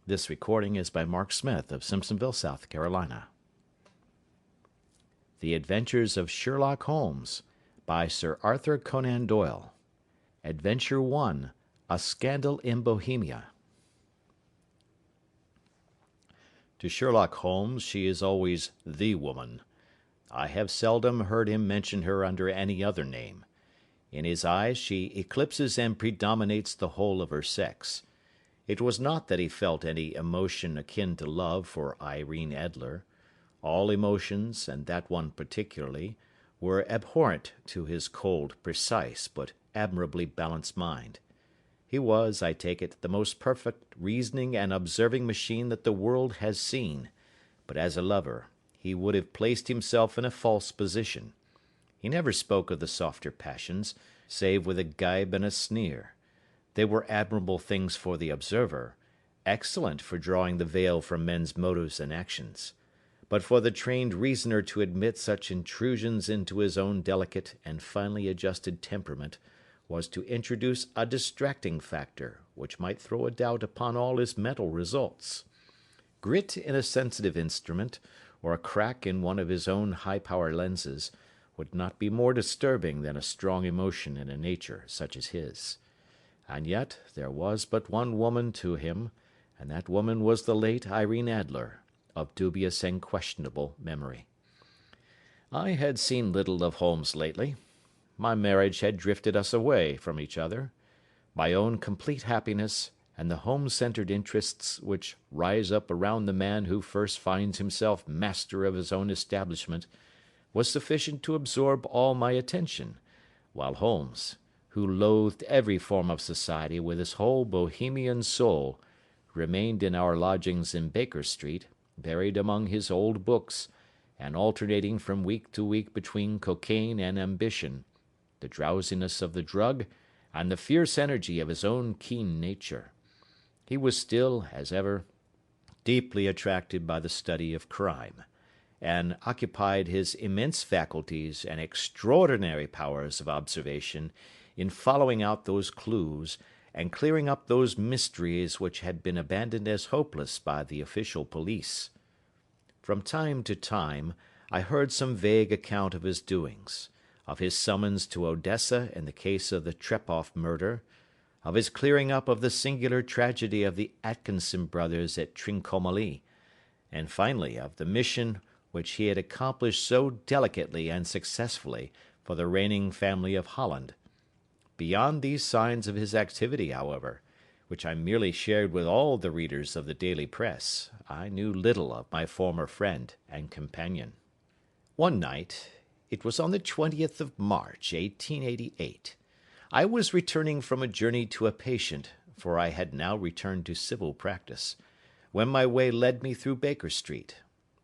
This recording is by Mark Smith of Simpsonville, South Carolina. The Adventures of Sherlock Holmes by Sir Arthur Conan Doyle. Adventure 1. A Scandal in Bohemia. To Sherlock Holmes she is always the woman. I have seldom heard him mention her under any other name. In his eyes she eclipses and predominates the whole of her sex. It was not that he felt any emotion akin to love for Irene Adler. All emotions, and that one particularly, were abhorrent to his cold, precise, but admirably balanced mind. He was, I take it, the most perfect reasoning and observing machine that the world has seen, but as a lover he would have placed himself in a false position. He never spoke of the softer passions, save with a gibe and a sneer. They were admirable things for the observer, excellent for drawing the veil from men's motives and actions. But for the trained reasoner to admit such intrusions into his own delicate and finely adjusted temperament was to introduce a distracting factor which might throw a doubt upon all his mental results. Grit in a sensitive instrument, or a crack in one of his own high-power lenses, would not be more disturbing than a strong emotion in a nature such as his. And yet there was but one woman to him, and that woman was the late Irene Adler, of dubious and questionable memory. I had seen little of Holmes lately. My marriage had drifted us away from each other. My own complete happiness, and the home-centered interests which rise up around the man who first finds himself master of his own establishment, was sufficient to absorb all my attention, while Holmes, who loathed every form of society with his whole Bohemian soul, remained in our lodgings in Baker Street, buried among his old books, and alternating from week to week between cocaine and ambition, the drowsiness of the drug, and the fierce energy of his own keen nature. He was still, as ever, deeply attracted by the study of crime, and occupied his immense faculties and extraordinary powers of observation in following out those clues, and clearing up those mysteries which had been abandoned as hopeless by the official police. From time to time I heard some vague account of his doings, of his summons to Odessa in the case of the Trepoff murder, of his clearing up of the singular tragedy of the Atkinson brothers at Trincomalee, and finally of the mission which he had accomplished so delicately and successfully for the reigning family of Holland. Beyond these signs of his activity, however, which I merely shared with all the readers of the daily press, I knew little of my former friend and companion. One night, it was on the 20th of March, 1888, I was returning from a journey to a patient, for I had now returned to civil practice, when my way led me through Baker Street.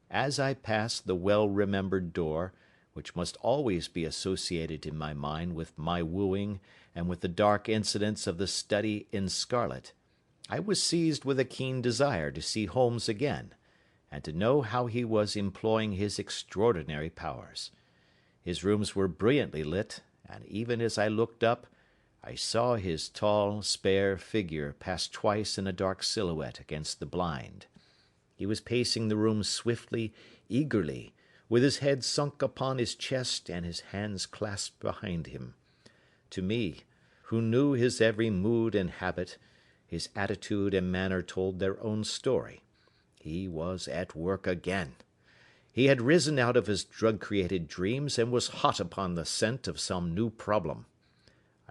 As I passed the well-remembered door, which must always be associated in my mind with my wooing and with the dark incidents of the study in scarlet, I was seized with a keen desire to see Holmes again, and to know how he was employing his extraordinary powers. His rooms were brilliantly lit, and even as I looked up, I saw his tall, spare figure pass twice in a dark silhouette against the blind. He was pacing the room swiftly, eagerly, with his head sunk upon his chest and his hands clasped behind him. To me, who knew his every mood and habit, his attitude and manner told their own story. He was at work again. He had risen out of his drug-created dreams and was hot upon the scent of some new problem.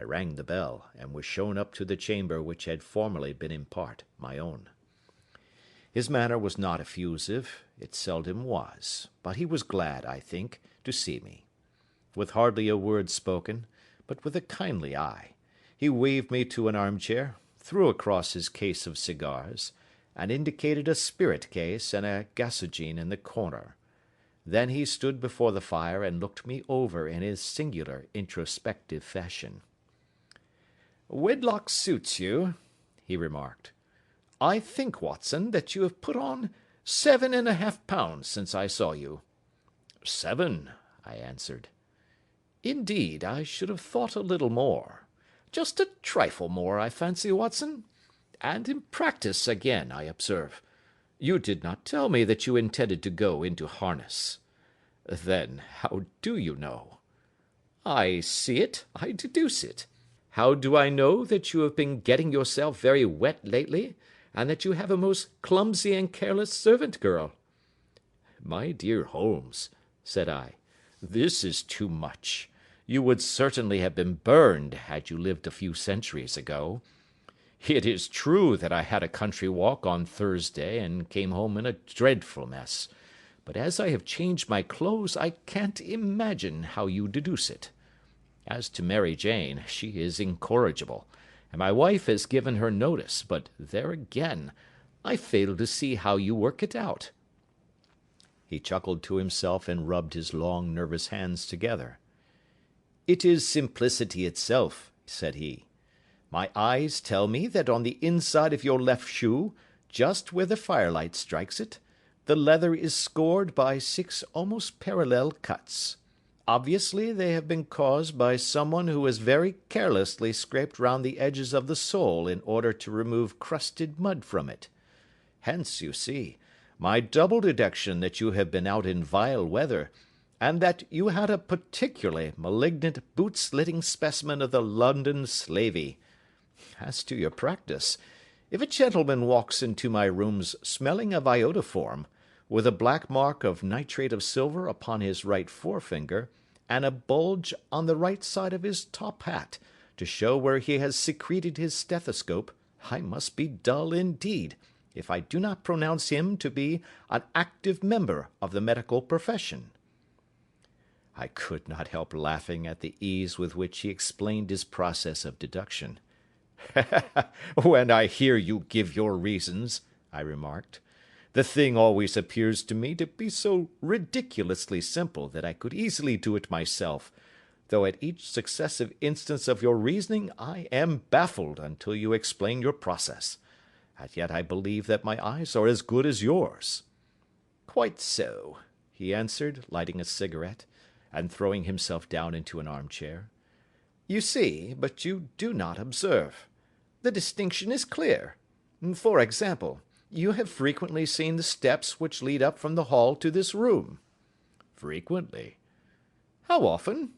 I rang the bell, and was shown up to the chamber which had formerly been in part my own. His manner was not effusive, it seldom was, but he was glad, I think, to see me. With hardly a word spoken, but with a kindly eye, he waved me to an armchair, threw across his case of cigars, and indicated a spirit case and a gasogene in the corner. Then he stood before the fire and looked me over in his singular introspective fashion. "Wedlock suits you," he remarked. "I think, Watson, that you have put on 7½ pounds since I saw you." "7," I answered. "Indeed, I should have thought a little more. Just a trifle more, I fancy, Watson. And in practice again, I observe. You did not tell me that you intended to go into harness. Then how do you know? I see it, I deduce it. How do I know that you have been getting yourself very wet lately, and that you have a most clumsy and careless servant girl? My dear Holmes, said I, this is too much. You would certainly have been burned had you lived a few centuries ago. It is true that I had a country walk on Thursday and came home in a dreadful mess, but as I have changed my clothes, I can't imagine how you deduce it. As to Mary Jane, she is incorrigible, and my wife has given her notice, but there again, I fail to see how you work it out. He chuckled to himself and rubbed his long, nervous hands together. It is simplicity itself, said he. My eyes tell me that on the inside of your left shoe, just where the firelight strikes it, the leather is scored by 6 almost parallel cuts. Obviously, they have been caused by someone who has very carelessly scraped round the edges of the sole in order to remove crusted mud from it. Hence, you see, my double deduction that you have been out in vile weather, and that you had a particularly malignant boot-slitting specimen of the London slavey. As to your practice, if a gentleman walks into my rooms smelling of iodoform, with a black mark of nitrate of silver upon his right forefinger, and a bulge on the right side of his top hat, to show where he has secreted his stethoscope, I must be dull indeed, if I do not pronounce him to be an active member of the medical profession. I could not help laughing at the ease with which he explained his process of deduction. When I hear you give your reasons, I remarked, the thing always appears to me to be so ridiculously simple that I could easily do it myself, though at each successive instance of your reasoning I am baffled until you explain your process. And yet I believe that my eyes are as good as yours. Quite so, he answered, lighting a cigarette, and throwing himself down into an armchair. You see, but you do not observe. The distinction is clear. For example, you have frequently seen the steps which lead up from the hall to this room. Frequently. How often?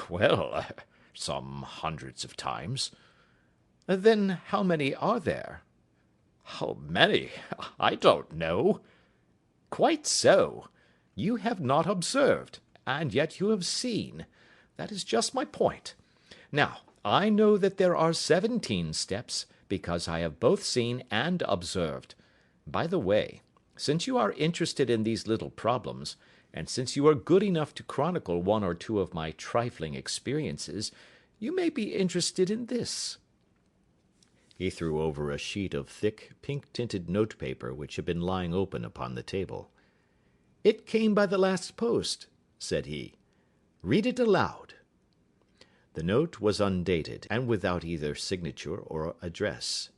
Well, some hundreds of times. Then how many are there? How many? I don't know. Quite so. You have not observed, and yet you have seen. That is just my point. Now, I know that there are 17 steps, because I have both seen and observed. By the way, since you are interested in these little problems, and since you are good enough to chronicle one or two of my trifling experiences, you may be interested in this. He threw over a sheet of thick, pink-tinted notepaper which had been lying open upon the table. It came by the last post, said he. Read it aloud. The note was undated, and without either signature or address.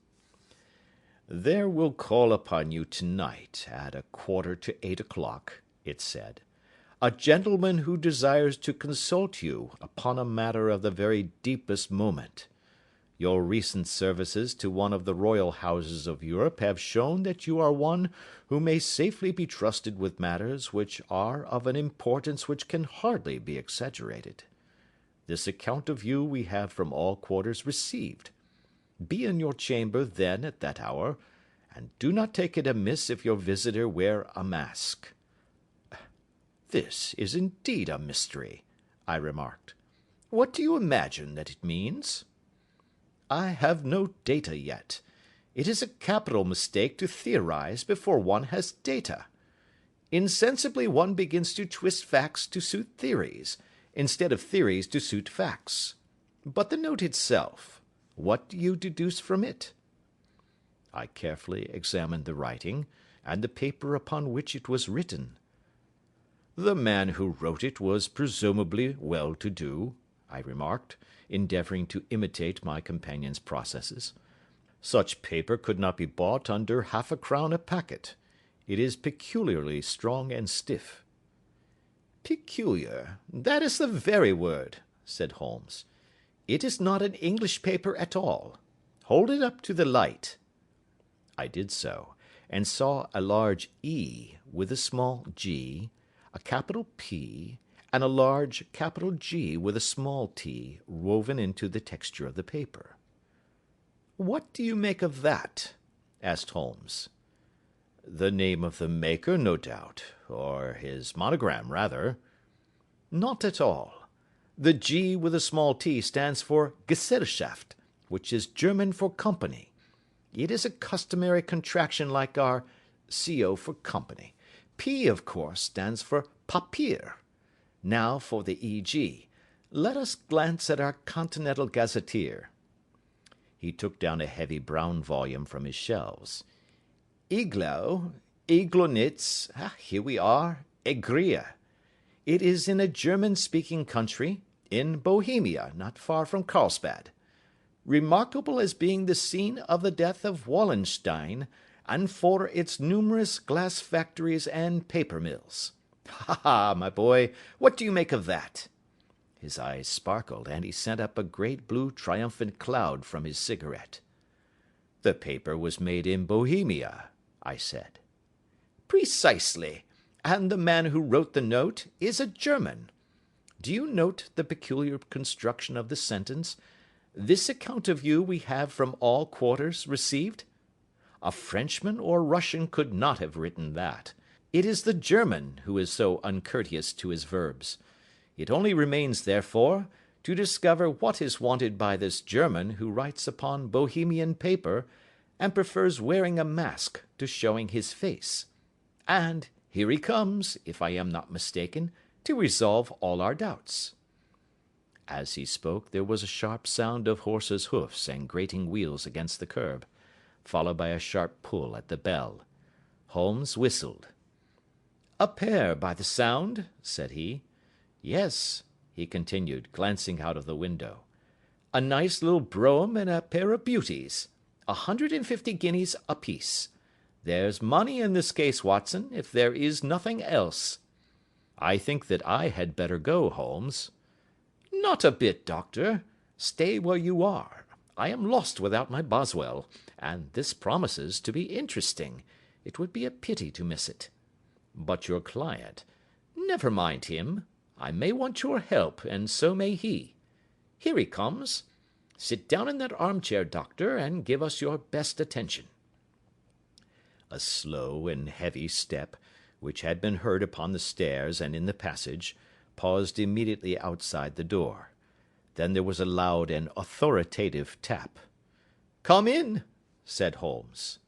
There will call upon you tonight at 7:45, it said, a gentleman who desires to consult you upon a matter of the very deepest moment. Your recent services to one of the royal houses of Europe have shown that you are one who may safely be trusted with matters which are of an importance which can hardly be exaggerated. This account of you we have from all quarters received. Be in your chamber then at that hour, and do not take it amiss if your visitor wear a mask. This is indeed a mystery, I remarked. What do you imagine that it means? I have no data yet. It is a capital mistake to theorize before one has data. Insensibly one begins to twist facts to suit theories, instead of theories to suit facts. But the note itself, what do you deduce from it? I carefully examined the writing, and the paper upon which it was written. The man who wrote it was presumably well-to-do, I remarked, endeavouring to imitate my companion's processes. Such paper could not be bought under 1/2 crown a packet. It is peculiarly strong and stiff. Peculiar, that is the very word, said Holmes. It is not an English paper at all. Hold it up to the light." I did so, and saw a large E with a small g, a capital P, and a large capital G with a small t woven into the texture of the paper. "What do you make of that?" asked Holmes. "The name of the maker, no doubt, or his monogram, rather." "Not at all. The G with a small t stands for Gesellschaft, which is German for company. It is a customary contraction like our CO for company. P, of course, stands for Papier. Now for the EG. Let us glance at our Continental Gazetteer." He took down a heavy brown volume from his shelves. Iglonitz, here we are, Egria. It is in a German-speaking country, in Bohemia, not far from Carlsbad. Remarkable as being the scene of the death of Wallenstein, and for its numerous glass factories and paper mills. Ha, ha, my boy, what do you make of that?" His eyes sparkled, and he sent up a great blue triumphant cloud from his cigarette. "The paper was made in Bohemia," I said. "Precisely, and the man who wrote the note is a German. Do you note the peculiar construction of the sentence? 'This account of you we have from all quarters received'? A Frenchman or Russian could not have written that. It is the German who is so uncourteous to his verbs. It only remains, therefore, to discover what is wanted by this German who writes upon Bohemian paper, and prefers wearing a mask to showing his face. And here he comes, if I am not mistaken, to resolve all our doubts." As he spoke, there was a sharp sound of horses' hoofs and grating wheels against the curb, followed by a sharp pull at the bell. Holmes whistled. "A pair, by the sound," said he. "Yes," he continued, glancing out of the window. "A nice little brougham and a pair of beauties. 150 guineas apiece. There's money in this case, Watson, if there is nothing else." "I think that I had better go, Holmes." "Not a bit, Doctor. Stay where you are. I am lost without my Boswell, and this promises to be interesting. It would be a pity to miss it." "But your client—" "Never mind him. I may want your help, and so may he. Here he comes. Sit down in that armchair, Doctor, and give us your best attention." A slow and heavy step, which had been heard upon the stairs and in the passage, paused immediately outside the door. Then there was a loud and authoritative tap. "Come in," said Holmes.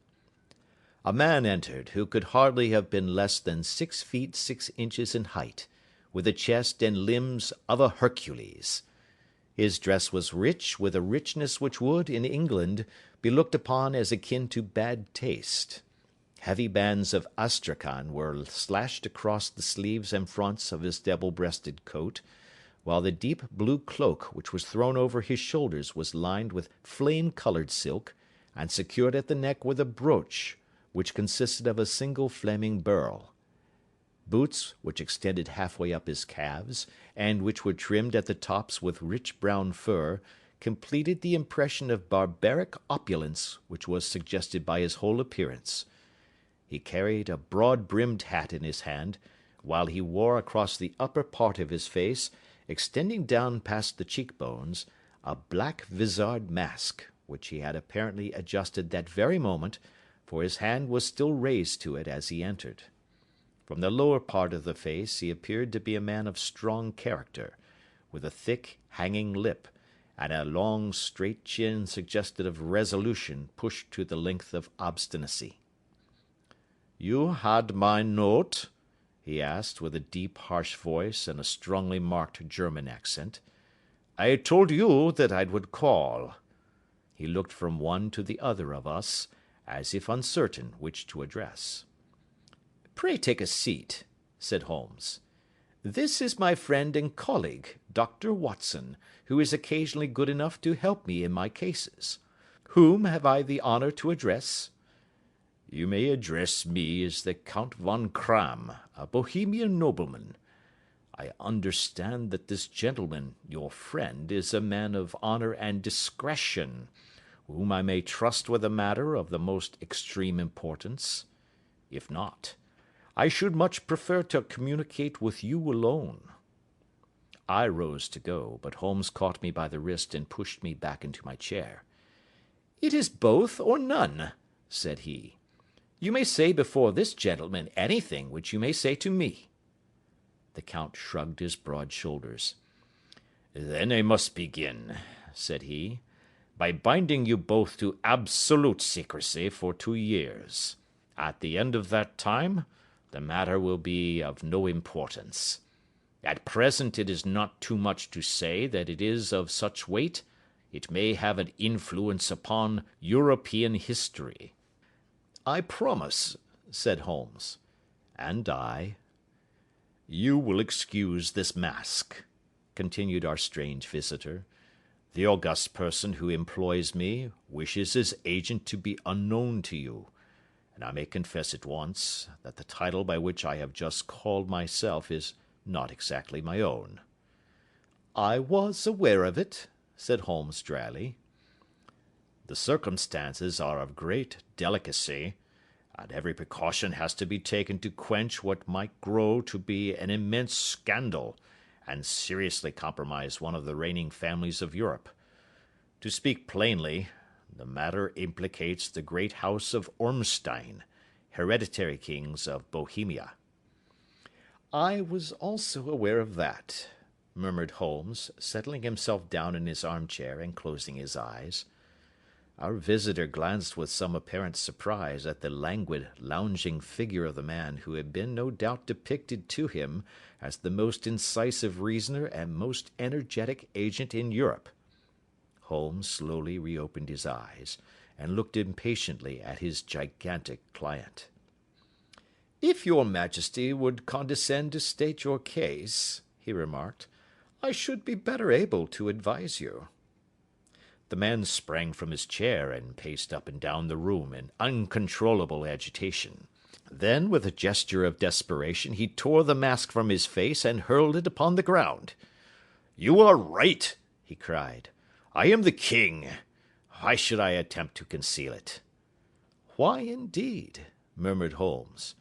A man entered who could hardly have been less than 6 feet 6 inches in height, with a chest and limbs of a Hercules. His dress was rich with a richness which would, in England, be looked upon as akin to bad taste. Heavy bands of astrakhan were slashed across the sleeves and fronts of his double-breasted coat, while the deep blue cloak which was thrown over his shoulders was lined with flame-coloured silk, and secured at the neck with a brooch, which consisted of a single flaming beryl. Boots, which extended halfway up his calves, and which were trimmed at the tops with rich brown fur, completed the impression of barbaric opulence which was suggested by his whole appearance. He carried a broad-brimmed hat in his hand, while he wore across the upper part of his face, extending down past the cheekbones, a black vizard mask, which he had apparently adjusted that very moment, for his hand was still raised to it as he entered. From the lower part of the face he appeared to be a man of strong character, with a thick, hanging lip, and a long, straight chin suggestive of resolution pushed to the length of obstinacy. "You had my note?" he asked, with a deep, harsh voice and a strongly marked German accent. "I told you that I would call." He looked from one to the other of us, as if uncertain which to address. "Pray take a seat," said Holmes. "This is my friend and colleague, Dr. Watson, who is occasionally good enough to help me in my cases. Whom have I the honour to address?" "You may address me as the Count von Kramm, a Bohemian nobleman. I understand that this gentleman, your friend, is a man of honour and discretion. whom I may trust with a matter of the most extreme importance? If not, I should much prefer to communicate with you alone." I rose to go, but Holmes caught me by the wrist and pushed me back into my chair. "It is both or none," said he. "You may say before this gentleman anything which you may say to me." The Count shrugged his broad shoulders. "Then I must begin," said he, "by binding you both to absolute secrecy for 2 years. At the end of that time, the matter will be of no importance. At present it is not too much to say that it is of such weight it may have an influence upon European history." "I promise," said Holmes. "And I." "You will excuse this mask," continued our strange visitor. "The august person who employs me wishes his agent to be unknown to you, and I may confess at once that the title by which I have just called myself is not exactly my own." "I was aware of it," said Holmes dryly. "The circumstances are of great delicacy, and every precaution has to be taken to quench what might grow to be an immense scandal, and seriously compromise one of the reigning families of Europe. To speak plainly, the matter implicates the great house of Ormstein, hereditary kings of Bohemia." "I was also aware of that," murmured Holmes, settling himself down in his armchair and closing his eyes. Our visitor glanced with some apparent surprise at the languid, lounging figure of the man who had been no doubt depicted to him as the most incisive reasoner and most energetic agent in Europe. Holmes slowly reopened his eyes, and looked impatiently at his gigantic client. "If your Majesty would condescend to state your case," he remarked, "I should be better able to advise you." The man sprang from his chair and paced up and down the room in uncontrollable agitation. Then, with a gesture of desperation, he tore the mask from his face and hurled it upon the ground. "You are right," he cried. "I am the king. Why should I attempt to conceal it?" "Why, indeed?" murmured Holmes.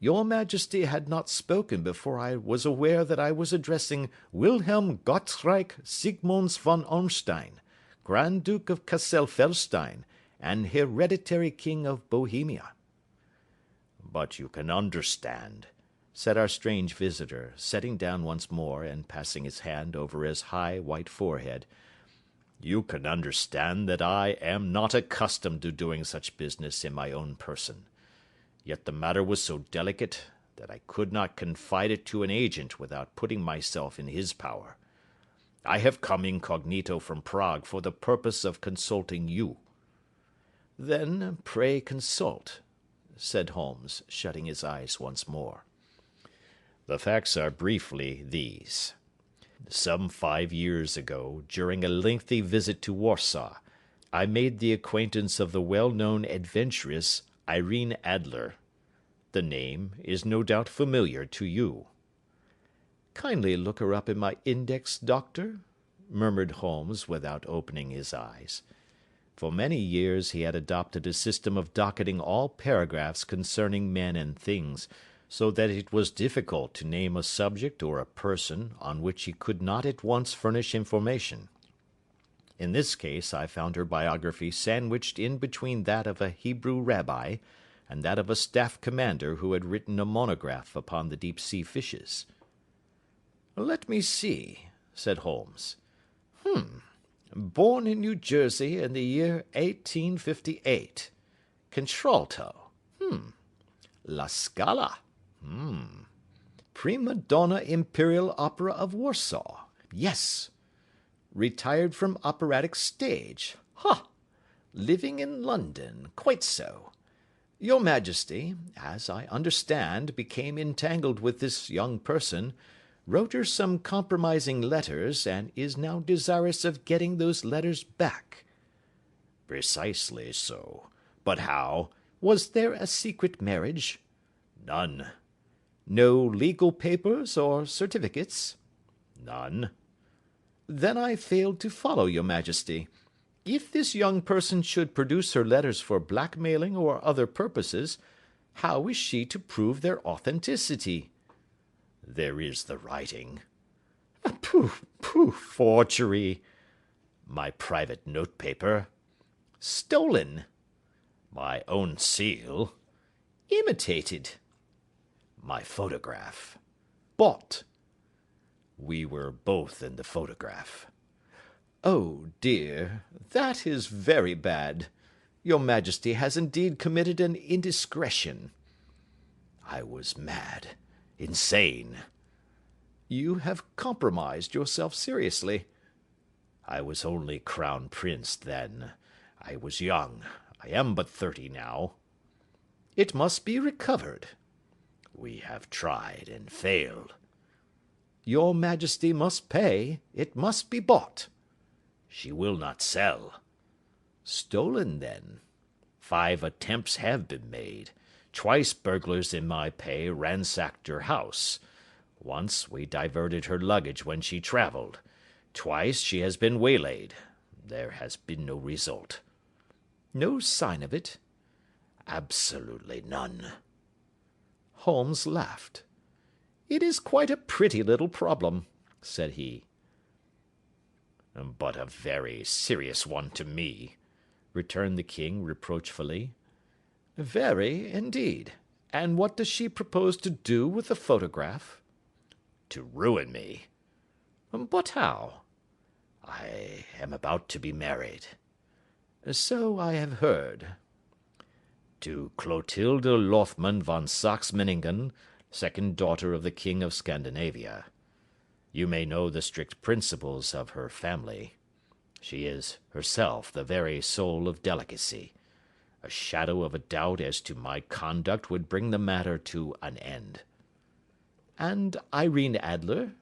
"Your Majesty had not spoken before I was aware that I was addressing Wilhelm Gottschalk Sigmunds von Ormstein, Grand Duke of Cassel-Felstein, and hereditary King of Bohemia." "But you can understand," said our strange visitor, sitting down once more and passing his hand over his high white forehead, "you can understand that I am not accustomed to doing such business in my own person. Yet the matter was so delicate that I could not confide it to an agent without putting myself in his power. I have come incognito from Prague for the purpose of consulting you." "Then pray consult," said Holmes, shutting his eyes once more. "The facts are briefly these. Some 5 years ago, during a lengthy visit to Warsaw, I made the acquaintance of the well-known adventuress Irene Adler. The name is no doubt familiar to you." "Kindly look her up in my index, doctor," murmured Holmes without opening his eyes. For many years he had adopted a system of docketing all paragraphs concerning men and things, so that it was difficult to name a subject or a person on which he could not at once furnish information. In this case I found her biography sandwiched in between that of a Hebrew rabbi and that of a staff commander who had written a monograph upon the deep-sea fishes. "Let me see," said Holmes. Born in New Jersey in the year 1858. Contralto. La Scala. Prima donna Imperial Opera of Warsaw. Yes. Retired from operatic stage. Ha! Living in London. Quite so. Your Majesty, as I understand, became entangled with this young person, wrote her some compromising letters, and is now desirous of getting those letters back." "Precisely so. But how?" "Was there a secret marriage?" "None." "No legal papers or certificates?" "None." "Then I failed to follow your Majesty. If this young person should produce her letters for blackmailing or other purposes, how is she to prove their authenticity? There is the writing. Pooh, pooh, forgery. My private notepaper. Stolen. My own seal. Imitated. My photograph. Bought. We were both in the photograph. Oh, dear, that is very bad. Your Majesty has indeed committed an indiscretion. I was mad, insane. You have compromised yourself seriously. I was only crown prince then. I was young. I am but 30 now. It must be recovered. We have tried and failed. Your Majesty must pay. It must be bought. She will not sell. Stolen, then. 5 attempts have been made. Twice burglars in my pay ransacked her house. Once we diverted her luggage when she travelled. Twice she has been waylaid. There has been no result. No sign of it? Absolutely none. Holmes laughed. It is quite a pretty little problem, said he. But a very serious one to me, returned the king reproachfully. Very, indeed. And what does she propose to do with the photograph? To ruin me. But how? I am about to be married. So I have heard. To Clotilde Lothman von Saxe-Meiningen, second daughter of the King of Scandinavia. You may know the strict principles of her family. She is herself the very soul of delicacy. A shadow of a doubt as to my conduct would bring the matter to an end. And Irene Adler?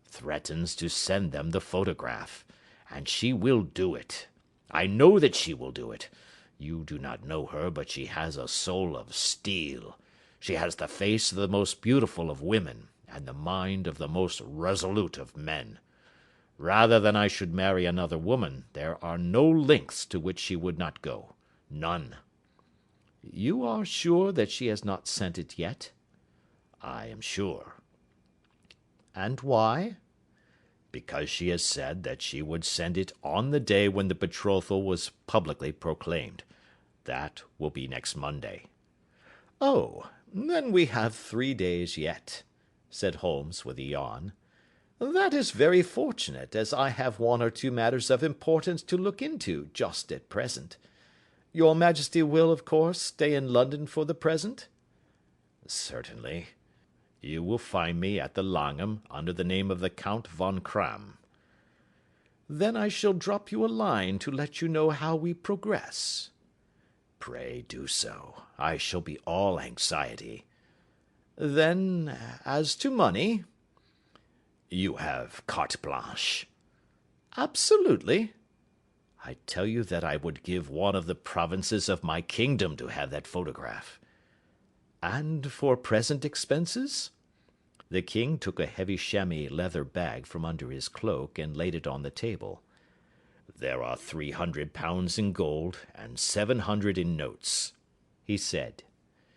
Threatens to send them the photograph, and she will do it. I know that she will do it. You do not know her, but she has a soul of steel. She has the face of the most beautiful of women, and the mind of the most resolute of men. Rather than I should marry another woman, there are no lengths to which she would not go. None. You are sure that she has not sent it yet? I am sure. And why? Because she has said that she would send it on the day when the betrothal was publicly proclaimed. That will be next Monday. Oh, then we have 3 days yet, said Holmes with a yawn. That is very fortunate, as I have 1 or 2 matters of importance to look into just at present. Your Majesty will, of course, stay in London for the present? Certainly. You will find me at the Langham under the name of the Count von Cram. Then I shall drop you a line to let you know how we progress. Pray do so. I shall be all anxiety. Then, as to money? You have carte blanche. Absolutely. I tell you that I would give 1 of the provinces of my kingdom to have that photograph. And for present expenses? The king took a heavy chamois leather bag from under his cloak and laid it on the table. There are £300 in gold and 700 in notes, he said.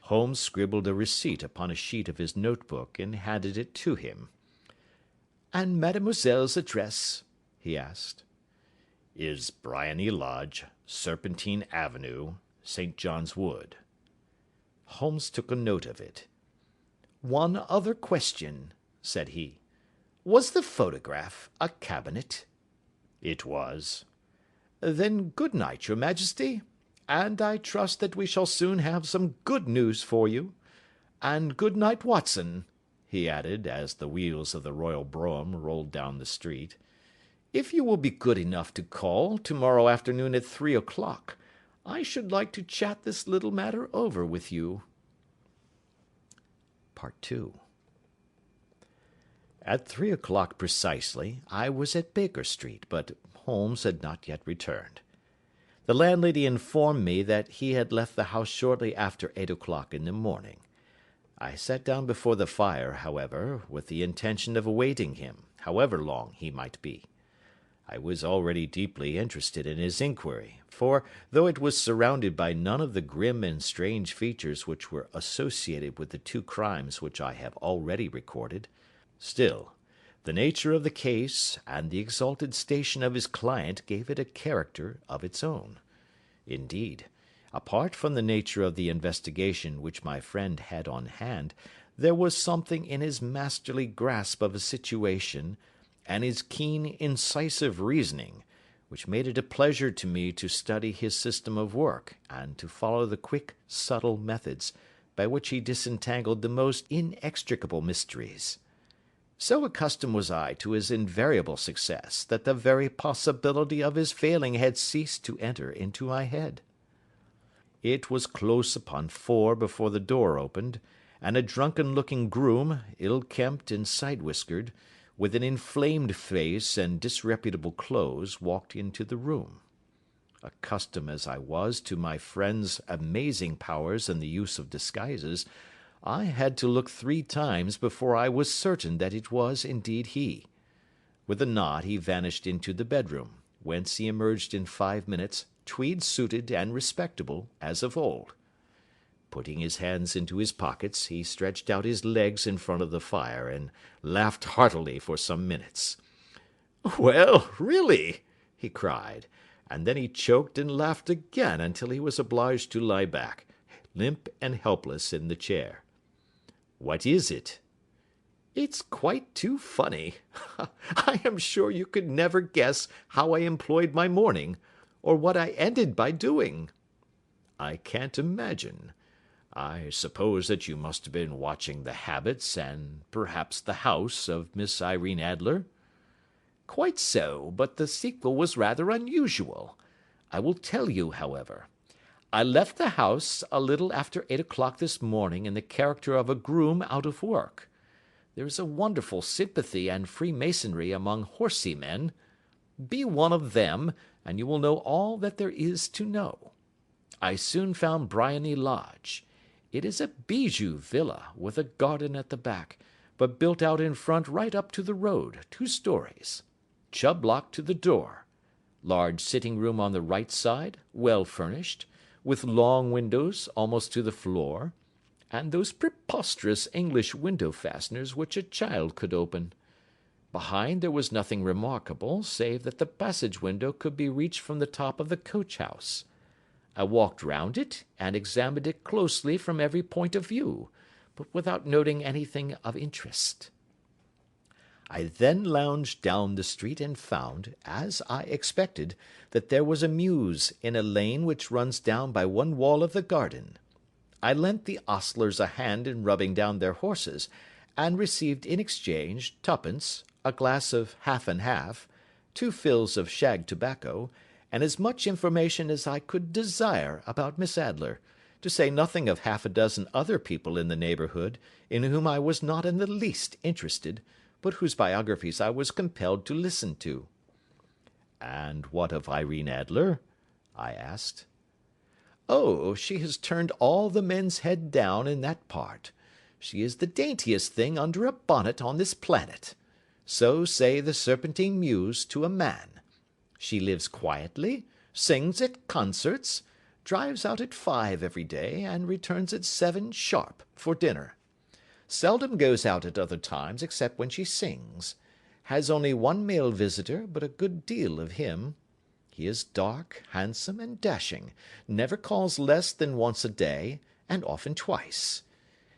Holmes scribbled a receipt upon a sheet of his notebook and handed it to him. And mademoiselle's address? He asked. Is Briony Lodge, Serpentine Avenue, St. John's Wood. Holmes took a note of it. One other question, said he. Was the photograph a cabinet? It was. Then good night, your Majesty, and I trust that we shall soon have some good news for you. And good night, Watson, he added, as the wheels of the royal brougham rolled down the street. If you will be good enough to call tomorrow afternoon at 3 o'clock, I should like to chat this little matter over with you. Part 2. At 3 o'clock precisely, I was at Baker Street, but Holmes had not yet returned. The landlady informed me that he had left the house shortly after 8 o'clock in the morning. I sat down before the fire, however, with the intention of awaiting him, however long he might be. I was already deeply interested in his inquiry, for, though it was surrounded by none of the grim and strange features which were associated with the two crimes which I have already recorded, still, the nature of the case and the exalted station of his client gave it a character of its own. Indeed, apart from the nature of the investigation which my friend had on hand, there was something in his masterly grasp of a situation, and his keen, incisive reasoning, which made it a pleasure to me to study his system of work, and to follow the quick, subtle methods by which he disentangled the most inextricable mysteries. So accustomed was I to his invariable success that the very possibility of his failing had ceased to enter into my head. It was close upon 4 before the door opened, and a drunken-looking groom, ill-kempt and side-whiskered, with an inflamed face and disreputable clothes, walked into the room. Accustomed as I was to my friend's amazing powers in the use of disguises, I had to look 3 times before I was certain that it was indeed he. With a nod he vanished into the bedroom, whence he emerged in 5 minutes, tweed-suited and respectable as of old. Putting his hands into his pockets, he stretched out his legs in front of the fire, and laughed heartily for some minutes. "Well, really!" he cried, and then he choked and laughed again until he was obliged to lie back, limp and helpless, in the chair. "What is it?" "It's quite too funny. I am sure you could never guess how I employed my morning, or what I ended by doing." "I can't imagine. I suppose that you must have been watching the habits, and perhaps the house, of Miss Irene Adler?" "Quite so, but the sequel was rather unusual. I will tell you, however. I left the house a little after 8 o'clock this morning in the character of a groom out of work. There is a wonderful sympathy and freemasonry among horsey men. Be one of them, and you will know all that there is to know. I soon found Briony Lodge. It is a bijou villa, with a garden at the back, but built out in front right up to the road, 2 stories. Chubb lock to the door. Large sitting room on the right side, well furnished, with long windows almost to the floor, and those preposterous English window fasteners which a child could open. Behind there was nothing remarkable, save that the passage window could be reached from the top of the coach-house. I walked round it, and examined it closely from every point of view, but without noting anything of interest. I then lounged down the street and found, as I expected, that there was a mews in a lane which runs down by one wall of the garden. I lent the ostlers a hand in rubbing down their horses, and received in exchange 2d, a glass of half and half, 2 fills of shag tobacco, and as much information as I could desire about Miss Adler, to say nothing of half a dozen other people in the neighbourhood, in whom I was not in the least interested, but whose biographies I was compelled to listen to. "And what of Irene Adler?" I asked. "Oh, she has turned all the men's head down in that part. She is the daintiest thing under a bonnet on this planet. So say the Serpentine Mews to a man. She lives quietly, sings at concerts, drives out at 5 every day, and returns at 7 sharp for dinner. Seldom goes out at other times except when she sings. Has only 1 male visitor, but a good deal of him. He is dark, handsome, and dashing, never calls less than once a day, and often twice.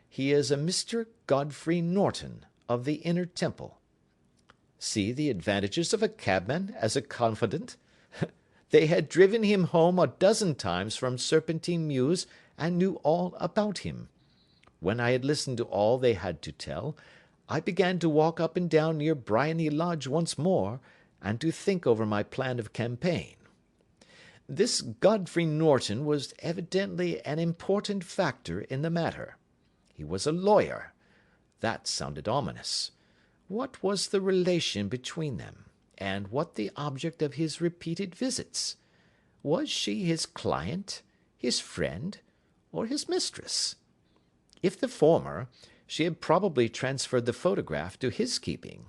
He is a Mr. Godfrey Norton, of the Inner Temple. See the advantages of a cabman as a confidant. They had driven him home a dozen times from Serpentine Mews, and knew all about him. When I had listened to all they had to tell, I began to walk up and down near Briony Lodge once more, and to think over my plan of campaign. This Godfrey Norton was evidently an important factor in the matter. He was a lawyer. That sounded ominous. What was the relation between them, and what the object of his repeated visits? Was she his client, his friend, or his mistress? If the former, she had probably transferred the photograph to his keeping.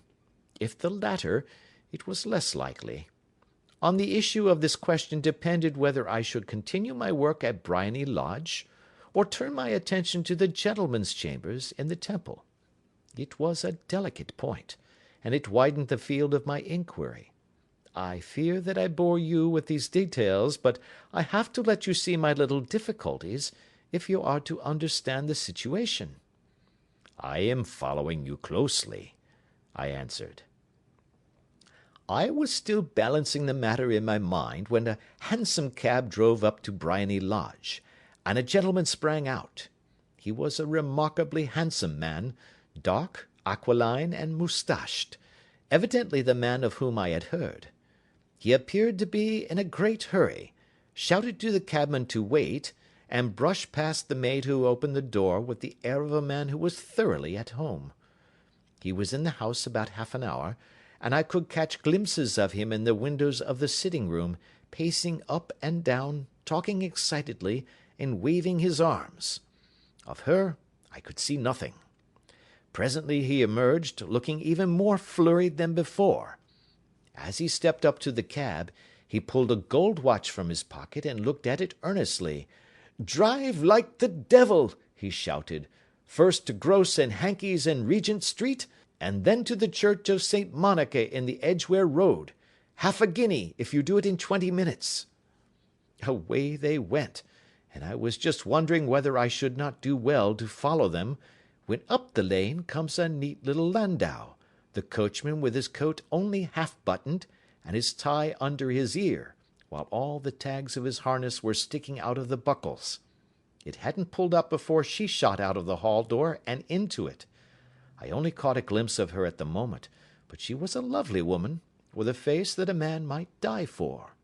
If the latter, it was less likely. On the issue of this question depended whether I should continue my work at Briony Lodge, or turn my attention to the gentlemen's chambers in the Temple. It was a delicate point, and it widened the field of my inquiry. I fear that I bore you with these details, but I have to let you see my little difficulties, if you are to understand the situation. I am following you closely, I answered. I was still balancing the matter in my mind when a hansom cab drove up to Briony Lodge, and a gentleman sprang out. He was a remarkably handsome man, dark, aquiline, and moustached, evidently the man of whom I had heard. He appeared to be in a great hurry, shouted to the cabman to wait, and brushed past the maid who opened the door with the air of a man who was thoroughly at home. He was in the house about half an hour, and I could catch glimpses of him in the windows of the sitting-room, pacing up and down, talking excitedly, and waving his arms. Of her I could see nothing. Presently he emerged, looking even more flurried than before. As he stepped up to the cab, he pulled a gold watch from his pocket and looked at it earnestly. "Drive like the devil!" he shouted. "First to Gross and Hankey's in Regent Street, and then to the Church of St. Monica in the Edgware Road. Half a guinea if you do it in 20 minutes. Away they went, and I was just wondering whether I should not do well to follow them, when up the lane comes a neat little landau, the coachman with his coat only half buttoned, and his tie under his ear, while all the tags of his harness were sticking out of the buckles. It hadn't pulled up before she shot out of the hall door and into it. I only caught a glimpse of her at the moment, but she was a lovely woman, with a face that a man might die for.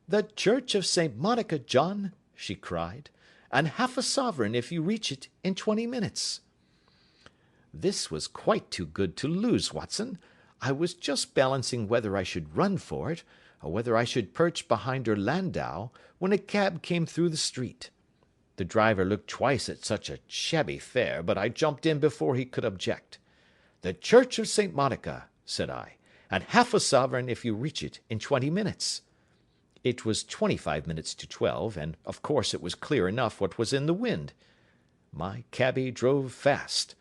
"The Church of St. Monica, John," she cried, "and half a sovereign if you reach it in 20 minutes. This was quite too good to lose, Watson. I was just balancing whether I should run for it, or whether I should perch behind her landau, when a cab came through the street. The driver looked twice at such a shabby fare, but I jumped in before he could object. "The Church of St. Monica," said I, "and half a sovereign if you reach it in 20 minutes. It was 25 minutes to 12, and of course it was clear enough what was in the wind. My cabby drove fast.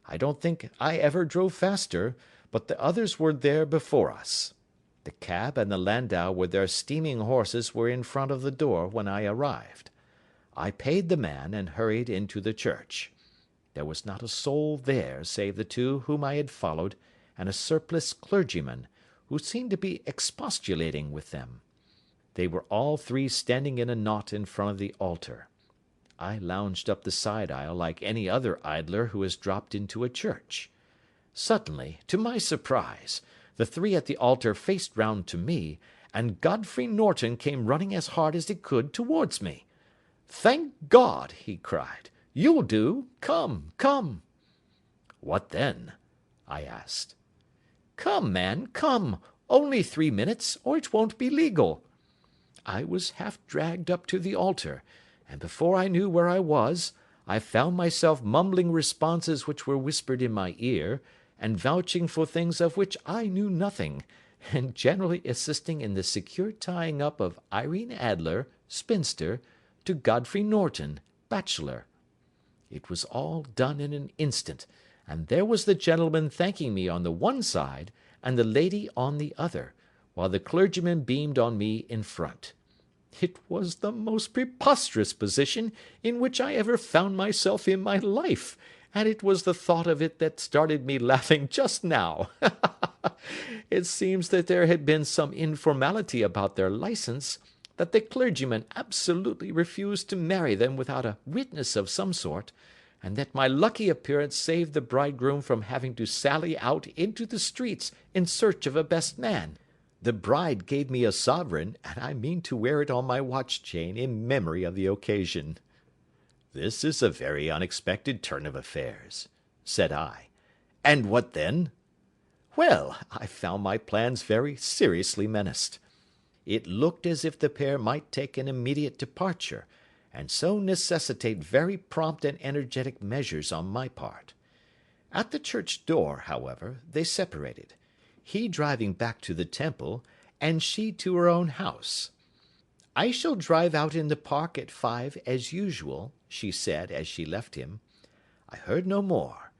I don't think I ever drove faster, but the others were there before us. The cab and the landau with their steaming horses were in front of the door when I arrived. I paid the man and hurried into the church. There was not a soul there save the two whom I had followed, and a surpliced clergyman, who seemed to be expostulating with them. They were all three standing in a knot in front of the altar. I lounged up the side aisle like any other idler who has dropped into a church. Suddenly, to my surprise, the three at the altar faced round to me, and Godfrey Norton came running as hard as he could towards me. "Thank God!" he cried. "You'll do. Come, come." "What then?" I asked. "Come, man, come. Only 3 minutes, or it won't be legal." I was half dragged up to the altar, and before I knew where I was, I found myself mumbling responses which were whispered in my ear, and vouching for things of which I knew nothing, and generally assisting in the secure tying up of Irene Adler, spinster, to Godfrey Norton, bachelor. It was all done in an instant, and there was the gentleman thanking me on the one side, and the lady on the other, while the clergyman beamed on me in front. It was the most preposterous position in which I ever found myself in my life, and it was the thought of it that started me laughing just now. It seems that there had been some informality about their licence, that the clergyman absolutely refused to marry them without a witness of some sort, and that my lucky appearance saved the bridegroom from having to sally out into the streets in search of a best man. The bride gave me a sovereign, and I mean to wear it on my watch chain in memory of the occasion." "This is a very unexpected turn of affairs," said I. "And what then?" "Well, I found my plans very seriously menaced. It looked as if the pair might take an immediate departure, and so necessitate very prompt and energetic measures on my part. At the church door, however, they separated. he driving back to the Temple, and she to her own house. "I shall drive out in the park at 5 as usual," she said as she left him. I heard no more.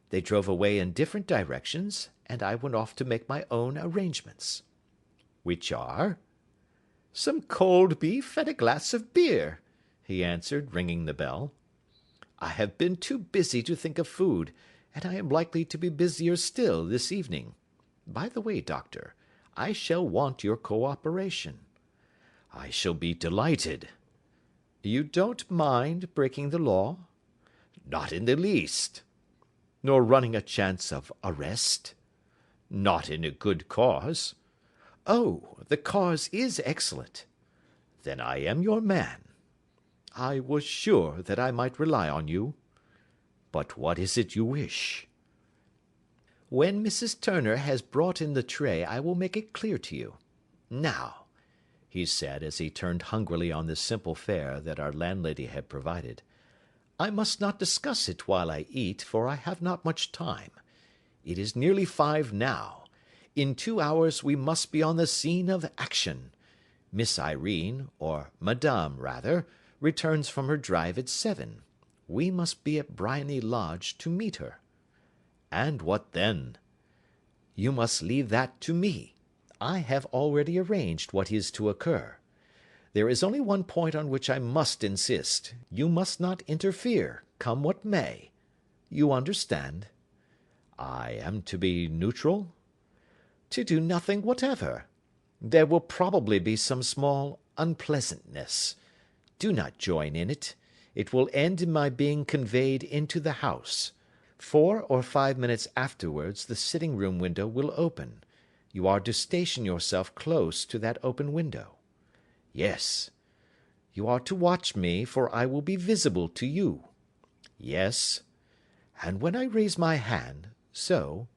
They drove away in different directions, and I went off to make my own arrangements. "Which are?" "Some cold beef and a glass of beer," he answered, ringing the bell. "I have been too busy to think of food, and I am likely to be busier still this evening. By the way, Doctor, I shall want your cooperation." "I shall be delighted." "You don't mind breaking the law?" "Not in the least." "Nor running a chance of arrest?" "Not in a good cause." "Oh, the cause is excellent." "Then I am your man." "I was sure that I might rely on you." "But what is it you wish?" "When Mrs. Turner has brought in the tray I will make it clear to you. Now," he said, as he turned hungrily on the simple fare that our landlady had provided, "I must not discuss it while I eat, for I have not much time. It is nearly 5 now. In 2 hours we must be on the scene of action. Miss Irene, or Madame rather, returns from her drive at 7. We must be at Briony Lodge to meet her." "And what then?" "You must leave that to me. I have already arranged what is to occur. There is only one point on which I must insist. You must not interfere, come what may. You understand?" "I am to be neutral?" "To do nothing whatever. There will probably be some small unpleasantness. Do not join in it. It will end in my being conveyed into the house. 4 or 5 minutes afterwards the sitting-room window will open. You are to station yourself close to that open window." "Yes." "You are to watch me, for I will be visible to you." "Yes." "And when I raise my hand, so,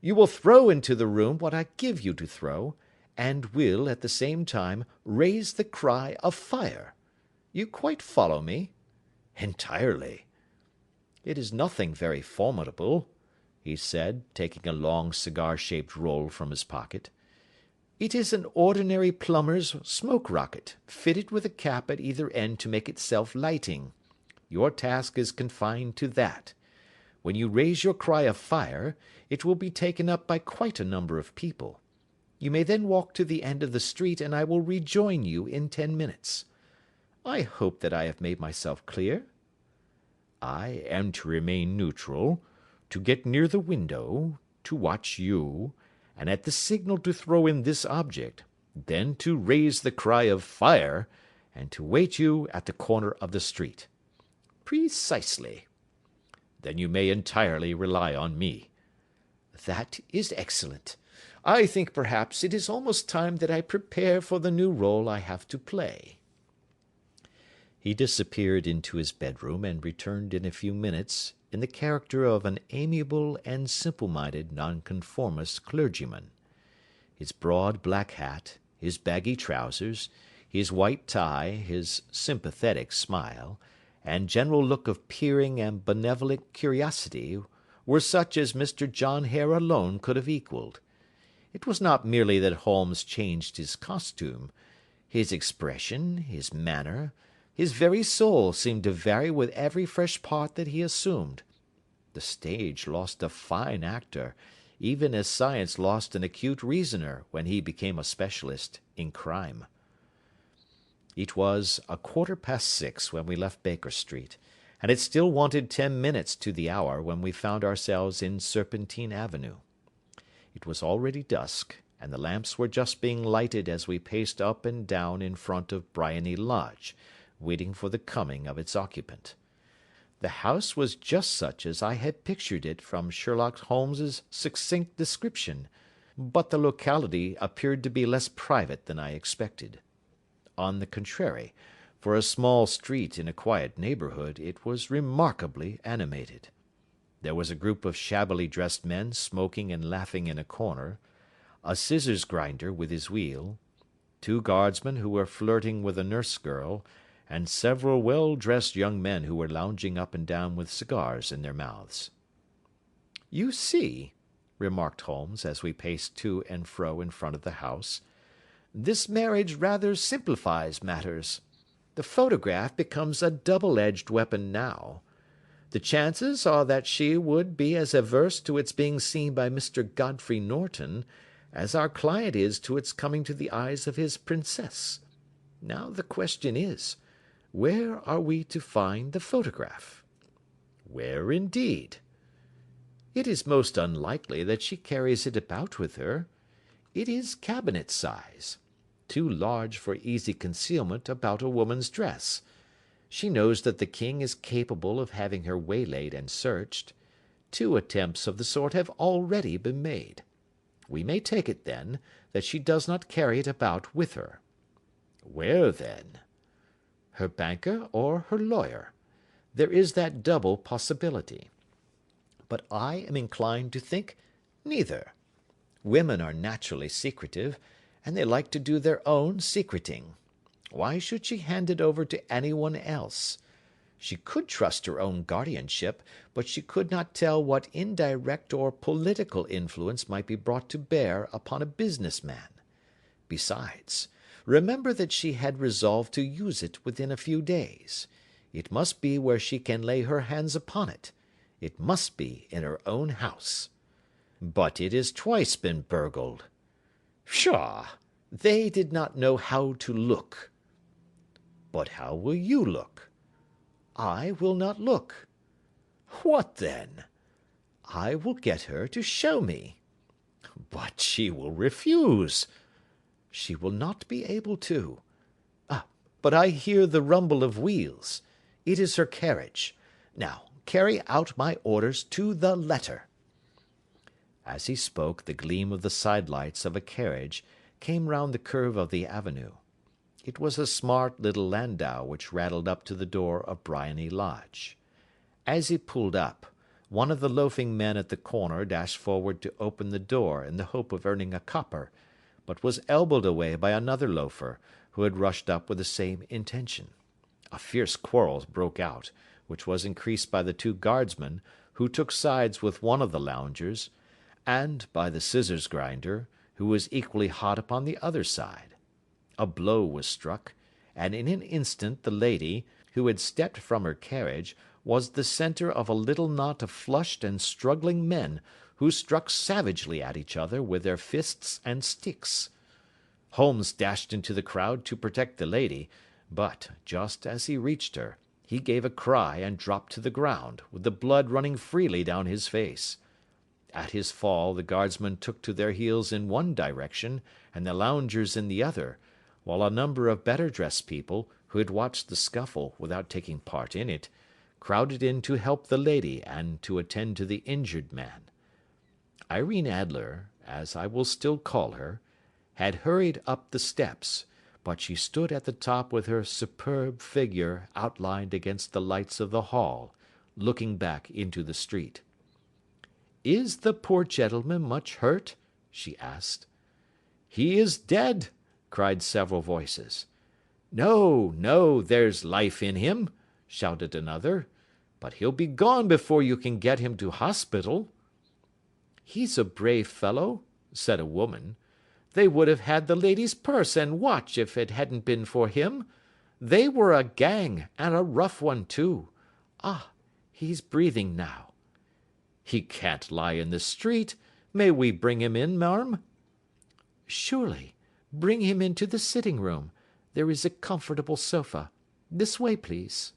you will throw into the room what I give you to throw, and will, at the same time, raise the cry of fire. You quite follow me?" "Entirely." "It is nothing very formidable," he said, taking a long cigar-shaped roll from his pocket. "It is an ordinary plumber's smoke rocket, fitted with a cap at either end to make it self-lighting. Your task is confined to that. When you raise your cry of fire, it will be taken up by quite a number of people. You may then walk to the end of the street, and I will rejoin you in 10 minutes. I hope that I have made myself clear?" "I am to remain neutral, to get near the window, to watch you, and at the signal to throw in this object, then to raise the cry of fire, and to wait you at the corner of the street." "Precisely." "Then you may entirely rely on me." "That is excellent. I think perhaps it is almost time that I prepare for the new role I have to play." He disappeared into his bedroom, and returned in a few minutes in the character of an amiable and simple-minded nonconformist clergyman. His broad black hat, his baggy trousers, his white tie, his sympathetic smile, and general look of peering and benevolent curiosity were such as Mr. John Hare alone could have equalled. It was not merely that Holmes changed his costume. His expression, his manner, his very soul seemed to vary with every fresh part that he assumed. The stage lost a fine actor, even as science lost an acute reasoner when he became a specialist in crime. It was 6:15 when we left Baker Street, and it still wanted 10 minutes to the hour when we found ourselves in Serpentine Avenue. It was already dusk, and the lamps were just being lighted as we paced up and down in front of Briony Lodge, waiting for the coming of its occupant. The house was just such as I had pictured it from Sherlock Holmes's succinct description, but the locality appeared to be less private than I expected. On the contrary, for a small street in a quiet neighbourhood, it was remarkably animated. There was a group of shabbily dressed men smoking and laughing in a corner, a scissors grinder with his wheel, 2 guardsmen who were flirting with a nurse-girl, and several well-dressed young men who were lounging up and down with cigars in their mouths. "You see," remarked Holmes, as we paced to and fro in front of the house. "This marriage rather simplifies matters. The photograph becomes a double-edged weapon now. The chances are that she would be as averse to its being seen by Mr. Godfrey Norton as our client is to its coming to the eyes of his princess. Now the question is, where are we to find the photograph?" "Where, indeed?" "It is most unlikely that she carries it about with her. It is cabinet size, too large for easy concealment about a woman's dress. She knows that the king is capable of having her waylaid and searched. 2 attempts of the sort have already been made. We may take it, then, that she does not carry it about with her." "Where, then?" "Her banker or her lawyer. There is that double possibility. But I am inclined to think neither. Women are naturally secretive, and they like to do their own secreting. Why should she hand it over to anyone else? She could trust her own guardianship, but she could not tell what indirect or political influence might be brought to bear upon a business man. Besides, remember that she had resolved to use it within a few days. It must be where she can lay her hands upon it. It must be in her own house." "But it has twice been burgled." "Pshaw! They did not know how to look." "But how will you look?" "I will not look." "What then?" "I will get her to show me." "But she will refuse." "She will not be able to. But I hear the rumble of wheels. It is her carriage. Now, carry out my orders to the letter." As he spoke, the gleam of the side-lights of a carriage came round the curve of the avenue. It was a smart little landau which rattled up to the door of Briony Lodge. As he pulled up, one of the loafing men at the corner dashed forward to open the door in the hope of earning a copper, but was elbowed away by another loafer, who had rushed up with the same intention. A fierce quarrel broke out, which was increased by the 2 guardsmen, who took sides with one of the loungers, and by the scissors grinder, who was equally hot upon the other side. A blow was struck, and in an instant the lady, who had stepped from her carriage, was the centre of a little knot of flushed and struggling men, who struck savagely at each other with their fists and sticks. Holmes dashed into the crowd to protect the lady, but, just as he reached her, he gave a cry and dropped to the ground, with the blood running freely down his face. At his fall the guardsmen took to their heels in one direction, and the loungers in the other, while a number of better dressed people, who had watched the scuffle without taking part in it, crowded in to help the lady and to attend to the injured man. Irene Adler, as I will still call her, had hurried up the steps, but she stood at the top with her superb figure outlined against the lights of the hall, looking back into the street. "Is the poor gentleman much hurt?" she asked. "He is dead," cried several voices. "No, no, there's life in him," shouted another, "but he'll be gone before you can get him to hospital." "He's a brave fellow," said a woman. "They would have had the lady's purse and watch if it hadn't been for him. They were a gang, and a rough one too. Ah, he's breathing now." "He can't lie in the street. May we bring him in, marm?" "Surely. Bring him into the sitting-room. There is a comfortable sofa. This way, please."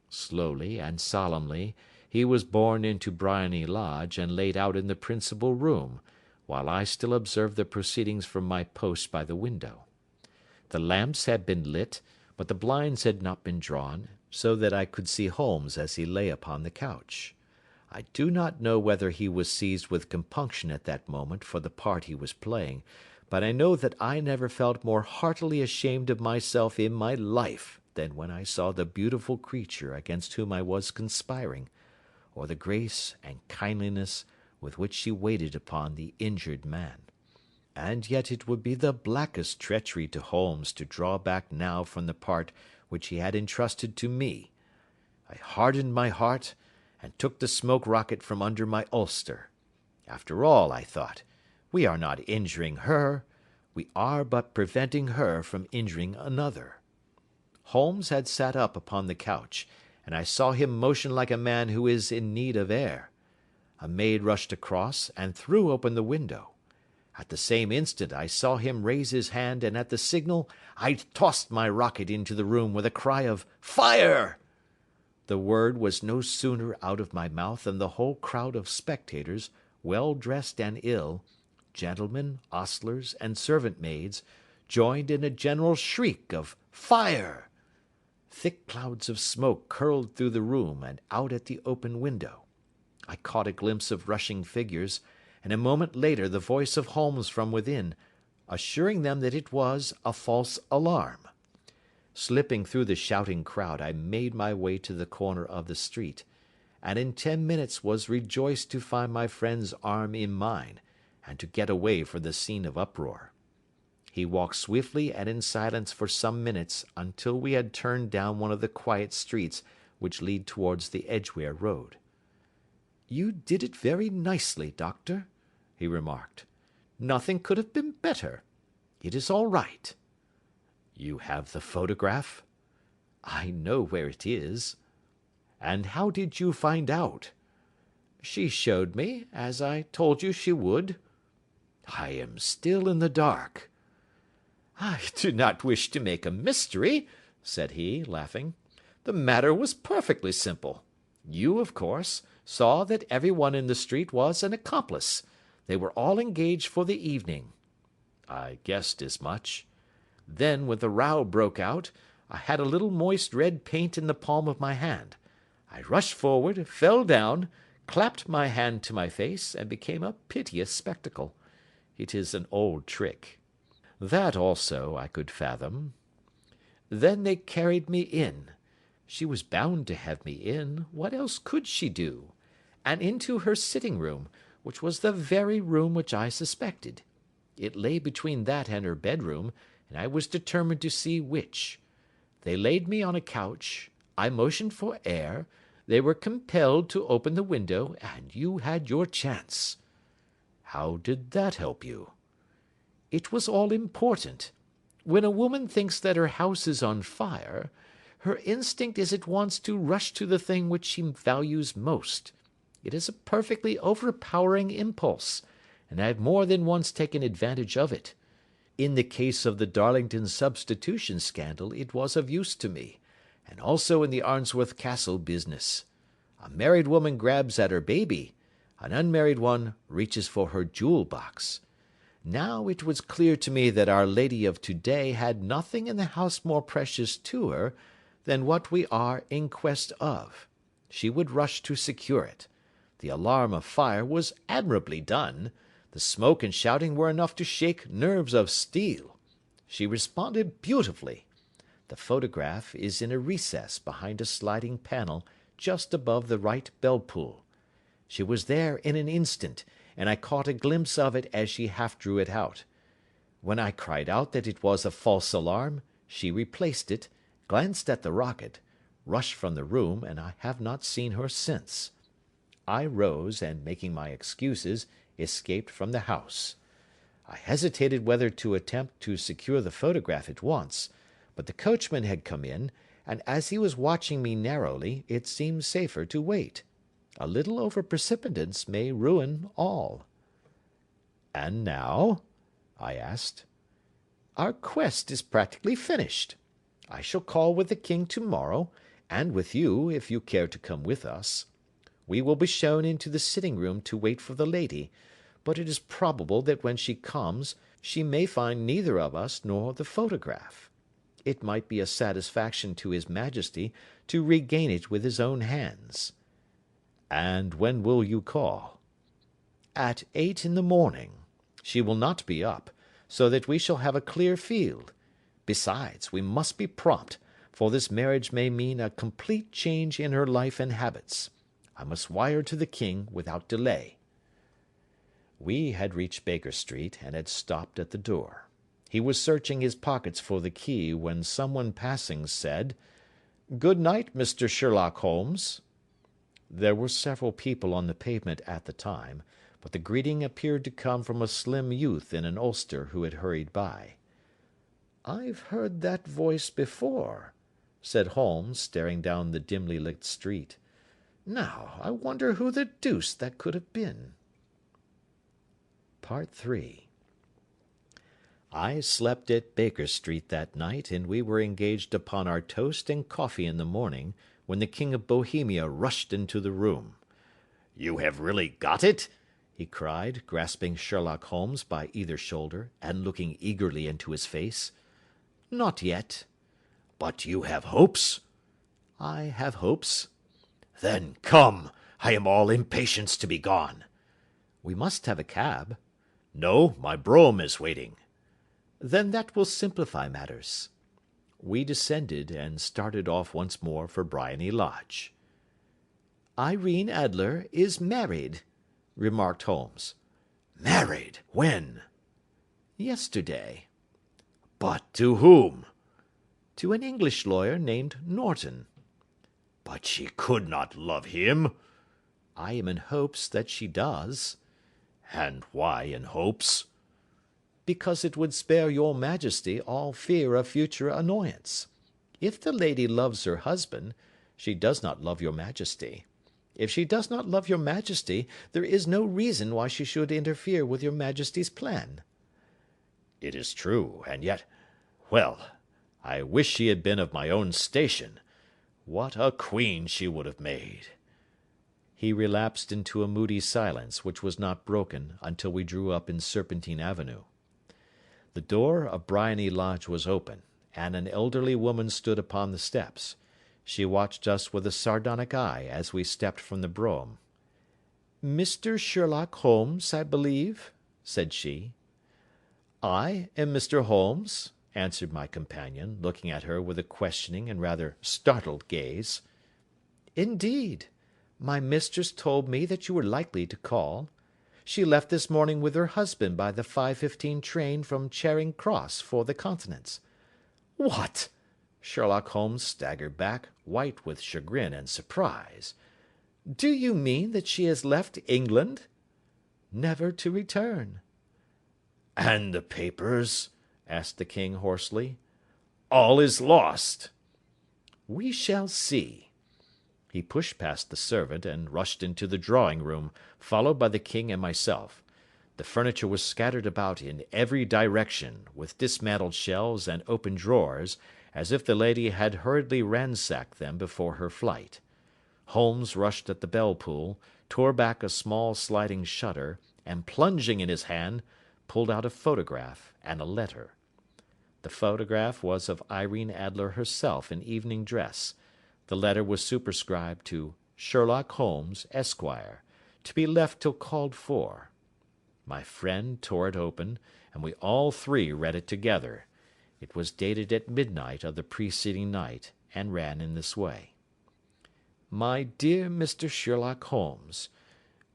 Slowly and solemnly he was borne into Briony Lodge and laid out in the principal room, while I still observed the proceedings from my post by the window. The lamps had been lit, but the blinds had not been drawn, so that I could see Holmes as he lay upon the couch. I do not know whether he was seized with compunction at that moment for the part he was playing, but I know that I never felt more heartily ashamed of myself in my life than when I saw the beautiful creature against whom I was conspiring, or the grace and kindliness with which she waited upon the injured man. And yet it would be the blackest treachery to Holmes to draw back now from the part which he had entrusted to me. I hardened my heart, and took the smoke rocket from under my ulster. After all, I thought, we are not injuring her. We are but preventing her from injuring another. Holmes had sat up upon the couch, and I saw him motion like a man who is in need of air. A maid rushed across and threw open the window. At the same instant I saw him raise his hand, and at the signal I tossed my rocket into the room with a cry of "Fire!" The word was no sooner out of my mouth than the whole crowd of spectators, well dressed and ill, gentlemen, ostlers, and servant maids, joined in a general shriek of "Fire!" Thick clouds of smoke curled through the room and out at the open window. I caught a glimpse of rushing figures, and a moment later the voice of Holmes from within, assuring them that it was a false alarm. Slipping through the shouting crowd, I made my way to the corner of the street, and in 10 minutes was rejoiced to find my friend's arm in mine, and to get away from the scene of uproar. He walked swiftly and in silence for some minutes until we had turned down one of the quiet streets which lead towards the Edgware Road. "You did it very nicely, Doctor," he remarked. "Nothing could have been better. It is all right." "You have the photograph?" "I know where it is." "And how did you find out?" "She showed me, as I told you she would." "I am still in the dark." "I do not wish to make a mystery," said he, laughing. "The matter was perfectly simple. You, of course, saw that everyone in the street was an accomplice. They were all engaged for the evening." "I guessed as much." "Then, when the row broke out, I had a little moist red paint in the palm of my hand. I rushed forward, fell down, clapped my hand to my face, and became a piteous spectacle. It is an old trick. That also I could fathom. Then they carried me in. She was bound to have me in. What else could she do? And into her sitting room, which was the very room which I suspected. It lay between that and her bedroom, and I was determined to see which. They laid me on a couch. I motioned for air. They were compelled to open the window, and you had your chance." "How did that help you?" "It was all important. When a woman thinks that her house is on fire, her instinct is at once to rush to the thing which she values most. It is a perfectly overpowering impulse, and I have more than once taken advantage of it. In the case of the Darlington substitution scandal it was of use to me, and also in the Arnsworth Castle business. A married woman grabs at her baby, an unmarried one reaches for her jewel box. Now it was clear to me that Our Lady of today had nothing in the house more precious to her than what we are in quest of. She would rush to secure it. The alarm of fire was admirably done. The smoke and shouting were enough to shake nerves of steel. She responded beautifully. The photograph is in a recess behind a sliding panel just above the right bell-pull. She was there in an instant, and I caught a glimpse of it as she half drew it out. When I cried out that it was a false alarm, she replaced it, glanced at the rocket, rushed from the room, and I have not seen her since. I rose, and making my excuses, escaped from the house. I hesitated whether to attempt to secure the photograph at once, but the coachman had come in, and as he was watching me narrowly, it seemed safer to wait. A little over-precipitance may ruin all. "And now?" I asked. "Our quest is practically finished. I shall call with the king to-morrow, and with you, if you care to come with us. We will be shown into the sitting-room to wait for the lady, but it is probable that when she comes she may find neither of us nor the photograph. It might be a satisfaction to his majesty to regain it with his own hands." "And when will you call?" "At 8 in the morning. She will not be up, so that we shall have a clear field. Besides, we must be prompt, for this marriage may mean a complete change in her life and habits. I must wire to the king without delay." We had reached Baker Street, and had stopped at the door. He was searching his pockets for the key when someone passing said, "Good night, Mr. Sherlock Holmes." There were several people on the pavement at the time, but the greeting appeared to come from a slim youth in an ulster who had hurried by. "I've heard that voice before," said Holmes, staring down the dimly lit street. "Now, I wonder who the deuce that could have been." Part 3. I slept at Baker Street that night, and we were engaged upon our toast and coffee in the morning, when the King of Bohemia rushed into the room. "You have really got it?" he cried, grasping Sherlock Holmes by either shoulder, and looking eagerly into his face. "Not yet." "But you have hopes?" "I have hopes." "Then come, I am all impatience to be gone." "We must have a cab." "No, my brougham is waiting." "Then that will simplify matters." We descended, and started off once more for Briony Lodge. "Irene Adler is married," remarked Holmes. "Married? When?" "Yesterday." "But to whom?" "To an English lawyer named Norton." "But she could not love him." "I am in hopes that she does." "And why in hopes?" "Because it would spare your majesty all fear of future annoyance. If the lady loves her husband, she does not love your majesty. If she does not love your majesty, there is no reason why she should interfere with your majesty's plan." "It is true, and yet, well, I wish she had been of my own station. What a queen she would have made!" He relapsed into a moody silence, which was not broken until we drew up in Serpentine Avenue. The door of Briony Lodge was open, and an elderly woman stood upon the steps. She watched us with a sardonic eye as we stepped from the brougham. "Mr. Sherlock Holmes, I believe?" said she. "I am Mr. Holmes," answered my companion, looking at her with a questioning and rather startled gaze. "Indeed! My mistress told me that you were likely to call. She left this morning with her husband by the 5:15 train from Charing Cross for the Continent." "What!" Sherlock Holmes staggered back, white with chagrin and surprise. "Do you mean that she has left England?" "Never to return." "And the papers?" asked the king hoarsely. "All is lost." "We shall see." He pushed past the servant, and rushed into the drawing-room, followed by the king and myself. The furniture was scattered about in every direction, with dismantled shelves and open drawers, as if the lady had hurriedly ransacked them before her flight. Holmes rushed at the bell-pull, tore back a small sliding shutter, and, plunging in his hand, pulled out a photograph and a letter. The photograph was of Irene Adler herself in evening dress. The letter was superscribed to Sherlock Holmes, Esquire, to be left till called for. My friend tore it open, and we all three read it together. It was dated at midnight of the preceding night, and ran in this way: "My dear Mr. Sherlock Holmes,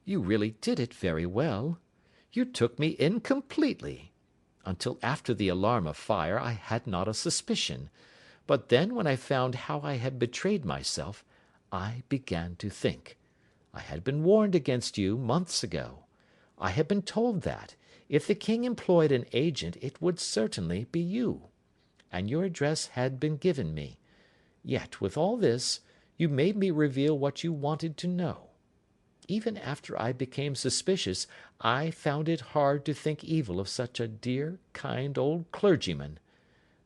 you really did it very well. You took me in completely. Until after the alarm of fire I had not a suspicion. But then, when I found how I had betrayed myself, I began to think. I had been warned against you months ago. I had been told that, if the king employed an agent, it would certainly be you. And your address had been given me. Yet, with all this, you made me reveal what you wanted to know. Even after I became suspicious, I found it hard to think evil of such a dear, kind old clergyman.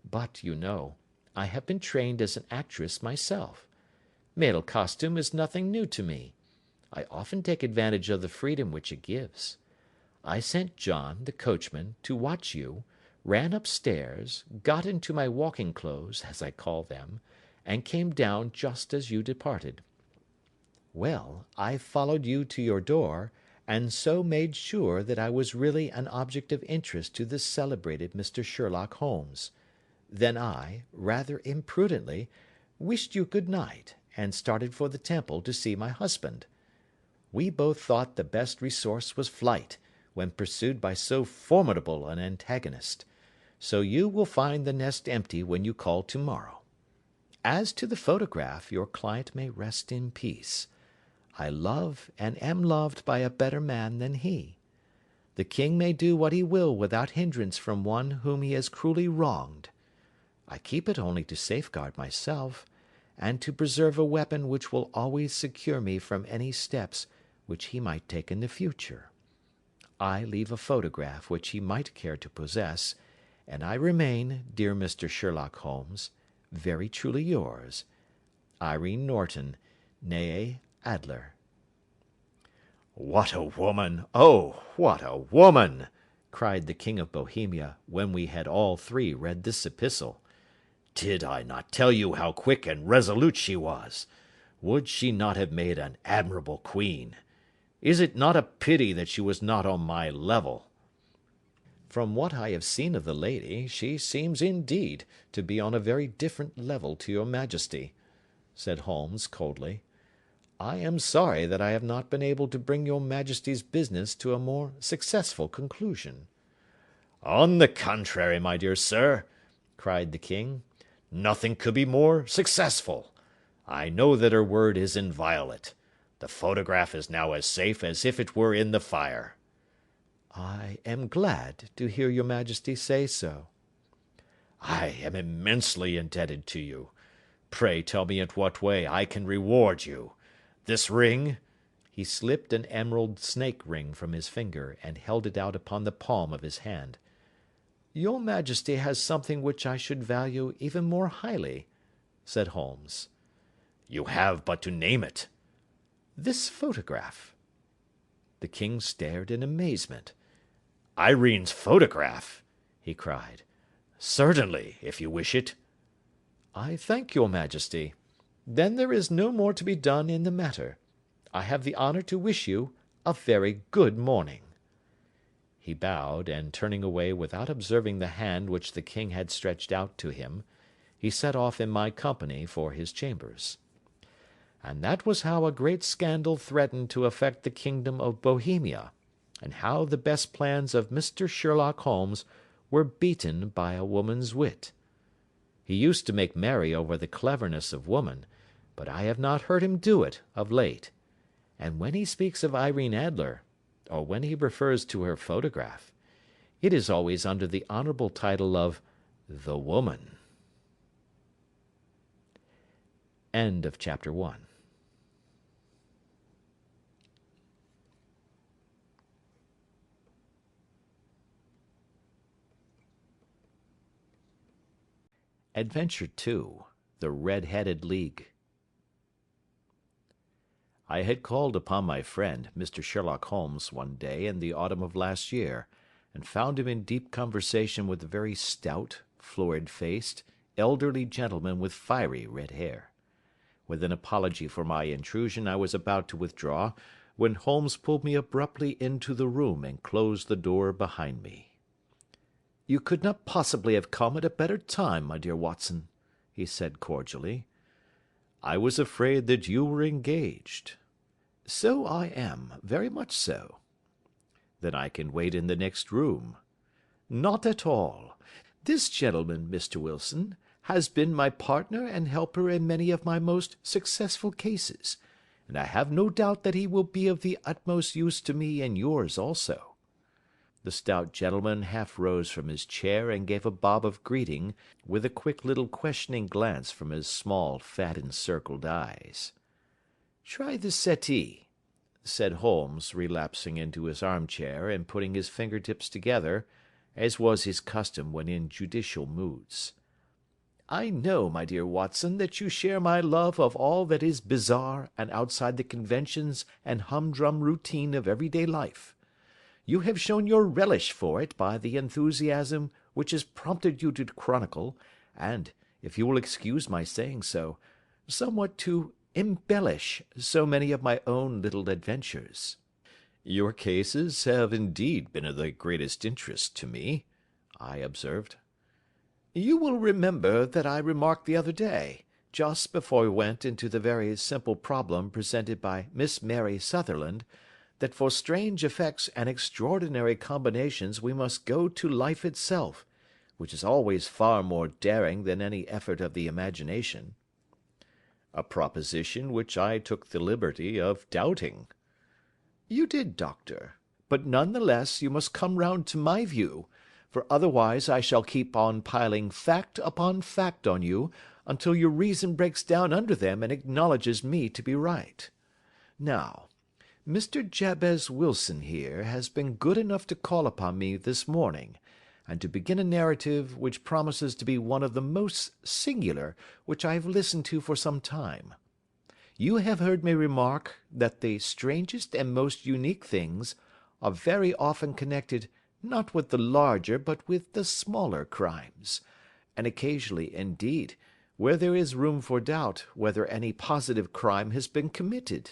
But, you know, I have been trained as an actress myself. Male costume is nothing new to me. I often take advantage of the freedom which it gives. I sent John, the coachman, to watch you, ran upstairs, got into my walking clothes, as I call them, and came down just as you departed. Well, I followed you to your door, and so made sure that I was really an object of interest to the celebrated Mr. Sherlock Holmes. Then I, rather imprudently, wished you good night, and started for the Temple to see my husband. We both thought the best resource was flight, when pursued by so formidable an antagonist. So you will find the nest empty when you call to-morrow. As to the photograph, your client may rest in peace. I love and am loved by a better man than he. The king may do what he will without hindrance from one whom he has cruelly wronged. I keep it only to safeguard myself, and to preserve a weapon which will always secure me from any steps which he might take in the future. I leave a photograph which he might care to possess, and I remain, dear Mr. Sherlock Holmes, very truly yours, Irene Norton, née Adler. What a woman! Oh, what a woman! cried the King of Bohemia, when we had all three read this epistle. Did I not tell you how quick and resolute she was? Would she not have made an admirable queen? Is it not a pity that she was not on my level? From what I have seen of the lady, she seems indeed to be on a very different level to your majesty, said Holmes coldly. I am sorry that I have not been able to bring your majesty's business to a more successful conclusion. On the contrary, my dear sir, cried the king, nothing could be more successful. I know that her word is inviolate. The photograph is now as safe as if it were in the fire. I am glad to hear your majesty say so. I am immensely indebted to you. Pray tell me in what way I can reward you. This ring—" He slipped an emerald snake ring from his finger, and held it out upon the palm of his hand. "Your majesty has something which I should value even more highly," said Holmes. "You have but to name it." "This photograph." The king stared in amazement. "Irene's photograph!" he cried. "Certainly, if you wish it." "I thank your majesty. Then there is no more to be done in the matter. I have the honour to wish you a very good morning." He bowed, and turning away without observing the hand which the king had stretched out to him, he set off in my company for his chambers. And that was how a great scandal threatened to affect the kingdom of Bohemia, and how the best plans of Mr. Sherlock Holmes were beaten by a woman's wit. He used to make merry over the cleverness of woman, but I have not heard him do it of late, and when he speaks of Irene Adler, or when he refers to her photograph, it is always under the honourable title of the woman. End of chapter 1. Adventure 2. The Red-Headed League. I had called upon my friend, Mr. Sherlock Holmes, one day in the autumn of last year, and found him in deep conversation with a very stout, florid-faced, elderly gentleman with fiery red hair. With an apology for my intrusion, I was about to withdraw, when Holmes pulled me abruptly into the room and closed the door behind me. "You could not possibly have come at a better time, my dear Watson," he said cordially. "I was afraid that you were engaged." "So I am, very much so." "Then I can wait in the next room." "Not at all. This gentleman, Mr. Wilson, has been my partner and helper in many of my most successful cases, and I have no doubt that he will be of the utmost use to me and yours also." The stout gentleman half rose from his chair and gave a bob of greeting, with a quick little questioning glance from his small, fat encircled eyes. "Try the settee," said Holmes, relapsing into his armchair and putting his fingertips together, as was his custom when in judicial moods. "I know, my dear Watson, that you share my love of all that is bizarre and outside the conventions and humdrum routine of everyday life. You have shown your relish for it by the enthusiasm which has prompted you to chronicle, and, if you will excuse my saying so, somewhat to embellish so many of my own little adventures." "Your cases have indeed been of the greatest interest to me," I observed. "You will remember that I remarked the other day, just before we went into the very simple problem presented by Miss Mary Sutherland, that for strange effects and extraordinary combinations we must go to life itself, which is always far more daring than any effort of the imagination." A proposition which I took the liberty of doubting. You did, doctor, but none the less you must come round to my view, for otherwise I shall keep on piling fact upon fact on you until your reason breaks down under them and acknowledges me to be right. Now, Mr. Jabez Wilson here has been good enough to call upon me this morning, and to begin a narrative which promises to be one of the most singular which I have listened to for some time. You have heard me remark that the strangest and most unique things are very often connected not with the larger but with the smaller crimes, and occasionally, indeed, where there is room for doubt whether any positive crime has been committed.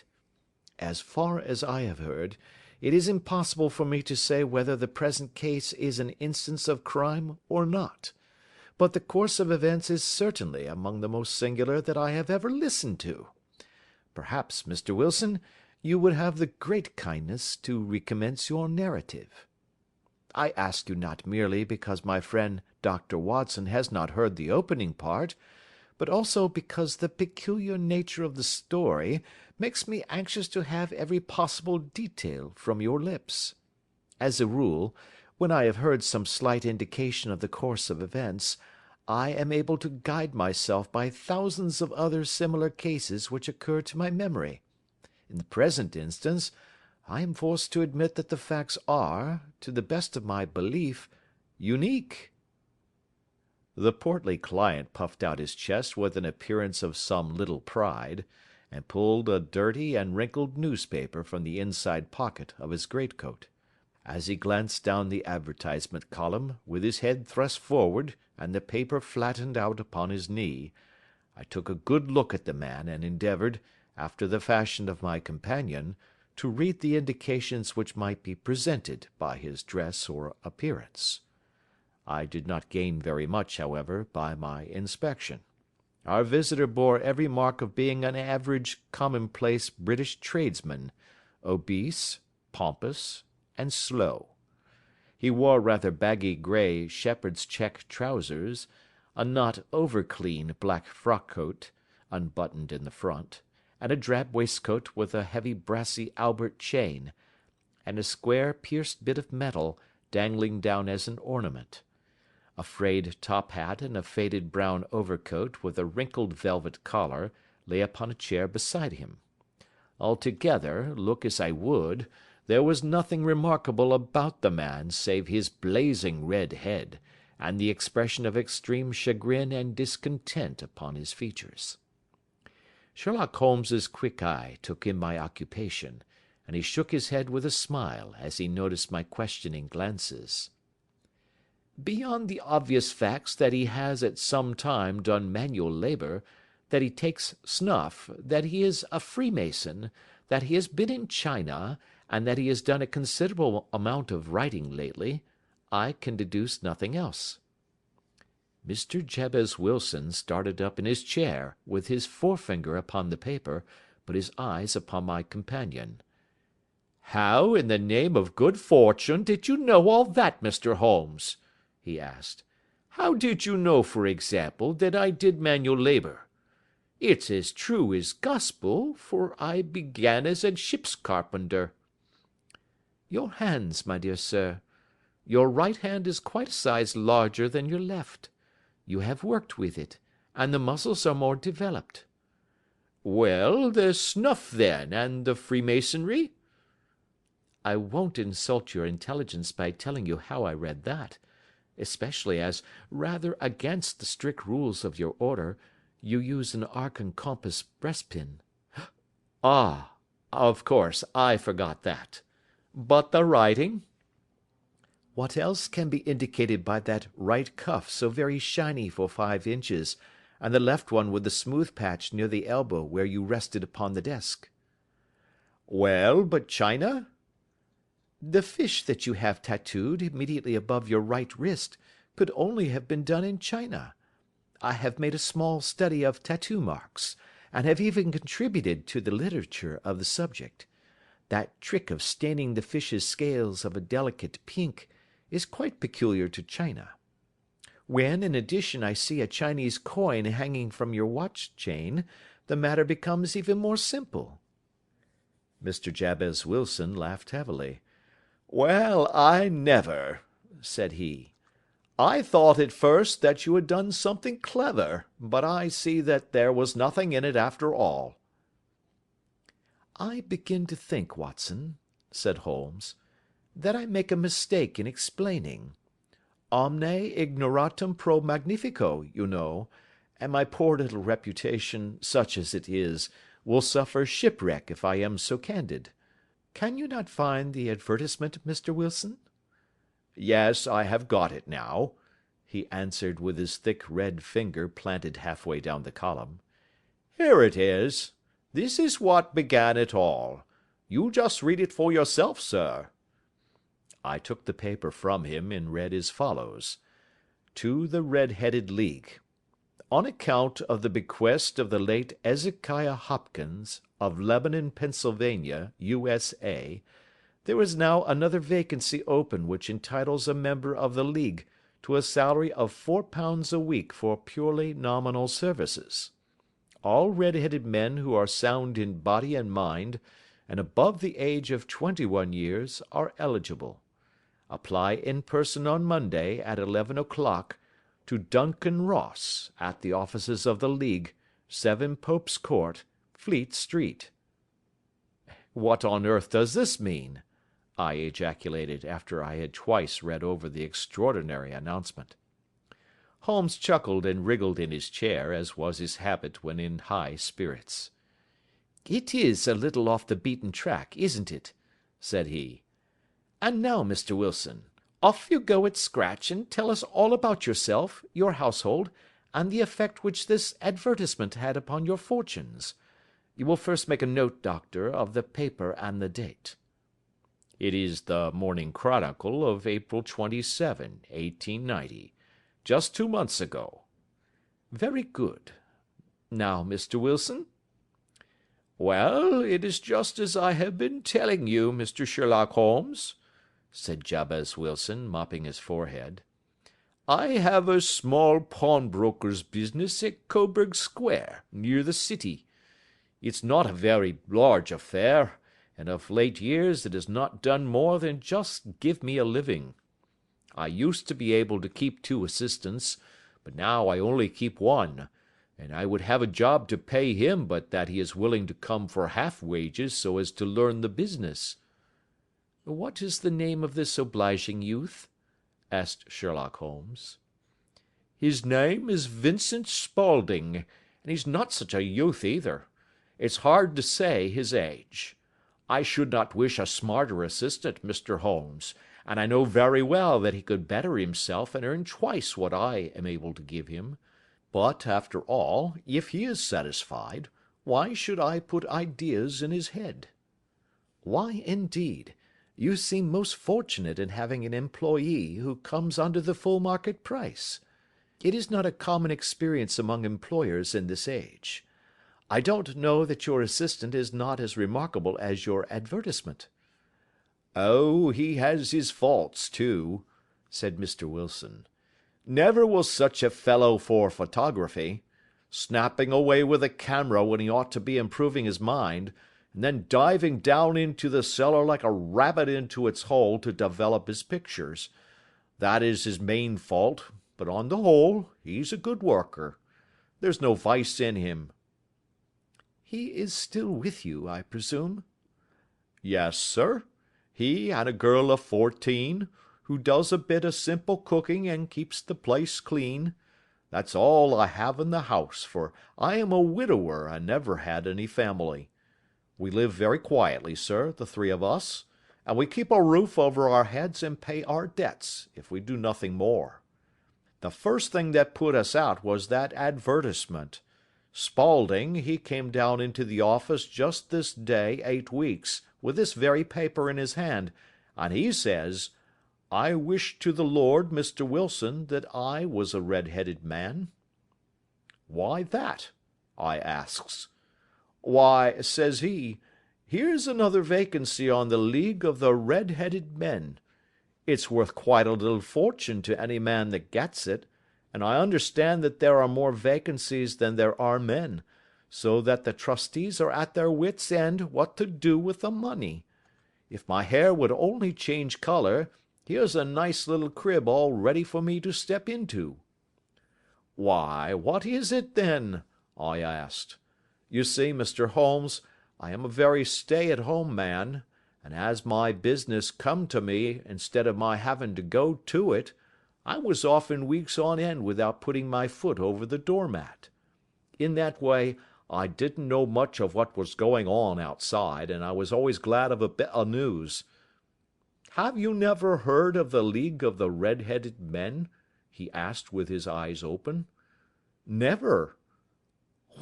As far as I have heard, it is impossible for me to say whether the present case is an instance of crime or not, but the course of events is certainly among the most singular that I have ever listened to. Perhaps, Mr. Wilson, you would have the great kindness to recommence your narrative. I ask you not merely because my friend Dr. Watson has not heard the opening part, but also because the peculiar nature of the story makes me anxious to have every possible detail from your lips. As a rule, when I have heard some slight indication of the course of events, I am able to guide myself by thousands of other similar cases which occur to my memory. In the present instance, I am forced to admit that the facts are, to the best of my belief, unique." The portly client puffed out his chest with an appearance of some little pride, and pulled a dirty and wrinkled newspaper from the inside pocket of his greatcoat. As he glanced down the advertisement column, with his head thrust forward and the paper flattened out upon his knee, I took a good look at the man and endeavoured, after the fashion of my companion, to read the indications which might be presented by his dress or appearance. I did not gain very much, however, by my inspection. Our visitor bore every mark of being an average, commonplace British tradesman, obese, pompous, and slow. He wore rather baggy grey shepherd's check trousers, a not over-clean black frock-coat, unbuttoned in the front, and a drab waistcoat with a heavy brassy Albert chain, and a square pierced bit of metal dangling down as an ornament. A frayed top hat and a faded brown overcoat with a wrinkled velvet collar lay upon a chair beside him. Altogether, look as I would, there was nothing remarkable about the man save his blazing red head, and the expression of extreme chagrin and discontent upon his features. Sherlock Holmes's quick eye took in my occupation, and he shook his head with a smile as he noticed my questioning glances. "Beyond the obvious facts that he has at some time done manual labour, that he takes snuff, that he is a Freemason, that he has been in China, and that he has done a considerable amount of writing lately, I can deduce nothing else." Mr. Jabez Wilson started up in his chair, with his forefinger upon the paper, but his eyes upon my companion. "How, in the name of good fortune, did you know all that, Mr. Holmes?" he asked. "How did you know, for example, that I did manual labour? It's as true as gospel, for I began as a ship's carpenter." "Your hands, my dear sir. Your right hand is quite a size larger than your left. You have worked with it, and the muscles are more developed." "Well, the snuff, then, and the Freemasonry?" "I won't insult your intelligence by telling you how I read that, especially as, rather against the strict rules of your order, you use an arc and compass breastpin." "Ah, of course, I forgot that. But the writing?" "What else can be indicated by that right cuff so very shiny for 5 inches, and the left one with the smooth patch near the elbow where you rested upon the desk?" "Well, but China?" "The fish that you have tattooed immediately above your right wrist could only have been done in China. I have made a small study of tattoo marks, and have even contributed to the literature of the subject. That trick of staining the fish's scales of a delicate pink is quite peculiar to China. When, in addition, I see a Chinese coin hanging from your watch chain, the matter becomes even more simple." Mr. Jabez Wilson laughed heavily. "Well, I never," said he. "I thought at first that you had done something clever, but I see that there was nothing in it after all." "I begin to think, Watson," said Holmes, "that I make a mistake in explaining. Omne ignoratum pro magnifico, you know, and my poor little reputation, such as it is, will suffer shipwreck if I am so candid. Can you not find the advertisement, Mr. Wilson?" "Yes, I have got it now," he answered with his thick red finger planted halfway down the column. "Here it is. This is what began it all. You just read it for yourself, sir." I took the paper from him and read as follows: "To the Red-Headed League. On account of the bequest of the late Ezekiah Hopkins, of Lebanon, Pennsylvania, U.S.A., there is now another vacancy open which entitles a member of the League to a salary of £4 a week for purely nominal services. All red-headed men who are sound in body and mind, and above the age of 21 years, are eligible. Apply in person on Monday at 11 o'clock to Duncan Ross, at the offices of the League, 7 Pope's Court, Fleet Street." "What on earth does this mean?" I ejaculated after I had twice read over the extraordinary announcement. Holmes chuckled and wriggled in his chair, as was his habit when in high spirits. "It is a little off the beaten track, isn't it?" said he. "And now, Mr. Wilson, off you go at scratch and tell us all about yourself, your household, and the effect which this advertisement had upon your fortunes. You will first make a note, Doctor, of the paper and the date." "It is the Morning Chronicle of April 27, 1890, just 2 months ago." "Very good. Now, Mr. Wilson?" "Well, it is just as I have been telling you, Mr. Sherlock Holmes," said Jabez Wilson, mopping his forehead. "I have a small pawnbroker's business at Coburg Square, near the city. It's not a very large affair, and of late years it has not done more than just give me a living. I used to be able to keep 2 assistants, but now I only keep 1, and I would have a job to pay him but that he is willing to come for half wages so as to learn the business." "What is the name of this obliging youth?" asked Sherlock Holmes. "His name is Vincent Spaulding, and he's not such a youth either. It's hard to say his age. I should not wish a smarter assistant, Mr. Holmes, and I know very well that he could better himself and earn twice what I am able to give him. But, after all, if he is satisfied, why should I put ideas in his head?" "Why, indeed? You seem most fortunate in having an employee who comes under the full market price. It is not a common experience among employers in this age. I don't know that your assistant is not as remarkable as your advertisement." "Oh, he has his faults, too," said Mr. Wilson. "Never was such a fellow for photography. Snapping away with a camera when he ought to be improving his mind, and then diving down into the cellar like a rabbit into its hole to develop his pictures. That is his main fault, but on the whole he's a good worker. There's no vice in him." "He is still with you, I presume?" "Yes, sir. He and a girl of 14, who does a bit of simple cooking and keeps the place clean. That's all I have in the house, for I am a widower and never had any family. We live very quietly, sir, the 3 of us, and we keep a roof over our heads and pay our debts, if we do nothing more. The first thing that put us out was that advertisement. Spaulding, he came down into the office just this day 8 weeks, with this very paper in his hand, and he says, 'I wish to the Lord, Mr. Wilson, that I was a red-headed man.' 'Why that?' I asks. 'Why,' says he, 'here's another vacancy on the League of the Red-Headed Men. It's worth quite a little fortune to any man that gets it, and I understand that there are more vacancies than there are men, so that the trustees are at their wits' end what to do with the money. If my hair would only change color, here's a nice little crib all ready for me to step into." "Why, what is it, then?" I asked. "You see, Mr. Holmes, I am a very stay-at-home man, and as my business come to me instead of my having to go to it, I was often weeks on end without putting my foot over the doormat. In that way, I didn't know much of what was going on outside, and I was always glad of a bit of news. Have you never heard of the League of the Red-Headed Men?" he asked with his eyes open. "Never."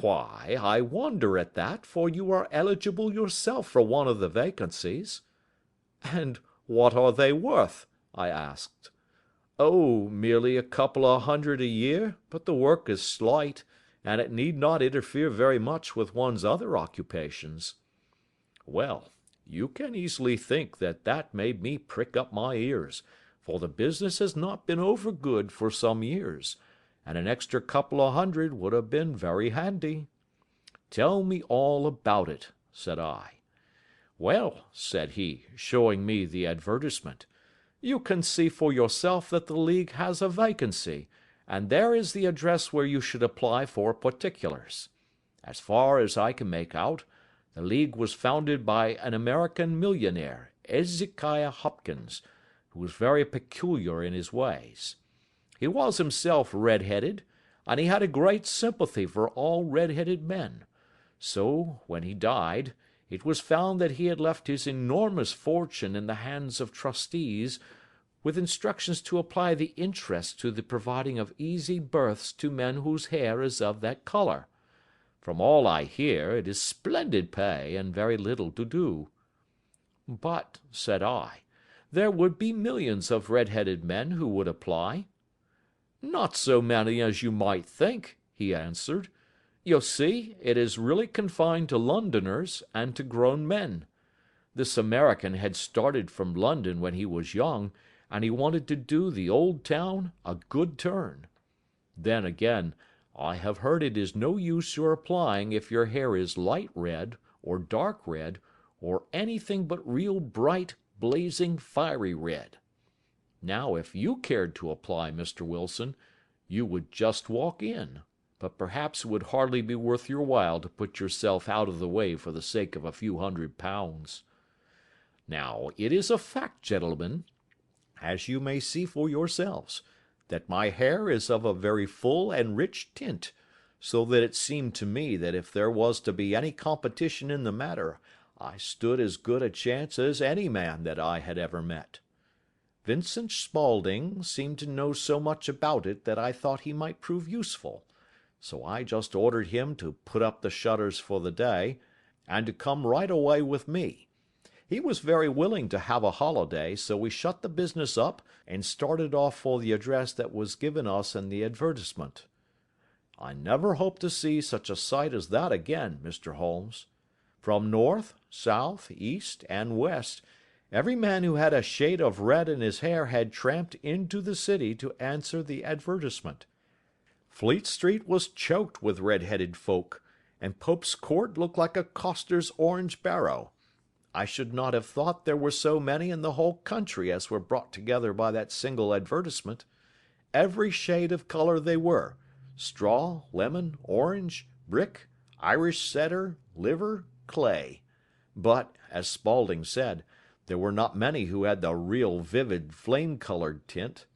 "Why, I wonder at that, for you are eligible yourself for one of the vacancies." "And what are they worth?" I asked. "Oh, merely a couple of hundred a year, but the work is slight, and it need not interfere very much with one's other occupations." Well, you can easily think that that made me prick up my ears, for the business has not been over good for some years, and an extra couple of hundred would have been very handy. "Tell me all about it," said I. "Well," said he, showing me the advertisement, "you can see for yourself that the League has a vacancy, and there is the address where you should apply for particulars. As far as I can make out, the League was founded by an American millionaire, Ezekiah Hopkins, who was very peculiar in his ways. He was himself red-headed, and he had a great sympathy for all red-headed men. So, when he died, it was found that he had left his enormous fortune in the hands of trustees, with instructions to apply the interest to the providing of easy berths to men whose hair is of that color. From all I hear, it is splendid pay and very little to do." "But," said I, "there would be millions of red-headed men who would apply." "Not so many as you might think," he answered. "You see, it is really confined to Londoners and to grown men. This American had started from London when he was young, and he wanted to do the old town a good turn. Then, again, I have heard it is no use your applying if your hair is light red, or dark red, or anything but real bright, blazing, fiery red. Now, if you cared to apply, Mr. Wilson, you would just walk in, but perhaps it would hardly be worth your while to put yourself out of the way for the sake of a few £100. Now, it is a fact, gentlemen, as you may see for yourselves, that my hair is of a very full and rich tint, so that it seemed to me that if there was to be any competition in the matter, I stood as good a chance as any man that I had ever met. Vincent Spaulding seemed to know so much about it that I thought he might prove useful, so I just ordered him to put up the shutters for the day, and to come right away with me. He was very willing to have a holiday, so we shut the business up and started off for the address that was given us in the advertisement. I never hope to see such a sight as that again, Mr. Holmes. From north, south, east, and west, every man who had a shade of red in his hair had tramped into the city to answer the advertisement. Fleet Street was choked with red-headed folk, and Pope's Court looked like a coster's orange barrow. I should not have thought there were so many in the whole country as were brought together by that single advertisement. Every shade of color they were, straw, lemon, orange, brick, Irish setter, liver, clay. But, as Spaulding said, there were not many who had the real vivid flame-colored tint.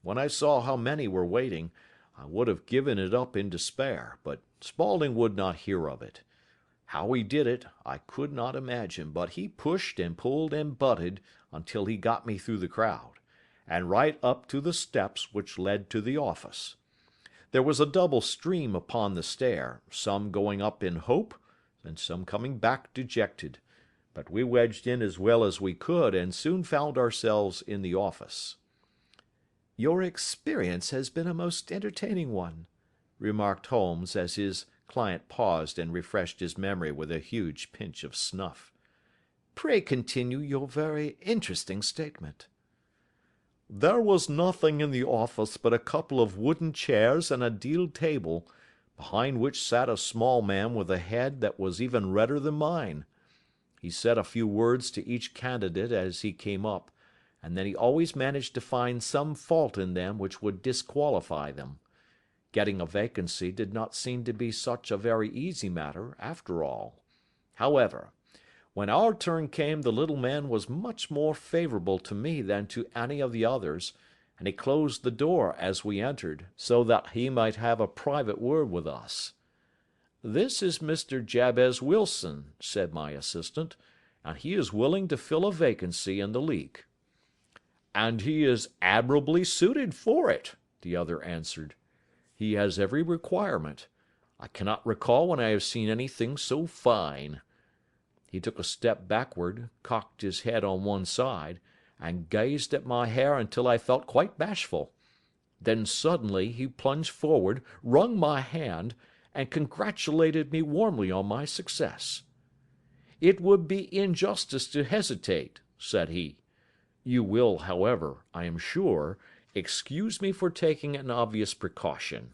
When I saw how many were waiting, I would have given it up in despair, but Spaulding would not hear of it. How he did it, I could not imagine, but he pushed and pulled and butted until he got me through the crowd, and right up to the steps which led to the office. There was a double stream upon the stair, some going up in hope, and some coming back dejected, but we wedged in as well as we could, and soon found ourselves in the office. "Your experience has been a most entertaining one," remarked Holmes, as his client paused and refreshed his memory with a huge pinch of snuff. "Pray continue your very interesting statement." "There was nothing in the office but a couple of wooden chairs and a deal table, behind which sat a small man with a head that was even redder than mine. He said a few words to each candidate as he came up, and then he always managed to find some fault in them which would disqualify them. Getting a vacancy did not seem to be such a very easy matter, after all. However, when our turn came, the little man was much more favourable to me than to any of the others, and he closed the door as we entered, so that he might have a private word with us. "This is Mr. Jabez Wilson," said my assistant, "and he is willing to fill a vacancy in the league." "And he is admirably suited for it," the other answered. "He has every requirement. I cannot recall when I have seen anything so fine." He took a step backward, cocked his head on one side, and gazed at my hair until I felt quite bashful. Then suddenly he plunged forward, wrung my hand, and congratulated me warmly on my success. "It would be injustice to hesitate," said he. "You will, however, I am sure, excuse me for taking an obvious precaution."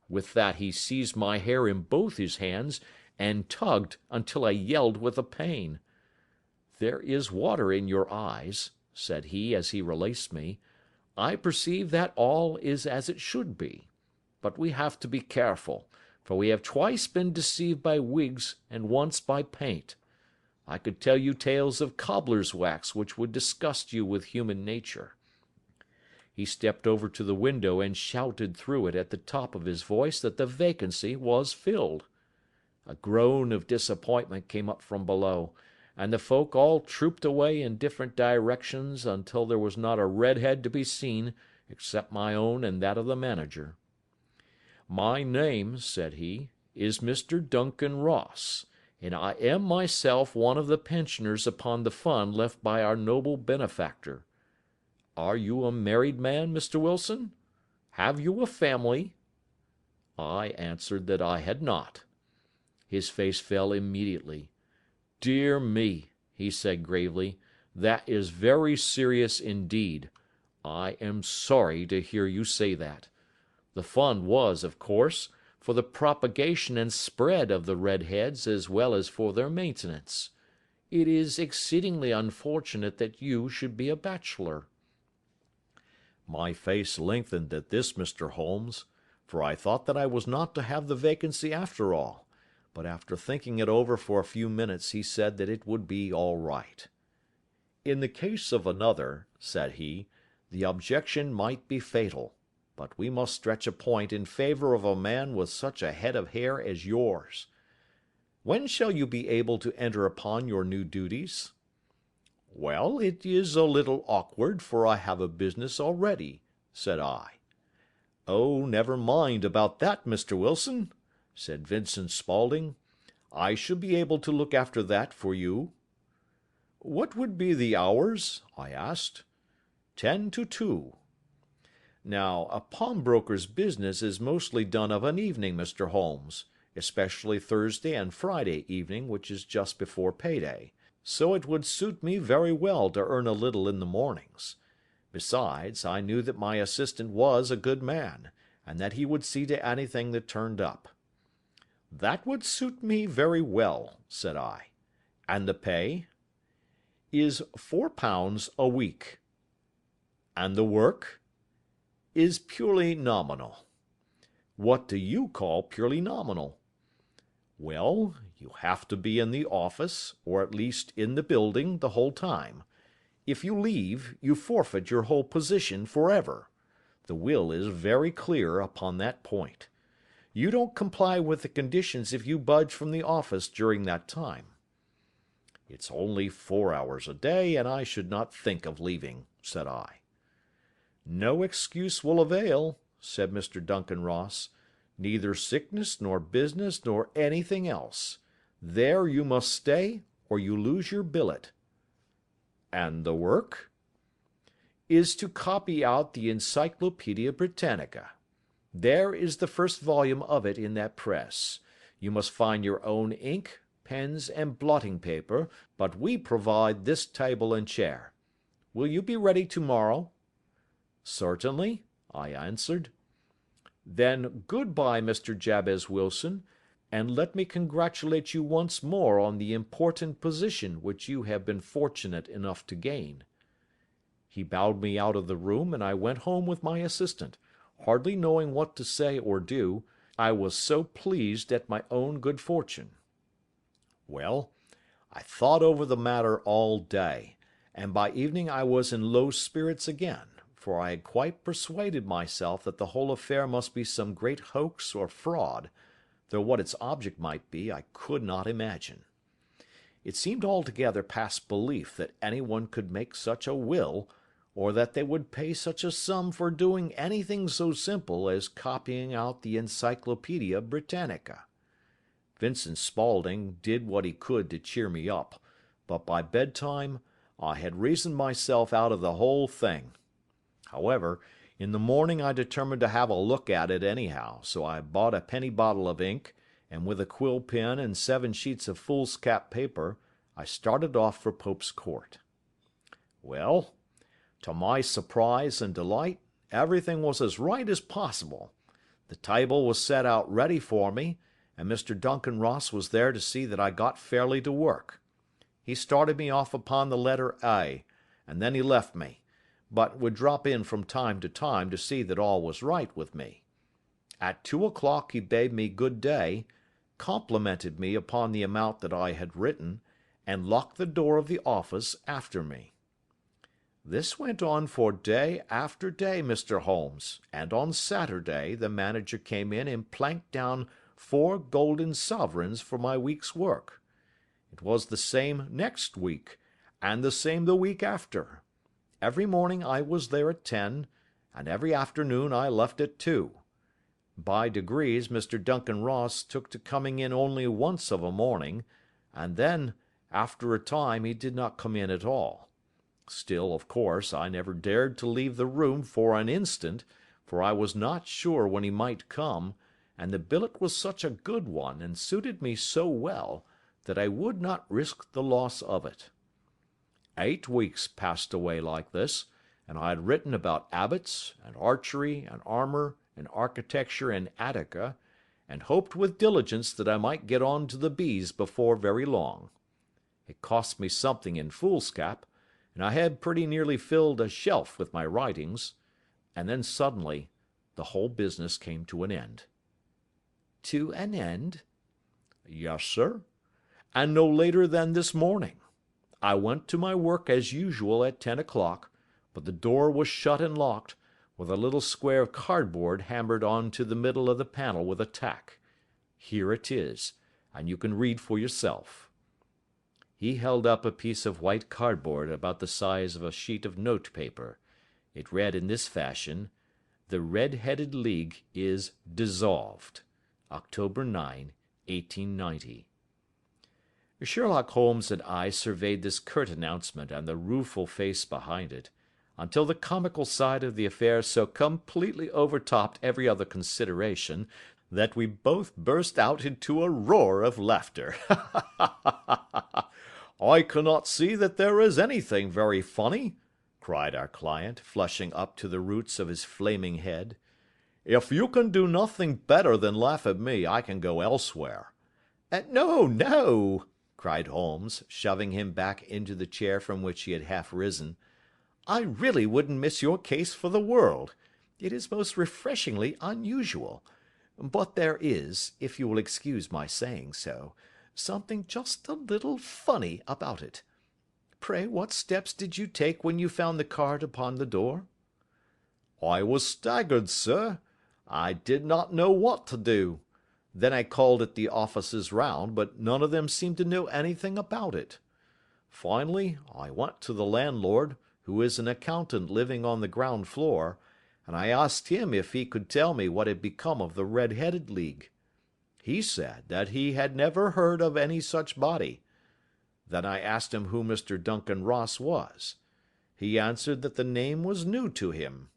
With that he seized my hair in both his hands and tugged until I yelled with the pain. "There is water in your eyes," said he as he released me. "I perceive that all is as it should be. But we have to be careful, for we have twice been deceived by wigs and once by paint. I could tell you tales of cobbler's wax which would disgust you with human nature." He stepped over to the window and shouted through it at the top of his voice that the vacancy was filled. A groan of disappointment came up from below, and the folk all trooped away in different directions until there was not a red head to be seen except my own and that of the manager. "My name," said he, "is Mr. Duncan Ross, and I am myself one of the pensioners upon the fund left by our noble benefactor. Are you a married man, Mr. Wilson? Have you a family?" I answered that I had not. His face fell immediately. "Dear me," he said gravely, "that is very serious indeed. I am sorry to hear you say that. The fund was, of course, for the propagation and spread of the red heads as well as for their maintenance. It is exceedingly unfortunate that you should be a bachelor." My face lengthened at this, Mr. Holmes, for I thought that I was not to have the vacancy after all, but after thinking it over for a few minutes he said that it would be all right. "In the case of another," said he, "the objection might be fatal, but we must stretch a point in favor of a man with such a head of hair as yours. When shall you be able to enter upon your new duties?" "Well, it is a little awkward, for I have a business already," said I. "Oh, never mind about that, Mr. Wilson," said Vincent Spaulding. "I shall be able to look after that for you." "What would be the hours?" I asked. 10 to 2. Now, a pawnbroker's business is mostly done of an evening, Mr. Holmes, especially Thursday and Friday evening, which is just before payday. So it would suit me very well to earn a little in the mornings. Besides, I knew that my assistant was a good man, and that he would see to anything that turned up. "That would suit me very well," said I. "And the pay?" "Is £4 a week." "And the work?" "Is purely nominal." "What do you call purely nominal?" "Well, you have to be in the office, or at least in the building, the whole time. If you leave, you forfeit your whole position forever. The will is very clear upon that point. You don't comply with the conditions if you budge from the office during that time." "It's only 4 hours a day, and I should not think of leaving," said I. "No excuse will avail," said Mr. Duncan Ross. "Neither sickness nor business nor anything else. There you must stay, or you lose your billet." "And the work?" "Is to copy out the Encyclopaedia Britannica. There is the first volume of it in that press. You must find your own ink, pens, and blotting paper, but we provide this table and chair. Will you be ready tomorrow?" "Certainly," I answered. Then good-bye, Mr. Jabez Wilson, and let me congratulate you once more on the important position which you have been fortunate enough to gain." He bowed me out of the room, and I went home with my assistant, hardly knowing what to say or do, I was so pleased at my own good fortune. Well, I thought over the matter all day, and by evening I was in low spirits again, for I had quite persuaded myself that the whole affair must be some great hoax or fraud, though what its object might be I could not imagine. It seemed altogether past belief that anyone could make such a will, or that they would pay such a sum for doing anything so simple as copying out the Encyclopaedia Britannica. Vincent Spaulding did what he could to cheer me up, but by bedtime I had reasoned myself out of the whole thing. However, in the morning I determined to have a look at it anyhow, so I bought a penny bottle of ink, and with a quill pen and 7 sheets of foolscap paper, I started off for Pope's Court. Well, to my surprise and delight, everything was as right as possible. The table was set out ready for me, and Mr. Duncan Ross was there to see that I got fairly to work. He started me off upon the letter A, and then he left me, but would drop in from time to time to see that all was right with me. At 2 o'clock he bade me good day, complimented me upon the amount that I had written, and locked the door of the office after me. This went on for day after day, Mr. Holmes, and on Saturday the manager came in and planked down 4 golden sovereigns for my week's work. It was the same next week, and the same the week after. Every morning I was there at 10, and every afternoon I left at 2. By degrees Mr. Duncan Ross took to coming in only once of a morning, and then, after a time, he did not come in at all. Still, of course, I never dared to leave the room for an instant, for I was not sure when he might come, and the billet was such a good one, and suited me so well, that I would not risk the loss of it. 8 weeks passed away like this, and I had written about abbots, and archery, and armour, and architecture in Attica, and hoped with diligence that I might get on to the bees before very long. It cost me something in foolscap, and I had pretty nearly filled a shelf with my writings, and then suddenly the whole business came to an end. To an end? Yes, sir, and no later than this morning. I went to my work as usual at 10 o'clock, but the door was shut and locked, with a little square of cardboard hammered on to the middle of the panel with a tack. Here it is, and you can read for yourself. He held up a piece of white cardboard about the size of a sheet of note-paper. It read in this fashion: "The Red-Headed League is dissolved. October 9, 1890. Sherlock Holmes and I surveyed this curt announcement and the rueful face behind it, until the comical side of the affair so completely overtopped every other consideration that we both burst out into a roar of laughter. "I cannot see that there is anything very funny," cried our client, flushing up to the roots of his flaming head. "If you can do nothing better than laugh at me, I can go elsewhere." "No, no," cried Holmes, shoving him back into the chair from which he had half risen. "I really wouldn't miss your case for the world. It is most refreshingly unusual. But there is, if you will excuse my saying so, something just a little funny about it. Pray, what steps did you take when you found the card upon the door?" "I was staggered, sir. I did not know what to do. Then I called at the offices round, but none of them seemed to know anything about it. Finally, I went to the landlord, who is an accountant living on the ground floor, and I asked him if he could tell me what had become of the Red-Headed League. He said that he had never heard of any such body. Then I asked him who Mr. Duncan Ross was. He answered that the name was new to him.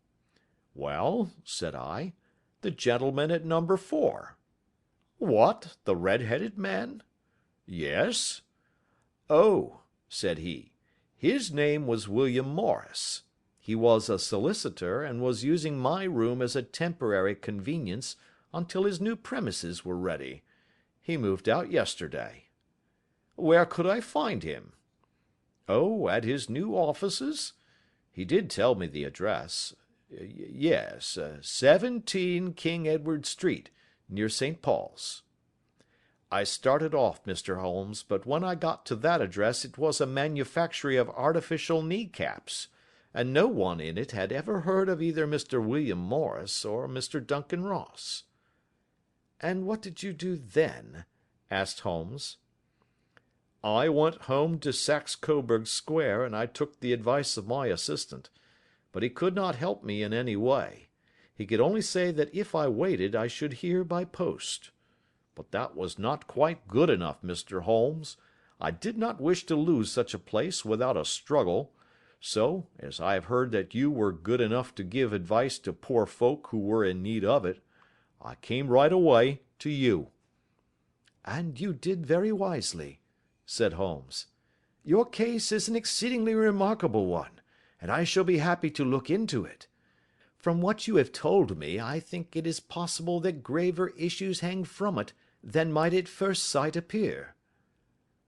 "Well," said I, "the gentleman at number 4. "What, the red-headed man?" "Yes." "Oh," said he, "his name was William Morris. He was a solicitor, and was using my room as a temporary convenience until his new premises were ready. He moved out yesterday." "Where could I find him?" "Oh, at his new offices? He did tell me the address. Yes, 17 King Edward Street, near St. Paul's." "I started off, Mr. Holmes, but when I got to that address it was a manufactory of artificial knee-caps, and no one in it had ever heard of either Mr. William Morris or Mr. Duncan Ross." "And what did you do then?" asked Holmes. "I went home to Saxe Coburg Square, and I took the advice of my assistant. But he could not help me in any way. He could only say that if I waited I should hear by post. But that was not quite good enough, Mr. Holmes. I did not wish to lose such a place without a struggle. So, as I have heard that you were good enough to give advice to poor folk who were in need of it, I came right away to you." "And you did very wisely," said Holmes. "Your case is an exceedingly remarkable one, and I shall be happy to look into it. From what you have told me, I think it is possible that graver issues hang from it than might at first sight appear."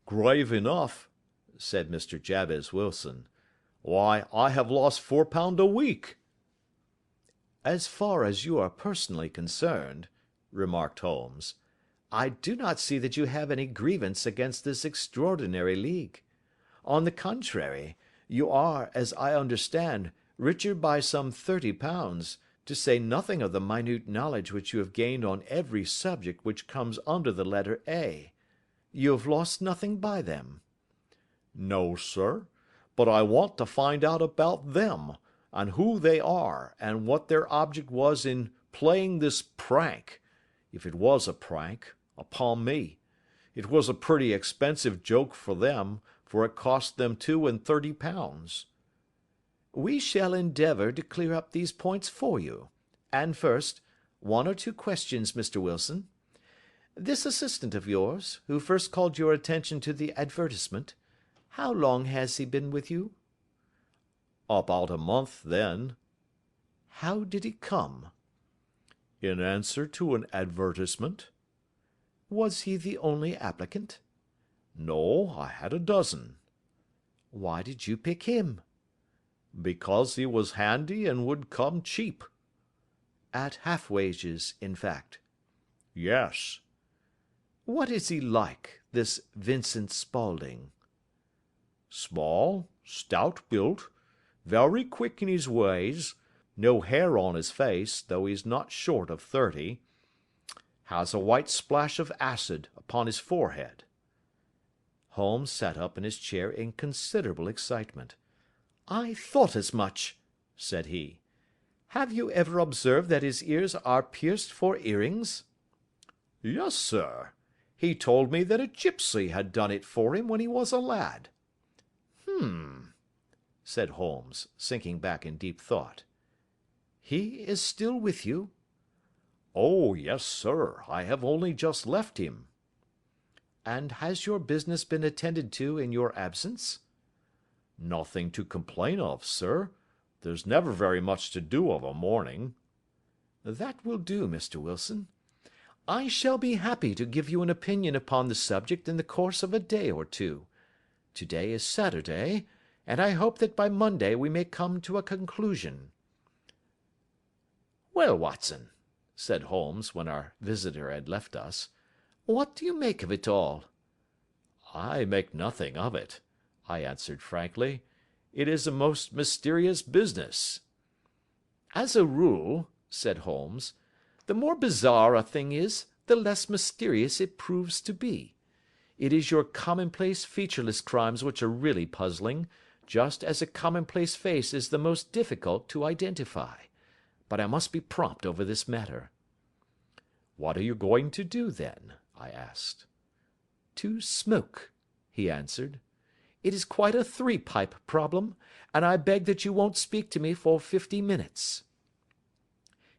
"Grave enough," said Mr. Jabez Wilson. "Why, I have lost £4 a week." "As far as you are personally concerned," remarked Holmes, "I do not see that you have any grievance against this extraordinary league. On the contrary, you are, as I understand, richer by some £30, to say nothing of the minute knowledge which you have gained on every subject which comes under the letter A. You have lost nothing by them." "No, sir, but I want to find out about them, and who they are, and what their object was in playing this prank, if it was a prank, upon me. It was a pretty expensive joke for them, for it cost them £32. "We shall endeavour to clear up these points for you. And first, one or two questions, Mr. Wilson. This assistant of yours, who first called your attention to the advertisement, how long has he been with you?" "About a month, then." "How did he come?" "In answer to an advertisement." "Was he the only applicant?" "No, I had a dozen." "Why did you pick him?" "Because he was handy and would come cheap." "At half wages, in fact?" "Yes." "What is he like, this Vincent Spaulding?" "Small, stout built, very quick in his ways, no hair on his face, though he's not short of 30. Has a white splash of acid upon his forehead." Holmes sat up in his chair in considerable excitement. "I thought as much," said he. "Have you ever observed that his ears are pierced for earrings?" "Yes, sir. He told me that a gipsy had done it for him when he was a lad." Said Holmes, sinking back in deep thought. "He is still with you?" "Oh, yes, sir. I have only just left him." "And has your business been attended to in your absence?" "Nothing to complain of, sir. There's never very much to do of a morning." "That will do, Mr. Wilson. I shall be happy to give you an opinion upon the subject in the course of a day or two. To-day is Saturday, and I hope that by Monday we may come to a conclusion." "Well, Watson," said Holmes, when our visitor had left us, "what do you make of it all?" "I make nothing of it," I answered frankly. "It is a most mysterious business." "As a rule," said Holmes, "the more bizarre a thing is, the less mysterious it proves to be. It is your commonplace featureless crimes which are really puzzling, just as a commonplace face is the most difficult to identify. But I must be prompt over this matter." "What are you going to do, then?" I asked. "To smoke," he answered. "It is quite a three-pipe problem, and I beg that you won't speak to me for 50 minutes."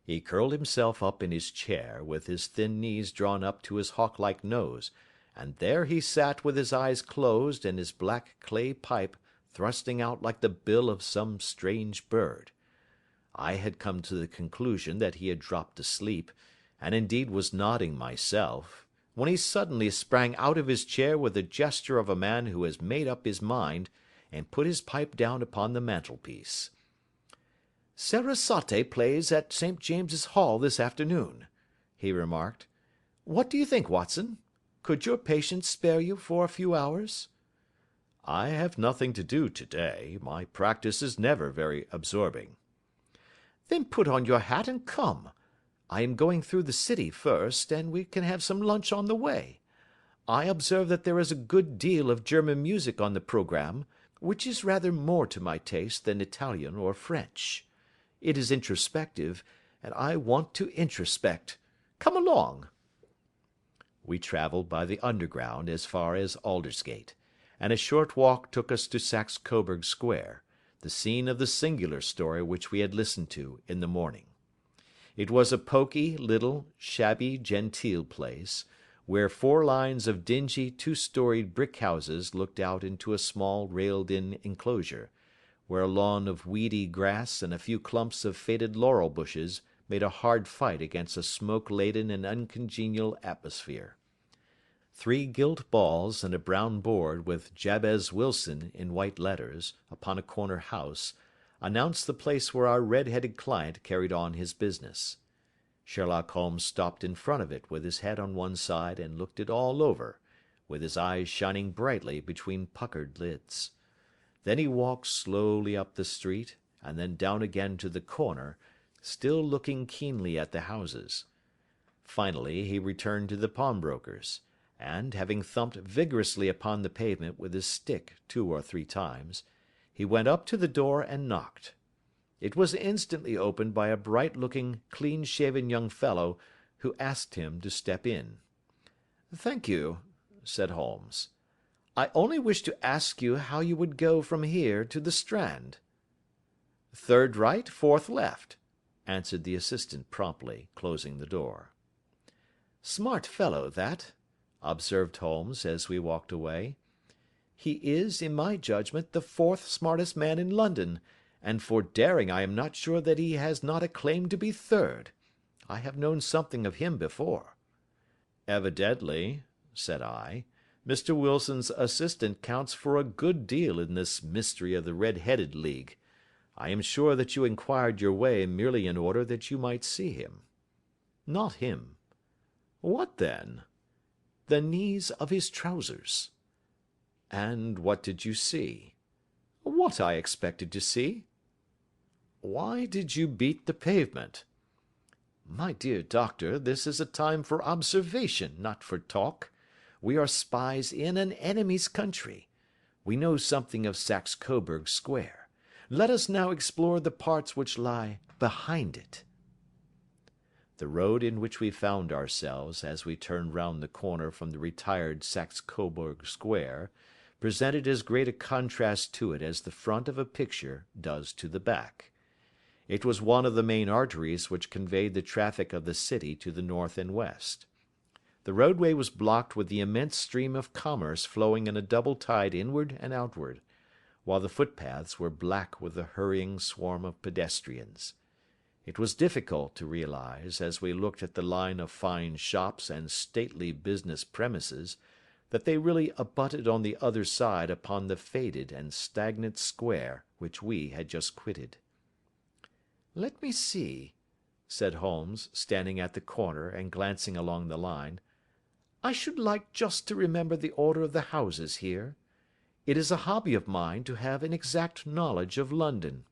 He curled himself up in his chair, with his thin knees drawn up to his hawk-like nose, and there he sat with his eyes closed and his black clay pipe thrusting out like the bill of some strange bird. I had come to the conclusion that he had dropped asleep, and indeed was nodding myself, when he suddenly sprang out of his chair with the gesture of a man who has made up his mind, and put his pipe down upon the mantelpiece. "Sarasate plays at St. James's Hall this afternoon," he remarked. "What do you think, Watson? Could your patient spare you for a few hours?" "I have nothing to do today. My practice is never very absorbing." "Then put on your hat and come. I am going through the city first, and we can have some lunch on the way. I observe that there is a good deal of German music on the programme, which is rather more to my taste than Italian or French. It is introspective, and I want to introspect. Come along." We travelled by the Underground as far as Aldersgate, and a short walk took us to Saxe Coburg Square, the scene of the singular story which we had listened to in the morning. It was a poky, little, shabby genteel place, where 4 lines of dingy 2-storied brick houses looked out into a small railed-in enclosure, where a lawn of weedy grass and a few clumps of faded laurel bushes made a hard fight against a smoke-laden and uncongenial atmosphere. 3 gilt balls and a brown board with Jabez Wilson in white letters upon a corner house announced the place where our red-headed client carried on his business. Sherlock Holmes stopped in front of it with his head on one side and looked it all over, with his eyes shining brightly between puckered lids. Then he walked slowly up the street, and then down again to the corner, still looking keenly at the houses. Finally he returned to the pawnbroker's, and, having thumped vigorously upon the pavement with his stick 2 or 3 times, he went up to the door and knocked. It was instantly opened by a bright-looking, clean-shaven young fellow, who asked him to step in. "Thank you," said Holmes. "I only wish to ask you how you would go from here to the Strand." "Third right, fourth left," answered the assistant promptly, closing the door. "Smart fellow, that," observed Holmes as we walked away. "He is, in my judgment, the 4th smartest man in London, and for daring I am not sure that he has not a claim to be 3rd. I have known something of him before." "Evidently," said I, "Mr. Wilson's assistant counts for a good deal in this mystery of the Red-Headed League. I am sure that you inquired your way merely in order that you might see him." "Not him." "What then?" "The knees of his trousers." "And what did you see?" "What I expected to see." "Why did you beat the pavement?" "My dear doctor, this is a time for observation, not for talk. We are spies in an enemy's country. We know something of Saxe Coburg Square. Let us now explore the parts which lie behind it." The road in which we found ourselves as we turned round the corner from the retired Saxe Coburg Square presented as great a contrast to it as the front of a picture does to the back. It was one of the main arteries which conveyed the traffic of the city to the north and west. The roadway was blocked with the immense stream of commerce flowing in a double tide inward and outward, while the footpaths were black with the hurrying swarm of pedestrians. It was difficult to realise, as we looked at the line of fine shops and stately business premises, that they really abutted on the other side upon the faded and stagnant square which we had just quitted. "Let me see," said Holmes, standing at the corner and glancing along the line. "I should like just to remember the order of the houses here. It is a hobby of mine to have an exact knowledge of London.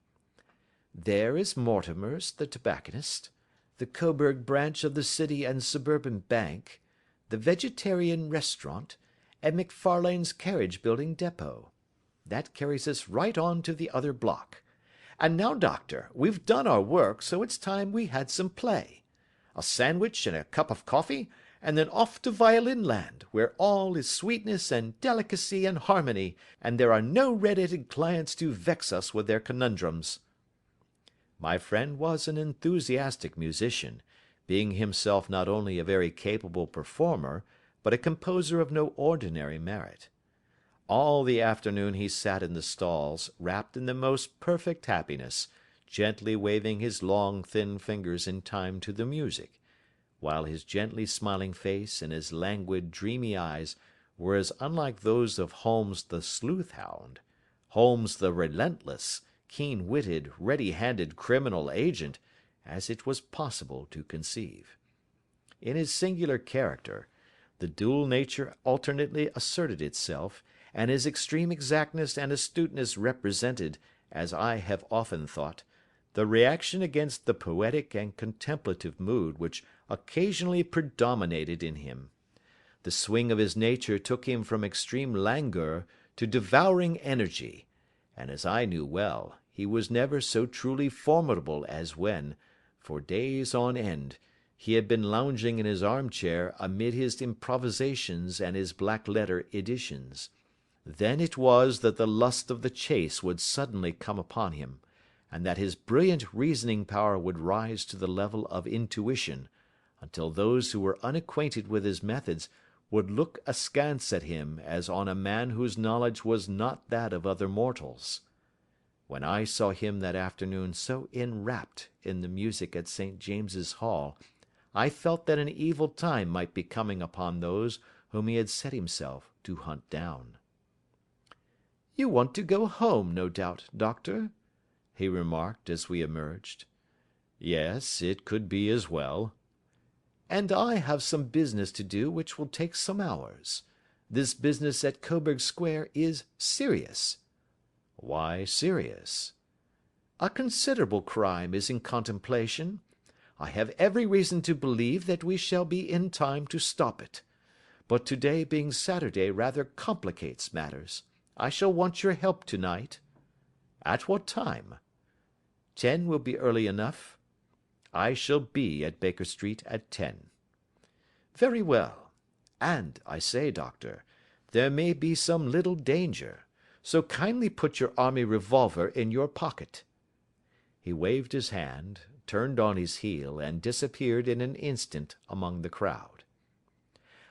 There is Mortimer's, the tobacconist, the Coburg branch of the City and Suburban Bank, the Vegetarian Restaurant, and McFarlane's Carriage Building Depot. That carries us right on to the other block. And now, doctor, we've done our work, so it's time we had some play. A sandwich and a cup of coffee, and then off to Violin Land, where all is sweetness and delicacy and harmony, and there are no red-headed clients to vex us with their conundrums." My friend was an enthusiastic musician, being himself not only a very capable performer, but a composer of no ordinary merit. All the afternoon he sat in the stalls, wrapped in the most perfect happiness, gently waving his long, thin fingers in time to the music, while his gently smiling face and his languid, dreamy eyes were as unlike those of Holmes the sleuth-hound, Holmes the relentless, keen-witted, ready-handed criminal agent, as it was possible to conceive. In his singular character, the dual nature alternately asserted itself, and his extreme exactness and astuteness represented, as I have often thought, the reaction against the poetic and contemplative mood which occasionally predominated in him. The swing of his nature took him from extreme languor to devouring energy, and as I knew well, he was never so truly formidable as when, for days on end, he had been lounging in his armchair amid his improvisations and his black-letter editions. Then it was that the lust of the chase would suddenly come upon him, and that his brilliant reasoning power would rise to the level of intuition, until those who were unacquainted with his methods would look askance at him as on a man whose knowledge was not that of other mortals. When I saw him that afternoon so enwrapped in the music at St. James's Hall, I felt that an evil time might be coming upon those whom he had set himself to hunt down. "You want to go home, no doubt, Doctor?" he remarked as we emerged. "Yes, it could be as well." "And I have some business to do which will take some hours. This business at Coburg Square is serious." "Why serious?" "A considerable crime is in contemplation. I have every reason to believe that we shall be in time to stop it. But today being Saturday rather complicates matters. I shall want your help tonight." "At what time?" 10 will be early enough. I shall be at Baker Street at 10. "Very well. And, I say, Doctor, there may be some little danger, so kindly put your army revolver in your pocket." He waved his hand, turned on his heel, and disappeared in an instant among the crowd.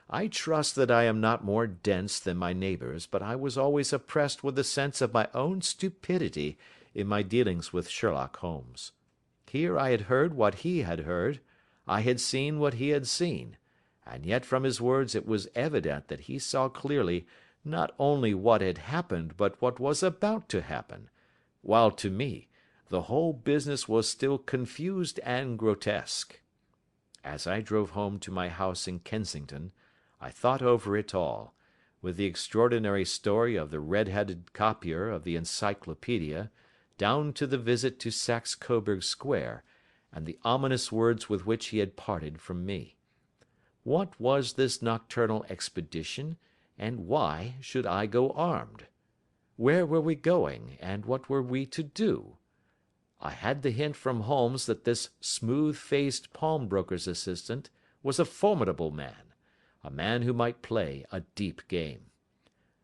I trust that I am not more dense than my neighbours, but I was always oppressed with a sense of my own stupidity in my dealings with Sherlock Holmes. Here I had heard what he had heard, I had seen what he had seen, and yet from his words it was evident that he saw clearly not only what had happened but what was about to happen, while to me the whole business was still confused and grotesque. As I drove home to my house in Kensington, I thought over it all, with the extraordinary story of the red-headed copier of the Encyclopaedia, down to the visit to Saxe Coburg Square, and the ominous words with which he had parted from me. What was this nocturnal expedition, and why should I go armed? Where were we going, and what were we to do? I had the hint from Holmes that this smooth-faced pawnbroker's assistant was a formidable man, a man who might play a deep game.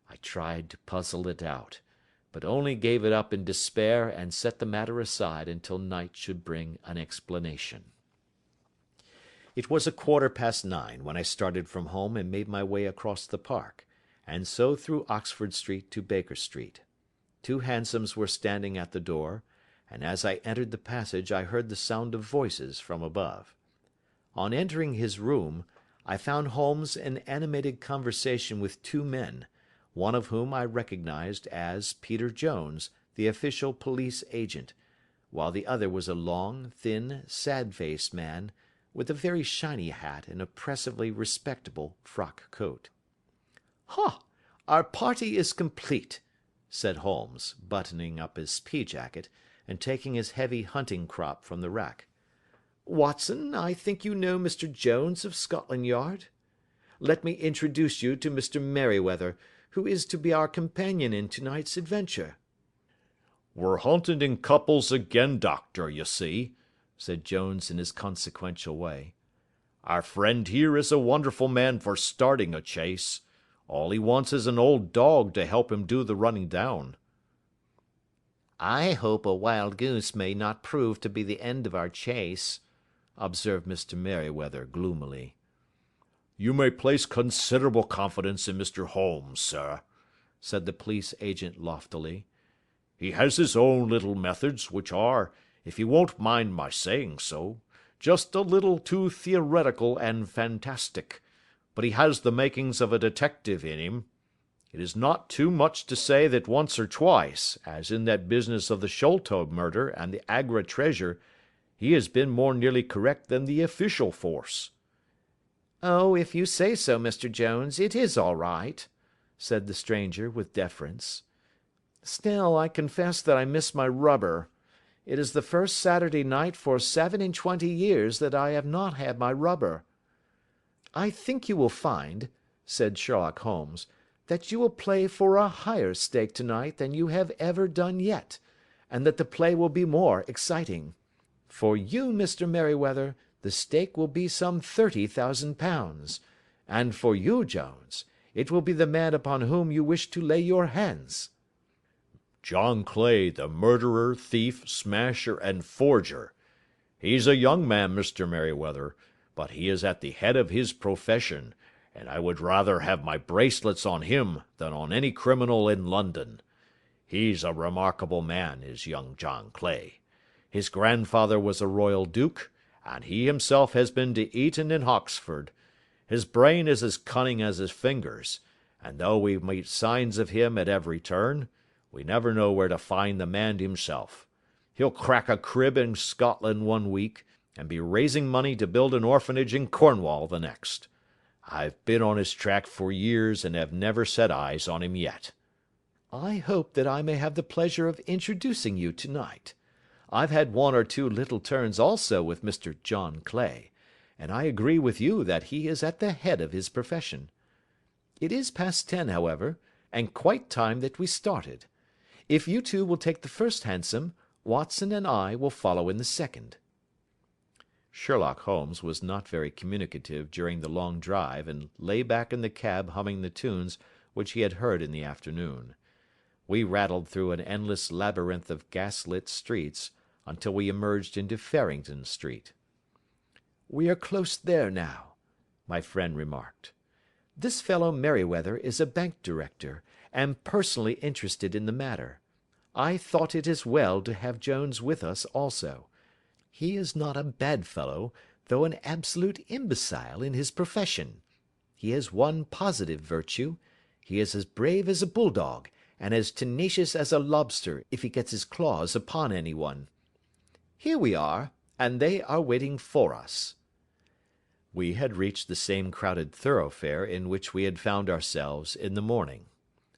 I tried to puzzle it out, but only gave it up in despair and set the matter aside until night should bring an explanation. It was 9:15 when I started from home and made my way across the park, and so through Oxford Street to Baker Street. 2 hansoms were standing at the door, and as I entered the passage I heard the sound of voices from above. On entering his room, I found Holmes in animated conversation with 2 men, one of whom I recognized as Peter Jones, the official police agent, while the other was a long, thin, sad-faced man, with a very shiny hat and oppressively respectable frock coat. "Ha! Our party is complete," said Holmes, buttoning up his pea-jacket, and taking his heavy hunting crop from the rack. "Watson, I think you know Mr. Jones of Scotland Yard? Let me introduce you to Mr. Merryweather, who is to be our companion in tonight's adventure." "We're hunting in couples again, Doctor, you see," said Jones in his consequential way. "Our friend here is a wonderful man for starting a chase. All he wants is an old dog to help him do the running down." "I hope a wild goose may not prove to be the end of our chase," observed Mr. Merryweather gloomily. "You may place considerable confidence in Mr. Holmes, sir," said the police agent loftily. He has his own little methods, which are, if you won't mind my saying so, just a little too theoretical and fantastic, but he has the makings of a detective in him. It is not too much to say that once or twice, as in that business of the Sholto murder and the Agra treasure, he has been more nearly correct than the official force." "Oh, if you say so, Mr. Jones, it is all right," said the stranger, with deference. "Still, I confess that I miss my rubber. It is the first Saturday night for 27 years that I have not had my rubber." "I think you will find," said Sherlock Holmes, "that you will play for a higher stake tonight than you have ever done yet, and that the play will be more exciting. For you, Mr. Merryweather, the stake will be some £30,000, and for you, Jones, it will be the man upon whom you wish to lay your hands." "John Clay, the murderer, thief, smasher, and forger. He's a young man, Mr. Merryweather, but he is at the head of his profession, and I would rather have my bracelets on him than on any criminal in London. He's a remarkable man, is young John Clay. His grandfather was a royal duke, and he himself has been to Eton and Oxford. His brain is as cunning as his fingers, and though we meet signs of him at every turn, we never know where to find the man himself. He'll crack a crib in Scotland one week, and be raising money to build an orphanage in Cornwall the next. I've been on his track for years and have never set eyes on him yet." "I hope that I may have the pleasure of introducing you tonight. I've had one or two little turns also with Mr. John Clay, and I agree with you that he is at the head of his profession. It is past 10, however, and quite time that we started. If you two will take the first hansom, Watson and I will follow in the second." Sherlock Holmes was not very communicative during the long drive, and lay back in the cab humming the tunes which he had heard in the afternoon. We rattled through an endless labyrinth of gas-lit streets until we emerged into Farrington Street. "We are close there now," my friend remarked. "This fellow Merryweather is a bank director, and personally interested in the matter. I thought it as well to have Jones with us also. He is not a bad fellow, though an absolute imbecile in his profession. He has one positive virtue: he is as brave as a bulldog, and as tenacious as a lobster if he gets his claws upon anyone. Here we are, and they are waiting for us." We had reached the same crowded thoroughfare in which we had found ourselves in the morning.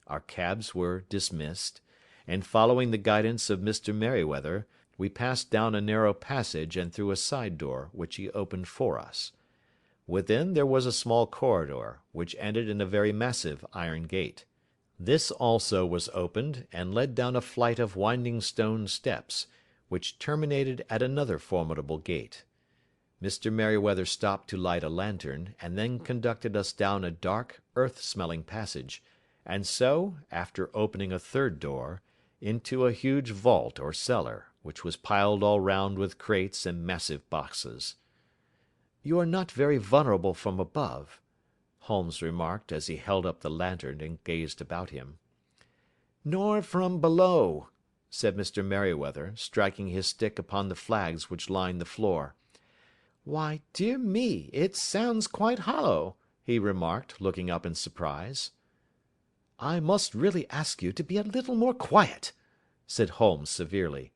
Our cabs were dismissed, and following the guidance of Mr. Merryweather, we passed down a narrow passage and through a side door, which he opened for us. Within there was a small corridor, which ended in a very massive iron gate. This also was opened, and led down a flight of winding stone steps, which terminated at another formidable gate. Mr. Merryweather stopped to light a lantern, and then conducted us down a dark, earth-smelling passage, and so, after opening a third door, into a huge vault or cellar, which was piled all round with crates and massive boxes. "You are not very vulnerable from above," Holmes remarked as he held up the lantern and gazed about him. "Nor from below," said Mr. Merryweather, striking his stick upon the flags which lined the floor. "Why, dear me, it sounds quite hollow," he remarked, looking up in surprise. "I must really ask you to be a little more quiet," said Holmes severely.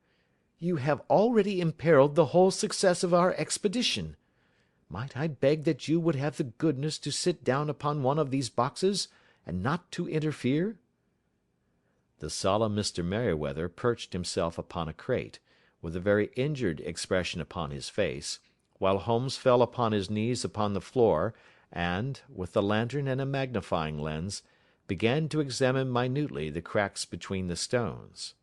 "You have already imperilled the whole success of our expedition. Might I beg that you would have the goodness to sit down upon one of these boxes, and not to interfere?" The solemn Mr. Merryweather perched himself upon a crate, with a very injured expression upon his face, while Holmes fell upon his knees upon the floor, and, with the lantern and a magnifying lens, began to examine minutely the cracks between the stones.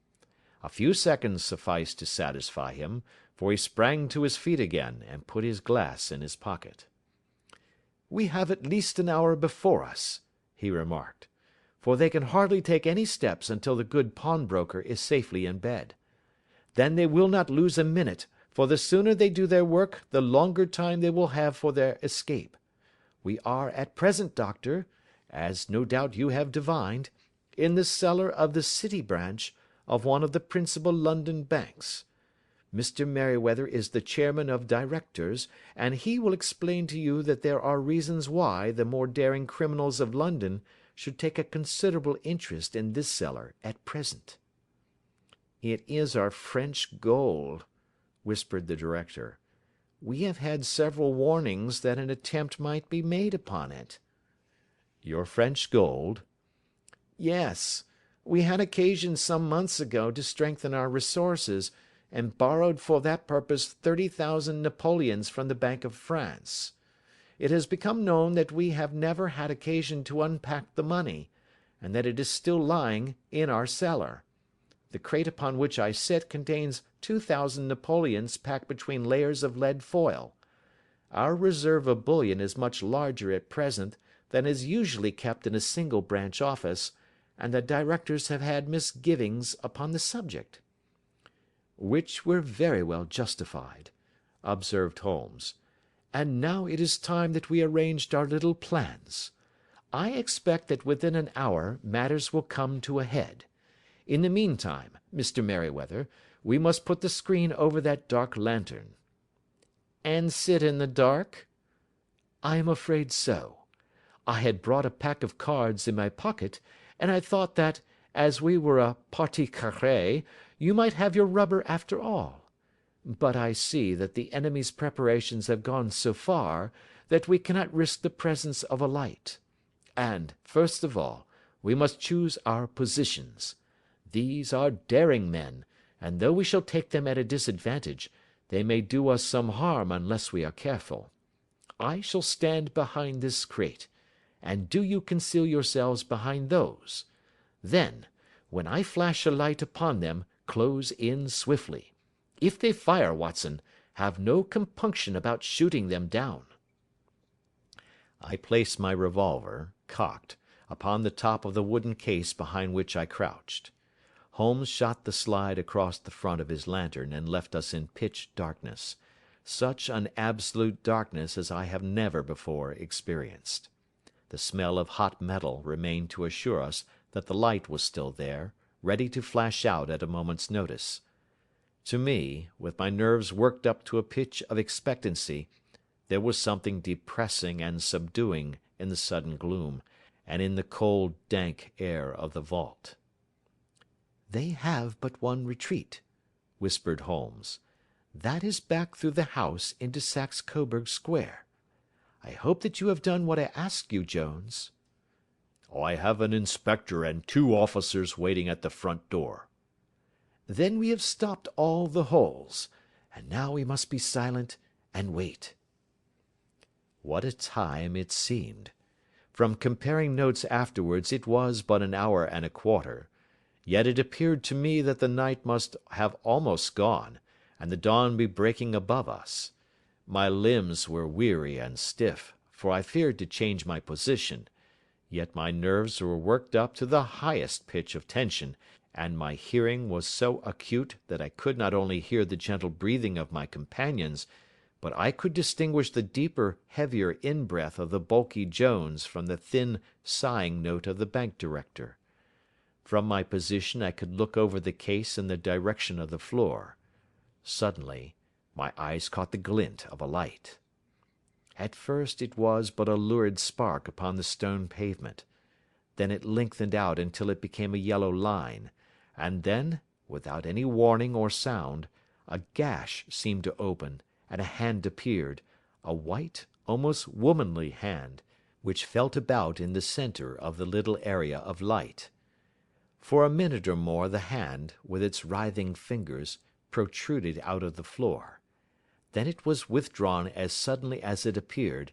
A few seconds sufficed to satisfy him, for he sprang to his feet again, and put his glass in his pocket. "We have at least an hour before us," he remarked, "for they can hardly take any steps until the good pawnbroker is safely in bed. Then they will not lose a minute, for the sooner they do their work the longer time they will have for their escape. We are at present, Doctor, as no doubt you have divined, in the cellar of the City branch of one of the principal London banks. Mr. Merryweather is the chairman of directors, and he will explain to you that there are reasons why the more daring criminals of London should take a considerable interest in this cellar at present." "It is our French gold," whispered the director. "We have had several warnings that an attempt might be made upon it." "Your French gold?" "Yes. We had occasion some months ago to strengthen our resources, and borrowed for that purpose 30,000 napoleons from the Bank of France. It has become known that we have never had occasion to unpack the money, and that it is still lying in our cellar. The crate upon which I sit contains 2,000 napoleons packed between layers of lead foil. Our reserve of bullion is much larger at present than is usually kept in a single branch office, and the directors have had misgivings upon the subject." "Which were very well justified," observed Holmes. "And now it is time that we arranged our little plans. I expect that within an hour matters will come to a head. In the meantime, Mr. Merryweather, we must put the screen over that dark lantern." "And sit in the dark?" "I am afraid so. I had brought a pack of cards in my pocket, and I thought that, as we were a partie carrée, you might have your rubber after all. But I see that the enemy's preparations have gone so far that we cannot risk the presence of a light. And, first of all, we must choose our positions. These are daring men, and though we shall take them at a disadvantage, they may do us some harm unless we are careful. I shall stand behind this crate, and do you conceal yourselves behind those. Then, when I flash a light upon them, close in swiftly. If they fire, Watson, have no compunction about shooting them down." I placed my revolver, cocked, upon the top of the wooden case behind which I crouched. Holmes shot the slide across the front of his lantern and left us in pitch darkness, such an absolute darkness as I have never before experienced. The smell of hot metal remained to assure us that the light was still there, ready to flash out at a moment's notice. To me, with my nerves worked up to a pitch of expectancy, there was something depressing and subduing in the sudden gloom, and in the cold, dank air of the vault. "They have but one retreat," whispered Holmes. "That is back through the house into Saxe Coburg Square. I hope that you have done what I asked you, Jones." "I have an inspector and 2 officers waiting at the front door." "Then we have stopped all the holes, and now we must be silent and wait." What a time it seemed! From comparing notes afterwards it was but an hour and a quarter, yet it appeared to me that the night must have almost gone, and the dawn be breaking above us. My limbs were weary and stiff, for I feared to change my position, yet my nerves were worked up to the highest pitch of tension, and my hearing was so acute that I could not only hear the gentle breathing of my companions, but I could distinguish the deeper, heavier in-breath of the bulky Jones from the thin, sighing note of the bank director. From my position I could look over the case in the direction of the floor. Suddenly, my eyes caught the glint of a light. At first it was but a lurid spark upon the stone pavement. Then it lengthened out until it became a yellow line, and then, without any warning or sound, a gash seemed to open, and a hand appeared, a white, almost womanly hand, which felt about in the centre of the little area of light. For a minute or more the hand, with its writhing fingers, protruded out of the floor. Then it was withdrawn as suddenly as it appeared,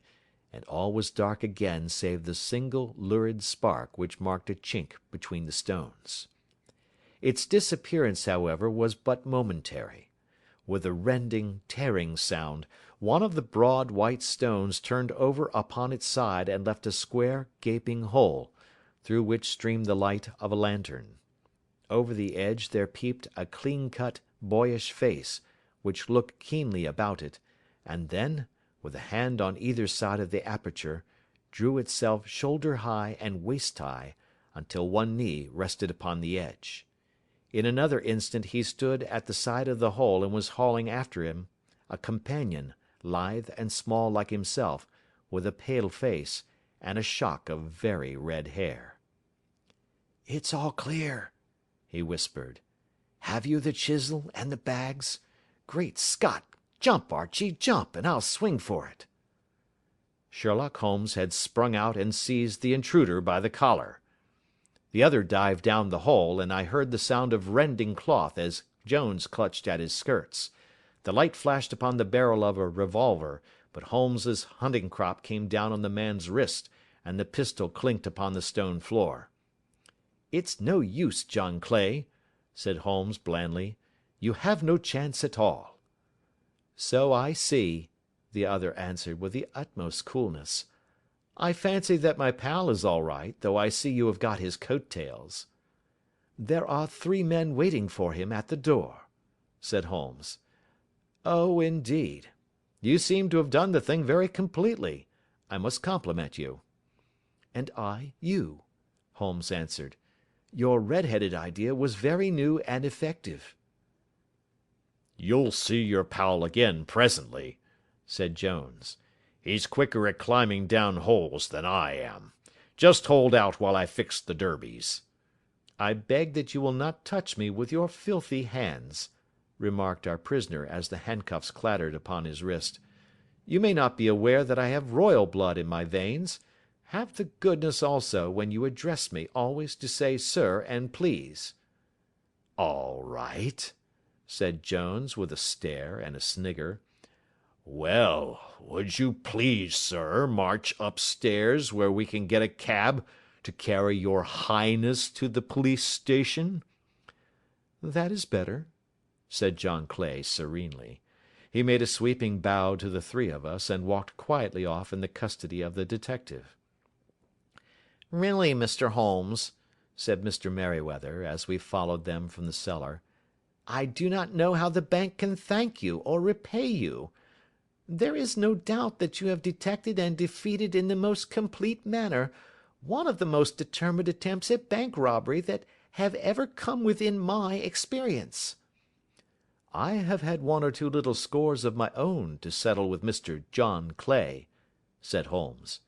and all was dark again save the single lurid spark which marked a chink between the stones. Its disappearance, however, was but momentary. With a rending, tearing sound, one of the broad white stones turned over upon its side and left a square, gaping hole, through which streamed the light of a lantern. Over the edge there peeped a clean-cut, boyish face, which looked keenly about it, and then, with a hand on either side of the aperture, drew itself shoulder-high and waist-high, until one knee rested upon the edge. In another instant he stood at the side of the hole and was hauling after him a companion, lithe and small like himself, with a pale face and a shock of very red hair. "It's all clear," he whispered. "Have you the chisel and the bags? Great Scott! Jump, Archie, jump, and I'll swing for it." Sherlock Holmes had sprung out and seized the intruder by the collar. The other dived down the hole, and I heard the sound of rending cloth as Jones clutched at his skirts. The light flashed upon the barrel of a revolver, but Holmes's hunting crop came down on the man's wrist, and the pistol clinked upon the stone floor. "It's no use, John Clay," said Holmes blandly. "You have no chance at all." "So I see," the other answered with the utmost coolness. "I fancy that my pal is all right, though I see you have got his coat-tails." "There are 3 men waiting for him at the door," said Holmes. "Oh, indeed. You seem to have done the thing very completely. I must compliment you." "And I you," Holmes answered. "Your red-headed idea was very new and effective." "You'll see your pal again presently," said Jones. "He's quicker at climbing down holes than I am. Just hold out while I fix the derbies." "I beg that you will not touch me with your filthy hands," remarked our prisoner as the handcuffs clattered upon his wrist. "You may not be aware that I have royal blood in my veins. Have the goodness also, when you address me, always to say sir and please." "All right," said Jones, with a stare and a snigger. "Well, would you please, sir, march upstairs where we can get a cab to carry your highness to the police station?" "That is better," said John Clay serenely. He made a sweeping bow to the 3 of us, and walked quietly off in the custody of the detective. "Really, Mr. Holmes," said Mr. Merryweather, as we followed them from the cellar, "I do not know how the bank can thank you or repay you. There is no doubt that you have detected and defeated in the most complete manner one of the most determined attempts at bank robbery that have ever come within my experience." "I have had 1 or 2 little scores of my own to settle with Mr. John Clay," said Holmes.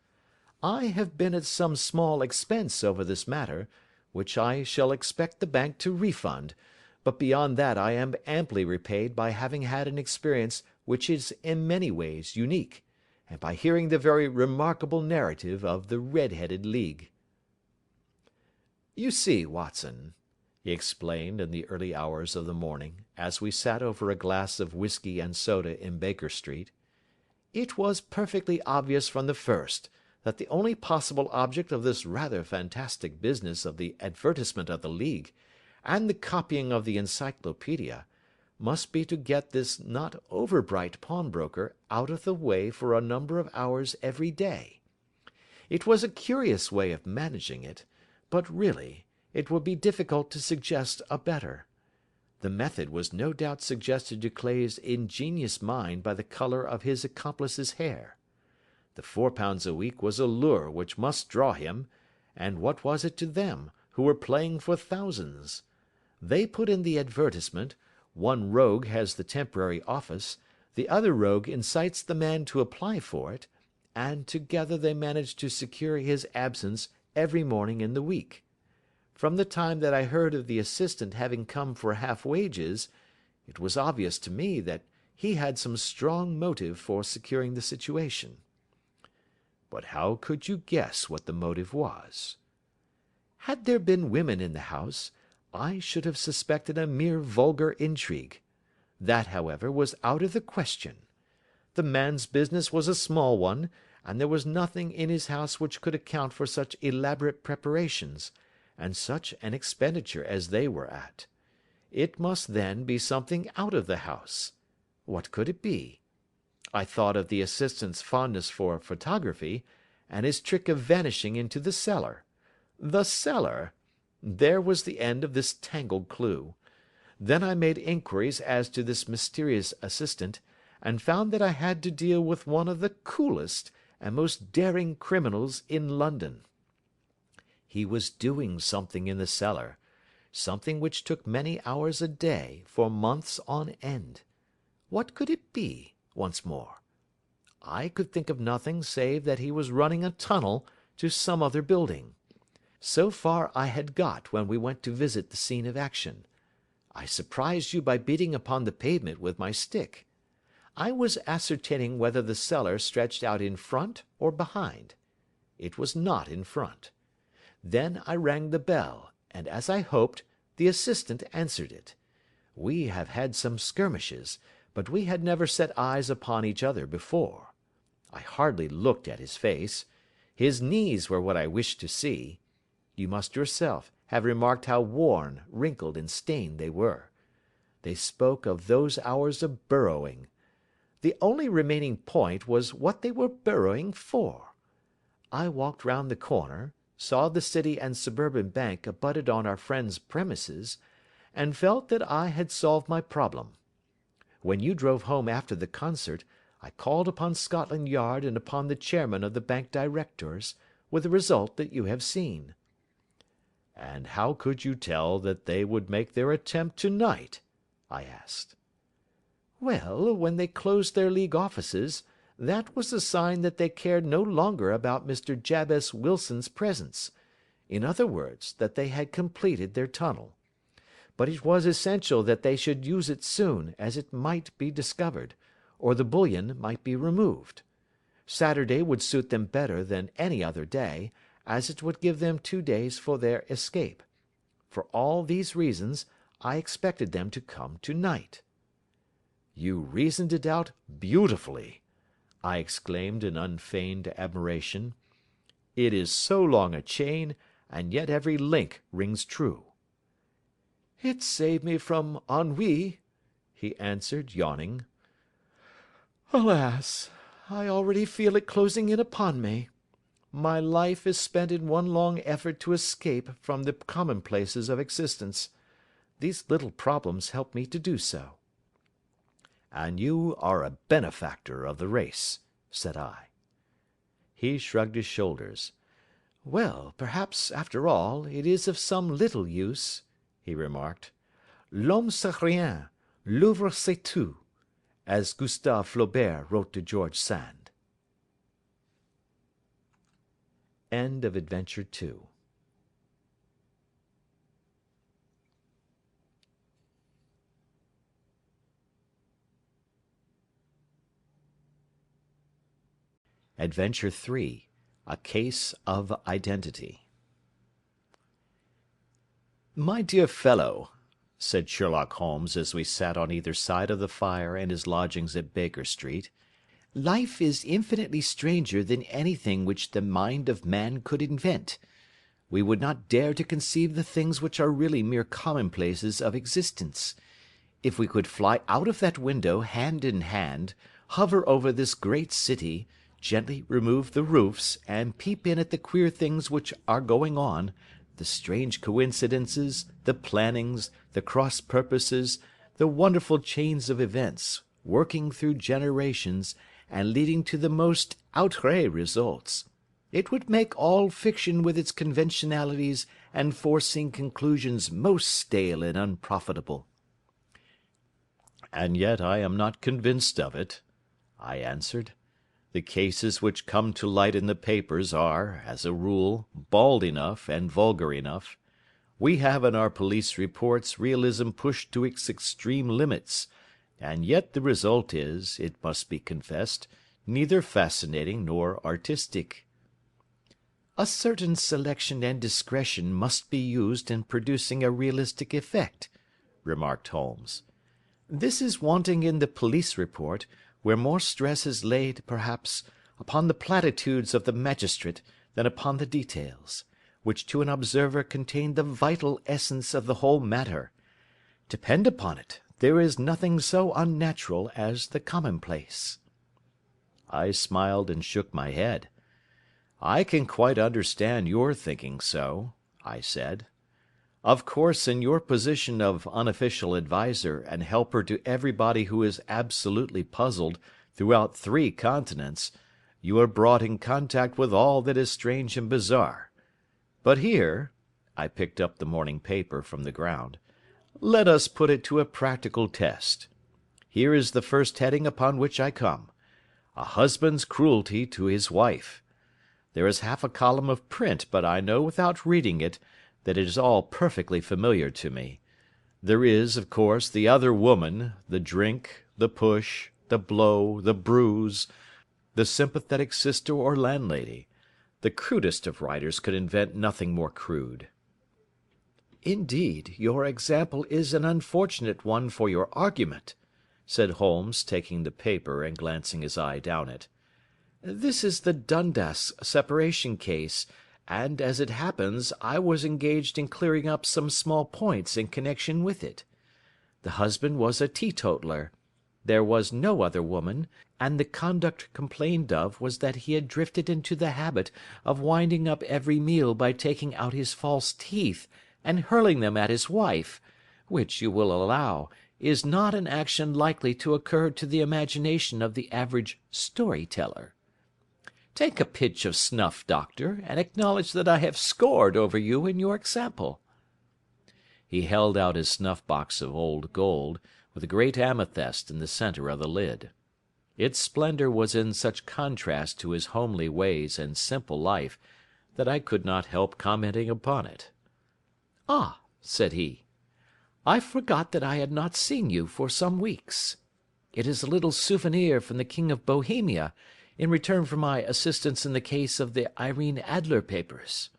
"I have been at some small expense over this matter, which I shall expect the bank to refund, but beyond that I am amply repaid by having had an experience which is in many ways unique, and by hearing the very remarkable narrative of the Red-headed League. You see, Watson," he explained in the early hours of the morning, as we sat over a glass of whisky and soda in Baker Street, "it was perfectly obvious from the first that the only possible object of this rather fantastic business of the advertisement of the League, and the copying of the encyclopedia, must be to get this not over-bright pawnbroker out of the way for a number of hours every day. It was a curious way of managing it, but really it would be difficult to suggest a better. The method was no doubt suggested to Clay's ingenious mind by the colour of his accomplice's hair. The £4 a week was a lure which must draw him, and what was it to them, who were playing for thousands? They put in the advertisement, one rogue has the temporary office, the other rogue incites the man to apply for it, and together they manage to secure his absence every morning in the week. From the time that I heard of the assistant having come for half wages, it was obvious to me that he had some strong motive for securing the situation." "But how could you guess what the motive was?" "Had there been women in the house, I should have suspected a mere vulgar intrigue. That, however, was out of the question. The man's business was a small one, and there was nothing in his house which could account for such elaborate preparations, and such an expenditure as they were at. It must, then, be something out of the house. What could it be? I thought of the assistant's fondness for photography, and his trick of vanishing into the cellar. The cellar! There was the end of this tangled clue. Then I made inquiries as to this mysterious assistant, and found that I had to deal with one of the coolest and most daring criminals in London. He was doing something in the cellar, something which took many hours a day for months on end. What could it be, once more? I could think of nothing save that he was running a tunnel to some other building. So far I had got when we went to visit the scene of action. I surprised you by beating upon the pavement with my stick. I was ascertaining whether the cellar stretched out in front or behind. It was not in front. Then I rang the bell, and, as I hoped, the assistant answered it. We have had some skirmishes, but we had never set eyes upon each other before. I hardly looked at his face. His knees were what I wished to see. You must yourself have remarked how worn, wrinkled, and stained they were. They spoke of those hours of burrowing. The only remaining point was what they were burrowing for. I walked round the corner, saw the City and Suburban Bank abutted on our friend's premises, and felt that I had solved my problem. When you drove home after the concert, I called upon Scotland Yard and upon the chairman of the bank directors, with the result that you have seen. And how could you tell that they would make their attempt tonight? I asked. Well, when they closed their League offices, that was a sign that they cared no longer about Mr. Jabez Wilson's presence. In other words, that they had completed their tunnel. But it was essential that they should use it soon, as it might be discovered, or the bullion might be removed. Saturday would suit them better than any other day, as it would give them 2 days for their escape. For all these reasons, I expected them to come tonight. You reasoned it out beautifully, I exclaimed in unfeigned admiration. It is so long a chain, and yet every link rings true. It saved me from ennui, he answered, yawning. Alas, I already feel it closing in upon me. My life is spent in one long effort to escape from the commonplaces of existence. These little problems help me to do so. And you are a benefactor of the race, said I. He shrugged his shoulders. Well, perhaps, after all, it is of some little use, he remarked. L'homme c'est rien, l'œuvre c'est tout, as Gustave Flaubert wrote to George Sand. End of Adventure 2. Adventure 3. A Case of Identity. My dear fellow, said Sherlock Holmes as we sat on either side of the fire in his lodgings at Baker Street, life is infinitely stranger than anything which the mind of man could invent. We would not dare to conceive the things which are really mere commonplaces of existence. If we could fly out of that window hand in hand, hover over this great city, gently remove the roofs, and peep in at the queer things which are going on, the strange coincidences, the plannings, the cross purposes, the wonderful chains of events, working through generations, and leading to the most outré results, it would make all fiction with its conventionalities and foreseen conclusions most stale and unprofitable. And yet I am not convinced of it, I answered. The cases which come to light in the papers are, as a rule, bald enough and vulgar enough. We have in our police reports realism pushed to its extreme limits, and yet the result is, it must be confessed, neither fascinating nor artistic. A certain selection and discretion must be used in producing a realistic effect, remarked Holmes. This is wanting in the police report, where more stress is laid, perhaps, upon the platitudes of the magistrate than upon the details, which to an observer contain the vital essence of the whole matter. Depend upon it, there is nothing so unnatural as the commonplace. I smiled and shook my head. I can quite understand your thinking so, I said. Of course, in your position of unofficial adviser and helper to everybody who is absolutely puzzled throughout 3 continents, you are brought in contact with all that is strange and bizarre. But here," I picked up the morning paper from the ground, "let us put it to a practical test. Here is the first heading upon which I come: A husband's cruelty to his wife. There is half a column of print, but I know without reading it that it is all perfectly familiar to me. There is, of course, the other woman, the drink, the push, the blow, the bruise, the sympathetic sister or landlady. The crudest of writers could invent nothing more crude." "Indeed, your example is an unfortunate one for your argument," said Holmes, taking the paper and glancing his eye down it. "This is the Dundas separation case, and, as it happens, I was engaged in clearing up some small points in connection with it. The husband was a teetotaler. There was no other woman, and the conduct complained of was that he had drifted into the habit of winding up every meal by taking out his false teeth and hurling them at his wife, which, you will allow, is not an action likely to occur to the imagination of the average story-teller. Take a pinch of snuff, doctor, and acknowledge that I have scored over you in your example." He held out his snuff-box of old gold, with a great amethyst in the centre of the lid. Its splendour was in such contrast to his homely ways and simple life that I could not help commenting upon it. "Ah," said he, "I forgot that I had not seen you for some weeks. It is a little souvenir from the King of Bohemia, in return for my assistance in the case of the Irene Adler papers."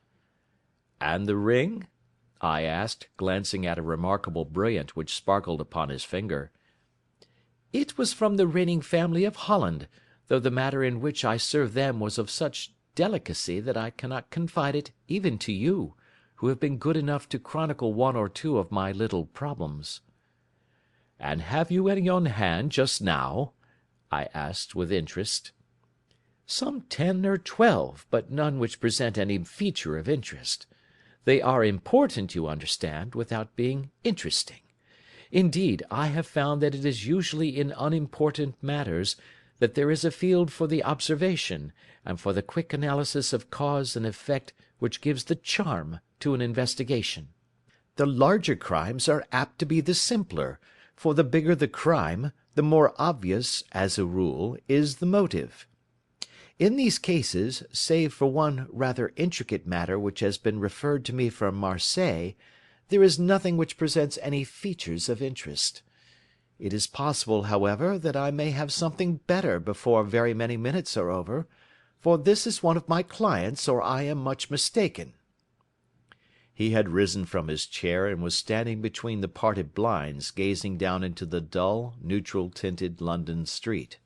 "And the ring?" I asked, glancing at a remarkable brilliant which sparkled upon his finger. "It was from the reigning family of Holland, though the matter in which I served them was of such delicacy that I cannot confide it even to you, who have been good enough to chronicle one or two of my little problems." "And have you any on hand just now?" I asked with interest. "Some 10 or 12, but none which present any feature of interest. They are important, you understand, without being interesting. Indeed, I have found that it is usually in unimportant matters that there is a field for the observation, and for the quick analysis of cause and effect which gives the charm to an investigation. The larger crimes are apt to be the simpler, for the bigger the crime, the more obvious, as a rule, is the motive. In these cases, save for one rather intricate matter which has been referred to me from Marseilles, there is nothing which presents any features of interest. It is possible, however, that I may have something better before very many minutes are over, for this is one of my clients, or I am much mistaken." He had risen from his chair and was standing between the parted blinds, gazing down into the dull, neutral-tinted London street.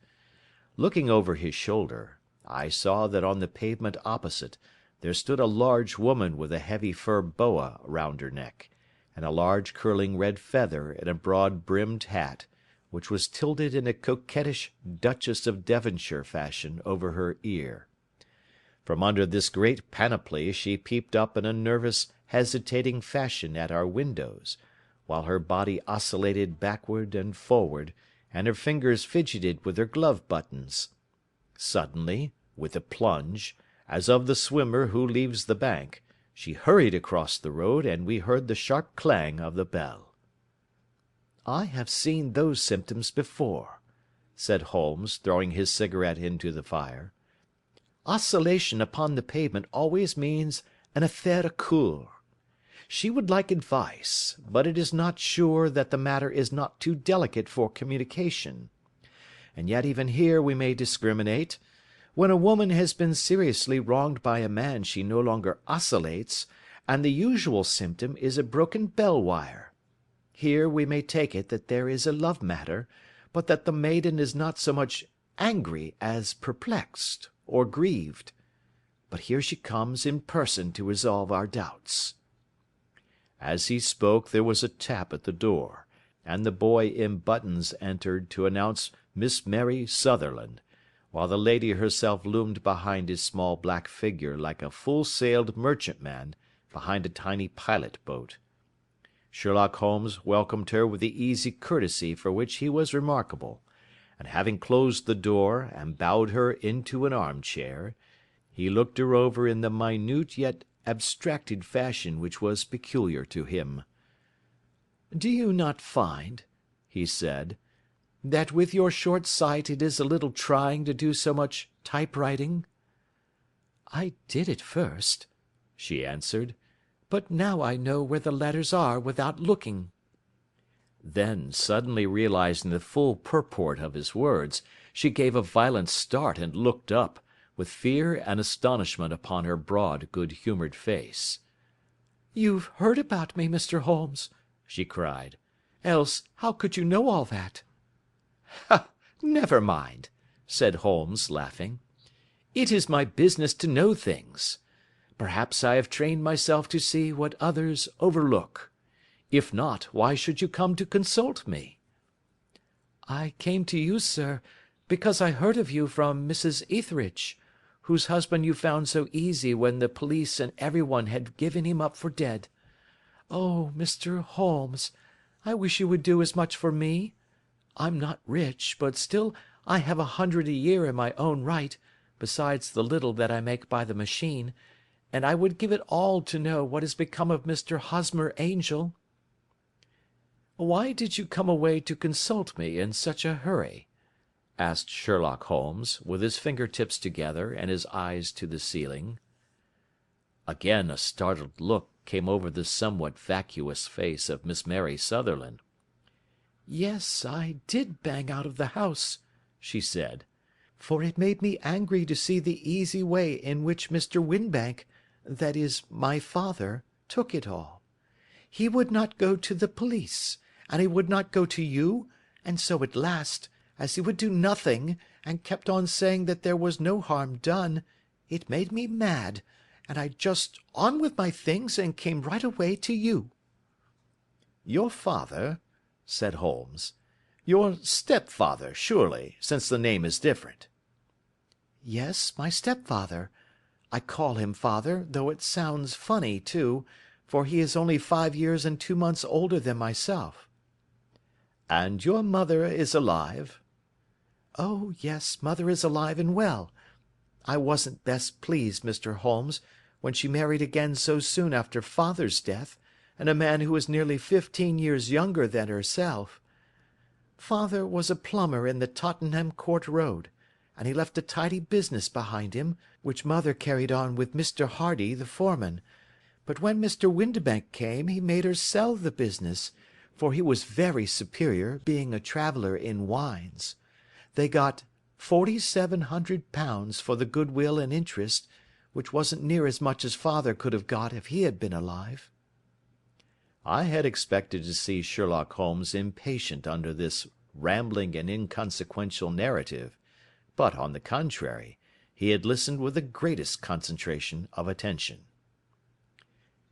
Looking over his shoulder, I saw that on the pavement opposite there stood a large woman with a heavy fur boa round her neck, and a large curling red feather in a broad-brimmed hat, which was tilted in a coquettish Duchess of Devonshire fashion over her ear. From under this great panoply she peeped up in a nervous, hesitating fashion at our windows, while her body oscillated backward and forward, and her fingers fidgeted with her glove buttons. Suddenly, with a plunge, as of the swimmer who leaves the bank, she hurried across the road, and we heard the sharp clang of the bell. "I have seen those symptoms before," said Holmes, throwing his cigarette into the fire. "Oscillation upon the pavement always means an affaire à coeur. She would like advice, but it is not sure that the matter is not too delicate for communication. And yet even here we may discriminate. When a woman has been seriously wronged by a man she no longer oscillates, and the usual symptom is a broken bell wire. Here we may take it that there is a love matter, but that the maiden is not so much angry as perplexed or grieved. But here she comes in person to resolve our doubts." As he spoke there was a tap at the door, and the boy in buttons entered to announce Miss Mary Sutherland, while the lady herself loomed behind his small black figure like a full-sailed merchantman behind a tiny pilot-boat. Sherlock Holmes welcomed her with the easy courtesy for which he was remarkable, and having closed the door and bowed her into an arm-chair, he looked her over in the minute yet abstracted fashion which was peculiar to him. "Do you not find," he said, "that with your short sight it is a little trying to do so much typewriting?" "I did at first," she answered, "but now I know where the letters are without looking." Then, suddenly realizing the full purport of his words, she gave a violent start and looked up, with fear and astonishment upon her broad, good-humoured face. "You've heard about me, Mr. Holmes," she cried. "Else how could you know all that?" "Ha! Never mind," said Holmes, laughing. "It is my business to know things. Perhaps I have trained myself to see what others overlook. If not, why should you come to consult me?" "I came to you, sir, because I heard of you from Mrs. Etheridge, whose husband you found so easy when the police and everyone had given him up for dead. Oh, Mr. Holmes, I wish you would do as much for me. I'm not rich, but still I have 100 a year in my own right, besides the little that I make by the machine, and I would give it all to know what has become of Mr. Hosmer Angel." "Why did you come away to consult me in such a hurry?" asked Sherlock Holmes, with his finger-tips together and his eyes to the ceiling. Again a startled look came over the somewhat vacuous face of Miss Mary Sutherland. "Yes, I did bang out of the house," she said, "for it made me angry to see the easy way in which Mr. Winbank, that is, my father, took it all. He would not go to the police, and he would not go to you, and so at last, as he would do nothing, and kept on saying that there was no harm done, it made me mad, and I just on with my things and came right away to you." "Your father?" said Holmes. "Your stepfather, surely, since the name is different." "Yes, my stepfather. I call him father, though it sounds funny, too, for he is only 5 years and 2 months older than myself." "And your mother is alive?" "Oh, yes, mother is alive and well. I wasn't best pleased, Mr. Holmes, when she married again so soon after father's death, and a man who was nearly 15 years younger than herself. Father was a plumber in the Tottenham Court Road, and he left a tidy business behind him, which mother carried on with Mr. Hardy, the foreman, but when Mr. Windibank came he made her sell the business, for he was very superior, being a traveller in wines. They got £4,700 for the goodwill and interest, which wasn't near as much as father could have got if he had been alive." I had expected to see Sherlock Holmes impatient under this rambling and inconsequential narrative, but, on the contrary, he had listened with the greatest concentration of attention.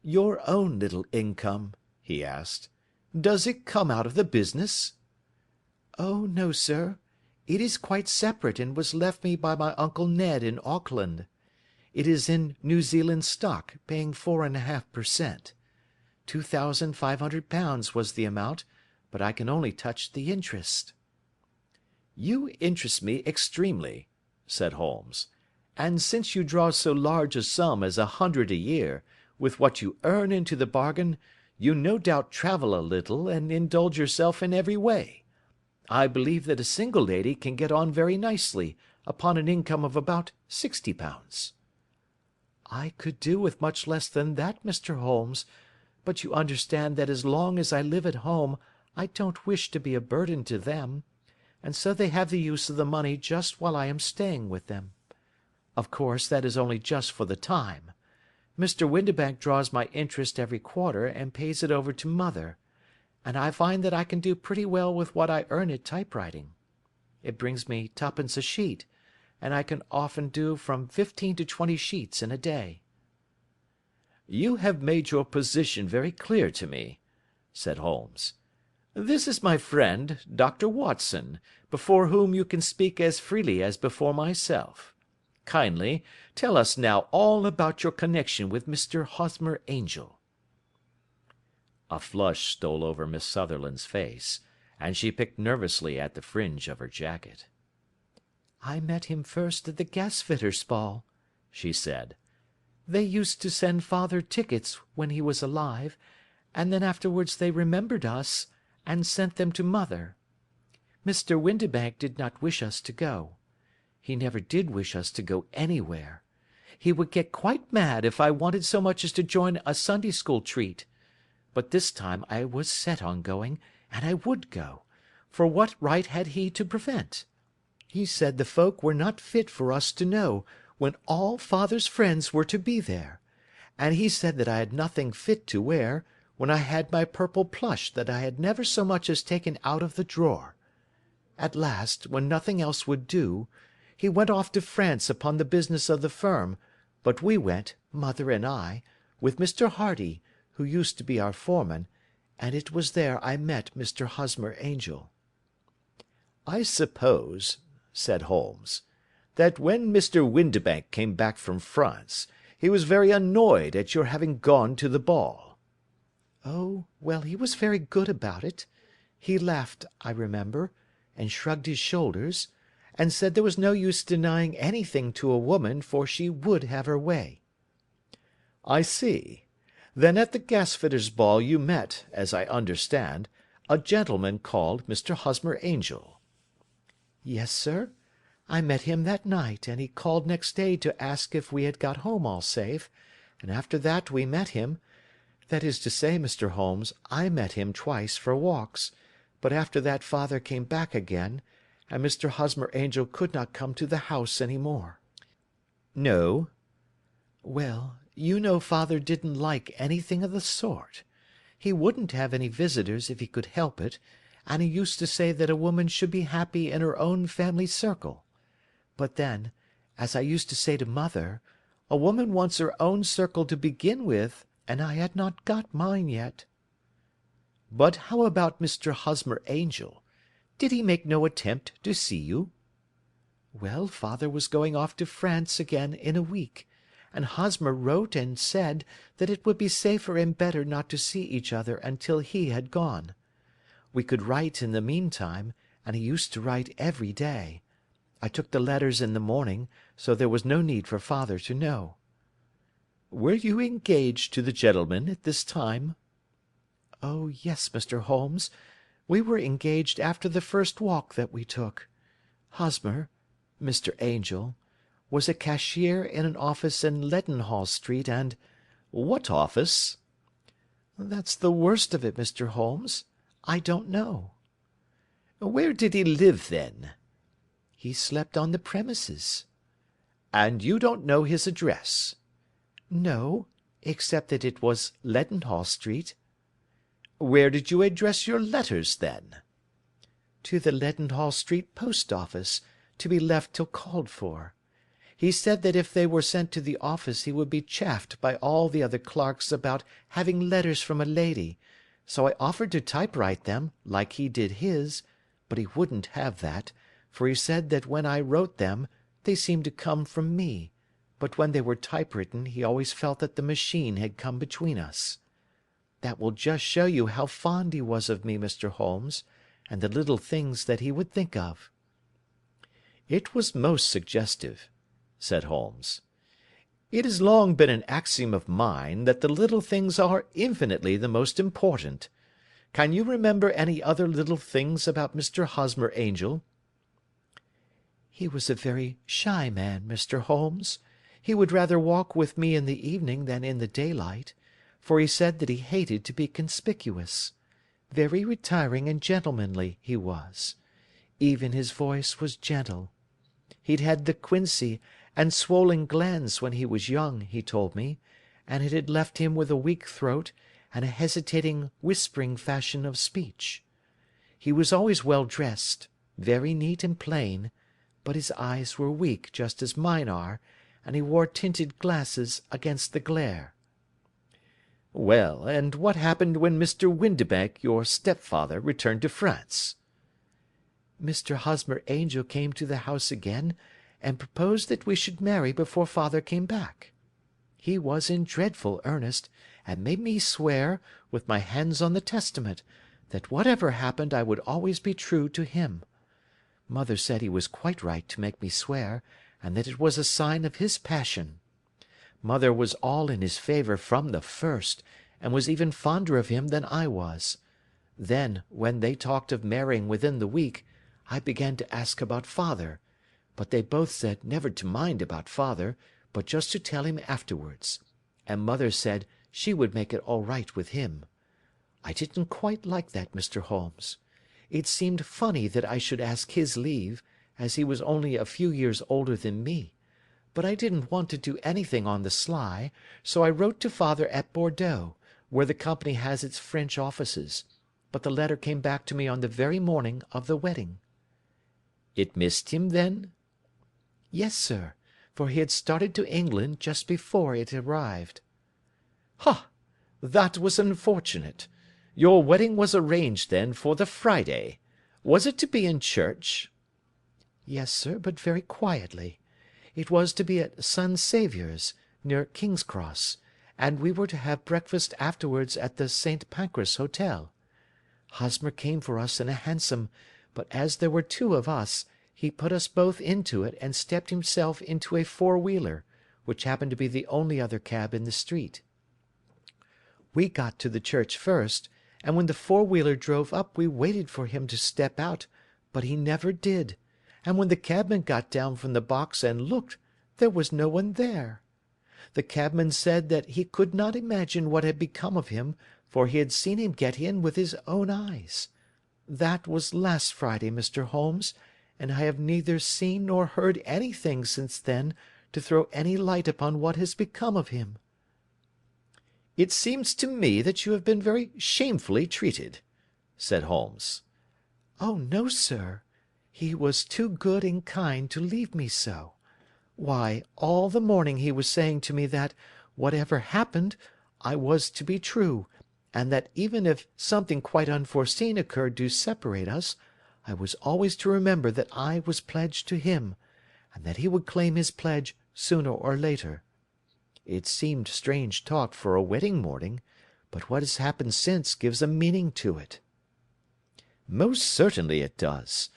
"Your own little income," he asked, "does it come out of the business?" "Oh, no, sir. It is quite separate and was left me by my Uncle Ned in Auckland. It is in New Zealand stock, paying 4½ per cent. £2,500 was the amount, but I can only touch the interest." "You interest me extremely," said Holmes, "and since you draw so large a sum as 100 a year, with what you earn into the bargain, you no doubt travel a little and indulge yourself in every way. I believe that a single lady can get on very nicely upon an income of about £60. "I could do with much less than that, Mr. Holmes, but you understand that as long as I live at home I don't wish to be a burden to them, and so they have the use of the money just while I am staying with them. Of course, that is only just for the time. Mr. Windibank draws my interest every quarter and pays it over to mother, and I find that I can do pretty well with what I earn at typewriting. It brings me 2d. a sheet, and I can often do from 15 to 20 sheets in a day." "You have made your position very clear to me," said Holmes. "This is my friend, Dr. Watson, before whom you can speak as freely as before myself. Kindly tell us now all about your connection with Mr. Hosmer Angel." A flush stole over Miss Sutherland's face, and she picked nervously at the fringe of her jacket. "I met him first at the gasfitter's ball," she said. They used to send father tickets when he was alive, and then afterwards they remembered us, and sent them to mother. Mr. Windibank did not wish us to go. He never did wish us to go anywhere. He would get quite mad if I wanted so much as to join a Sunday school treat. But this time I was set on going, and I would go, for what right had he to prevent? He said the folk were not fit for us to know, when all father's friends were to be there, and he said that I had nothing fit to wear, when I had my purple plush that I had never so much as taken out of the drawer. At last, when nothing else would do, he went off to France upon the business of the firm, but we went, mother and I, with Mr. Hardy, who used to be our foreman, and it was there I met Mr. Hosmer Angel." "I suppose," said Holmes, "that when Mr. Windibank came back from France, he was very annoyed at your having gone to the ball." "Oh, well, he was very good about it. He laughed, I remember, and shrugged his shoulders, and said there was no use denying anything to a woman, for she would have her way." "I see. Then at the gasfitters' ball you met, as I understand, a gentleman called Mr. Hosmer Angel." "Yes, sir. I met him that night, and he called next day to ask if we had got home all safe, and after that we met him. That is to say, Mr. Holmes, I met him twice for walks, but after that father came back again, and Mr. Hosmer Angel could not come to the house any more." "No?" "Well, you know father didn't like anything of the sort. He wouldn't have any visitors if he could help it, and he used to say that a woman should be happy in her own family circle. But then, as I used to say to mother, a woman wants her own circle to begin with, and I had not got mine yet." "But how about Mr. Hosmer Angel? Did he make no attempt to see you?" "Well, father was going off to France again in a week, and Hosmer wrote and said that it would be safer and better not to see each other until he had gone. We could write in the meantime, and he used to write every day. I took the letters in the morning, so there was no need for father to know." "Were you engaged to the gentleman at this time?" "Oh, yes, Mr. Holmes. We were engaged after the first walk that we took. Hosmer, Mr. Angel, was a cashier in an office in Leadenhall Street, and—" "What office?" "That's the worst of it, Mr. Holmes. I don't know." "Where did he live, then?" "He slept on the premises." "And you don't know his address?" "No, except that it was Leadenhall Street." "Where did you address your letters, then?" "To the Leadenhall Street post office, to be left till called for. He said that if they were sent to the office he would be chaffed by all the other clerks about having letters from a lady, so I offered to typewrite them, like he did his, but he wouldn't have that, for he said that when I wrote them they seemed to come from me, but when they were typewritten he always felt that the machine had come between us. That will just show you how fond he was of me, Mr. Holmes, and the little things that he would think of." "It was most suggestive," said Holmes. "It has long been an axiom of mine that the little things are infinitely the most important. Can you remember any other little things about Mr. Hosmer Angel?" "He was a very shy man, Mr. Holmes. He would rather walk with me in the evening than in the daylight, for he said that he hated to be conspicuous. Very retiring and gentlemanly he was. Even his voice was gentle. He'd had the quinsy and swollen glands when he was young, he told me, and it had left him with a weak throat and a hesitating, whispering fashion of speech. He was always well dressed, very neat and plain, but his eyes were weak just as mine are, and he wore tinted glasses against the glare." "Well, and what happened when Mr. Windibank, your stepfather, returned to France?" "Mr. Hosmer Angel came to the house again, and proposed that we should marry before father came back. He was in dreadful earnest, and made me swear, with my hands on the testament, that whatever happened I would always be true to him. Mother said he was quite right to make me swear, and that it was a sign of his passion. Mother was all in his favour from the first, and was even fonder of him than I was. Then, when they talked of marrying within the week, I began to ask about father, but they both said never to mind about father, but just to tell him afterwards, and mother said she would make it all right with him. I didn't quite like that, Mr. Holmes. It seemed funny that I should ask his leave, as he was only a few years older than me, but I didn't want to do anything on the sly, so I wrote to father at Bordeaux, where the company has its French offices, but the letter came back to me on the very morning of the wedding." "It missed him, then?" "Yes, sir, for he had started to England just before it arrived." "Ha! That was unfortunate. Your wedding was arranged, then, for the Friday. Was it to be in church?" "Yes, sir, but very quietly. It was to be at St. Saviour's, near King's Cross, and we were to have breakfast afterwards at the St. Pancras Hotel. Hosmer came for us in a hansom, but as there were two of us, he put us both into it and stepped himself into a four-wheeler, which happened to be the only other cab in the street. We got to the church first, and when the four-wheeler drove up we waited for him to step out, but he never did, and when the cabman got down from the box and looked, there was no one there. The cabman said that he could not imagine what had become of him, for he had seen him get in with his own eyes. That was last Friday, Mr. Holmes, and I have neither seen nor heard anything since then to throw any light upon what has become of him." "It seems to me that you have been very shamefully treated," said Holmes. "Oh, no, sir. He was too good and kind to leave me so. Why, all the morning he was saying to me that, whatever happened, I was to be true, and that even if something quite unforeseen occurred to separate us, I was always to remember that I was pledged to him, and that he would claim his pledge sooner or later. It seemed strange talk for a wedding morning, but what has happened since gives a meaning to it." "Most certainly it does.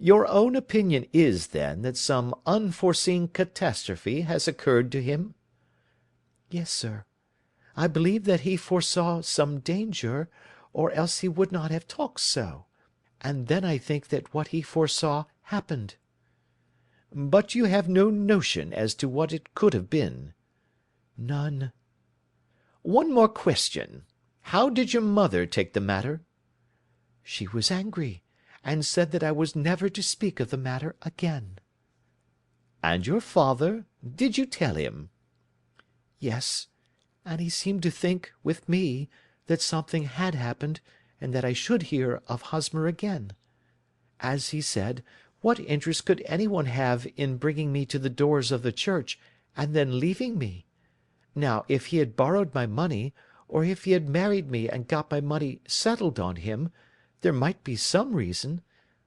Your own opinion is, then, that some unforeseen catastrophe has occurred to him?" "Yes, sir. I believe that he foresaw some danger, or else he would not have talked so, and then I think that what he foresaw happened." "But you have no notion as to what it could have been?" "None." "One more question. How did your mother take the matter?" "She was angry, and said that I was never to speak of the matter again." "And your father? Did you tell him?" "Yes, and he seemed to think, with me, that something had happened, and that I should hear of Hosmer again. As he said, what interest could anyone have in bringing me to the doors of the church, and then leaving me? Now, if he had borrowed my money, or if he had married me and got my money settled on him, there might be some reason,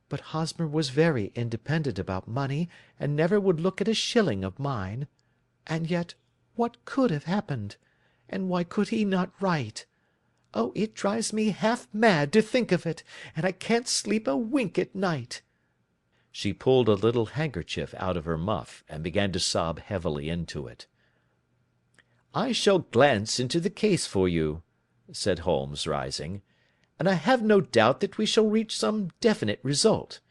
but Hosmer was very independent about money, and never would look at a shilling of mine. And yet, what could have happened? And why could he not write? Oh, it drives me half mad to think of it, and I can't sleep a wink at night." She pulled a little handkerchief out of her muff, and began to sob heavily into it. "I shall glance into the case for you," said Holmes, rising, "and I have no doubt that we shall reach some definite result.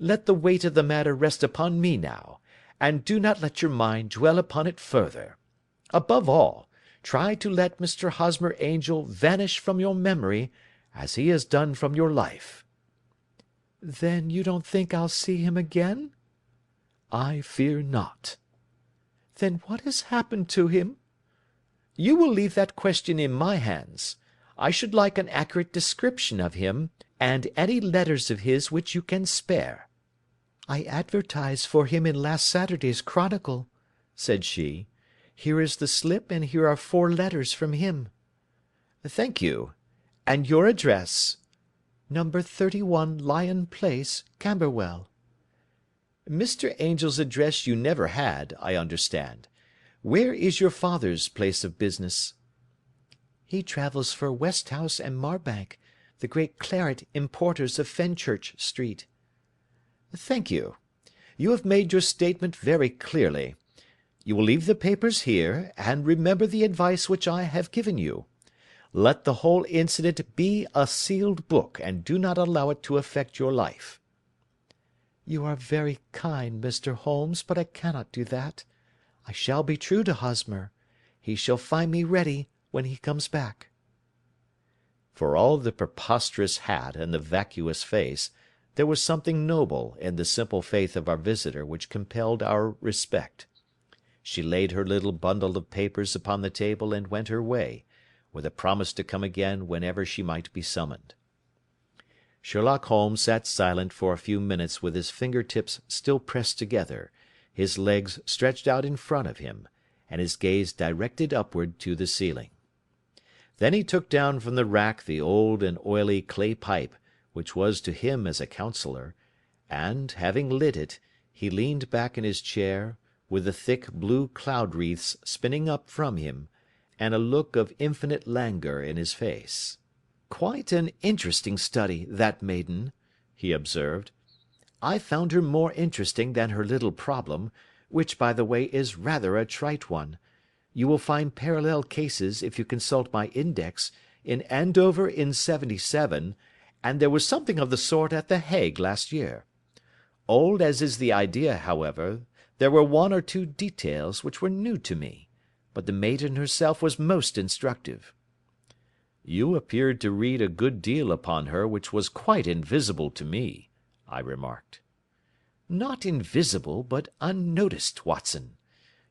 Let the weight of the matter rest upon me now, and do not let your mind dwell upon it further. Above all, try to let Mr. Hosmer Angel vanish from your memory, as he has done from your life." "Then you don't think I'll see him again?" "I fear not." "Then what has happened to him?" "You will leave that question in my hands. I should like an accurate description of him, and any letters of his which you can spare." "I advertised for him in last Saturday's Chronicle," said she. "Here is the slip, and here are 4 letters from him." "Thank you. And your address?" "Number 31 Lion Place, Camberwell." "Mr. Angel's address you never had, I understand. Where is your father's place of business?" "He travels for Westhouse and Marbank, the great claret importers of Fenchurch Street." "Thank you. You have made your statement very clearly. You will leave the papers here, and remember the advice which I have given you. Let the whole incident be a sealed book, and do not allow it to affect your life." "You are very kind, Mr. Holmes, but I cannot do that. I shall be true to Hosmer. He shall find me ready when he comes back." For all the preposterous hat and the vacuous face, there was something noble in the simple faith of our visitor which compelled our respect. She laid her little bundle of papers upon the table and went her way, with a promise to come again whenever she might be summoned. Sherlock Holmes sat silent for a few minutes with his finger-tips still pressed together, his legs stretched out in front of him, and his gaze directed upward to the ceiling. Then he took down from the rack the old and oily clay pipe, which was to him as a counsellor, and, having lit it, he leaned back in his chair, with the thick blue cloud-wreaths spinning up from him, and a look of infinite languor in his face. "Quite an interesting study, that maiden," he observed. "I found her more interesting than her little problem, which, by the way, is rather a trite one. You will find parallel cases, if you consult my index, in Andover in '77, and there was something of the sort at the Hague last year. Old as is the idea, however, there were one or two details which were new to me, but the maiden herself was most instructive." "You appeared to read a good deal upon her which was quite invisible to me," I remarked. "Not invisible, but unnoticed, Watson.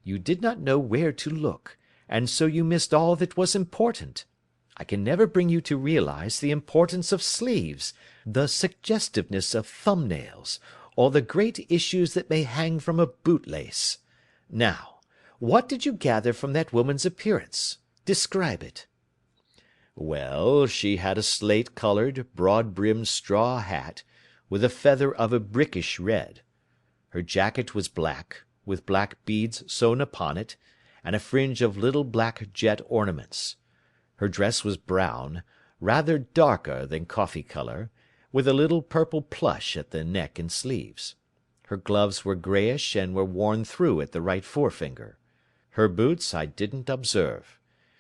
You did not know where to look, and so you missed all that was important. I can never bring you to realise the importance of sleeves, the suggestiveness of thumbnails, or the great issues that may hang from a bootlace. Now, what did you gather from that woman's appearance? Describe it." "Well, she had a slate-coloured, broad-brimmed straw hat, with a feather of a brickish red. Her jacket was black, with black beads sewn upon it, and a fringe of little black jet ornaments. Her dress was brown, rather darker than coffee colour, with a little purple plush at the neck and sleeves. Her gloves were greyish and were worn through at the right forefinger. Her boots I didn't observe.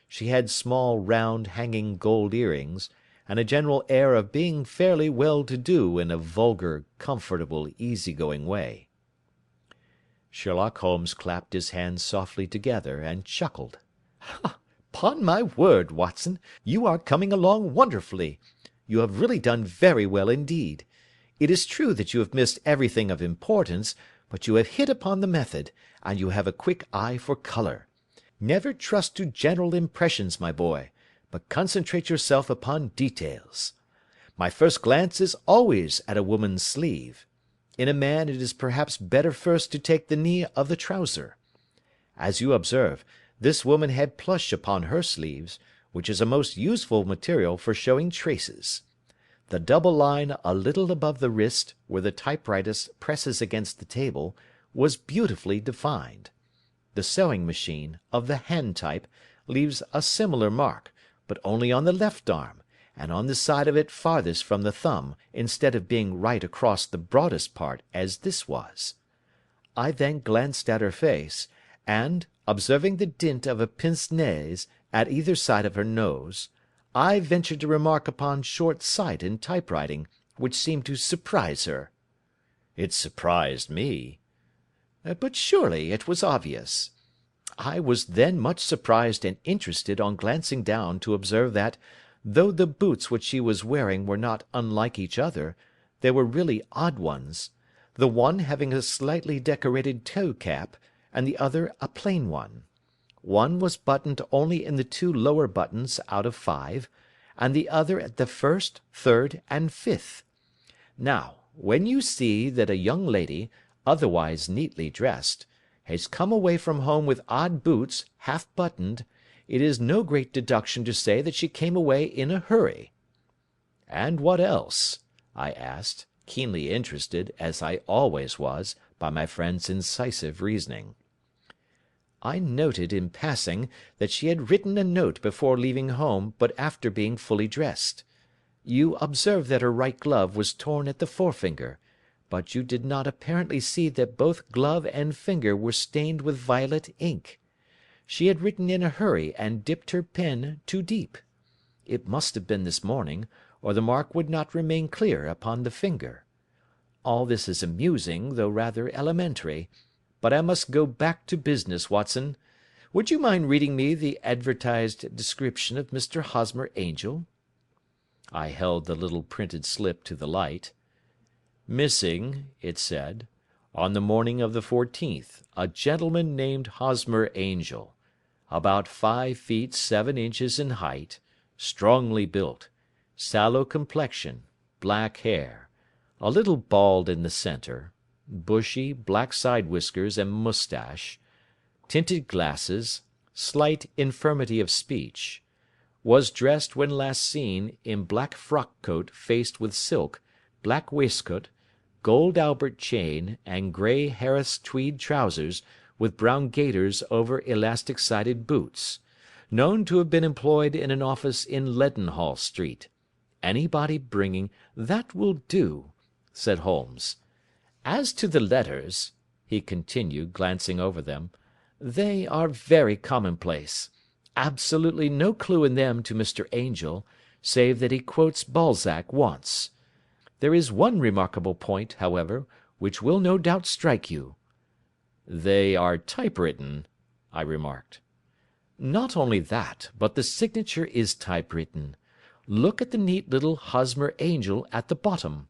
She had small round hanging gold earrings, and a general air of being fairly well-to-do in a vulgar, comfortable, easy-going way." Sherlock Holmes clapped his hands softly together, and chuckled. "'Pon my word, Watson, you are coming along wonderfully. You have really done very well indeed. It is true that you have missed everything of importance, but you have hit upon the method, and you have a quick eye for colour. Never trust to general impressions, my boy, but concentrate yourself upon details. My first glance is always at a woman's sleeve. In a man it is perhaps better first to take the knee of the trouser. As you observe, this woman had plush upon her sleeves, which is a most useful material for showing traces. The double line a little above the wrist, where the typewriter presses against the table, was beautifully defined. The sewing machine, of the hand type, leaves a similar mark, but only on the left arm, and on the side of it farthest from the thumb, instead of being right across the broadest part, as this was. I then glanced at her face, and, observing the dint of a pince-nez at either side of her nose, I ventured to remark upon short sight in typewriting, which seemed to surprise her." "It surprised me." "But surely it was obvious. I was then much surprised and interested on glancing down to observe that, though the boots which she was wearing were not unlike each other, they were really odd ones, the one having a slightly decorated toe-cap, and the other a plain one. One was buttoned only in the 2 lower buttons out of 5, and the other at the 1st, 3rd, and 5th. Now, when you see that a young lady, otherwise neatly dressed, has come away from home with odd boots, half buttoned, it is no great deduction to say that she came away in a hurry." "And what else?" I asked, keenly interested, as I always was, by my friend's incisive reasoning. "I noted, in passing, that she had written a note before leaving home, but after being fully dressed. You observe that her right glove was torn at the forefinger, but you did not apparently see that both glove and finger were stained with violet ink. She had written in a hurry and dipped her pen too deep. It must have been this morning, or the mark would not remain clear upon the finger. All this is amusing, though rather elementary, but I must go back to business, Watson. Would you mind reading me the advertised description of Mr. Hosmer Angel?" I held the little printed slip to the light. "Missing," it said, "on the morning of the 14th, a gentleman named Hosmer Angel, about 5 feet 7 inches in height, strongly built, sallow complexion, black hair, a little bald in the centre, bushy, black side whiskers and moustache, tinted glasses, slight infirmity of speech, was dressed when last seen in black frock coat faced with silk, black waistcoat, gold Albert chain, and grey Harris tweed trousers, with brown gaiters over elastic-sided boots. Known to have been employed in an office in Leadenhall Street. Anybody bringing—" "That will do," said Holmes. "As to the letters," he continued, glancing over them, "they are very commonplace. Absolutely no clue in them to Mr. Angel, save that he quotes Balzac once. There is one remarkable point, however, which will no doubt strike you." "They are typewritten," I remarked. "Not only that, but the signature is typewritten. Look at the neat little Hosmer Angel at the bottom.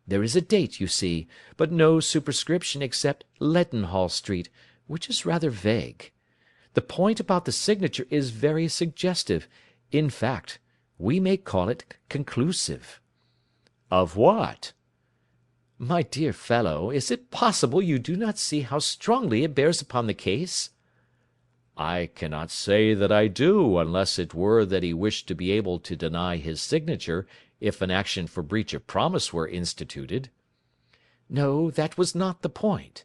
There is a date, you see, but no superscription except Leadenhall Street, which is rather vague. The point about the signature is very suggestive. In fact, we may call it conclusive." "Of what?" "My dear fellow, is it possible you do not see how strongly it bears upon the case?" "I cannot say that I do, unless it were that he wished to be able to deny his signature if an action for breach of promise were instituted." "No, that was not the point.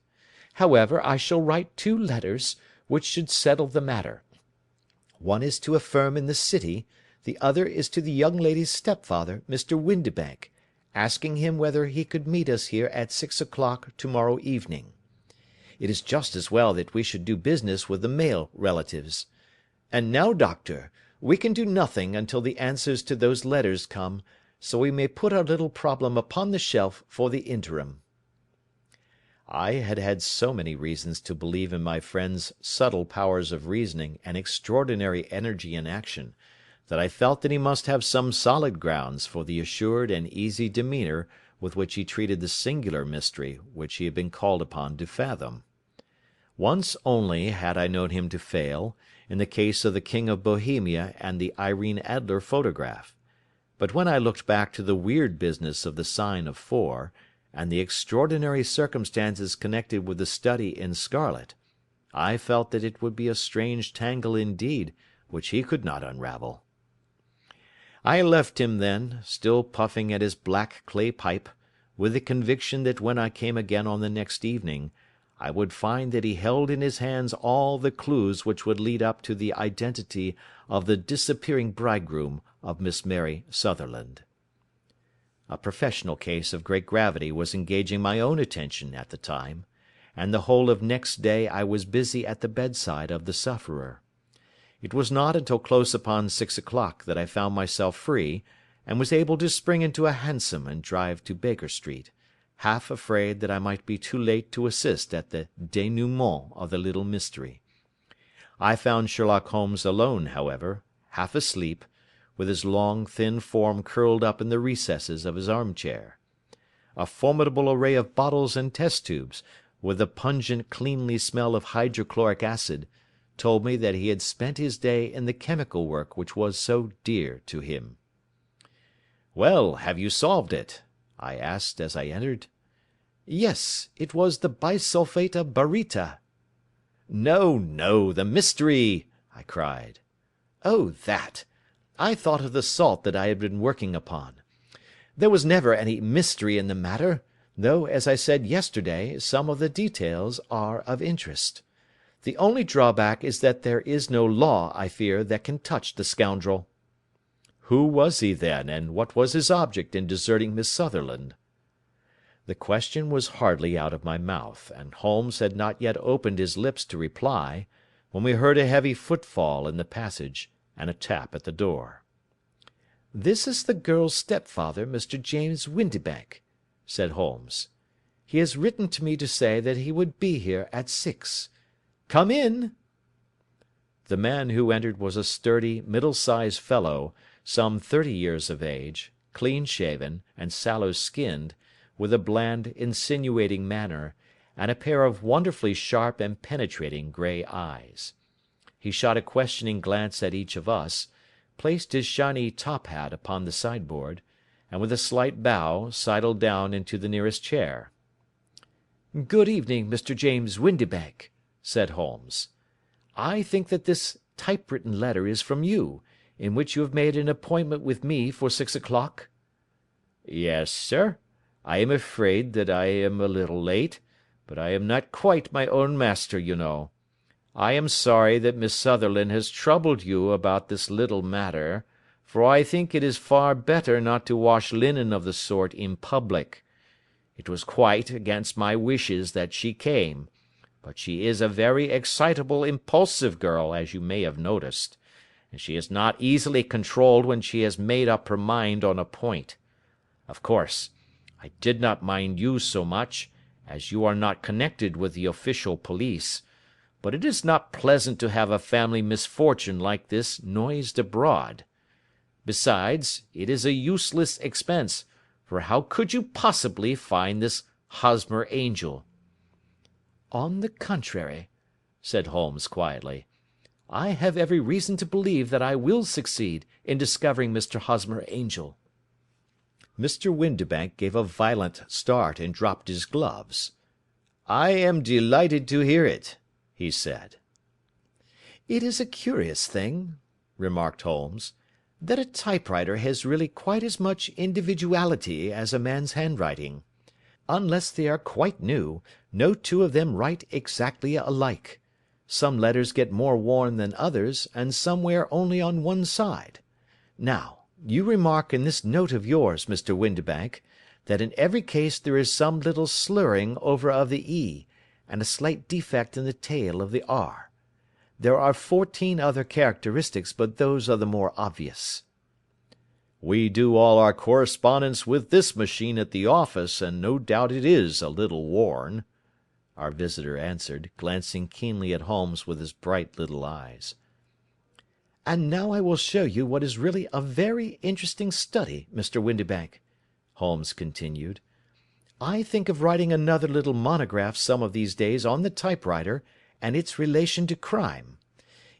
However, I shall write 2 letters, which should settle the matter. One is to a firm in the city, the other is to the young lady's stepfather, Mr. Windibank, asking him whether he could meet us here at 6 o'clock to-morrow evening. It is just as well that we should do business with the male relatives. And now, Doctor, we can do nothing until the answers to those letters come, so we may put our little problem upon the shelf for the interim." I had had so many reasons to believe in my friend's subtle powers of reasoning and extraordinary energy in action, that I felt that he must have some solid grounds for the assured and easy demeanour with which he treated the singular mystery which he had been called upon to fathom. Once only had I known him to fail, in the case of the King of Bohemia and the Irene Adler photograph; but when I looked back to the weird business of the sign of 4, and the extraordinary circumstances connected with the study in scarlet, I felt that it would be a strange tangle indeed which he could not unravel. I left him then, still puffing at his black clay pipe, with the conviction that when I came again on the next evening, I would find that he held in his hands all the clues which would lead up to the identity of the disappearing bridegroom of Miss Mary Sutherland. A professional case of great gravity was engaging my own attention at the time, and the whole of next day I was busy at the bedside of the sufferer. It was not until close upon 6 o'clock that I found myself free, and was able to spring into a hansom and drive to Baker Street, half afraid that I might be too late to assist at the dénouement of the little mystery. I found Sherlock Holmes alone, however, half asleep, with his long, thin form curled up in the recesses of his armchair. A formidable array of bottles and test tubes, with the pungent, cleanly smell of hydrochloric acid, told me that he had spent his day in the chemical work which was so dear to him. "Well, have you solved it?" I asked as I entered. "Yes, it was the bisulfate of baryta." "No, no, the mystery!" I cried. "Oh, that! I thought of the salt that I had been working upon. There was never any mystery in the matter, though, as I said yesterday, some of the details are of interest. The only drawback is that there is no law, I fear, that can touch the scoundrel." "Who was he, then, and what was his object in deserting Miss Sutherland?" The question was hardly out of my mouth, and Holmes had not yet opened his lips to reply, when we heard a heavy footfall in the passage and a tap at the door. "This is the girl's stepfather, Mr. James Windibank," said Holmes. "He has written to me to say that he would be here at 6. Come in." The man who entered was a sturdy, middle-sized fellow, some 30 years of age, clean-shaven and sallow-skinned, with a bland, insinuating manner, and a pair of wonderfully sharp and penetrating grey eyes. He shot a questioning glance at each of us, placed his shiny top-hat upon the sideboard, and with a slight bow sidled down into the nearest chair. "Good evening, Mr. James Windibank," said Holmes. "I think that this typewritten letter is from you, in which you have made an appointment with me for 6 o'clock?" "Yes, sir. I am afraid that I am a little late, but I am not quite my own master, you know. I am sorry that Miss Sutherland has troubled you about this little matter, for I think it is far better not to wash linen of the sort in public. It was quite against my wishes that she came, but she is a very excitable, impulsive girl, as you may have noticed, and she is not easily controlled when she has made up her mind on a point. Of course, I did not mind you so much, as you are not connected with the official police, but it is not pleasant to have a family misfortune like this noised abroad. Besides, it is a useless expense, for how could you possibly find this Hosmer Angel?" "On the contrary," said Holmes quietly, "I have every reason to believe that I will succeed in discovering Mr. Hosmer Angel." Mr. Windibank gave a violent start and dropped his gloves. "I am delighted to hear it," he said. "It is a curious thing," remarked Holmes, "that a typewriter has really quite as much individuality as a man's handwriting. Unless they are quite new, no two of them write exactly alike. Some letters get more worn than others, and some wear only on one side. Now, you remark in this note of yours, Mr. Windibank, that in every case there is some little slurring over of the E, and a slight defect in the tail of the R. There are 14 other characteristics, but those are the more obvious." "We do all our correspondence with this machine at the office, and no doubt it is a little worn," our visitor answered, glancing keenly at Holmes with his bright little eyes. "And now I will show you what is really a very interesting study, Mr. Windibank," Holmes continued. "I think of writing another little monograph some of these days on the typewriter and its relation to crime.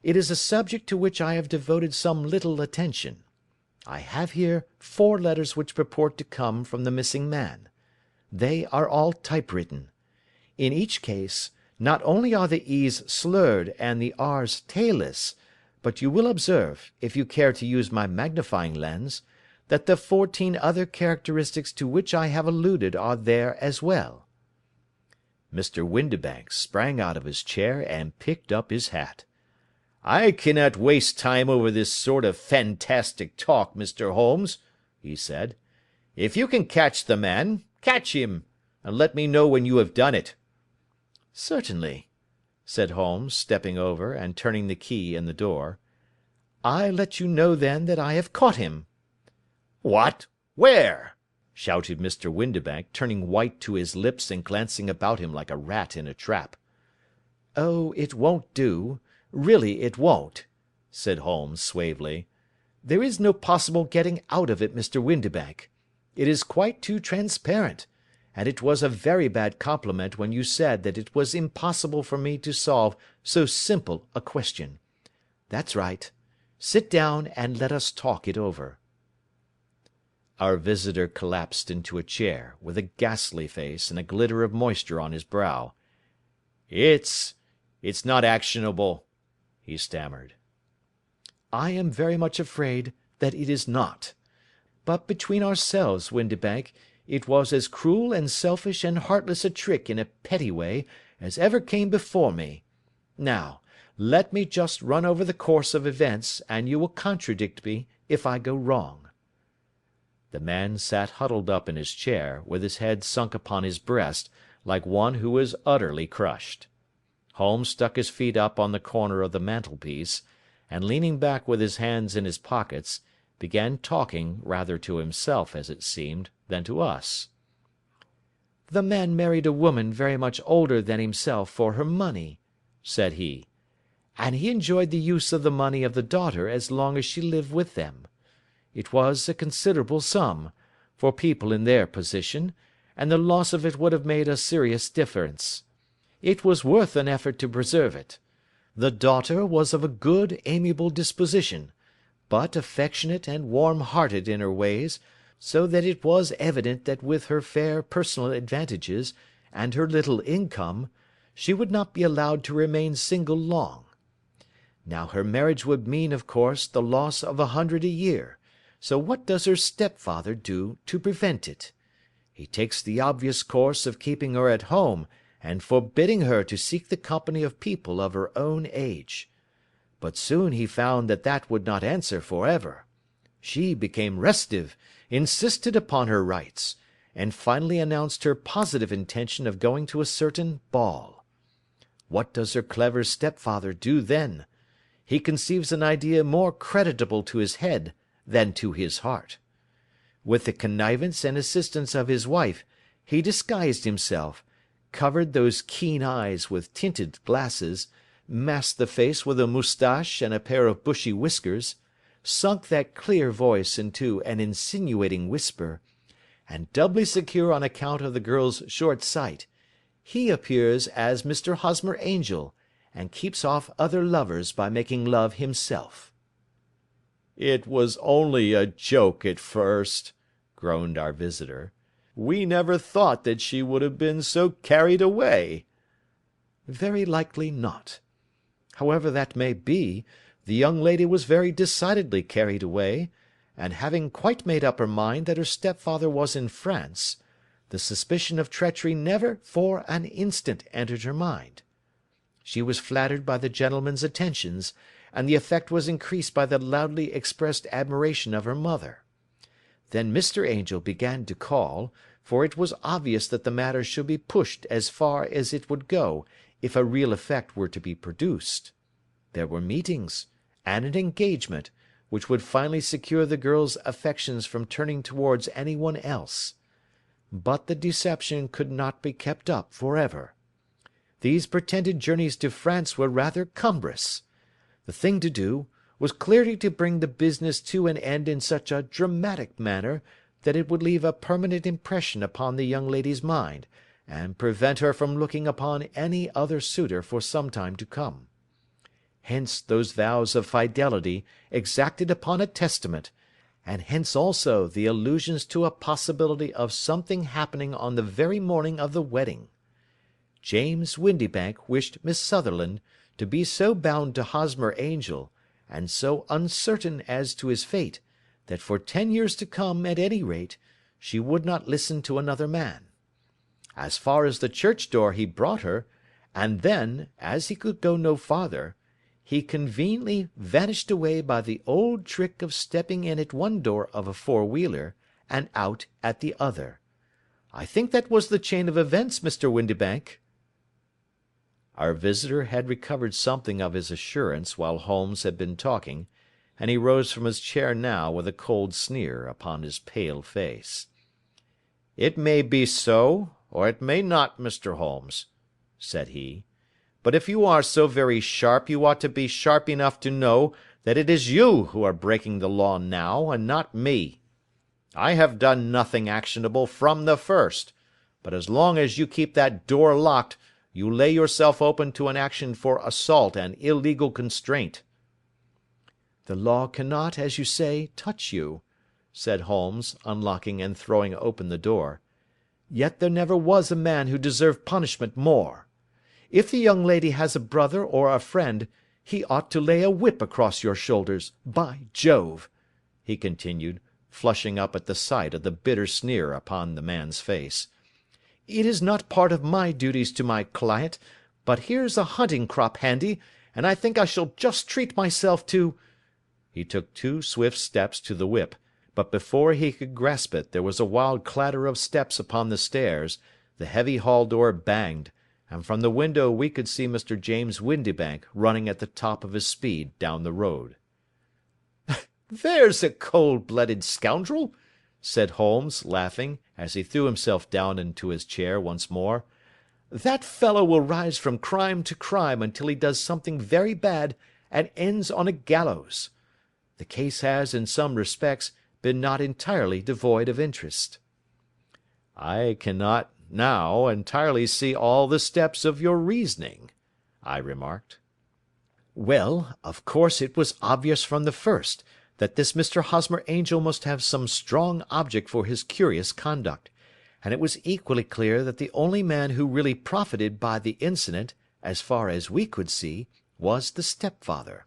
It is a subject to which I have devoted some little attention. I have here 4 letters which purport to come from the missing man. They are all typewritten. In each case, not only are the E's slurred and the R's tailless, but you will observe, if you care to use my magnifying lens, that the 14 other characteristics to which I have alluded are there as well." Mr. Windibank sprang out of his chair and picked up his hat. "I cannot waste time over this sort of fantastic talk, Mr. Holmes," he said. "If you can catch the man, catch him, and let me know when you have done it." "Certainly," said Holmes, stepping over and turning the key in the door. "I let you know then that I have caught him." "What? Where?" shouted Mr. Windibank, turning white to his lips and glancing about him like a rat in a trap. "Oh, it won't do. Really it won't," said Holmes suavely. "There is no possible getting out of it, Mr. Windibank. It is quite too transparent, and it was a very bad compliment when you said that it was impossible for me to solve so simple a question. That's right. Sit down and let us talk it over." Our visitor collapsed into a chair, with a ghastly face and a glitter of moisture on his brow. It's not actionable," he stammered. "I am very much afraid that it is not. But between ourselves, Windibank, it was as cruel and selfish and heartless a trick in a petty way as ever came before me. Now, let me just run over the course of events, and you will contradict me if I go wrong." The man sat huddled up in his chair, with his head sunk upon his breast, like one who is utterly crushed. Holmes stuck his feet up on the corner of the mantelpiece, and leaning back with his hands in his pockets, began talking, rather to himself, as it seemed, than to us. "The man married a woman very much older than himself for her money," said he, "and he enjoyed the use of the money of the daughter as long as she lived with them. It was a considerable sum, for people in their position, and the loss of it would have made a serious difference. It was worth an effort to preserve it. The daughter was of a good, amiable disposition, but affectionate and warm-hearted in her ways, so that it was evident that with her fair personal advantages, and her little income, she would not be allowed to remain single long. Now her marriage would mean, of course, the loss of 100 a year, so what does her stepfather do to prevent it? He takes the obvious course of keeping her at home, and forbidding her to seek the company of people of her own age. But soon he found that that would not answer for ever. She became restive, insisted upon her rights, and finally announced her positive intention of going to a certain ball. What does her clever stepfather do then? He conceives an idea more creditable to his head than to his heart. With the connivance and assistance of his wife, he disguised himself, covered those keen eyes with tinted glasses, masked the face with a moustache and a pair of bushy whiskers, sunk that clear voice into an insinuating whisper, and doubly secure on account of the girl's short sight, he appears as Mr. Hosmer Angel, and keeps off other lovers by making love himself." "It was only a joke at first," groaned our visitor. "We never thought that she would have been so carried away." "Very likely not. However that may be, the young lady was very decidedly carried away, and having quite made up her mind that her stepfather was in France, the suspicion of treachery never for an instant entered her mind. She was flattered by the gentleman's attentions, and the effect was increased by the loudly expressed admiration of her mother. Then Mr. Angel began to call, for it was obvious that the matter should be pushed as far as it would go, if a real effect were to be produced. There were meetings, and an engagement, which would finally secure the girl's affections from turning towards any one else. But the deception could not be kept up for ever. These pretended journeys to France were rather cumbrous. The thing to do was clearly to bring the business to an end in such a dramatic manner that it would leave a permanent impression upon the young lady's mind, and prevent her from looking upon any other suitor for some time to come. Hence those vows of fidelity exacted upon a testament, and hence also the allusions to a possibility of something happening on the very morning of the wedding. James Windibank wished Miss Sutherland to be so bound to Hosmer Angel, and so uncertain as to his fate, that for 10 years to come, at any rate, she would not listen to another man. As far as the church door he brought her, and then, as he could go no farther, he conveniently vanished away by the old trick of stepping in at one door of a four-wheeler, and out at the other. I think that was the chain of events, Mr. Windibank." Our visitor had recovered something of his assurance while Holmes had been talking, and he rose from his chair now with a cold sneer upon his pale face. "It may be so, or it may not, Mr. Holmes," said he. "But if you are so very sharp, you ought to be sharp enough to know that it is you who are breaking the law now, and not me. I have done nothing actionable from the first, but as long as you keep that door locked, you lay yourself open to an action for assault and illegal constraint." "The law cannot, as you say, touch you," said Holmes, unlocking and throwing open the door. "Yet there never was a man who deserved punishment more. If the young lady has a brother or a friend, he ought to lay a whip across your shoulders, by Jove," he continued, flushing up at the sight of the bitter sneer upon the man's face. "It is not part of my duties to my client, but here's a hunting crop handy, and I think I shall just treat myself to—" He took 2 swift steps to the whip, but before he could grasp it there was a wild clatter of steps upon the stairs, the heavy hall door banged, and from the window we could see Mr. James Windibank running at the top of his speed down the road. "There's a cold-blooded scoundrel," said Holmes, laughing, as he threw himself down into his chair once more. "That fellow will rise from crime to crime until he does something very bad and ends on a gallows. The case has, in some respects, been not entirely devoid of interest." "I cannot now entirely see all the steps of your reasoning," I remarked. "Well, of course it was obvious from the first that this Mr. Hosmer Angel must have some strong object for his curious conduct, and it was equally clear that the only man who really profited by the incident, as far as we could see, was the stepfather.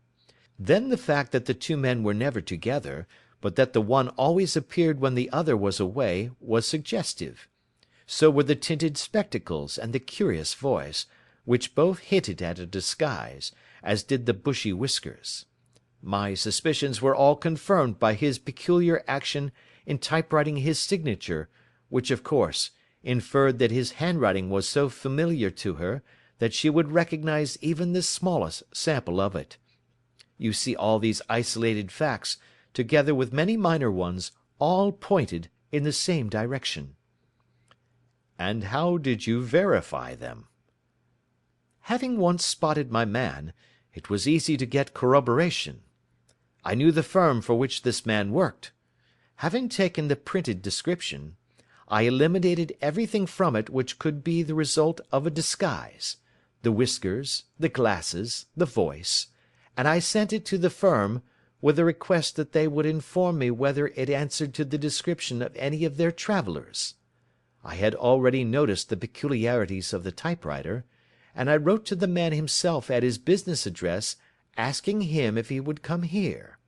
Then the fact that the two men were never together, but that the one always appeared when the other was away, was suggestive. So were the tinted spectacles and the curious voice, which both hinted at a disguise, as did the bushy whiskers. My suspicions were all confirmed by his peculiar action in typewriting his signature, which, of course, inferred that his handwriting was so familiar to her that she would recognize even the smallest sample of it. You see, all these isolated facts, together with many minor ones, all pointed in the same direction." "And how did you verify them?" "Having once spotted my man, it was easy to get corroboration. I knew the firm for which this man worked. Having taken the printed description, I eliminated everything from it which could be the result of a disguise, the whiskers, the glasses, the voice, and I sent it to the firm, with a request that they would inform me whether it answered to the description of any of their travellers. I had already noticed the peculiarities of the typewriter, and I wrote to the man himself at his business address, asking him if he would come here.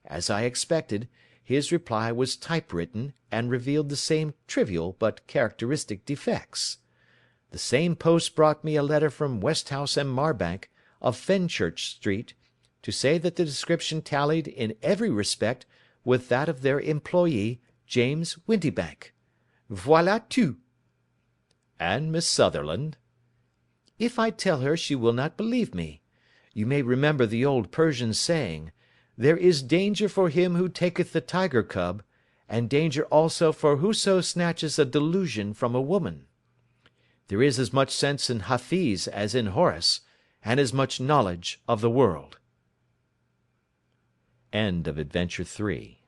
As I expected, his reply was typewritten and revealed the same trivial but characteristic defects. The same post brought me a letter from Westhouse and Marbank, of Fenchurch Street, to say that the description tallied in every respect with that of their employee, James Windibank. Voilà tout." "And Miss Sutherland?" "If I tell her she will not believe me. You may remember the old Persian saying, 'There is danger for him who taketh the tiger cub, and danger also for whoso snatches a delusion from a woman.' There is as much sense in Hafiz as in Horace, and as much knowledge of the world." End of Adventure 3.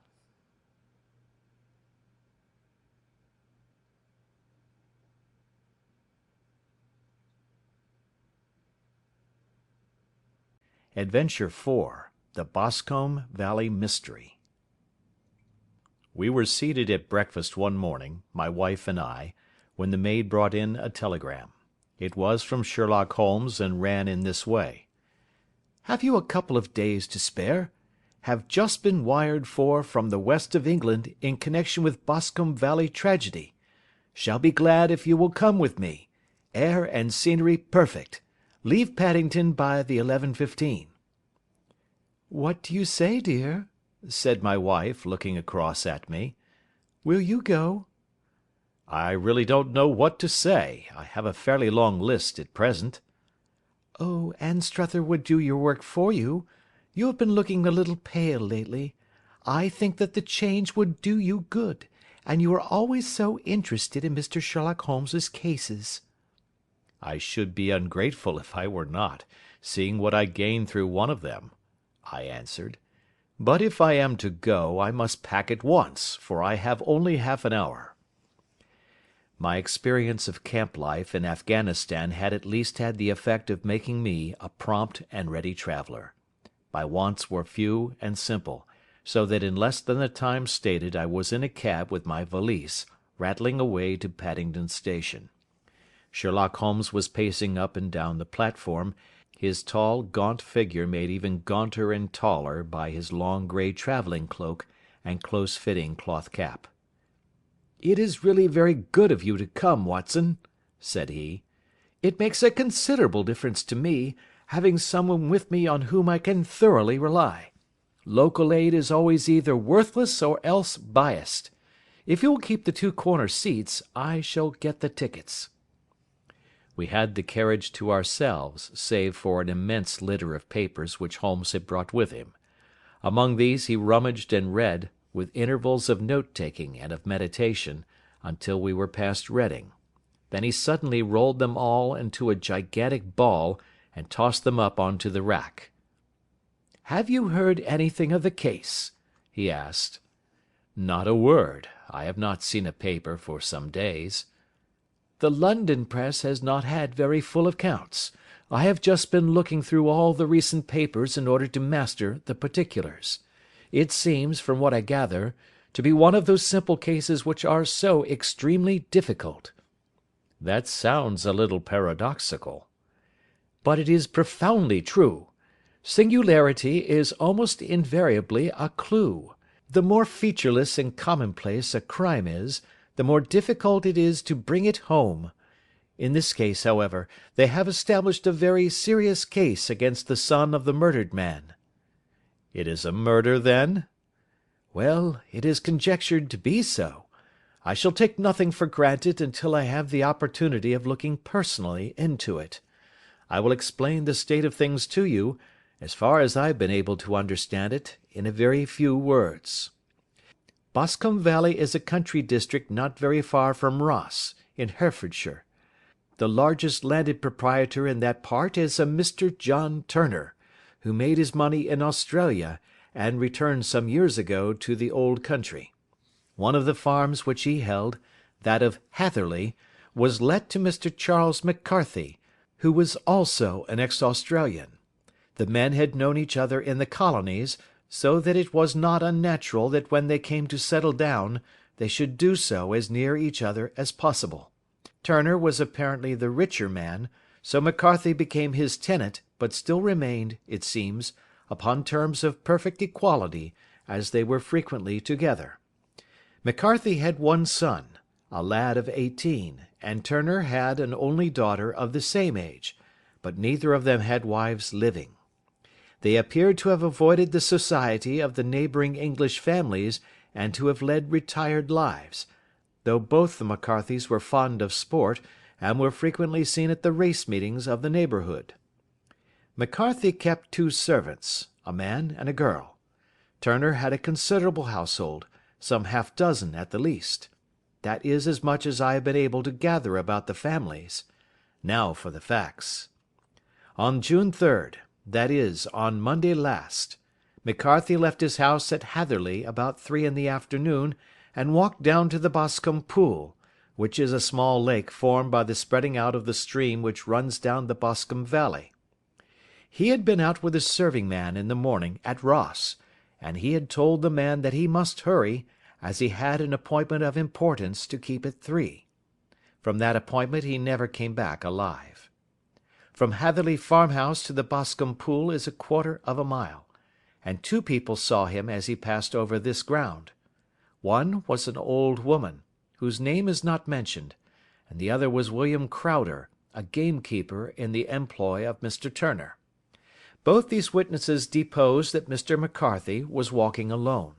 Adventure 4. The Boscombe Valley Mystery. We were seated at breakfast one morning, my wife and I, when the maid brought in a telegram. It was from Sherlock Holmes, and ran in this way: "Have you a couple of days to spare? Have just been wired for from the west of England in connection with Boscombe Valley tragedy. Shall be glad if you will come with me. Air and scenery perfect. Leave Paddington by the 11:15. "What do you say, dear?" said my wife, looking across at me. "Will you go?" "I really don't know what to say. I have a fairly long list at present." "Oh, Anstruther would do your work for you. You have been looking a little pale lately. I think that the change would do you good, and you are always so interested in Mr. Sherlock Holmes's cases." "I should be ungrateful if I were not, seeing what I gained through one of them," I answered. "But if I am to go, I must pack at once, for I have only half an hour." My experience of camp life in Afghanistan had at least had the effect of making me a prompt and ready traveller. My wants were few and simple, so that in less than the time stated I was in a cab with my valise, rattling away to Paddington Station. Sherlock Holmes was pacing up and down the platform, his tall, gaunt figure made even gaunter and taller by his long grey travelling cloak and close-fitting cloth cap. "It is really very good of you to come, Watson," said he. "It makes a considerable difference to me, having someone with me on whom I can thoroughly rely. Local aid is always either worthless or else biased. If you will keep the 2 corner seats, I shall get the tickets." We had the carriage to ourselves, save for an immense litter of papers which Holmes had brought with him. Among these he rummaged and read, with intervals of note-taking and of meditation, until we were past Reading. Then he suddenly rolled them all into a gigantic ball and tossed them up on to the rack. "Have you heard anything of the case?" he asked. "Not a word. I have not seen a paper for some days." "The London press has not had very full accounts. I have just been looking through all the recent papers in order to master the particulars. It seems, from what I gather, to be one of those simple cases which are so extremely difficult." "That sounds a little paradoxical." "But it is profoundly true. Singularity is almost invariably a clue. The more featureless and commonplace a crime is, the more difficult it is to bring it home. In this case, however, they have established a very serious case against the son of the murdered man." "It is a murder, then?" "Well, it is conjectured to be so. I shall take nothing for granted until I have the opportunity of looking personally into it. I will explain the state of things to you, as far as I have been able to understand it, in a very few words. Boscombe Valley is a country district not very far from Ross, in Herefordshire. The largest landed proprietor in that part is a Mr. John Turner, who made his money in Australia, and returned some years ago to the old country. One of the farms which he held, that of Hatherley, was let to Mr. Charles McCarthy, who was also an ex-Australian. The men had known each other in the colonies, so that it was not unnatural that when they came to settle down they should do so as near each other as possible. Turner was apparently the richer man, so McCarthy became his tenant, but still remained, it seems, upon terms of perfect equality, as they were frequently together. McCarthy had one son, a lad of 18, and Turner had an only daughter of the same age, but neither of them had wives living. They appeared to have avoided the society of the neighbouring English families and to have led retired lives, though both the McCarthys were fond of sport, and were frequently seen at the race meetings of the neighbourhood. McCarthy kept 2 servants, a man and a girl. Turner had a considerable household, some half-dozen at the least. That is as much as I have been able to gather about the families. Now for the facts. On June 3rd, that is, on Monday last, McCarthy left his house at Hatherley about 3 in the afternoon, and walked down to the Boscombe Pool, which is a small lake formed by the spreading out of the stream which runs down the Boscombe Valley. He had been out with his serving man in the morning at Ross, and he had told the man that he must hurry, as he had an appointment of importance to keep at 3. From that appointment he never came back alive. From Hatherley farmhouse to the Boscombe Pool is 1/4 of a mile, and 2 people saw him as he passed over this ground. One was an old woman, whose name is not mentioned, and the other was William Crowder, a gamekeeper in the employ of Mr. Turner. Both these witnesses deposed that Mr. McCarthy was walking alone.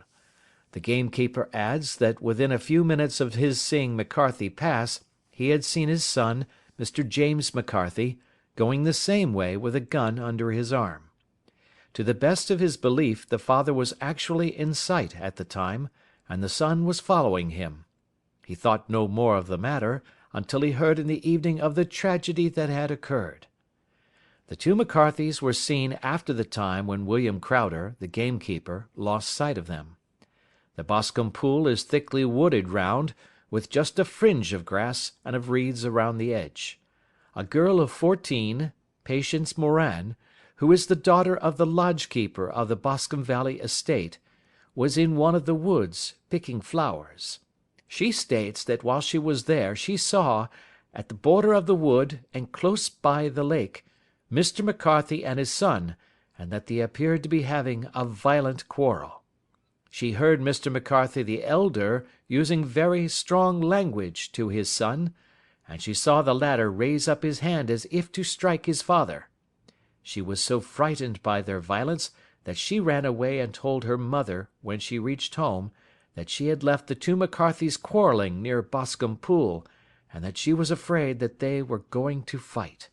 The gamekeeper adds that within a few minutes of his seeing McCarthy pass, he had seen his son, Mr. James McCarthy, going the same way with a gun under his arm. To the best of his belief, the father was actually in sight at the time, and the son was following him. He thought no more of the matter until he heard in the evening of the tragedy that had occurred. The 2 McCarthys were seen after the time when William Crowder, the gamekeeper, lost sight of them. The Boscombe Pool is thickly wooded round, with just a fringe of grass and of reeds around the edge. A girl of 14, Patience Moran, who is the daughter of the lodge-keeper of the Boscombe Valley estate, was in one of the woods, picking flowers. She states that while she was there she saw, at the border of the wood and close by the lake, Mr. McCarthy and his son, and that they appeared to be having a violent quarrel. She heard Mr. McCarthy the elder using very strong language to his son, and she saw the latter raise up his hand as if to strike his father. She was so frightened by their violence that she ran away and told her mother, when she reached home, that she had left the two McCarthys quarrelling near Boscombe Pool, and that she was afraid that they were going to fight.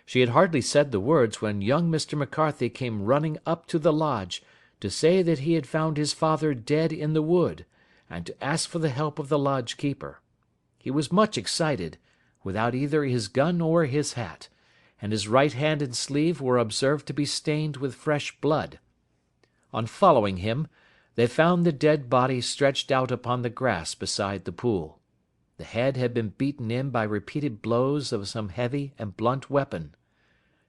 She had hardly said the words when young Mr. McCarthy came running up to the lodge to say that he had found his father dead in the wood, and to ask for the help of the lodge keeper. He was much excited, without either his gun or his hat, and his right hand and sleeve were observed to be stained with fresh blood. On following him, they found the dead body stretched out upon the grass beside the pool. The head had been beaten in by repeated blows of some heavy and blunt weapon.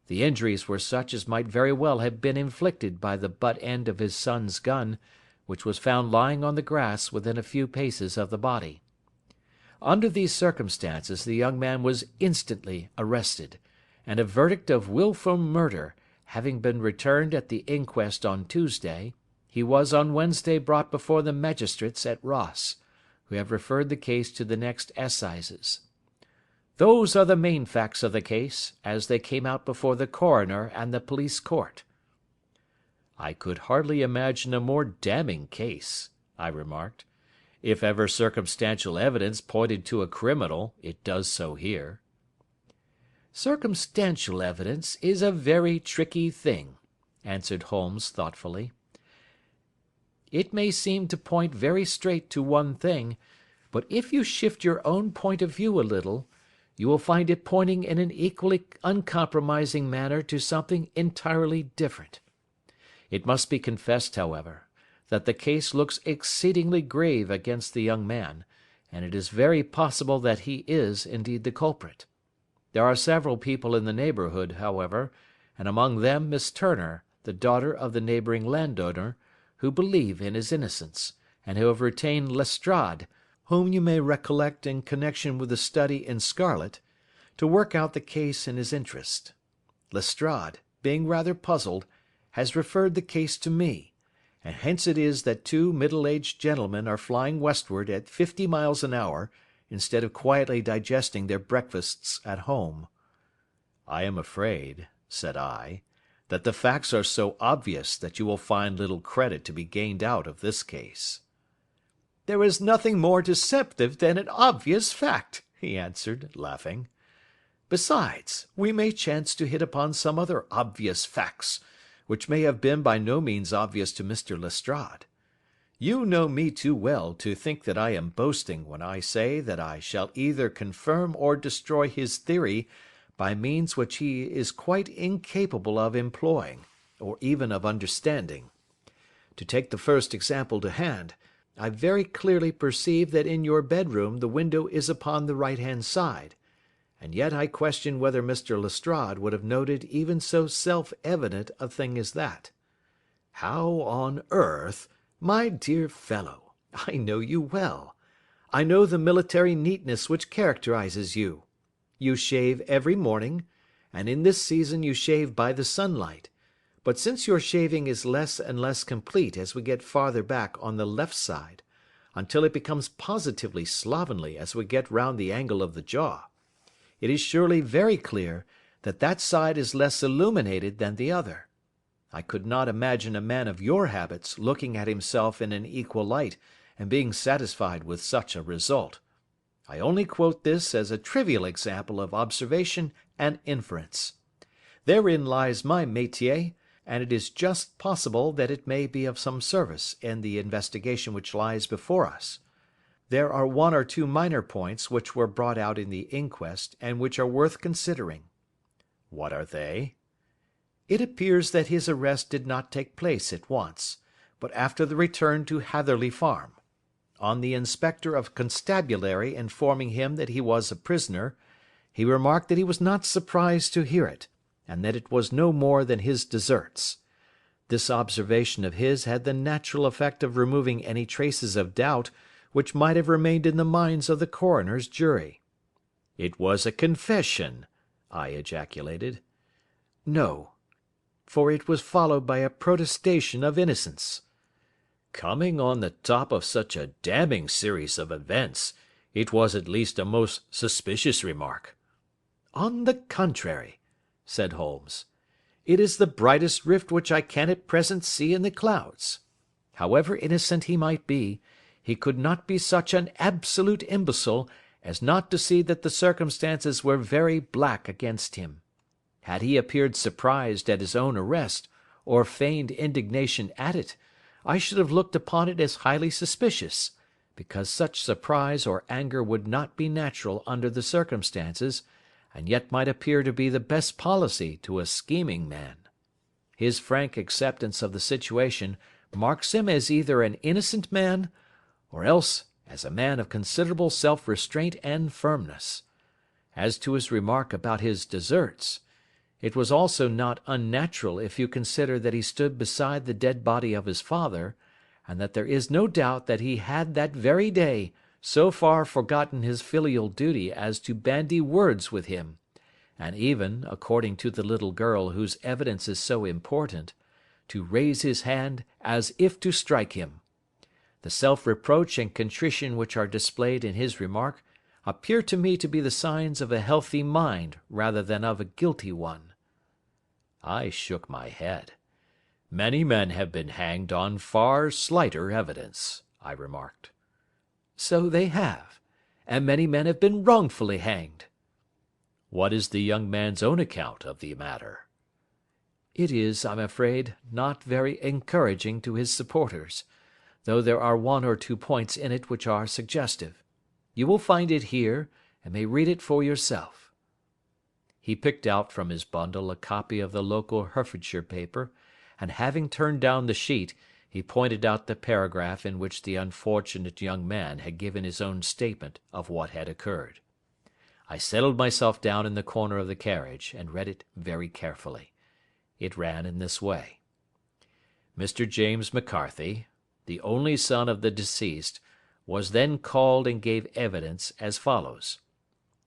The injuries were such as might very well have been inflicted by the butt end of his son's gun, which was found lying on the grass within a few paces of the body. Under these circumstances the young man was instantly arrested, and a verdict of wilful murder having been returned at the inquest on Tuesday, he was on Wednesday brought before the magistrates at Ross, who have referred the case to the next assizes. Those are the main facts of the case, as they came out before the coroner and the police court." "I could hardly imagine a more damning case," I remarked. "If ever circumstantial evidence pointed to a criminal, it does so here." "Circumstantial evidence is a very tricky thing," answered Holmes thoughtfully. "It may seem to point very straight to one thing, but if you shift your own point of view a little, you will find it pointing in an equally uncompromising manner to something entirely different. It must be confessed, however, that the case looks exceedingly grave against the young man, and it is very possible that he is indeed the culprit. There are several people in the neighbourhood, however, and among them Miss Turner, the daughter of the neighbouring landowner, who believe in his innocence, and who have retained Lestrade, whom you may recollect in connection with the study in scarlet, to work out the case in his interest. Lestrade, being rather puzzled, has referred the case to me, and hence it is that two middle-aged gentlemen are flying westward at 50 miles an hour, instead of quietly digesting their breakfasts at home." "I am afraid," said I, "that the facts are so obvious that you will find little credit to be gained out of this case." "There is nothing more deceptive than an obvious fact," he answered, laughing. "Besides, we may chance to hit upon some other obvious facts, which may have been by no means obvious to Mr. Lestrade. You know me too well to think that I am boasting when I say that I shall either confirm or destroy his theory by means which he is quite incapable of employing, or even of understanding. To take the first example to hand, I very clearly perceive that in your bedroom the window is upon the right-hand side, and yet I question whether Mr. Lestrade would have noted even so self-evident a thing as that. How on earth— My dear fellow, I know you well. I know the military neatness which characterises you. You shave every morning, and in this season you shave by the sunlight, but since your shaving is less and less complete as we get farther back on the left side, until it becomes positively slovenly as we get round the angle of the jaw, it is surely very clear that that side is less illuminated than the other. I could not imagine a man of your habits looking at himself in an equal light and being satisfied with such a result. I only quote this as a trivial example of observation and inference. Therein lies my métier, and it is just possible that it may be of some service in the investigation which lies before us. There are one or two minor points which were brought out in the inquest, and which are worth considering. "What are they?" It appears that his arrest did not take place at once, but after the return to Hatherley Farm. On the inspector of constabulary informing him that he was a prisoner, he remarked that he was not surprised to hear it, and that it was no more than his deserts. This observation of his had the natural effect of removing any traces of doubt which might have remained in the minds of the coroner's jury. "It was a confession," I ejaculated. No, for it was followed by a protestation of innocence. "Coming on the top of such a damning series of events, it was at least a most suspicious remark." "On the contrary," said Holmes, It is the brightest rift which I can at present see in the clouds. However innocent he might be, he could not be such an absolute imbecile as not to see that the circumstances were very black against him. Had he appeared surprised at his own arrest, or feigned indignation at it, I should have looked upon it as highly suspicious, because such surprise or anger would not be natural under the circumstances, and yet might appear to be the best policy to a scheming man. His frank acceptance of the situation marks him as either an innocent man, or else as a man of considerable self-restraint and firmness. As to his remark about his deserts, it was also not unnatural if you consider that he stood beside the dead body of his father, and that there is no doubt that he had that very day so far forgotten his filial duty as to bandy words with him, and even, according to the little girl whose evidence is so important, to raise his hand as if to strike him. The self-reproach and contrition which are displayed in his remark appear to me to be the signs of a healthy mind rather than of a guilty one. I shook my head. Many men have been hanged on far slighter evidence, I remarked. So they have, and many men have been wrongfully hanged. What is the young man's own account of the matter? It is, I'm afraid, not very encouraging to his supporters, though there are one or two points in it which are suggestive. You will find it here, and may read it for yourself. He picked out from his bundle a copy of the local Herefordshire paper, and having turned down the sheet, he pointed out the paragraph in which the unfortunate young man had given his own statement of what had occurred. I settled myself down in the corner of the carriage, and read it very carefully. It ran in this way. Mr. James McCarthy, the only son of the deceased, was then called and gave evidence as follows.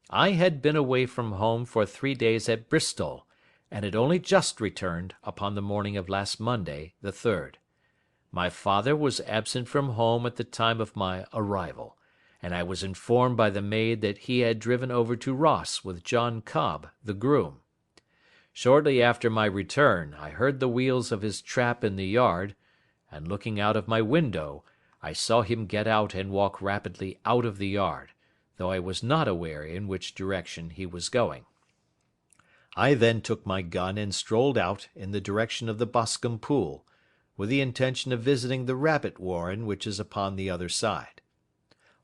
I had been away from home for 3 days at Bristol, and had only just returned upon the morning of last Monday, the 3rd. My father was absent from home at the time of my arrival, and I was informed by the maid that he had driven over to Ross with John Cobb, the groom. Shortly after my return I heard the wheels of his trap in the yard, and looking out of my window, I saw him get out and walk rapidly out of the yard, though I was not aware in which direction he was going. I then took my gun and strolled out in the direction of the Boscombe pool, with the intention of visiting the rabbit warren which is upon the other side.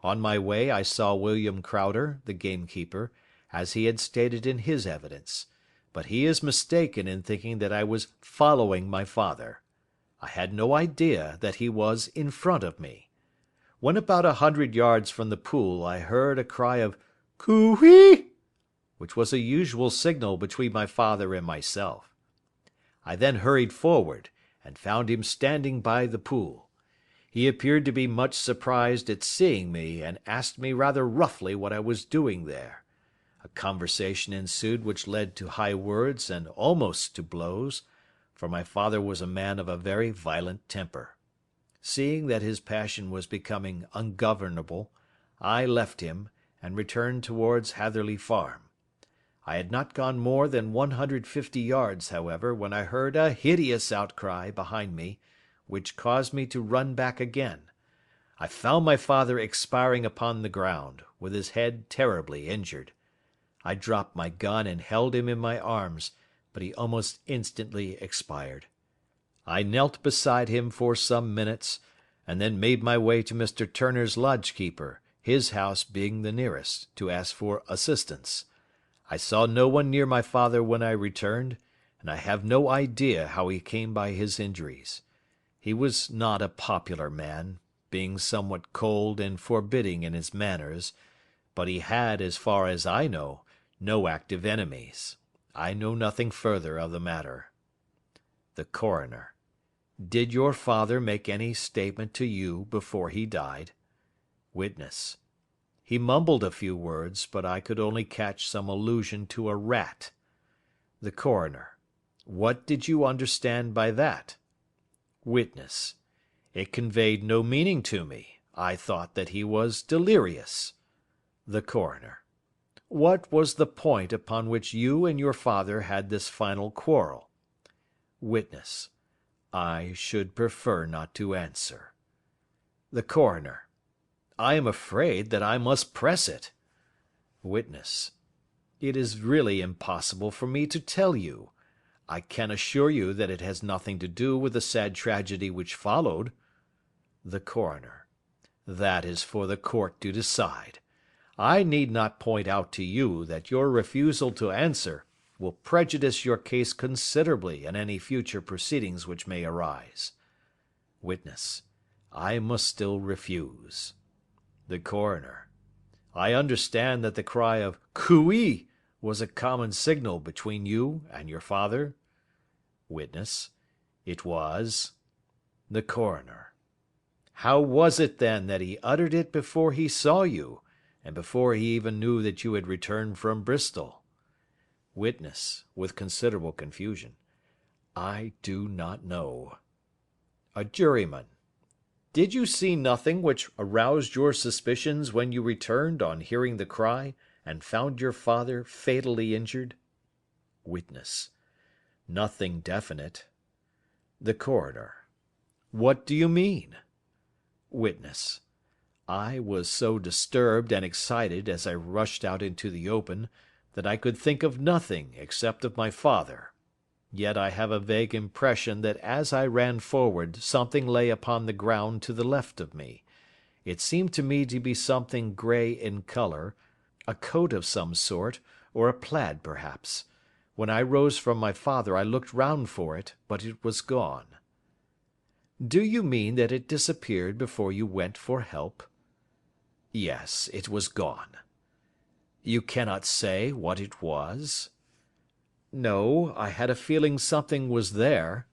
On my way I saw William Crowder, the gamekeeper, as he had stated in his evidence, but he is mistaken in thinking that I was following my father. I had no idea that he was in front of me. When about 100 yards from the pool I heard a cry of "Coo-ee!" which was a usual signal between my father and myself. I then hurried forward, and found him standing by the pool. He appeared to be much surprised at seeing me, and asked me rather roughly what I was doing there. A conversation ensued which led to high words and almost to blows, for my father was a man of a very violent temper. Seeing that his passion was becoming ungovernable, I left him, and returned towards Hatherley Farm. I had not gone more than 150 yards, however, when I heard a hideous outcry behind me, which caused me to run back again. I found my father expiring upon the ground, with his head terribly injured. I dropped my gun and held him in my arms, but he almost instantly expired. I knelt beside him for some minutes, and then made my way to Mr. Turner's lodge-keeper, his house being the nearest, to ask for assistance. I saw no one near my father when I returned, and I have no idea how he came by his injuries. He was not a popular man, being somewhat cold and forbidding in his manners, but he had, as far as I know, no active enemies. I know nothing further of the matter. The Coroner: Did your father make any statement to you before he died? Witness: He mumbled a few words, but I could only catch some allusion to a rat. The Coroner: What did you understand by that? Witness: It conveyed no meaning to me. I thought that he was delirious. The Coroner: What was the point upon which you and your father had this final quarrel? Witness. I should prefer not to answer. The Coroner. I am afraid that I must press it. Witness. It is really impossible for me to tell you. I can assure you that it has nothing to do with the sad tragedy which followed. The Coroner. That is for the court to decide. I need not point out to you that your refusal to answer will prejudice your case considerably in any future proceedings which may arise. Witness. I must still refuse. The Coroner. I understand that the cry of "Cooee" was a common signal between you and your father? Witness. It was. The Coroner. How was it then that he uttered it before he saw you, and before he even knew that you had returned from Bristol? Witness, with considerable confusion. I do not know. A juryman. Did you see nothing which aroused your suspicions when you returned on hearing the cry, and found your father fatally injured? Witness. Nothing definite. The Coroner. What do you mean? Witness. I was so disturbed and excited as I rushed out into the open, that I could think of nothing except of my father. Yet I have a vague impression that as I ran forward something lay upon the ground to the left of me. It seemed to me to be something grey in colour, a coat of some sort, or a plaid perhaps. When I rose from my father I looked round for it, but it was gone. Do you mean that it disappeared before you went for help? Yes, it was gone. You cannot say what it was? No, I had a feeling something was there.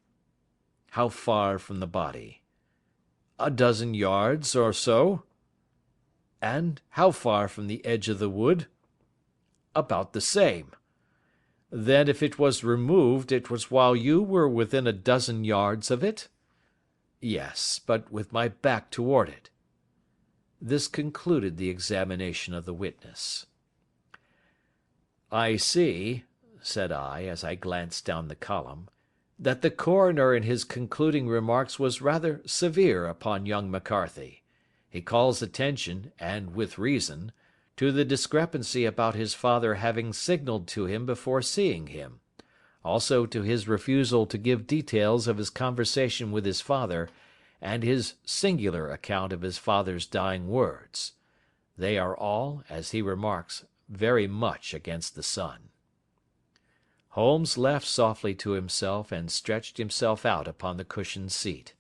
How far from the body? A dozen yards or so. And how far from the edge of the wood? About the same. Then if it was removed, it was while you were within a dozen yards of it? Yes, but with my back toward it. This concluded the examination of the witness. I see, said I, as I glanced down the column, that the Coroner in his concluding remarks was rather severe upon young McCarthy. He calls attention, and with reason, to the discrepancy about his father having signalled to him before seeing him, also to his refusal to give details of his conversation with his father, and his singular account of his father's dying words. They are all, as he remarks, very much against the son. Holmes laughed softly to himself and stretched himself out upon the cushioned seat.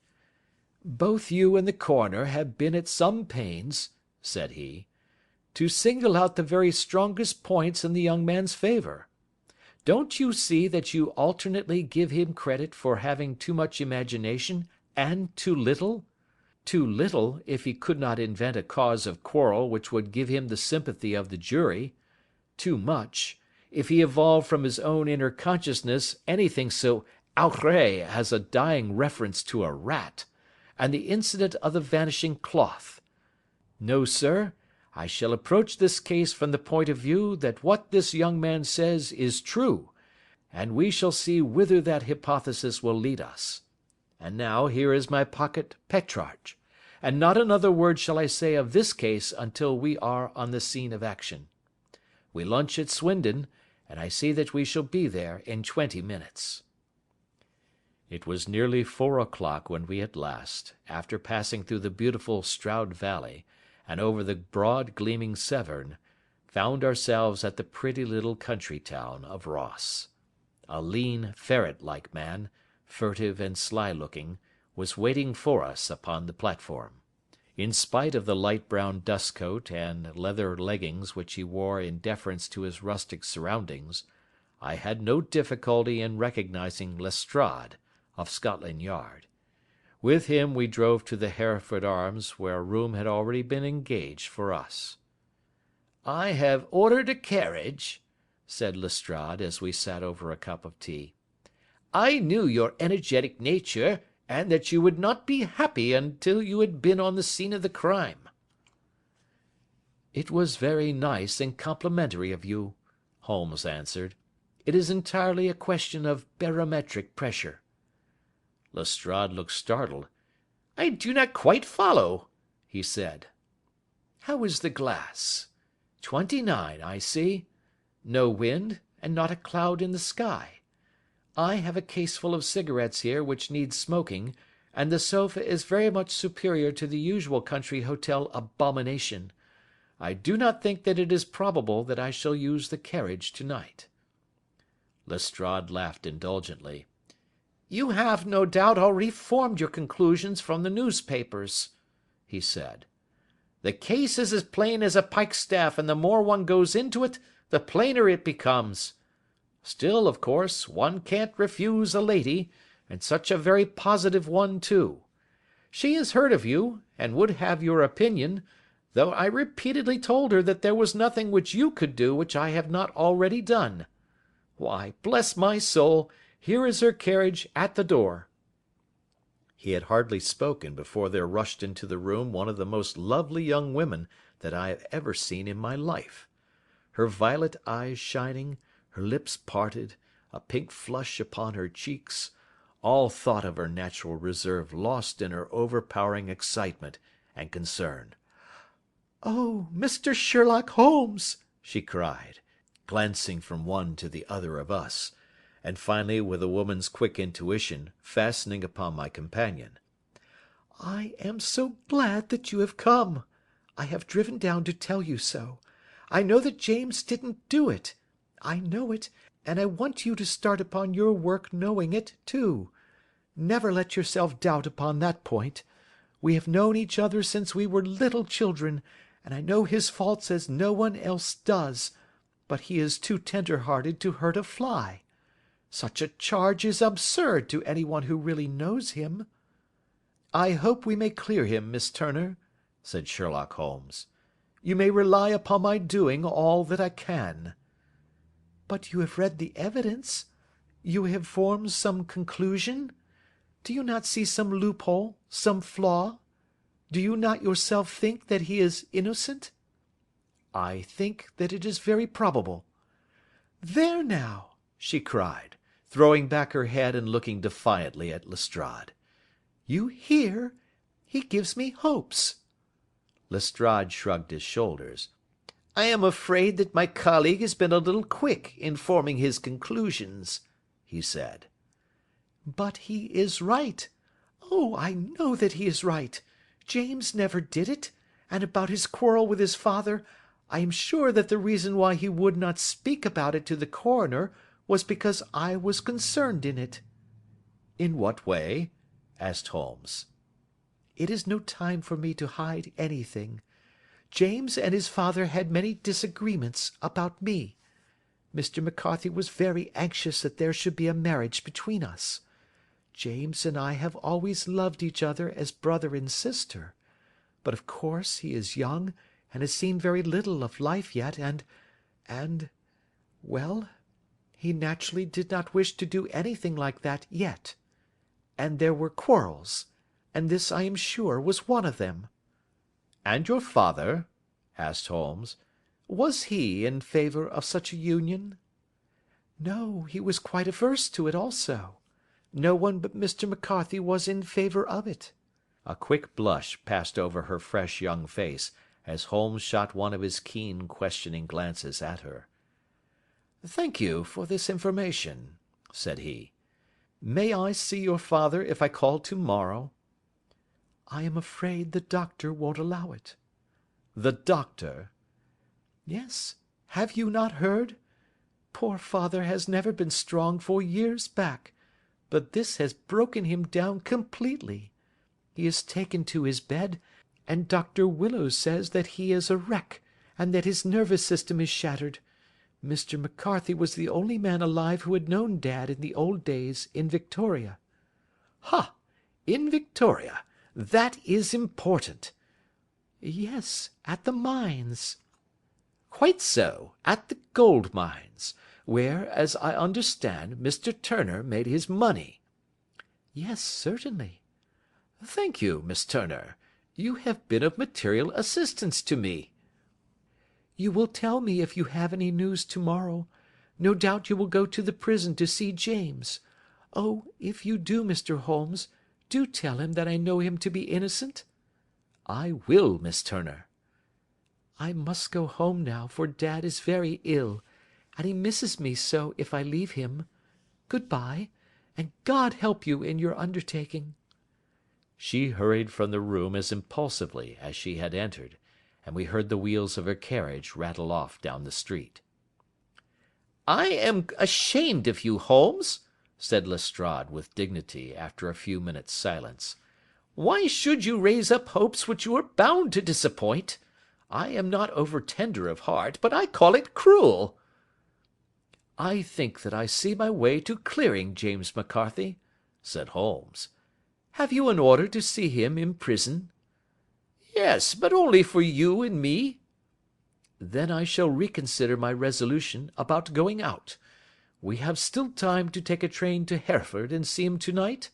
Both you and the Coroner have been at some pains, said he, to single out the very strongest points in the young man's favour. Don't you see that you alternately give him credit for having too much imagination and too little? Too little, if he could not invent a cause of quarrel which would give him the sympathy of the jury. Too much, if he evolved from his own inner consciousness anything so outré as a dying reference to a rat, and the incident of the vanishing cloth. No, sir, I shall approach this case from the point of view that what this young man says is true, and we shall see whither that hypothesis will lead us. And now here is my pocket Petrarch, and not another word shall I say of this case until we are on the scene of action. We lunch at Swindon, and I see that we shall be there in 20 minutes. It was nearly 4 o'clock when we at last, after passing through the beautiful Stroud Valley, and over the broad gleaming Severn, found ourselves at the pretty little country town of Ross. A lean, ferret-like man, furtive and sly-looking, was waiting for us upon the platform. In spite of the light brown dust-coat and leather leggings which he wore in deference to his rustic surroundings, I had no difficulty in recognising Lestrade, of Scotland Yard. With him we drove to the Hereford Arms, where a room had already been engaged for us. "I have ordered a carriage," said Lestrade, as we sat over a cup of tea. "I knew your energetic nature, and that you would not be happy until you had been on the scene of the crime." "It was very nice and complimentary of you," Holmes answered. "It is entirely a question of barometric pressure. Lestrade looked startled. "I do not quite follow," he said. "How is the glass? 29, I see. No wind, and not a cloud in the sky. I have a caseful of cigarettes here which need smoking, and the sofa is very much superior to the usual country hotel abomination. I do not think that it is probable that I shall use the carriage to-night." Lestrade laughed indulgently. "You have, no doubt, already formed your conclusions from the newspapers," he said. "The case is as plain as a pikestaff, and the more one goes into it, the plainer it becomes. Still, of course, one can't refuse a lady, and such a very positive one too. She has heard of you, and would have your opinion, though I repeatedly told her that there was nothing which you could do which I have not already done. Why, bless my soul, here is her carriage at the door." He had hardly spoken before there rushed into the room one of the most lovely young women that I have ever seen in my life. Her violet eyes shining, her lips parted, a pink flush upon her cheeks, all thought of her natural reserve lost in her overpowering excitement and concern. "Oh, Mr. Sherlock Holmes!" she cried, glancing from one to the other of us, and finally, with a woman's quick intuition, fastening upon my companion. "I am so glad that you have come. I have driven down to tell you so. I know that James didn't do it. I know it, and I want you to start upon your work knowing it, too. Never let yourself doubt upon that point. We have known each other since we were little children, and I know his faults as no one else does, but he is too tender-hearted to hurt a fly. Such a charge is absurd to anyone who really knows him." "I hope we may clear him, Miss Turner," said Sherlock Holmes. "You may rely upon my doing all that I can." "But you have read the evidence? You have formed some conclusion? Do you not see some loophole, some flaw? Do you not yourself think that he is innocent?" "I think that it is very probable." "There now!" she cried, throwing back her head and looking defiantly at Lestrade. "You hear? He gives me hopes." Lestrade shrugged his shoulders. "I am afraid that my colleague has been a little quick in forming his conclusions," he said. "But he is right. Oh, I know that he is right. James never did it, and about his quarrel with his father, I am sure that the reason why he would not speak about it to the coroner was because I was concerned in it." "In what way?" asked Holmes. "It is no time for me to hide anything. James and his father had many disagreements about me. Mr. McCarthy was very anxious that there should be a marriage between us. James and I have always loved each other as brother and sister, but of course he is young and has seen very little of life yet, well, he naturally did not wish to do anything like that yet. And there were quarrels, and this I am sure was one of them." "And your father?" asked Holmes. "Was he in favour of such a union?" "No, he was quite averse to it also. No one but Mr. McCarthy was in favour of it." A quick blush passed over her fresh young face as Holmes shot one of his keen questioning glances at her. "Thank you for this information," said he. "May I see your father if I call to-morrow?" "I am afraid the doctor won't allow it." "The doctor?" "Yes. Have you not heard? Poor father has never been strong for years back, but this has broken him down completely. He is taken to his bed, and Dr. Willows says that he is a wreck, and that his nervous system is shattered. Mr. McCarthy was the only man alive who had known Dad in the old days in Victoria." "Ha! In Victoria! That is important." "Yes, at the mines." "Quite so, at the gold mines, where, as I understand, Mr. Turner made his money." "Yes, certainly." "Thank you, Miss Turner. You have been of material assistance to me." "You will tell me if you have any news to-morrow. No doubt you will go to the prison to see James. Oh, if you do, Mr. Holmes, do tell him that I know him to be innocent." "I will, Miss Turner." "I must go home now, for Dad is very ill, and he misses me so if I leave him. Good-bye, and God help you in your undertaking." She hurried from the room as impulsively as she had entered, and we heard the wheels of her carriage rattle off down the street. "I am ashamed of you, Holmes," said Lestrade with dignity after a few minutes' silence. "Why should you raise up hopes which you are bound to disappoint? I am not over tender of heart, but I call it cruel." "I think that I see my way to clearing James McCarthy," said Holmes. "Have you an order to see him in prison?" "Yes, but only for you and me." "Then I shall reconsider my resolution about going out. We have still time to take a train to Hereford and see him to-night?"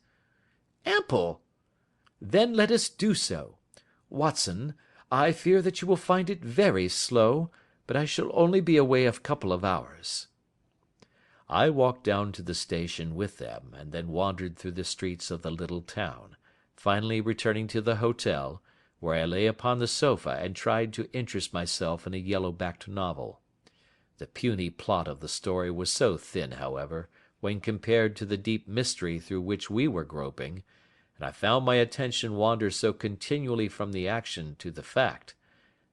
"Ample." "Then let us do so. Watson, I fear that you will find it very slow, but I shall only be away a couple of hours." I walked down to the station with them, and then wandered through the streets of the little town, finally returning to the hotel, where I lay upon the sofa and tried to interest myself in a yellow-backed novel. The puny plot of the story was so thin, however, when compared to the deep mystery through which we were groping, and I found my attention wander so continually from the action to the fact,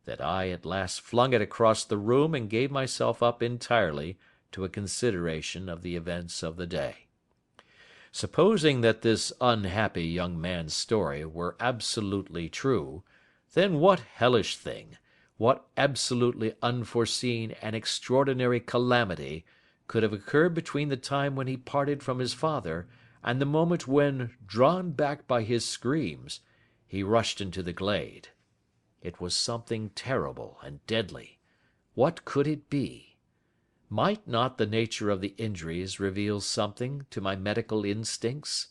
that I at last flung it across the room and gave myself up entirely to a consideration of the events of the day. Supposing that this unhappy young man's story were absolutely true, then what hellish thing, what absolutely unforeseen and extraordinary calamity, could have occurred between the time when he parted from his father and the moment when, drawn back by his screams, he rushed into the glade? It was something terrible and deadly. What could it be? Might not the nature of the injuries reveal something to my medical instincts?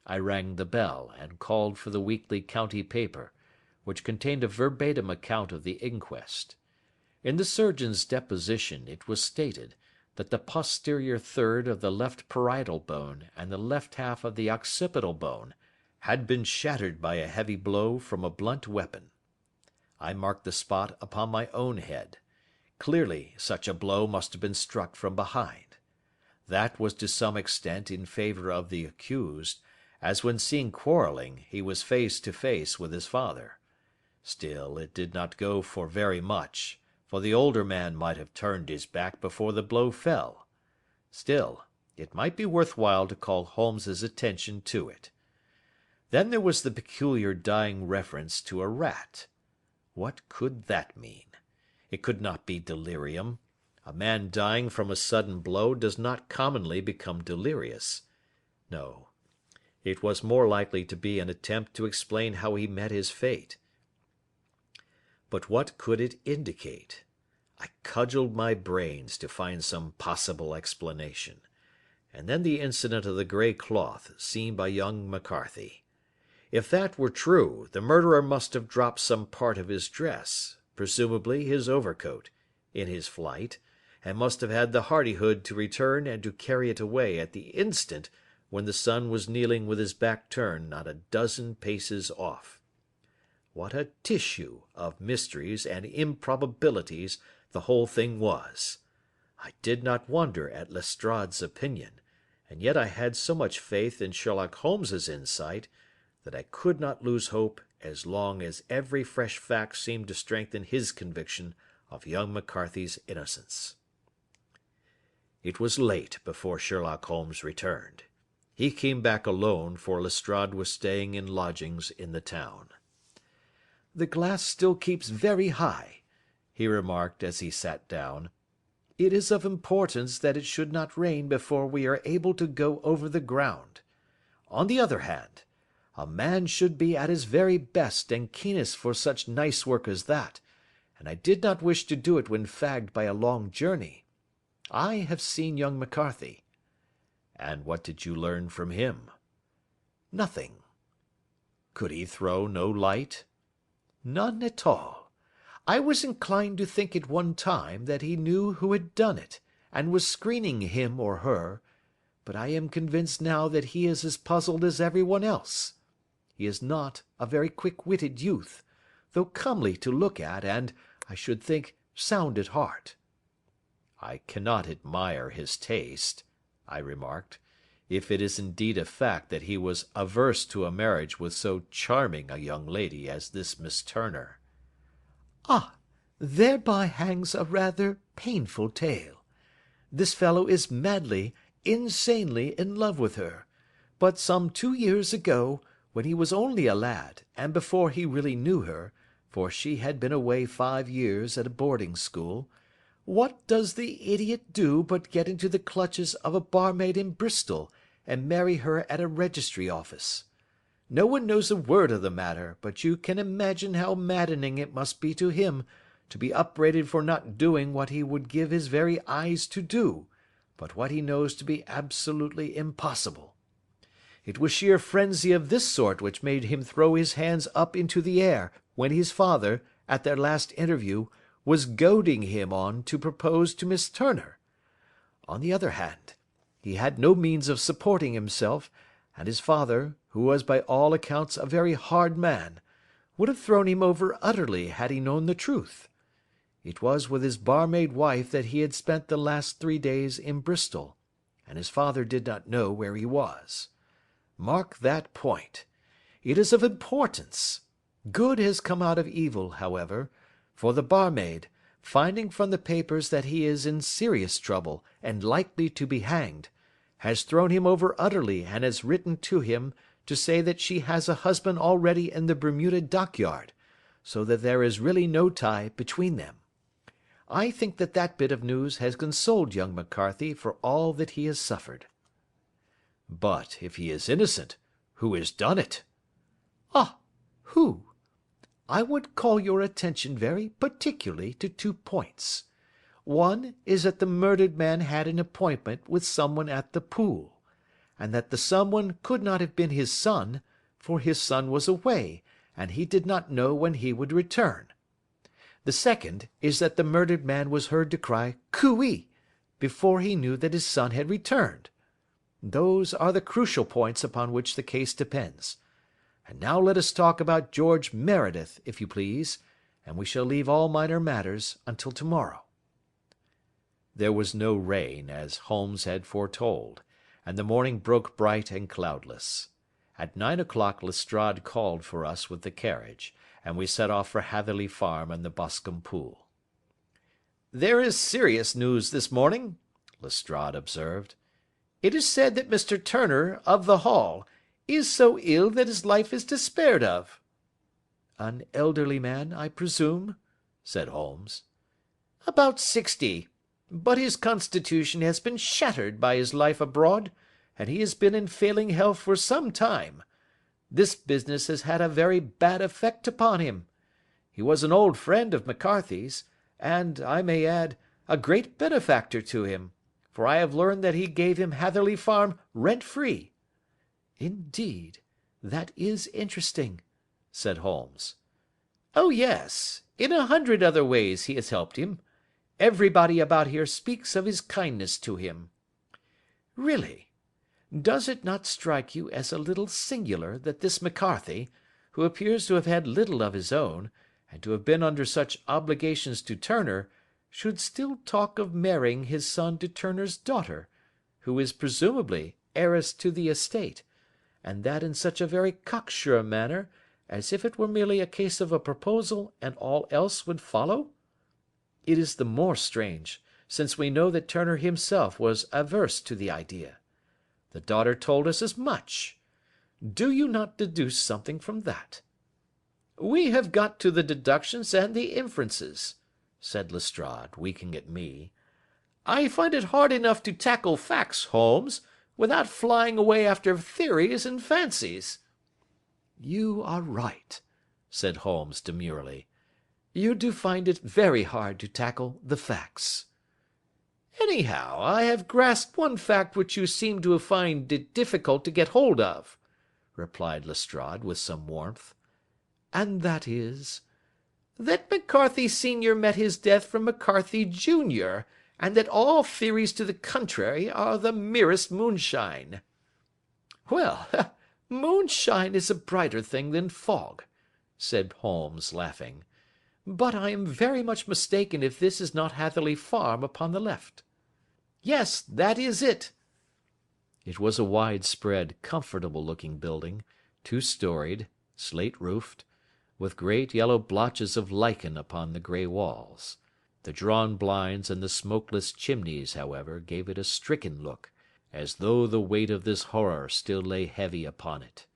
I rang the bell, and called for the weekly county paper, which contained a verbatim account of the inquest. In the surgeon's deposition it was stated that the posterior third of the left parietal bone and the left half of the occipital bone had been shattered by a heavy blow from a blunt weapon. I marked the spot upon my own head. Clearly such a blow must have been struck from behind. That was to some extent in favour of the accused, as when seen quarrelling he was face to face with his father. Still, it did not go for very much, for the older man might have turned his back before the blow fell. Still, it might be worth while to call Holmes's attention to it. Then there was the peculiar dying reference to a rat. What could that mean? It could not be delirium. A man dying from a sudden blow does not commonly become delirious. No, it was more likely to be an attempt to explain how he met his fate. But what could it indicate? I cudgelled my brains to find some possible explanation. And then the incident of the grey cloth seen by young McCarthy. If that were true, the murderer must have dropped some part of his dress, presumably his overcoat, in his flight, and must have had the hardihood to return and to carry it away at the instant when the son was kneeling with his back turned not a dozen paces off. What a tissue of mysteries and improbabilities the whole thing was! I did not wonder at Lestrade's opinion, and yet I had so much faith in Sherlock Holmes's insight that I could not lose hope as long as every fresh fact seemed to strengthen his conviction of young McCarthy's innocence. It was late before Sherlock Holmes returned. He came back alone, for Lestrade was staying in lodgings in the town. "The glass still keeps very high," he remarked as he sat down. "It is of importance that it should not rain before we are able to go over the ground. On the other hand, a man should be at his very best and keenest for such nice work as that, and I did not wish to do it when fagged by a long journey. I have seen young McCarthy." "And what did you learn from him?" "Nothing." "Could he throw no light?" "None at all. I was inclined to think at one time that he knew who had done it, and was screening him or her, but I am convinced now that he is as puzzled as everyone else. He is not a very quick-witted youth, though comely to look at and, I should think, sound at heart." "I cannot admire his taste," I remarked, "if it is indeed a fact that he was averse to a marriage with so charming a young lady as this Miss Turner." "Ah, thereby hangs a rather painful tale. This fellow is madly, insanely in love with her, but some 2 years ago, when he was only a lad, and before he really knew her, for she had been away 5 years at a boarding school, what does the idiot do but get into the clutches of a barmaid in Bristol, and marry her at a registry office? No one knows a word of the matter, but you can imagine how maddening it must be to him to be upbraided for not doing what he would give his very eyes to do, but what he knows to be absolutely impossible. It was sheer frenzy of this sort which made him throw his hands up into the air when his father, at their last interview, was goading him on to propose to Miss Turner. On the other hand, he had no means of supporting himself, and his father, who was by all accounts a very hard man, would have thrown him over utterly had he known the truth. It was with his barmaid wife that he had spent the last 3 days in Bristol, and his father did not know where he was. Mark that point. It is of importance. Good has come out of evil, however, for the barmaid, finding from the papers that he is in serious trouble and likely to be hanged, has thrown him over utterly and has written to him to say that she has a husband already in the Bermuda dockyard, so that there is really no tie between them. I think that that bit of news has consoled young McCarthy for all that he has suffered." "But if he is innocent, who has done it?" "Ah, who? I would call your attention very particularly to 2 points. One is that the murdered man had an appointment with someone at the pool, and that the someone could not have been his son, for his son was away, and he did not know when he would return. The second is that the murdered man was heard to cry 'Cooee!' before he knew that his son had returned. Those are the crucial points upon which the case depends. And now let us talk about George Meredith, if you please, and we shall leave all minor matters until tomorrow." There was no rain, as Holmes had foretold, and the morning broke bright and cloudless. At 9 o'clock Lestrade called for us with the carriage, and we set off for Hatherley Farm and the Boscombe Pool. "There is serious news this morning," Lestrade observed. "It is said that Mr. Turner, of the Hall, is so ill that his life is despaired of." "An elderly man, I presume?" said Holmes. "About 60. But his constitution has been shattered by his life abroad, and he has been in failing health for some time. This business has had a very bad effect upon him. He was an old friend of McCarthy's, and, I may add, a great benefactor to him, for I have learned that he gave him Hatherley Farm rent-free." "Indeed, that is interesting," said Holmes. "Oh yes, in 100 other ways he has helped him. Everybody about here speaks of his kindness to him." "Really? Does it not strike you as a little singular that this McCarthy, who appears to have had little of his own, and to have been under such obligations to Turner, should still talk of marrying his son to Turner's daughter, who is presumably heiress to the estate, and that in such a very cocksure manner, as if it were merely a case of a proposal and all else would follow? It is the more strange, since we know that Turner himself was averse to the idea. The daughter told us as much. Do you not deduce something from that?" "We have got to the deductions and the inferences," said Lestrade, winking at me. "I find it hard enough to tackle facts, Holmes, without flying away after theories and fancies." "You are right," said Holmes demurely. "You do find it very hard to tackle the facts." "Anyhow, I have grasped one fact which you seem to find it difficult to get hold of," replied Lestrade with some warmth. "And that is?" "That McCarthy senior met his death from McCarthy junior, and that all theories to the contrary are the merest moonshine." "Well, moonshine is a brighter thing than fog," said Holmes, laughing. "But I am very much mistaken if this is not Hatherley Farm upon the left." "Yes, that is it." It was a wide-spread, comfortable-looking building, two-storied, slate-roofed, with great yellow blotches of lichen upon the grey walls. The drawn blinds and the smokeless chimneys, however, gave it a stricken look, as though the weight of this horror still lay heavy upon it.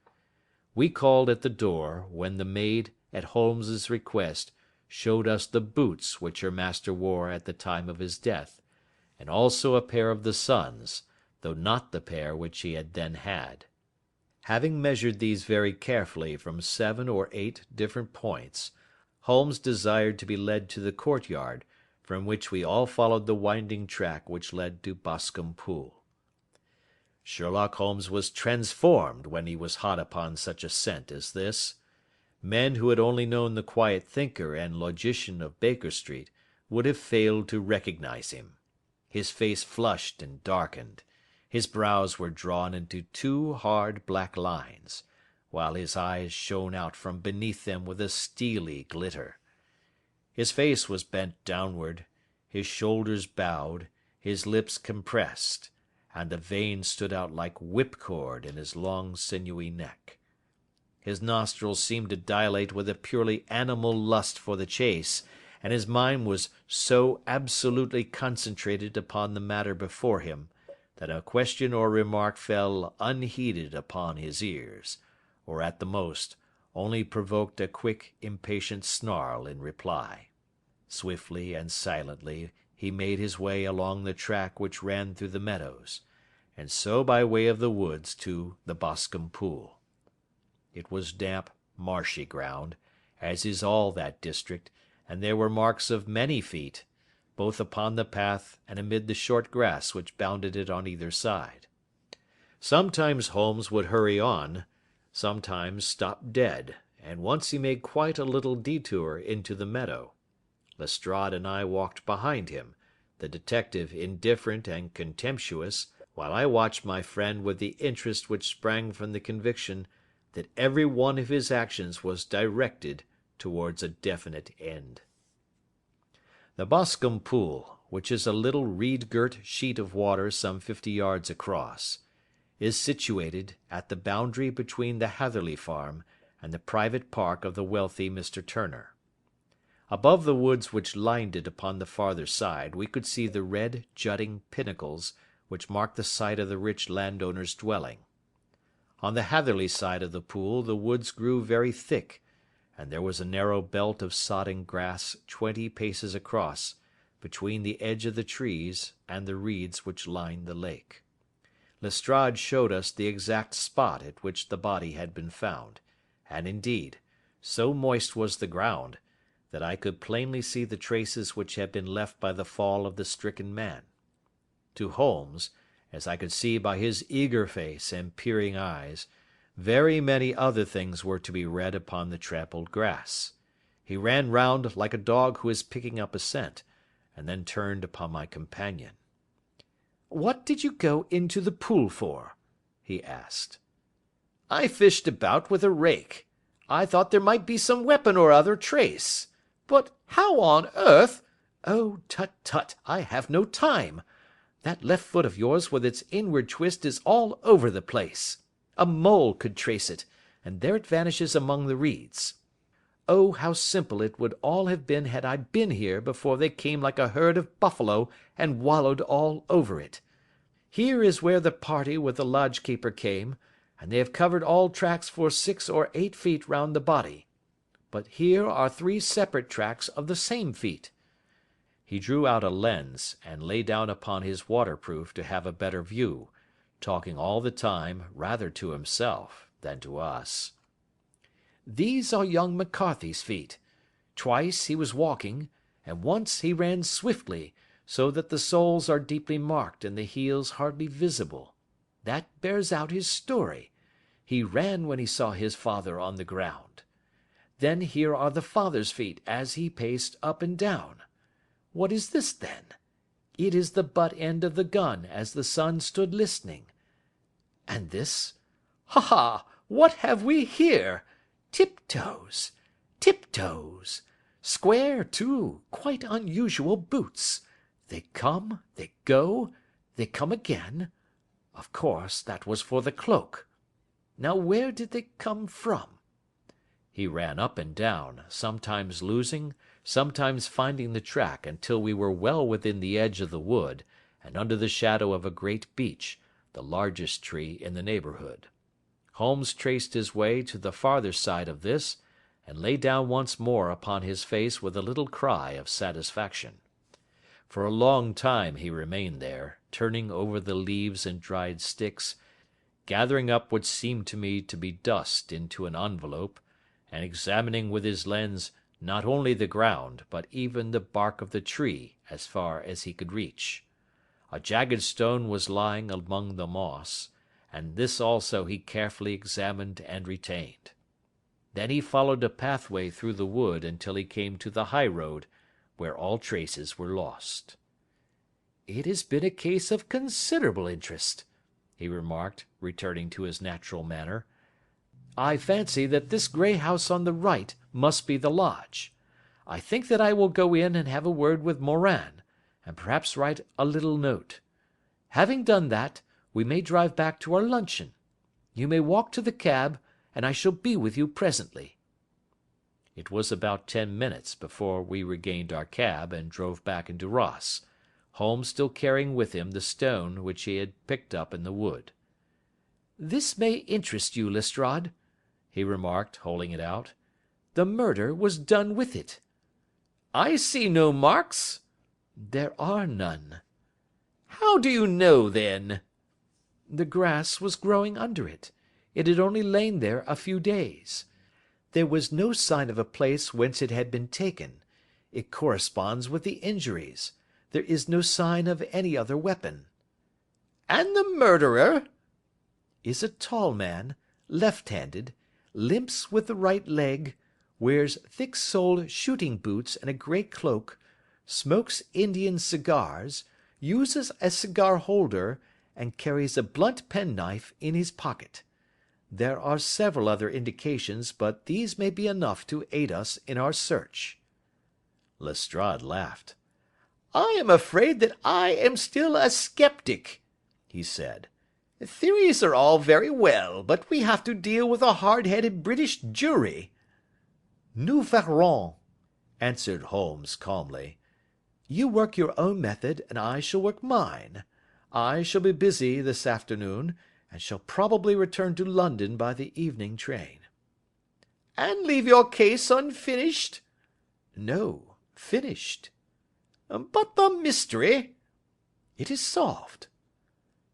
We called at the door, when the maid, at Holmes's request, showed us the boots which her master wore at the time of his death, and also a pair of the son's, though not the pair which he had then had. Having measured these very carefully from 7 or 8 different points, Holmes desired to be led to the courtyard, from which we all followed the winding track which led to Boscombe Pool. Sherlock Holmes was transformed when he was hot upon such a scent as this. Men who had only known the quiet thinker and logician of Baker Street would have failed to recognize him. His face flushed and darkened. His brows were drawn into 2 hard black lines, while his eyes shone out from beneath them with a steely glitter. His face was bent downward, his shoulders bowed, his lips compressed, and the veins stood out like whipcord in his long sinewy neck. His nostrils seemed to dilate with a purely animal lust for the chase, and his mind was so absolutely concentrated upon the matter before him, that a question or remark fell unheeded upon his ears, or at the most only provoked a quick, impatient snarl in reply. Swiftly and silently he made his way along the track which ran through the meadows, and so by way of the woods to the Boscombe Pool. It was damp, marshy ground, as is all that district, and there were marks of many feet, both upon the path and amid the short grass which bounded it on either side. Sometimes Holmes would hurry on, sometimes stop dead, and once he made quite a little detour into the meadow. Lestrade and I walked behind him, the detective indifferent and contemptuous, while I watched my friend with the interest which sprang from the conviction that every one of his actions was directed towards a definite end. The Boscombe Pool, which is a little reed-girt sheet of water some 50 yards across, is situated at the boundary between the Hatherley Farm and the private park of the wealthy Mr. Turner. Above the woods which lined it upon the farther side we could see the red jutting pinnacles which marked the site of the rich landowner's dwelling. On the Hatherley side of the pool the woods grew very thick, and there was a narrow belt of sodden grass 20 paces across, between the edge of the trees and the reeds which lined the lake. Lestrade showed us the exact spot at which the body had been found, and indeed, so moist was the ground, that I could plainly see the traces which had been left by the fall of the stricken man. To Holmes, as I could see by his eager face and peering eyes, very many other things were to be read upon the trampled grass. He ran round like a dog who is picking up a scent, and then turned upon my companion. "What did you go into the pool for?" he asked. "I fished about with a rake. I thought there might be some weapon or other trace. But how on earth—" "Oh, tut, tut, I have no time. That left foot of yours with its inward twist is all over the place. A mole could trace it, and there it vanishes among the reeds. Oh, how simple it would all have been had I been here before they came like a herd of buffalo and wallowed all over it. Here is where the party with the lodge-keeper came, and they have covered all tracks for 6 or 8 feet round the body. But here are 3 separate tracks of the same feet." He drew out a lens, and lay down upon his waterproof to have a better view, talking all the time rather to himself than to us. "These are young McCarthy's feet. Twice he was walking, and once he ran swiftly, so that the soles are deeply marked and the heels hardly visible. That bears out his story. He ran when he saw his father on the ground. Then here are the father's feet as he paced up and down. What is this, then? It is the butt end of the gun as the son stood listening. And this? Ha ha! What have we here? Tiptoes! Tiptoes! Square, too, quite unusual boots. They come, they go, they come again. Of course, that was for the cloak. Now where did they come from? He ran up and down, sometimes losing, sometimes finding the track until we were well within the edge of the wood, and under the shadow of a great beech, the largest tree in the neighbourhood. Holmes traced his way to the farther side of this, and lay down once more upon his face with a little cry of satisfaction. For a long time he remained there, turning over the leaves and dried sticks, gathering up what seemed to me to be dust into an envelope, and examining with his lens not only the ground, but even the bark of the tree as far as he could reach. A jagged stone was lying among the moss, and this also he carefully examined and retained. Then he followed a pathway through the wood until he came to the high road, where all traces were lost. "It has been a case of considerable interest," he remarked, returning to his natural manner. "I fancy that this grey house on the right must be the lodge. I think that I will go in and have a word with Morin, and perhaps write a little note. Having done that, we may drive back to our luncheon. You may walk to the cab, and I shall be with you presently." It was about 10 minutes before we regained our cab and drove back into Ross, Holmes still carrying with him the stone which he had picked up in the wood. "This may interest you, Lestrade," he remarked, holding it out. "The murder was done with it." "I see no marks." "There are none." "How do you know, then?" "The grass was growing under it. It had only lain there a few days. There was no sign of a place whence it had been taken. It corresponds with the injuries. There is no sign of any other weapon." "And the murderer?" "Is a tall man, left-handed, limps with the right leg, wears thick-soled shooting boots and a grey cloak, smokes Indian cigars, uses a cigar holder, and carries a blunt penknife in his pocket. There are several other indications, but these may be enough to aid us in our search." Lestrade laughed. "I am afraid that I am still a sceptic," he said. "Theories are all very well, but we have to deal with a hard-headed British jury." "Nous verrons," answered Holmes calmly. "You work your own method, and I shall work mine. I shall be busy this afternoon, and shall probably return to London by the evening train." "And leave your case unfinished?" "No, finished." "But the mystery?" "It is solved."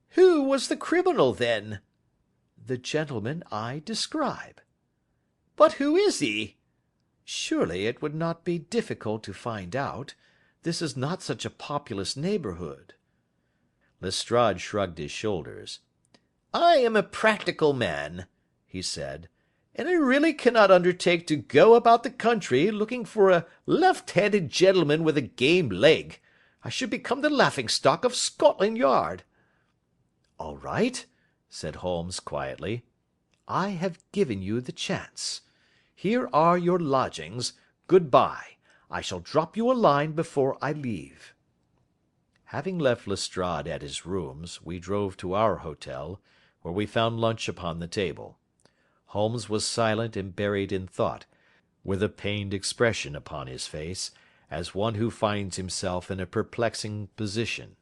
"Who was the criminal, then?" "The gentleman I describe." "But who is he?" "Surely it would not be difficult to find out. This is not such a populous neighbourhood." Lestrade shrugged his shoulders. "I am a practical man," he said, "and I really cannot undertake to go about the country looking for a left-handed gentleman with a game leg. I should become the laughing-stock of Scotland Yard." "All right," said Holmes quietly. "I have given you the chance. Here are your lodgings. Good-bye. I shall drop you a line before I leave." Having left Lestrade at his rooms, we drove to our hotel, where we found lunch upon the table. Holmes was silent and buried in thought, with a pained expression upon his face, as one who finds himself in a perplexing position.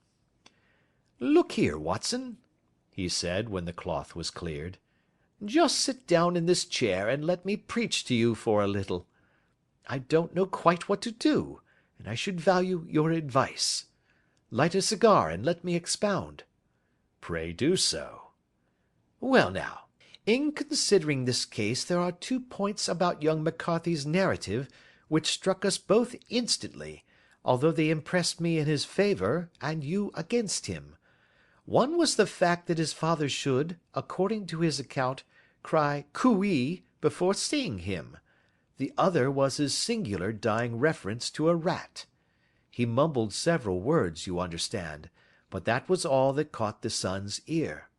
"Look here, Watson," he said, when the cloth was cleared. "Just sit down in this chair and let me preach to you for a little. I don't know quite what to do, and I should value your advice. Light a cigar and let me expound." "Pray do so." "Well now, in considering this case there are 2 points about young McCarthy's narrative which struck us both instantly, although they impressed me in his favour and you against him. One was the fact that his father should, according to his account, cry cooee before seeing him. The other was his singular dying reference to a rat. He mumbled several words, you understand, but that was all that caught the son's ear.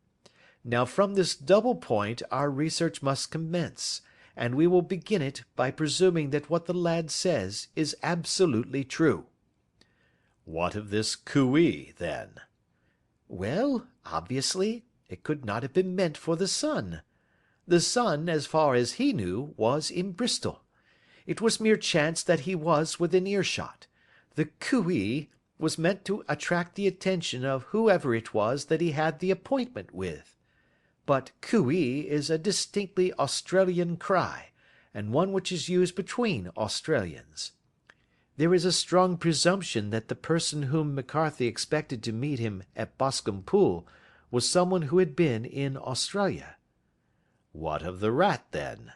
Now from this double point our research must commence, and we will begin it by presuming that what the lad says is absolutely true." "What of this cooee, then?" "Well, obviously, it could not have been meant for the son. The son, as far as he knew, was in Bristol. It was mere chance that he was within earshot. The cooee was meant to attract the attention of whoever it was that he had the appointment with. But cooee is a distinctly Australian cry, and one which is used between Australians. There is a strong presumption that the person whom McCarthy expected to meet him at Boscombe Pool was someone who had been in Australia." "What of the rat, then?"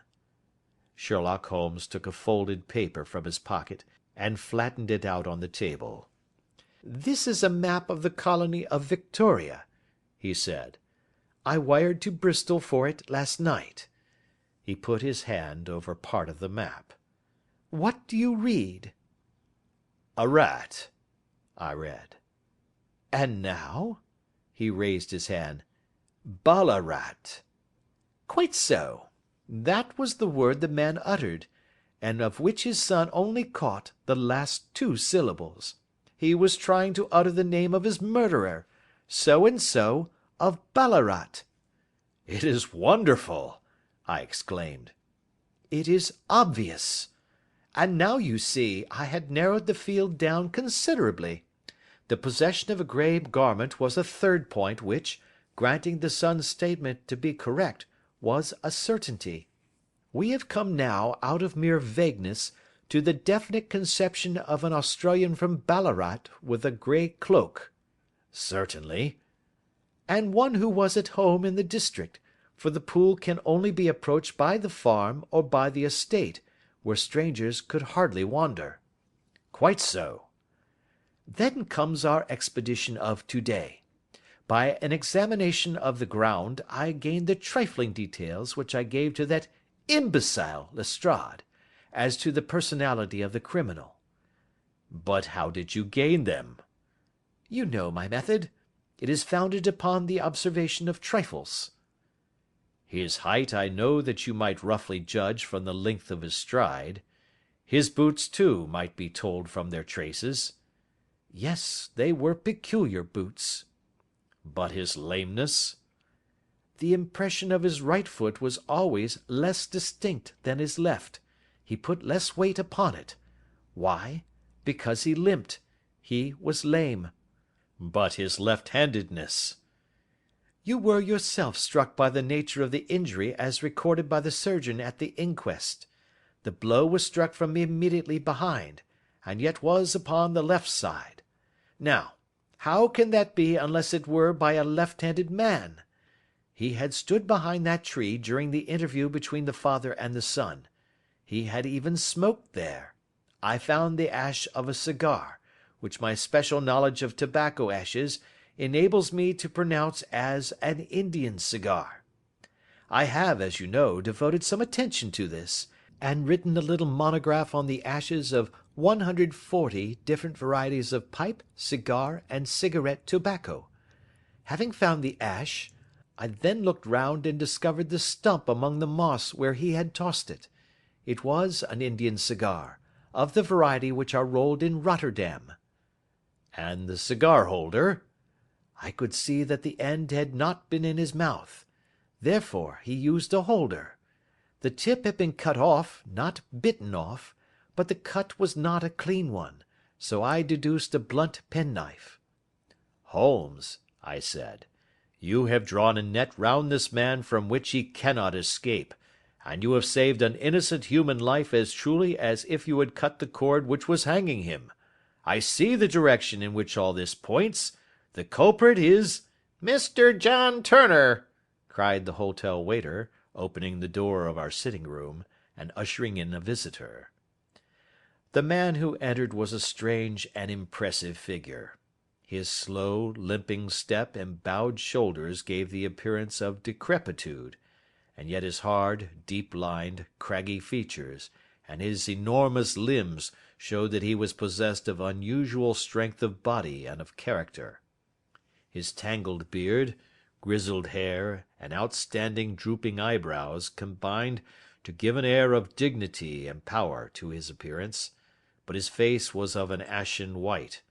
Sherlock Holmes took a folded paper from his pocket and flattened it out on the table. "This is a map of the colony of Victoria," he said. "I wired to Bristol for it last night." He put his hand over part of the map. "What do you read?" "A rat," I read. "And now?" He raised his hand. "Ballarat." "Quite so. That was the word the man uttered, and of which his son only caught the last two syllables. He was trying to utter the name of his murderer, so and so of Ballarat." "It is wonderful!" I exclaimed. "It is obvious. And now you see I had narrowed the field down considerably. The possession of a grey garment was a third point which, granting the son's statement to be correct, was a certainty. We have come now out of mere vagueness to the definite conception of an Australian from Ballarat with a grey cloak." "Certainly." "And one who was at home in the district, for the pool can only be approached by the farm or by the estate, where strangers could hardly wander." "Quite so." "Then comes our expedition of to-day. By an examination of the ground I gained the trifling details which I gave to that imbecile Lestrade, as to the personality of the criminal." "But how did you gain them?" "You know my method. It is founded upon the observation of trifles." "His height I know that you might roughly judge from the length of his stride. His boots, too, might be told from their traces." "Yes, they were peculiar boots." "But his lameness?" "The impression of his right foot was always less distinct than his left. He put less weight upon it. Why? Because he limped. He was lame." "But his left-handedness?" "You were yourself struck by the nature of the injury as recorded by the surgeon at the inquest. The blow was struck from immediately behind, and yet was upon the left side. Now, how can that be unless it were by a left-handed man? He had stood behind that tree during the interview between the father and the son. He had even smoked there. I found the ash of a cigar, which my special knowledge of tobacco ashes enables me to pronounce as an Indian cigar. I have, as you know, devoted some attention to this, and written a little monograph on the ashes of 140 different varieties of pipe, cigar, and cigarette tobacco. Having found the ash, I then looked round and discovered the stump among the moss where he had tossed it. It was an Indian cigar, of the variety which are rolled in Rotterdam." "And the cigar holder?" "I could see that the end had not been in his mouth. Therefore he used a holder. The tip had been cut off, not bitten off, but the cut was not a clean one, so I deduced a blunt penknife." "Holmes," I said, "you have drawn a net round this man from which he cannot escape, and you have saved an innocent human life as truly as if you had cut the cord which was hanging him. I see the direction in which all this points. The culprit is—" "Mr. John Turner!" cried the hotel waiter, opening the door of our sitting room, and ushering in a visitor. The man who entered was a strange and impressive figure. His slow, limping step and bowed shoulders gave the appearance of decrepitude, and yet his hard, deep-lined, craggy features, and his enormous limbs showed that he was possessed of unusual strength of body and of character. His tangled beard, grizzled hair, and outstanding drooping eyebrows combined to give an air of dignity and power to his appearance, but his face was of an ashen white,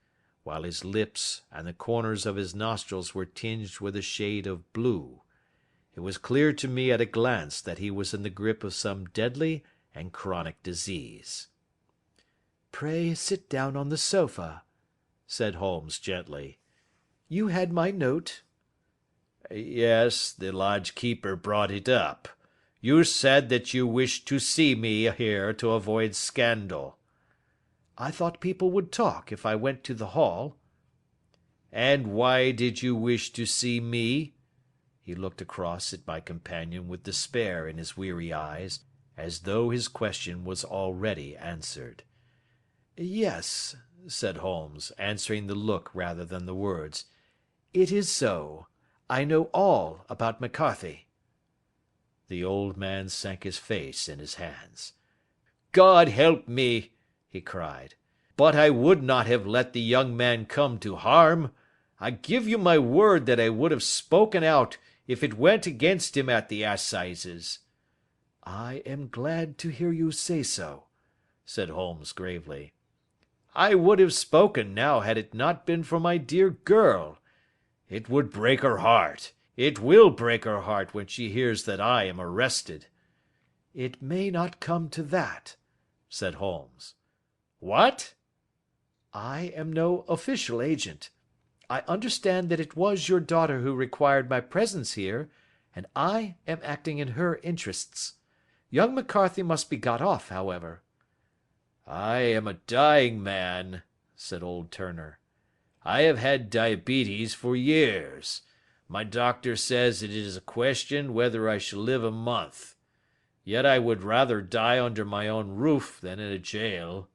while his lips and the corners of his nostrils were tinged with a shade of blue. It was clear to me at a glance that he was in the grip of some deadly and chronic disease. "Pray sit down on the sofa," said Holmes gently. "You had my note?" Yes, the lodge-keeper brought it up. You said that you wished to see me here to avoid scandal. "I thought people would talk if I went to the hall." "And why did you wish to see me?" He looked across at my companion with despair in his weary eyes, as though his question was already answered. "Yes," said Holmes, answering the look rather than the words. "It is so. I know all about McCarthy." The old man sank his face in his hands. "God help me!" he cried. "But I would not have let the young man come to harm. I give you my word that I would have spoken out if it went against him at the assizes." "I am glad to hear you say so," said Holmes gravely. "I would have spoken now had it not been for my dear girl. It would break her heart. It will break her heart when she hears that I am arrested." "It may not come to that," said Holmes. "What?" "I am no official agent. I understand that it was your daughter who required my presence here, and I am acting in her interests. Young McCarthy must be got off, however." "I am a dying man," said old Turner. "I have had diabetes for years. My doctor says it is a question whether I shall live a month. Yet I would rather die under my own roof than in a jail."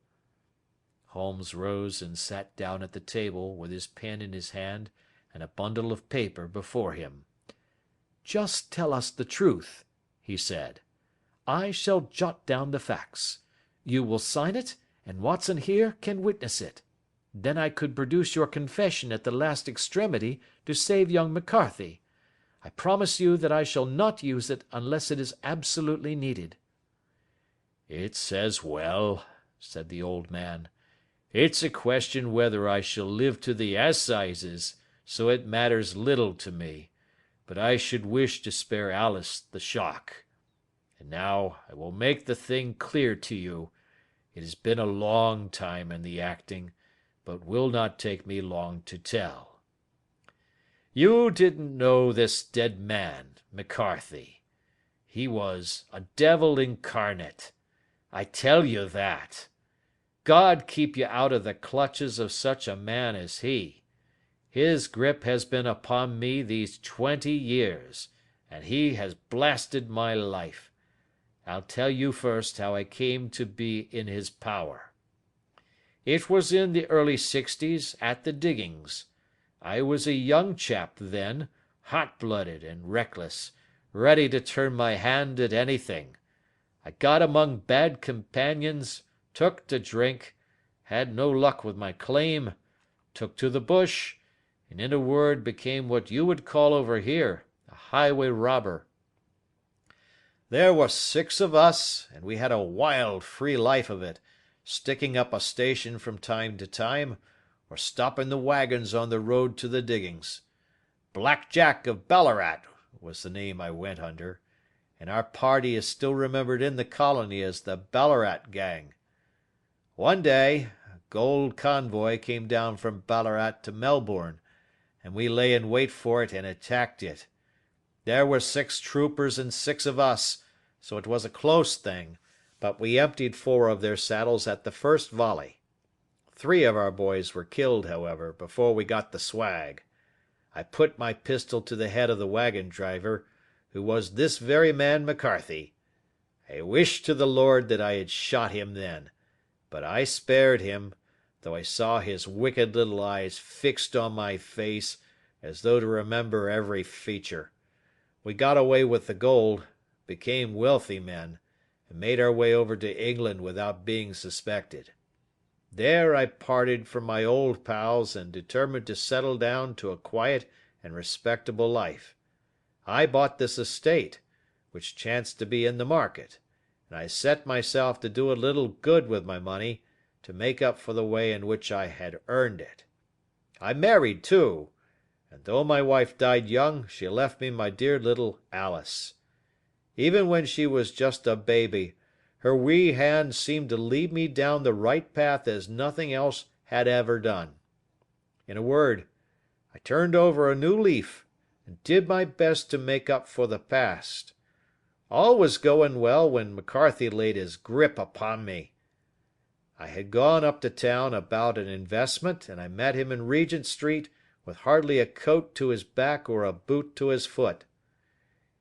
Holmes rose and sat down at the table with his pen in his hand and a bundle of paper before him. "Just tell us the truth," he said. "I shall jot down the facts. You will sign it, and Watson here can witness it. Then I could produce your confession at the last extremity to save young McCarthy. I promise you that I shall not use it unless it is absolutely needed." "It's as well," said the old man. "It's a question whether I shall live to the assizes, so it matters little to me, but I should wish to spare Alice the shock. And now I will make the thing clear to you. It has been a long time in the acting, but will not take me long to tell. You didn't know this dead man, McCarthy. He was a devil incarnate. I tell you that. God keep you out of the clutches of such a man as he. His grip has been upon me these 20 years, and he has blasted my life. I'll tell you first how I came to be in his power. It was in the early 60s at the diggings. I was a young chap then, hot-blooded and reckless, ready to turn my hand at anything. I got among bad companions, took to drink, had no luck with my claim, took to the bush, and in a word became what you would call over here a highway robber. There were 6 of us, and we had a wild, free life of it, sticking up a station from time to time, or stopping the wagons on the road to the diggings. Black Jack of Ballarat was the name I went under, and our party is still remembered in the colony as the Ballarat Gang. One day, a gold convoy came down from Ballarat to Melbourne, and we lay in wait for it and attacked it. There were 6 troopers and 6 of us, so it was a close thing, but we emptied 4 of their saddles at the first volley. 3 of our boys were killed, however, before we got the swag. I put my pistol to the head of the wagon driver, who was this very man McCarthy. I wished to the Lord that I had shot him then, but I spared him, though I saw his wicked little eyes fixed on my face, as though to remember every feature. We got away with the gold, became wealthy men, and made our way over to England without being suspected. There I parted from my old pals and determined to settle down to a quiet and respectable life. I bought this estate, which chanced to be in the market, and I set myself to do a little good with my money, to make up for the way in which I had earned it. I married too, and though my wife died young, she left me my dear little Alice. Even when she was just a baby, her wee hand seemed to lead me down the right path as nothing else had ever done. In a word, I turned over a new leaf, and did my best to make up for the past. All was going well when McCarthy laid his grip upon me. I had gone up to town about an investment, and I met him in Regent Street with hardly a coat to his back or a boot to his foot.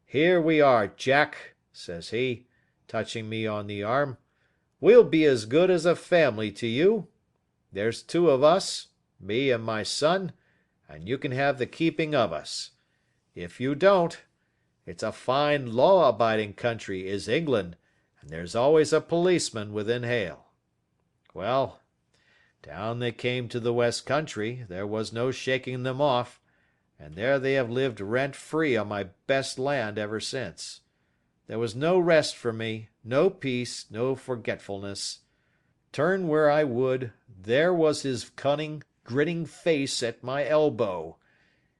"Here we are, Jack," says he, touching me on the arm. "We'll be as good as a family to you. There's two of us, me and my son, and you can have the keeping of us. If you don't, it's a fine law-abiding country is England, and there's always a policeman within hail." Well, down they came to the West Country, there was no shaking them off, and there they have lived rent-free on my best land ever since. There was no rest for me, no peace, no forgetfulness. Turn where I would, there was his cunning, grinning face at my elbow.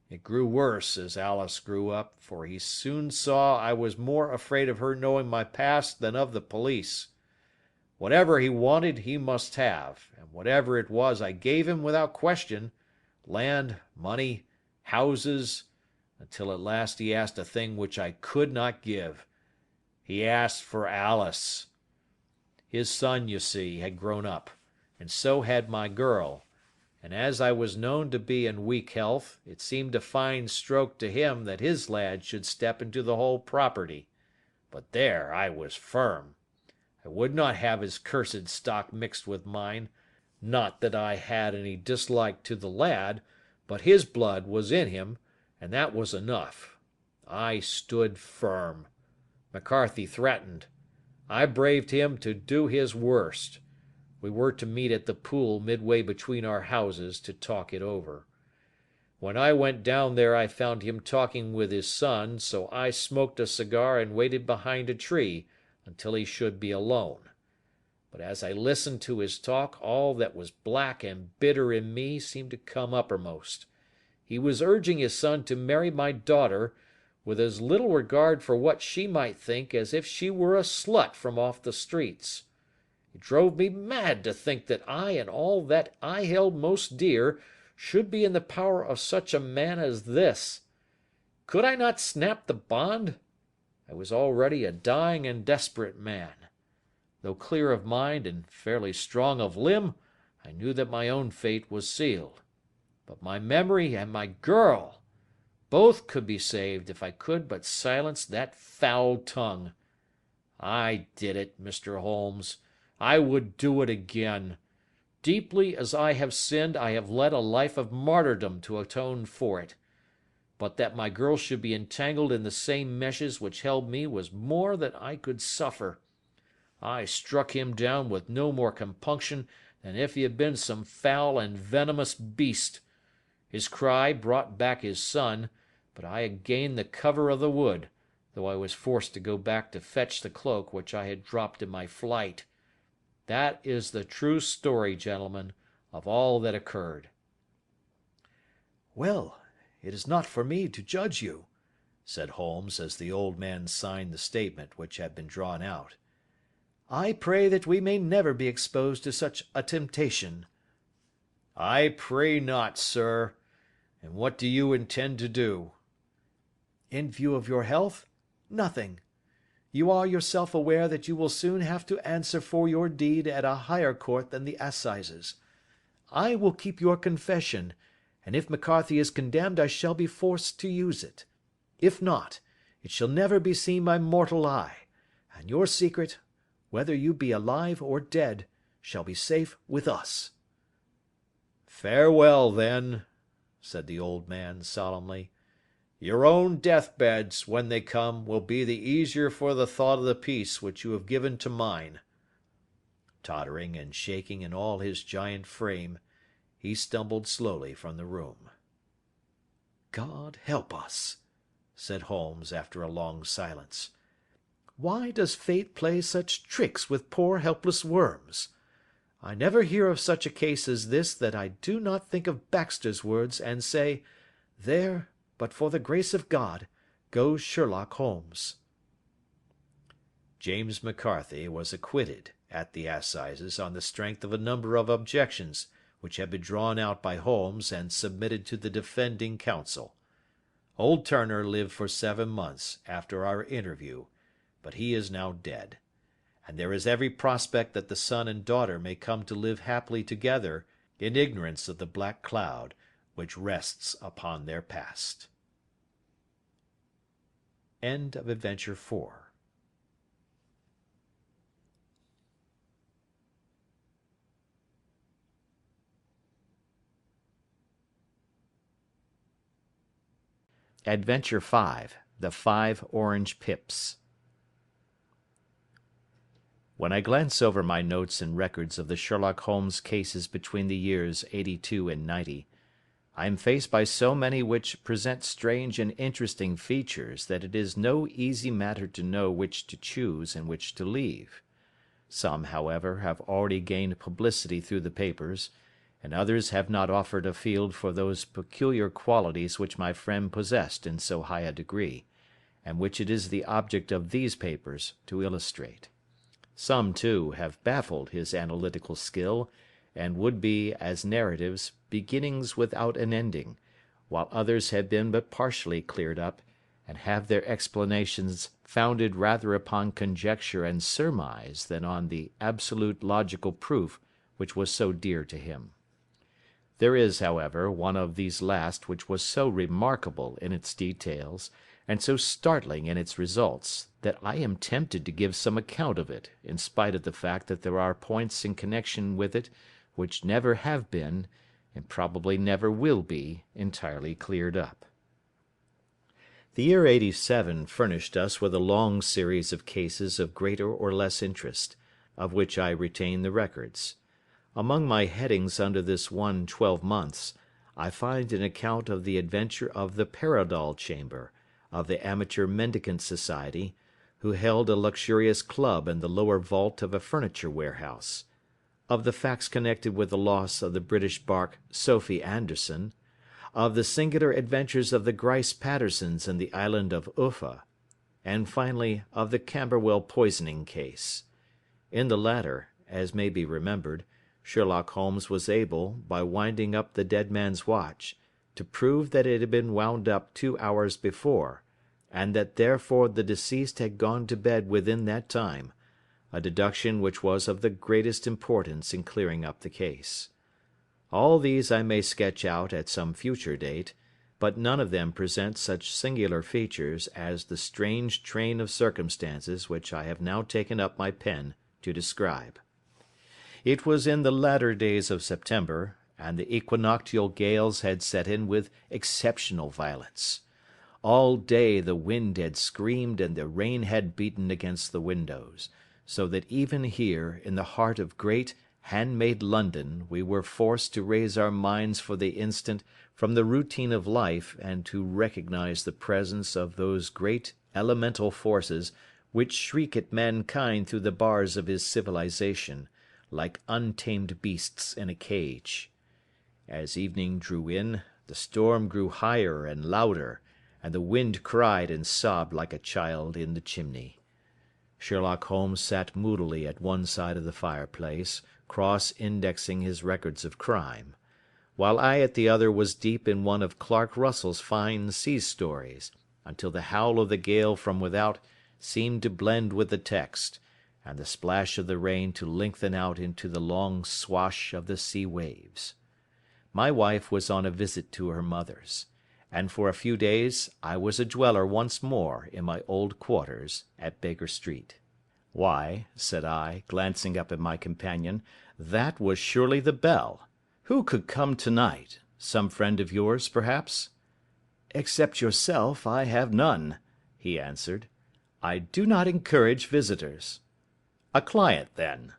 It grew worse as Alice grew up, for he soon saw I was more afraid of her knowing my past than of the police. Whatever he wanted he must have, and whatever it was I gave him without question, land, money, houses, until at last he asked a thing which I could not give. He asked for Alice. His son, you see, had grown up, and so had my girl, and as I was known to be in weak health, it seemed a fine stroke to him that his lad should step into the whole property. But there I was firm. I would not have his cursed stock mixed with mine. Not that I had any dislike to the lad, but his blood was in him, and that was enough. I stood firm. McCarthy threatened. I braved him to do his worst. We were to meet at the pool midway between our houses to talk it over. When I went down there I found him talking with his son, so I smoked a cigar and waited behind a tree until he should be alone. But as I listened to his talk, all that was black and bitter in me seemed to come uppermost. He was urging his son to marry my daughter, with as little regard for what she might think as if she were a slut from off the streets. It drove me mad to think that I and all that I held most dear should be in the power of such a man as this. Could I not snap the bond? I was already a dying and desperate man. Though clear of mind and fairly strong of limb, I knew that my own fate was sealed. But my memory and my girl, both could be saved if I could but silence that foul tongue. I did it, Mr. Holmes. I would do it again. Deeply as I have sinned, I have led a life of martyrdom to atone for it. But that my girl should be entangled in the same meshes which held me was more than I could suffer. I struck him down with no more compunction than if he had been some foul and venomous beast. His cry brought back his son, but I had gained the cover of the wood, though I was forced to go back to fetch the cloak which I had dropped in my flight. That is the true story, gentlemen, of all that occurred. "Well, it is not for me to judge you," said Holmes, as the old man signed the statement which had been drawn out. "I pray that we may never be exposed to such a temptation." "I pray not, sir. And what do you intend to do?" "In view of your health, nothing. You are yourself aware that you will soon have to answer for your deed at a higher court than the assizes. I will keep your confession, and if McCarthy is condemned I shall be forced to use it. If not, it shall never be seen by mortal eye, and your secret, whether you be alive or dead, shall be safe with us." "Farewell, then," said the old man solemnly. "Your own deathbeds, when they come, will be the easier for the thought of the peace which you have given to mine." Tottering and shaking in all his giant frame, he stumbled slowly from the room. "God help us," said Holmes after a long silence. "Why does fate play such tricks with poor helpless worms? I never hear of such a case as this that I do not think of Baxter's words and say, 'There, but for the grace of God, goes Sherlock Holmes.'" James McCarthy was acquitted at the assizes on the strength of a number of objections which had been drawn out by Holmes and submitted to the defending counsel. Old Turner lived for 7 months after our interview, but he is now dead, and there is every prospect that the son and daughter may come to live happily together in ignorance of the black cloud which rests upon their past. End of Adventure 4. Adventure 5. The 5 Orange Pips. When I glance over my notes and records of the Sherlock Holmes cases between the years '82 and '90, I am faced by so many which present strange and interesting features that it is no easy matter to know which to choose and which to leave. Some, however, have already gained publicity through the papers, and others have not offered a field for those peculiar qualities which my friend possessed in so high a degree, and which it is the object of these papers to illustrate. Some, too, have baffled his analytical skill, and would be, as narratives, beginnings without an ending, while others have been but partially cleared up, and have their explanations founded rather upon conjecture and surmise than on the absolute logical proof which was so dear to him. There is, however, one of these last which was so remarkable in its details, and so startling in its results, that I am tempted to give some account of it, in spite of the fact that there are points in connection with it which never have been, and probably never will be, entirely cleared up. The year '87 furnished us with a long series of cases of greater or less interest, of which I retain the records. Among my headings under this one 12 months, I find an account of the adventure of the Paradol Chamber, of the Amateur Mendicant Society, who held a luxurious club in the lower vault of a furniture warehouse; of the facts connected with the loss of the British bark Sophie Anderson; of the singular adventures of the Grice Pattersons in the island of Uffa; and finally of the Camberwell poisoning case. In the latter, as may be remembered, Sherlock Holmes was able, by winding up the dead man's watch, to prove that it had been wound up 2 hours before, and that therefore the deceased had gone to bed within that time, a deduction which was of the greatest importance in clearing up the case. All these I may sketch out at some future date, but none of them present such singular features as the strange train of circumstances which I have now taken up my pen to describe. It was in the latter days of September, and the equinoctial gales had set in with exceptional violence. All day the wind had screamed and the rain had beaten against the windows, so that even here, in the heart of great, hand-made London, we were forced to raise our minds for the instant from the routine of life and to recognize the presence of those great elemental forces which shriek at mankind through the bars of his civilization, like untamed beasts in a cage. As evening drew in, the storm grew higher and louder, and the wind cried and sobbed like a child in the chimney. Sherlock Holmes sat moodily at one side of the fireplace, cross-indexing his records of crime, while I at the other was deep in one of Clark Russell's fine sea stories, until the howl of the gale from without seemed to blend with the text, and the splash of the rain to lengthen out into the long swash of the sea waves. My wife was on a visit to her mother's, and for a few days I was a dweller once more in my old quarters at Baker Street. "Why," said I, glancing up at my companion, "that was surely the bell. Who could come to-night? Some friend of yours, perhaps?" "Except yourself, I have none," he answered. "I do not encourage visitors." "A client, then?"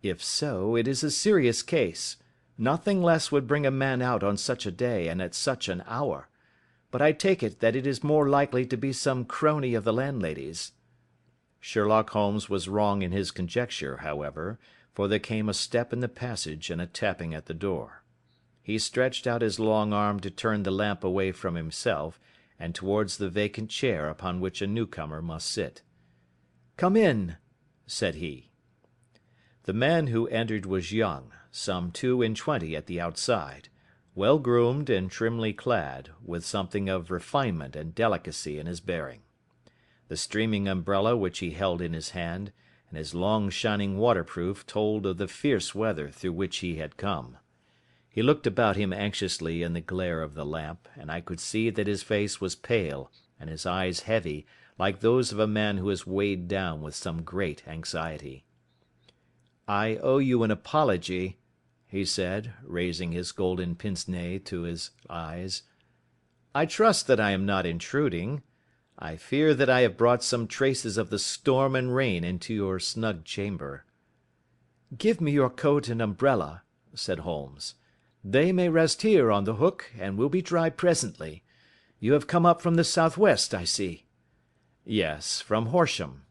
If so, it is a serious case. Nothing less would bring a man out on such a day and at such an hour. But I take it that it is more likely to be some crony of the landlady's. Sherlock Holmes was wrong in his conjecture, however, for there came a step in the passage and a tapping at the door. He stretched out his long arm to turn the lamp away from himself and towards the vacant chair upon which a newcomer must sit. "Come in," said he. The man who entered was young, some 22 at the outside, well groomed and trimly clad, with something of refinement and delicacy in his bearing. The streaming umbrella which he held in his hand, and his long shining waterproof, told of the fierce weather through which he had come. He looked about him anxiously in the glare of the lamp, and I could see that his face was pale and his eyes heavy, like those of a man who is weighed down with some great anxiety. "I owe you an apology," he said, raising his golden pince-nez to his eyes. "I trust that I am not intruding. I fear that I have brought some traces of the storm and rain into your snug chamber." "Give me your coat and umbrella," said Holmes. "They may rest here on the hook, and will be dry presently. You have come up from the southwest, I see." "Yes, from Horsham."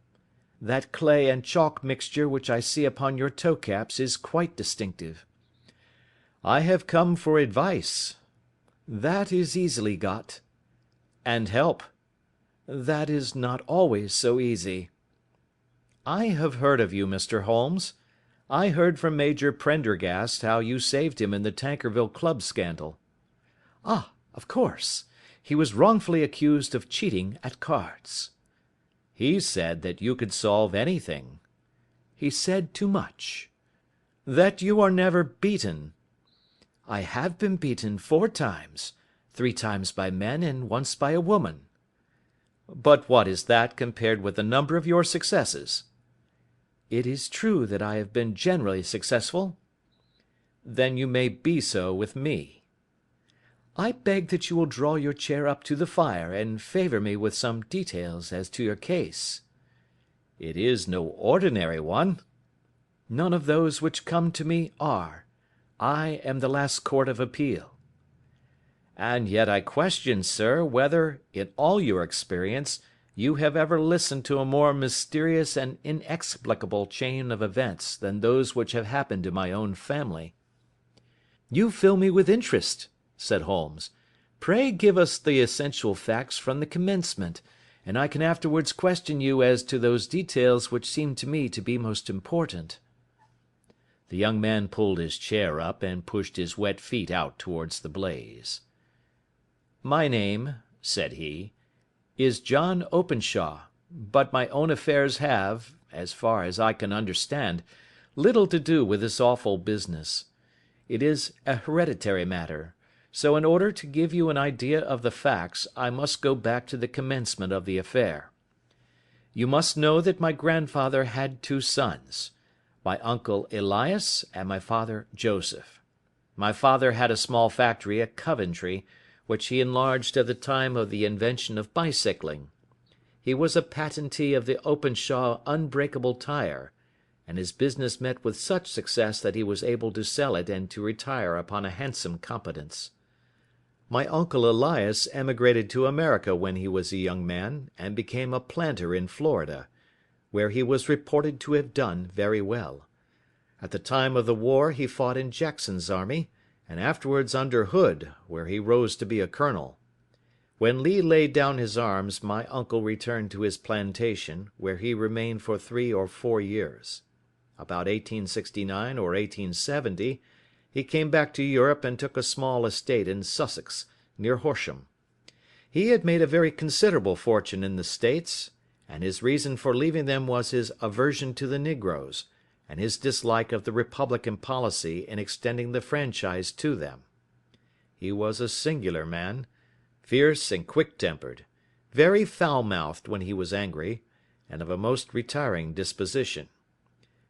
"That clay and chalk mixture which I see upon your toe-caps is quite distinctive." "I have come for advice." "That is easily got." "And help." "That is not always so easy." "I have heard of you, Mr. Holmes. I heard from Major Prendergast how you saved him in the Tankerville Club scandal." "Ah, of course. He was wrongfully accused of cheating at cards." "He said that you could solve anything." "He said too much." "That you are never beaten." "I have been beaten 4 times, 3 times by men and once by a woman." "But what is that compared with the number of your successes?" "It is true that I have been generally successful." "Then you may be so with me." "I beg that you will draw your chair up to the fire and favour me with some details as to your case." "It is no ordinary one." "None of those which come to me are. I am the last court of appeal." "And yet I question, sir, whether, in all your experience, you have ever listened to a more mysterious and inexplicable chain of events than those which have happened to my own family." "You fill me with interest," said Holmes. "Pray give us the essential facts from the commencement, and I can afterwards question you as to those details which seem to me to be most important." The young man pulled his chair up and pushed his wet feet out towards the blaze. "My name," said he, "is John Openshaw, but my own affairs have, as far as I can understand, little to do with this awful business. It is a hereditary matter, so in order to give you an idea of the facts I must go back to the commencement of the affair. You must know that my grandfather had 2 sons, my uncle Elias and my father Joseph. My father had a small factory at Coventry, which he enlarged at the time of the invention of bicycling. He was a patentee of the Openshaw unbreakable tire, and his business met with such success that he was able to sell it and to retire upon a handsome competence. My uncle Elias emigrated to America when he was a young man, and became a planter in Florida, where he was reported to have done very well. At the time of the war he fought in Jackson's army, and afterwards under Hood, where he rose to be a colonel. When Lee laid down his arms, my uncle returned to his plantation, where he remained for 3 or 4 years. About 1869 or 1870, he came back to Europe and took a small estate in Sussex, near Horsham. He had made a very considerable fortune in the States, and his reason for leaving them was his aversion to the negroes, and his dislike of the Republican policy in extending the franchise to them. He was a singular man, fierce and quick-tempered, very foul-mouthed when he was angry, and of a most retiring disposition.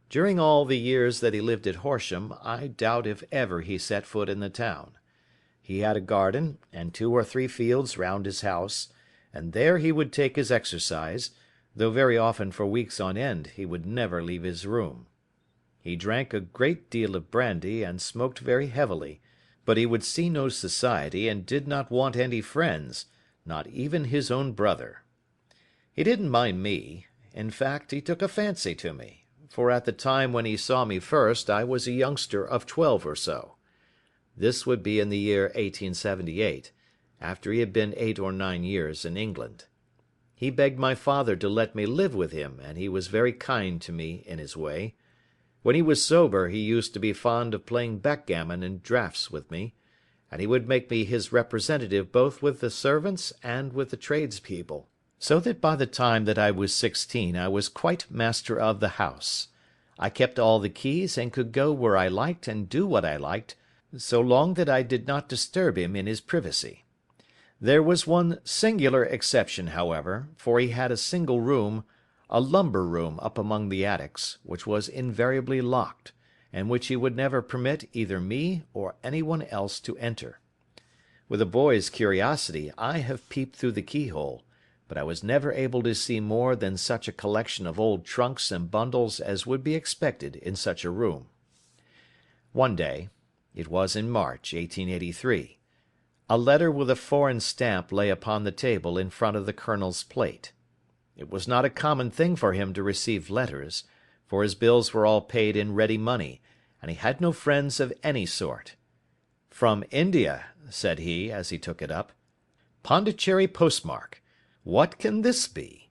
During all the years that he lived at Horsham, I doubt if ever he set foot in the town. He had a garden and 2 or 3 fields round his house, and there he would take his exercise, though very often for weeks on end he would never leave his room. He drank a great deal of brandy and smoked very heavily, but he would see no society and did not want any friends, not even his own brother. He didn't mind me. In fact, he took a fancy to me, for at the time when he saw me first I was a youngster of 12 or so. This would be in the year 1878, after he had been 8 or 9 years in England. He begged my father to let me live with him, and he was very kind to me in his way. When he was sober he used to be fond of playing backgammon and draughts with me, and he would make me his representative both with the servants and with the tradespeople, so that by the time that I was 16 I was quite master of the house. I kept all the keys and could go where I liked and do what I liked, so long that I did not disturb him in his privacy. There was one singular exception, however, for he had a single room, a lumber room up among the attics, which was invariably locked, and which he would never permit either me or anyone else to enter. With a boy's curiosity I have peeped through the keyhole, but I was never able to see more than such a collection of old trunks and bundles as would be expected in such a room. One day, it was in March, 1883, a letter with a foreign stamp lay upon the table in front of the Colonel's plate. It was not a common thing for him to receive letters, for his bills were all paid in ready money, and he had no friends of any sort. "From India," said he, as he took it up. "Pondicherry postmark. What can this be?"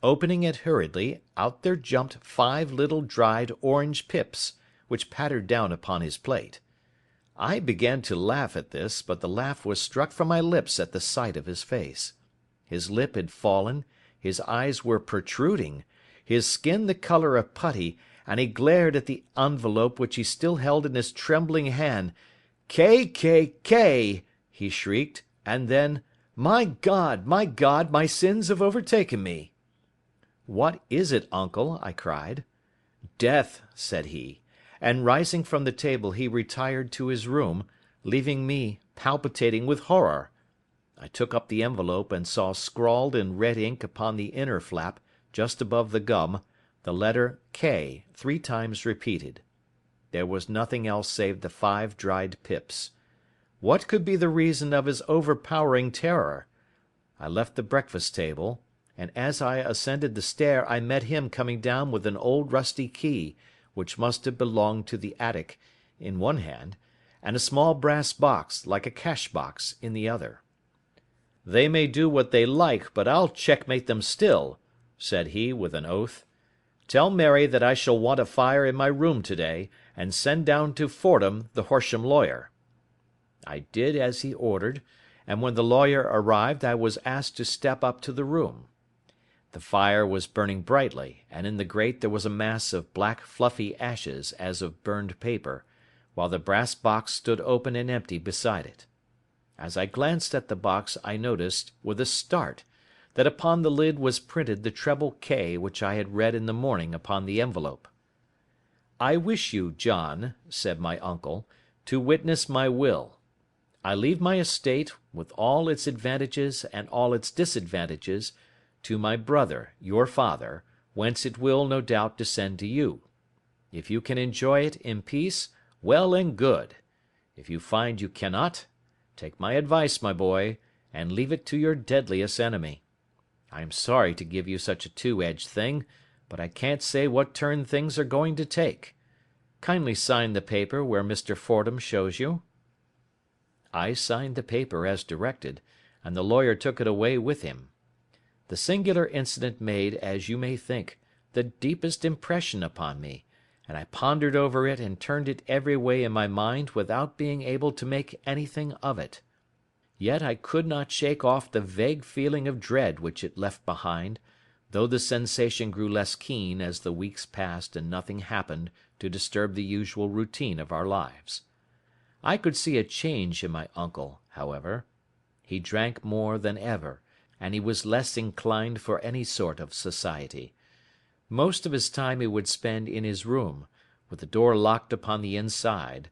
Opening it hurriedly, out there jumped 5 little dried orange pips, which pattered down upon his plate. I began to laugh at this, but the laugh was struck from my lips at the sight of his face. His lip had fallen, his eyes were protruding, his skin the colour of putty, and he glared at the envelope which he still held in his trembling hand. "K," he shrieked, and then, my God, my sins have overtaken me." "What is it, uncle?" I cried. "Death," said he, and rising from the table he retired to his room, leaving me palpitating with horror. I took up the envelope and saw scrawled in red ink upon the inner flap, just above the gum, the letter K 3 times repeated. There was nothing else save the 5 dried pips. What could be the reason of his overpowering terror? I left the breakfast table, and as I ascended the stair I met him coming down with an old rusty key, which must have belonged to the attic, in one hand, and a small brass box, like a cash box, in the other. "They may do what they like, but I'll checkmate them still," said he with an oath. "Tell Mary that I shall want a fire in my room to-day, and send down to Fordham the Horsham lawyer." I did as he ordered, and when the lawyer arrived I was asked to step up to the room. The fire was burning brightly, and in the grate there was a mass of black fluffy ashes as of burned paper, while the brass box stood open and empty beside it. As I glanced at the box I noticed, with a start, that upon the lid was printed the treble K which I had read in the morning upon the envelope. "I wish you, John," said my uncle, "to witness my will. I leave my estate, with all its advantages and all its disadvantages, to my brother, your father, whence it will, no doubt, descend to you. If you can enjoy it in peace, well and good. If you find you cannot, take my advice, my boy, and leave it to your deadliest enemy. I am sorry to give you such a two-edged thing, but I can't say what turn things are going to take. Kindly sign the paper where Mr. Fordham shows you." I signed the paper as directed, and the lawyer took it away with him. The singular incident made, as you may think, the deepest impression upon me, and I pondered over it and turned it every way in my mind without being able to make anything of it. Yet I could not shake off the vague feeling of dread which it left behind, though the sensation grew less keen as the weeks passed and nothing happened to disturb the usual routine of our lives. I could see a change in my uncle, however. He drank more than ever, and he was less inclined for any sort of society. Most of his time he would spend in his room, with the door locked upon the inside,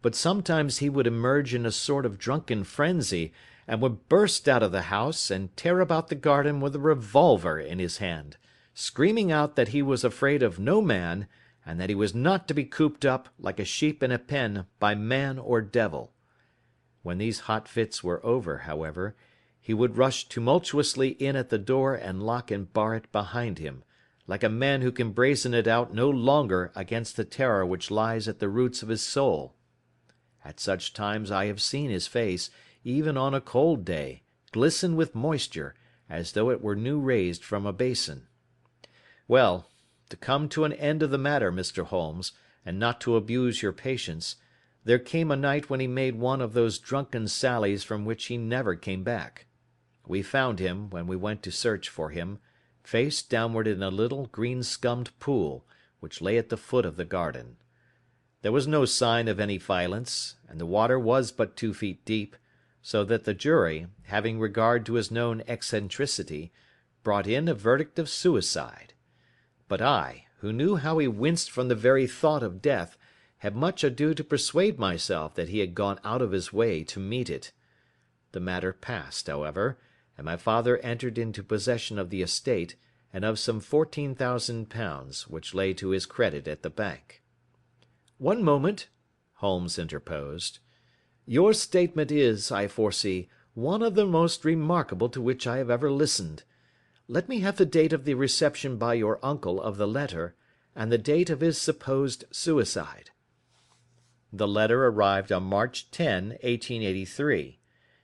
but sometimes he would emerge in a sort of drunken frenzy, and would burst out of the house and tear about the garden with a revolver in his hand, screaming out that he was afraid of no man, and that he was not to be cooped up, like a sheep in a pen, by man or devil. When these hot fits were over, however, he would rush tumultuously in at the door and lock and bar it behind him, like a man who can brazen it out no longer against the terror which lies at the roots of his soul. At such times I have seen his face, even on a cold day, glisten with moisture, as though it were new raised from a basin. Well, to come to an end of the matter, Mr. Holmes, and not to abuse your patience, there came a night when he made one of those drunken sallies from which he never came back. We found him, when we went to search for him, face downward in a little green-scummed pool, which lay at the foot of the garden. There was no sign of any violence, and the water was but 2 feet deep, so that the jury, having regard to his known eccentricity, brought in a verdict of suicide. But I, who knew how he winced from the very thought of death, had much ado to persuade myself that he had gone out of his way to meet it. The matter passed, however, and my father entered into possession of the estate, and of some £14,000, which lay to his credit at the bank. "One moment," Holmes interposed. "Your statement is, I foresee, one of the most remarkable to which I have ever listened. Let me have the date of the reception by your uncle of the letter, and the date of his supposed suicide." The letter arrived on March 10, 1883.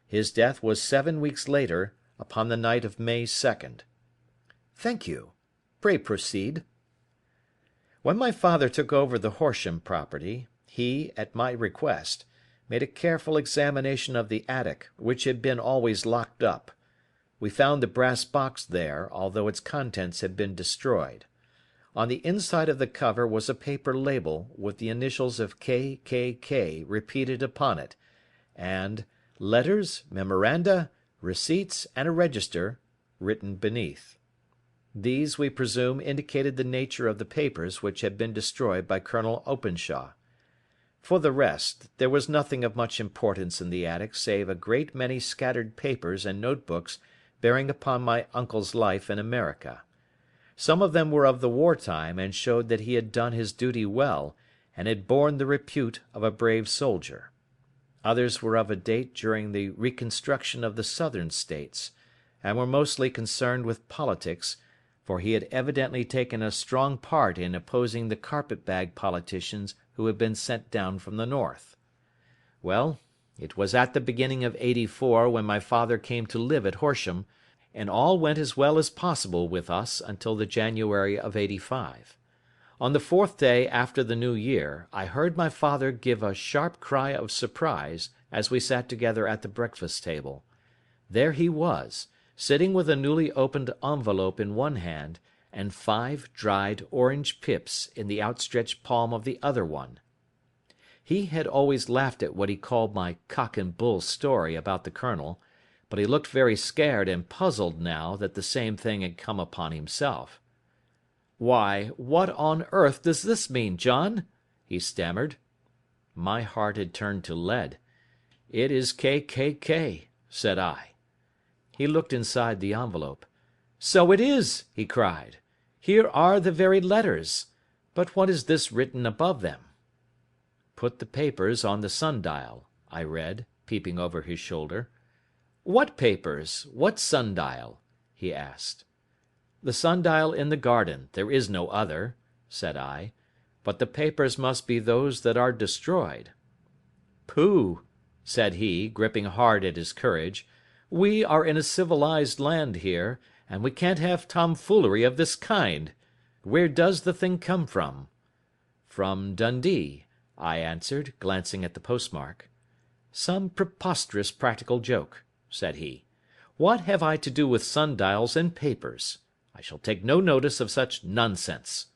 His death was 7 weeks later, upon the night of May 2nd. "Thank you. Pray proceed." When my father took over the Horsham property, he, at my request, made a careful examination of the attic, which had been always locked up. We found the brass box there, although its contents had been destroyed. On the inside of the cover was a paper label with the initials of K.K.K. repeated upon it, and letters, memoranda, receipts, and a register written beneath. These, we presume, indicated the nature of the papers which had been destroyed by Colonel Openshaw. For the rest, there was nothing of much importance in the attic save a great many scattered papers and notebooks bearing upon my uncle's life in America. Some of them were of the war time, and showed that he had done his duty well, and had borne the repute of a brave soldier. Others were of a date during the reconstruction of the Southern States, and were mostly concerned with politics, for he had evidently taken a strong part in opposing the carpet-bag politicians who had been sent down from the North. Well, it was at the beginning of '84 when my father came to live at Horsham, and all went as well as possible with us until the January of '85. On the 4th day after the New Year, I heard my father give a sharp cry of surprise as we sat together at the breakfast table. There he was, sitting with a newly opened envelope in one hand, and 5 dried orange pips in the outstretched palm of the other one. He had always laughed at what he called my cock and bull story about the colonel, but he looked very scared and puzzled now that the same thing had come upon himself. "Why, what on earth does this mean, John?" he stammered. My heart had turned to lead. "It is K.K.K.," said I. He looked inside the envelope. "So it is!" he cried. "Here are the very letters. But what is this written above them?" "Put the papers on the sundial," I read, peeping over his shoulder. "What papers? What sundial?" he asked. "The sundial in the garden. There is no other," said I. "But the papers must be those that are destroyed." "Pooh!" said he, gripping hard at his courage. "We are in a civilized land here, and we can't have tomfoolery of this kind. Where does the thing come from?" "From Dundee," I answered, glancing at the postmark. "Some preposterous practical joke," said he. "What have I to do with sundials and papers? I shall take no notice of such nonsense."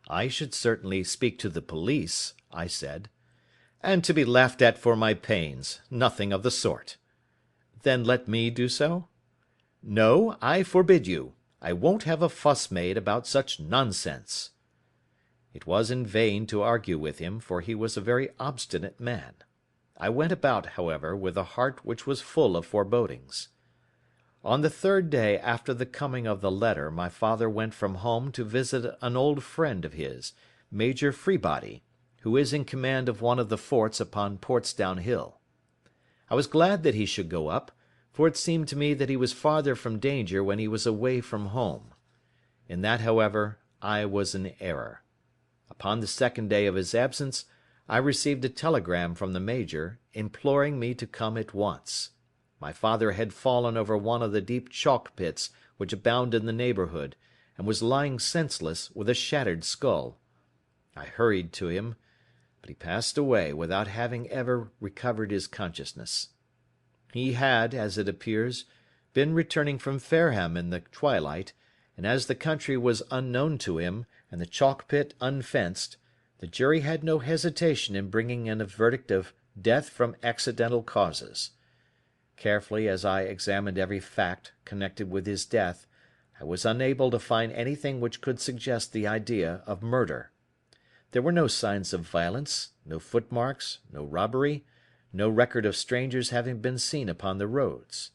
"I should certainly speak to the police," I said. "And to be laughed at for my pains. Nothing of the sort." "Then let me do so?" "No, I forbid you. I won't have a fuss made about such nonsense." It was in vain to argue with him, for he was a very obstinate man. I went about, however, with a heart which was full of forebodings. On the third day after the coming of the letter my father went from home to visit an old friend of his, Major Freebody, who is in command of one of the forts upon Portsdown Hill. I was glad that he should go up, for it seemed to me that he was farther from danger when he was away from home. In that, however, I was in error. Upon the second day of his absence I received a telegram from the Major, imploring me to come at once. My father had fallen over one of the deep chalk pits which abound in the neighbourhood, and was lying senseless, with a shattered skull. I hurried to him, but he passed away without having ever recovered his consciousness. He had, as it appears, been returning from Fareham in the twilight, and as the country was unknown to him, and the chalk pit unfenced, the jury had no hesitation in bringing in a verdict of death from accidental causes. Carefully as I examined every fact connected with his death, I was unable to find anything which could suggest the idea of murder. There were no signs of violence, no footmarks, no robbery, no record of strangers having been seen upon the roads.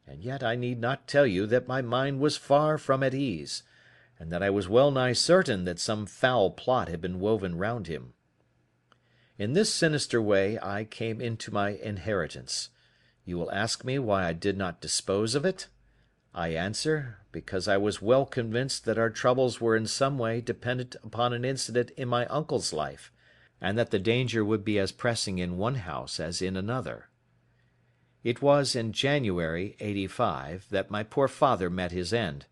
And yet I need not tell you that my mind was far from at ease, and that I was well nigh certain that some foul plot had been woven round him. In this sinister way I came into my inheritance. You will ask me why I did not dispose of it? I answer, because I was well convinced that our troubles were in some way dependent upon an incident in my uncle's life, and that the danger would be as pressing in one house as in another. It was in January, '85, that my poor father met his end,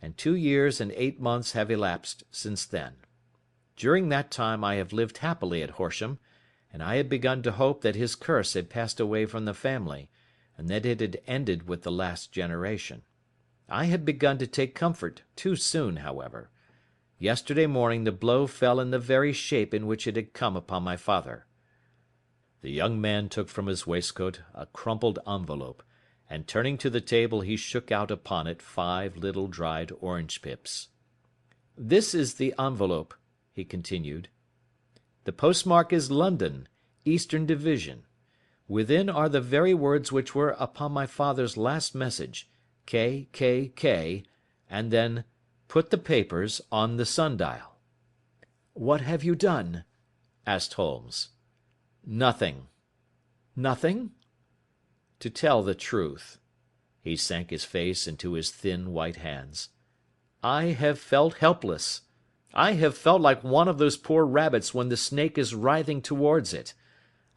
and 2 years and 8 months have elapsed since then. During that time I have lived happily at Horsham, and I had begun to hope that his curse had passed away from the family, and that it had ended with the last generation. I had begun to take comfort too soon, however. Yesterday morning the blow fell in the very shape in which it had come upon my father. The young man took from his waistcoat a crumpled envelope, and turning to the table he shook out upon it 5 little dried orange pips. "This is the envelope," he continued. "The postmark is London, Eastern Division. Within are the very words which were upon my father's last message, K, K, K, and then, 'Put the papers on the sundial.'" "What have you done?" asked Holmes. "Nothing." "Nothing?" "To tell the truth," he sank his face into his thin white hands, "I have felt helpless. I have felt like one of those poor rabbits when the snake is writhing towards it.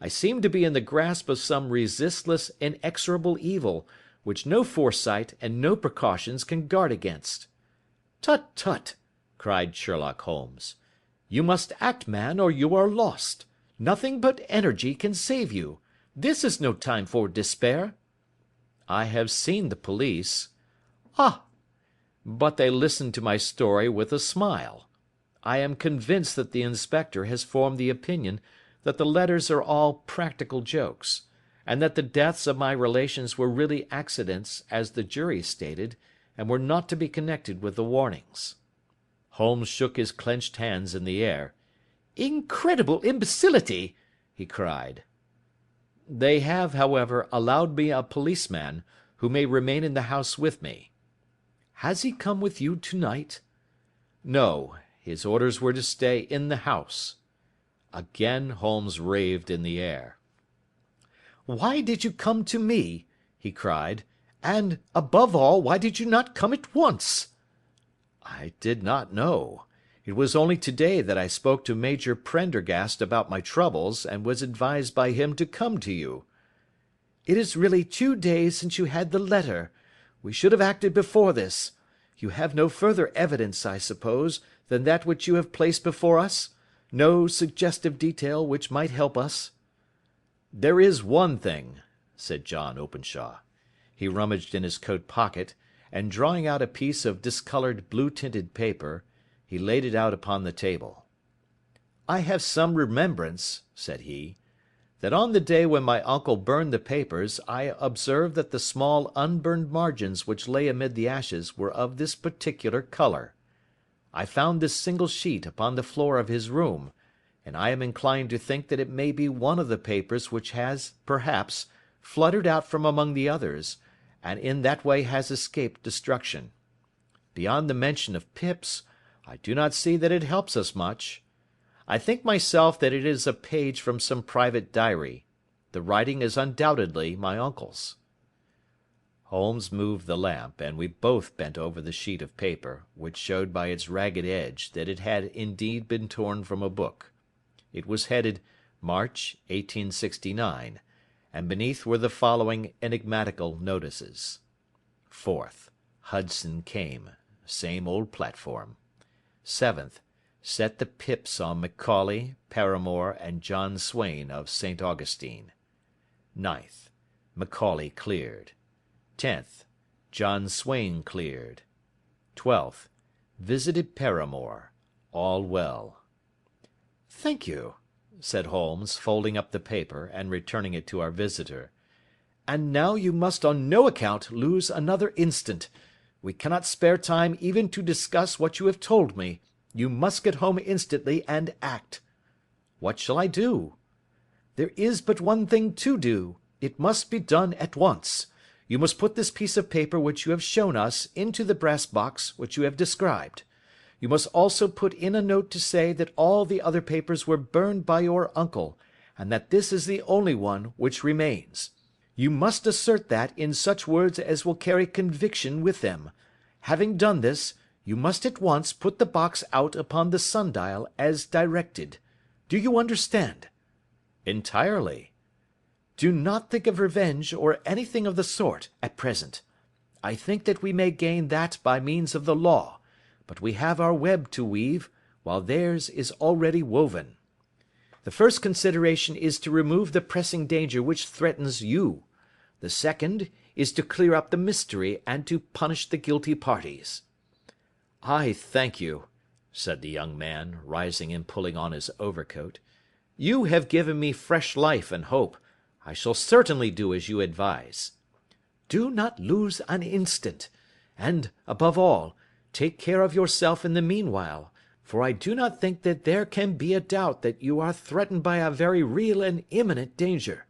I seem to be in the grasp of some resistless, inexorable evil, which no foresight and no precautions can guard against." "Tut, tut!" cried Sherlock Holmes. "You must act, man, or you are lost. Nothing but energy can save you. This is no time for despair." "I have seen the police." "Ah! But they listened to my story with a smile. I am convinced that the inspector has formed the opinion that the letters are all practical jokes, and that the deaths of my relations were really accidents, as the jury stated, and were not to be connected with the warnings." Holmes shook his clenched hands in the air. "Incredible imbecility!" he cried. "They have, however, allowed me a policeman, who may remain in the house with me." "Has he come with you to-night?" "No, his orders were to stay in the house." Again Holmes raved in the air. "Why did you come to me?" he cried. "And, above all, why did you not come at once?" "I did not know. It was only today that I spoke to Major Prendergast about my troubles, and was advised by him to come to you." "It is really 2 days since you had the letter. We should have acted before this. You have no further evidence, I suppose, than that which you have placed before us? No suggestive detail which might help us?" "There is one thing," said John Openshaw. He rummaged in his coat pocket, and drawing out a piece of discoloured blue-tinted paper, he laid it out upon the table. "I have some remembrance," said he, "that on the day when my uncle burned the papers I observed that the small unburned margins which lay amid the ashes were of this particular colour. I found this single sheet upon the floor of his room, and I am inclined to think that it may be one of the papers which has, perhaps, fluttered out from among the others, and in that way has escaped destruction. Beyond the mention of pips, I do not see that it helps us much. I think myself that it is a page from some private diary. The writing is undoubtedly my uncle's." Holmes moved the lamp, and we both bent over the sheet of paper, which showed by its ragged edge that it had indeed been torn from a book. It was headed March, 1869, and beneath were the following enigmatical notices: 4th. Hudson came. Same old platform. 7th. Set the pips on Macaulay, Paramore, and John Swain of St. Augustine. 9th. Macaulay cleared. 10th. John Swain cleared. 12th. Visited Paramore. All well. "Thank you," said Holmes, folding up the paper and returning it to our visitor. "And now you must on no account lose another instant. We cannot spare time even to discuss what you have told me. You must get home instantly and act." "What shall I do?" "There is but one thing to do. It must be done at once. You must put this piece of paper which you have shown us into the brass box which you have described. You must also put in a note to say that all the other papers were burned by your uncle, and that this is the only one which remains. You must assert that in such words as will carry conviction with them. Having done this, you must at once put the box out upon the sundial as directed. Do you understand?" "Entirely." "Do not think of revenge or anything of the sort at present. I think that we may gain that by means of the law, but we have our web to weave, while theirs is already woven. The first consideration is to remove the pressing danger which threatens you. The second is to clear up the mystery and to punish the guilty parties." "I thank you," said the young man, rising and pulling on his overcoat. "You have given me fresh life and hope. I shall certainly do as you advise." "Do not lose an instant. And, above all, take care of yourself in the meanwhile, for I do not think that there can be a doubt that you are threatened by a very real and imminent danger.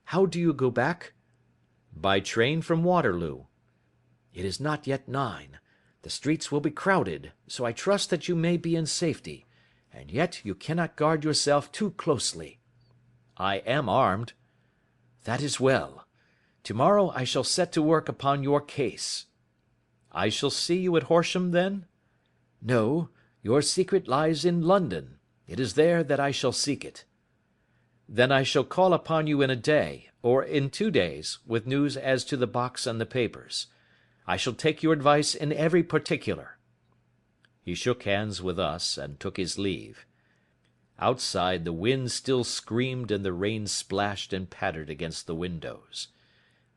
How do you go back?" "By train from Waterloo." "It is not yet 9. The streets will be crowded, so I trust that you may be in safety, and yet you cannot guard yourself too closely." "I am armed." "That is well. Tomorrow I shall set to work upon your case." "I shall see you at Horsham, then?" "No, your secret lies in London. It is there that I shall seek it." "Then I shall call upon you in a day, or in 2 days, with news as to the box and the papers. I shall take your advice in every particular." He shook hands with us, and took his leave. Outside the wind still screamed and the rain splashed and pattered against the windows.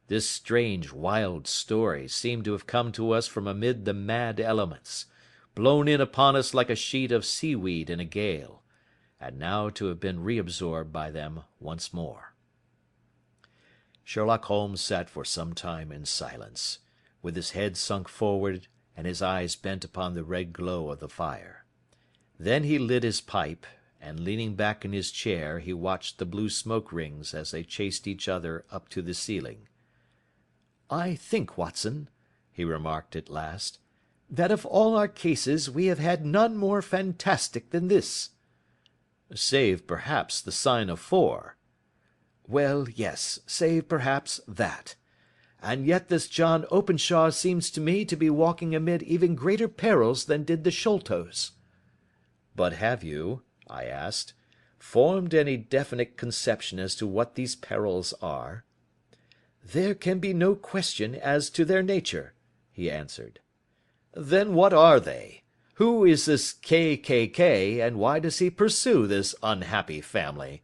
This strange, wild story seemed to have come to us from amid the mad elements, blown in upon us like a sheet of seaweed in a gale, and now to have been reabsorbed by them once more. Sherlock Holmes sat for some time in silence, with his head sunk forward and his eyes bent upon the red glow of the fire. Then he lit his pipe, and leaning back in his chair he watched the blue smoke rings as they chased each other up to the ceiling. "I think, Watson," he remarked at last, "that of all our cases we have had none more fantastic than this." "Save, perhaps, the sign of 4. "Well, yes, save, perhaps, that. And yet this John Openshaw seems to me to be walking amid even greater perils than did the Sholtos." "But have you," I asked, "formed any definite conception as to what these perils are?" "There can be no question as to their nature," he answered. "Then what are they? Who is this K., and why does he pursue this unhappy family?"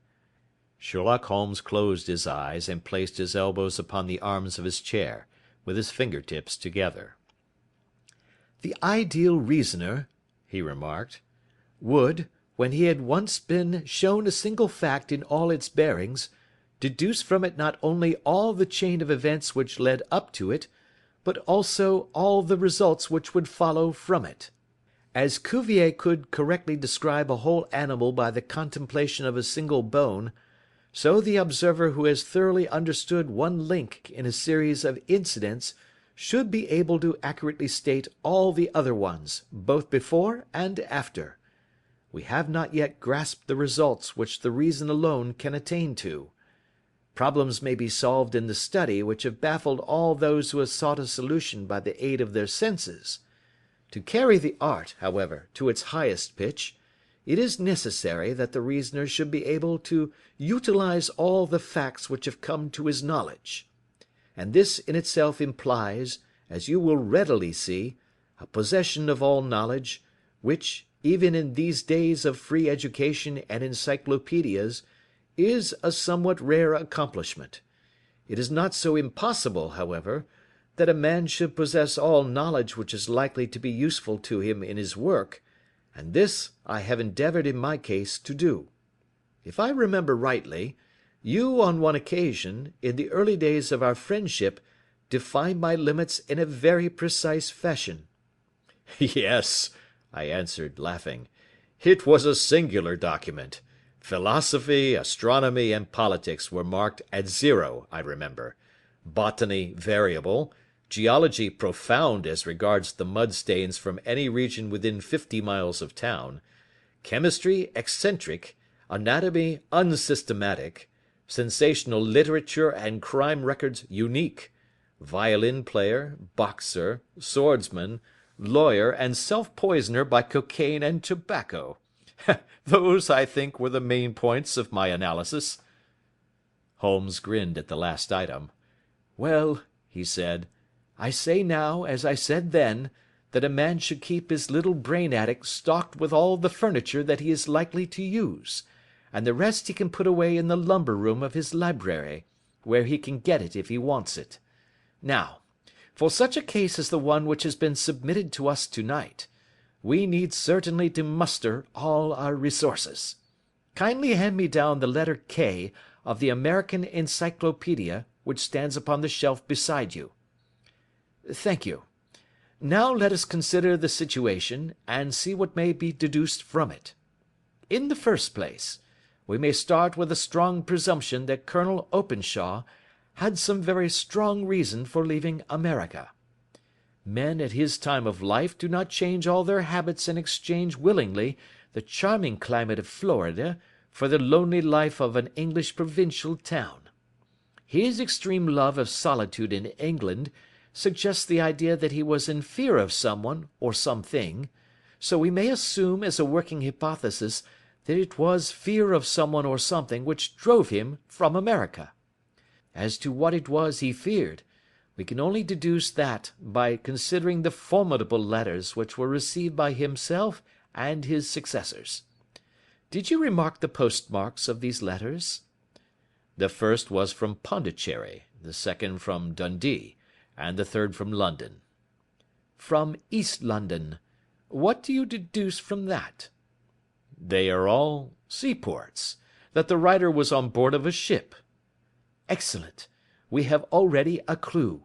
Sherlock Holmes closed his eyes and placed his elbows upon the arms of his chair, with his fingertips together. "The ideal reasoner," he remarked, "would, when he had once been shown a single fact in all its bearings, deduce from it not only all the chain of events which led up to it, but also all the results which would follow from it. As Cuvier could correctly describe a whole animal by the contemplation of a single bone, So the observer who has thoroughly understood one link in a series of incidents should be able to accurately state all the other ones, both before and after. We have not yet grasped the results which the reason alone can attain to. Problems may be solved in the study which have baffled all those who have sought a solution by the aid of their senses. To carry the art, however, to its highest pitch, it is necessary that the reasoner should be able to utilize all the facts which have come to his knowledge. And this in itself implies, as you will readily see, a possession of all knowledge, which, even in these days of free education and encyclopedias, is a somewhat rare accomplishment. It is not so impossible, however, that a man should possess all knowledge which is likely to be useful to him in his work, and this I have endeavoured in my case to do. If I remember rightly, you on one occasion, in the early days of our friendship, defined my limits in a very precise fashion. Yes, I answered, laughing. It was a singular document. Philosophy, astronomy, and politics were marked at 0, I remember. Botany variable, geology profound as regards the mud stains from any region within 50 miles of town, chemistry eccentric, anatomy unsystematic, sensational literature and crime records unique, violin player, boxer, swordsman, lawyer, and self-poisoner by cocaine and tobacco. Those, I think, were the main points of my analysis. Holmes grinned at the last item. Well, he said, I say now, as I said then, that a man should keep his little brain attic stocked with all the furniture that he is likely to use, and the rest he can put away in the lumber room of his library, where he can get it if he wants it. Now, for such a case as the one which has been submitted to us to-night, we need certainly to muster all our resources. Kindly hand me down the letter K of the American Encyclopedia which stands upon the shelf beside you. Thank you. Now let us consider the situation, and see what may be deduced from it. In the first place, we may start with a strong presumption that Colonel Openshaw had some very strong reason for leaving America. Men at his time of life do not change all their habits and exchange willingly the charming climate of Florida for the lonely life of an English provincial town. His extreme love of solitude in England suggests the idea that he was in fear of someone or something, so we may assume as a working hypothesis that it was fear of someone or something which drove him from America. As to what it was he feared, we can only deduce that by considering the formidable letters which were received by himself and his successors. Did you remark the postmarks of these letters? The first was from Pondicherry, the second from Dundee, and the third from London. From East London. What do you deduce from that? They are all seaports. That the writer was on board of a ship. Excellent. We have already a clue.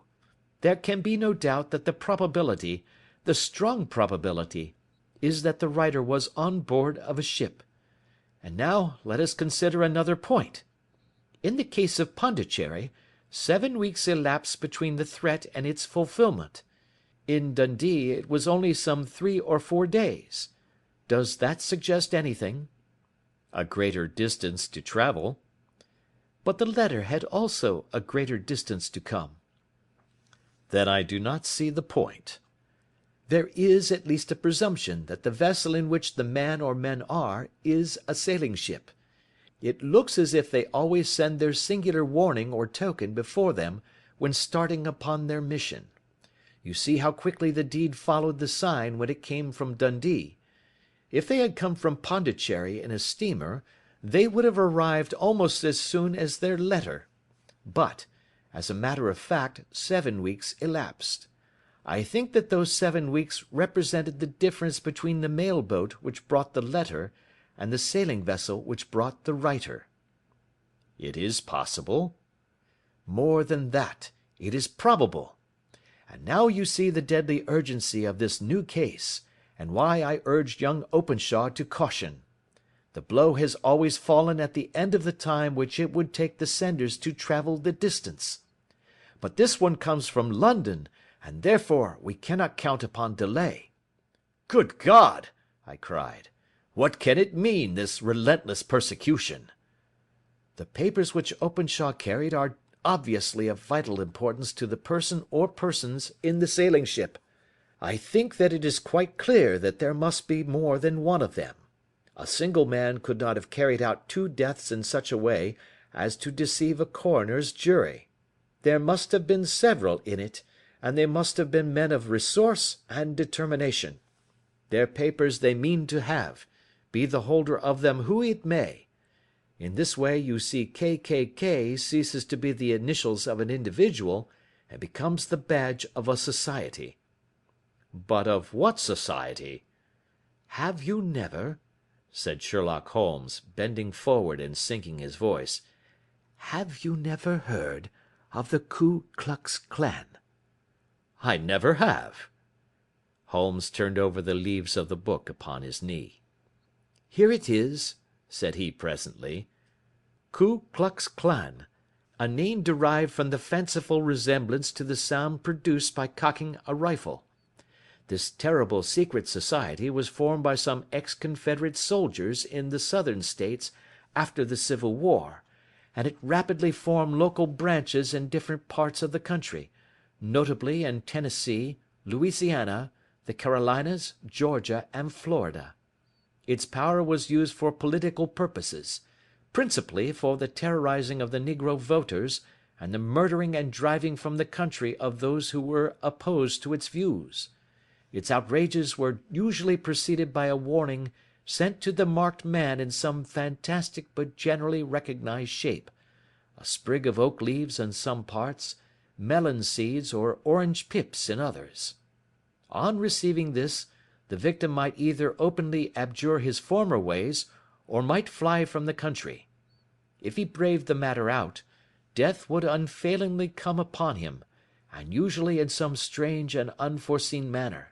There can be no doubt that the probability, the strong probability, is that the writer was on board of a ship. And now let us consider another point. In the case of Pondicherry, 7 weeks elapsed between the threat and its fulfilment. In Dundee it was only some 3 or 4 days. Does that suggest anything? A greater distance to travel. But the letter had also a greater distance to come. Then I do not see the point. There is at least a presumption that the vessel in which the man or men are is a sailing ship. It looks as if they always send their singular warning or token before them when starting upon their mission. You see how quickly the deed followed the sign when it came from Dundee. If they had come from Pondicherry in a steamer, they would have arrived almost as soon as their letter. But, as a matter of fact, 7 weeks elapsed. I think that those 7 weeks represented the difference between the mail boat which brought the letter and the sailing vessel which brought the writer. It is possible. More than that, it is probable. And now you see the deadly urgency of this new case, and why I urged young Openshaw to caution. The blow has always fallen at the end of the time which it would take the senders to travel the distance. But this one comes from London, and therefore we cannot count upon delay." "Good God!" I cried. "What can it mean, this relentless persecution?" "The papers which Openshaw carried are obviously of vital importance to the person or persons in the sailing ship. I think that it is quite clear that there must be more than one of them. A single man could not have carried out 2 deaths in such a way as to deceive a coroner's jury. There must have been several in it, and they must have been men of resource and determination. Their papers they mean to have, be the holder of them who it may. In this way you see KKK ceases to be the initials of an individual and becomes the badge of a society." "But of what society?" "Have you never," said Sherlock Holmes, bending forward and sinking his voice, "have you never heard of the Ku Klux Klan?" "I never have." Holmes turned over the leaves of the book upon his knee. "Here it is," said he presently. "Ku Klux Klan, a name derived from the fanciful resemblance to the sound produced by cocking a rifle. This terrible secret society was formed by some ex-Confederate soldiers in the Southern States after the Civil War, and it rapidly formed local branches in different parts of the country, notably in Tennessee, Louisiana, the Carolinas, Georgia, and Florida. Its power was used for political purposes, principally for the terrorizing of the negro voters and the murdering and driving from the country of those who were opposed to its views. Its outrages were usually preceded by a warning sent to the marked man in some fantastic but generally recognized shape, a sprig of oak leaves in some parts, melon seeds or orange pips in others. On receiving this, the victim might either openly abjure his former ways, or might fly from the country. If he braved the matter out, death would unfailingly come upon him, and usually in some strange and unforeseen manner.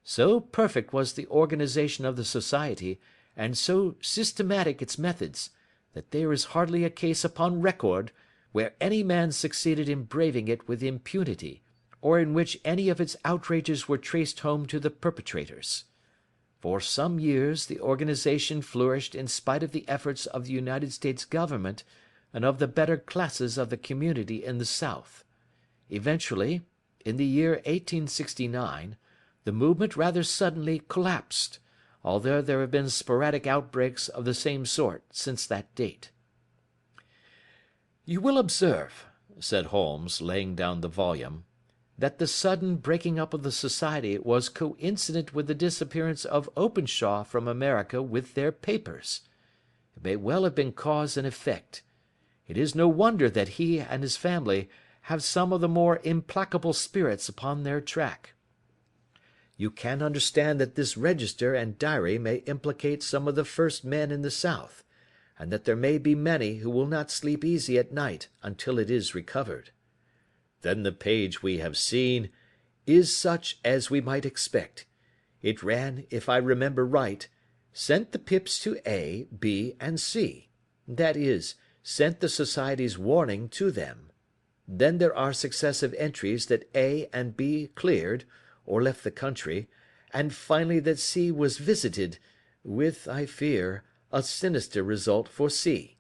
So perfect was the organization of the society, and so systematic its methods, that there is hardly a case upon record where any man succeeded in braving it with impunity, or in which any of its outrages were traced home to the perpetrators. For some years the organization flourished in spite of the efforts of the United States government and of the better classes of the community in the South. Eventually, in the year 1869, the movement rather suddenly collapsed, although there have been sporadic outbreaks of the same sort since that date. "You will observe," said Holmes, laying down the volume, "that the sudden breaking up of the society was coincident with the disappearance of Openshaw from America with their papers. It may well have been cause and effect. It is no wonder that he and his family have some of the more implacable spirits upon their track. You can understand that this register and diary may implicate some of the first men in the South, and that there may be many who will not sleep easy at night until it is recovered. Then the page we have seen is such as we might expect. It ran, if I remember right, sent the pips to A, B, and C. That is, sent the society's warning to them. Then there are successive entries that A and B cleared, or left the country, and finally that C was visited, with, I fear, a sinister result for C.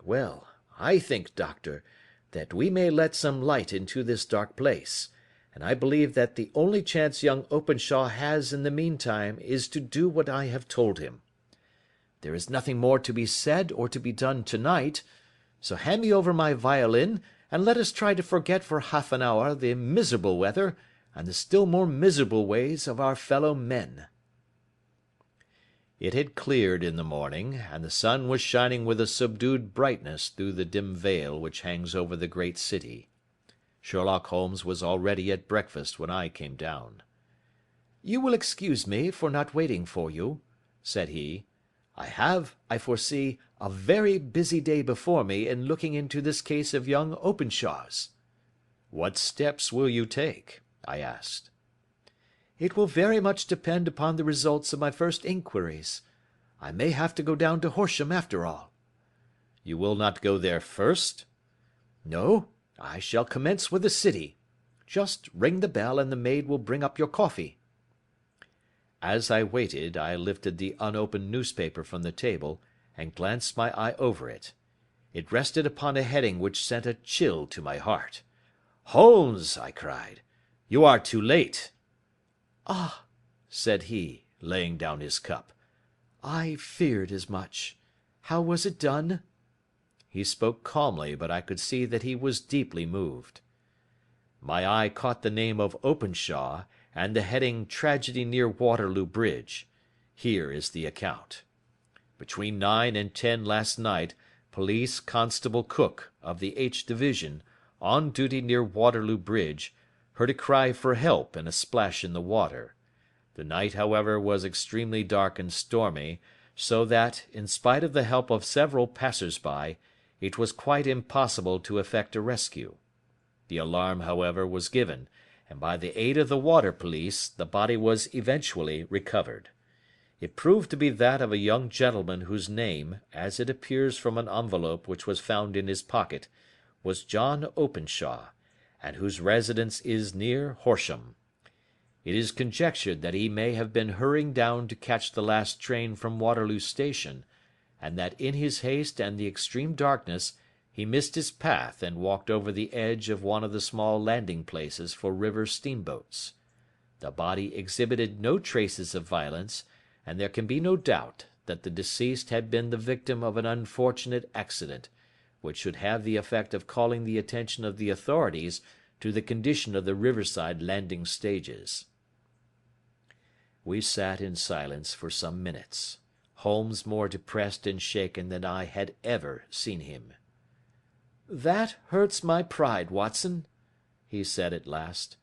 Well, I think, Doctor, that we may let some light into this dark place, and I believe that the only chance young Openshaw has in the meantime is to do what I have told him. There is nothing more to be said or to be done tonight, so hand me over my violin, and let us try to forget for half an hour the miserable weather and the still more miserable ways of our fellow men." It had cleared in the morning, and the sun was shining with a subdued brightness through the dim veil which hangs over the great city. Sherlock Holmes was already at breakfast when I came down. "You will excuse me for not waiting for you," said he. "I have, I foresee, a very busy day before me in looking into this case of young Openshaw's." "What steps will you take?" I asked. "It will very much depend upon the results of my first inquiries. I may have to go down to Horsham after all." "You will not go there first?" "No, I shall commence with the city. Just ring the bell and the maid will bring up your coffee." As I waited, I lifted the unopened newspaper from the table and glanced my eye over it. It rested upon a heading which sent a chill to my heart. "Holmes!" I cried. "You are too late." "Ah," said he, laying down his cup. "I feared as much. How was it done?" He spoke calmly, but I could see that he was deeply moved. My eye caught the name of Openshaw and the heading "Tragedy near Waterloo Bridge." Here is the account. Between 9 and 10 last night, Police Constable Cook, of the H Division, on duty near Waterloo Bridge, heard a cry for help and a splash in the water. The night, however, was extremely dark and stormy, so that, in spite of the help of several passers-by, it was quite impossible to effect a rescue. The alarm, however, was given, and by the aid of the water police, the body was eventually recovered. It proved to be that of a young gentleman whose name, as it appears from an envelope which was found in his pocket, was John Openshaw, and whose residence is near Horsham. It is conjectured that he may have been hurrying down to catch the last train from Waterloo Station, and that in his haste and the extreme darkness he missed his path and walked over the edge of one of the small landing places for river steamboats. The body exhibited no traces of violence, and there can be no doubt that the deceased had been the victim of an unfortunate accident, which should have the effect of calling the attention of the authorities to the condition of the riverside landing stages. We sat in silence for some minutes, Holmes more depressed and shaken than I had ever seen him. "That hurts my pride, Watson," he said at last.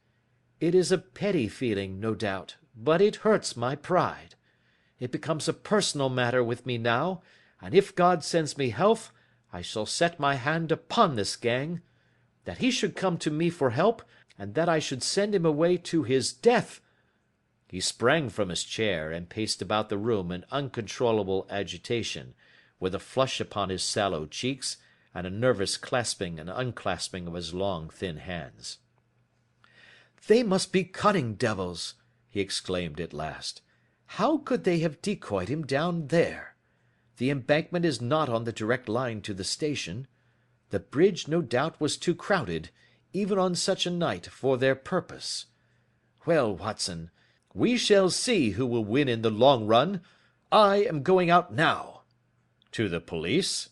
"It is a petty feeling, no doubt, but it hurts my pride. It becomes a personal matter with me now, and if God sends me health, I shall set my hand upon this gang. That he should come to me for help, and that I should send him away to his death." He sprang from his chair, and paced about the room in uncontrollable agitation, with a flush upon his sallow cheeks, and a nervous clasping and unclasping of his long, thin hands. "They must be cunning devils," he exclaimed at last. "How could they have decoyed him down there? The embankment is not on the direct line to the station. The bridge no doubt was too crowded, even on such a night, for their purpose. Well, Watson, we shall see who will win in the long run. I am going out now." "To the police?"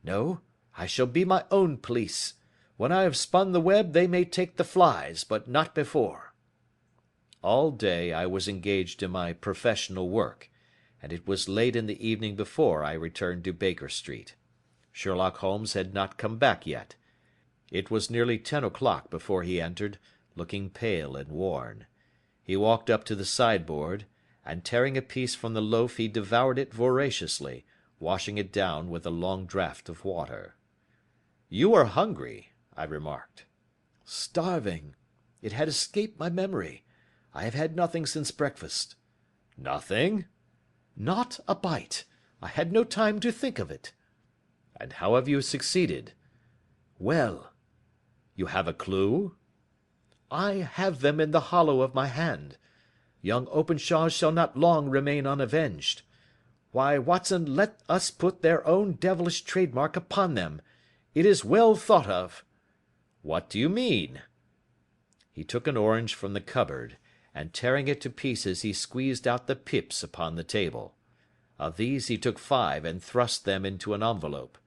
"No, I shall be my own police. When I have spun the web they may take the flies, but not before." All day I was engaged in my professional work, and it was late in the evening before I returned to Baker Street. Sherlock Holmes had not come back yet. It was nearly 10 o'clock before he entered, looking pale and worn. He walked up to the sideboard, and tearing a piece from the loaf he devoured it voraciously, washing it down with a long draught of water. "You are hungry," I remarked. "Starving. It had escaped my memory. I have had nothing since breakfast." "Nothing?" "Not a bite. I had no time to think of it." "And how have you succeeded?" "Well." "You have a clue?" "I have them in the hollow of my hand. Young Openshaw shall not long remain unavenged. Why, Watson, let us put their own devilish trademark upon them. It is well thought of." "What do you mean?" He took an orange from the cupboard, and tearing it to pieces he squeezed out the pips upon the table. Of these he took 5 and thrust them into an envelope.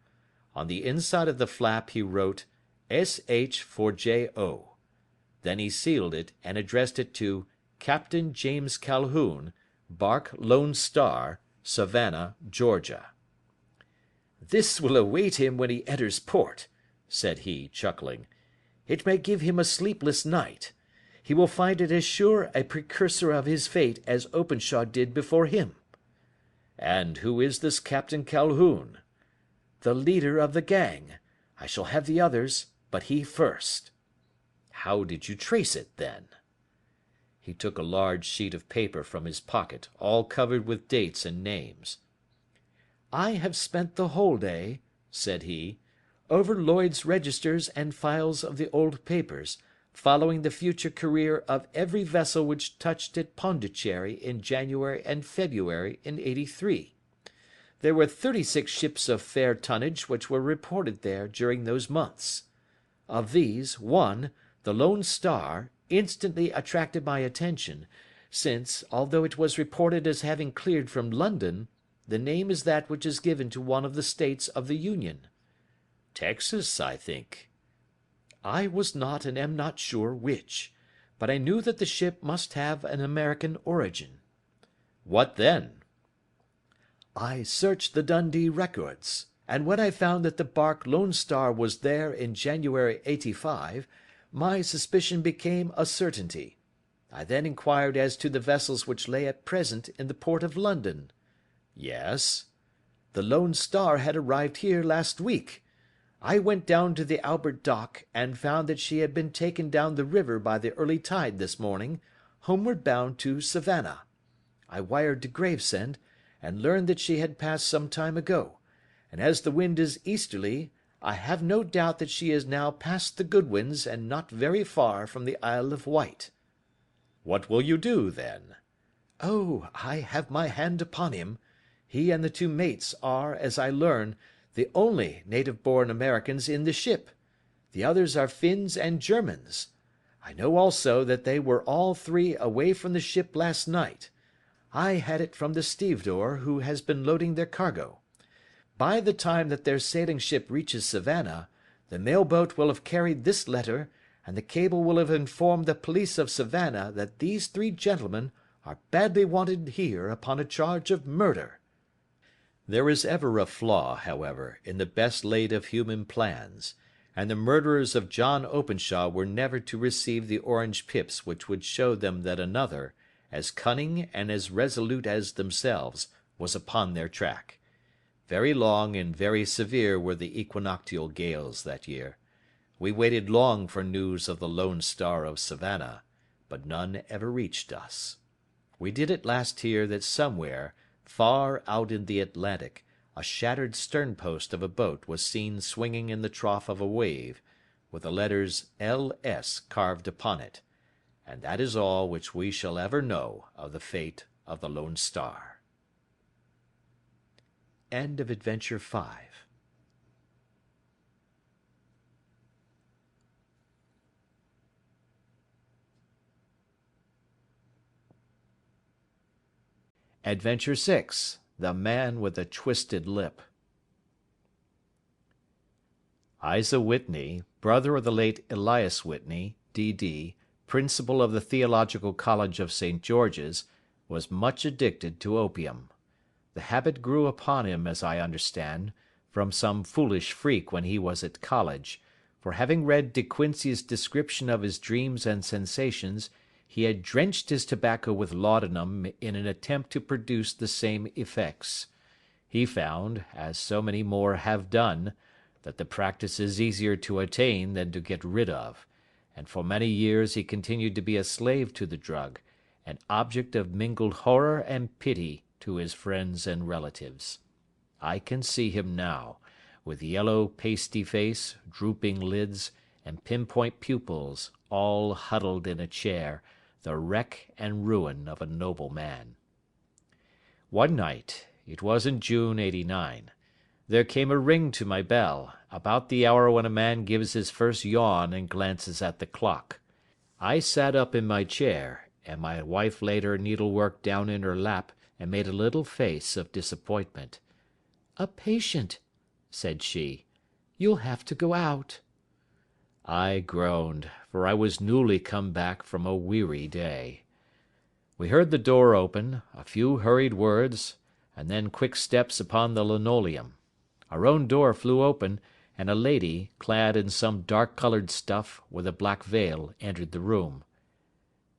On the inside of the flap he wrote S.H. for J.O. Then he sealed it and addressed it to Captain James Calhoun, Bark Lone Star, Savannah, Georgia. "This will await him when he enters port," said he, chuckling. "It may give him a sleepless night. He will find it as sure a precursor of his fate as Openshaw did before him." "And who is this Captain Calhoun?" "The leader of the gang. I shall have the others, but he first." "How did you trace it, then?" He took a large sheet of paper from his pocket, all covered with dates and names. I have spent the whole day," said he, "over Lloyd's registers and files of the old papers, following the future career of every vessel which touched at Pondicherry in January and February in '83. There were 36 ships of fair tonnage which were reported there during those months. Of these, one, the Lone Star, instantly attracted my attention, since, although it was reported as having cleared from London, the name is that which is given to one of the states of the Union." "Texas, I think." "I was not and am not sure which, but I knew that the ship must have an American origin." "What then?" "I searched the Dundee records, and when I found that the bark Lone Star was there in January '85, my suspicion became a certainty. I then inquired as to the vessels which lay at present in the port of London." "Yes." "The Lone Star had arrived here last week. I went down to the Albert Dock, and found that she had been taken down the river by the early tide this morning, homeward bound to Savannah. I wired to Gravesend, and learned that she had passed some time ago, and as the wind is easterly, I have no doubt that she is now past the Goodwins and not very far from the Isle of Wight." "What will you do, then?" "Oh, I have my hand upon him. He and the 2 mates are, as I learn, the only native-born Americans in the ship. The others are Finns and Germans. I know also that they were all 3 away from the ship last night. I had it from the stevedore who has been loading their cargo. By the time that their sailing ship reaches Savannah, the mail boat will have carried this letter, and the cable will have informed the police of Savannah that these 3 gentlemen are badly wanted here upon a charge of murder." There is ever a flaw, however, in the best laid of human plans, and the murderers of John Openshaw were never to receive the orange pips which would show them that another, as cunning and as resolute as themselves, was upon their track. Very long and very severe were the equinoctial gales that year. We waited long for news of the Lone Star of Savannah, but none ever reached us. We did at last hear that somewhere, far out in the Atlantic, a shattered sternpost of a boat was seen swinging in the trough of a wave, with the letters L.S. carved upon it, and that is all which we shall ever know of the fate of the Lone Star. End of Adventure 5. Adventure 6. The Man with a Twisted Lip. Isa Whitney, brother of the late Elias Whitney, D.D., principal of the Theological College of St. George's, was much addicted to opium. The habit grew upon him, as I understand, from some foolish freak when he was at college, for having read De Quincey's description of his dreams and sensations, he had drenched his tobacco with laudanum in an attempt to produce the same effects. He found, as so many more have done, that the practice is easier to attain than to get rid of, and for many years he continued to be a slave to the drug, an object of mingled horror and pity to his friends and relatives. I can see him now, with yellow pasty face, drooping lids, and pinpoint pupils, all huddled in a chair, the wreck and ruin of a noble man. One night, it was in June '89, there came a ring to my bell, about the hour when a man gives his first yawn and glances at the clock. I sat up in my chair, and my wife laid her needlework down in her lap and made a little face of disappointment. "A patient," said she. "You'll have to go out." I groaned, for I was newly come back from a weary day. We heard the door open, a few hurried words, and then quick steps upon the linoleum. Our own door flew open, and a lady, clad in some dark-coloured stuff, with a black veil, entered the room.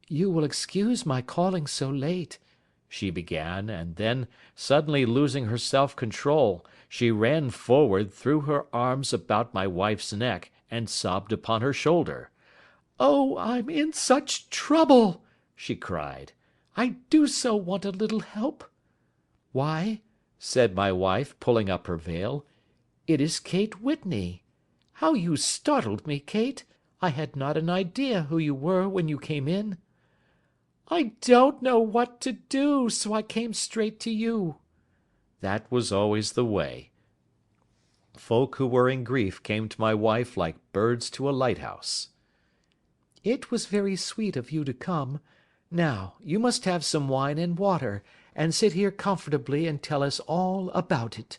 "You will excuse my calling so late," she began, and then, suddenly losing her self-control, she ran forward, threw her arms about my wife's neck, and sobbed upon her shoulder. "Oh, I'm in such trouble!" she cried. "I do so want a little help." "Why?" said my wife, pulling up her veil. "It is Kate Whitney. How you startled me, Kate! I had not an idea who you were when you came in." "I don't know what to do, so I came straight to you." That was always the way. Folk who were in grief came to my wife like birds to a lighthouse. "It was very sweet of you to come. Now, you must have some wine and water, and sit here comfortably and tell us all about it.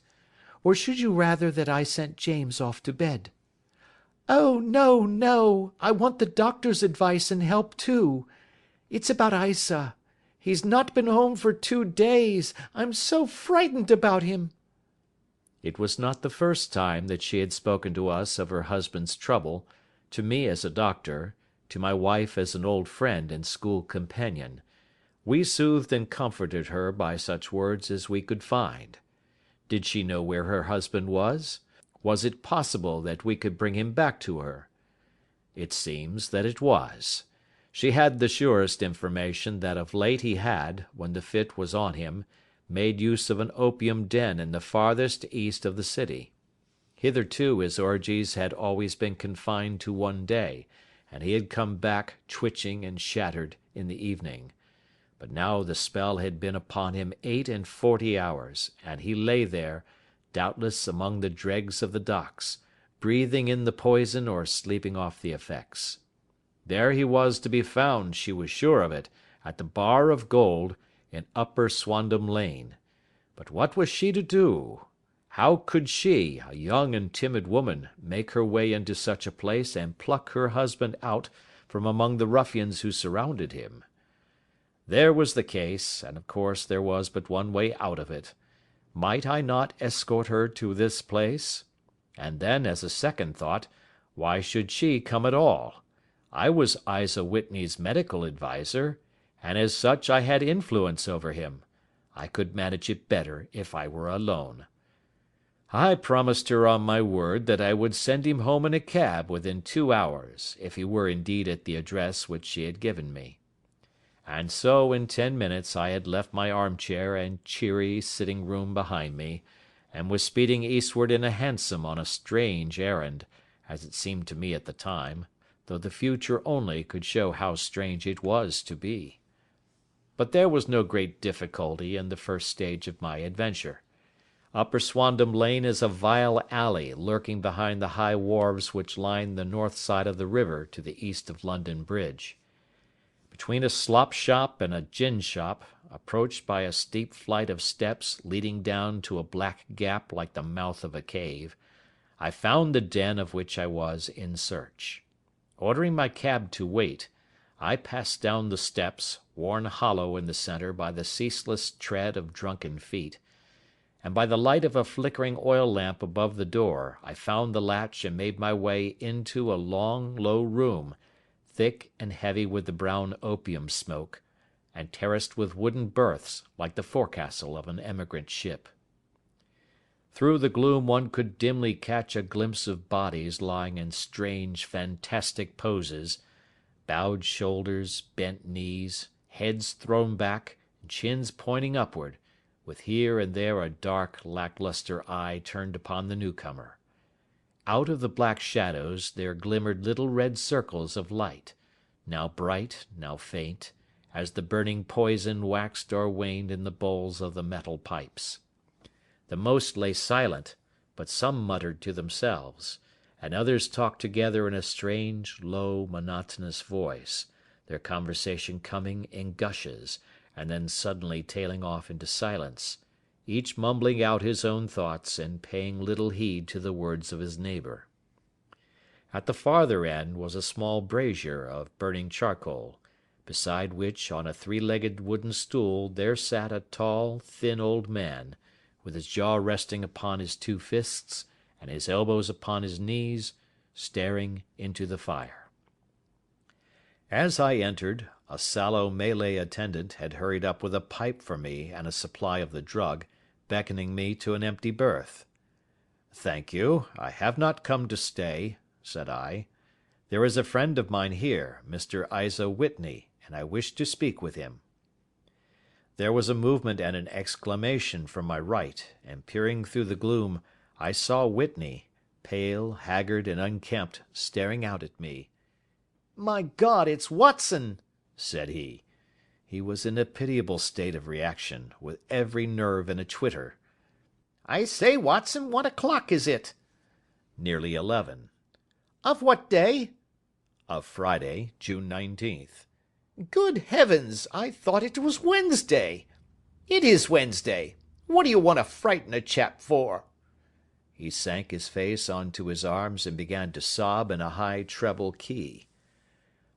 Or should you rather that I sent James off to bed?" "Oh, no, no! I want the doctor's advice and help too. It's about Isa. He's not been home for 2 days. I'm so frightened about him." It was not the first time that she had spoken to us of her husband's trouble, to me as a doctor, to my wife as an old friend and school companion. We soothed and comforted her by such words as we could find. Did she know where her husband was? Was it possible that we could bring him back to her? It seems that it was. She had the surest information that of late he had, when the fit was on him, made use of an opium den in the farthest east of the city. Hitherto his orgies had always been confined to one day, and he had come back twitching and shattered in the evening. But now the spell had been upon him 48 hours, and he lay there, doubtless among the dregs of the docks, breathing in the poison or sleeping off the effects. There he was to be found, she was sure of it, at the Bar of Gold, in Upper Swandam Lane. But what was she to do? How could she, a young and timid woman, make her way into such a place and pluck her husband out from among the ruffians who surrounded him? There was the case, and of course there was but one way out of it. Might I not escort her to this place? And then, as a second thought, why should she come at all? I was Isa Whitney's medical adviser, and as such I had influence over him. I could manage it better if I were alone. I promised her on my word that I would send him home in a cab within 2 hours, if he were indeed at the address which she had given me. And so in 10 minutes I had left my armchair and cheery sitting-room behind me, and was speeding eastward in a hansom on a strange errand, as it seemed to me at the time, though the future only could show how strange it was to be. But there was no great difficulty in the first stage of my adventure. Upper Swandam Lane is a vile alley lurking behind the high wharves which line the north side of the river to the east of London Bridge. Between a slop shop and a gin shop, approached by a steep flight of steps leading down to a black gap like the mouth of a cave, I found the den of which I was in search. Ordering my cab to wait, I passed down the steps, worn hollow in the centre by the ceaseless tread of drunken feet, and by the light of a flickering oil lamp above the door I found the latch and made my way into a long, low room, thick and heavy with the brown opium smoke, and terraced with wooden berths like the forecastle of an emigrant ship. Through the gloom one could dimly catch a glimpse of bodies lying in strange, fantastic poses, bowed shoulders, bent knees, heads thrown back, and chins pointing upward, with here and there a dark, lack-lustre eye turned upon the newcomer. Out of the black shadows there glimmered little red circles of light, now bright, now faint, as the burning poison waxed or waned in the bowls of the metal pipes. The most lay silent, but some muttered to themselves, and others talked together in a strange, low, monotonous voice, their conversation coming in gushes, and then suddenly tailing off into silence, each mumbling out his own thoughts and paying little heed to the words of his neighbour. At the farther end was a small brazier of burning charcoal, beside which, on a 3-legged wooden stool, there sat a tall, thin old man, with his jaw resting upon his 2 fists, and his elbows upon his knees, staring into the fire. As I entered, a sallow Malay attendant had hurried up with a pipe for me and a supply of the drug, beckoning me to an empty berth. "Thank you, I have not come to stay," said I. "There is a friend of mine here, Mr. Isa Whitney, and I wish to speak with him." There was a movement and an exclamation from my right, and peering through the gloom, I saw Whitney, pale, haggard, and unkempt, staring out at me. "My God, it's Watson!" said he. He was in a pitiable state of reaction, with every nerve in a twitter. "I say, Watson, what o'clock is it?" Nearly 11. "Of what day?" Of Friday, June 19th. "Good heavens, I thought it was Wednesday." "It is Wednesday. What do you want to frighten a chap for?" He sank his face onto his arms and began to sob in a high treble key.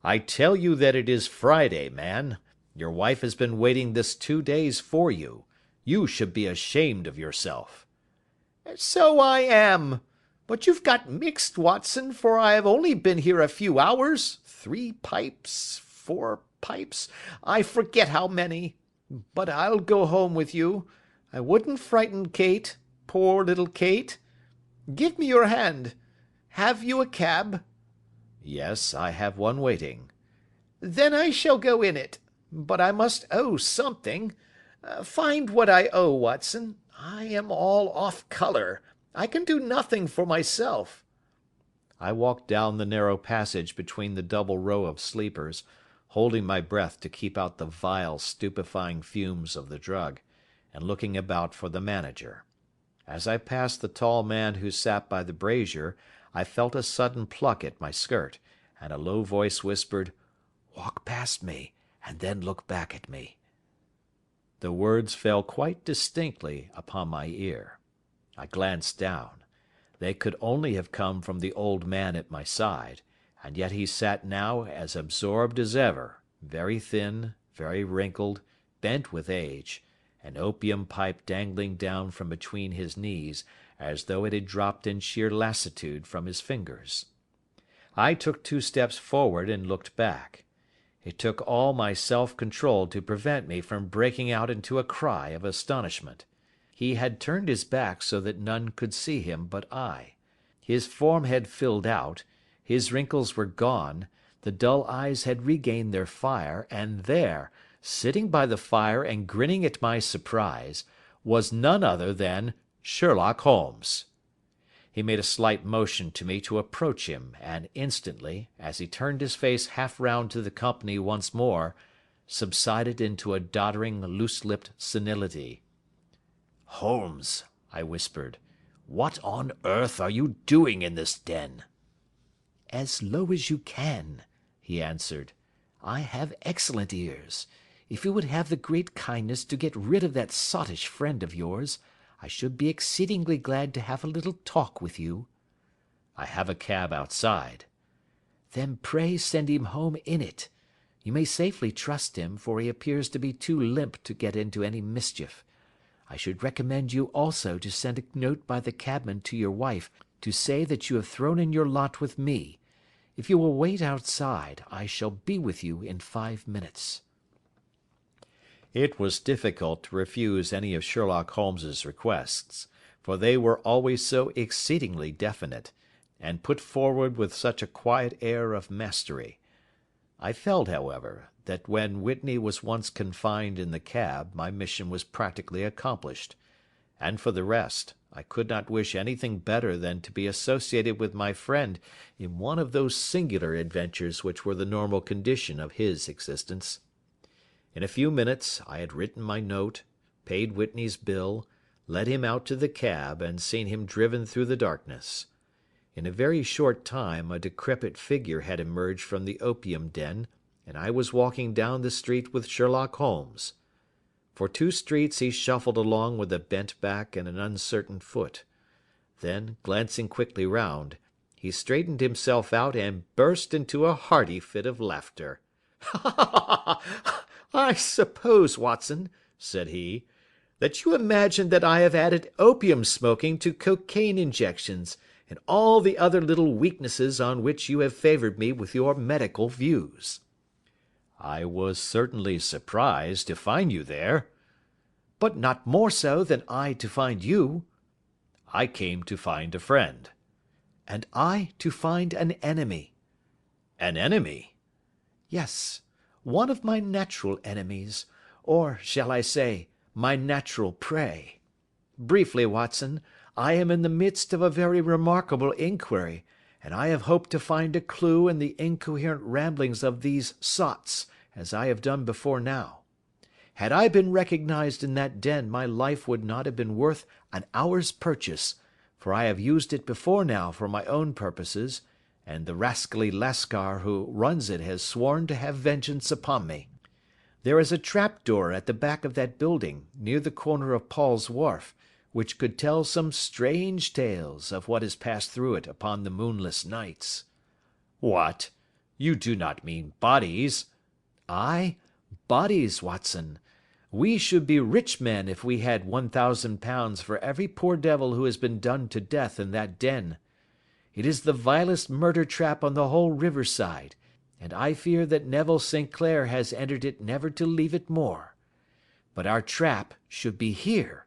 "I tell you that it is Friday, man. Your wife has been waiting this 2 days for you. You should be ashamed of yourself." "So I am. But you've got mixed, Watson, for I have only been here a few hours. 3 pipes, 4 pipes, I forget how many. But I'll go home with you. I wouldn't frighten Kate, poor little Kate. Give me your hand. Have you a cab?" "Yes, I have one waiting." "Then I shall go in it. But I must owe something. Find what I owe, Watson. I am all off colour. I can do nothing for myself." I walked down the narrow passage between the double row of sleepers, holding my breath to keep out the vile, stupefying fumes of the drug, and looking about for the manager. As I passed the tall man who sat by the brazier, I felt a sudden pluck at my skirt, and a low voice whispered, "Walk past me, and then look back at me." The words fell quite distinctly upon my ear. I glanced down. They could only have come from the old man at my side, and yet he sat now as absorbed as ever, very thin, very wrinkled, bent with age, an opium pipe dangling down from between his knees as though it had dropped in sheer lassitude from his fingers. I took 2 steps forward and looked back. It took all my self-control to prevent me from breaking out into a cry of astonishment. He had turned his back so that none could see him but I. His form had filled out, his wrinkles were gone, the dull eyes had regained their fire, and there, sitting by the fire and grinning at my surprise, was none other than Sherlock Holmes. He made a slight motion to me to approach him, and instantly, as he turned his face half round to the company once more, subsided into a doddering, loose-lipped senility. "Holmes," I whispered, "what on earth are you doing in this den?" "As low as you can," he answered. "I have excellent ears. If you would have the great kindness to get rid of that sottish friend of yours, I should be exceedingly glad to have a little talk with you." "I have a cab outside." "Then pray send him home in it. You may safely trust him, for he appears to be too limp to get into any mischief. I should recommend you also to send a note by the cabman to your wife to say that you have thrown in your lot with me. If you will wait outside, I shall be with you in 5 minutes." It was difficult to refuse any of Sherlock Holmes's requests, for they were always so exceedingly definite, and put forward with such a quiet air of mastery. I felt, however, that when Whitney was once confined in the cab my mission was practically accomplished, and for the rest, I could not wish anything better than to be associated with my friend in one of those singular adventures which were the normal condition of his existence. In a few minutes I had written my note, paid Whitney's bill, led him out to the cab, and seen him driven through the darkness. In a very short time a decrepit figure had emerged from the opium den, and I was walking down the street with Sherlock Holmes. For 2 streets he shuffled along with a bent back and an uncertain foot. Then, glancing quickly round, he straightened himself out and burst into a hearty fit of laughter. "I suppose, Watson," said he, "that you imagine that I have added opium smoking to cocaine injections, and all the other little weaknesses on which you have favoured me with your medical views." "I was certainly surprised to find you there." "But not more so than I to find you." "I came to find a friend." "And I to find an enemy." "An enemy?" "Yes, one of my natural enemies, or shall I say, my natural prey. Briefly, Watson, I am in the midst of a very remarkable inquiry, and I have hoped to find a clue in the incoherent ramblings of these sots, as I have done before now. Had I been recognised in that den, my life would not have been worth an hour's purchase, for I have used it before now for my own purposes, and the rascally Lascar who runs it has sworn to have vengeance upon me. There is a trap-door at the back of that building, near the corner of Paul's Wharf, which could tell some strange tales of what has passed through it upon the moonless nights. What? You do not mean bodies? Aye, bodies, Watson. We should be rich men if we had £1,000 for every poor devil who has been done to death in that den. It is the vilest murder trap on the whole river side, and I fear that Neville St. Clair has entered it never to leave it more. But our trap should be here.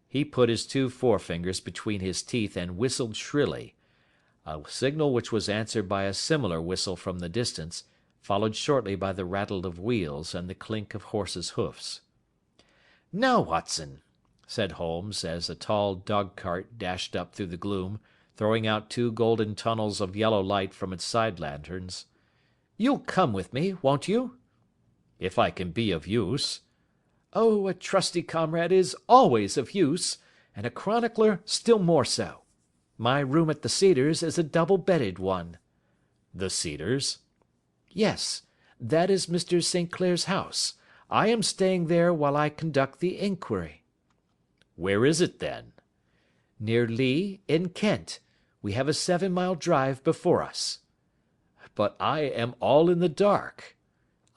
He put his 2 forefingers between his teeth and whistled shrilly, a signal which was answered by a similar whistle from the distance, followed shortly by the rattle of wheels and the clink of horses' hoofs. Now, Watson, said Holmes, as a tall dog-cart dashed up through the gloom, throwing out 2 golden tunnels of yellow light from its side lanterns, you'll come with me, won't you? If I can be of use. Oh, a trusty comrade is always of use, and a chronicler still more so. My room at the Cedars is a double-bedded one. The Cedars? Yes, that is Mr. St. Clair's house. I am staying there while I conduct the inquiry. Where is it, then? Near Lee, in Kent. We have a 7-mile drive before us. But I am all in the dark.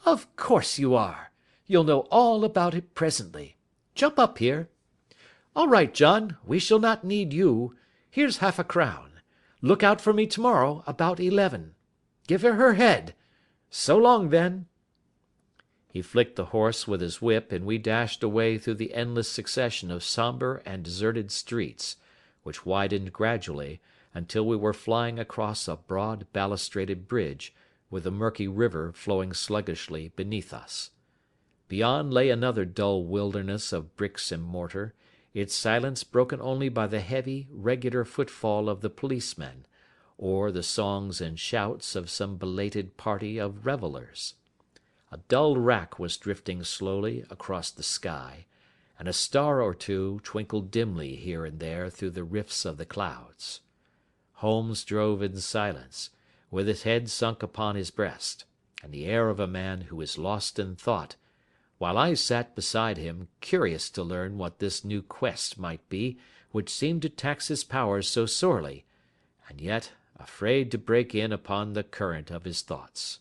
Of course you are. You'll know all about it presently. Jump up here. All right, John, we shall not need you. Here's £50. Look out for me tomorrow about 11. Give her head. So long, then. He flicked the horse with his whip, and we dashed away through the endless succession of sombre and deserted streets, which widened gradually until we were flying across a broad balustraded bridge, with the murky river flowing sluggishly beneath us. Beyond lay another dull wilderness of bricks and mortar, its silence broken only by the heavy, regular footfall of the policemen, or the songs and shouts of some belated party of revellers. A dull wrack was drifting slowly across the sky, and a star or two twinkled dimly here and there through the rifts of the clouds. Holmes drove in silence, with his head sunk upon his breast, and the air of a man who is lost in thought, while I sat beside him, curious to learn what this new quest might be which seemed to tax his powers so sorely, and yet afraid to break in upon the current of his thoughts.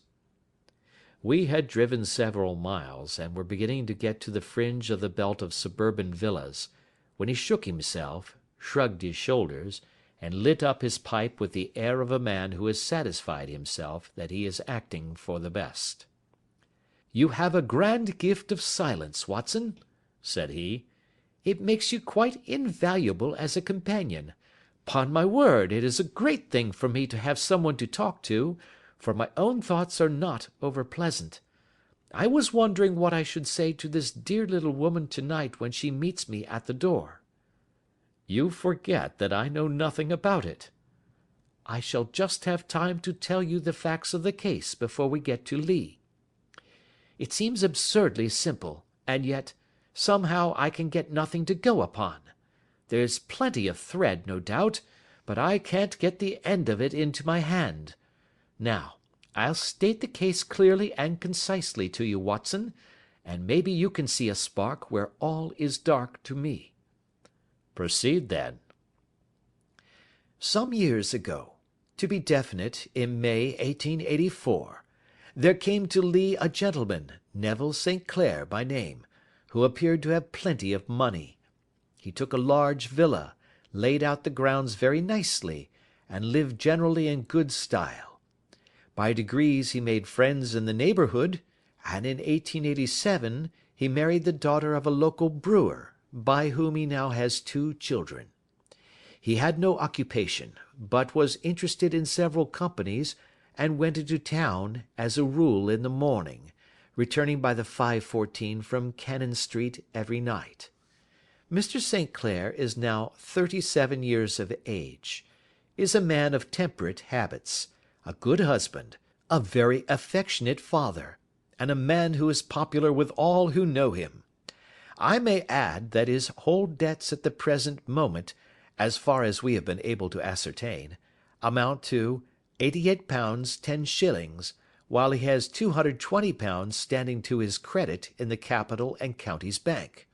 We had driven several miles, and were beginning to get to the fringe of the belt of suburban villas, when he shook himself, shrugged his shoulders, and lit up his pipe with the air of a man who has satisfied himself that he is acting for the best. "You have a grand gift of silence, Watson," said he. "It makes you quite invaluable as a companion. 'Pon my word, it is a great thing for me to have someone to talk to, for my own thoughts are not over-pleasant. I was wondering what I should say to this dear little woman to-night when she meets me at the door." "You forget that I know nothing about it." "I shall just have time to tell you the facts of the case before we get to Lee. It seems absurdly simple, and yet, somehow I can get nothing to go upon. There's plenty of thread, no doubt, but I can't get the end of it into my hand. Now, I'll state the case clearly and concisely to you, Watson, and maybe you can see a spark where all is dark to me." "Proceed, then." Some years ago, to be definite, in May 1884, there came to Lee a gentleman, Neville St. Clair by name, who appeared to have plenty of money. He took a large villa, laid out the grounds very nicely, and lived generally in good style. By degrees he made friends in the neighbourhood, and in 1887 he married the daughter of a local brewer, by whom he now has 2 children. He had no occupation, but was interested in several companies, and went into town, as a rule, in the morning, returning by the 5:14 from Cannon Street every night. Mr. St. Clair is now 37 years of age, is a man of temperate habits, a good husband, a very affectionate father, and a man who is popular with all who know him. I may add that his whole debts at the present moment, as far as we have been able to ascertain, amount to £88 10s, while he has £220 standing to his credit in the Capital and Counties Bank.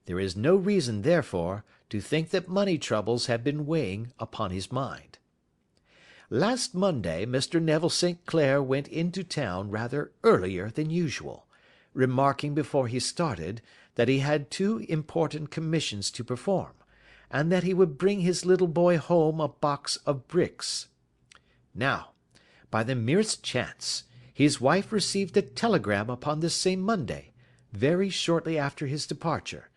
There is no reason, therefore, to think that money troubles have been weighing upon his mind. Last Monday Mr. Neville St. Clair went into town rather earlier than usual, remarking before he started that he had 2 important commissions to perform, and that he would bring his little boy home a box of bricks. Now, by the merest chance, his wife received a telegram upon this same Monday, very shortly after his departure,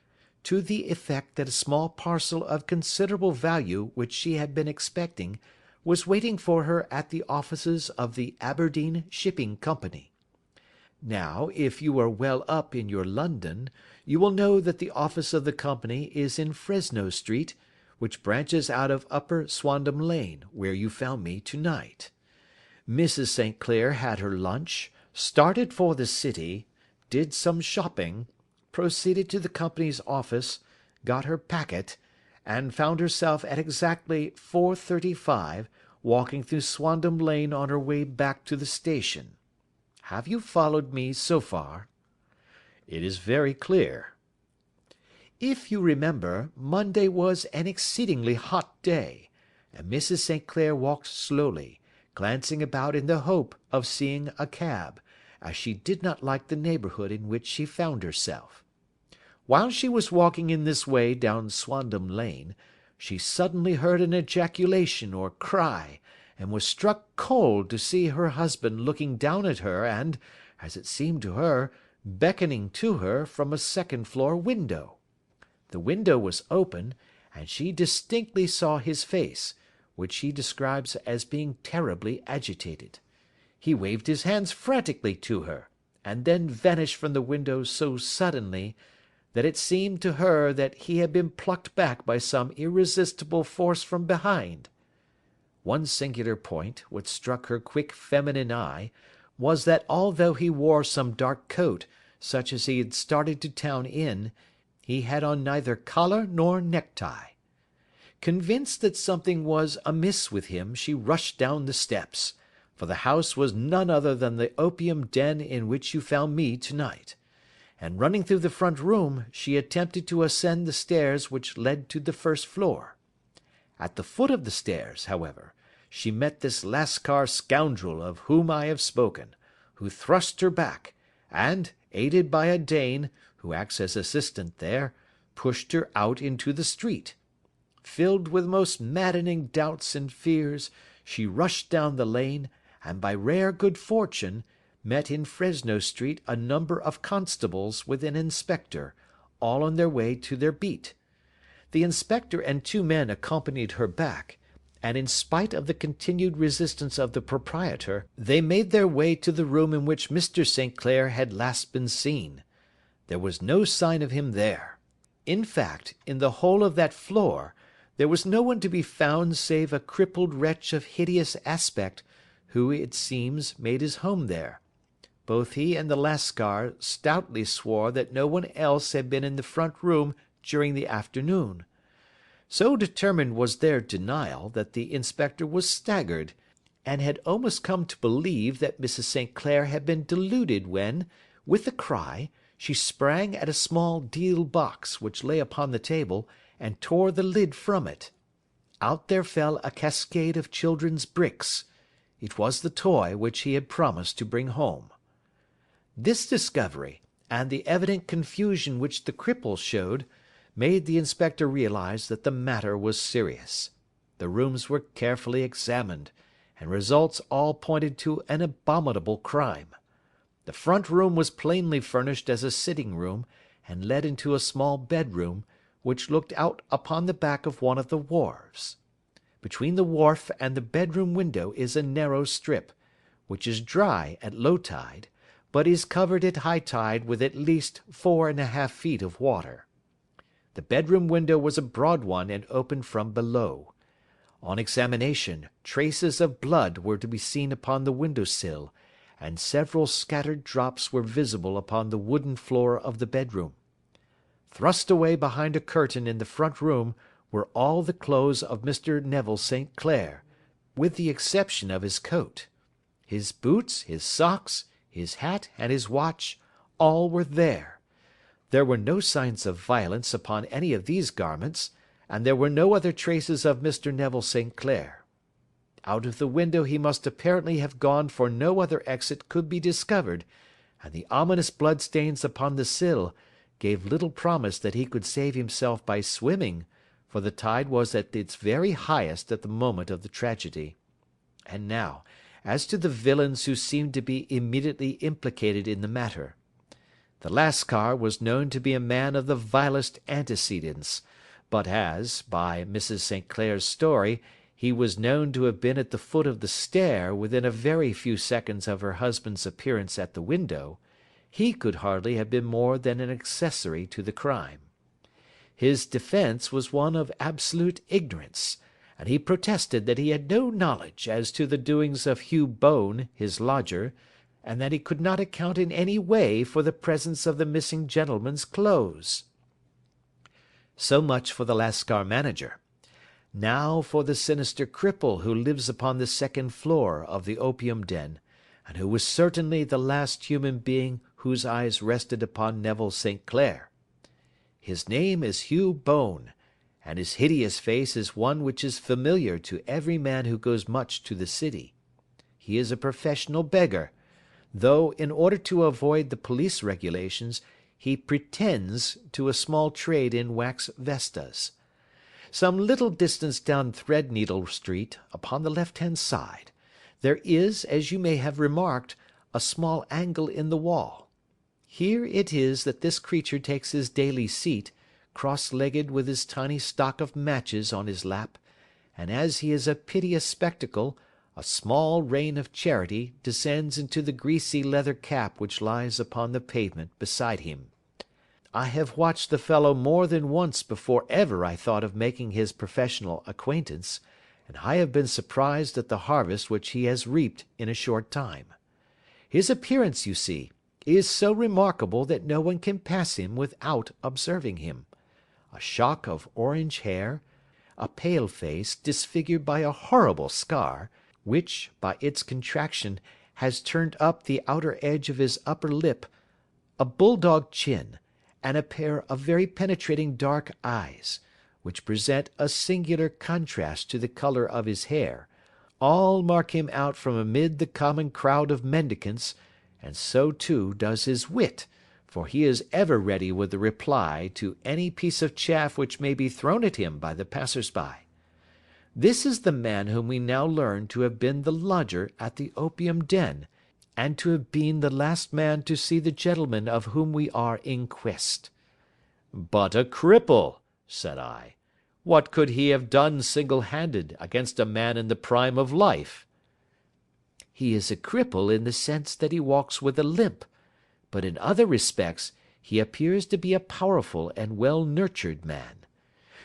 to the effect that a small parcel of considerable value which she had been expecting was waiting for her at the offices of the Aberdeen Shipping Company. Now, if you are well up in your London, you will know that the office of the company is in Fresno Street, which branches out of Upper Swandam Lane, where you found me to-night. Mrs. St. Clair had her lunch, started for the city, did some shopping, proceeded to the company's office, got her packet, and found herself at exactly 4:35 walking through Swandam Lane on her way back to the station. Have you followed me so far? It is very clear. If you remember, Monday was an exceedingly hot day, and Mrs. St. Clair walked slowly, glancing about in the hope of seeing a cab, as she did not like the neighbourhood in which she found herself. While she was walking in this way down Swandam Lane, she suddenly heard an ejaculation or cry, and was struck cold to see her husband looking down at her and, as it seemed to her, beckoning to her from a second-floor window. The window was open, and she distinctly saw his face, which she describes as being terribly agitated. He waved his hands frantically to her, and then vanished from the window so suddenly that it seemed to her that he had been plucked back by some irresistible force from behind. One singular point, which struck her quick feminine eye, was that although he wore some dark coat, such as he had started to town in, he had on neither collar nor necktie. Convinced that something was amiss with him, she rushed down the steps, for the house was none other than the opium den in which you found me to-night, and running through the front room, she attempted to ascend the stairs which led to the first floor. At the foot of the stairs, however, she met this Lascar scoundrel of whom I have spoken, who thrust her back, and, aided by a Dane, who acts as assistant there, pushed her out into the street. Filled with most maddening doubts and fears, she rushed down the lane, and by rare good fortune, met in Fresno Street a number of constables with an inspector, all on their way to their beat. The inspector and 2 men accompanied her back, and in spite of the continued resistance of the proprietor, they made their way to the room in which Mr. St. Clair had last been seen. There was no sign of him there. In fact, in the whole of that floor, there was no one to be found save a crippled wretch of hideous aspect, who, it seems, made his home there. Both he and the Lascar stoutly swore that no one else had been in the front room during the afternoon. So determined was their denial that the inspector was staggered, and had almost come to believe that Mrs. St. Clair had been deluded when, with a cry, she sprang at a small deal box which lay upon the table, and tore the lid from it. Out there fell a cascade of children's bricks. It was the toy which he had promised to bring home. This discovery, and the evident confusion which the cripple showed, made the inspector realize that the matter was serious. The rooms were carefully examined, and results all pointed to an abominable crime. The front room was plainly furnished as a sitting room, and led into a small bedroom, which looked out upon the back of one of the wharves. Between the wharf and the bedroom window is a narrow strip, which is dry at low tide, but is covered at high tide with at least 4½ feet of water. The bedroom window was a broad one and opened from below. On examination, traces of blood were to be seen upon the window sill, and several scattered drops were visible upon the wooden floor of the bedroom. Thrust away behind a curtain in the front room were all the clothes of Mr. Neville St. Clair, with the exception of his coat. His boots, his socks, his hat, and his watch, all were there. There were no signs of violence upon any of these garments, and there were no other traces of Mr. Neville St. Clair. Out of the window he must apparently have gone, for no other exit could be discovered, and the ominous bloodstains upon the sill gave little promise that he could save himself by swimming, for the tide was at its very highest at the moment of the tragedy. And now, as to the villains who seemed to be immediately implicated in the matter. The Lascar was known to be a man of the vilest antecedents, but as, by Mrs. St. Clair's story, he was known to have been at the foot of the stair within a very few seconds of her husband's appearance at the window, he could hardly have been more than an accessory to the crime. His defence was one of absolute ignorance, and he protested that he had no knowledge as to the doings of Hugh Bone, his lodger, and that he could not account in any way for the presence of the missing gentleman's clothes. So much for the Lascar manager. Now for the sinister cripple who lives upon the second floor of the opium den, and who was certainly the last human being whose eyes rested upon Neville St. Clair. His name is Hugh Bone, and his hideous face is one which is familiar to every man who goes much to the city. He is a professional beggar, though, in order to avoid the police regulations, he pretends to a small trade in wax vestas. Some little distance down Threadneedle Street, upon the left-hand side, there is, as you may have remarked, a small angle in the wall. Here it is that this creature takes his daily seat, cross-legged with his tiny stock of matches on his lap, and as he is a piteous spectacle, a small rain of charity descends into the greasy leather cap which lies upon the pavement beside him. I have watched the fellow more than once before ever I thought of making his professional acquaintance, and I have been surprised at the harvest which he has reaped in a short time. His appearance, you see, is so remarkable that no one can pass him without observing him. A shock of orange hair, a pale face disfigured by a horrible scar, which, by its contraction, has turned up the outer edge of his upper lip, a bulldog chin, and a pair of very penetrating dark eyes, which present a singular contrast to the colour of his hair, all mark him out from amid the common crowd of mendicants, and so too does his wit, for he is ever ready with a reply to any piece of chaff which may be thrown at him by the passers-by. This is the man whom we now learn to have been the lodger at the opium den, and to have been the last man to see the gentleman of whom we are in quest. But a cripple, said I. What could he have done single-handed against a man in the prime of life? He is a cripple in the sense that he walks with a limp, but in other respects he appears to be a powerful and well-nurtured man.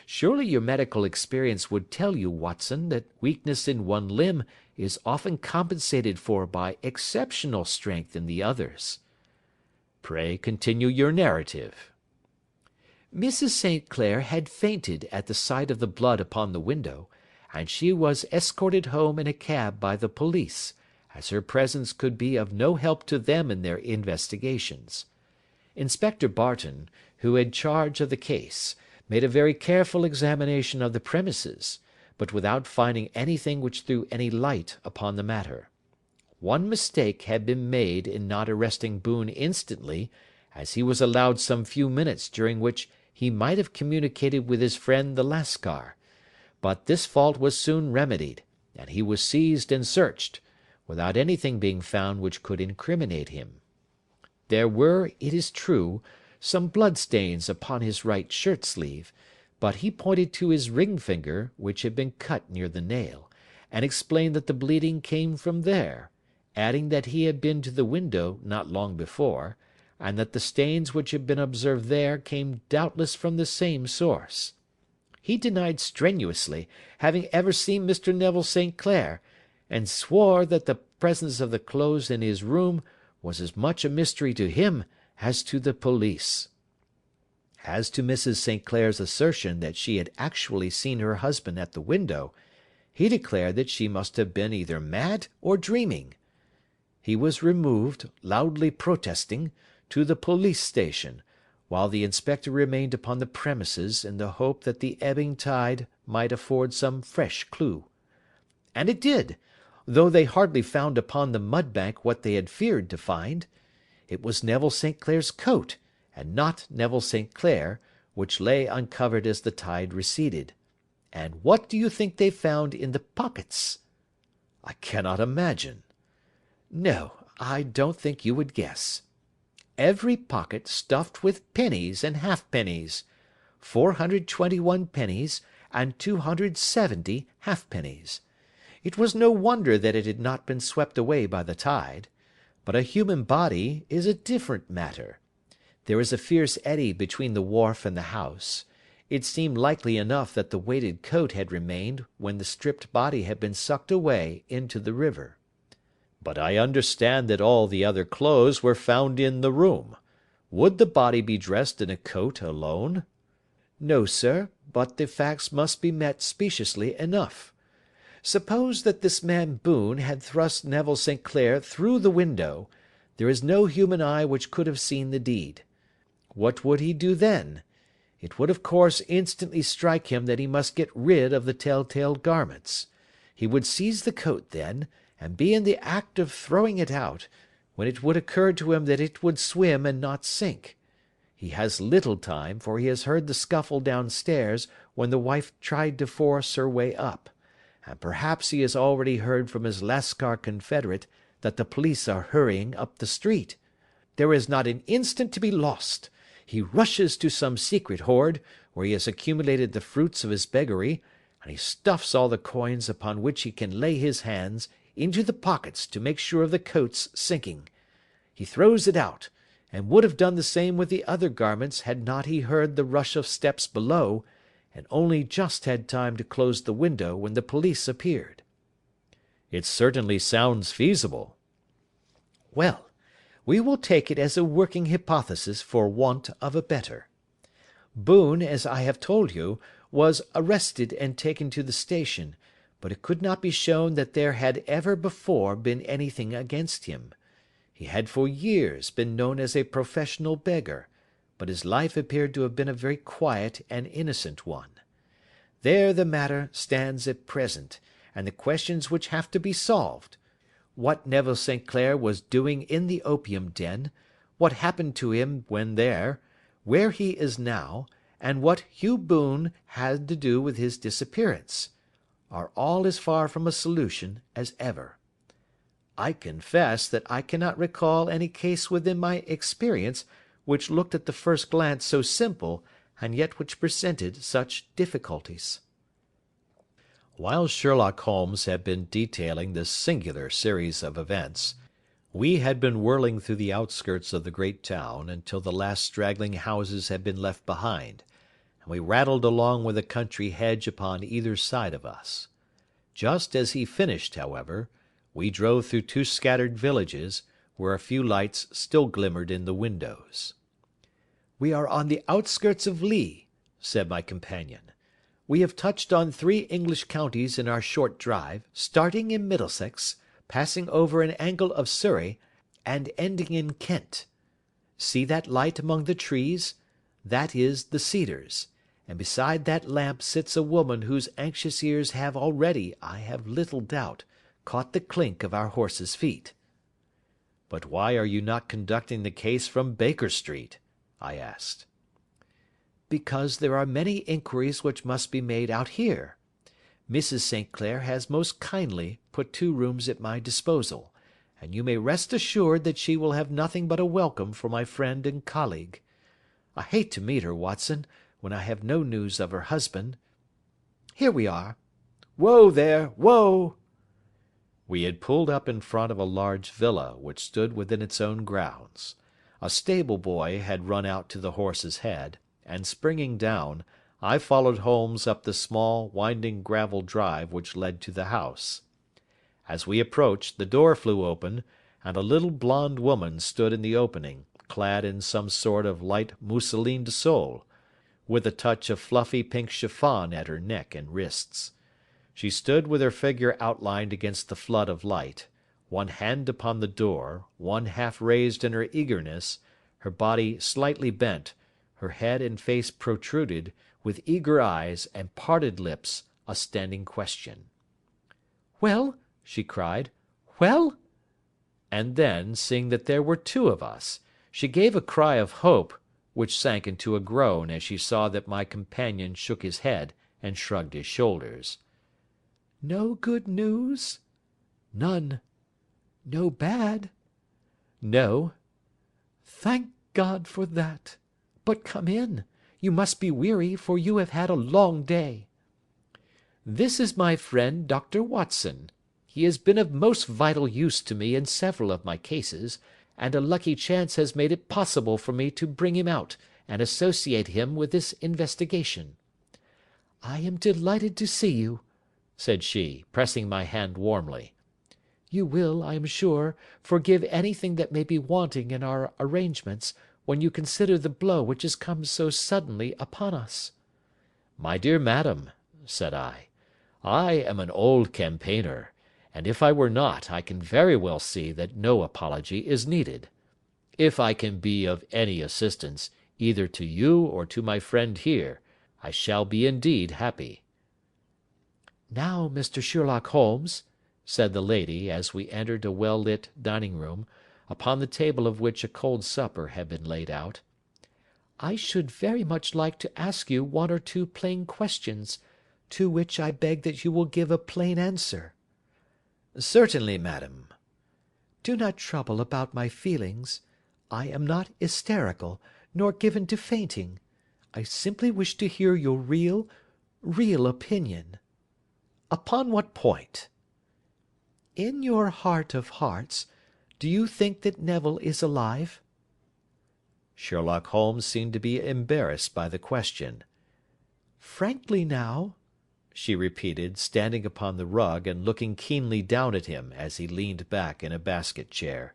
Surely your medical experience would tell you, Watson, that weakness in one limb is often compensated for by exceptional strength in the others. Pray continue your narrative. Mrs. St. Clair had fainted at the sight of the blood upon the window, and she was escorted home in a cab by the police, as her presence could be of no help to them in their investigations. Inspector Barton, who had charge of the case, made a very careful examination of the premises, but without finding anything which threw any light upon the matter. One mistake had been made in not arresting Boone instantly, as he was allowed some few minutes during which he might have communicated with his friend the Lascar, but this fault was soon remedied, and he was seized and searched, without anything being found which could incriminate him. There were, it is true, some bloodstains upon his right shirt-sleeve, but he pointed to his ring-finger, which had been cut near the nail, and explained that the bleeding came from there, adding that he had been to the window not long before, and that the stains which had been observed there came doubtless from the same source. He denied strenuously having ever seen Mr. Neville St. Clair, and swore that the presence of the clothes in his room was as much a mystery to him as to the police. As to Mrs. St. Clair's assertion that she had actually seen her husband at the window, he declared that she must have been either mad or dreaming. He was removed, loudly protesting, to the police station, while the inspector remained upon the premises in the hope that the ebbing tide might afford some fresh clue. And it did, though they hardly found upon the mud-bank what they had feared to find. It was Neville St. Clair's coat, and not Neville St. Clair, which lay uncovered as the tide receded. And what do you think they found in the pockets? I cannot imagine. No, I don't think you would guess. Every pocket stuffed with pennies and halfpennies, 421 pennies and 270 halfpennies. It was no wonder that it had not been swept away by the tide. But a human body is a different matter. There is a fierce eddy between the wharf and the house. It seemed likely enough that the weighted coat had remained when the stripped body had been sucked away into the river. But I understand that all the other clothes were found in the room. Would the body be dressed in a coat alone? No, sir, but the facts must be met speciously enough. Suppose that this man Boone had thrust Neville St. Clair through the window, there is no human eye which could have seen the deed. What would he do then? It would of course instantly strike him that he must get rid of the tell-tale garments. He would seize the coat then, and be in the act of throwing it out, when it would occur to him that it would swim and not sink. He has little time, for he has heard the scuffle downstairs when the wife tried to force her way up, and perhaps he has already heard from his Lascar confederate that the police are hurrying up the street. There is not an instant to be lost. He rushes to some secret hoard, where he has accumulated the fruits of his beggary, and he stuffs all the coins upon which he can lay his hands into the pockets to make sure of the coat's sinking. He throws it out, and would have done the same with the other garments had not he heard the rush of steps below, and only just had time to close the window when the police appeared. It certainly sounds feasible. Well, we will take it as a working hypothesis for want of a better. Boone, as I have told you, was arrested and taken to the station, but it could not be shown that there had ever before been anything against him. He had for years been known as a professional beggar, but his life appeared to have been a very quiet and innocent one. There the matter stands at present, and the questions which have to be solved. What Neville St. Clair was doing in the opium den, what happened to him when there, where he is now, and what Hugh Boone had to do with his disappearance, are all as far from a solution as ever. I confess that I cannot recall any case within my experience which looked at the first glance so simple, and yet which presented such difficulties. While Sherlock Holmes had been detailing this singular series of events, we had been whirling through the outskirts of the great town until the last straggling houses had been left behind, and we rattled along with a country hedge upon either side of us. Just as he finished, however, we drove through two scattered villages, where a few lights still glimmered in the windows. "We are on the outskirts of Lee," said my companion. "We have touched on 3 English counties in our short drive, starting in Middlesex, passing over an angle of Surrey, and ending in Kent. See that light among the trees? That is the Cedars, and beside that lamp sits a woman whose anxious ears have already, I have little doubt, caught the clink of our horses' feet." "But why are you not conducting the case from Baker Street?" I asked. "Because there are many inquiries which must be made out here. Mrs. St. Clair has most kindly put 2 rooms at my disposal, and you may rest assured that she will have nothing but a welcome for my friend and colleague. I hate to meet her, Watson, when I have no news of her husband. Here we are. Whoa there, whoa!" We had pulled up in front of a large villa which stood within its own grounds. A stable boy had run out to the horse's head, and springing down, I followed Holmes up the small, winding gravel drive which led to the house. As we approached, the door flew open, and a little blonde woman stood in the opening, clad in some sort of light mousseline de Sole, with a touch of fluffy pink chiffon at her neck and wrists. She stood with her figure outlined against the flood of light, one hand upon the door, one half raised in her eagerness, her body slightly bent, her head and face protruded, with eager eyes and parted lips, a standing question. "Well?" she cried. "Well?" And then, seeing that there were two of us, she gave a cry of hope, which sank into a groan as she saw that my companion shook his head and shrugged his shoulders. "No good news?" "None." "No bad?" "No." "Thank God for that. But come in. You must be weary, for you have had a long day." "This is my friend Dr. Watson. He has been of most vital use to me in several of my cases, and a lucky chance has made it possible for me to bring him out and associate him with this investigation." "I am delighted to see you," said she, pressing my hand warmly. "You will, I am sure, forgive anything that may be wanting in our arrangements, when you consider the blow which has come so suddenly upon us." "My dear madam," said I am an old campaigner, and if I were not, I can very well see that no apology is needed. If I can be of any assistance, either to you or to my friend here, I shall be indeed happy." "Now, Mr. Sherlock Holmes," said the lady, as we entered a well-lit dining-room, upon the table of which a cold supper had been laid out, "I should very much like to ask you one or two plain questions, to which I beg that you will give a plain answer." "Certainly, madam." "Do not trouble about my feelings. I am not hysterical, nor given to fainting. I simply wish to hear your real opinion." "Upon what point?" "In your heart of hearts, do you think that Neville is alive?" Sherlock Holmes seemed to be embarrassed by the question. "Frankly now," she repeated, standing upon the rug and looking keenly down at him as he leaned back in a basket chair.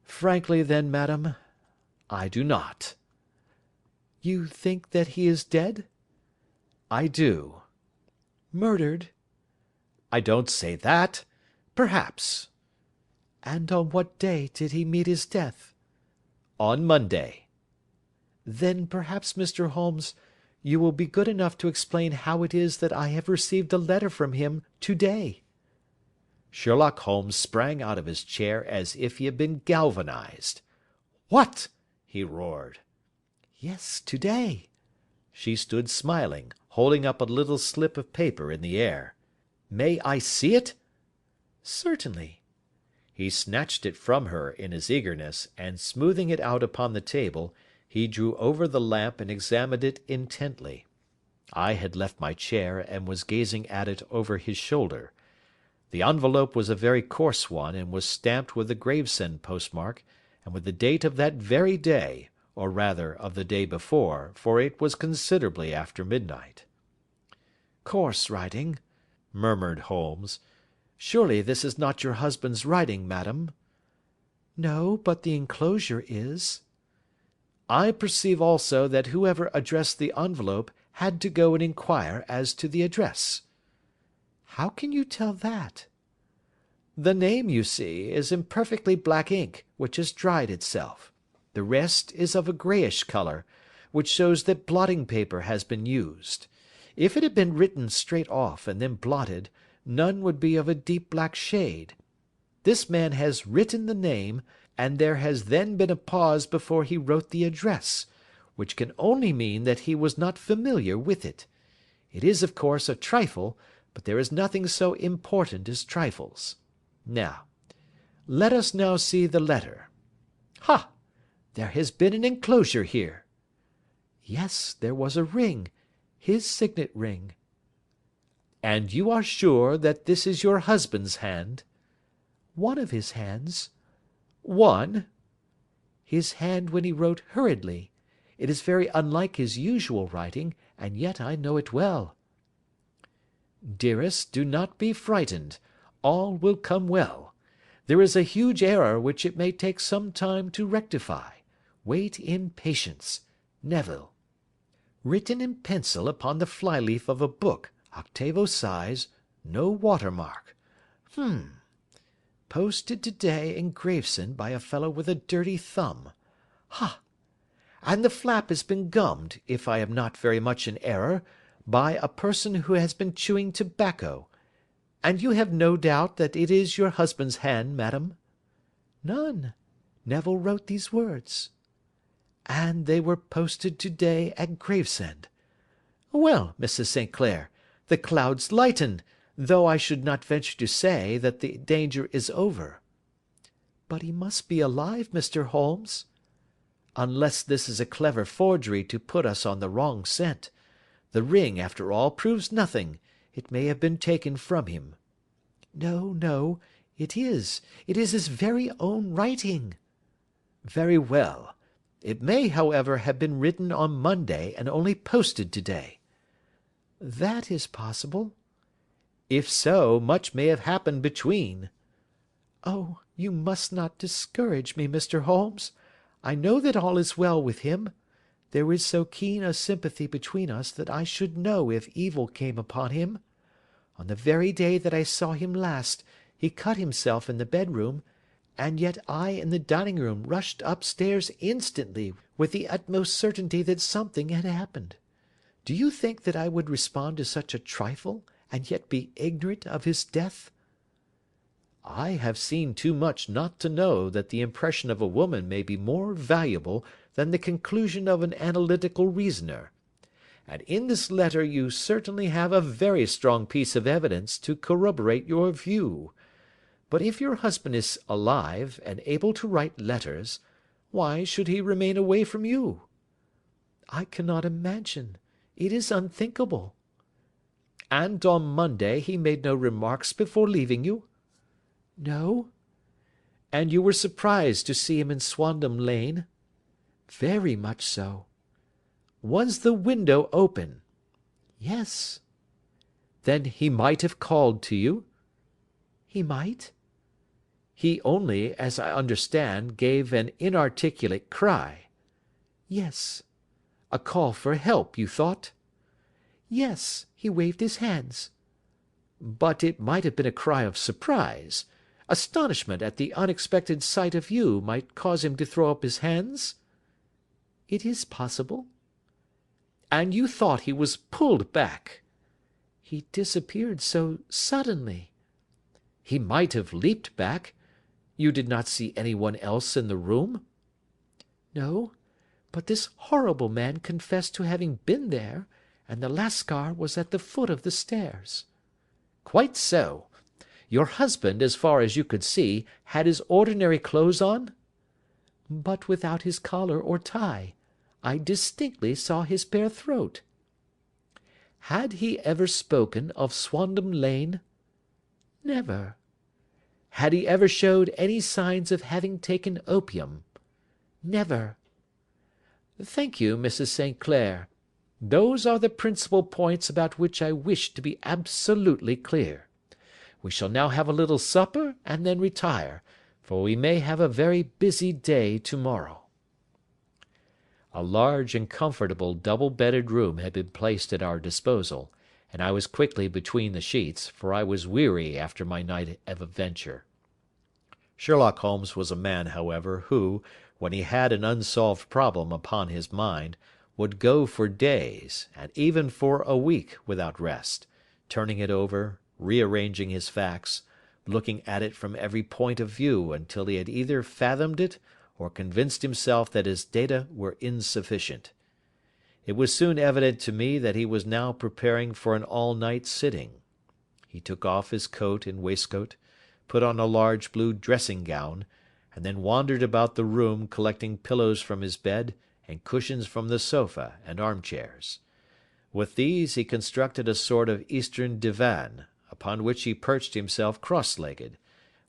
"Frankly, then, madam, I do not." "You think that he is dead?" "I do." "Murdered?" "I don't say that. Perhaps." "And on what day did he meet his death?" "On Monday." "Then perhaps, Mr. Holmes, you will be good enough to explain how it is that I have received a letter from him to-day." Sherlock Holmes sprang out of his chair as if he had been galvanized. "What?" he roared. "Yes, to-day." She stood smiling, holding up a little slip of paper in the air. "May I see it?" "Certainly." He snatched it from her in his eagerness, and smoothing it out upon the table, he drew over the lamp and examined it intently. I had left my chair, and was gazing at it over his shoulder. The envelope was a very coarse one, and was stamped with the Gravesend postmark, and with the date of that very day, or rather of the day before, for it was considerably after midnight. "Coarse writing," murmured Holmes. "Surely this is not your husband's writing, madam?" "No, but the enclosure is." "I perceive also that whoever addressed the envelope had to go and inquire as to the address." "How can you tell that?" "The name, you see, is in perfectly black ink, which has dried itself. The rest is of a greyish colour, which shows that blotting paper has been used. If it had been written straight off and then blotted, none would be of a deep black shade. This man has written the name, and there has then been a pause before he wrote the address, which can only mean that he was not familiar with it. It is, of course, a trifle, but there is nothing so important as trifles. Now, let us now see the letter. Ha! There has been an enclosure here." "Yes, there was a ring, his signet ring." And you are sure that this is your husband's hand? One of his hands. One? His hand when he wrote hurriedly. It is very unlike his usual writing, and yet I know it well. Dearest, do not be frightened. All will come well. There is a huge error which it may take some time to rectify. Wait in patience. Neville. Written in pencil upon the flyleaf of a book, octavo size, no watermark. Posted today in Gravesend by a fellow with a dirty thumb. Ha! And the flap has been gummed, if I am not very much in error, by a person who has been chewing tobacco. And you have no doubt that it is your husband's hand, madam? None. Neville wrote these words. And they were posted today at Gravesend. Well, Mrs. St. Clair, the clouds lighten, though I should not venture to say that the danger is over. But he must be alive, Mr. Holmes. Unless this is a clever forgery to put us on the wrong scent. The ring, after all, proves nothing. It may have been taken from him. No, no, it is. It is his very own writing. Very well. It may, however, have been written on Monday and only posted today. That is possible. If so, much may have happened between. Oh, you must not discourage me, Mr. Holmes. I know that all is well with him. There is so keen a sympathy between us that I should know if evil came upon him. On the very day that I saw him last, he cut himself in the bedroom, and yet I in the dining-room rushed upstairs instantly with the utmost certainty that something had happened. Do you think that I would respond to such a trifle, and yet be ignorant of his death? I have seen too much not to know that the impression of a woman may be more valuable than the conclusion of an analytical reasoner. And in this letter you certainly have a very strong piece of evidence to corroborate your view. But if your husband is alive, and able to write letters, why should he remain away from you? I cannot imagine. It is unthinkable. And on Monday he made no remarks before leaving you? No. And you were surprised to see him in Swandam Lane? Very much so. Was the window open? Yes. Then he might have called to you? He might. He only, as I understand, gave an inarticulate cry. Yes. A call for help, you thought? Yes, he waved his hands. But it might have been a cry of surprise. Astonishment at the unexpected sight of you might cause him to throw up his hands? It is possible. And you thought he was pulled back? He disappeared so suddenly. He might have leaped back. You did not see anyone else in the room? No, but this horrible man confessed to having been there, and the Lascar was at the foot of the stairs. Quite so. Your husband, as far as you could see, had his ordinary clothes on? But without his collar or tie. I distinctly saw his bare throat. Had he ever spoken of Swandam Lane? Never. Had he ever showed any signs of having taken opium? Never. Thank you, Mrs. St. Clair. Those are the principal points about which I wish to be absolutely clear. We shall now have a little supper, and then retire, for we may have a very busy day to-morrow. A large and comfortable double-bedded room had been placed at our disposal, and I was quickly between the sheets, for I was weary after my night of adventure. Sherlock Holmes was a man, however, who, when he had an unsolved problem upon his mind, would go for days, and even for a week, without rest, turning it over, rearranging his facts, looking at it from every point of view until he had either fathomed it or convinced himself that his data were insufficient. It was soon evident to me that he was now preparing for an all-night sitting. He took off his coat and waistcoat, put on a large blue dressing-gown, and then wandered about the room collecting pillows from his bed and cushions from the sofa and armchairs. With these he constructed a sort of eastern divan, upon which he perched himself cross-legged,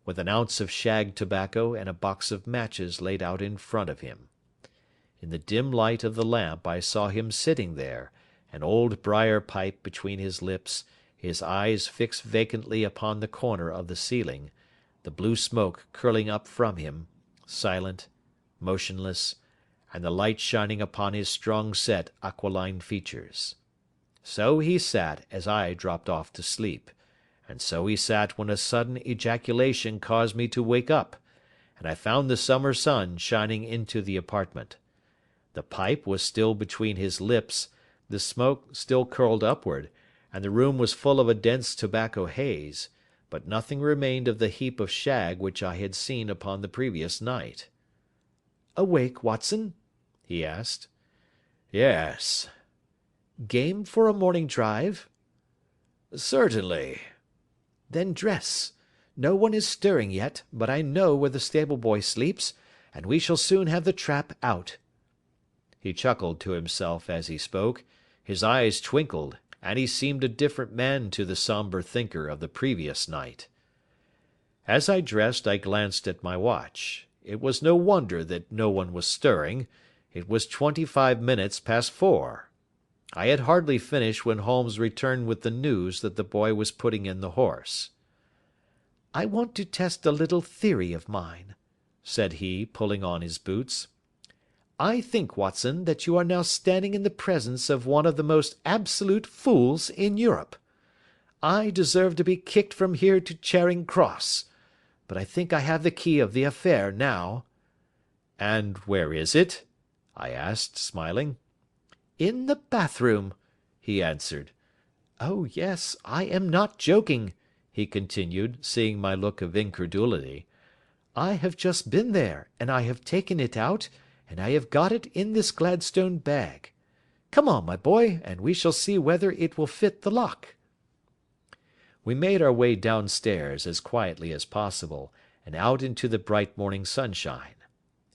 with an ounce of shag tobacco and a box of matches laid out in front of him. In the dim light of the lamp I saw him sitting there, an old briar pipe between his lips, his eyes fixed vacantly upon the corner of the ceiling, the blue smoke curling up from him, silent, motionless, and the light shining upon his strong-set aquiline features. So he sat as I dropped off to sleep, and so he sat when a sudden ejaculation caused me to wake up, and I found the summer sun shining into the apartment. The pipe was still between his lips, the smoke still curled upward, and the room was full of a dense tobacco haze, but nothing remained of the heap of shag which I had seen upon the previous night. "Awake, Watson?" he asked. "Yes." "Game for a morning drive?" "Certainly." "Then dress. No one is stirring yet, but I know where the stable boy sleeps, and we shall soon have the trap out." He chuckled to himself as he spoke, his eyes twinkled, and he seemed a different man to the sombre thinker of the previous night. As I dressed I glanced at my watch. It was no wonder that no one was stirring. It was 25 minutes past 4. I had hardly finished when Holmes returned with the news that the boy was putting in the horse. "I want to test a little theory of mine," said he, pulling on his boots. "I think, Watson, that you are now standing in the presence of one of the most absolute fools in Europe. I deserve to be kicked from here to Charing Cross. But I think I have the key of the affair now." "And where is it?" I asked, smiling. "In the bathroom," he answered. "Oh, yes, I am not joking," he continued, seeing my look of incredulity. "I have just been there, and I have taken it out, and I have got it in this Gladstone bag. Come on, my boy, and we shall see whether it will fit the lock." We made our way downstairs as quietly as possible, and out into the bright morning sunshine.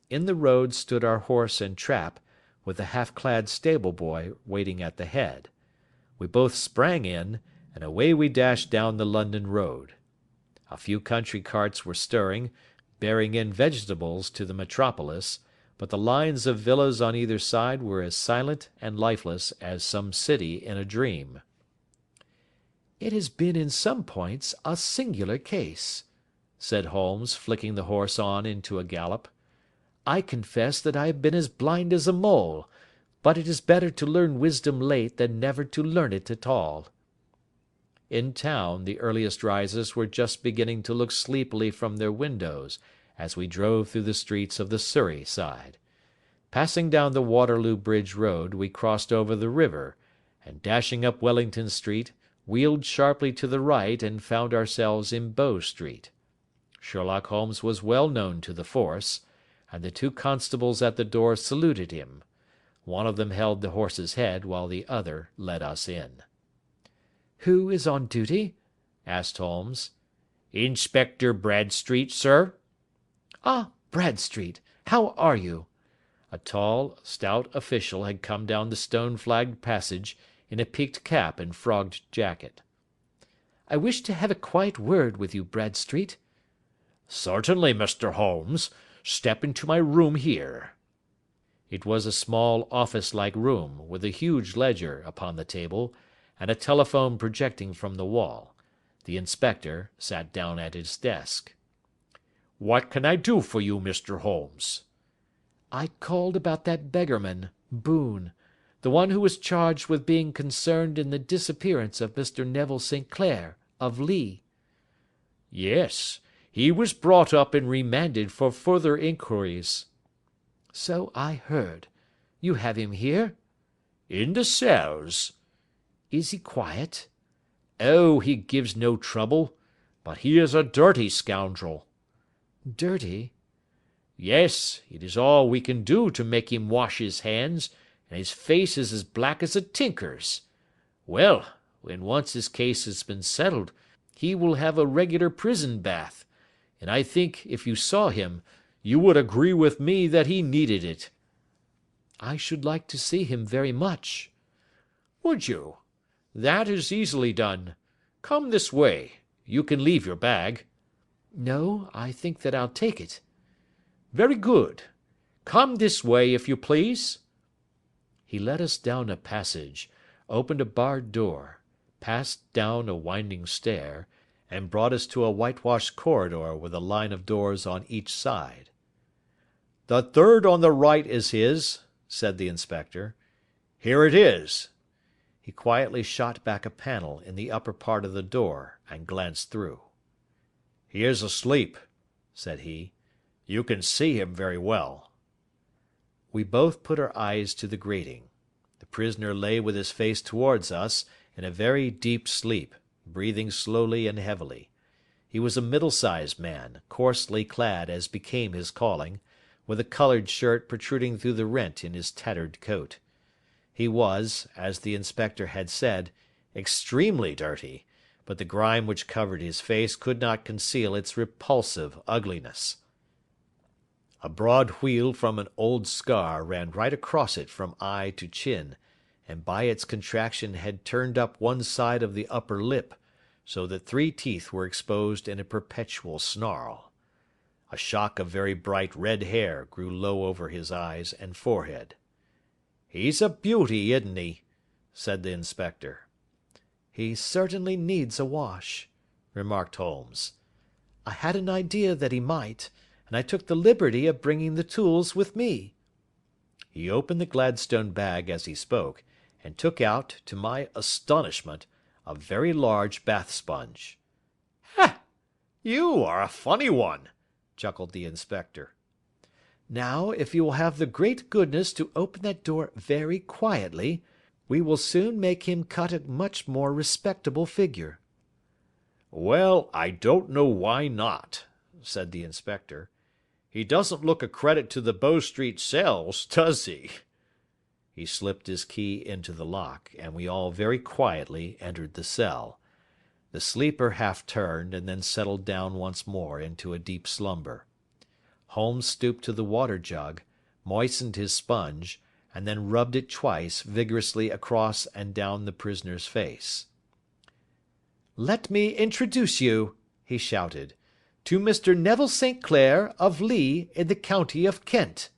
In the road stood our horse and trap, with the half-clad stable-boy waiting at the head. We both sprang in, and away we dashed down the London road. A few country carts were stirring, bearing in vegetables to the metropolis, but the lines of villas on either side were as silent and lifeless as some city in a dream. "It has been in some points a singular case," said Holmes, flicking the horse on into a gallop. "I confess that I have been as blind as a mole, but it is better to learn wisdom late than never to learn it at all." In town the earliest risers were just beginning to look sleepily from their windows as we drove through the streets of the Surrey side. Passing down the Waterloo Bridge Road we crossed over the river, and dashing up Wellington Street, wheeled sharply to the right and found ourselves in Bow Street. Sherlock Holmes was well known to the force, and the two constables at the door saluted him. One of them held the horse's head while the other led us in. "Who is on duty?" asked Holmes. "Inspector Bradstreet, sir." "Ah, Bradstreet, how are you?" A tall, stout official had come down the stone-flagged passage in a peaked cap and frogged jacket. "I wish to have a quiet word with you, Bradstreet." "Certainly, Mr. Holmes. Step into my room here." It was a small office-like room, with a huge ledger upon the table, and a telephone projecting from the wall. The inspector sat down at his desk. "What can I do for you, Mr. Holmes?" "I called about that beggarman, Boone, the one who was charged with being concerned in the disappearance of Mr. Neville St. Clair, of Lee." "Yes, he was brought up and remanded for further inquiries." "So I heard. You have him here?" "In the cells." "Is he quiet?" "Oh, he gives no trouble. But he is a dirty scoundrel." "Dirty?" "Yes, it is all we can do to make him wash his hands, and his face is as black as a tinker's. Well, when once his case has been settled, he will have a regular prison bath, and I think, if you saw him, you would agree with me that he needed it." "I should like to see him very much." Would you? That is easily done. Come this way. You can leave your bag. No, I think that I'll take it. Very good. Come this way, if you please. He led us down a passage, opened a barred door, passed down a winding stair, and brought us to a whitewashed corridor with a line of doors on each side. "The third on the right is his," said the inspector. "Here it is." He quietly shot back a panel in the upper part of the door and glanced through. "He is asleep," said he. "You can see him very well." We both put our eyes to the grating. The prisoner lay with his face towards us, in a very deep sleep, breathing slowly and heavily. He was a middle-sized man, coarsely clad as became his calling, with a coloured shirt protruding through the rent in his tattered coat. He was, as the inspector had said, extremely dirty, but the grime which covered his face could not conceal its repulsive ugliness. A broad wheal from an old scar ran right across it from eye to chin, and by its contraction had turned up one side of the upper lip, so that 3 teeth were exposed in a perpetual snarl. A shock of very bright red hair grew low over his eyes and forehead. "He's a beauty, isn't he?" said the inspector. He certainly needs a wash," remarked Holmes. "I had an idea that he might, and I took the liberty of bringing the tools with me." He opened the Gladstone bag as he spoke, and took out, to my astonishment, a very large bath sponge. "Ha! You are a funny one," chuckled the inspector. "Now, if you will have the great goodness to open that door very quietly, we will soon make him cut a much more respectable figure." "Well, I don't know why not," said the inspector. "He doesn't look a credit to the Bow Street cells, does he?" He slipped his key into the lock, and we all very quietly entered the cell. The sleeper half turned, and then settled down once more into a deep slumber. Holmes stooped to the water jug, moistened his sponge, and then rubbed it twice vigorously across and down the prisoner's face. "Let me introduce you," he shouted, "to Mr. Neville St. Clair, of Lee, in the county of Kent."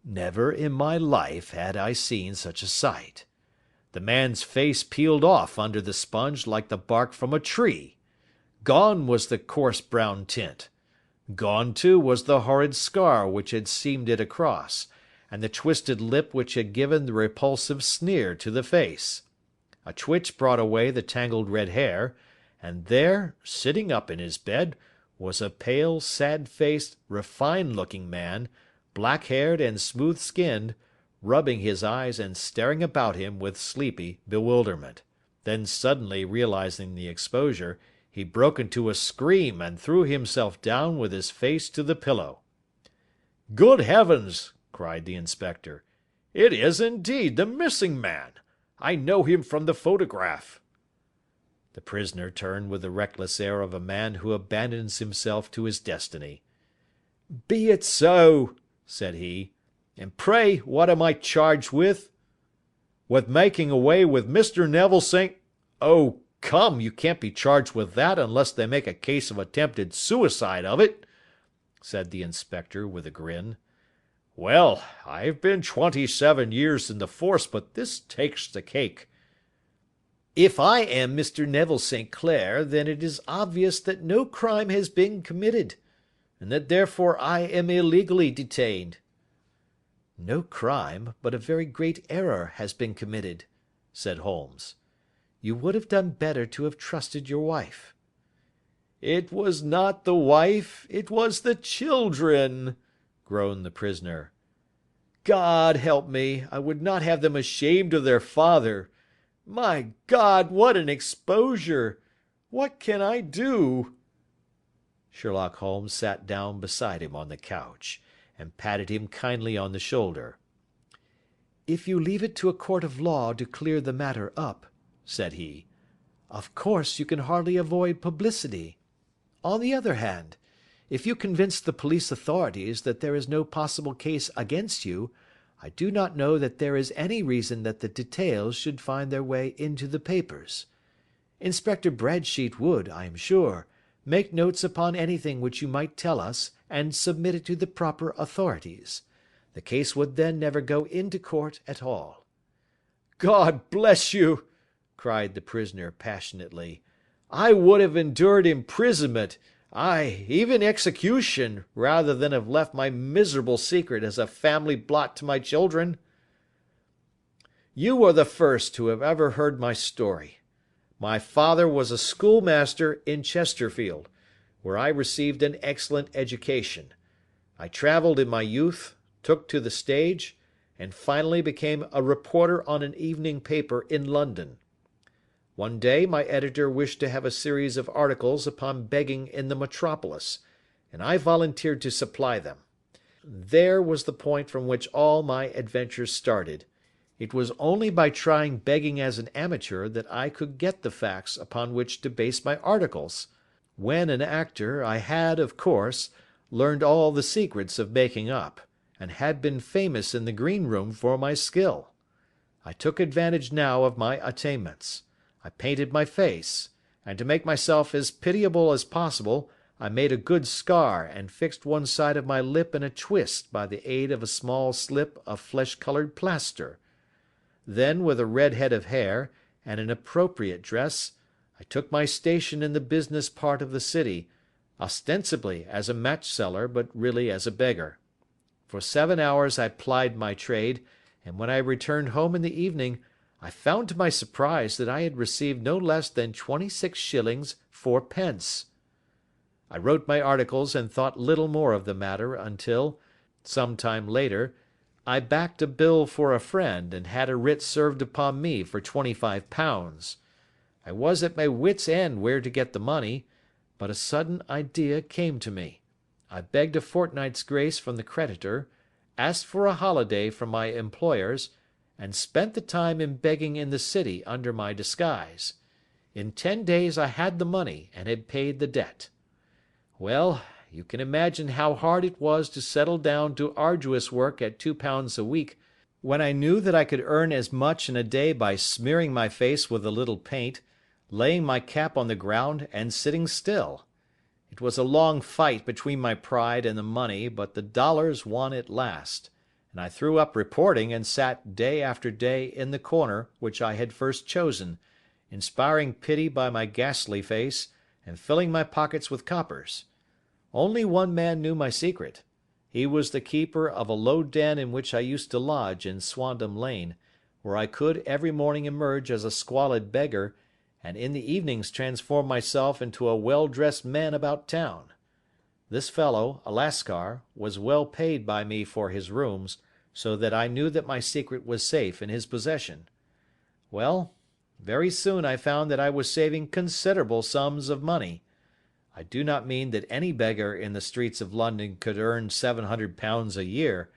Never in my life had I seen such a sight. The man's face peeled off under the sponge like the bark from a tree. Gone was the coarse brown tint. Gone, too, was the horrid scar which had seamed it across, and the twisted lip which had given the repulsive sneer to the face. A twitch brought away the tangled red hair, and there, sitting up in his bed, was a pale, sad-faced, refined-looking man, black-haired and smooth-skinned, rubbing his eyes and staring about him with sleepy bewilderment. Then suddenly realizing the exposure, he broke into a scream and threw himself down with his face to the pillow. "Good heavens!" cried the inspector. "It is indeed the missing man. I know him from the photograph." The prisoner turned with the reckless air of a man who abandons himself to his destiny. "Be it so," said he. "And pray what am I charged with?" "With making away with Mr. Neville St. Oh, come, you can't be charged with that unless they make a case of attempted suicide of it," said the inspector with a grin. "Well, I've been 27 years in the force, but this takes the cake." "If I am Mr. Neville St. Clair, then it is obvious that no crime has been committed, and that therefore I am illegally detained." "No crime, but a very great error has been committed," said Holmes. "You would have done better to have trusted your wife." "It was not the wife, it was the children," groaned the prisoner. "God help me, I would not have them ashamed of their father. My God, what an exposure! What can I do?" Sherlock Holmes sat down beside him on the couch, and patted him kindly on the shoulder. "If you leave it to a court of law to clear the matter up," said he, "of course you can hardly avoid publicity. On the other hand, if you convince the police authorities that there is no possible case against you, I do not know that there is any reason that the details should find their way into the papers. Inspector Bradsheet would, I am sure, make notes upon anything which you might tell us and submit it to the proper authorities. The case would then never go into court at all." "God bless you!" cried the prisoner passionately. "I would have endured imprisonment, ay, even execution, rather than have left my miserable secret as a family blot to my children. You are the first who have ever heard my story. My father was a schoolmaster in Chesterfield, where I received an excellent education. I travelled in my youth, took to the stage, and finally became a reporter on an evening paper in London. One day my editor wished to have a series of articles upon begging in the metropolis, and I volunteered to supply them. There was the point from which all my adventures started. It was only by trying begging as an amateur that I could get the facts upon which to base my articles. When an actor, I had, of course, learned all the secrets of making up, and had been famous in the green room for my skill. I took advantage now of my attainments. I painted my face, and to make myself as pitiable as possible, I made a good scar and fixed one side of my lip in a twist by the aid of a small slip of flesh-coloured plaster. Then, with a red head of hair, and an appropriate dress, I took my station in the business part of the city, ostensibly as a match-seller, but really as a beggar. For 7 hours I plied my trade, and when I returned home in the evening, I found to my surprise that I had received no less than 26 shillings 4 pence. I wrote my articles and thought little more of the matter until, some time later, I backed a bill for a friend and had a writ served upon me for £25. I was at my wits' end where to get the money, but a sudden idea came to me. I begged a fortnight's grace from the creditor, asked for a holiday from my employers, and spent the time in begging in the city under my disguise. In 10 days I had the money and had paid the debt. Well, you can imagine how hard it was to settle down to arduous work at £2 a week, when I knew that I could earn as much in a day by smearing my face with a little paint, laying my cap on the ground, and sitting still. It was a long fight between my pride and the money, but the dollars won at last, and I threw up reporting and sat day after day in the corner which I had first chosen, inspiring pity by my ghastly face, and filling my pockets with coppers. Only one man knew my secret. He was the keeper of a low den in which I used to lodge in Swandam Lane, where I could every morning emerge as a squalid beggar, and in the evenings transform myself into a well-dressed man about town. This fellow, a Lascar, was well paid by me for his rooms, so that I knew that my secret was safe in his possession. Well, very soon I found that I was saving considerable sums of money. I do not mean that any beggar in the streets of London could earn £700 a year,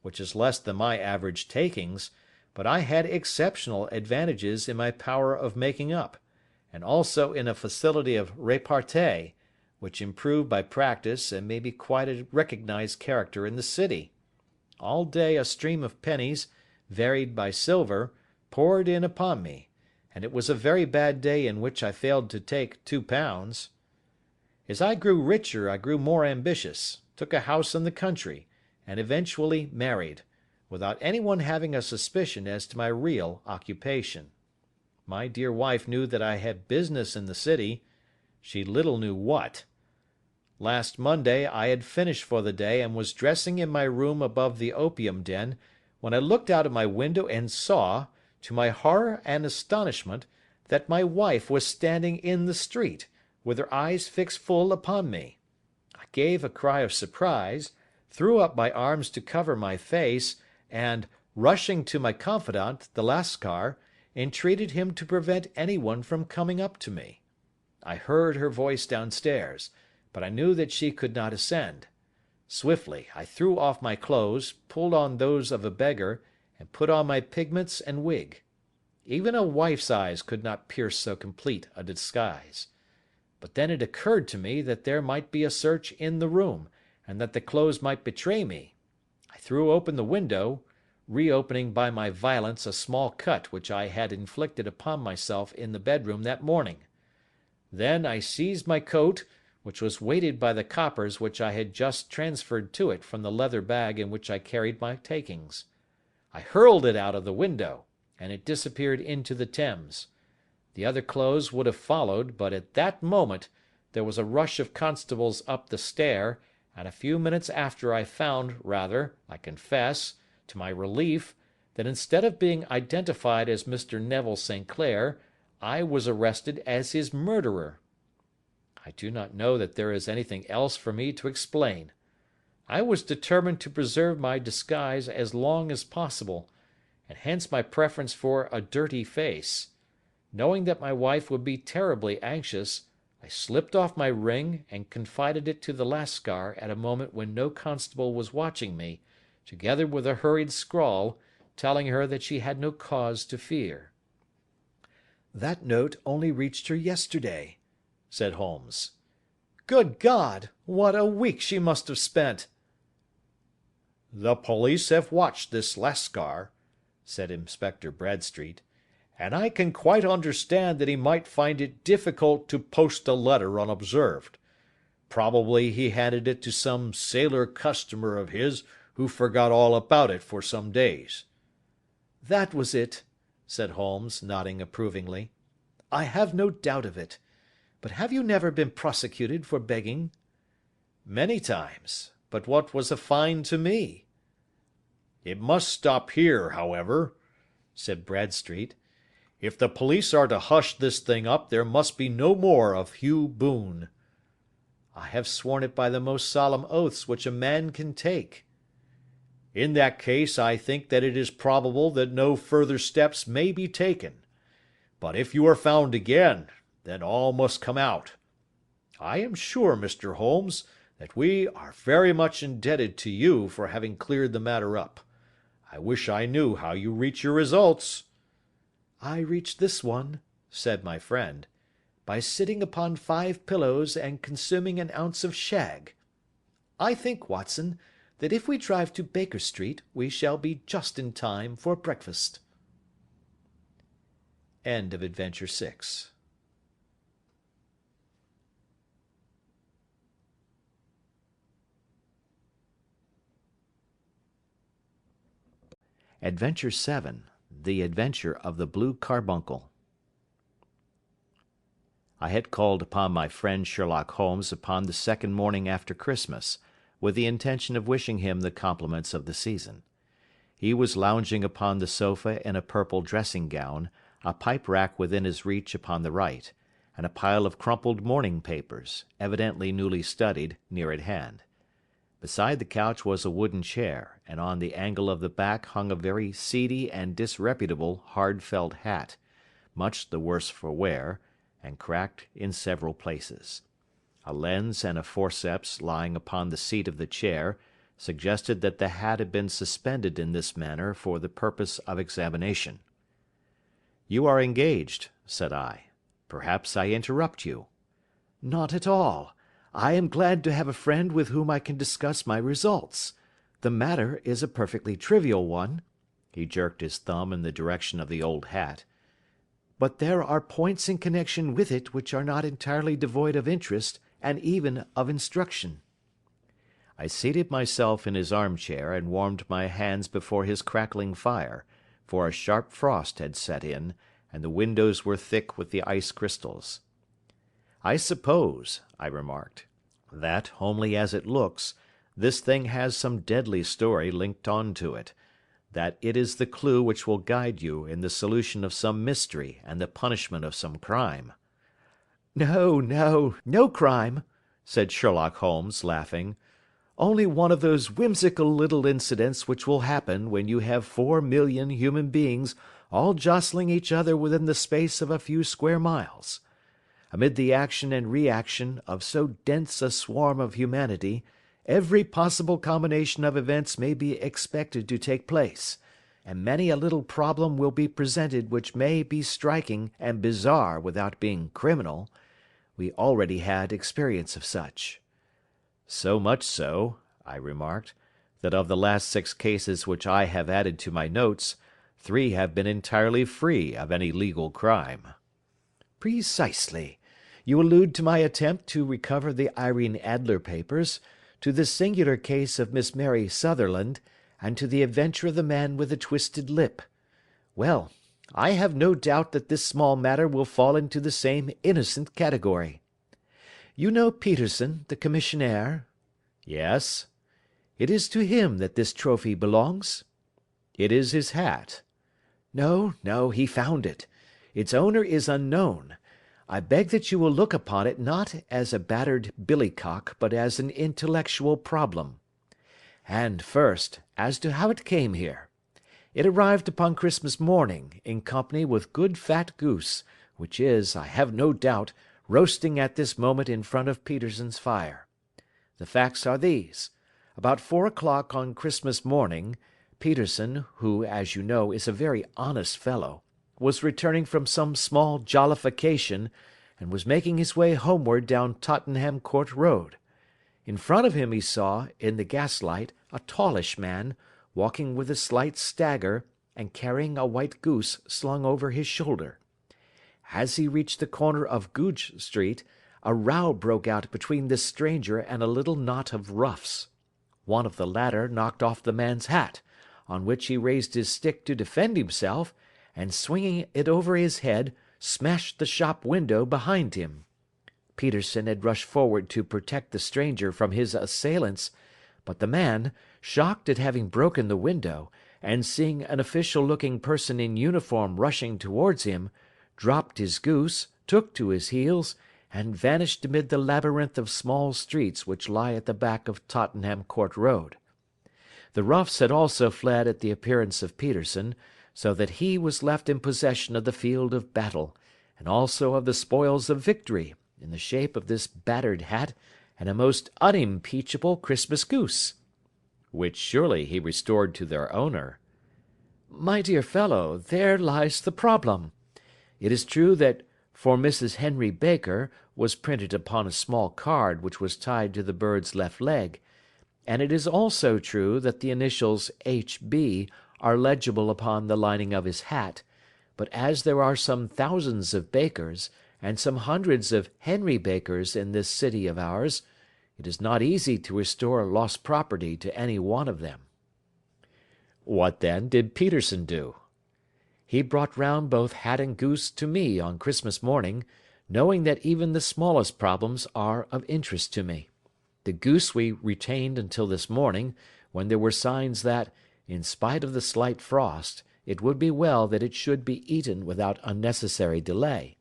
which is less than my average takings, but I had exceptional advantages in my power of making up, and also in a facility of repartee, which improved by practice and made me quite a recognized character in the city. All day a stream of pennies, varied by silver, poured in upon me, and it was a very bad day in which I failed to take £2. As I grew richer I grew more ambitious, took a house in the country, and eventually married, without anyone having a suspicion as to my real occupation. My dear wife knew that I had business in the city. She little knew what. Last Monday I had finished for the day and was dressing in my room above the opium den, when I looked out of my window and saw, to my horror and astonishment, that my wife was standing in the street, with her eyes fixed full upon me. I gave a cry of surprise, threw up my arms to cover my face, and, rushing to my confidant, the Lascar, entreated him to prevent anyone from coming up to me. I heard her voice downstairs, but I knew that she could not ascend. Swiftly I threw off my clothes, pulled on those of a beggar, and put on my pigments and wig. Even a wife's eyes could not pierce so complete a disguise. But then it occurred to me that there might be a search in the room, and that the clothes might betray me. I threw open the window, reopening by my violence a small cut which I had inflicted upon myself in the bedroom that morning. Then I seized my coat, which was weighted by the coppers which I had just transferred to it from the leather bag in which I carried my takings. I hurled it out of the window, and it disappeared into the Thames. The other clothes would have followed, but at that moment there was a rush of constables up the stair, and a few minutes after I found, rather, I confess, to my relief, that instead of being identified as Mr. Neville St. Clair, I was arrested as his murderer. I do not know that there is anything else for me to explain. I was determined to preserve my disguise as long as possible, and hence my preference for a dirty face. Knowing that my wife would be terribly anxious, I slipped off my ring and confided it to the Lascar at a moment when no constable was watching me, together with a hurried scrawl, telling her that she had no cause to fear. "That note only reached her yesterday," said Holmes. Good God! What a week she must have spent! The police have watched this Lascar, said Inspector Bradstreet, and I can quite understand that he might find it difficult to post a letter unobserved. Probably he handed it to some sailor customer of his who forgot all about it for some days. "That was it," said Holmes, nodding approvingly. "I have no doubt of it. But have you never been prosecuted for begging?" Many times, but what was a fine to me? It must stop here, however, said Bradstreet. If the police are to hush this thing up, there must be no more of Hugh Boone. I have sworn it by the most solemn oaths which a man can take. In that case, I think that it is probable that no further steps may be taken. But if you are found again, then all must come out. I am sure, Mr. Holmes, that we are very much indebted to you for having cleared the matter up. I wish I knew how you reach your results." "I reached this one," said my friend, "by sitting upon 5 pillows and consuming an ounce of shag. I think, Watson, that if we drive to Baker Street we shall be just in time for breakfast." End of Adventure 6. Adventure 7. The Adventure of the Blue Carbuncle. I had called upon my friend Sherlock Holmes upon the second morning after Christmas, with the intention of wishing him the compliments of the season. He was lounging upon the sofa in a purple dressing-gown, a pipe-rack within his reach upon the right, and a pile of crumpled morning papers, evidently newly studied, near at hand. Beside the couch was a wooden chair, and on the angle of the back hung a very seedy and disreputable hard felt hat, much the worse for wear, and cracked in several places. A lens and a forceps lying upon the seat of the chair suggested that the hat had been suspended in this manner for the purpose of examination. "You are engaged," said I. "Perhaps I interrupt you." "Not at all. I am glad to have a friend with whom I can discuss my results. The matter is a perfectly trivial one." He jerked his thumb in the direction of the old hat. "But there are points in connection with it which are not entirely devoid of interest and even of instruction." I seated myself in his armchair and warmed my hands before his crackling fire, for a sharp frost had set in, and the windows were thick with the ice crystals. "I suppose," I remarked, "that, homely as it looks, this thing has some deadly story linked on to it, that it is the clue which will guide you in the solution of some mystery and the punishment of some crime." "No, no, no crime," said Sherlock Holmes, laughing. "Only one of those whimsical little incidents which will happen when you have 4,000,000 human beings all jostling each other within the space of a few square miles. Amid the action and reaction of so dense a swarm of humanity, every possible combination of events may be expected to take place, and many a little problem will be presented which may be striking and bizarre without being criminal. We already had experience of such." "So much so," I remarked, that of the last 6 cases which I have added to my notes, 3 have been entirely free of any legal crime." "Precisely. You allude to my attempt to recover the Irene Adler papers, to the singular case of Miss Mary Sutherland, and to the adventure of the man with the twisted lip. Well, I have no doubt that this small matter will fall into the same innocent category. You know Peterson, the commissionaire?" "Yes." "It is to him that this trophy belongs?" "It is his hat." "No, no, he found it. Its owner is unknown. I beg that you will look upon it not as a battered billycock, but as an intellectual problem. And first, as to how it came here. It arrived upon Christmas morning, in company with good fat goose, which is, I have no doubt, roasting at this moment in front of Peterson's fire. The facts are these. About 4 o'clock on Christmas morning, Peterson, who, as you know, is a very honest fellow, was returning from some small jollification, and was making his way homeward down Tottenham Court Road. In front of him he saw, in the gaslight, a tallish man, walking with a slight stagger, and carrying a white goose slung over his shoulder. As he reached the corner of Goodge Street, a row broke out between this stranger and a little knot of roughs. One of the latter knocked off the man's hat, on which he raised his stick to defend himself, and swinging it over his head, smashed the shop window behind him. Peterson had rushed forward to protect the stranger from his assailants, but the man, shocked at having broken the window, and seeing an official-looking person in uniform rushing towards him, dropped his goose, took to his heels, and vanished amid the labyrinth of small streets which lie at the back of Tottenham Court Road. The roughs had also fled at the appearance of Peterson, so that he was left in possession of the field of battle, and also of the spoils of victory, in the shape of this battered hat and a most unimpeachable Christmas goose." "Which surely he restored to their owner." "My dear fellow, there lies the problem. It is true that 'For Mrs. Henry Baker' was printed upon a small card which was tied to the bird's left leg, and it is also true that the initials H.B. are legible upon the lining of his hat, but as there are some thousands of Bakers, and some hundreds of Henry Bakers in this city of ours, it is not easy to restore lost property to any one of them." "What, then, did Peterson do?" "He brought round both hat and goose to me on Christmas morning, knowing that even the smallest problems are of interest to me. The goose we retained until this morning, when there were signs that, in spite of the slight frost, it would be well that it should be eaten without unnecessary delay.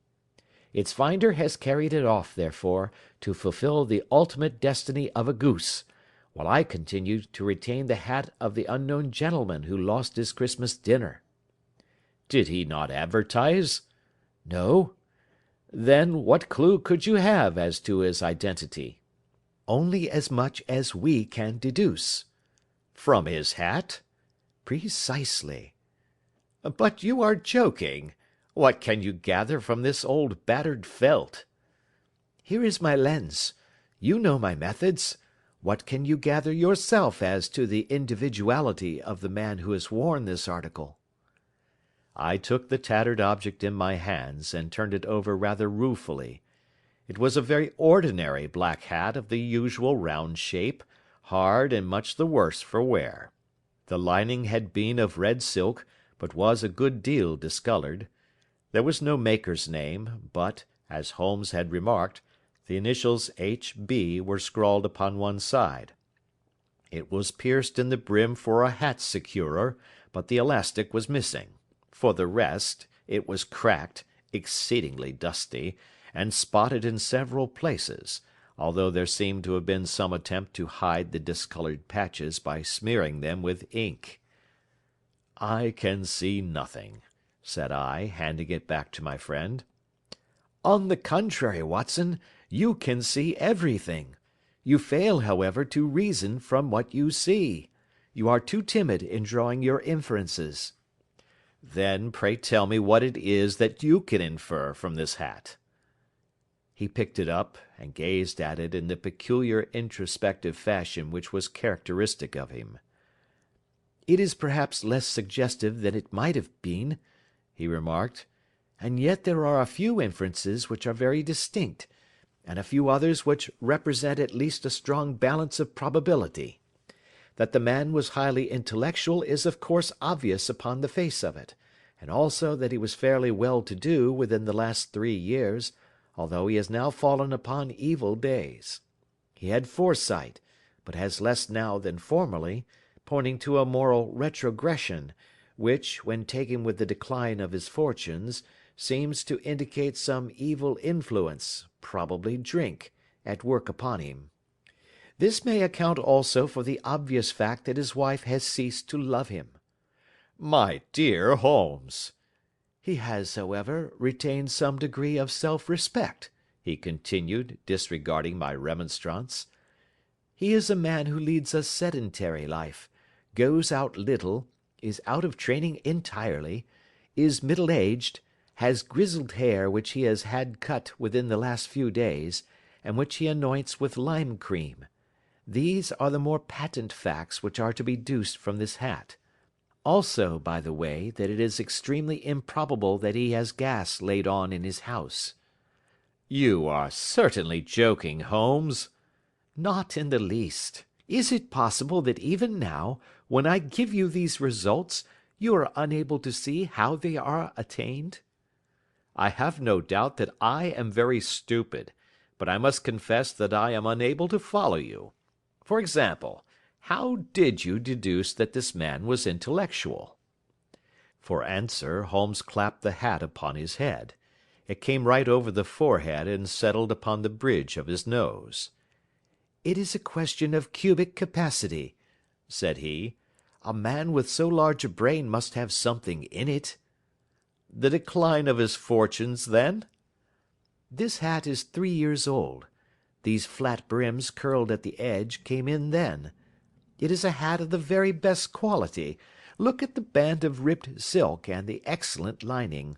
Its finder has carried it off, therefore, to fulfil the ultimate destiny of a goose, while I continue to retain the hat of the unknown gentleman who lost his Christmas dinner." "Did he not advertise?" "No." "Then what clue could you have as to his identity?" "Only as much as we can deduce." "From his hat?" "Precisely." "But you are joking. What can you gather from this old battered felt?" "Here is my lens. You know my methods. What can you gather yourself as to the individuality of the man who has worn this article?" I took the tattered object in my hands, and turned it over rather ruefully. It was a very ordinary black hat of the usual round shape, hard and much the worse for wear. The lining had been of red silk, but was a good deal discoloured. There was no maker's name, but, as Holmes had remarked, the initials H.B. were scrawled upon one side. It was pierced in the brim for a hat securer, but the elastic was missing. For the rest, it was cracked, exceedingly dusty, and spotted in several places, although there seemed to have been some attempt to hide the discoloured patches by smearing them with ink. "I can see nothing," said I, handing it back to my friend. "On the contrary, Watson, you can see everything. You fail, however, to reason from what you see. You are too timid in drawing your inferences." "Then pray tell me what it is that you can infer from this hat." He picked it up, and gazed at it in the peculiar introspective fashion which was characteristic of him. "It is perhaps less suggestive than it might have been," he remarked, "and yet there are a few inferences which are very distinct, and a few others which represent at least a strong balance of probability. That the man was highly intellectual is of course obvious upon the face of it, and also that he was fairly well to do within the last 3 years, although he has now fallen upon evil days. He had foresight, but has less now than formerly, pointing to a moral retrogression, which, when taken with the decline of his fortunes, seems to indicate some evil influence, probably drink, at work upon him. This may account also for the obvious fact that his wife has ceased to love him." My dear Holmes! "He has, however, retained some degree of self-respect," he continued, disregarding my remonstrance. "He is a man who leads a sedentary life, goes out little, is out of training entirely, is middle-aged, has grizzled hair which he has had cut within the last few days, and which he anoints with lime cream. These are the more patent facts which are to be deduced from this hat. Also, by the way, that it is extremely improbable that he has gas laid on in his house." You are certainly joking, Holmes." "Not in the least. Is it possible that even now, when I give you these results, you are unable to see how they are attained?" I have no doubt that I am very stupid, but I must confess that I am unable to follow you. For example, how did you deduce that this man was intellectual?" For answer Holmes clapped the hat upon his head. It came right over the forehead and settled upon the bridge of his nose. "It is a question of cubic capacity," said he. "A man with so large a brain must have something in it." The decline of his fortunes, then? "This hat is 3 years old. These flat brims curled at the edge came in then. It is a hat of the very best quality. Look at the band of ribbed silk and the excellent lining.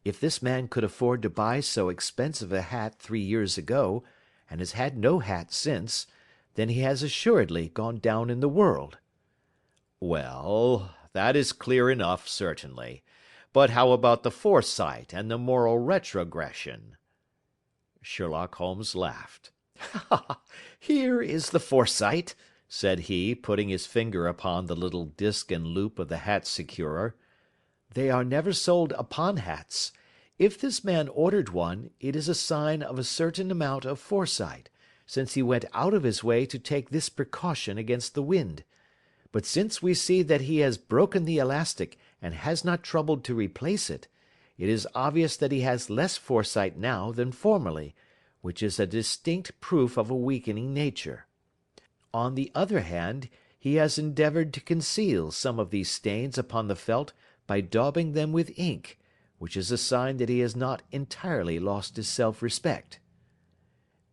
If this man could afford to buy so expensive a hat 3 years ago, and has had no hat since, then he has assuredly gone down in the world." Well, that is clear enough, certainly. But how about the foresight and the moral retrogression? Sherlock Holmes laughed. "Here is the foresight," said he, putting his finger upon the little disc and loop of the hat securer. "They are never sold upon hats. If this man ordered one, it is a sign of a certain amount of foresight, since he went out of his way to take this precaution against the wind. But since we see that he has broken the elastic and has not troubled to replace it, it is obvious that he has less foresight now than formerly, which is a distinct proof of a weakening nature. On the other hand, he has endeavoured to conceal some of these stains upon the felt by daubing them with ink, which is a sign that he has not entirely lost his self-respect."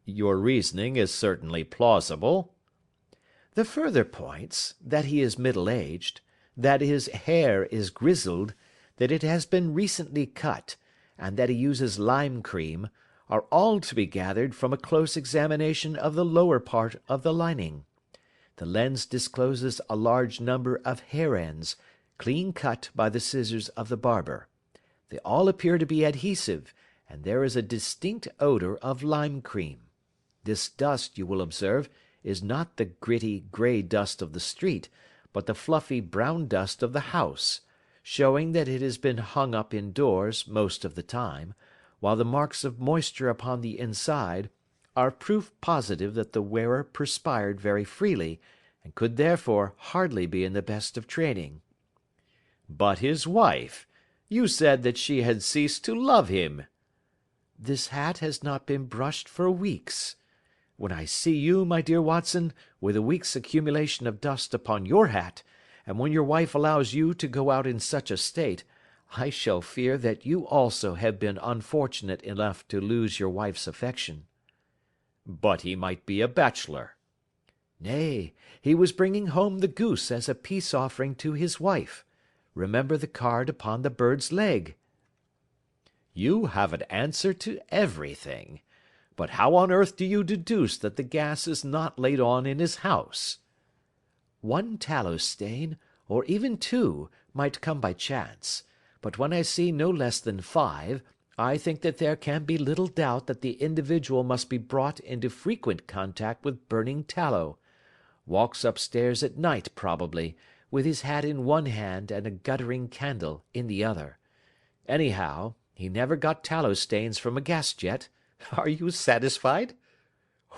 Your reasoning is certainly plausible. "The further points, that he is middle-aged, that his hair is grizzled, that it has been recently cut, and that he uses lime cream, are all to be gathered from a close examination of the lower part of the lining. The lens discloses a large number of hair ends, clean cut by the scissors of the barber. They all appear to be adhesive, and there is a distinct odour of lime cream. This dust, you will observe, is not the gritty, grey dust of the street, but the fluffy brown dust of the house, showing that it has been hung up indoors most of the time, while the marks of moisture upon the inside are proof positive that the wearer perspired very freely, and could therefore hardly be in the best of training." But his wife? You said that she had ceased to love him. "This hat has not been brushed for weeks. When I see you, my dear Watson, with a week's accumulation of dust upon your hat, and when your wife allows you to go out in such a state, I shall fear that you also have been unfortunate enough to lose your wife's affection." But he might be a bachelor. "Nay, he was bringing home the goose as a peace offering to his wife. Remember the card upon the bird's leg." You have an answer to everything. But how on earth do you deduce that the gas is not laid on in his house? "One tallow stain, or even 2, might come by chance, but when I see no less than 5, I think that there can be little doubt that the individual must be brought into frequent contact with burning tallow. Walks upstairs at night, probably, with his hat in one hand and a guttering candle in the other. Anyhow, he never got tallow stains from a gas jet. Are you satisfied?"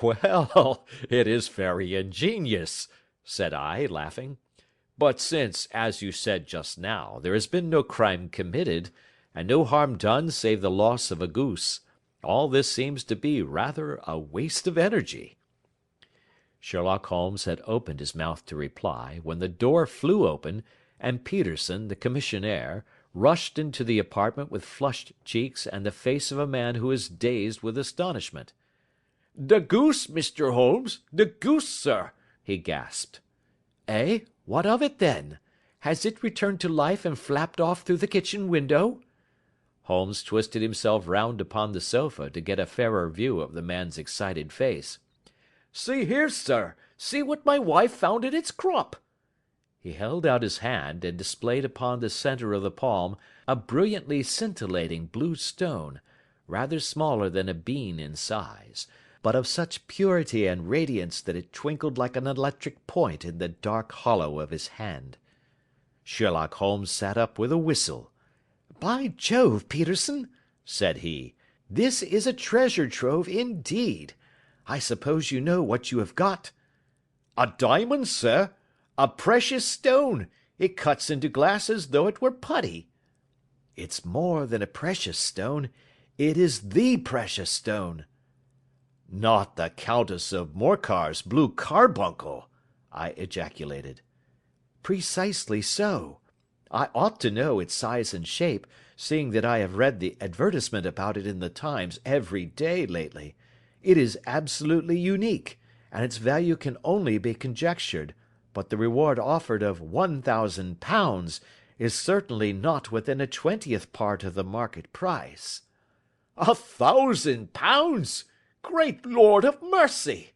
"Well, it is very ingenious," said I, laughing. "But since, as you said just now, there has been no crime committed, and no harm done save the loss of a goose, all this seems to be rather a waste of energy." Sherlock Holmes had opened his mouth to reply, when the door flew open, and Peterson, the commissionaire, rushed into the apartment with flushed cheeks and the face of a man who is dazed with astonishment. "The goose, Mr. Holmes, the goose, sir," he gasped. "Eh? What of it, then? Has it returned to life and flapped off through the kitchen window?" Holmes twisted himself round upon the sofa to get a fairer view of the man's excited face. "See here, sir, see what my wife found in its crop." He held out his hand, and displayed upon the centre of the palm a brilliantly scintillating blue stone, rather smaller than a bean in size, but of such purity and radiance that it twinkled like an electric point in the dark hollow of his hand. Sherlock Holmes sat up with a whistle. "By Jove, Peterson," said he, "this is a treasure trove indeed. I suppose you know what you have got?" "A diamond, sir. A precious stone. It cuts into glass as though it were putty." "It's more than a precious stone. It is the precious stone." "Not the Countess of Morcar's blue carbuncle!" I ejaculated. "Precisely so. I ought to know its size and shape, seeing that I have read the advertisement about it in the Times every day lately. It is absolutely unique, and its value can only be conjectured, but the reward offered of £1,000 is certainly not within a 20th part of the market price." £1,000! Great Lord of mercy!"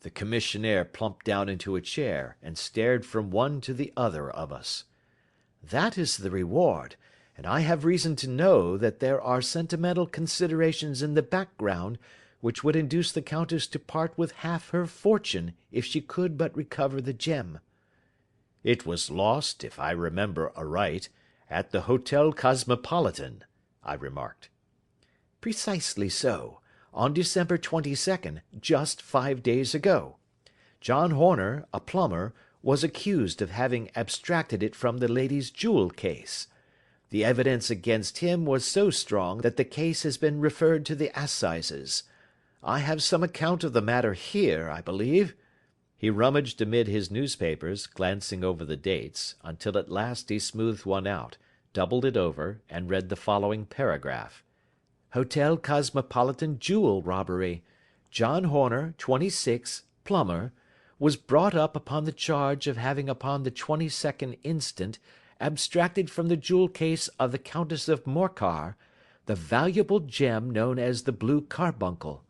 The commissionaire plumped down into a chair, and stared from one to the other of us. "That is the reward, and I have reason to know that there are sentimental considerations in the background which would induce the Countess to part with half her fortune if she could but recover the gem." "It was lost, if I remember aright, at the Hotel Cosmopolitan," I remarked. "Precisely so, on December 22nd, just 5 days ago. John Horner, a plumber, was accused of having abstracted it from the lady's jewel case. The evidence against him was so strong that the case has been referred to the assizes. I have some account of the matter here, I believe." He rummaged amid his newspapers, glancing over the dates, until at last he smoothed one out, doubled it over, and read the following paragraph: "Hotel Cosmopolitan jewel robbery. John Horner, 26, plumber, was brought up upon the charge of having upon the 22nd instant abstracted from the jewel case of the Countess of Morcar the valuable gem known as the blue carbuncle.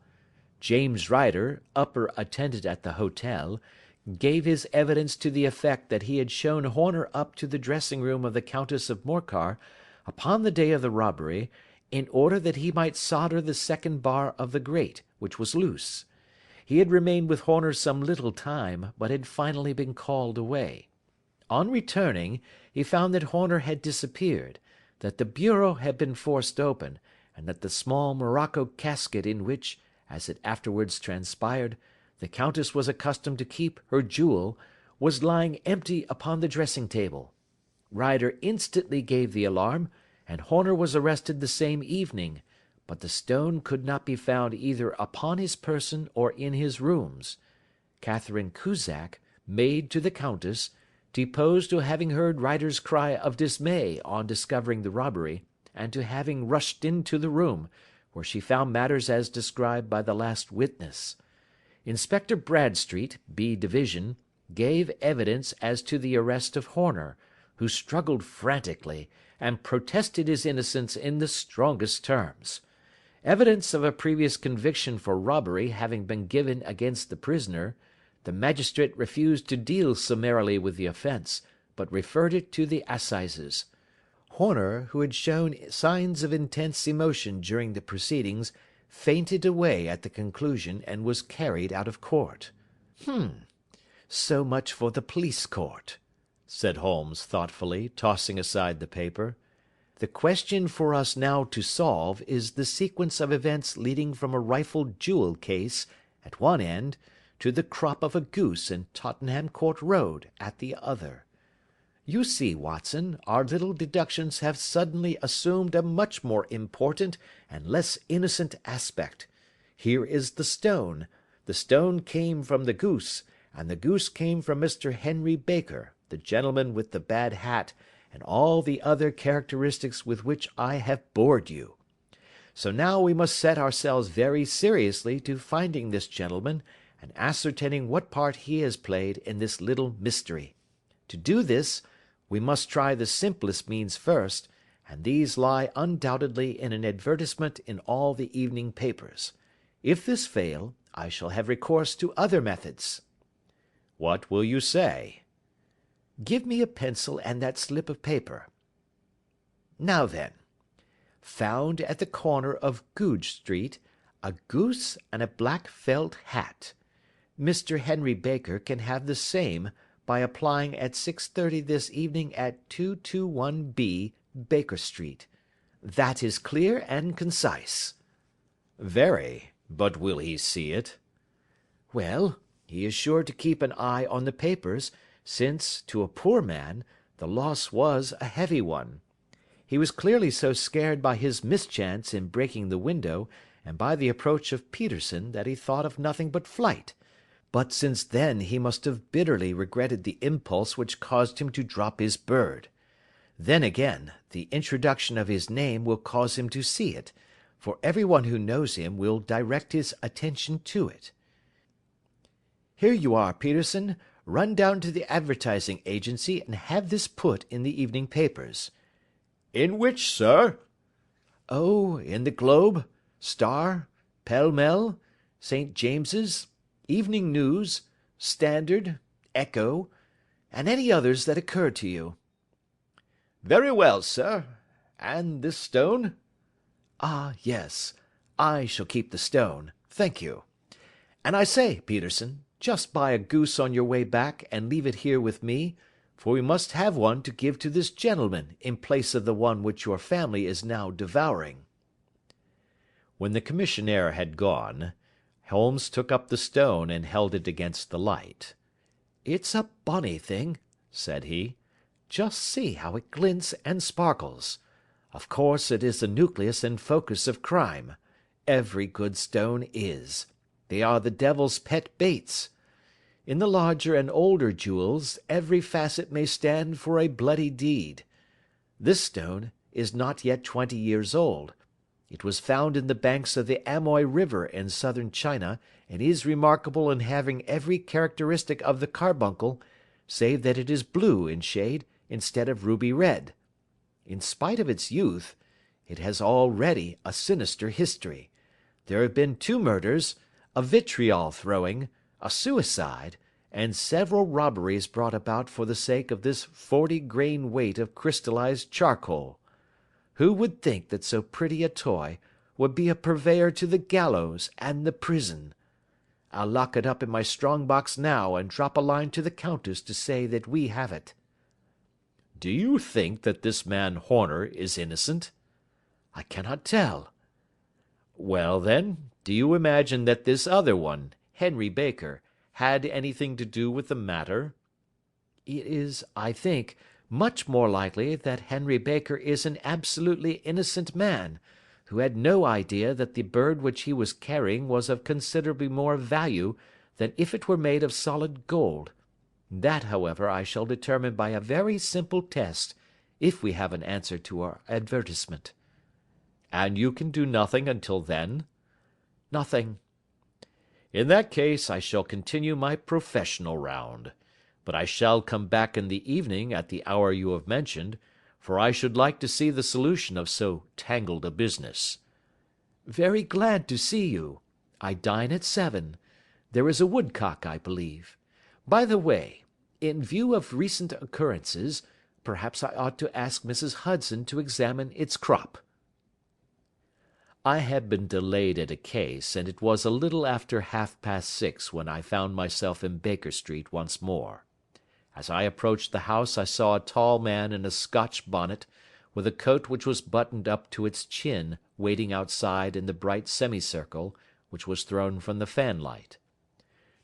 James Ryder, upper attendant at the hotel, gave his evidence to the effect that he had shown Horner up to the dressing room of the Countess of Morcar upon the day of the robbery, in order that he might solder the second bar of the grate, which was loose. He had remained with Horner some little time, but had finally been called away. On returning, he found that Horner had disappeared, that the bureau had been forced open, and that the small morocco casket in which, as it afterwards transpired, the Countess was accustomed to keep her jewel, was lying empty upon the dressing-table. Ryder instantly gave the alarm, and Horner was arrested the same evening, but the stone could not be found either upon his person or in his rooms. Catherine Cusack, maid to the Countess, deposed to having heard Ryder's cry of dismay on discovering the robbery, and to having rushed into the room, where she found matters as described by the last witness. Inspector Bradstreet, B Division, gave evidence as to the arrest of Horner, who struggled frantically, and protested his innocence in the strongest terms. Evidence of a previous conviction for robbery having been given against the prisoner, the magistrate refused to deal summarily with the offence, but referred it to the assizes. Horner, who had shown signs of intense emotion during the proceedings, fainted away at the conclusion and was carried out of court. So much for the police court, said Holmes thoughtfully, tossing aside the paper. The question for us now to solve is the sequence of events leading from a rifled jewel case at one end to the crop of a goose in Tottenham Court Road at the other. You see, Watson, our little deductions have suddenly assumed a much more important and less innocent aspect. Here is the stone. The stone came from the goose, and the goose came from Mr. Henry Baker, the gentleman with the bad hat, and all the other characteristics with which I have bored you. So now we must set ourselves very seriously to finding this gentleman, and ascertaining what part he has played in this little mystery. To do this, we must try the simplest means first, and these lie undoubtedly in an advertisement in all the evening papers. If this fail, I shall have recourse to other methods. What will you say? Give me a pencil and that slip of paper. Now then, found at the corner of Goodge Street, a goose and a black felt hat. Mr. Henry Baker can have the same by applying at 6:30 this evening at 221B Baker Street. That is clear and concise. Very, but will he see it? Well, he is sure to keep an eye on the papers, since, to a poor man, the loss was a heavy one. He was clearly so scared by his mischance in breaking the window, and by the approach of Peterson, that he thought of nothing but flight. But since then he must have bitterly regretted the impulse which caused him to drop his bird. Then again, the introduction of his name will cause him to see it, for everyone who knows him will direct his attention to it. Here you are, Peterson. Run down to the advertising agency and have this put in the evening papers. In which, sir? Oh, in the Globe, Star, Pall Mall, St. James's, Evening News, Standard, Echo, and any others that occur to you. Very well, sir. And this stone? Ah, yes. I shall keep the stone. Thank you. And I say, Peterson, just buy a goose on your way back and leave it here with me, for we must have one to give to this gentleman in place of the one which your family is now devouring. When the commissionaire had gone, Holmes took up the stone and held it against the light. It's a bonny thing, said he. Just see how it glints and sparkles. Of course it is the nucleus and focus of crime. Every good stone is. They are the devil's pet baits. In the larger and older jewels, every facet may stand for a bloody deed. This stone is not yet 20 years old. It was found in the banks of the Amoy River in southern China, and is remarkable in having every characteristic of the carbuncle, save that it is blue in shade instead of ruby red. In spite of its youth, it has already a sinister history. There have been 2 murders, a vitriol throwing, a suicide, and several robberies brought about for the sake of this 40-grain weight of crystallized charcoal. Who would think that so pretty a toy would be a purveyor to the gallows and the prison? I'll lock it up in my strong box now and drop a line to the Countess to say that we have it. Do you think that this man Horner is innocent? I cannot tell. Well, then, do you imagine that this other one, Henry Baker, had anything to do with the matter? It is, I think, much more likely that Henry Baker is an absolutely innocent man, who had no idea that the bird which he was carrying was of considerably more value than if it were made of solid gold. That, however, I shall determine by a very simple test, if we have an answer to our advertisement. And you can do nothing until then? Nothing. In that case, I shall continue my professional round. But I shall come back in the evening at the hour you have mentioned, for I should like to see the solution of so tangled a business. Very glad to see you. I dine at 7. There is a woodcock, I believe. By the way, In view of recent occurrences, perhaps I ought to ask Mrs. Hudson to examine its crop." I had been delayed at a case, and it was a little after 6:30 when I found myself in Baker Street once more. As I approached the house I saw a tall man in a Scotch bonnet, with a coat which was buttoned up to its chin, waiting outside in the bright semicircle which was thrown from the fanlight.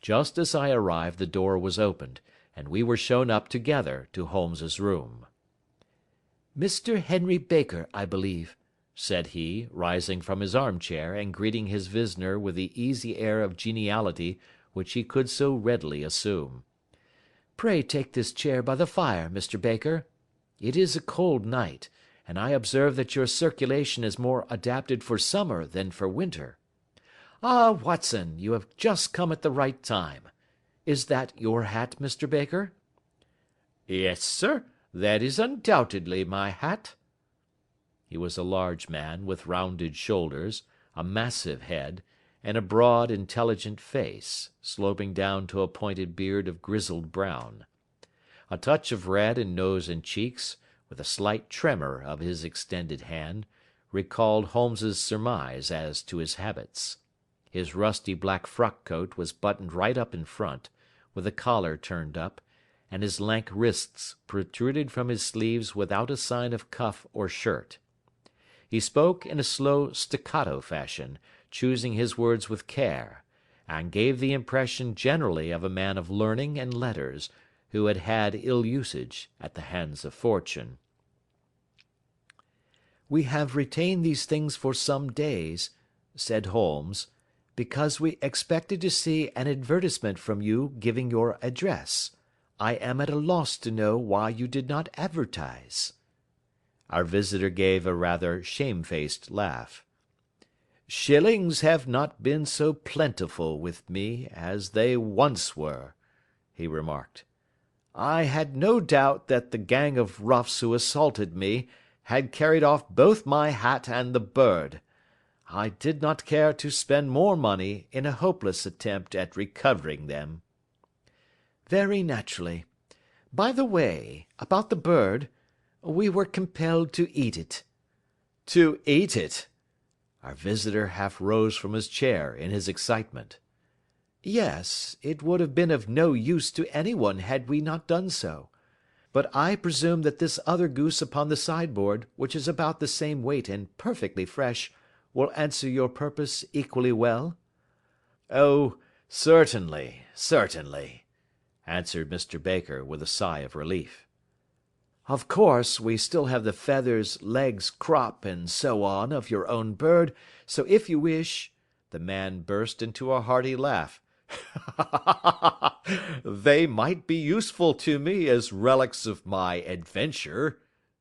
Just as I arrived the door was opened, and we were shown up together to Holmes's room. "Mr. Henry Baker, I believe," said he, rising from his armchair and greeting his visitor with the easy air of geniality which he could so readily assume. "Pray take this chair by the fire, Mr. Baker. It is a cold night, and I observe that your circulation is more adapted for summer than for winter. Ah, Watson, you have just come at the right time. Is that your hat, Mr. Baker?" "Yes, sir, that is undoubtedly my hat." He was a large man with rounded shoulders, a massive head, and a broad, intelligent face, sloping down to a pointed beard of grizzled brown. A touch of red in nose and cheeks, with a slight tremor of his extended hand, recalled Holmes's surmise as to his habits. His rusty black frock coat was buttoned right up in front, with the collar turned up, and his lank wrists protruded from his sleeves without a sign of cuff or shirt. He spoke in a slow staccato fashion, choosing his words with care, and gave the impression generally of a man of learning and letters, who had had ill usage at the hands of fortune. "We have retained these things for some days," said Holmes, "because we expected to see an advertisement from you giving your address. I am at a loss to know why you did not advertise." Our visitor gave a rather shamefaced laugh. "Shillings have not been so plentiful with me as they once were," he remarked. "I had no doubt that the gang of roughs who assaulted me had carried off both my hat and the bird. I did not care to spend more money in a hopeless attempt at recovering them." "Very naturally. By the way, about the bird, we were compelled to eat it." "To eat it?" Our visitor half rose from his chair in his excitement. "Yes, it would have been of no use to anyone had we not done so. But I presume that this other goose upon the sideboard, which is about the same weight and perfectly fresh, will answer your purpose equally well?" "Oh, certainly, certainly," answered Mr. Baker, with a sigh of relief. "Of course, we still have the feathers, legs, crop, and so on of your own bird, so if you wish—" The man burst into a hearty laugh. "They might be useful to me as relics of my adventure,"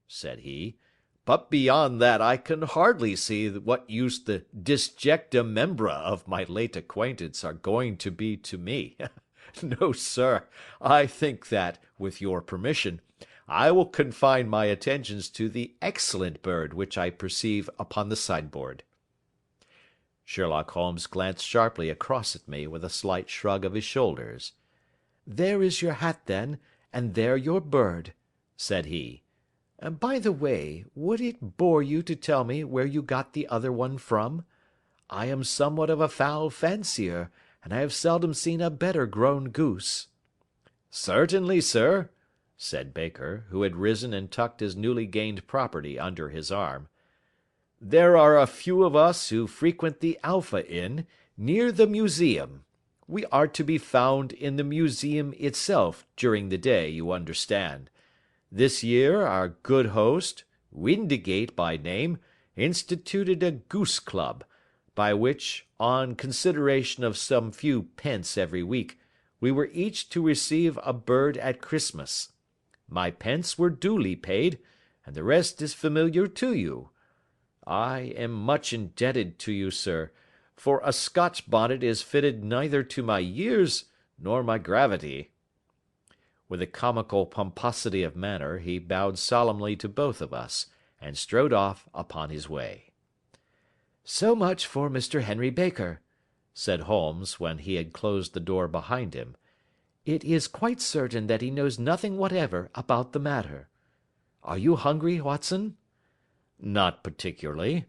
said he, "but beyond that I can hardly see what use the disjecta membra of my late acquaintance are going to be to me. No, sir, I think that, with your permission, I will confine my attentions to the excellent bird which I perceive upon the sideboard." Sherlock Holmes glanced sharply across at me with a slight shrug of his shoulders. "There is your hat, then, and there your bird," said he. "By the way, would it bore you to tell me where you got the other one from? I am somewhat of a fowl fancier, and I have seldom seen a better grown goose." "Certainly, sir," said Baker, who had risen and tucked his newly gained property under his arm. "There are a few of us who frequent the Alpha Inn, near the museum. We are to be found in the museum itself during the day, you understand. This year our good host, Windigate by name, instituted a goose club, by which, on consideration of some few pence every week, we were each to receive a bird at Christmas. My pence were duly paid, and the rest is familiar to you. I am much indebted to you, sir, for a Scotch bonnet is fitted neither to my years nor my gravity." With a comical pomposity of manner, he bowed solemnly to both of us, and strode off upon his way. "So much for Mr. Henry Baker," said Holmes, when he had closed the door behind him. It is quite certain that he knows nothing whatever about the matter. Are you hungry, Watson?" "Not particularly."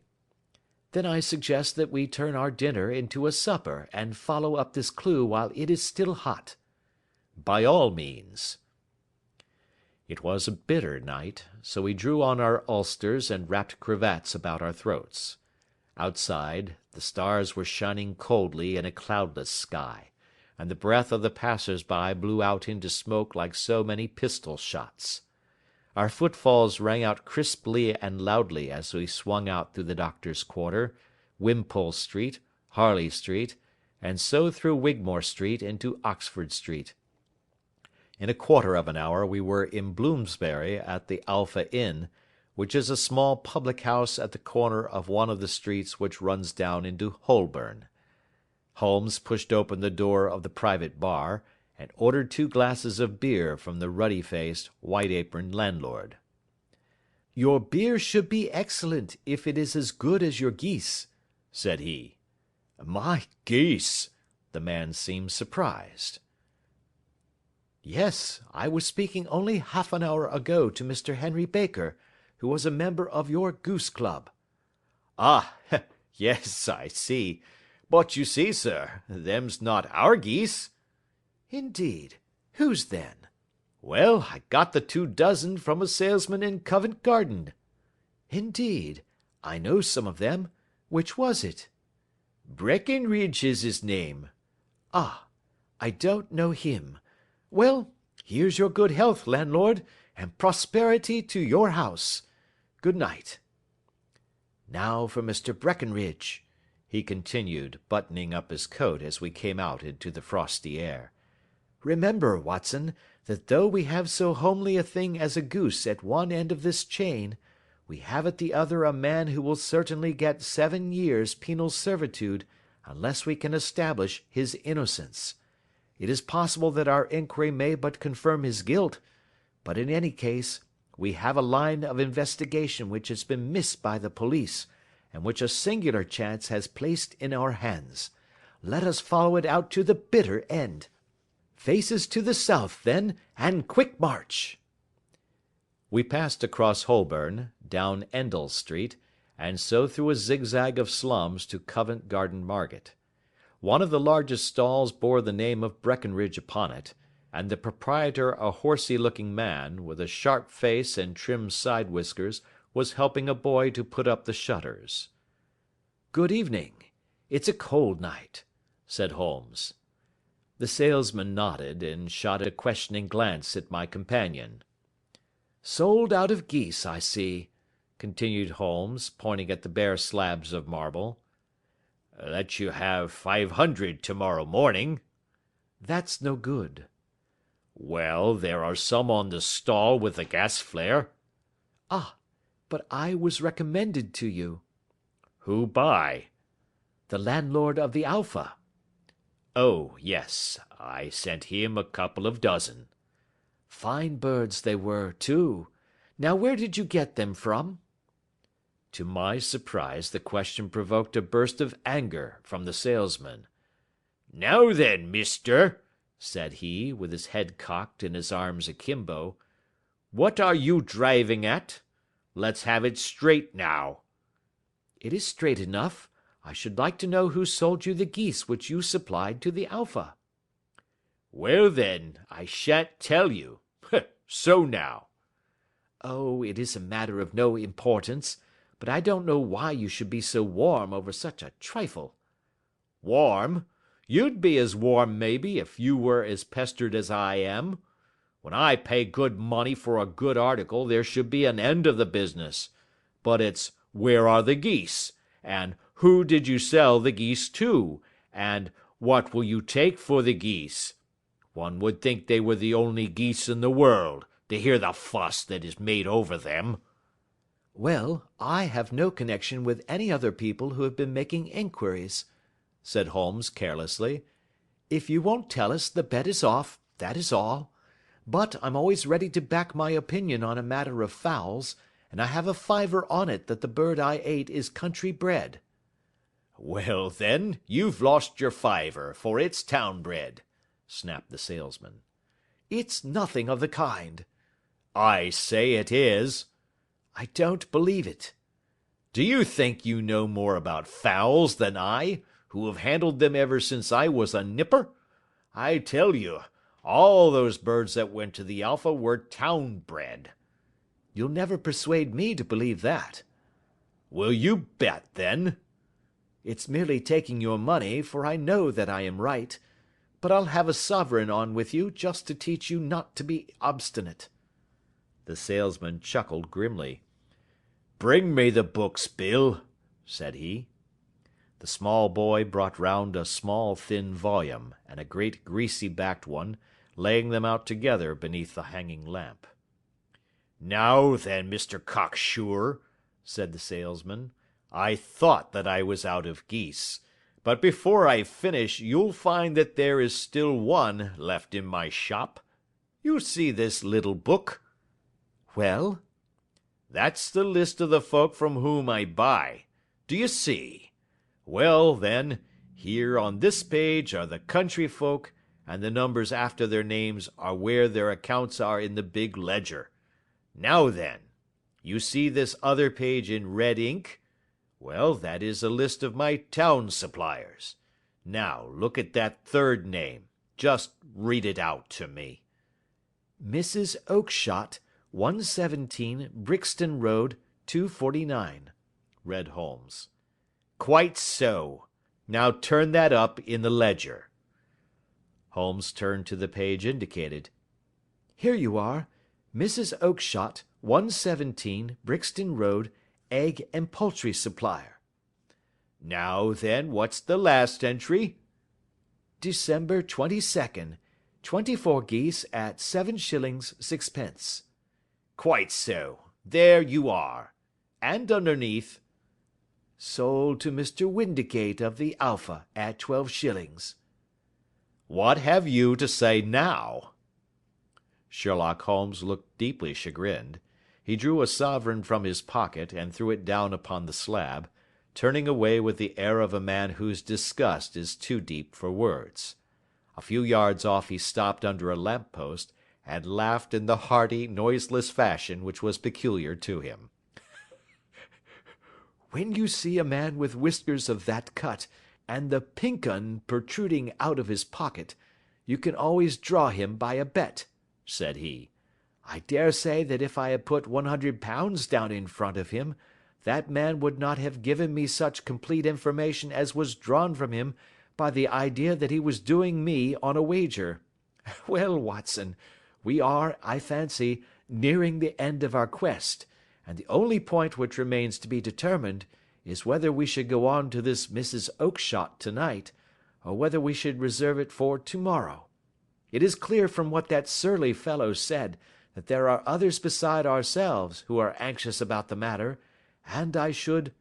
"Then I suggest that we turn our dinner into a supper and follow up this clue while it is still hot." "By all means." It was a bitter night, so we drew on our ulsters and wrapped cravats about our throats. Outside, the stars were shining coldly in a cloudless sky, and the breath of the passers-by blew out into smoke like so many pistol shots. Our footfalls rang out crisply and loudly as we swung out through the Doctor's Quarter, Wimpole Street, Harley Street, and so through Wigmore Street into Oxford Street. In a quarter of an hour we were in Bloomsbury at the Alpha Inn, which is a small public house at the corner of one of the streets which runs down into Holborn. Holmes pushed open the door of the private bar, and ordered 2 glasses of beer from the ruddy-faced, white-aproned landlord. "Your beer should be excellent if it is as good as your geese," said he. "My geese!" The man seemed surprised. "Yes, I was speaking only half an hour ago to Mr. Henry Baker, who was a member of your goose club." "Ah, yes, I see. But you see, sir, them's not our geese." "Indeed. Whose then?" "Well, I got the 2 dozen from a salesman in Covent Garden." "Indeed. I know some of them. Which was it?" "Breckenridge is his name." "Ah, I don't know him. Well, here's your good health, landlord, and prosperity to your house. Good night. Now for Mr. Breckenridge," he continued, buttoning up his coat as we came out into the frosty air. "Remember, Watson, that though we have so homely a thing as a goose at one end of this chain, we have at the other a man who will certainly get 7 years' penal servitude unless we can establish his innocence. It is possible that our inquiry may but confirm his guilt, but in any case, we have a line of investigation which has been missed by the police, and which a singular chance has placed in our hands. Let us follow it out to the bitter end. Faces to the south, then, and quick march." We passed across Holborn, down Endell Street, and so through a zigzag of slums to Covent Garden Market. One of the largest stalls bore the name of Breckenridge upon it, and the proprietor, a horsey-looking man, with a sharp face and trim side whiskers, was helping a boy to put up the shutters. "Good evening. It's a cold night," said Holmes. The salesman nodded, and shot a questioning glance at my companion. "Sold out of geese, I see," continued Holmes, pointing at the bare slabs of marble. "Let you have 500 tomorrow morning." "That's no good." "Well, there are some on the stall with the gas flare." "Ah, but I was recommended to you." "Who by?" "The landlord of the Alpha." "Oh, yes, I sent him a couple of dozen." "Fine birds they were, too. Now where did you get them from?" To my surprise, the question provoked a burst of anger from the salesman. "Now then, mister," said he, with his head cocked and his arms akimbo, "what are you driving at? Let's have it straight now." "It is straight enough. I should like to know who sold you the geese which you supplied to the Alpha." "Well then, I shan't tell you. So now." "Oh, it is a matter of no importance, but I don't know why you should be so warm over such a trifle." "Warm? You'd be as warm, maybe, if you were as pestered as I am. When I pay good money for a good article there should be an end of the business. But it's 'Where are the geese?' and 'Who did you sell the geese to?' and 'What will you take for the geese?' One would think they were the only geese in the world, to hear the fuss that is made over them." "Well, I have no connection with any other people who have been making inquiries," said Holmes carelessly. "If you won't tell us, the bet is off, that is all. But I'm always ready to back my opinion on a matter of fowls, and I have a fiver on it that the bird I ate is country bred." "Well, then, you've lost your fiver, for it's town bred," snapped the salesman. It's nothing of the kind." "I say it is." "I don't believe it." "Do you think you know more about fowls than I, who have handled them ever since I was a nipper? I tell you, all those birds that went to the Alpha were town bred." "You'll never persuade me to believe that." "Will you bet, then?" "It's merely taking your money, for I know that I am right. But I'll have a sovereign on with you just to teach you not to be obstinate." The salesman chuckled grimly. "Bring me the books, Bill," said he. The small boy brought round a small thin volume, and a great greasy-backed one, laying them out together beneath the hanging lamp. "Now then, Mr. Cocksure," said the salesman, "I thought that I was out of geese, but before I finish you'll find that there is still one left in my shop. You see this little book?" "Well?" "That's the list of the folk from whom I buy. Do you see? Well, then, here on this page are the country folk, and the numbers after their names are where their accounts are in the big ledger. Now then, you see this other page in red ink? Well, that is a list of my town suppliers. Now, look at that third name. Just read it out to me." "Mrs. Oakshott, 117 Brixton Road, 249, read Holmes. "Quite so. Now turn that up in the ledger." Holmes turned to the page indicated. "Here you are. Mrs. Oakshott, 117 Brixton Road, egg and poultry supplier." "Now then, what's the last entry?" "December 22nd, 24 geese at 7 shillings 6 pence." "Quite so. There you are. And underneath?" "Sold to Mr. Windicate of the Alpha at 12 shillings." "What have you to say now?" Sherlock Holmes looked deeply chagrined. He drew a sovereign from his pocket and threw it down upon the slab, turning away with the air of a man whose disgust is too deep for words. A few yards off he stopped under a lamp post, and laughed in the hearty, noiseless fashion which was peculiar to him. "When you see a man with whiskers of that cut, and the pink 'un protruding out of his pocket, you can always draw him by a bet," said he. "I dare say that if I had put £100 down in front of him, that man would not have given me such complete information as was drawn from him by the idea that he was doing me on a wager. Well, Watson, we are, I fancy, nearing the end of our quest, and the only point which remains to be determined is whether we should go on to this Mrs. Oakshott tonight, or whether we should reserve it for tomorrow. It is clear from what that surly fellow said that there are others beside ourselves who are anxious about the matter, and I should—"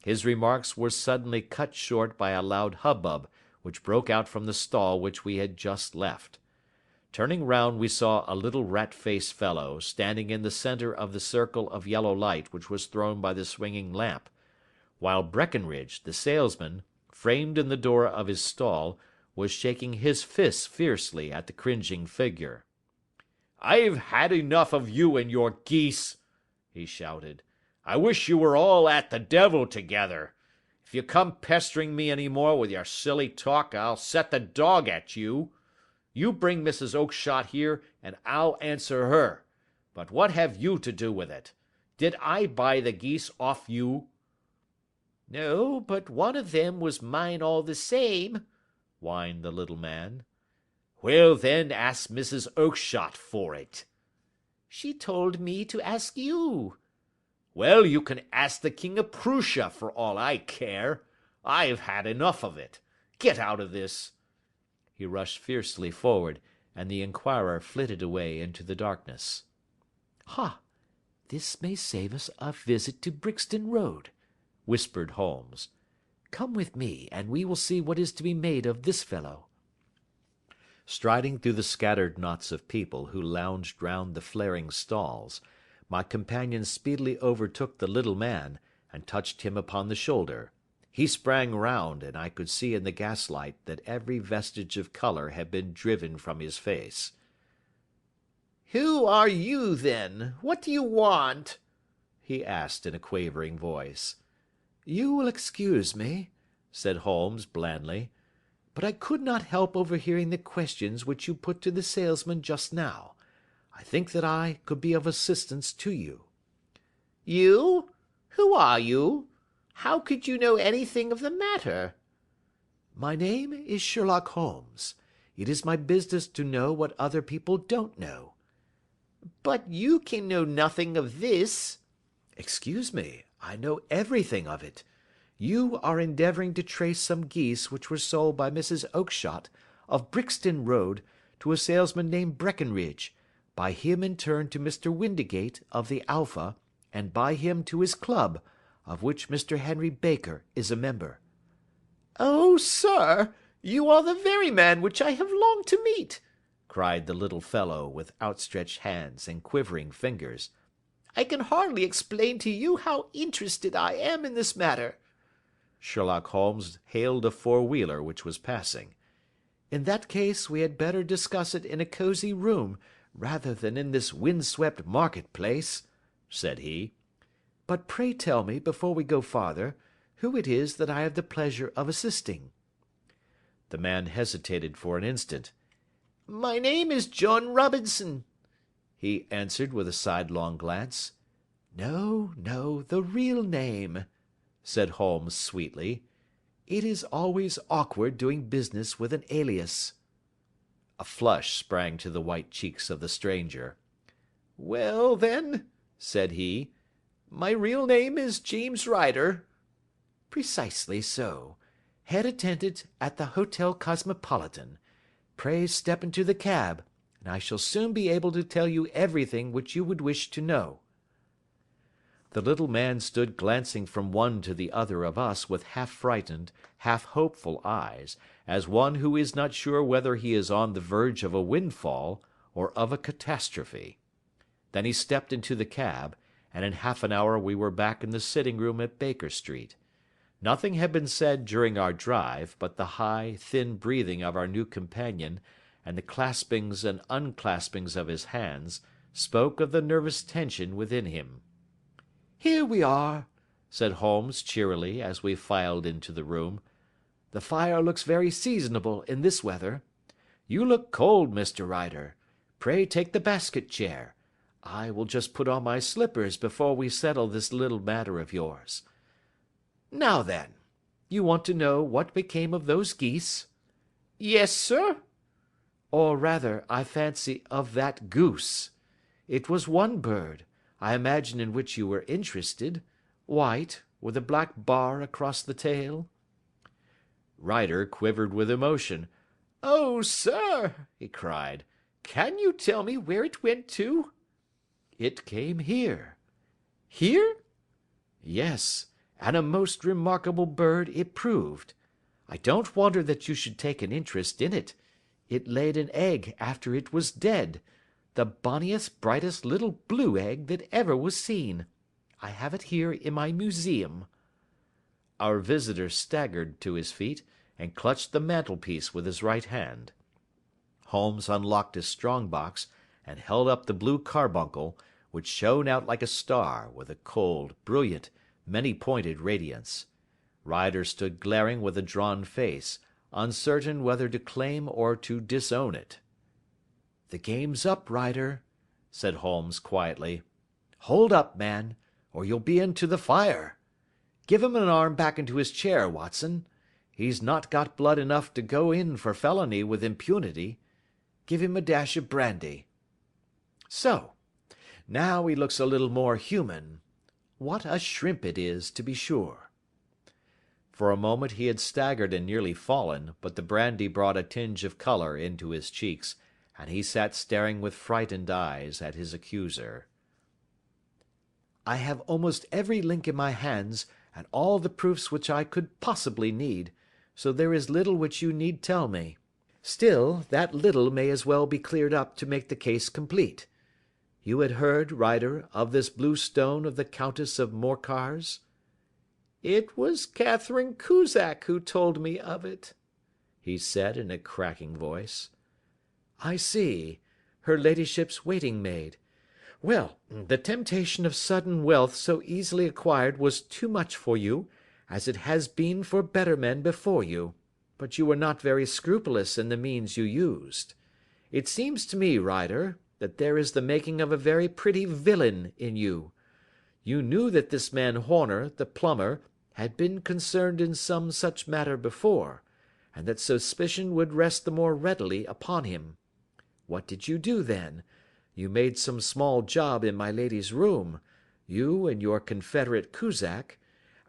His remarks were suddenly cut short by a loud hubbub which broke out from the stall which we had just left. Turning round we saw a little rat-faced fellow standing in the centre of the circle of yellow light which was thrown by the swinging lamp, while Breckenridge, the salesman, framed in the door of his stall, was shaking his fists fiercely at the cringing figure. "I've had enough of you and your geese," he shouted. "I wish you were all at the devil together. If you come pestering me any more with your silly talk, I'll set the dog at you. You bring Mrs. Oakshott here, and I'll answer her. But what have you to do with it? Did I buy the geese off you?" "No, but one of them was mine all the same," whined the little man. "Well, then, ask Mrs. Oakshott for it." "She told me to ask you." "Well, you can ask the King of Prussia for all I care. I've had enough of it. Get out of this." He rushed fiercely forward, and the inquirer flitted away into the darkness. "Ha! This may save us a visit to Brixton Road," whispered Holmes. "Come with me, and we will see what is to be made of this fellow." Striding through the scattered knots of people who lounged round the flaring stalls, my companion speedily overtook the little man, and touched him upon the shoulder. He sprang round, and I could see in the gaslight that every vestige of colour had been driven from his face. Who are you, then? What do you want?" he asked in a quavering voice. "You will excuse me," said Holmes blandly, "but I could not help overhearing the questions which you put to the salesman just now. I think that I could be of assistance to you." "You? Who are you? How could you know anything of the matter?" "My name is Sherlock Holmes. It is my business to know what other people don't know." "But you can know nothing of this." "Excuse me, I know everything of it. You are endeavouring to trace some geese which were sold by Mrs. Oakshott, of Brixton Road, to a salesman named Breckenridge, by him in turn to Mr. Windigate, of the Alpha, and by him to his club, of which Mr. Henry Baker is a member." "Oh, sir, you are the very man which I have longed to meet," cried the little fellow, with outstretched hands and quivering fingers. "I can hardly explain to you how interested I am in this matter." Sherlock Holmes hailed a four-wheeler which was passing. "In that case we had better discuss it in a cosy room rather than in this wind-swept market-place," said he. "But pray tell me, before we go farther, who it is that I have the pleasure of assisting." The man hesitated for an instant. "My name is John Robinson," he answered with a sidelong glance. "No, no, the real name," said Holmes sweetly. "It is always awkward doing business with an alias." A flush sprang to the white cheeks of the stranger. "Well, then," said he, "my real name is James Ryder." "Precisely so. Head attendant at the Hotel Cosmopolitan. Pray step into the cab, and I shall soon be able to tell you everything which you would wish to know." The little man stood glancing from one to the other of us with half frightened, half hopeful eyes, as one who is not sure whether he is on the verge of a windfall or of a catastrophe. Then he stepped into the cab, and in half an hour we were back in the sitting-room at Baker Street. Nothing had been said during our drive, but the high, thin breathing of our new companion, and the claspings and unclaspings of his hands, spoke of the nervous tension within him. "Here we are," said Holmes cheerily, as we filed into the room. "The fire looks very seasonable in this weather. You look cold, Mr. Ryder. Pray take the basket chair. I will just put on my slippers before we settle this little matter of yours. Now then, you want to know what became of those geese?" "Yes, sir." "Or rather, I fancy, of that goose. It was one bird, I imagine, in which you were interested, white, with a black bar across the tail?" Ryder quivered with emotion. "Oh, sir," he cried, "can you tell me where it went to?" "It came here." "Here?" "Yes, and a most remarkable bird it proved. I don't wonder that you should take an interest in it. It laid an egg after it was dead, the bonniest, brightest little blue egg that ever was seen. I have it here in my museum." Our visitor staggered to his feet, and clutched the mantelpiece with his right hand. Holmes unlocked his strong box, and held up the blue carbuncle, which shone out like a star, with a cold, brilliant, many-pointed radiance. Ryder stood glaring with a drawn face, uncertain whether to claim or to disown it. "The game's up, Ryder," said Holmes quietly. "Hold up, man, or you'll be into the fire. Give him an arm back into his chair, Watson. He's not got blood enough to go in for felony with impunity. Give him a dash of brandy. So. Now he looks a little more human. What a shrimp it is, to be sure." For a moment he had staggered and nearly fallen, but the brandy brought a tinge of colour into his cheeks, and he sat staring with frightened eyes at his accuser. "I have almost every link in my hands, and all the proofs which I could possibly need, so there is little which you need tell me. Still, that little may as well be cleared up to make the case complete. You had heard, Ryder, of this blue stone of the Countess of Morcar's?" "It was Catherine Cusack who told me of it," he said in a cracking voice. "I see. her ladyship's waiting maid. Well, the temptation of sudden wealth so easily acquired was too much for you, as it has been for better men before you, but you were not very scrupulous in the means you used. It seems to me, Ryder, that there is the making of a very pretty villain in you. You knew that this man Horner, the plumber, had been concerned in some such matter before, and that suspicion would rest the more readily upon him. What did you do then? You made some small job in my lady's room, you and your confederate Cusack,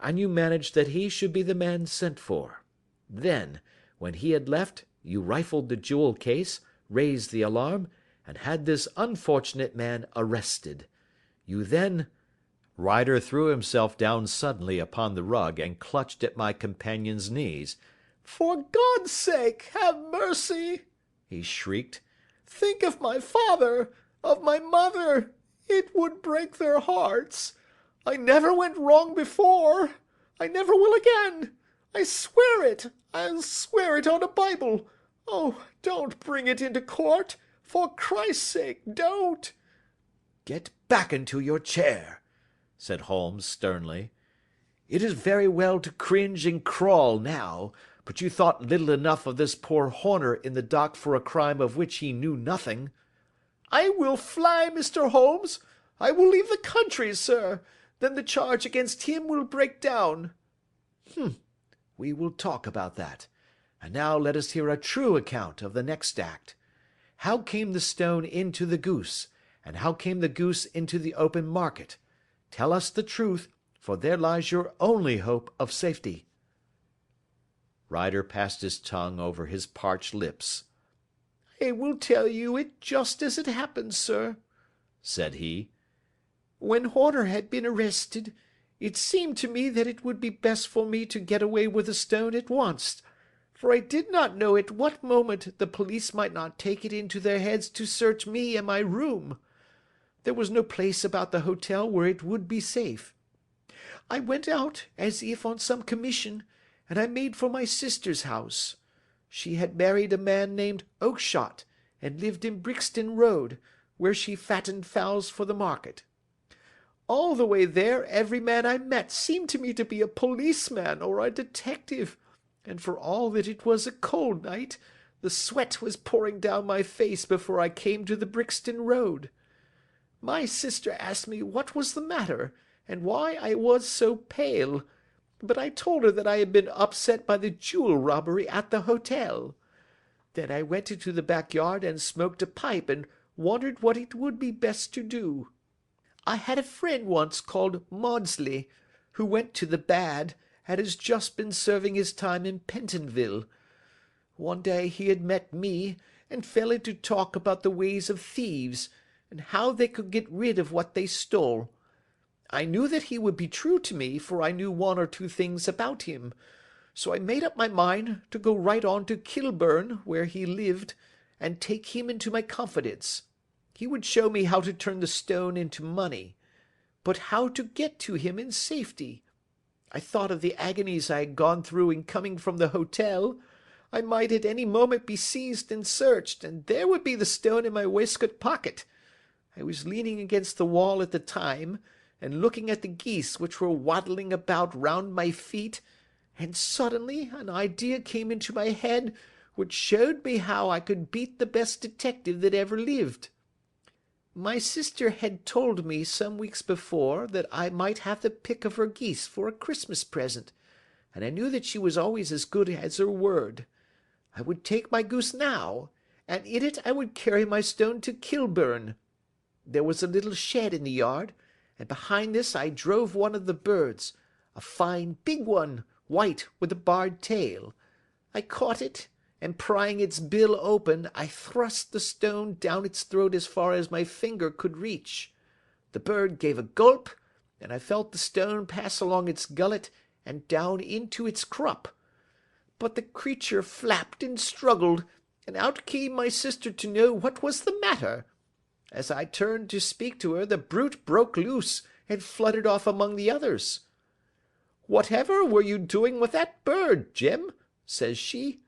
and you managed that he should be the man sent for. Then, when he had left, you rifled the jewel case, raised the alarm, and had this unfortunate man arrested. You then—" Ryder threw himself down suddenly upon the rug and clutched at my companion's knees. "For God's sake, have mercy!" he shrieked. "Think of my father, of my mother. It would break their hearts. I never went wrong before. I never will again. I swear it. I'll swear it on a Bible. Oh, don't bring it into court. For Christ's sake, don't." "Get back into your chair," said Holmes sternly. "It is very well to cringe and crawl now, but you thought little enough of this poor Horner in the dock for a crime of which he knew nothing." "I will fly, Mr. Holmes. I will leave the country, sir. Then the charge against him will break down." We will talk about that. And now let us hear a true account of the next act. How came the stone into the goose, and how came the goose into the open market? Tell us the truth, for there lies your only hope of safety." Ryder passed his tongue over his parched lips. "I will tell you it just as it happened, sir," said he. "When Horner had been arrested, it seemed to me that it would be best for me to get away with the stone at once, for I did not know at what moment the police might not take it into their heads to search me and my room. There was no place about the hotel where it would be safe. I went out as if on some commission, and I made for my sister's house. She had married a man named Oakshott, and lived in Brixton Road, where she fattened fowls for the market. All the way there every man I met seemed to me to be a policeman or a detective, and for all that it was a cold night, the sweat was pouring down my face before I came to the Brixton Road. My sister asked me what was the matter, and why I was so pale, but I told her that I had been upset by the jewel robbery at the hotel. Then I went into the backyard and smoked a pipe and wondered what it would be best to do. I had a friend once called Maudsley, who went to the bad, and has just been serving his time in Pentonville. One day he had met me, and fell into talk about the ways of thieves, and how they could get rid of what they stole. I knew that he would be true to me, for I knew one or two things about him, so I made up my mind to go right on to Kilburn, where he lived, and take him into my confidence. He would show me how to turn the stone into money, but how to get to him in safety. I thought of the agonies I had gone through in coming from the hotel. I might at any moment be seized and searched, and there would be the stone in my waistcoat pocket. I was leaning against the wall at the time, and looking at the geese which were waddling about round my feet, and suddenly an idea came into my head which showed me how I could beat the best detective that ever lived. My sister had told me some weeks before that I might have the pick of her geese for a Christmas present, and I knew that she was always as good as her word. I would take my goose now, and in it I would carry my stone to Kilburn. There was a little shed in the yard, and behind this I drove one of the birds, a fine big one, white, with a barred tail. I caught it, and prying its bill open, I thrust the stone down its throat as far as my finger could reach. The bird gave a gulp, and I felt the stone pass along its gullet and down into its crop. But the creature flapped and struggled, and out came my sister to know what was the matter. As I turned to speak to her, the brute broke loose and fluttered off among the others. 'Whatever were you doing with that bird, Jim?' says she.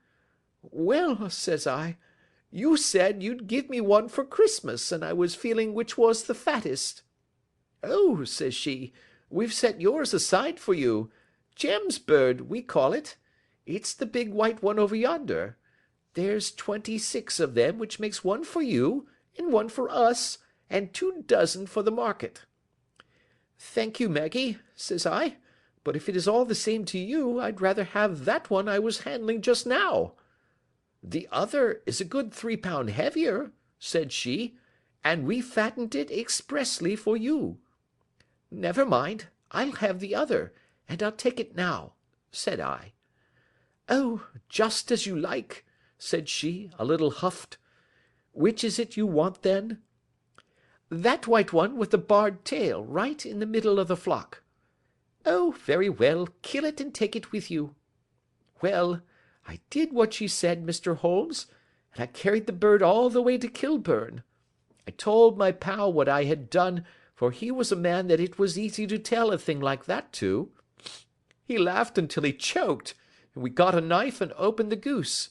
'Well,' says I, You said you'd give me one for Christmas, and I was feeling which was the fattest. Oh, says she, we've set yours aside for you. Jem's bird, we call it. It's the big white one over yonder. There's 26 of them, which makes one for you, and one for us, and 24 for the market. Thank you, Maggie, says I, but if it is all the same to you, I'd rather have that one I was handling just now. The other is a good 3 pound heavier, said she, and we fattened it expressly for you. Never mind, I'll have the other, and I'll take it now, said I. Oh, just as you like, said she, a little huffed. Which is it you want, then? That white one with the barred tail, right in the middle of the flock. Oh, very well, kill it and take it with you. Well, I did what she said, Mr. Holmes, and I carried the bird all the way to Kilburn. I told my pal what I had done, for he was a man that it was easy to tell a thing like that to. He laughed until he choked, and we got a knife and opened the goose.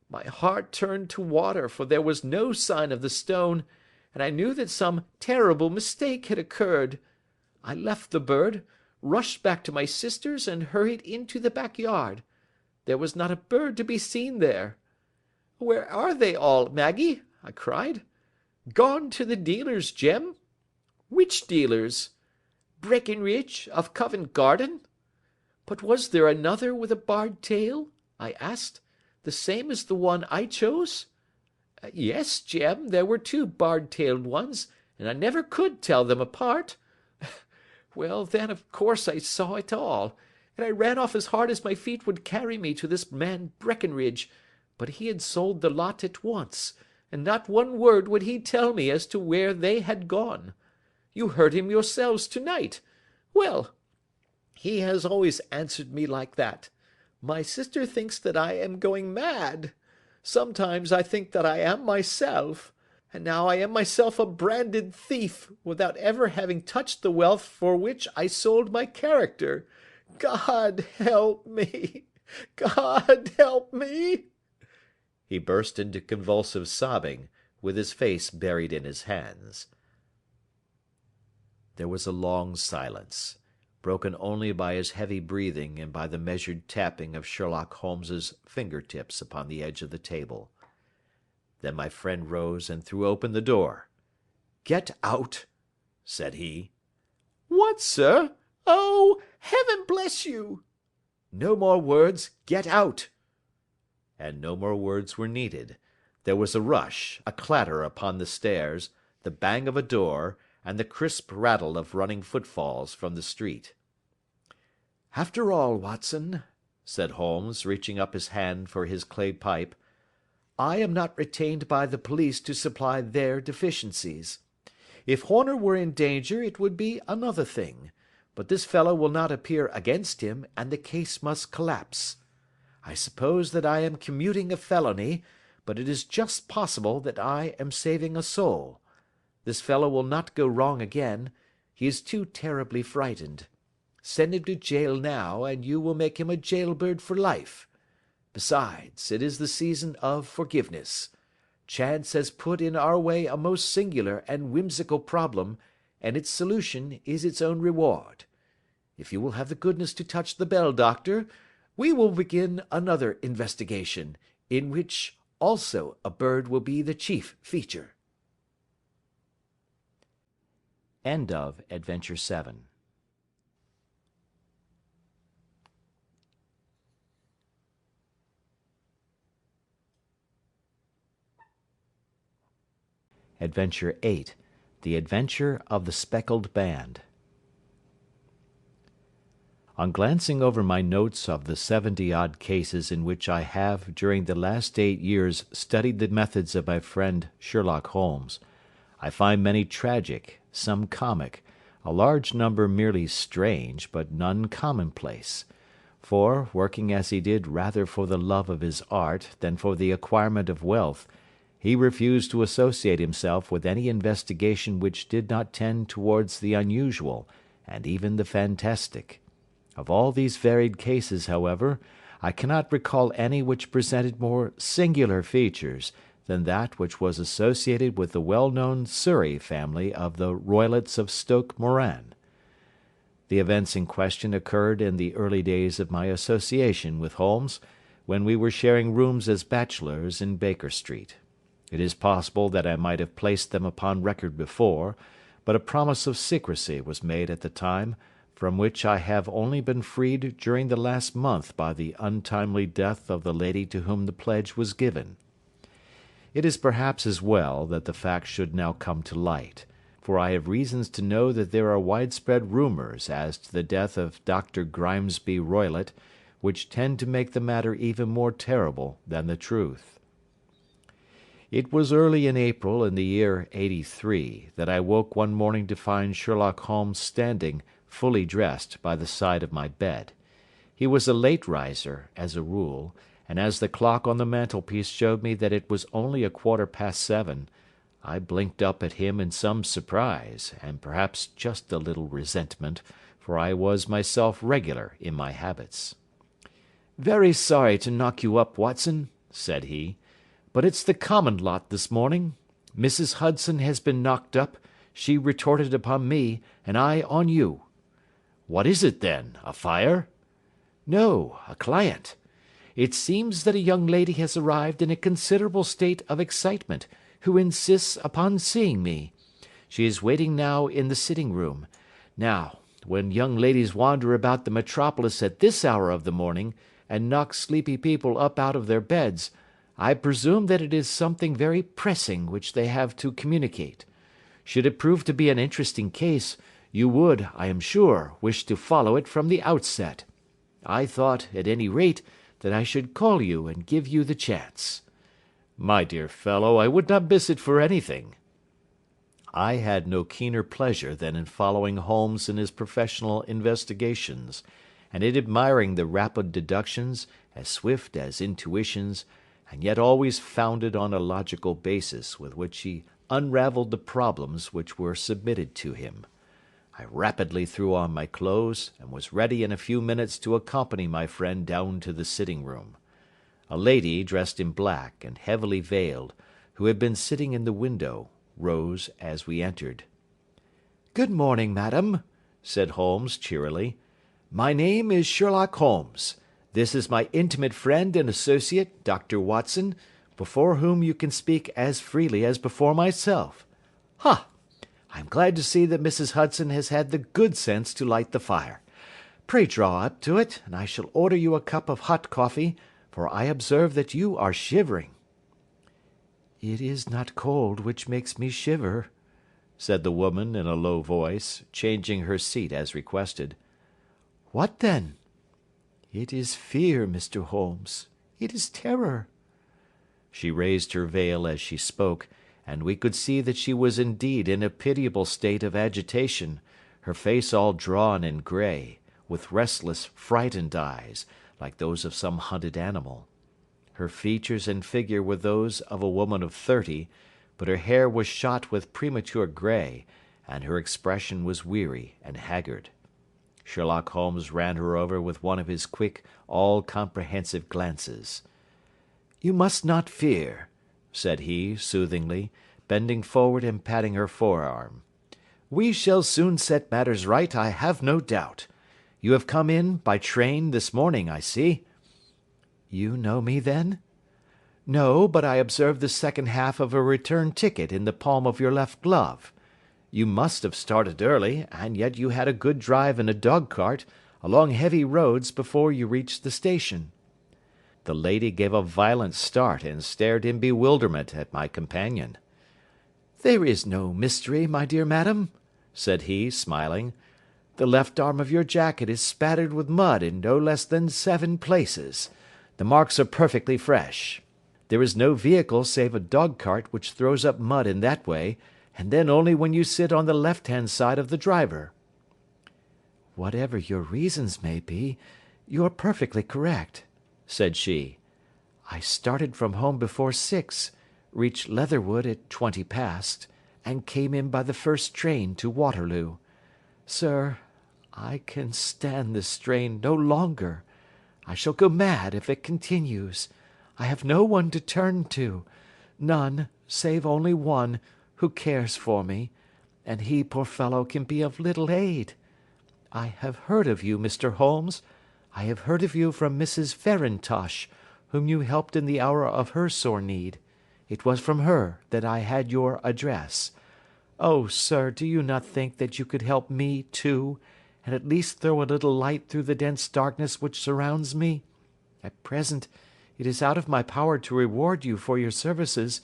My heart turned to water, for there was no sign of the stone, and I knew that some terrible mistake had occurred. I left the bird, rushed back to my sister's, and hurried into the backyard. There was not a bird to be seen there. Where are they all, Maggie? I cried. Gone to the dealers, Jem. Which dealers? Breckenridge, of Covent Garden. But was there another with a barred tail? I asked. The same as the one I chose? Yes, Jem, there were 2 barred-tailed ones, and I never could tell them apart. Well, then, of course, I saw it all, and I ran off as hard as my feet would carry me to this man Breckenridge, but he had sold the lot at once, and not one word would he tell me as to where they had gone. You heard him yourselves to-night. Well, he has always answered me like that. My sister thinks that I am going mad. Sometimes I think that I am myself, and now I am myself a branded thief, without ever having touched the wealth for which I sold my character. God help me! God help me!" He burst into convulsive sobbing, with his face buried in his hands. There was a long silence, broken only by his heavy breathing and by the measured tapping of Sherlock Holmes's finger-tips upon the edge of the table. Then my friend rose and threw open the door. "Get out," said he. "What, sir? Oh, heaven bless you!" "No more words. Get out." And no more words were needed. There was a rush, a clatter upon the stairs, the bang of a door, and the crisp rattle of running footfalls from the street. "After all, Watson," said Holmes, reaching up his hand for his clay pipe, "I am not retained by the police to supply their deficiencies. If Horner were in danger it would be another thing, but this fellow will not appear against him, and the case must collapse. I suppose that I am commuting a felony, but it is just possible that I am saving a soul. This fellow will not go wrong again. He is too terribly frightened. Send him to jail now, and you will make him a jailbird for life. Besides, it is the season of forgiveness. Chance has put in our way a most singular and whimsical problem, and its solution is its own reward. If you will have the goodness to touch the bell, Doctor, we will begin another investigation, in which also a bird will be the chief feature." End of Adventure 7. Adventure 8. The Adventure of the Speckled Band. On glancing over my notes of the 70-odd cases in which I have during the last 8 years studied the methods of my friend Sherlock Holmes, I find many tragic, some comic, a large number merely strange, but none commonplace. For, working as he did rather for the love of his art than for the acquirement of wealth, he refused to associate himself with any investigation which did not tend towards the unusual, and even the fantastic. Of all these varied cases, however, I cannot recall any which presented more singular features than that which was associated with the well-known Surrey family of the Roylotts of Stoke Moran. The events in question occurred in the early days of my association with Holmes, when we were sharing rooms as bachelors in Baker Street. It is possible that I might have placed them upon record before, but a promise of secrecy was made at the time, from which I have only been freed during the last month by the untimely death of the lady to whom the pledge was given. It is perhaps as well that the fact should now come to light, for I have reasons to know that there are widespread rumours as to the death of Dr. Grimesby Roylott, which tend to make the matter even more terrible than the truth. It was early in April in the year '83 that I woke one morning to find Sherlock Holmes standing, fully dressed, by the side of my bed. He was a late riser, as a rule, and as the clock on the mantelpiece showed me that it was only 7:15, I blinked up at him in some surprise, and perhaps just a little resentment, for I was myself regular in my habits. "Very sorry to knock you up, Watson," said he, "but it's the common lot this morning. Mrs. Hudson has been knocked up, she retorted upon me, and I on you." "What is it, then? A fire?" "No, a client. It seems that a young lady has arrived in a considerable state of excitement, who insists upon seeing me. She is waiting now in the sitting-room. Now, when young ladies wander about the metropolis at this hour of the morning, and knock sleepy people up out of their beds, I presume that it is something very pressing which they have to communicate. Should it prove to be an interesting case, you would, I am sure, wish to follow it from the outset. I thought, at any rate, that I should call you and give you the chance." "My dear fellow, I would not miss it for anything." I had no keener pleasure than in following Holmes in his professional investigations, and in admiring the rapid deductions, as swift as intuitions, and yet always founded on a logical basis with which he unravelled the problems which were submitted to him. I rapidly threw on my clothes, and was ready in a few minutes to accompany my friend down to the sitting-room. A lady, dressed in black, and heavily veiled, who had been sitting in the window, rose as we entered. "Good morning, madam," said Holmes cheerily. "My name is Sherlock Holmes. This is my intimate friend and associate, Dr. Watson, before whom you can speak as freely as before myself. Ha! I am glad to see that Mrs. Hudson has had the good sense to light the fire. Pray draw up to it, and I shall order you a cup of hot coffee, for I observe that you are shivering." "It is not cold which makes me shiver," said the woman in a low voice, changing her seat as requested. "What then?" "It is fear, Mr. Holmes. It is terror." She raised her veil as she spoke, and we could see that she was indeed in a pitiable state of agitation, her face all drawn and grey, with restless, frightened eyes, like those of some hunted animal. Her features and figure were those of a woman of 30, but her hair was shot with premature grey, and her expression was weary and haggard. Sherlock Holmes ran her over with one of his quick, all-comprehensive glances. "You must not fear," said he, soothingly, bending forward and patting her forearm. "We shall soon set matters right, I have no doubt. You have come in by train this morning, I see." "You know me, then?" "No, but I observed the second half of a return ticket in the palm of your left glove. You must have started early, and yet you had a good drive in a dog-cart, along heavy roads, before you reached the station." The lady gave a violent start and stared in bewilderment at my companion. "There is no mystery, my dear madam," said he, smiling. "The left arm of your jacket is spattered with mud in no less than 7 places. The marks are perfectly fresh. There is no vehicle save a dog-cart which throws up mud in that way, and then only when you sit on the left-hand side of the driver." "Whatever your reasons may be, you are perfectly correct," said she. "I started from home before 6, reached Leatherwood at 20 past, and came in by the first train to Waterloo. Sir, I can stand this strain no longer. I shall go mad if it continues. I have no one to turn to, None, save only one, who cares for me, and he, poor fellow, can be of little aid. I have heard of you, Mr. Holmes. I have heard of you from Mrs. Farintosh, whom you helped in the hour of her sore need. It was from her that I had your address. Oh, sir, do you not think that you could help me, too, and at least throw a little light through the dense darkness which surrounds me? At present, it is out of my power to reward you for your services,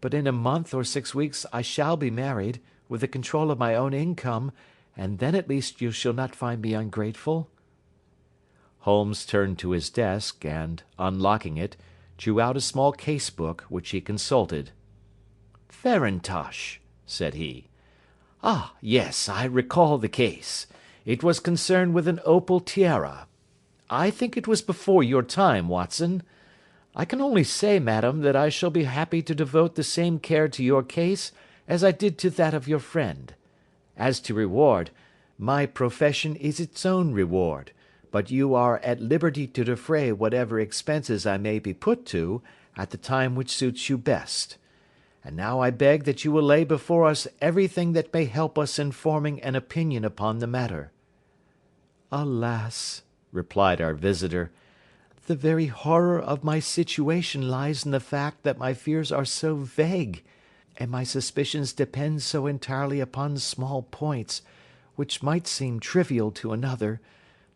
but in a month or 6 weeks I shall be married, with the control of my own income, and then at least you shall not find me ungrateful." Holmes turned to his desk, and, unlocking it, drew out a small case-book, which he consulted. "Farintosh," said he. "Ah, yes, I recall the case. It was concerned with an opal tiara. I think it was before your time, Watson. I can only say, madam, that I shall be happy to devote the same care to your case as I did to that of your friend. As to reward, my profession is its own reward, but you are at liberty to defray whatever expenses I may be put to, at the time which suits you best. And now I beg that you will lay before us everything that may help us in forming an opinion upon the matter." "Alas," replied our visitor, "the very horror of my situation lies in the fact that my fears are so vague, and my suspicions depend so entirely upon small points, which might seem trivial to another,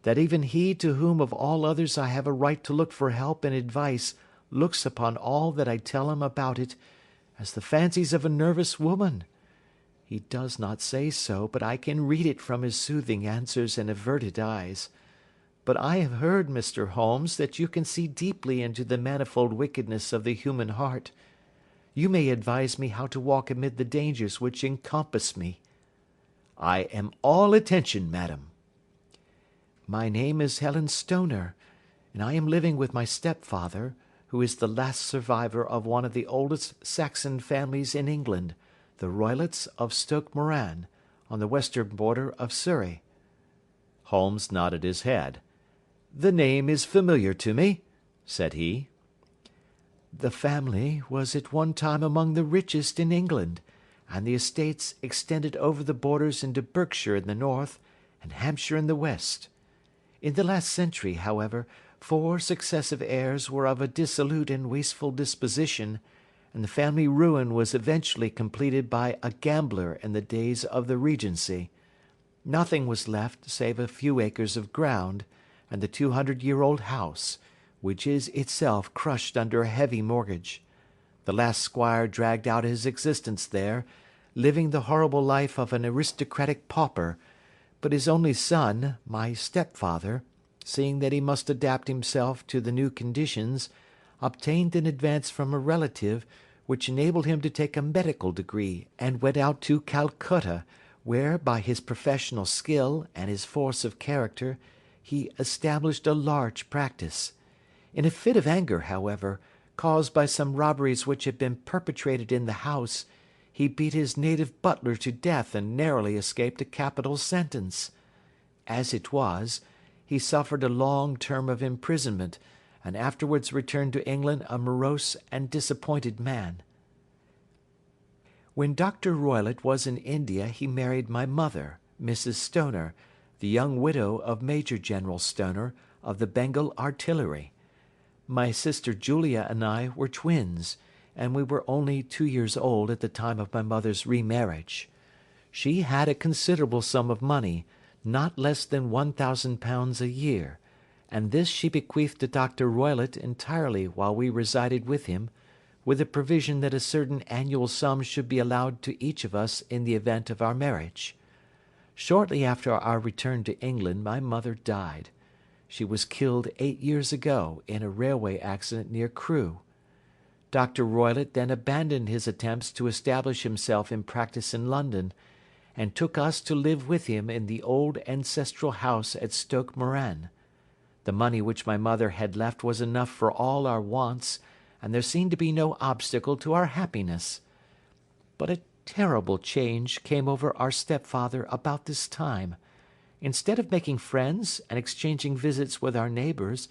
that even he to whom of all others I have a right to look for help and advice looks upon all that I tell him about it as the fancies of a nervous woman. He does not say so, but I can read it from his soothing answers and averted eyes. But I have heard, Mr. Holmes, that you can see deeply into the manifold wickedness of the human heart. You may advise me how to walk amid the dangers which encompass me." "I am all attention, madam." "My name is Helen Stoner, and I am living with my stepfather, who is the last survivor of one of the oldest Saxon families in England, the Roylotts of Stoke Moran, on the western border of Surrey." Holmes nodded his head. "The name is familiar to me," said he. "The family was at one time among the richest in England, and the estates extended over the borders into Berkshire in the north, and Hampshire in the west. In the last century, however, 4 successive heirs were of a dissolute and wasteful disposition, and the family ruin was eventually completed by a gambler in the days of the Regency. Nothing was left save a few acres of ground, and the 200-year-old house, which is itself crushed under a heavy mortgage. The last squire dragged out his existence there, living the horrible life of an aristocratic pauper, but his only son, my stepfather, seeing that he must adapt himself to the new conditions, obtained an advance from a relative which enabled him to take a medical degree, and went out to Calcutta, where, by his professional skill and his force of character, he established a large practice. In a fit of anger, however, caused by some robberies which had been perpetrated in the house, he beat his native butler to death and narrowly escaped a capital sentence. As it was, he suffered a long term of imprisonment, and afterwards returned to England a morose and disappointed man. When Dr. Roylott was in India he married my mother, Mrs. Stoner, the young widow of Major General Stoner, of the Bengal Artillery. My sister Julia and I were twins, and we were only 2 years old at the time of my mother's remarriage. She had a considerable sum of money, not less than £1,000 a year, and this she bequeathed to Dr. Roylott entirely while we resided with him, with the provision that a certain annual sum should be allowed to each of us in the event of our marriage. Shortly after our return to England my mother died. She was killed 8 years ago in a railway accident near Crewe. Dr. Roylott then abandoned his attempts to establish himself in practice in London, and took us to live with him in the old ancestral house at Stoke Moran. The money which my mother had left was enough for all our wants, and there seemed to be no obstacle to our happiness. But a terrible change came over our stepfather about this time. Instead of making friends and exchanging visits with our neighbours,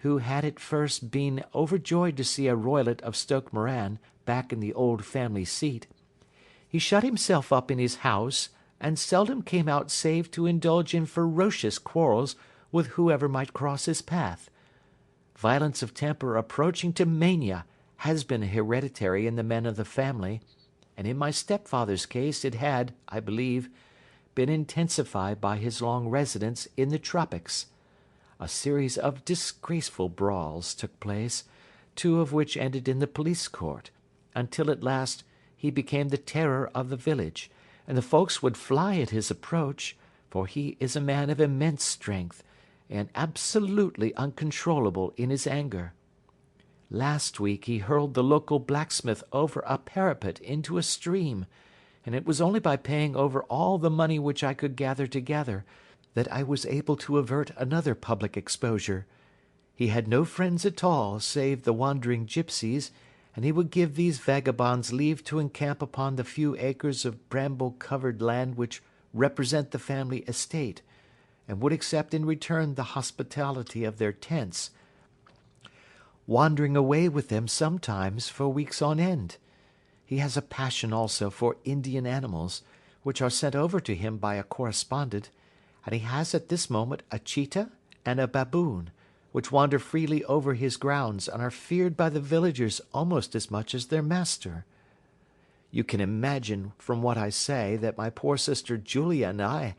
who had at first been overjoyed to see a roylet of Stoke Moran back in the old family seat. He shut himself up in his house, and seldom came out save to indulge in ferocious quarrels with whoever might cross his path. Violence of temper approaching to mania has been hereditary in the men of the family, and in my stepfather's case it had, I believe, been intensified by his long residence in the tropics. A series of disgraceful brawls took place, 2 of which ended in the police court, until at last he became the terror of the village, and the folks would fly at his approach, for he is a man of immense strength, and absolutely uncontrollable in his anger. Last week he hurled the local blacksmith over a parapet into a stream, and it was only by paying over all the money which I could gather together that I was able to avert another public exposure. He had no friends at all save the wandering gipsies, and he would give these vagabonds leave to encamp upon the few acres of bramble-covered land which represent the family estate, and would accept in return the hospitality of their tents, wandering away with them sometimes for weeks on end. He has a passion also for Indian animals, which are sent over to him by a correspondent, and he has at this moment a cheetah and a baboon, which wander freely over his grounds and are feared by the villagers almost as much as their master. You can imagine from what I say that my poor sister Julia and I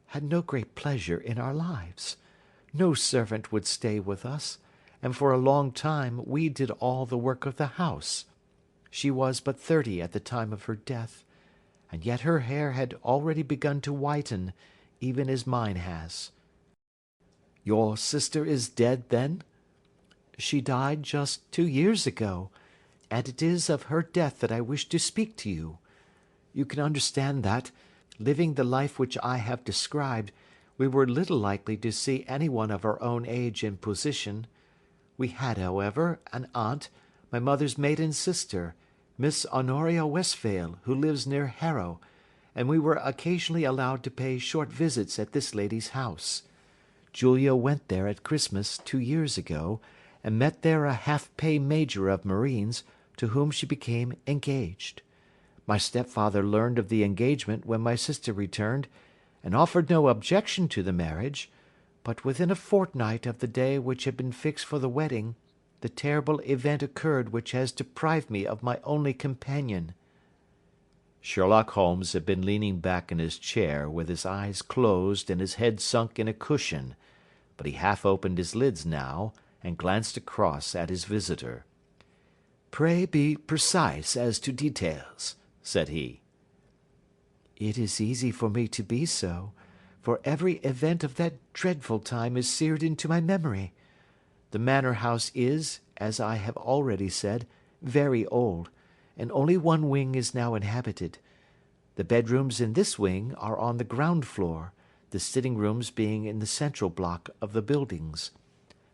had no great pleasure in our lives. No servant would stay with us, and for a long time we did all the work of the house. She was but 30 at the time of her death, and yet her hair had already begun to whiten, even as mine has. Your sister is dead, then? She died just 2 years ago, and it is of her death that I wish to speak to you. You can understand that, living the life which I have described, we were little likely to see anyone of our own age and position. We had, however, an aunt, my mother's maiden sister, Miss Honoria Westphail, who lives near Harrow, and we were occasionally allowed to pay short visits at this lady's house. Julia went there at Christmas 2 years ago, and met there a half-pay major of marines, to whom she became engaged. My stepfather learned of the engagement when my sister returned, and offered no objection to the marriage, but within a fortnight of the day which had been fixed for the wedding, the terrible event occurred which has deprived me of my only companion." Sherlock Holmes had been leaning back in his chair with his eyes closed and his head sunk in a cushion, but he half opened his lids now and glanced across at his visitor. "Pray be precise as to details," said he. "It is easy for me to be so, for every event of that dreadful time is seared into my memory. The manor house is, as I have already said, very old, and only one wing is now inhabited. The bedrooms in this wing are on the ground floor, the sitting rooms being in the central block of the buildings.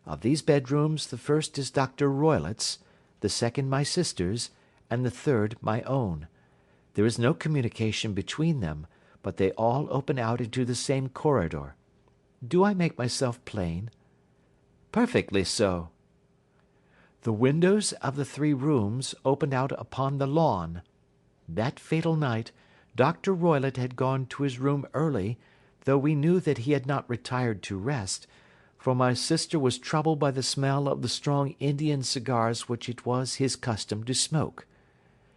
Of these bedrooms the first is Dr. Roylott's, the second my sister's, and the third my own. There is no communication between them, but they all open out into the same corridor. Do I make myself plain?" "Perfectly so." "The windows of the 3 rooms opened out upon the lawn. That fatal night, Dr. Roylott had gone to his room early, though we knew that he had not retired to rest, for my sister was troubled by the smell of the strong Indian cigars which it was his custom to smoke.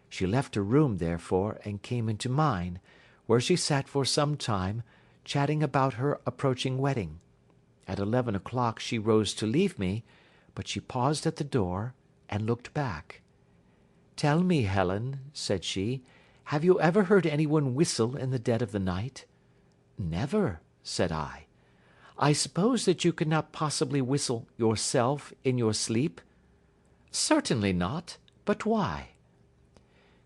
She left her room, therefore, and came into mine, where she sat for some time, chatting about her approaching wedding. At 11 o'clock she rose to leave me, but she paused at the door, and looked back. 'Tell me, Helen,' said she, 'have you ever heard any one whistle in the dead of the night?' 'Never,' said I. 'I suppose that you could not possibly whistle yourself in your sleep?' 'Certainly not. But why?'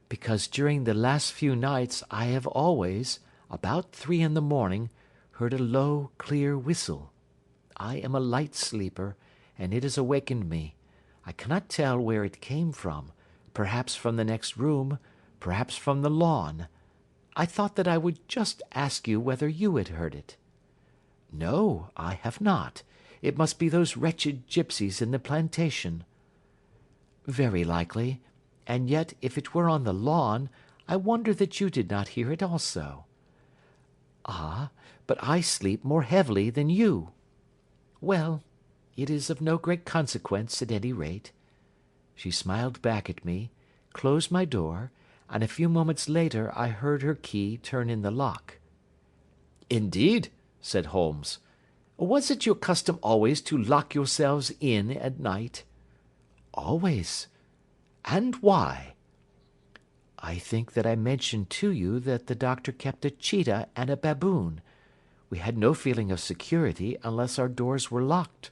'Because during the last few nights I have always, about 3 in the morning, heard a low, clear whistle. I am a light sleeper, and it has awakened me. I cannot tell where it came from, perhaps from the next room, perhaps from the lawn. I thought that I would just ask you whether you had heard it.' 'No, I have not. It must be those wretched gipsies in the plantation. Very likely, and yet if it were on the lawn, I wonder that you did not hear it also. Ah, but I sleep more heavily than you. Well, it is of no great consequence at any rate. She smiled back at me, closed my door, and a few moments later I heard her key turn in the lock. "Indeed," said Holmes. "Was it your custom always to lock yourselves in at night?" "Always." "And why?" "I think that I mentioned to you that the doctor kept a cheetah and a baboon. We had no feeling of security unless our doors were locked."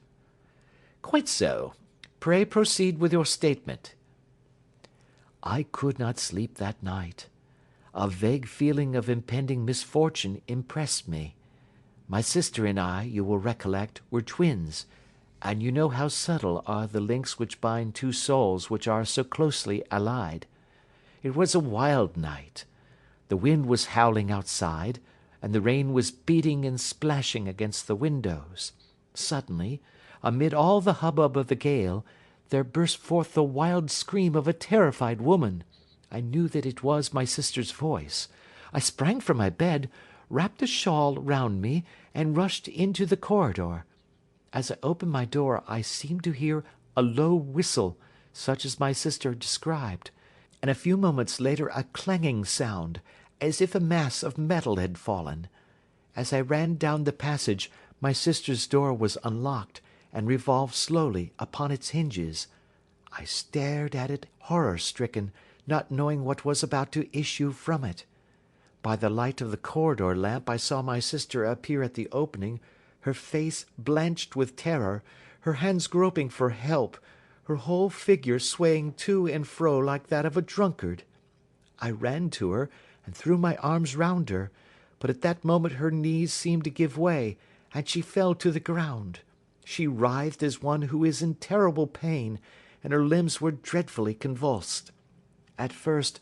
"Quite so. Pray proceed with your statement." "I could not sleep that night. A vague feeling of impending misfortune impressed me. My sister and I, you will recollect, were twins, and you know how subtle are the links which bind two souls which are so closely allied. It was a wild night. The wind was howling outside, and the rain was beating and splashing against the windows. Suddenly, amid all the hubbub of the gale, there burst forth the wild scream of a terrified woman. I knew that it was my sister's voice. I sprang from my bed, wrapped a shawl round me, and rushed into the corridor. As I opened my door I seemed to hear a low whistle, such as my sister described, and a few moments later a clanging sound, as if a mass of metal had fallen. As I ran down the passage my sister's door was unlocked, and revolved slowly upon its hinges. I stared at it horror-stricken, not knowing what was about to issue from it. By the light of the corridor lamp I saw my sister appear at the opening, her face blanched with terror, her hands groping for help, her whole figure swaying to and fro like that of a drunkard. I ran to her, and threw my arms round her, but at that moment her knees seemed to give way, and she fell to the ground. She writhed as one who is in terrible pain, and her limbs were dreadfully convulsed. At first,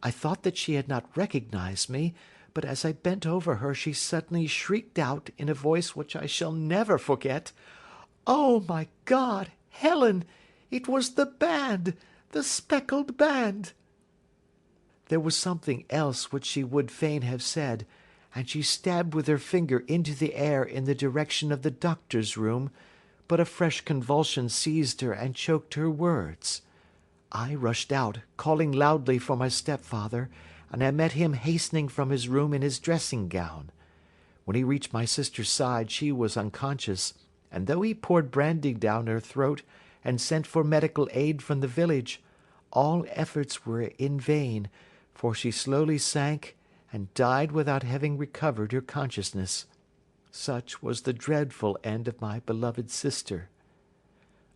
I thought that she had not recognized me, but as I bent over her she suddenly shrieked out in a voice which I shall never forget, "Oh, my God, Helen! It was the band! The speckled band!" There was something else which she would fain have said, and she stabbed with her finger into the air in the direction of the doctor's room, but a fresh convulsion seized her and choked her words. I rushed out, calling loudly for my stepfather, and I met him hastening from his room in his dressing gown. When he reached my sister's side she was unconscious, and though he poured brandy down her throat and sent for medical aid from the village, all efforts were in vain, for she slowly sank and died without having recovered her consciousness. Such was the dreadful end of my beloved sister.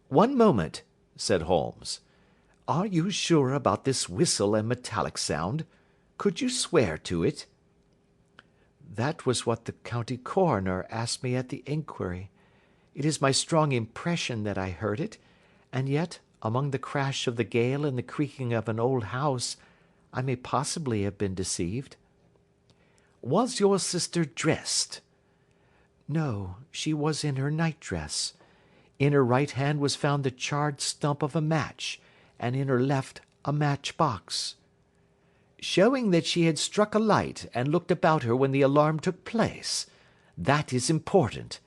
"One moment," said Holmes. "Are you sure about this whistle and metallic sound? Could you swear to it?" "That was what the county coroner asked me at the inquiry. It is my strong impression that I heard it, and yet, among the crash of the gale and the creaking of an old house, I may possibly have been deceived." "Was your sister dressed?" "No, she was in her nightdress. In her right hand was found the charred stump of a match, and in her left a matchbox." "Showing that she had struck a light and looked about her when the alarm took place. That is important.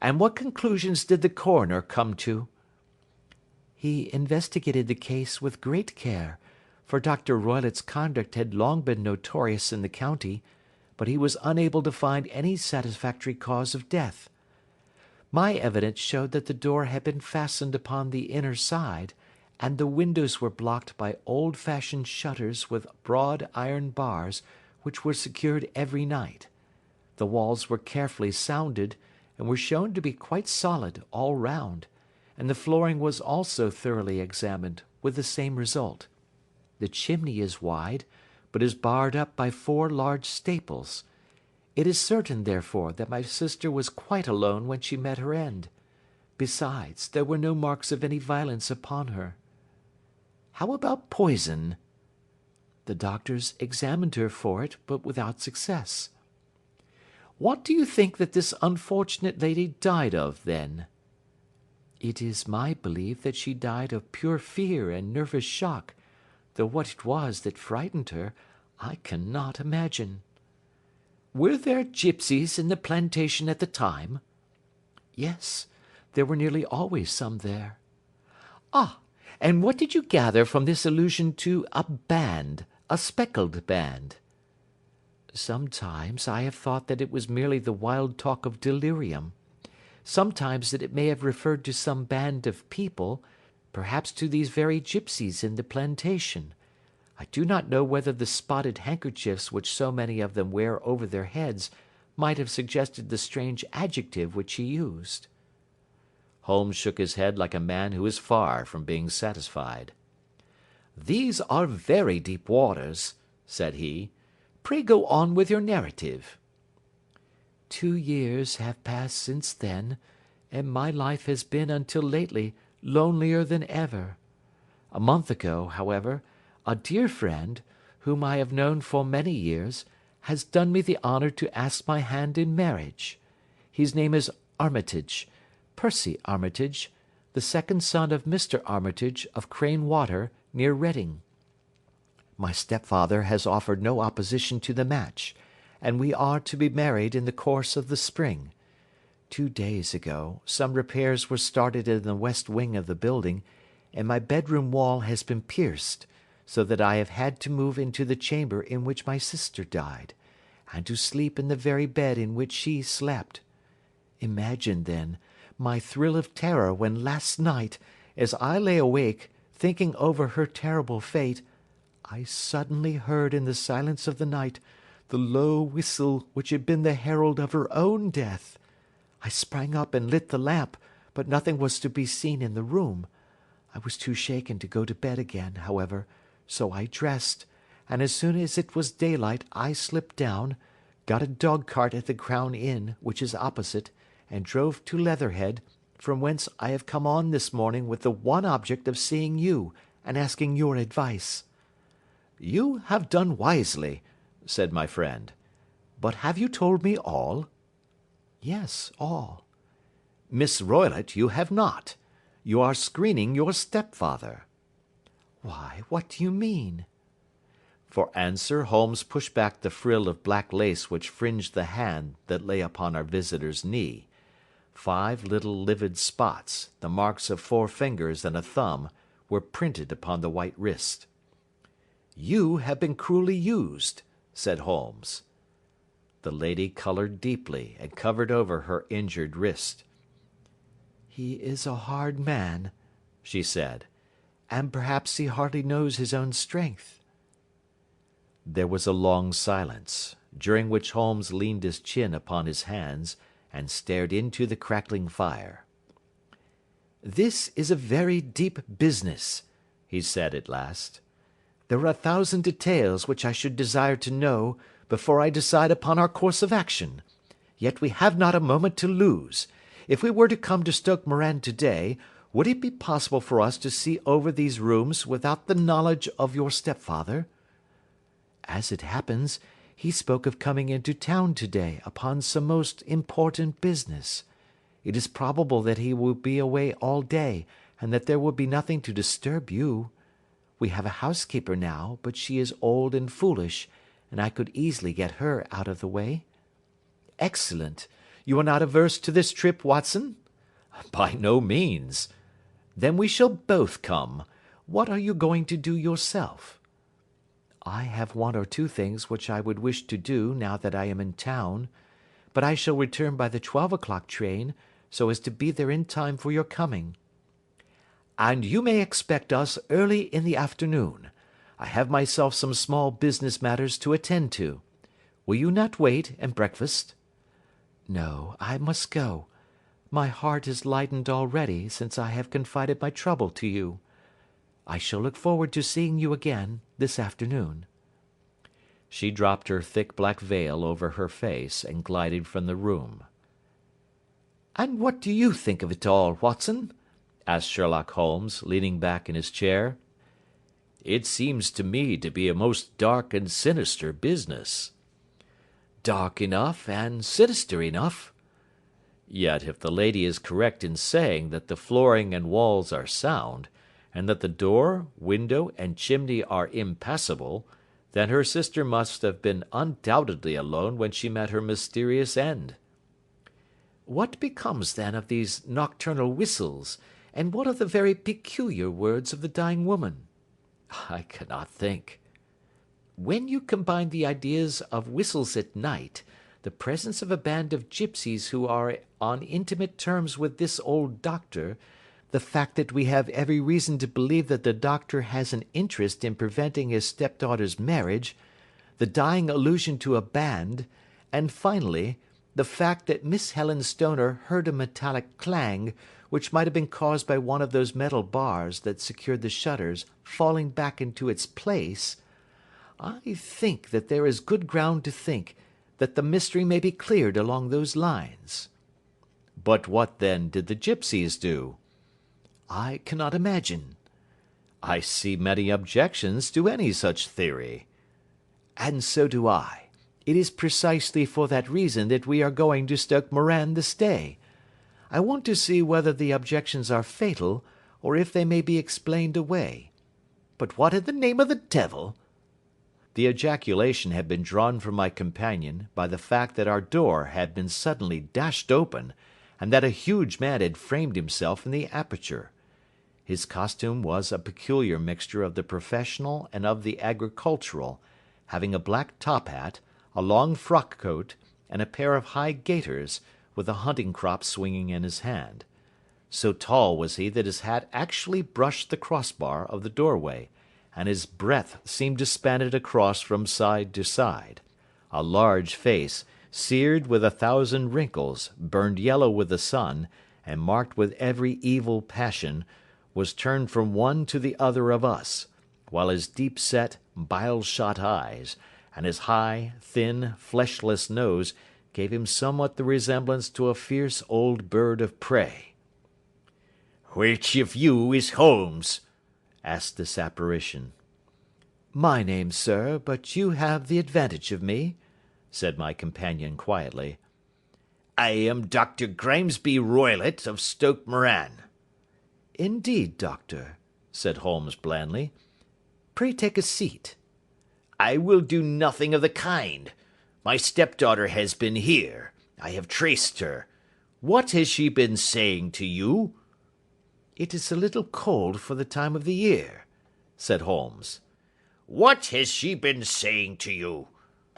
And what conclusions did the coroner come to?" "He investigated the case with great care, for Dr. Roylott's conduct had long been notorious in the county, but he was unable to find any satisfactory cause of death. My evidence showed that the door had been fastened upon the inner side, and the windows were blocked by old-fashioned shutters with broad iron bars, which were secured every night. The walls were carefully sounded, and were shown to be quite solid all round, and the flooring was also thoroughly examined, with the same result. The chimney is wide, but is barred up by 4 large staples. It is certain, therefore, that my sister was quite alone when she met her end. Besides, there were no marks of any violence upon her." "How about poison?" "The doctors examined her for it, but without success." "What do you think that this unfortunate lady died of, then?" It is my belief that she died of pure fear and nervous shock, though what it was that frightened her, I cannot imagine. Were there gipsies in the plantation at the time? Yes, there were nearly always some there. Ah, and what did you gather from this allusion to a band, a speckled band? Sometimes I have thought that it was merely the wild talk of delirium. Sometimes that it may have referred to some band of people, perhaps to these very gipsies in the plantation. I do not know whether the spotted handkerchiefs which so many of them wear over their heads might have suggested the strange adjective which he used. Holmes shook his head like a man who is far from being satisfied. These are very deep waters, said he. Pray go on with your narrative. 2 years have passed since then, and my life has been until lately lonelier than ever. A month ago, however, a dear friend, whom I have known for many years, has done me the honour to ask my hand in marriage. His name is Armitage, Percy Armitage, the second son of Mr. Armitage of Crane Water, near Reading. My stepfather has offered no opposition to the match, and we are to be married in the course of the spring. 2 days ago, some repairs were started in the west wing of the building, and my bedroom wall has been pierced, so that I have had to move into the chamber in which my sister died, and to sleep in the very bed in which she slept. Imagine, then, my thrill of terror when last night, as I lay awake, thinking over her terrible fate, I suddenly heard in the silence of the night the low whistle which had been the herald of her own death. I sprang up and lit the lamp, but nothing was to be seen in the room. I was too shaken to go to bed again, however, so I dressed, and as soon as it was daylight I slipped down, got a dog-cart at the Crown Inn, which is opposite, and drove to Leatherhead, from whence I have come on this morning with the one object of seeing you and asking your advice. You have done wisely, said my friend. But have you told me all? Yes, all. Miss Roylott, you have not. You are screening your stepfather. Why, what do you mean? For answer, Holmes pushed back the frill of black lace which fringed the hand that lay upon our visitor's knee. 5 little livid spots, the marks of 4 fingers and a thumb, were printed upon the white wrist. You have been cruelly used, said Holmes. The lady coloured deeply and covered over her injured wrist. He is a hard man, she said, and perhaps he hardly knows his own strength. There was a long silence, during which Holmes leaned his chin upon his hands and stared into the crackling fire. This is a very deep business, he said at last. There are 1,000 details which I should desire to know before I decide upon our course of action. Yet we have not a moment to lose. If we were to come to Stoke Moran today, would it be possible for us to see over these rooms without the knowledge of your stepfather? As it happens, he spoke of coming into town today upon some most important business. It is probable that he will be away all day, and that there will be nothing to disturb you. We have a housekeeper now, but she is old and foolish, and I could easily get her out of the way. Excellent. You are not averse to this trip, Watson? By no means. Then we shall both come. What are you going to do yourself? I have 1 or 2 things which I would wish to do now that I am in town, but I shall return by the 12 o'clock train, so as to be there in time for your coming. And you may expect us early in the afternoon. I have myself some small business matters to attend to. Will you not wait and breakfast? No, I must go. My heart is lightened already since I have confided my trouble to you. I shall look forward to seeing you again this afternoon. She dropped her thick black veil over her face and glided from the room. And what do you think of it all, Watson? Asked Sherlock Holmes, leaning back in his chair. It seems to me to be a most dark and sinister business. Dark enough and sinister enough. Yet if the lady is correct in saying that the flooring and walls are sound, and that the door, window, and chimney are impassable, then her sister must have been undoubtedly alone when she met her mysterious end. What becomes, then, of these nocturnal whistles, and what of the very peculiar words of the dying woman? I cannot think. When you combine the ideas of whistles at night, the presence of a band of gipsies who are on intimate terms with this old doctor, the fact that we have every reason to believe that the doctor has an interest in preventing his stepdaughter's marriage, the dying allusion to a band, and finally, the fact that Miss Helen Stoner heard a metallic clang, which might have been caused by one of those metal bars that secured the shutters falling back into its place, I think that there is good ground to think that the mystery may be cleared along those lines. But what, then, did the gipsies do? I cannot imagine. I see many objections to any such theory. And so do I. It is precisely for that reason that we are going to Stoke Moran this day. I want to see whether the objections are fatal, or if they may be explained away. But what in the name of the devil? The ejaculation had been drawn from my companion by the fact that our door had been suddenly dashed open, and that a huge man had framed himself in the aperture. His costume was a peculiar mixture of the professional and of the agricultural, having a black top hat, a long frock coat, and a pair of high gaiters, with a hunting crop swinging in his hand. So tall was he that his hat actually brushed the crossbar of the doorway, and his breadth seemed to span it across from side to side. A large face, seared with 1,000 wrinkles, burned yellow with the sun, and marked with every evil passion, was turned from one to the other of us, while his deep-set, bile-shot eyes, and his high, thin, fleshless nose gave him somewhat the resemblance to a fierce old bird of prey. "Which of you is Holmes?" asked this apparition. My name, sir, but you have the advantage of me, said my companion quietly. I am Dr. Grimesby Roylott of Stoke Moran. Indeed, doctor, said Holmes blandly. Pray take a seat. I will do nothing of the kind. My stepdaughter has been here. I have traced her. What has she been saying to you? It is a little cold for the time of the year, said Holmes. What has she been saying to you?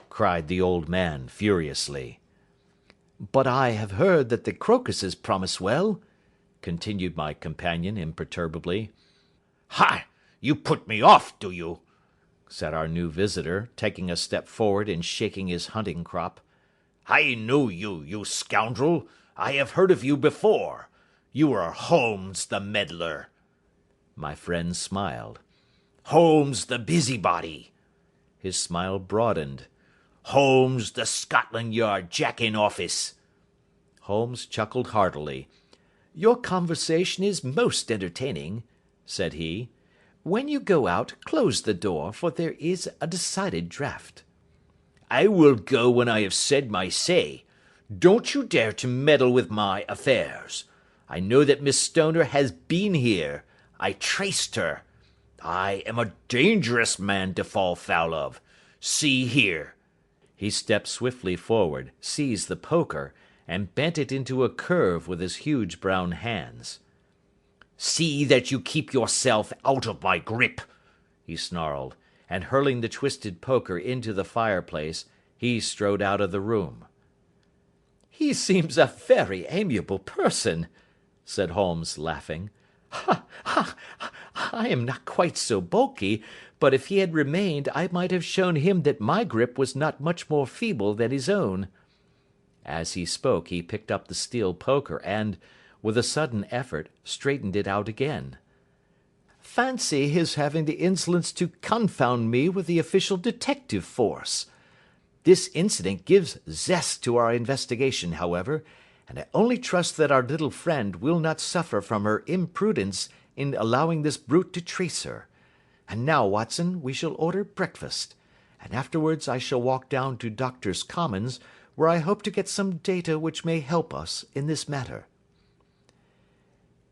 Cried the old man furiously. But I have heard that the crocuses promise well, continued my companion imperturbably. Ha! You put me off, do you? Said our new visitor, taking a step forward and shaking his hunting crop. I know you, you scoundrel. I have heard of you before. You are Holmes the meddler. My friend smiled. Holmes the busybody. His smile broadened. Holmes the Scotland Yard Jack-in-Office. Holmes chuckled heartily. Your conversation is most entertaining, said he. When you go out, close the door, for there is a decided draught. I will go when I have said my say. Don't you dare to meddle with my affairs. I know that Miss Stoner has been here. I traced her. I am a dangerous man to fall foul of. See here. He stepped swiftly forward, seized the poker, and bent it into a curve with his huge brown hands. See that you keep yourself out of my grip, he snarled, and hurling the twisted poker into the fireplace, he strode out of the room. He seems a very amiable person, said Holmes, laughing. Ha! Ha! I am not quite so bulky, but if he had remained, I might have shown him that my grip was not much more feeble than his own. As he spoke, he picked up the steel poker and, with a sudden effort, straightened it out again. Fancy his having the insolence to confound me with the official detective force. This incident gives zest to our investigation, however, and I only trust that our little friend will not suffer from her imprudence in allowing this brute to trace her. And now, Watson, we shall order breakfast, and afterwards I shall walk down to Doctors' Commons, where I hope to get some data which may help us in this matter."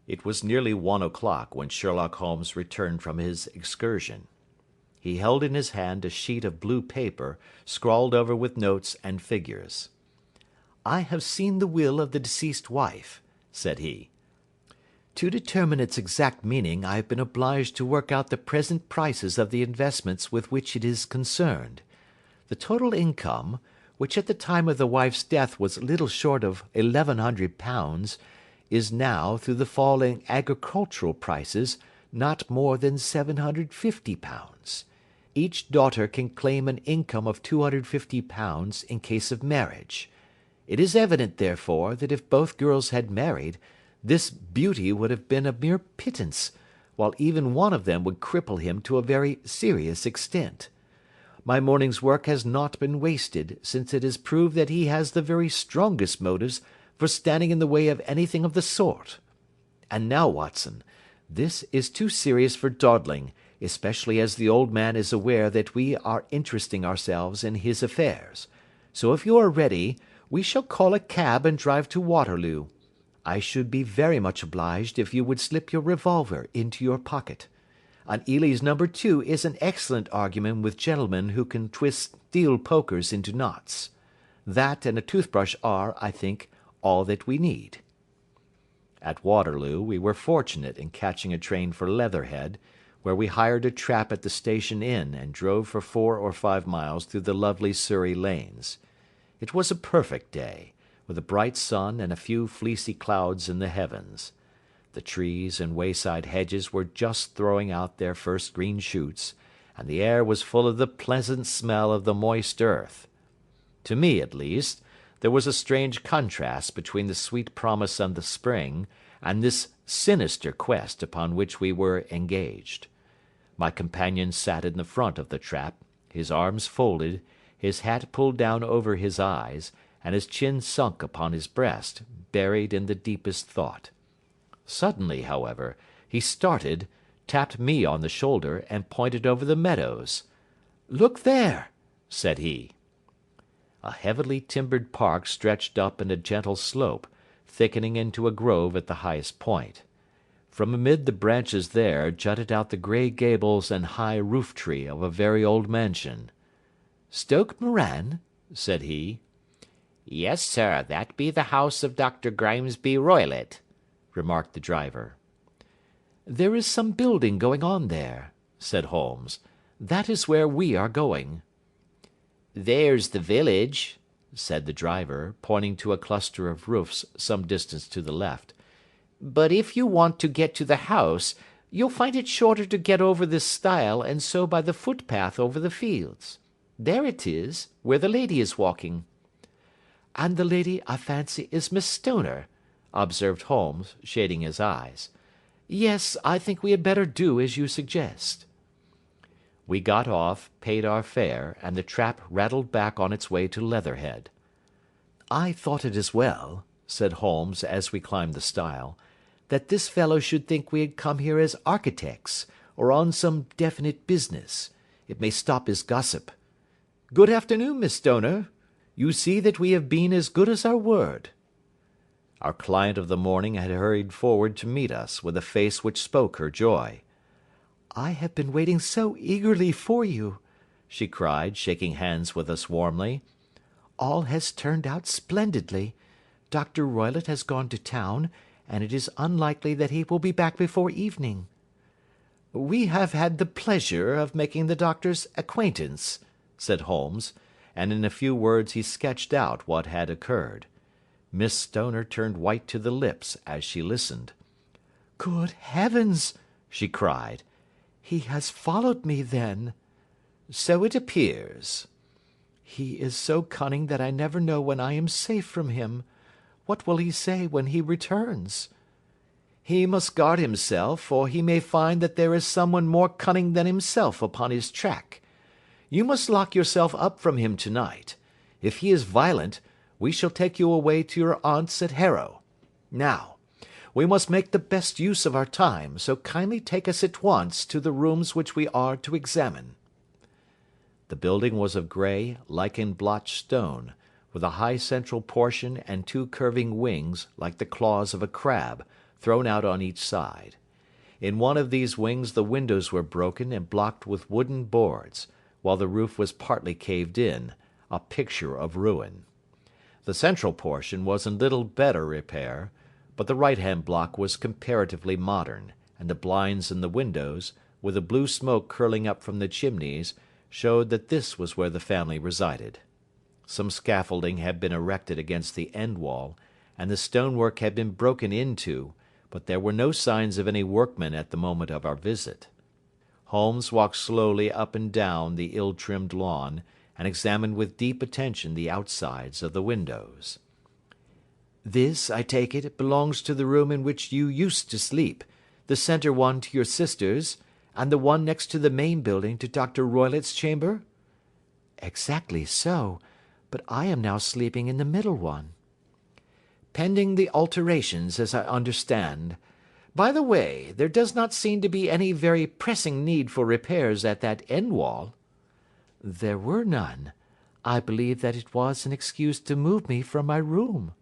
It was nearly 1 o'clock when Sherlock Holmes returned from his excursion. He held in his hand a sheet of blue paper, scrawled over with notes and figures. "I have seen the will of the deceased wife," said he. "To determine its exact meaning I have been obliged to work out the present prices of the investments with which it is concerned. The total income, which at the time of the wife's death was little short of £1,100, is now, through the fall in agricultural prices, not more than £750. Each daughter can claim an income of £250 in case of marriage. It is evident, therefore, that if both girls had married, this beauty would have been a mere pittance, while even one of them would cripple him to a very serious extent. My morning's work has not been wasted, since it has proved that he has the very strongest motives for standing in the way of anything of the sort. And now, Watson, this is too serious for dawdling, especially as the old man is aware that we are interesting ourselves in his affairs. So if you are ready, we shall call a cab and drive to Waterloo. I should be very much obliged if you would slip your revolver into your pocket. An Ely's No. 2 is an excellent argument with gentlemen who can twist steel pokers into knots. That and a toothbrush are, I think, all that we need." At Waterloo we were fortunate in catching a train for Leatherhead, where we hired a trap at the station inn and drove for 4 or 5 miles through the lovely Surrey lanes. It was a perfect day, with a bright sun and a few fleecy clouds in the heavens. The trees and wayside hedges were just throwing out their first green shoots, and the air was full of the pleasant smell of the moist earth. To me, at least, there was a strange contrast between the sweet promise of the spring and this sinister quest upon which we were engaged. My companion sat in the front of the trap, his arms folded, his hat pulled down over his eyes, and his chin sunk upon his breast, buried in the deepest thought. Suddenly, however, he started, tapped me on the shoulder, and pointed over the meadows. "Look there," said he. A heavily timbered park stretched up in a gentle slope, thickening into a grove at the highest point. From amid the branches there jutted out the grey gables and high roof-tree of a very old mansion. "Stoke Moran?" said he. "Yes, sir, that be the house of Dr. Grimesby Roylott," remarked the driver. "There is some building going on there," said Holmes. "That is where we are going." "There's the village," said the driver, pointing to a cluster of roofs some distance to the left. "But if you want to get to the house, you'll find it shorter to get over this stile and so by the footpath over the fields. There it is, where the lady is walking." "And the lady, I fancy, is Miss Stoner," observed Holmes, shading his eyes. "Yes, I think we had better do as you suggest." We got off, paid our fare, and the trap rattled back on its way to Leatherhead. "I thought it as well," said Holmes as we climbed the stile, "that this fellow should think we had come here as architects, or on some definite business. It may stop his gossip. Good afternoon, Miss Stoner. You see that we have been as good as our word." Our client of the morning had hurried forward to meet us, with a face which spoke her joy. "I have been waiting so eagerly for you," she cried, shaking hands with us warmly. "All has turned out splendidly. Dr. Roylott has gone to town, and it is unlikely that he will be back before evening." "We have had the pleasure of making the doctor's acquaintance," said Holmes, and in a few words he sketched out what had occurred. Miss Stoner turned white to the lips as she listened. "Good heavens!" she cried. "He has followed me, then?" "So it appears." "He is so cunning that I never know when I am safe from him. What will he say when he returns?" "He must guard himself, for he may find that there is someone more cunning than himself upon his track. You must lock yourself up from him tonight. If he is violent, we shall take you away to your aunt's at Harrow. Now, we must make the best use of our time, so kindly take us at once to the rooms which we are to examine." The building was of grey, lichen-blotched stone, with a high central portion and two curving wings like the claws of a crab, thrown out on each side. In one of these wings the windows were broken and blocked with wooden boards, while the roof was partly caved in, a picture of ruin. The central portion was in little better repair, but the right-hand block was comparatively modern, and the blinds in the windows, with the blue smoke curling up from the chimneys, showed that this was where the family resided. Some scaffolding had been erected against the end wall, and the stonework had been broken into, but there were no signs of any workmen at the moment of our visit. Holmes walked slowly up and down the ill-trimmed lawn, and examined with deep attention the outsides of the windows. This, I take it, belongs to the room in which you used to sleep, the centre one to your sister's, and the one next to the main building to Dr. Roylott's chamber? Exactly so, but I am now sleeping in the middle one. Pending the alterations, as I understand. By the way, there does not seem to be any very pressing need for repairs at that end wall. There were none. I believe that it was an excuse to move me from my room.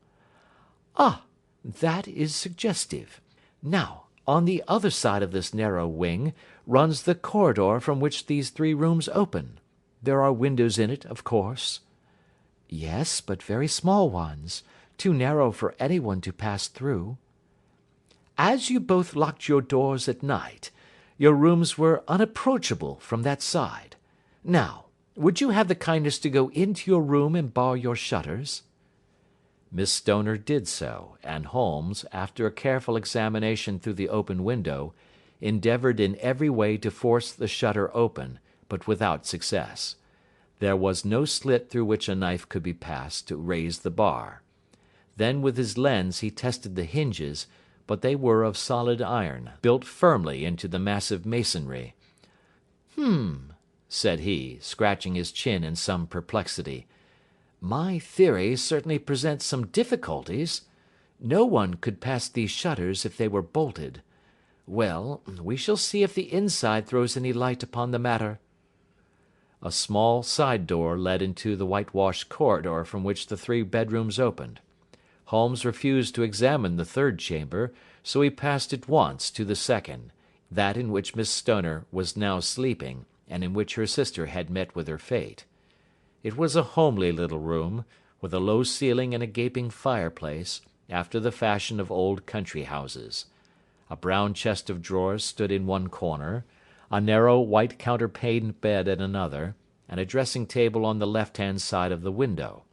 Ah, that is suggestive. Now, on the other side of this narrow wing runs the corridor from which these three rooms open. There are windows in it, of course. Yes, but very small ones, too narrow for anyone to pass through. As you both locked your doors at night, your rooms were unapproachable from that side. Now, would you have the kindness to go into your room and bar your shutters? Miss Stoner did so, and Holmes, after a careful examination through the open window, endeavoured in every way to force the shutter open, but without success. There was no slit through which a knife could be passed to raise the bar. Then with his lens he tested the hinges, but they were of solid iron, built firmly into the massive masonry. Said he, scratching his chin in some perplexity. My theory certainly presents some difficulties. No one could pass these shutters if they were bolted. Well, we shall see if the inside throws any light upon the matter. A small side door led into the whitewashed corridor from which the three bedrooms opened. Holmes refused to examine the third chamber, so he passed at once to the second, that in which Miss Stoner was now sleeping, and in which her sister had met with her fate. It was a homely little room, with a low ceiling and a gaping fireplace, after the fashion of old country houses. A brown chest of drawers stood in one corner, a narrow white counterpaned bed in another, and a dressing-table on the left-hand side of the window.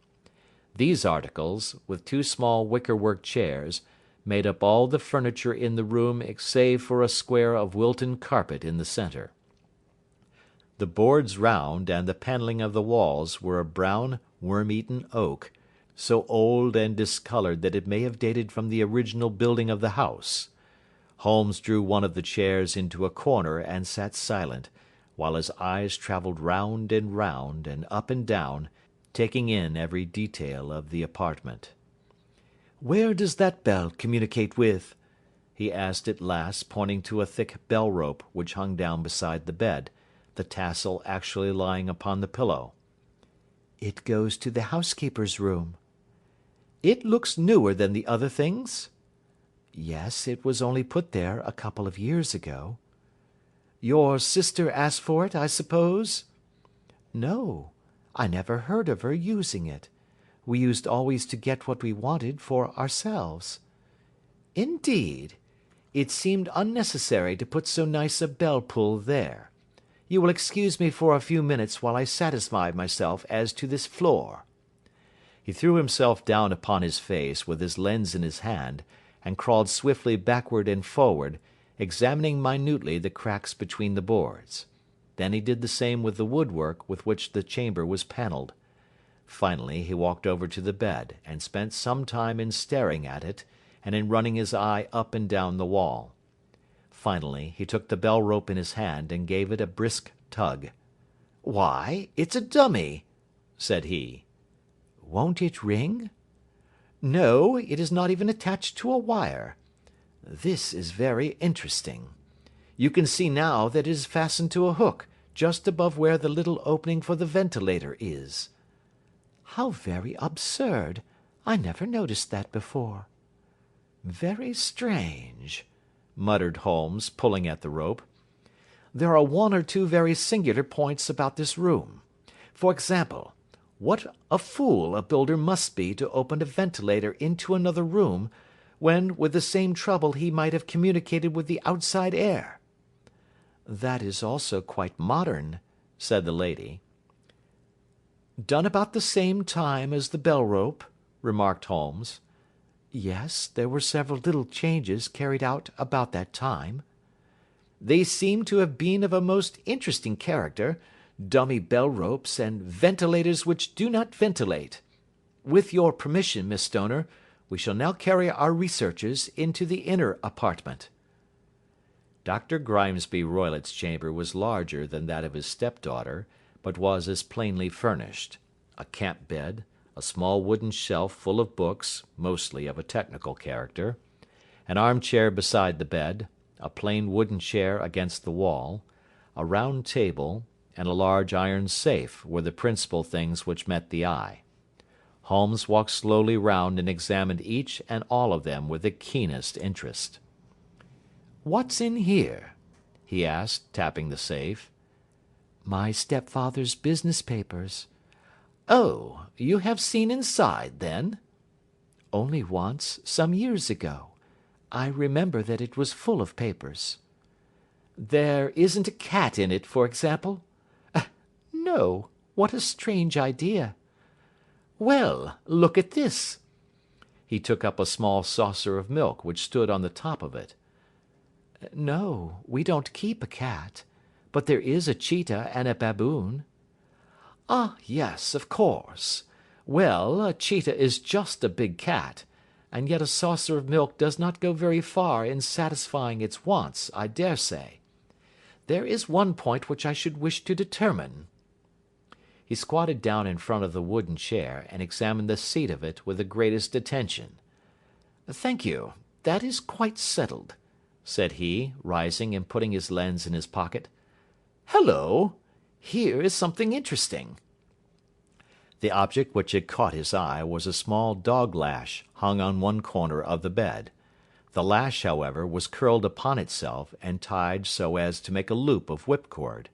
These articles, with two small wicker-work chairs, made up all the furniture in the room save for a square of Wilton carpet in the centre. The boards round and the panelling of the walls were of brown, worm-eaten oak, so old and discoloured that it may have dated from the original building of the house. Holmes drew one of the chairs into a corner and sat silent, while his eyes travelled round and up and down, taking in every detail of the apartment. "Where does that bell communicate with?" he asked at last, pointing to a thick bell-rope which hung down beside the bed, the tassel actually lying upon the pillow. "It goes to the housekeeper's room." "It looks newer than the other things?" "Yes, it was only put there a couple of years ago." "Your sister asked for it, I suppose?" "No, I never heard of her using it. We used always to get what we wanted for ourselves." "Indeed! It seemed unnecessary to put so nice a bell-pull there. You will excuse me for a few minutes while I satisfy myself as to this floor." He threw himself down upon his face with his lens in his hand, and crawled swiftly backward and forward, examining minutely the cracks between the boards. Then he did the same with the woodwork with which the chamber was panelled. Finally he walked over to the bed, and spent some time in staring at it, and in running his eye up and down the wall. Finally he took the bell-rope in his hand and gave it a brisk tug. "Why, it's a dummy," said he. "Won't it ring?" "No, it is not even attached to a wire. This is very interesting. You can see now that it is fastened to a hook, just above where the little opening for the ventilator is." How very absurd! I never noticed that before." "Very strange," muttered Holmes, pulling at the rope. "There are one or two very singular points about this room. For example, what a fool a builder must be to open a ventilator into another room, when with the same trouble he might have communicated with the outside air." "That is also quite modern," said the lady. "Done about the same time as the bell rope," remarked Holmes. "Yes, there were several little changes carried out about that time." "They seem to have been of a most interesting character, dummy bell ropes, and ventilators which do not ventilate. With your permission, Miss Stoner, we shall now carry our researches into the inner apartment." Dr. Grimesby Roylott's chamber was larger than that of his stepdaughter, but was as plainly furnished. A camp bed, a small wooden shelf full of books, mostly of a technical character, an armchair beside the bed, a plain wooden chair against the wall, a round table, and a large iron safe were the principal things which met the eye. Holmes walked slowly round and examined each and all of them with the keenest interest. "What's in here?" he asked, tapping the safe. "My stepfather's business papers." "Oh, you have seen inside, then?" "Only once, some years ago. I remember that it was full of papers." "There isn't a cat in it, for example?" "No. What a strange idea." "Well, look at this." He took up a small saucer of milk which stood on the top of it. "No, we don't keep a cat. But there is a cheetah and a baboon." "Ah, yes, of course. Well, a cheetah is just a big cat, and yet a saucer of milk does not go very far in satisfying its wants, I dare say. There is one point which I should wish to determine." He squatted down in front of the wooden chair, and examined the seat of it with the greatest attention. "Thank you, that is quite settled," said he, rising and putting his lens in his pocket. "Hullo! Here is something interesting." The object which had caught his eye was a small dog lash hung on one corner of the bed. The lash, however, was curled upon itself, and tied so as to make a loop of whipcord.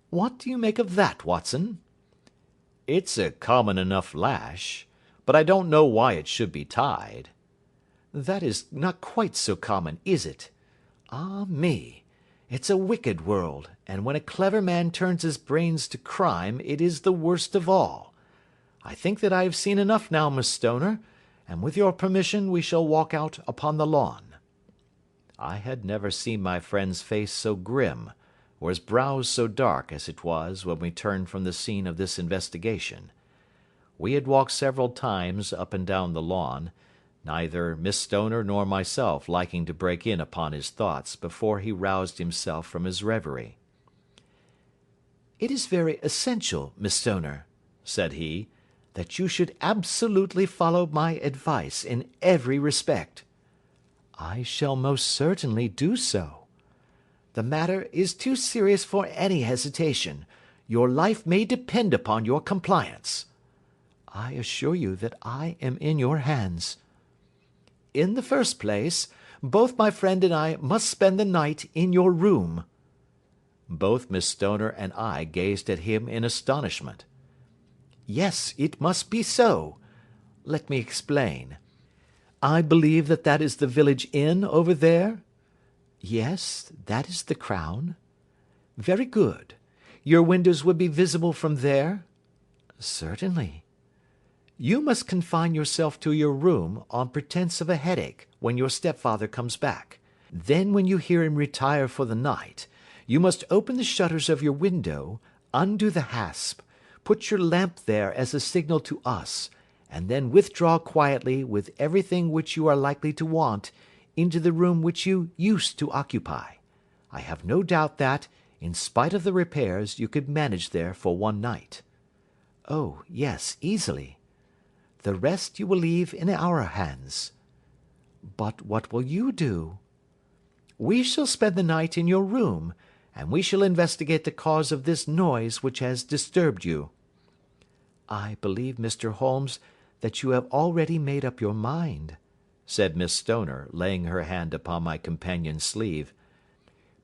"What do you make of that, Watson?" "It's a common enough lash, but I don't know why it should be tied." "That is not quite so common, is it? Ah me! It's a wicked world, and when a clever man turns his brains to crime it is the worst of all. I think that I have seen enough now, Miss Stoner, and with your permission we shall walk out upon the lawn." I had never seen my friend's face so grim, or his brows so dark as it was when we turned from the scene of this investigation. We had walked several times up and down the lawn, neither Miss Stoner nor myself liking to break in upon his thoughts before he roused himself from his reverie. "It is very essential, Miss Stoner," said he, "that you should absolutely follow my advice in every respect." "I shall most certainly do so." "The matter is too serious for any hesitation. Your life may depend upon your compliance." "I assure you that I am in your hands." "In the first place, both my friend and I must spend the night in your room." Both Miss Stoner and I gazed at him in astonishment. "Yes, it must be so. Let me explain. I believe that that is the village inn over there?" "Yes, that is the Crown." "Very good. Your windows would be visible from there?" "Certainly." "You must confine yourself to your room, on pretence of a headache, when your stepfather comes back. Then when you hear him retire for the night, you must open the shutters of your window, undo the hasp, put your lamp there as a signal to us, and then withdraw quietly with everything which you are likely to want into the room which you used to occupy. I have no doubt that, in spite of the repairs, you could manage there for one night." "Oh, yes, easily." "The rest you will leave in our hands." "But what will you do?" "We shall spend the night in your room, and we shall investigate the cause of this noise which has disturbed you." I believe, Mr. Holmes, that you have already made up your mind, said Miss Stoner, laying her hand upon my companion's sleeve.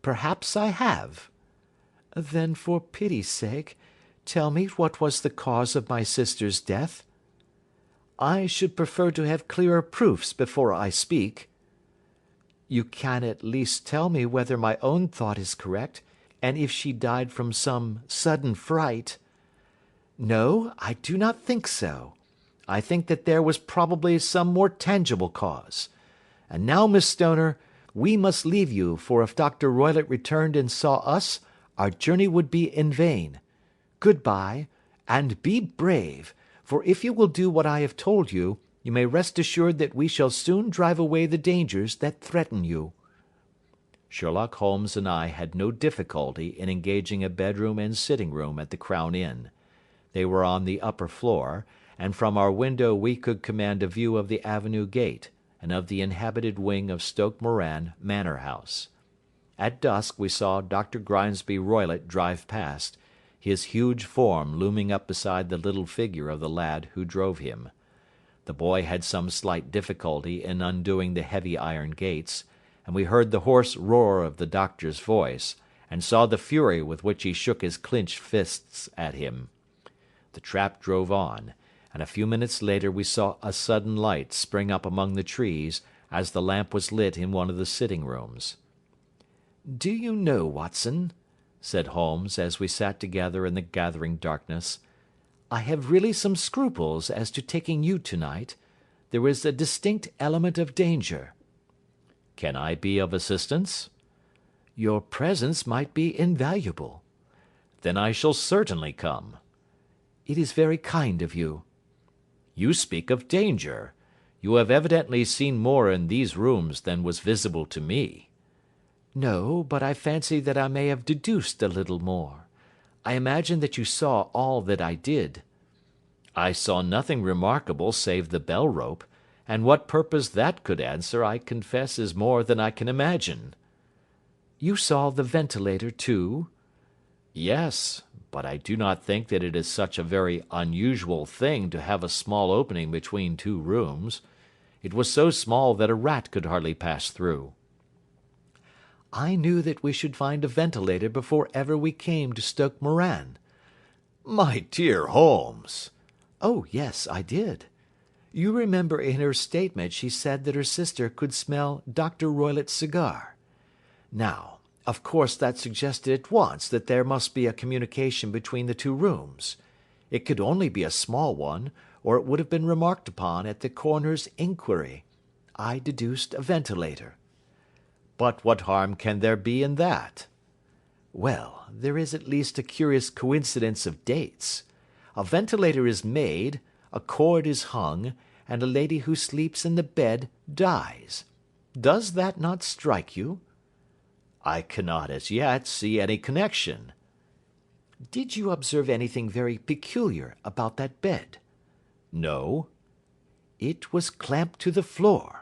Perhaps I have. Then, for pity's sake, tell me what was the cause of my sister's death. I should prefer to have clearer proofs before I speak. You can at least tell me whether my own thought is correct, and if she died from some sudden fright. No, I do not think so. I think that there was probably some more tangible cause. And now, Miss Stoner, we must leave you, for if Dr. Roylott returned and saw us, our journey would be in vain. Good-bye, and be brave, for if you will do what I have told you, you may rest assured that we shall soon drive away the dangers that threaten you. Sherlock Holmes and I had no difficulty in engaging a bedroom and sitting-room at the Crown Inn. They were on the upper floor, and from our window we could command a view of the avenue gate, and of the inhabited wing of Stoke Moran Manor House. At dusk we saw Dr. Grimesby Roylott drive past, his huge form looming up beside the little figure of the lad who drove him. The boy had some slight difficulty in undoing the heavy iron gates, and we heard the hoarse roar of the doctor's voice, and saw the fury with which he shook his clenched fists at him. The trap drove on, and a few minutes later we saw a sudden light spring up among the trees as the lamp was lit in one of the sitting-rooms. Do you know, Watson, said Holmes, as we sat together in the gathering darkness, I have really some scruples as to taking you tonight. There is a distinct element of danger. Can I be of assistance? Your presence might be invaluable. Then I shall certainly come. It is very kind of you. You speak of danger. You have evidently seen more in these rooms than was visible to me. No, but I fancy that I may have deduced a little more. I imagine that you saw all that I did. I saw nothing remarkable save the bell-rope, and what purpose that could answer I confess is more than I can imagine. You saw the ventilator too? Yes, but I do not think that it is such a very unusual thing to have a small opening between two rooms. It was so small that a rat could hardly pass through. I knew that we should find a ventilator before ever we came to Stoke Moran. My dear Holmes! Oh, yes, I did. You remember in her statement she said that her sister could smell Dr. Roylott's cigar. Now, of course that suggested at once that there must be a communication between the two rooms. It could only be a small one, or it would have been remarked upon at the coroner's inquiry. I deduced a ventilator. But what harm can there be in that? Well, there is at least a curious coincidence of dates. A ventilator is made, a cord is hung, and a lady who sleeps in the bed dies. Does that not strike you? I cannot as yet see any connection. Did you observe anything very peculiar about that bed? No. It was clamped to the floor.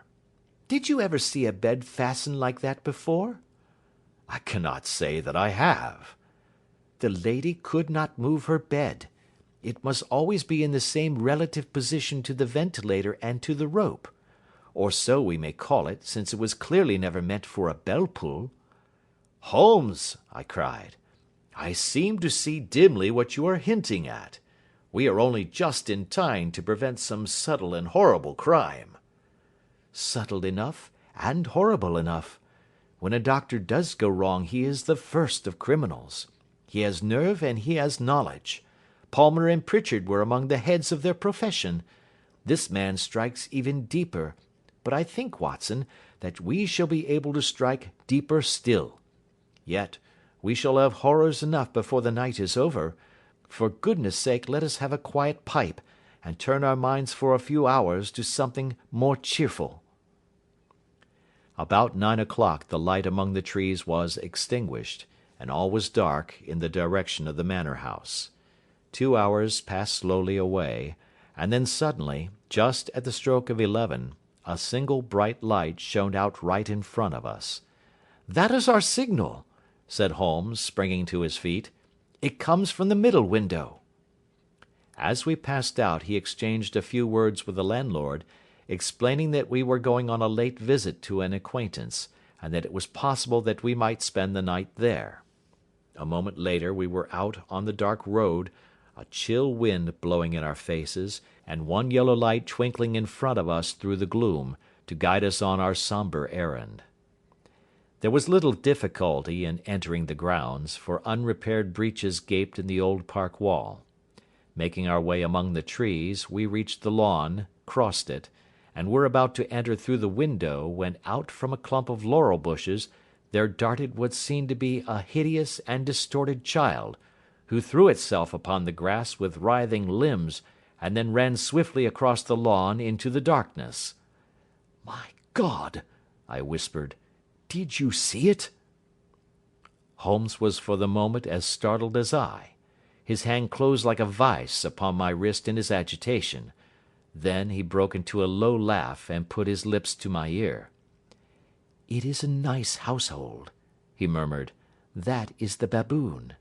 Did you ever see a bed fastened like that before? I cannot say that I have. The lady could not move her bed. It must always be in the same relative position to the ventilator and to the rope. Or so we may call it, since it was clearly never meant for a bell-pull. Holmes, I cried, I seem to see dimly what you are hinting at. We are only just in time to prevent some subtle and horrible crime. Subtle enough, and horrible enough. When a doctor does go wrong he is the first of criminals. He has nerve and he has knowledge. Palmer and Pritchard were among the heads of their profession. This man strikes even deeper, but I think, Watson, that we shall be able to strike deeper still. Yet we shall have horrors enough before the night is over. For goodness' sake let us have a quiet pipe, and turn our minds for a few hours to something more cheerful. About 9 o'clock the light among the trees was extinguished, and all was dark in the direction of the manor house. 2 hours passed slowly away, and then suddenly, just at the stroke of 11, a single bright light shone out right in front of us. "That is our signal," said Holmes, springing to his feet. "It comes from the middle window." As we passed out he exchanged a few words with the landlord, explaining that we were going on a late visit to an acquaintance, and that it was possible that we might spend the night there. A moment later we were out on the dark road, a chill wind blowing in our faces, and one yellow light twinkling in front of us through the gloom, to guide us on our sombre errand. There was little difficulty in entering the grounds, for unrepaired breaches gaped in the old park wall. Making our way among the trees, we reached the lawn, crossed it, and were about to enter through the window, when out from a clump of laurel bushes there darted what seemed to be a hideous and distorted child, who threw itself upon the grass with writhing limbs, and then ran swiftly across the lawn into the darkness. "My God!" I whispered. "Did you see it?" Holmes was for the moment as startled as I. His hand closed like a vice upon my wrist in his agitation. Then he broke into a low laugh and put his lips to my ear. "It is a nice household," he murmured. "That is the baboon."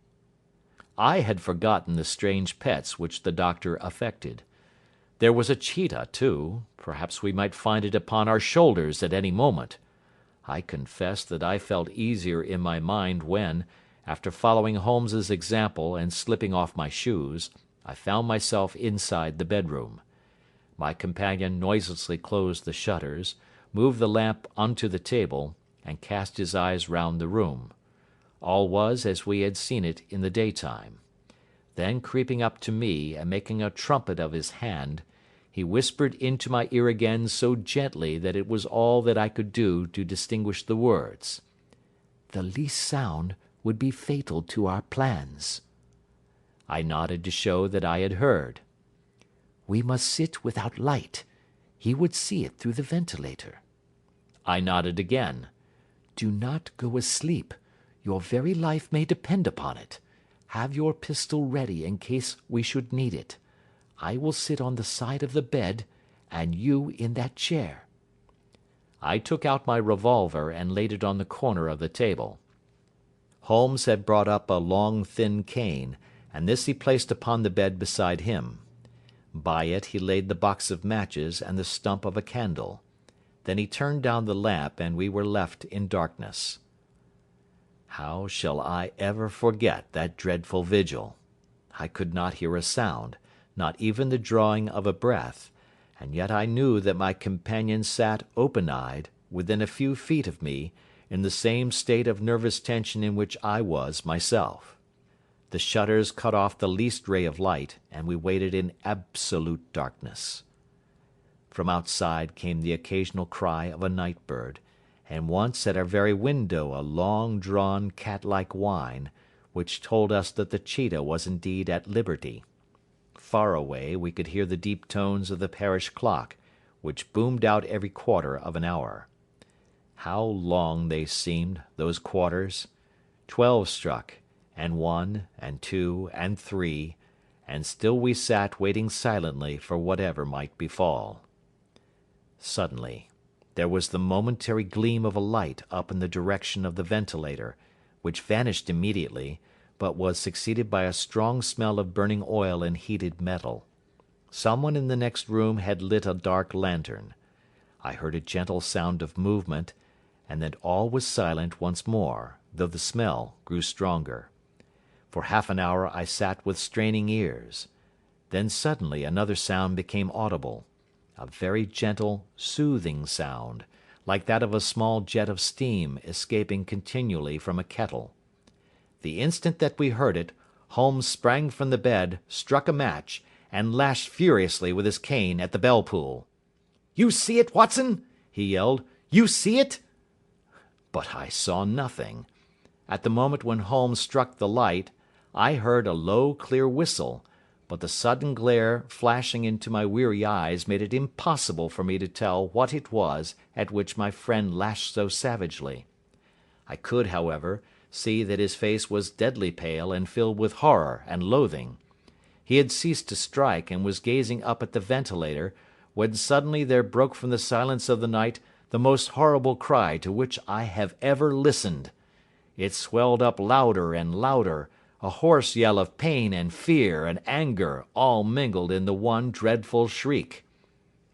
I had forgotten the strange pets which the doctor affected. There was a cheetah, too. Perhaps we might find it upon our shoulders at any moment. I confess that I felt easier in my mind when, after following Holmes's example and slipping off my shoes, I found myself inside the bedroom. My companion noiselessly closed the shutters, moved the lamp onto the table, and cast his eyes round the room. All was as we had seen it in the daytime. Then creeping up to me and making a trumpet of his hand, he whispered into my ear again so gently that it was all that I could do to distinguish the words. "The least sound would be fatal to our plans." I nodded to show that I had heard. "We must sit without light. He would see it through the ventilator." I nodded again. "Do not go asleep. Your very life may depend upon it. Have your pistol ready in case we should need it. I will sit on the side of the bed, and you in that chair." I took out my revolver and laid it on the corner of the table. Holmes had brought up a long thin cane, and this he placed upon the bed beside him. By it he laid the box of matches and the stump of a candle. Then he turned down the lamp, and we were left in darkness. How shall I ever forget that dreadful vigil? I could not hear a sound, not even the drawing of a breath, and yet I knew that my companion sat open-eyed, within a few feet of me, in the same state of nervous tension in which I was myself. The shutters cut off the least ray of light, and we waited in absolute darkness. From outside came the occasional cry of a night bird, and once at our very window a long-drawn cat-like whine, which told us that the cheetah was indeed at liberty. Far away we could hear the deep tones of the parish clock, which boomed out every quarter of an hour. How long they seemed, those quarters! 12 struck, and 1, and 2, and 3, and still we sat waiting silently for whatever might befall. Suddenly there was the momentary gleam of a light up in the direction of the ventilator, which vanished immediately, but was succeeded by a strong smell of burning oil and heated metal. Someone in the next room had lit a dark lantern. I heard a gentle sound of movement, and then all was silent once more, though the smell grew stronger. For half an hour I sat with straining ears. Then suddenly another sound became audible, a very gentle, soothing sound, like that of a small jet of steam escaping continually from a kettle. The instant that we heard it, Holmes sprang from the bed, struck a match, and lashed furiously with his cane at the bell-pull. "You see it, Watson?" he yelled. "You see it?" But I saw nothing. At the moment when Holmes struck the light, I heard a low, clear whistle, but the sudden glare flashing into my weary eyes made it impossible for me to tell what it was at which my friend lashed so savagely. I could, however, see that his face was deadly pale and filled with horror and loathing. He had ceased to strike and was gazing up at the ventilator, when suddenly there broke from the silence of the night the most horrible cry to which I have ever listened. It swelled up louder and louder, a hoarse yell of pain and fear and anger all mingled in the one dreadful shriek.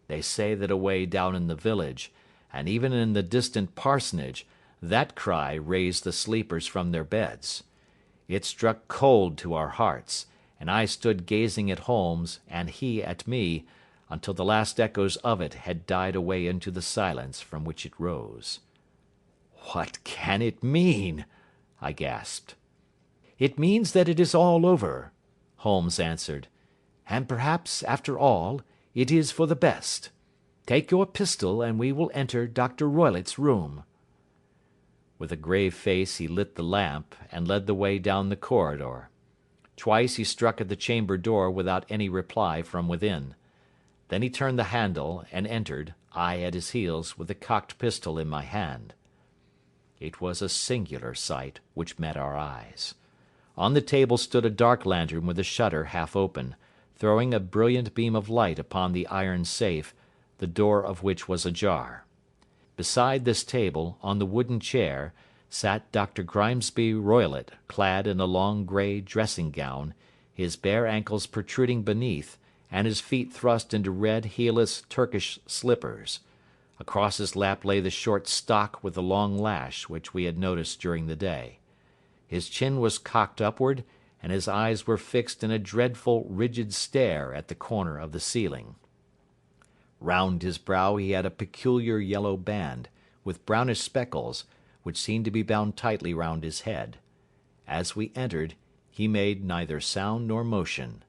They say that away down in the village, and even in the distant parsonage, that cry raised the sleepers from their beds. It struck cold to our hearts, and I stood gazing at Holmes, and he at me, until the last echoes of it had died away into the silence from which it rose. "What can it mean?" I gasped. "It means that it is all over," Holmes answered. "And perhaps, after all, it is for the best. Take your pistol and we will enter Dr. Roylott's room." With a grave face he lit the lamp and led the way down the corridor. Twice he struck at the chamber door without any reply from within. Then he turned the handle and entered, I at his heels with the cocked pistol in my hand. It was a singular sight which met our eyes. On the table stood a dark lantern with the shutter half open, throwing a brilliant beam of light upon the iron safe, the door of which was ajar. Beside this table, on the wooden chair, sat Dr. Grimesby Roylott, clad in a long grey dressing gown, his bare ankles protruding beneath, and his feet thrust into red heelless Turkish slippers. Across his lap lay the short stock with the long lash which we had noticed during the day. His chin was cocked upward, and his eyes were fixed in a dreadful rigid stare at the corner of the ceiling. Round his brow he had a peculiar yellow band, with brownish speckles, which seemed to be bound tightly round his head. As we entered, he made neither sound nor motion.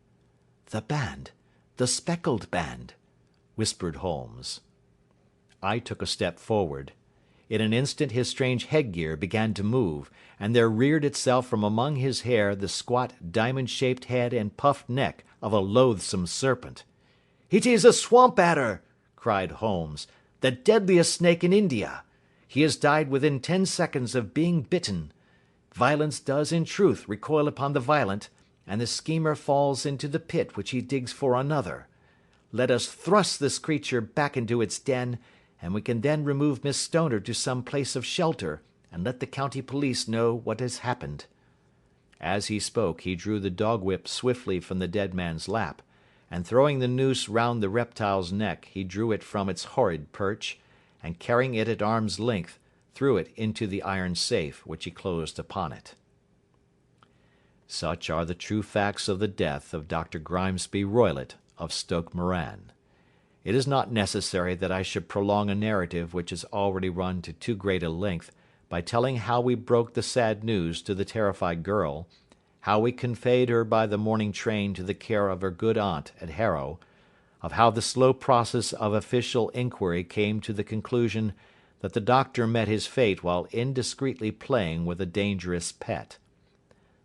"The band! The speckled band!" whispered Holmes. I took a step forward. In an instant his strange headgear began to move, and there reared itself from among his hair the squat diamond-shaped head and puffed neck of a loathsome serpent. "It is a swamp adder!" cried Holmes, "the deadliest snake in India. He has died within 10 seconds of being bitten. Violence does in truth recoil upon the violent, and the schemer falls into the pit which he digs for another. Let us thrust this creature back into its den, and we can then remove Miss Stoner to some place of shelter, and let the county police know what has happened." As he spoke he drew the dog whip swiftly from the dead man's lap, and throwing the noose round the reptile's neck he drew it from its horrid perch, and carrying it at arm's length, threw it into the iron safe which he closed upon it. Such are the true facts of the death of Dr. Grimesby Roylott of Stoke Moran. It is not necessary that I should prolong a narrative which has already run to too great a length by telling how we broke the sad news to the terrified girl, how we conveyed her by the morning train to the care of her good aunt at Harrow, of how the slow process of official inquiry came to the conclusion that the doctor met his fate while indiscreetly playing with a dangerous pet.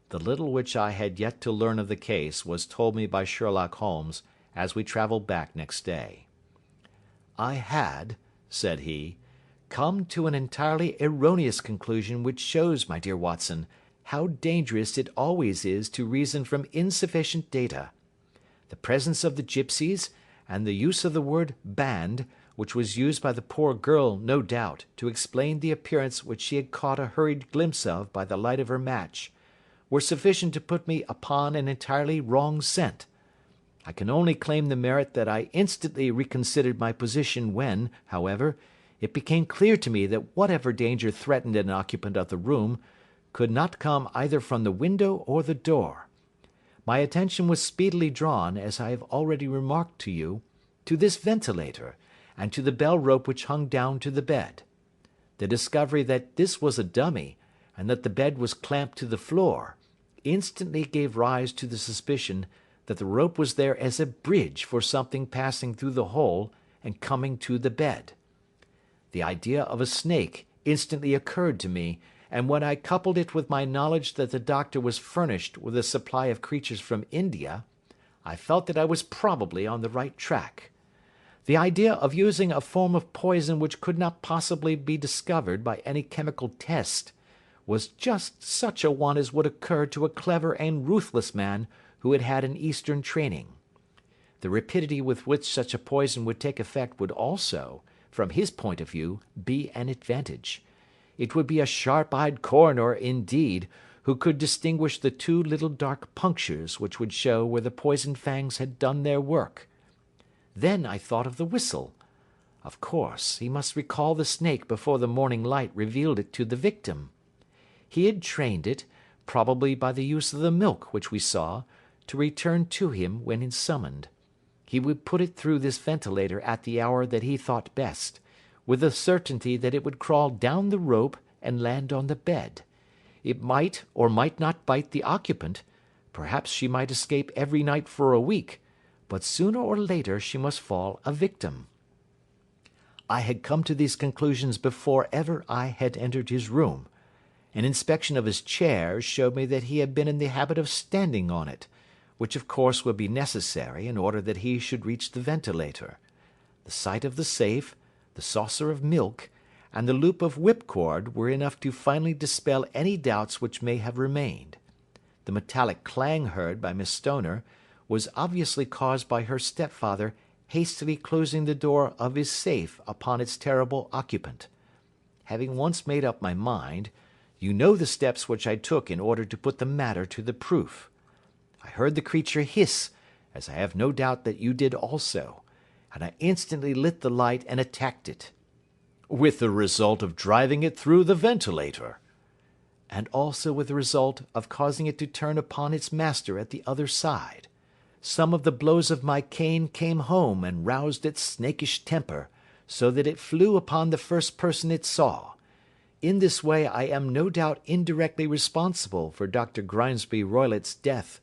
The little which I had yet to learn of the case was told me by Sherlock Holmes as we travelled back next day. "I had," said he, "come to an entirely erroneous conclusion which shows, my dear Watson, how dangerous it always is to reason from insufficient data. The presence of the gipsies, and the use of the word band, which was used by the poor girl, no doubt, to explain the appearance which she had caught a hurried glimpse of by the light of her match, were sufficient to put me upon an entirely wrong scent. I can only claim the merit that I instantly reconsidered my position when, however, it became clear to me that whatever danger threatened an occupant of the room could not come either from the window or the door. My attention was speedily drawn, as I have already remarked to you, to this ventilator, and to the bell rope which hung down to the bed. The discovery that this was a dummy, and that the bed was clamped to the floor, instantly gave rise to the suspicion that the rope was there as a bridge for something passing through the hole and coming to the bed. The idea of a snake instantly occurred to me, and when I coupled it with my knowledge that the doctor was furnished with a supply of creatures from India, I felt that I was probably on the right track. The idea of using a form of poison which could not possibly be discovered by any chemical test was just such a one as would occur to a clever and ruthless man who had had an Eastern training. The rapidity with which such a poison would take effect would also, from his point of view, be an advantage. It would be a sharp-eyed coroner, indeed, who could distinguish the two little dark punctures which would show where the poisoned fangs had done their work. Then I thought of the whistle. Of course, he must recall the snake before the morning light revealed it to the victim. He had trained it, probably by the use of the milk which we saw, to return to him when summoned. He would put it through this ventilator at the hour that he thought best, with the certainty that it would crawl down the rope and land on the bed. It might or might not bite the occupant, perhaps she might escape every night for a week, but sooner or later she must fall a victim. I had come to these conclusions before ever I had entered his room. An inspection of his chair showed me that he had been in the habit of standing on it, which of course would be necessary in order that he should reach the ventilator. The sight of the safe, the saucer of milk, and the loop of whipcord were enough to finally dispel any doubts which may have remained. The metallic clang heard by Miss Stoner was obviously caused by her stepfather hastily closing the door of his safe upon its terrible occupant. Having once made up my mind, you know the steps which I took in order to put the matter to the proof. I heard the creature hiss, as I have no doubt that you did also, and I instantly lit the light and attacked it. With the result of driving it through the ventilator. And also with the result of causing it to turn upon its master at the other side. Some of the blows of my cane came home and roused its snakish temper, so that it flew upon the first person it saw. In this way I am no doubt indirectly responsible for Dr. Grimesby Roylott's death,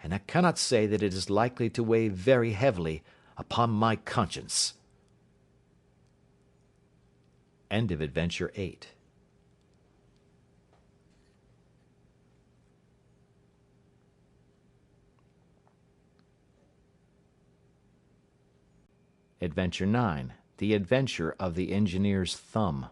and I cannot say that it is likely to weigh very heavily upon my conscience. End of Adventure 8. Adventure 9. The Adventure of the Engineer's Thumb.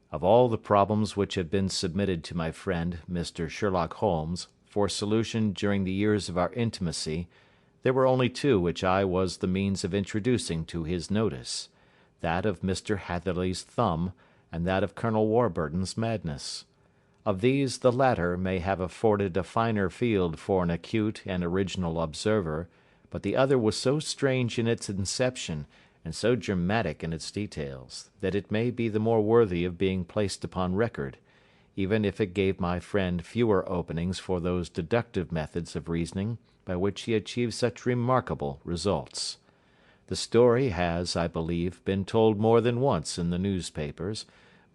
Of all the problems which have been submitted to my friend, Mr. Sherlock Holmes, for solution during the years of our intimacy, there were only two which I was the means of introducing to his notice, that of Mr. Hatherley's thumb, and that of Colonel Warburton's madness. Of these the latter may have afforded a finer field for an acute and original observer, but the other was so strange in its inception, and so dramatic in its details, that it may be the more worthy of being placed upon record, even if it gave my friend fewer openings for those deductive methods of reasoning by which he achieved such remarkable results. The story has, I believe, been told more than once in the newspapers,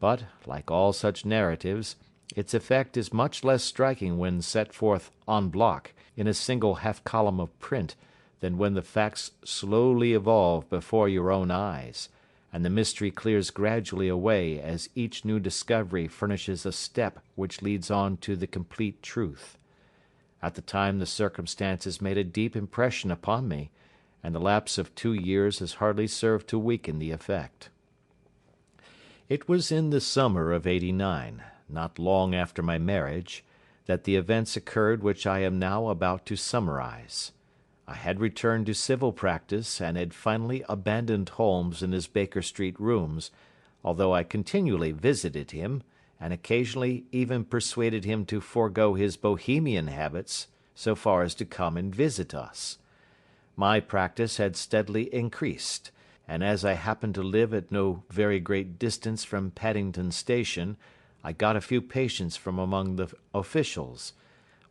but, like all such narratives, its effect is much less striking when set forth en bloc in a single half-column of print than when the facts slowly evolve before your own eyes, and the mystery clears gradually away as each new discovery furnishes a step which leads on to the complete truth. At the time the circumstances made a deep impression upon me, and the lapse of 2 years has hardly served to weaken the effect. It was in the summer of '89, not long after my marriage, that the events occurred which I am now about to summarize. I had returned to civil practice and had finally abandoned Holmes in his Baker Street rooms, although I continually visited him, and occasionally even persuaded him to forego his Bohemian habits so far as to come and visit us. My practice had steadily increased, and as I happened to live at no very great distance from Paddington Station, I got a few patients from among the officials.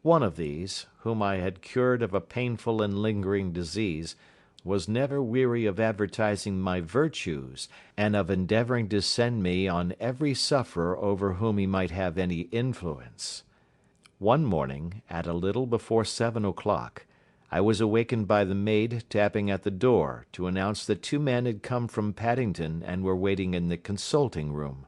One of these, whom I had cured of a painful and lingering disease, was never weary of advertising my virtues, and of endeavouring to send me on every sufferer over whom he might have any influence. One morning, at a little before 7 o'clock, I was awakened by the maid tapping at the door to announce that 2 men had come from Paddington and were waiting in the consulting room.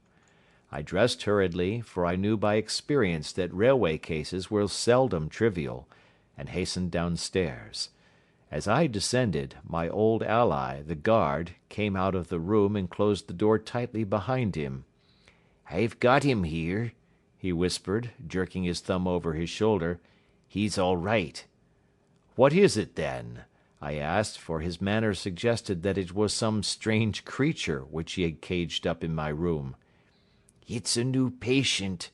I dressed hurriedly, for I knew by experience that railway cases were seldom trivial, and hastened downstairs. As I descended, my old ally, the guard, came out of the room and closed the door tightly behind him. "I've got him here," he whispered, jerking his thumb over his shoulder. "He's all right." "What is it, then?" I asked, for his manner suggested that it was some strange creature which he had caged up in my room. "It's a new patient,"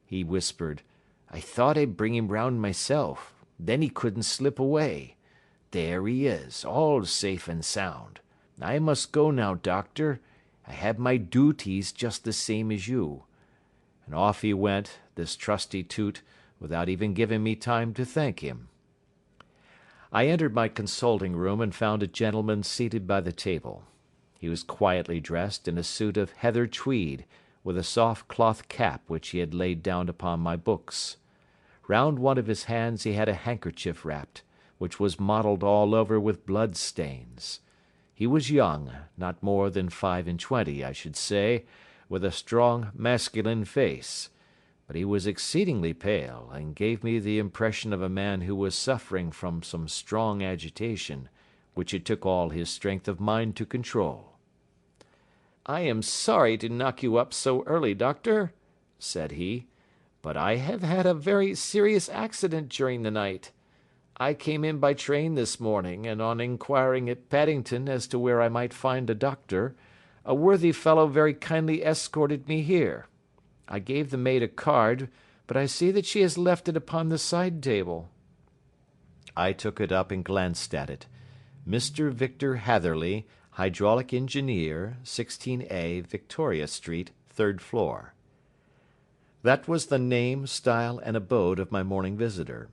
he whispered. "I thought I'd bring him round myself. Then he couldn't slip away. There he is, all safe and sound. I must go now, doctor. I have my duties just the same as you." And off he went, this trusty toot, without even giving me time to thank him. I entered my consulting room and found a gentleman seated by the table. He was quietly dressed in a suit of heather tweed, with a soft cloth cap which he had laid down upon my books. Round one of his hands he had a handkerchief wrapped, which was mottled all over with blood stains. He was young, not more than 25, I should say, with a strong masculine face, but he was exceedingly pale, and gave me the impression of a man who was suffering from some strong agitation, which it took all his strength of mind to control. "I am sorry to knock you up so early, doctor," said he, "but I have had a very serious accident during the night. I came in by train this morning, and on inquiring at Paddington as to where I might find a doctor, a worthy fellow very kindly escorted me here. I gave the maid a card, but I see that she has left it upon the side table." I took it up and glanced at it. Mr. Victor Hatherley, Hydraulic Engineer, 16A, Victoria Street, 3rd floor. That was the name, style, and abode of my morning visitor.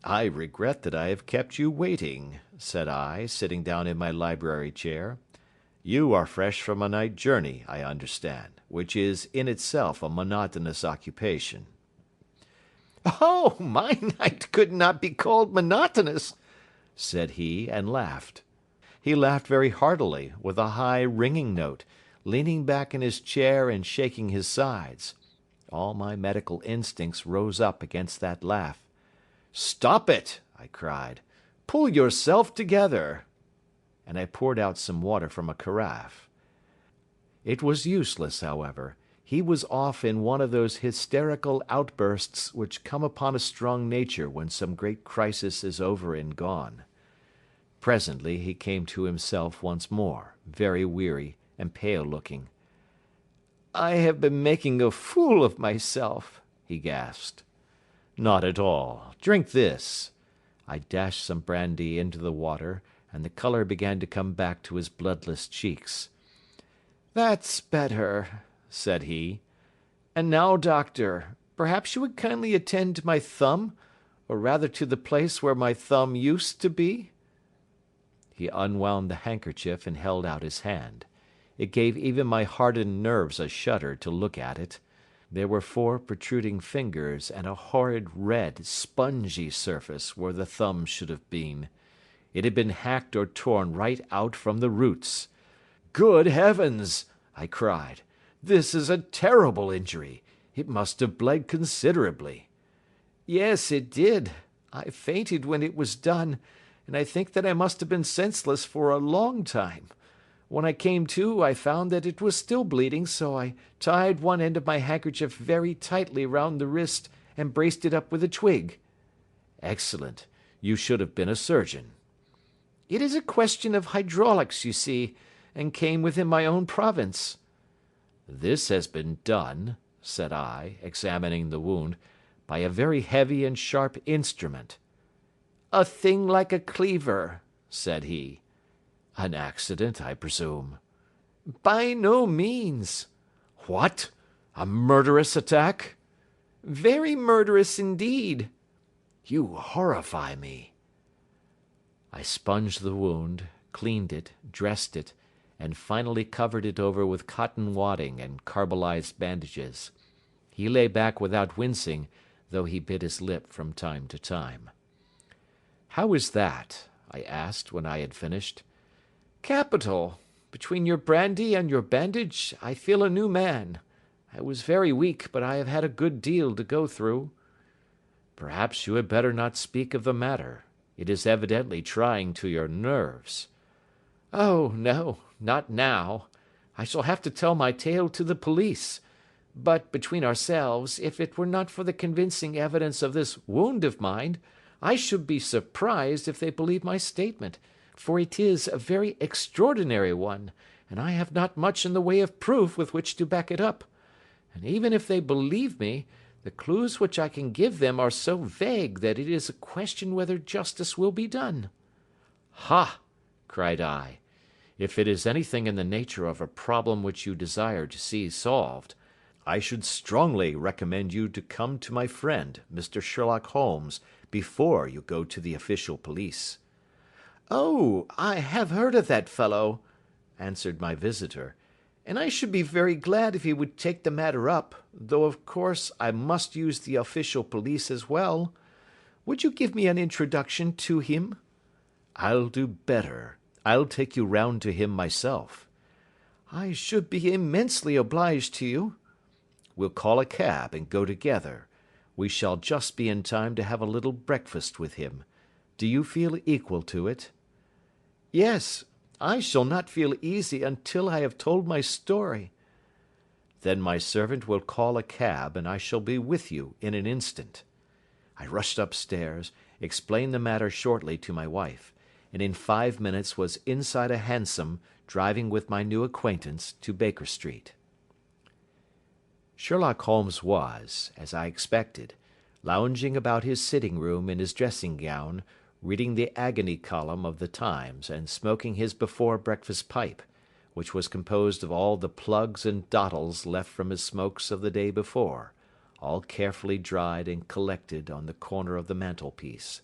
"I regret that I have kept you waiting," said I, sitting down in my library chair. "You are fresh from a night journey, I understand, which is in itself a monotonous occupation." "Oh, my night could not be called monotonous," said he, and laughed. He laughed very heartily, with a high, ringing note, leaning back in his chair and shaking his sides. All my medical instincts rose up against that laugh. "Stop it!" I cried. "Pull yourself together!" And I poured out some water from a carafe. It was useless, however. He was off in one of those hysterical outbursts which come upon a strong nature when some great crisis is over and gone. Presently he came to himself once more, very weary and pale looking. "I have been making a fool of myself," he gasped. "Not at all. Drink this." I dashed some brandy into the water, and the colour began to come back to his bloodless cheeks. "That's better," said he. "And now, doctor, perhaps you would kindly attend to my thumb, or rather to the place where my thumb used to be?" He unwound the handkerchief and held out his hand. It gave even my hardened nerves a shudder to look at it. There were 4 protruding fingers and a horrid red, spongy surface where the thumb should have been. It had been hacked or torn right out from the roots. "Good heavens!" I cried. "This is a terrible injury. It must have bled considerably." "Yes, it did. I fainted when it was done, and I think that I must have been senseless for a long time. When I came to, I found that it was still bleeding, so I tied one end of my handkerchief very tightly round the wrist and braced it up with a twig." "Excellent. You should have been a surgeon." "It is a question of hydraulics, you see, and came within my own province." "This has been done," said I, examining the wound, "by a very heavy and sharp instrument." "A thing like a cleaver," said he. "An accident, I presume?" "By no means." "What? A murderous attack?" "Very murderous indeed." "You horrify me." I sponged the wound, cleaned it, dressed it, and finally covered it over with cotton wadding and carbolized bandages. He lay back without wincing, though he bit his lip from time to time. "How is that?" I asked when I had finished. "Capital. Between your brandy and your bandage, I feel a new man. I was very weak, but I have had a good deal to go through." "Perhaps you had better not speak of the matter. It is evidently trying to your nerves." "Oh, no, not now. I shall have to tell my tale to the police. But, between ourselves, if it were not for the convincing evidence of this wound of mine, I should be surprised if they believe my statement, for it is a very extraordinary one, and I have not much in the way of proof with which to back it up. and even if they believe me, the clues which I can give them are so vague that it is a question whether justice will be done." "Ha!" cried I. "If it is anything in the nature of a problem which you desire to see solved, I should strongly recommend you to come to my friend, Mr. Sherlock Holmes, before you go to the official police." "Oh, I have heard of that fellow," answered my visitor, "and I should be very glad if he would take the matter up, though of course I must use the official police as well. Would you give me an introduction to him?" I'll do better. I'll take you round to him myself. "I should be immensely obliged to you." We'll call a cab and go together. We shall just be in time to have a little breakfast with him. Do you feel equal to it?" "Yes, I shall not feel easy until I have told my story." "Then my servant will call a cab, and I shall be with you in an instant." I rushed upstairs, explained the matter shortly to my wife, and in 5 minutes was inside a hansom driving with my new acquaintance to Baker Street. Sherlock Holmes was, as I expected, lounging about his sitting room in his dressing gown, reading the agony column of the Times and smoking his before breakfast pipe, which was composed of all the plugs and dottles left from his smokes of the day before, all carefully dried and collected on the corner of the mantelpiece.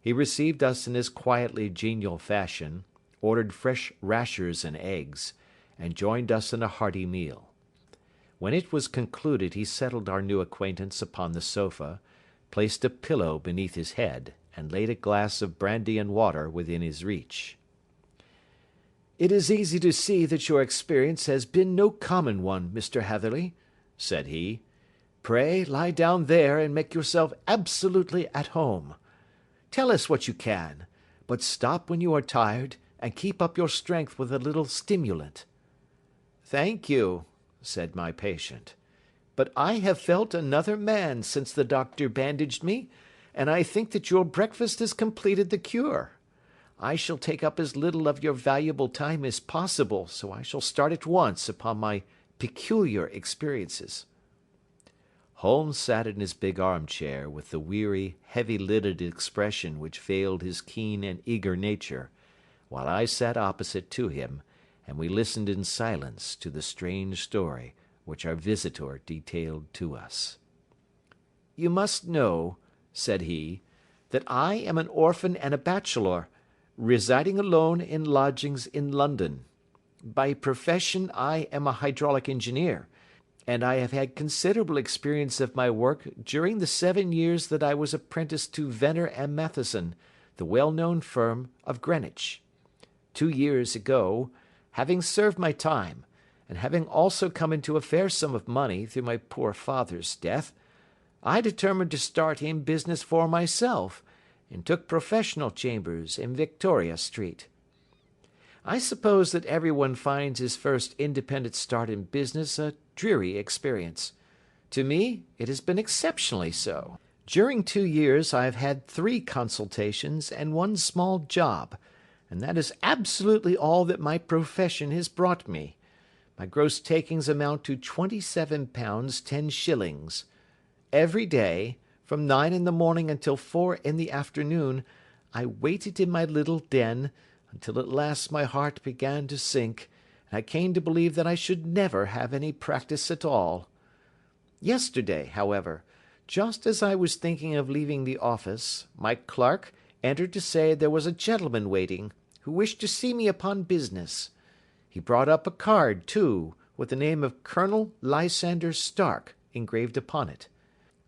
He received us in his quietly genial fashion, ordered fresh rashers and eggs, and joined us in a hearty meal. When it was concluded he settled our new acquaintance upon the sofa, placed a pillow beneath his head, and laid a glass of brandy and water within his reach. "It is easy to see that your experience has been no common one, Mr. Hatherley," said he. "Pray lie down there and make yourself absolutely at home. Tell us what you can, but stop when you are tired and keep up your strength with a little stimulant." "Thank you," said my patient, "but I have felt another man since the doctor bandaged me, and I think that your breakfast has completed the cure. I shall take up as little of your valuable time as possible, so I shall start at once upon my peculiar experiences." Holmes sat in his big armchair with the weary, heavy-lidded expression which veiled his keen and eager nature, while I sat opposite to him, and we listened in silence to the strange story which our visitor detailed to us. "You must know," said he, "that I am an orphan and a bachelor, residing alone in lodgings in London. By profession I am a hydraulic engineer, and I have had considerable experience of my work during the 7 years that I was apprenticed to Venner and Matheson, the well-known firm of Greenwich. 2 years ago, having served my time, and having also come into a fair sum of money through my poor father's death, I determined to start in business for myself, and took professional chambers in Victoria Street. I suppose that everyone finds his first independent start in business a dreary experience. To me, it has been exceptionally so. During 2 years I have had 3 consultations and 1 small job, and that is absolutely all that my profession has brought me. My gross takings amount to £27 10s. Every day, from 9 in the morning until 4 in the afternoon, I waited in my little den, until at last my heart began to sink, and I came to believe that I should never have any practice at all. Yesterday, however, just as I was thinking of leaving the office, my clerk entered to say there was a gentleman waiting, who wished to see me upon business. He brought up a card, too, with the name of Colonel Lysander Stark engraved upon it.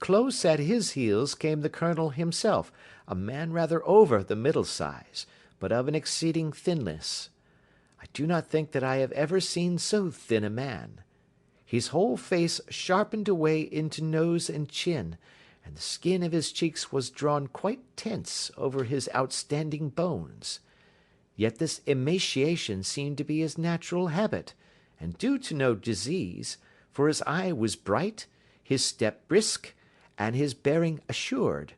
Close at his heels came the colonel himself, a man rather over the middle size, but of an exceeding thinness. I do not think that I have ever seen so thin a man. His whole face sharpened away into nose and chin, and the skin of his cheeks was drawn quite tense over his outstanding bones. Yet this emaciation seemed to be his natural habit, and due to no disease, for his eye was bright, his step brisk, and his bearing assured.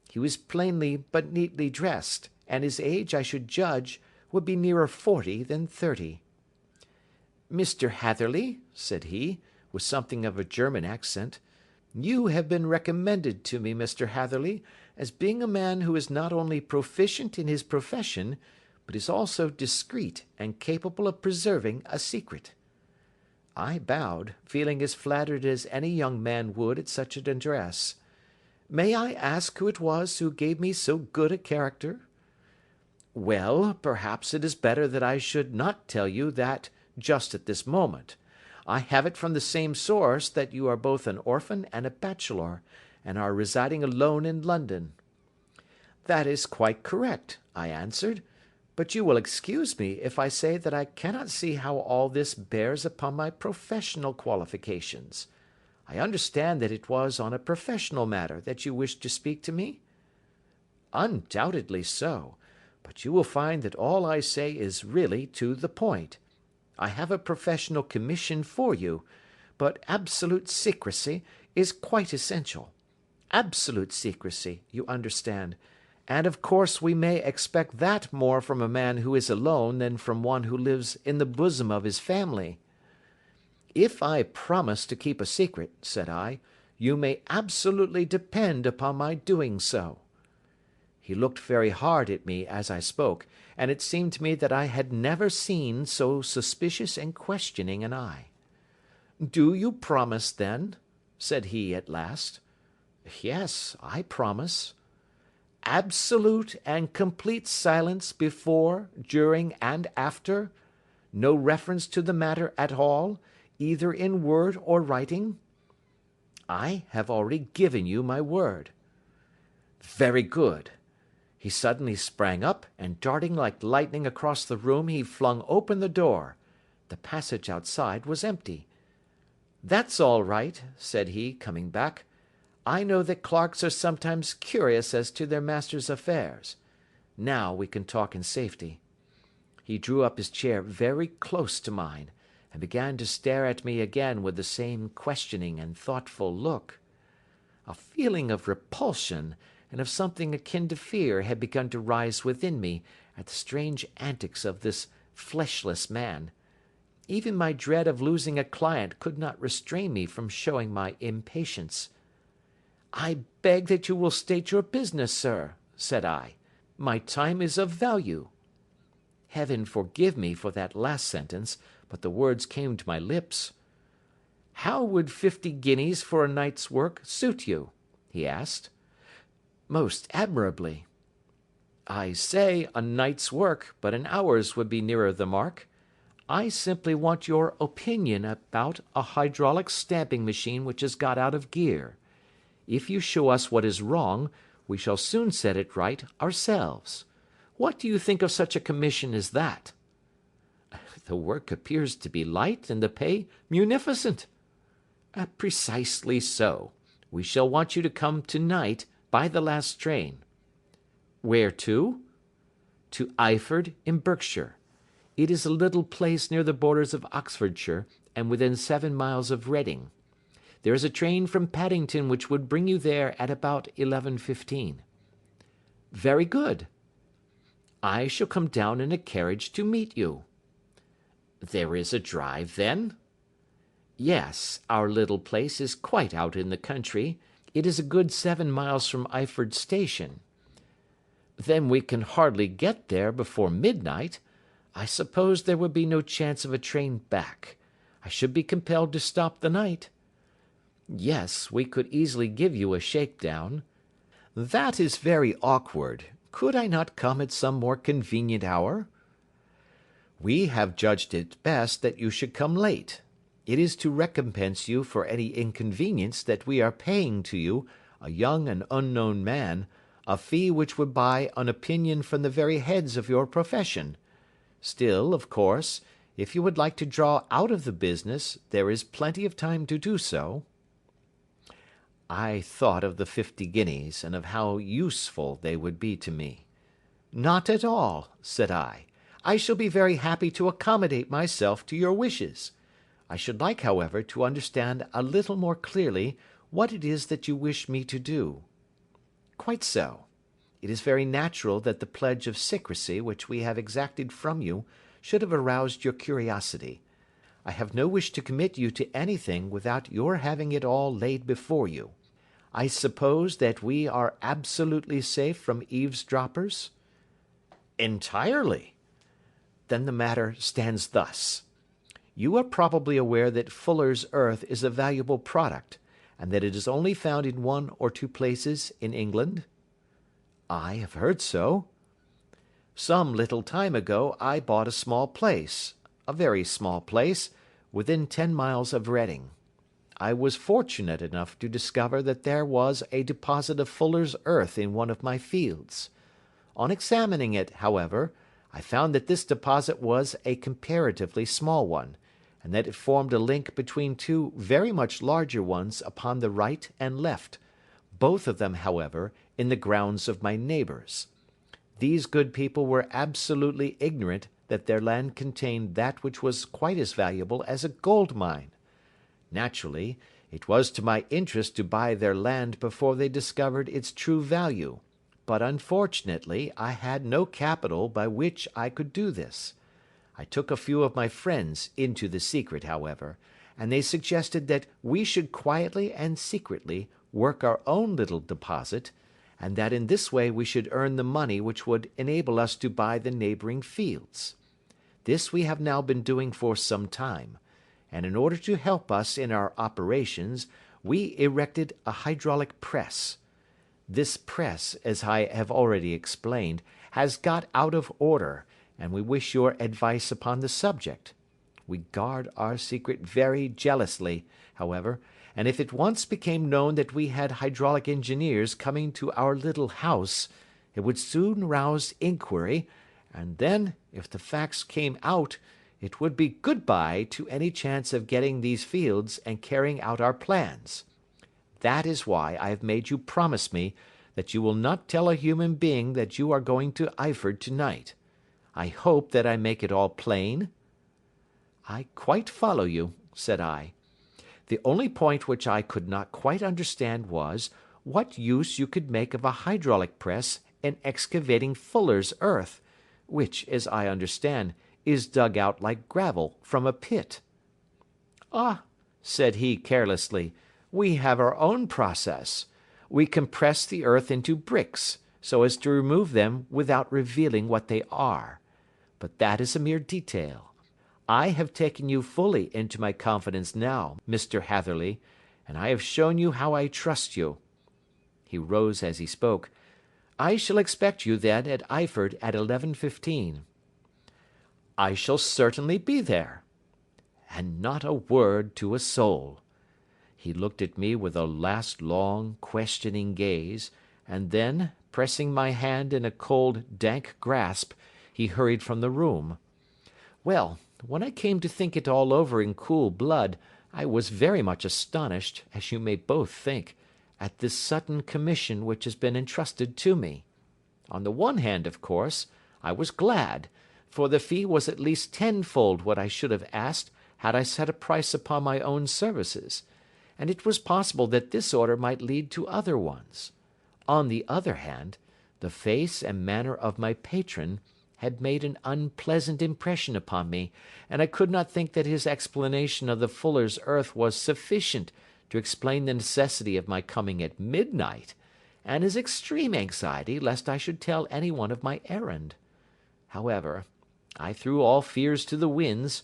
He was plainly but neatly dressed, and his age, I should judge, would be nearer 40 than 30. "Mr. Hatherley," said he, with something of a German accent. "You have been recommended to me, Mr. Hatherley, as being a man who is not only proficient in his profession, but is also discreet and capable of preserving a secret." I bowed, feeling as flattered as any young man would at such an address. "May I ask who it was who gave me so good a character?" "Well, perhaps it is better that I should not tell you that just at this moment. I have it from the same source that you are both an orphan and a bachelor, and are residing alone in London." "That is quite correct," I answered, "but you will excuse me if I say that I cannot see how all this bears upon my professional qualifications. I understand that it was on a professional matter that you wished to speak to me?" "Undoubtedly so, but you will find that all I say is really to the point. I have a professional commission for you, but absolute secrecy is quite essential. Absolute secrecy, you understand, and of course we may expect that more from a man who is alone than from one who lives in the bosom of his family." "If I promise to keep a secret," said I, "you may absolutely depend upon my doing so." He looked very hard at me as I spoke, and it seemed to me that I had never seen so suspicious and questioning an eye. "Do you promise, then?" said he at last. "Yes, I promise." "Absolute and complete silence before, during, and after? No reference to the matter at all, either in word or writing?" "I have already given you my word." "Very good." He suddenly sprang up, and darting like lightning across the room, he flung open the door. The passage outside was empty. "That's all right," said he, coming back. "I know that clerks are sometimes curious as to their master's affairs. Now we can talk in safety." He drew up his chair very close to mine, and began to stare at me again with the same questioning and thoughtful look. A feeling of repulsion, and of something akin to fear, had begun to rise within me at the strange antics of this fleshless man. Even my dread of losing a client could not restrain me from showing my impatience. "I beg that you will state your business, sir," said I. "My time is of value." Heaven forgive me for that last sentence, but the words came to my lips. "How would 50 guineas for a night's work suit you?" he asked. "Most admirably." "I say a night's work, but an hour's would be nearer the mark. I simply want your opinion about a hydraulic stamping machine which has got out of gear. If you show us what is wrong, we shall soon set it right ourselves. What do you think of such a commission as that?" "The work appears to be light and the pay munificent." "Precisely so. We shall want you to come to-night by the last train." "Where to?" "To Eyford, in Berkshire. It is a little place near the borders of Oxfordshire, and within 7 miles of Reading. There is a train from Paddington which would bring you there at about 11:15. "Very good." "I shall come down in a carriage to meet you." "There is a drive, then?" "Yes, our little place is quite out in the country. It is a good 7 miles from Eyford Station." "Then we can hardly get there before midnight. I suppose there would be no chance of a train back. I should be compelled to stop the night." "Yes, we could easily give you a shakedown." "That is very awkward. Could I not come at some more convenient hour?" "We have judged it best that you should come late. It is to recompense you for any inconvenience that we are paying to you, a young and unknown man, a fee which would buy an opinion from the very heads of your profession. Still, of course, if you would like to draw out of the business, there is plenty of time to do so." I thought of the 50 guineas, and of how useful they would be to me. "Not at all," said I. "I shall be very happy to accommodate myself to your wishes. I should like, however, to understand a little more clearly what it is that you wish me to do." "Quite so. It is very natural that the pledge of secrecy which we have exacted from you should have aroused your curiosity. I have no wish to commit you to anything without your having it all laid before you. I suppose that we are absolutely safe from eavesdroppers?" "Entirely." "Then the matter stands thus. You are probably aware that Fuller's earth is a valuable product, and that it is only found in 1 or 2 places in England?" "I have heard so." "Some little time ago I bought a small place, a very small place, within 10 miles of Reading. I was fortunate enough to discover that there was a deposit of Fuller's earth in one of my fields. On examining it, however, I found that this deposit was a comparatively small one, and that it formed a link between 2 very much larger ones upon the right and left, both of them, however, in the grounds of my neighbours. These good people were absolutely ignorant that their land contained that which was quite as valuable as a gold mine. Naturally, it was to my interest to buy their land before they discovered its true value, but unfortunately I had no capital by which I could do this. I took a few of my friends into the secret, however, and they suggested that we should quietly and secretly work our own little deposit, and that in this way we should earn the money which would enable us to buy the neighbouring fields. This we have now been doing for some time, and in order to help us in our operations we erected a hydraulic press. This press, as I have already explained, has got out of order, and we wish your advice upon the subject. We guard our secret very jealously, however, and if it once became known that we had hydraulic engineers coming to our little house, it would soon rouse inquiry, and then, if the facts came out, it would be good-bye to any chance of getting these fields and carrying out our plans. That is why I have made you promise me that you will not tell a human being that you are going to Eyford to-night. I hope that I make it all plain?" "I quite follow you," said I. "The only point which I could not quite understand was, what use you could make of a hydraulic press in excavating Fuller's earth, which, as I understand, is dug out like gravel from a pit." "Ah," said he carelessly, "we have our own process. We compress the earth into bricks, so as to remove them without revealing what they are. But that is a mere detail. I have taken you fully into my confidence now, Mr. Hatherley, and I have shown you how I trust you." He rose as he spoke. "I shall expect you, then, at Eyford at 11:15. "I shall certainly be there." "And not a word to a soul." He looked at me with a last long, questioning gaze, and then, pressing my hand in a cold, dank grasp, he hurried from the room. Well, when I came to think it all over in cool blood, I was very much astonished, as you may both think, at this sudden commission which has been entrusted to me. On the one hand, of course, I was glad, for the fee was at least tenfold what I should have asked had I set a price upon my own services, and it was possible that this order might lead to other ones. On the other hand, the face and manner of my patron had made an unpleasant impression upon me, and I could not think that his explanation of the Fuller's earth was sufficient to explain the necessity of my coming at midnight, and his extreme anxiety lest I should tell any one of my errand. However, I threw all fears to the winds,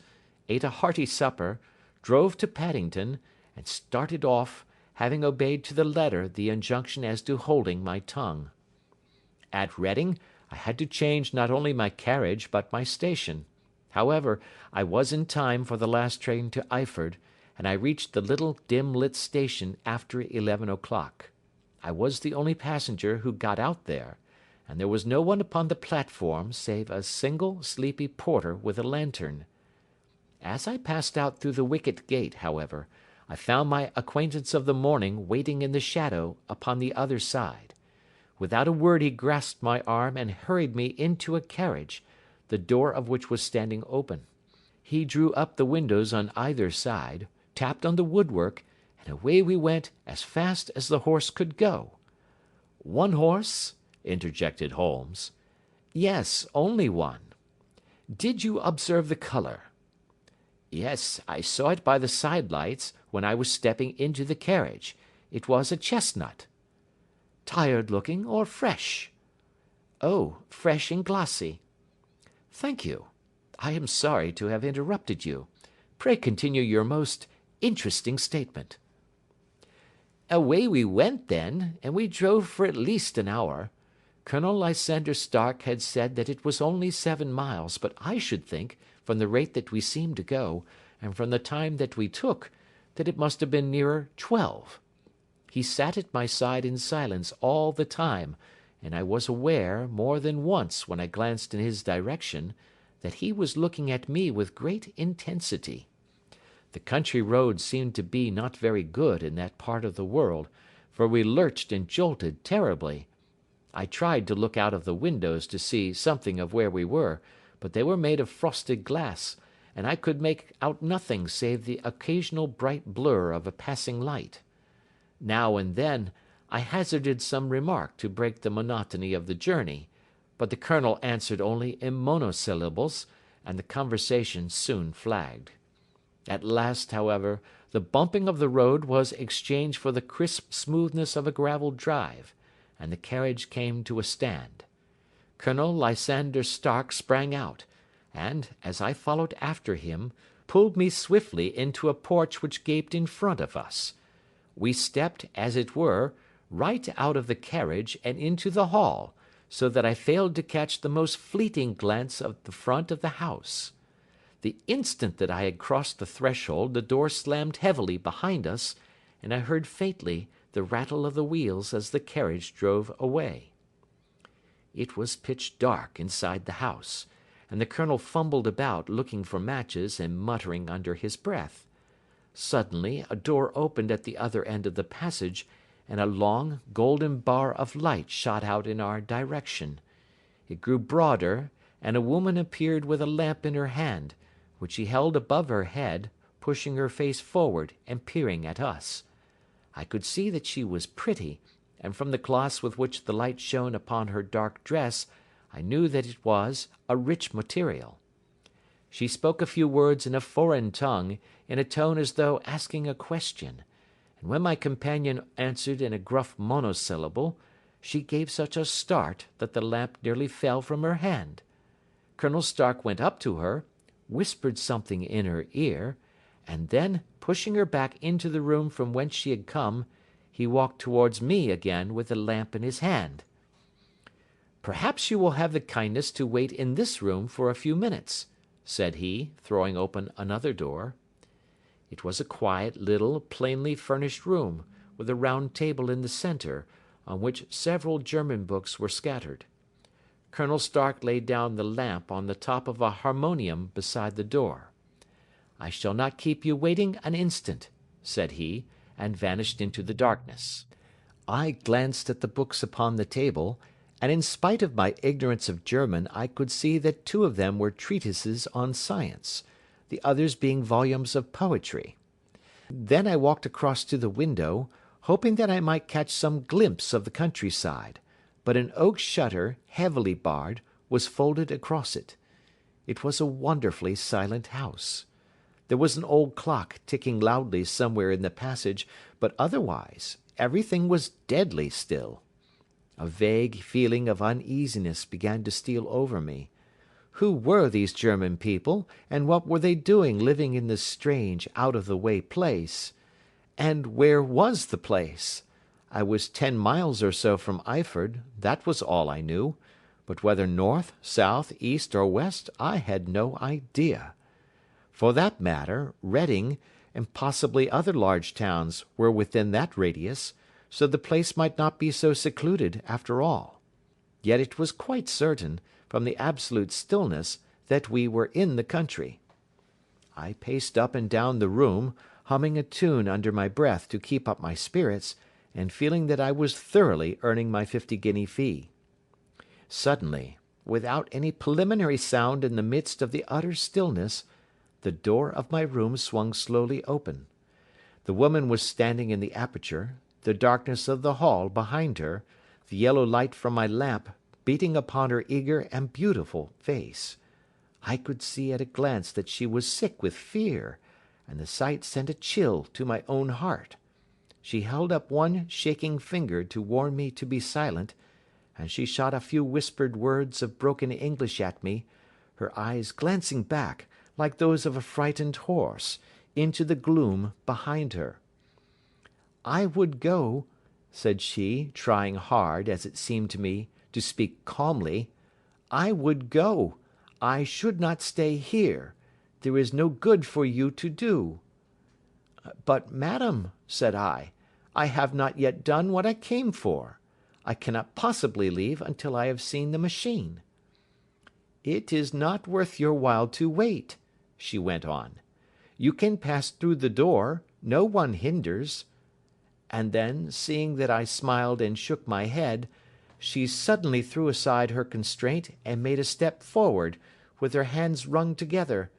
ate a hearty supper, drove to Paddington, and started off, having obeyed to the letter the injunction as to holding my tongue. At Reading I had to change not only my carriage but my station. However, I was in time for the last train to Eyford, and I reached the little dim-lit station after 11 o'clock. I was the only passenger who got out there, and there was no one upon the platform save a single sleepy porter with a lantern. As I passed out through the wicket gate, however, I found my acquaintance of the morning waiting in the shadow upon the other side. Without a word he grasped my arm and hurried me into a carriage, the door of which was standing open. He drew up the windows on either side, tapped on the woodwork, and away we went as fast as the horse could go. "One horse?" interjected Holmes. "Yes, only one." "Did you observe the colour?" Yes, I saw it by the side lights when I was stepping into the carriage. It was a chestnut. Tired looking or fresh? Oh, fresh and glossy. Thank you. I am sorry to have interrupted you. Pray continue your most interesting statement. Away we went then, and we drove for at least an hour. Colonel Lysander Stark had said that it was only 7 miles, but I should think, from the rate that we seemed to go, and from the time that we took, that it must have been nearer 12. He sat at my side in silence all the time, and I was aware, more than once when I glanced in his direction, that he was looking at me with great intensity. The country road seemed to be not very good in that part of the world, for we lurched and jolted terribly. I tried to look out of the windows to see something of where we were, but they were made of frosted glass, and I could make out nothing save the occasional bright blur of a passing light. Now and then I hazarded some remark to break the monotony of the journey, but the colonel answered only in monosyllables, and the conversation soon flagged. At last, however, the bumping of the road was exchanged for the crisp smoothness of a gravel drive, and the carriage came to a stand. Colonel Lysander Stark sprang out, and, as I followed after him, pulled me swiftly into a porch which gaped in front of us. We stepped, as it were, right out of the carriage and into the hall, so that I failed to catch the most fleeting glance of the front of the house. The instant that I had crossed the threshold, the door slammed heavily behind us, and I heard faintly the rattle of the wheels as the carriage drove away. It was pitch dark inside the house, and the colonel fumbled about looking for matches and muttering under his breath. Suddenly a door opened at the other end of the passage, and a long, golden bar of light shot out in our direction. It grew broader, and a woman appeared with a lamp in her hand, which she held above her head, pushing her face forward and peering at us. I could see that she was pretty, and from the gloss with which the light shone upon her dark dress, I knew that it was a rich material. She spoke a few words in a foreign tongue, in a tone as though asking a question, and when my companion answered in a gruff monosyllable, she gave such a start that the lamp nearly fell from her hand. Colonel Stark went up to her, whispered something in her ear, and then, pushing her back into the room from whence she had come, he walked towards me again with the lamp in his hand. "Perhaps you will have the kindness to wait in this room for a few minutes," said he, throwing open another door. It was a quiet, little, plainly furnished room, with a round table in the centre, on which several German books were scattered. Colonel Stark laid down the lamp on the top of a harmonium beside the door. "I shall not keep you waiting an instant," said he, and vanished into the darkness. I glanced at the books upon the table, and in spite of my ignorance of German I could see that 2 of them were treatises on science, the others being volumes of poetry. Then I walked across to the window, hoping that I might catch some glimpse of the countryside, but an oak shutter, heavily barred, was folded across it. It was a wonderfully silent house. There was an old clock ticking loudly somewhere in the passage, but otherwise everything was deadly still. A vague feeling of uneasiness began to steal over me. Who were these German people, and what were they doing living in this strange, out-of-the-way place? And where was the place? I was 10 miles or so from Eyford, that was all I knew, but whether north, south, east, or west, I had no idea. For that matter, Reading, and possibly other large towns, were within that radius, so the place might not be so secluded after all. Yet it was quite certain, from the absolute stillness, that we were in the country. I paced up and down the room, humming a tune under my breath to keep up my spirits, and feeling that I was thoroughly earning my 50-guinea fee. Suddenly, without any preliminary sound in the midst of the utter stillness, the door of my room swung slowly open. The woman was standing in the aperture, the darkness of the hall behind her, the yellow light from my lamp beating upon her eager and beautiful face. I could see at a glance that she was sick with fear, and the sight sent a chill to my own heart. She held up one shaking finger to warn me to be silent, and she shot a few whispered words of broken English at me, her eyes glancing back, like those of a frightened horse, into the gloom behind her. "I would go," said she, trying hard, as it seemed to me, to speak calmly. "I would go. I should not stay here. There is no good for you to do." "But, madam," said I have not yet done what I came for. I cannot possibly leave until I have seen the machine." "It is not worth your while to wait," she went on. "You can pass through the door, no one hinders." And then, seeing that I smiled and shook my head, she suddenly threw aside her constraint and made a step forward, with her hands wrung together.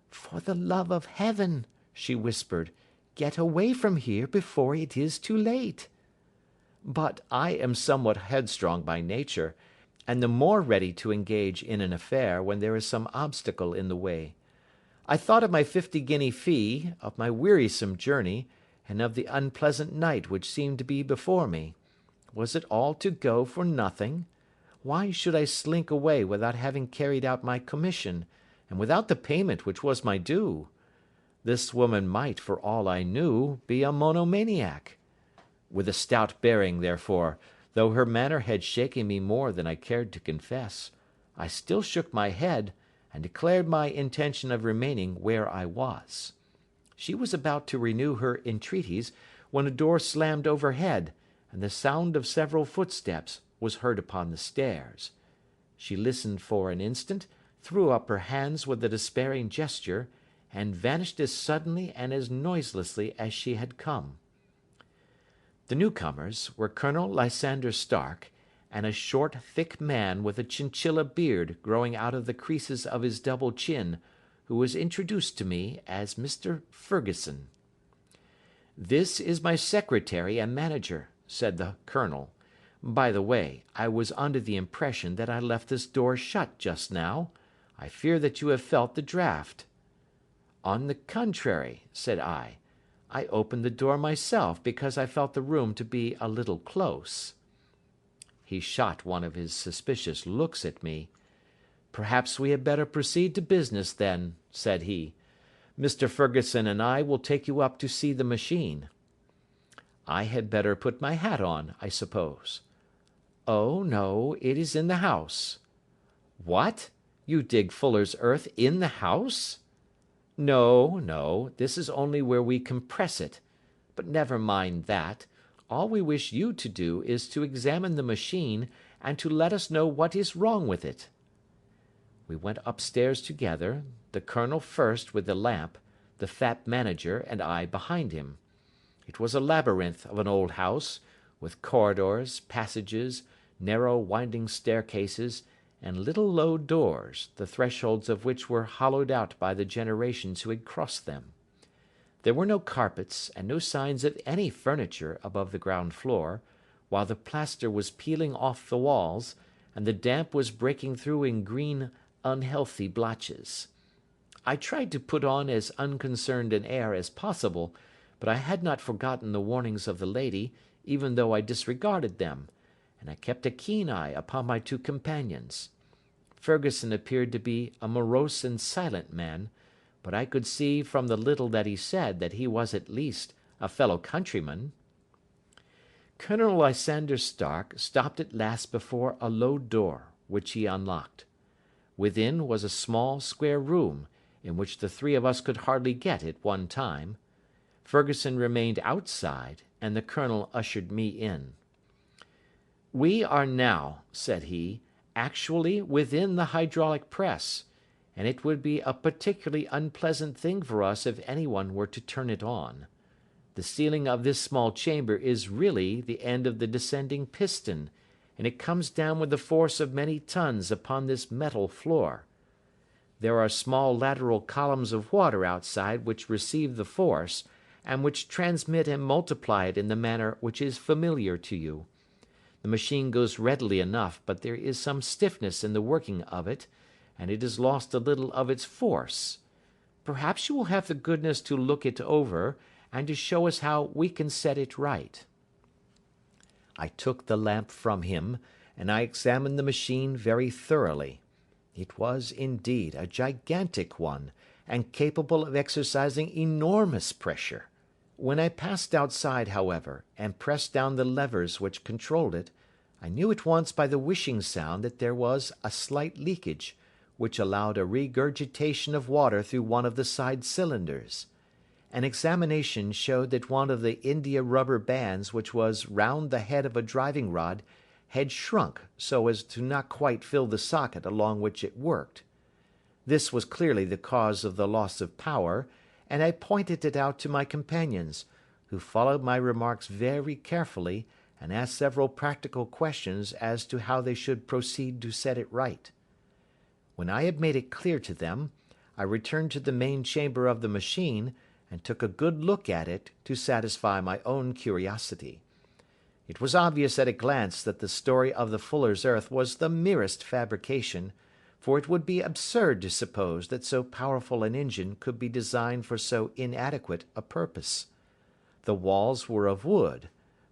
"For the love of heaven," she whispered, "get away from here before it is too late." But I am somewhat headstrong by nature, and the more ready to engage in an affair when there is some obstacle in the way. I thought of my 50-guinea fee, of my wearisome journey, and of the unpleasant night which seemed to be before me. Was it all to go for nothing? Why should I slink away without having carried out my commission, and without the payment which was my due? This woman might, for all I knew, be a monomaniac. With a stout bearing, therefore, though her manner had shaken me more than I cared to confess, I still shook my head, and declared my intention of remaining where I was. She was about to renew her entreaties, when a door slammed overhead, and the sound of several footsteps was heard upon the stairs. She listened for an instant, threw up her hands with a despairing gesture, and vanished as suddenly and as noiselessly as she had come. The newcomers were Colonel Lysander Stark, and a short, thick man with a chinchilla beard growing out of the creases of his double chin, who was introduced to me as Mr. Ferguson. "This is my secretary and manager," said the colonel. "By the way, I was under the impression that I left this door shut just now. I fear that you have felt the draught." "On the contrary," said I opened the door myself because I felt the room to be a little close." He shot one of his suspicious looks at me. "Perhaps we had better proceed to business, then," said he. "Mr. Ferguson and I will take you up to see the machine." "I had better put my hat on, I suppose." "Oh, no, it is in the house." "What? You dig fuller's earth in the house?" "No, no, this is only where we compress it. But never mind that. All we wish you to do is to examine the machine, and to let us know what is wrong with it." We went upstairs together, the colonel first with the lamp, the fat manager and I behind him. It was a labyrinth of an old house, with corridors, passages, narrow winding staircases, and little low doors, the thresholds of which were hollowed out by the generations who had crossed them. There were no carpets, and no signs of any furniture above the ground floor, while the plaster was peeling off the walls, and the damp was breaking through in green, unhealthy blotches. I tried to put on as unconcerned an air as possible, but I had not forgotten the warnings of the lady, even though I disregarded them, and I kept a keen eye upon my two companions. Ferguson appeared to be a morose and silent man, but I could see from the little that he said that he was at least a fellow countryman. Colonel Lysander Stark stopped at last before a low door, which he unlocked. Within was a small square room, in which the three of us could hardly get at one time. Ferguson remained outside, and the colonel ushered me in. "We are now," said he, "actually within the hydraulic press, and it would be a particularly unpleasant thing for us if anyone were to turn it on. The ceiling of this small chamber is really the end of the descending piston, and it comes down with the force of many tons upon this metal floor. There are small lateral columns of water outside which receive the force, and which transmit and multiply it in the manner which is familiar to you. The machine goes readily enough, but there is some stiffness in the working of it, and it has lost a little of its force. Perhaps you will have the goodness to look it over, and to show us how we can set it right." I took the lamp from him, and I examined the machine very thoroughly. It was, indeed, a gigantic one, and capable of exercising enormous pressure. When I passed outside, however, and pressed down the levers which controlled it, I knew at once by the whishing sound that there was a slight leakage, which allowed a regurgitation of water through one of the side cylinders. An examination showed that one of the india rubber bands which was round the head of a driving rod had shrunk so as to not quite fill the socket along which it worked. This was clearly the cause of the loss of power, and I pointed it out to my companions, who followed my remarks very carefully and asked several practical questions as to how they should proceed to set it right. When I had made it clear to them, I returned to the main chamber of the machine, and took a good look at it to satisfy my own curiosity. It was obvious at a glance that the story of the fuller's earth was the merest fabrication, for it would be absurd to suppose that so powerful an engine could be designed for so inadequate a purpose. The walls were of wood,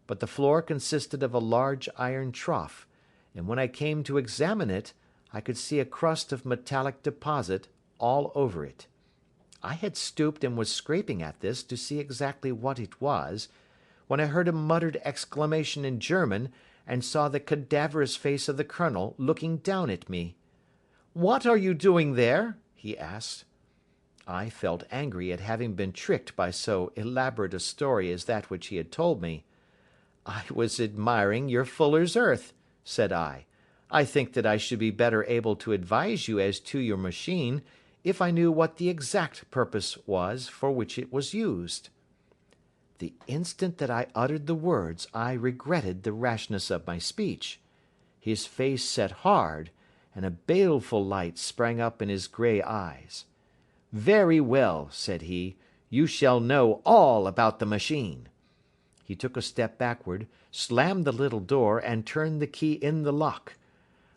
but the floor consisted of a large iron trough, and when I came to examine it, I could see a crust of metallic deposit all over it. I had stooped and was scraping at this to see exactly what it was, when I heard a muttered exclamation in German, and saw the cadaverous face of the colonel looking down at me. "What are you doing there?" he asked. I felt angry at having been tricked by so elaborate a story as that which he had told me. "I was admiring your fuller's earth," said I. "I think that I should be better able to advise you as to your machine, if I knew what the exact purpose was for which it was used." The instant that I uttered the words I regretted the rashness of my speech. His face set hard, and a baleful light sprang up in his grey eyes. "Very well," said he, "you shall know all about the machine." He took a step backward, slammed the little door, and turned the key in the lock.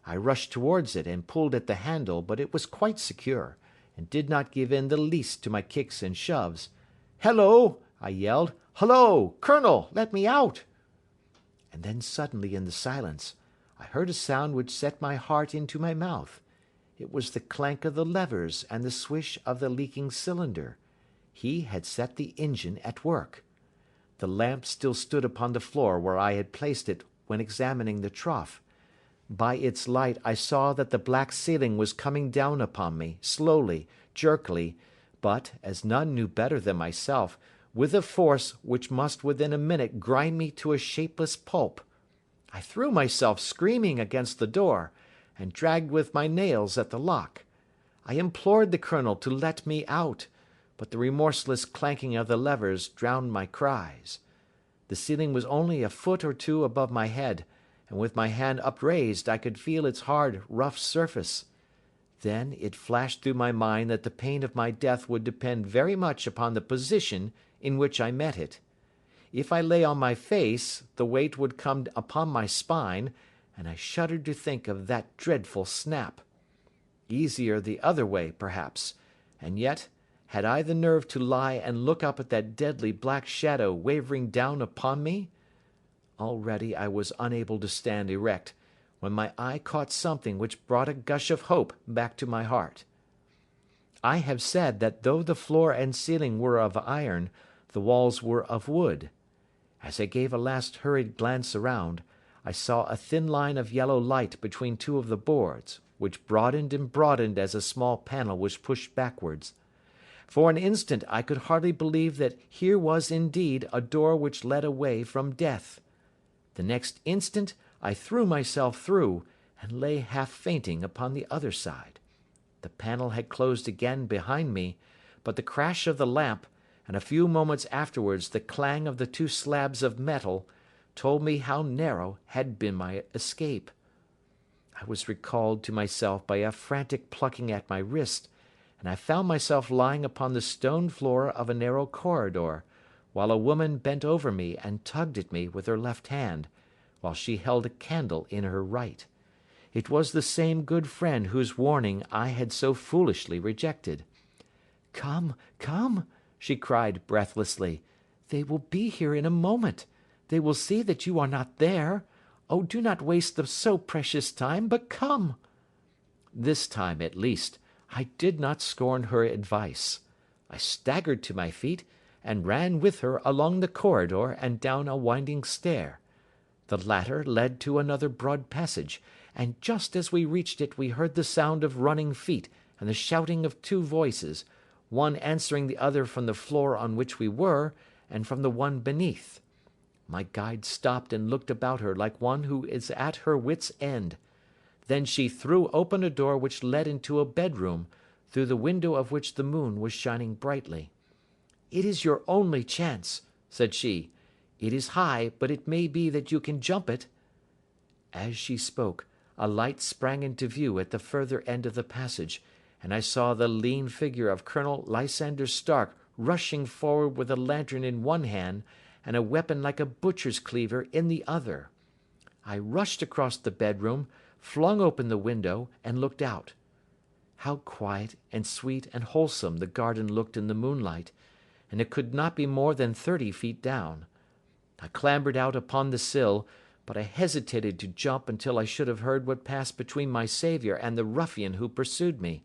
I rushed towards it and pulled at the handle, but it was quite secure, and did not give in the least to my kicks and shoves. "Hello!" I yelled. "Hullo! Colonel, let me out!" And then suddenly in the silence I heard a sound which set my heart into my mouth. It was the clank of the levers and the swish of the leaking cylinder. He had set the engine at work. The lamp still stood upon the floor where I had placed it when examining the trough. By its light I saw that the black ceiling was coming down upon me, slowly, jerkily, but, as none knew better than myself, with a force which must within a minute grind me to a shapeless pulp. I threw myself screaming against the door, and dragged with my nails at the lock. I implored the colonel to let me out, but the remorseless clanking of the levers drowned my cries. The ceiling was only a foot or two above my head, and with my hand upraised I could feel its hard, rough surface. Then it flashed through my mind that the pain of my death would depend very much upon the position in which I met it. If I lay on my face, the weight would come upon my spine, and I shuddered to think of that dreadful snap. Easier the other way, perhaps, and yet, had I the nerve to lie and look up at that deadly black shadow wavering down upon me? Already I was unable to stand erect, when my eye caught something which brought a gush of hope back to my heart. I have said that though the floor and ceiling were of iron, the walls were of wood. As I gave a last hurried glance around, I saw a thin line of yellow light between two of the boards, which broadened and broadened as a small panel was pushed backwards. For an instant I could hardly believe that here was indeed a door which led away from death. The next instant I threw myself through, and lay half fainting upon the other side. The panel had closed again behind me, but the crash of the lamp, and a few moments afterwards the clang of the two slabs of metal, told me how narrow had been my escape. I was recalled to myself by a frantic plucking at my wrist, and I found myself lying upon the stone floor of a narrow corridor, while a woman bent over me and tugged at me with her left hand, while she held a candle in her right. It was the same good friend whose warning I had so foolishly rejected. "Come, come," she cried breathlessly. "They will be here in a moment. They will see that you are not there. Oh, do not waste the so precious time, but come." This time, at least, I did not scorn her advice. I staggered to my feet, and ran with her along the corridor and down a winding stair. The latter led to another broad passage, and just as we reached it we heard the sound of running feet and the shouting of two voices, one answering the other from the floor on which we were, and from the one beneath. My guide stopped and looked about her like one who is at her wits' end. Then she threw open a door which led into a bedroom, through the window of which the moon was shining brightly. "It is your only chance," said she. "It is high, but it may be that you can jump it." As she spoke, a light sprang into view at the further end of the passage, and I saw the lean figure of Colonel Lysander Stark rushing forward with a lantern in one hand and a weapon like a butcher's cleaver in the other. I rushed across the bedroom, flung open the window, and looked out. How quiet and sweet and wholesome the garden looked in the moonlight, and it could not be more than 30 feet down. I clambered out upon the sill, but I hesitated to jump until I should have heard what passed between my saviour and the ruffian who pursued me.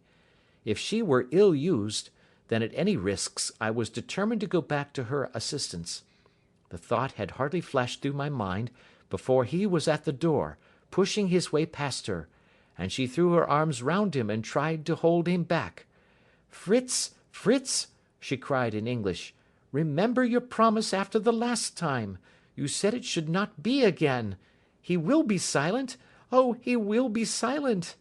If she were ill used, then at any risks I was determined to go back to her assistance. The thought had hardly flashed through my mind before he was at the door, pushing his way past her, and she threw her arms round him and tried to hold him back. "Fritz, Fritz," she cried in English, "remember your promise after the last time. You said it should not be again. He will be silent. Oh, he will be silent."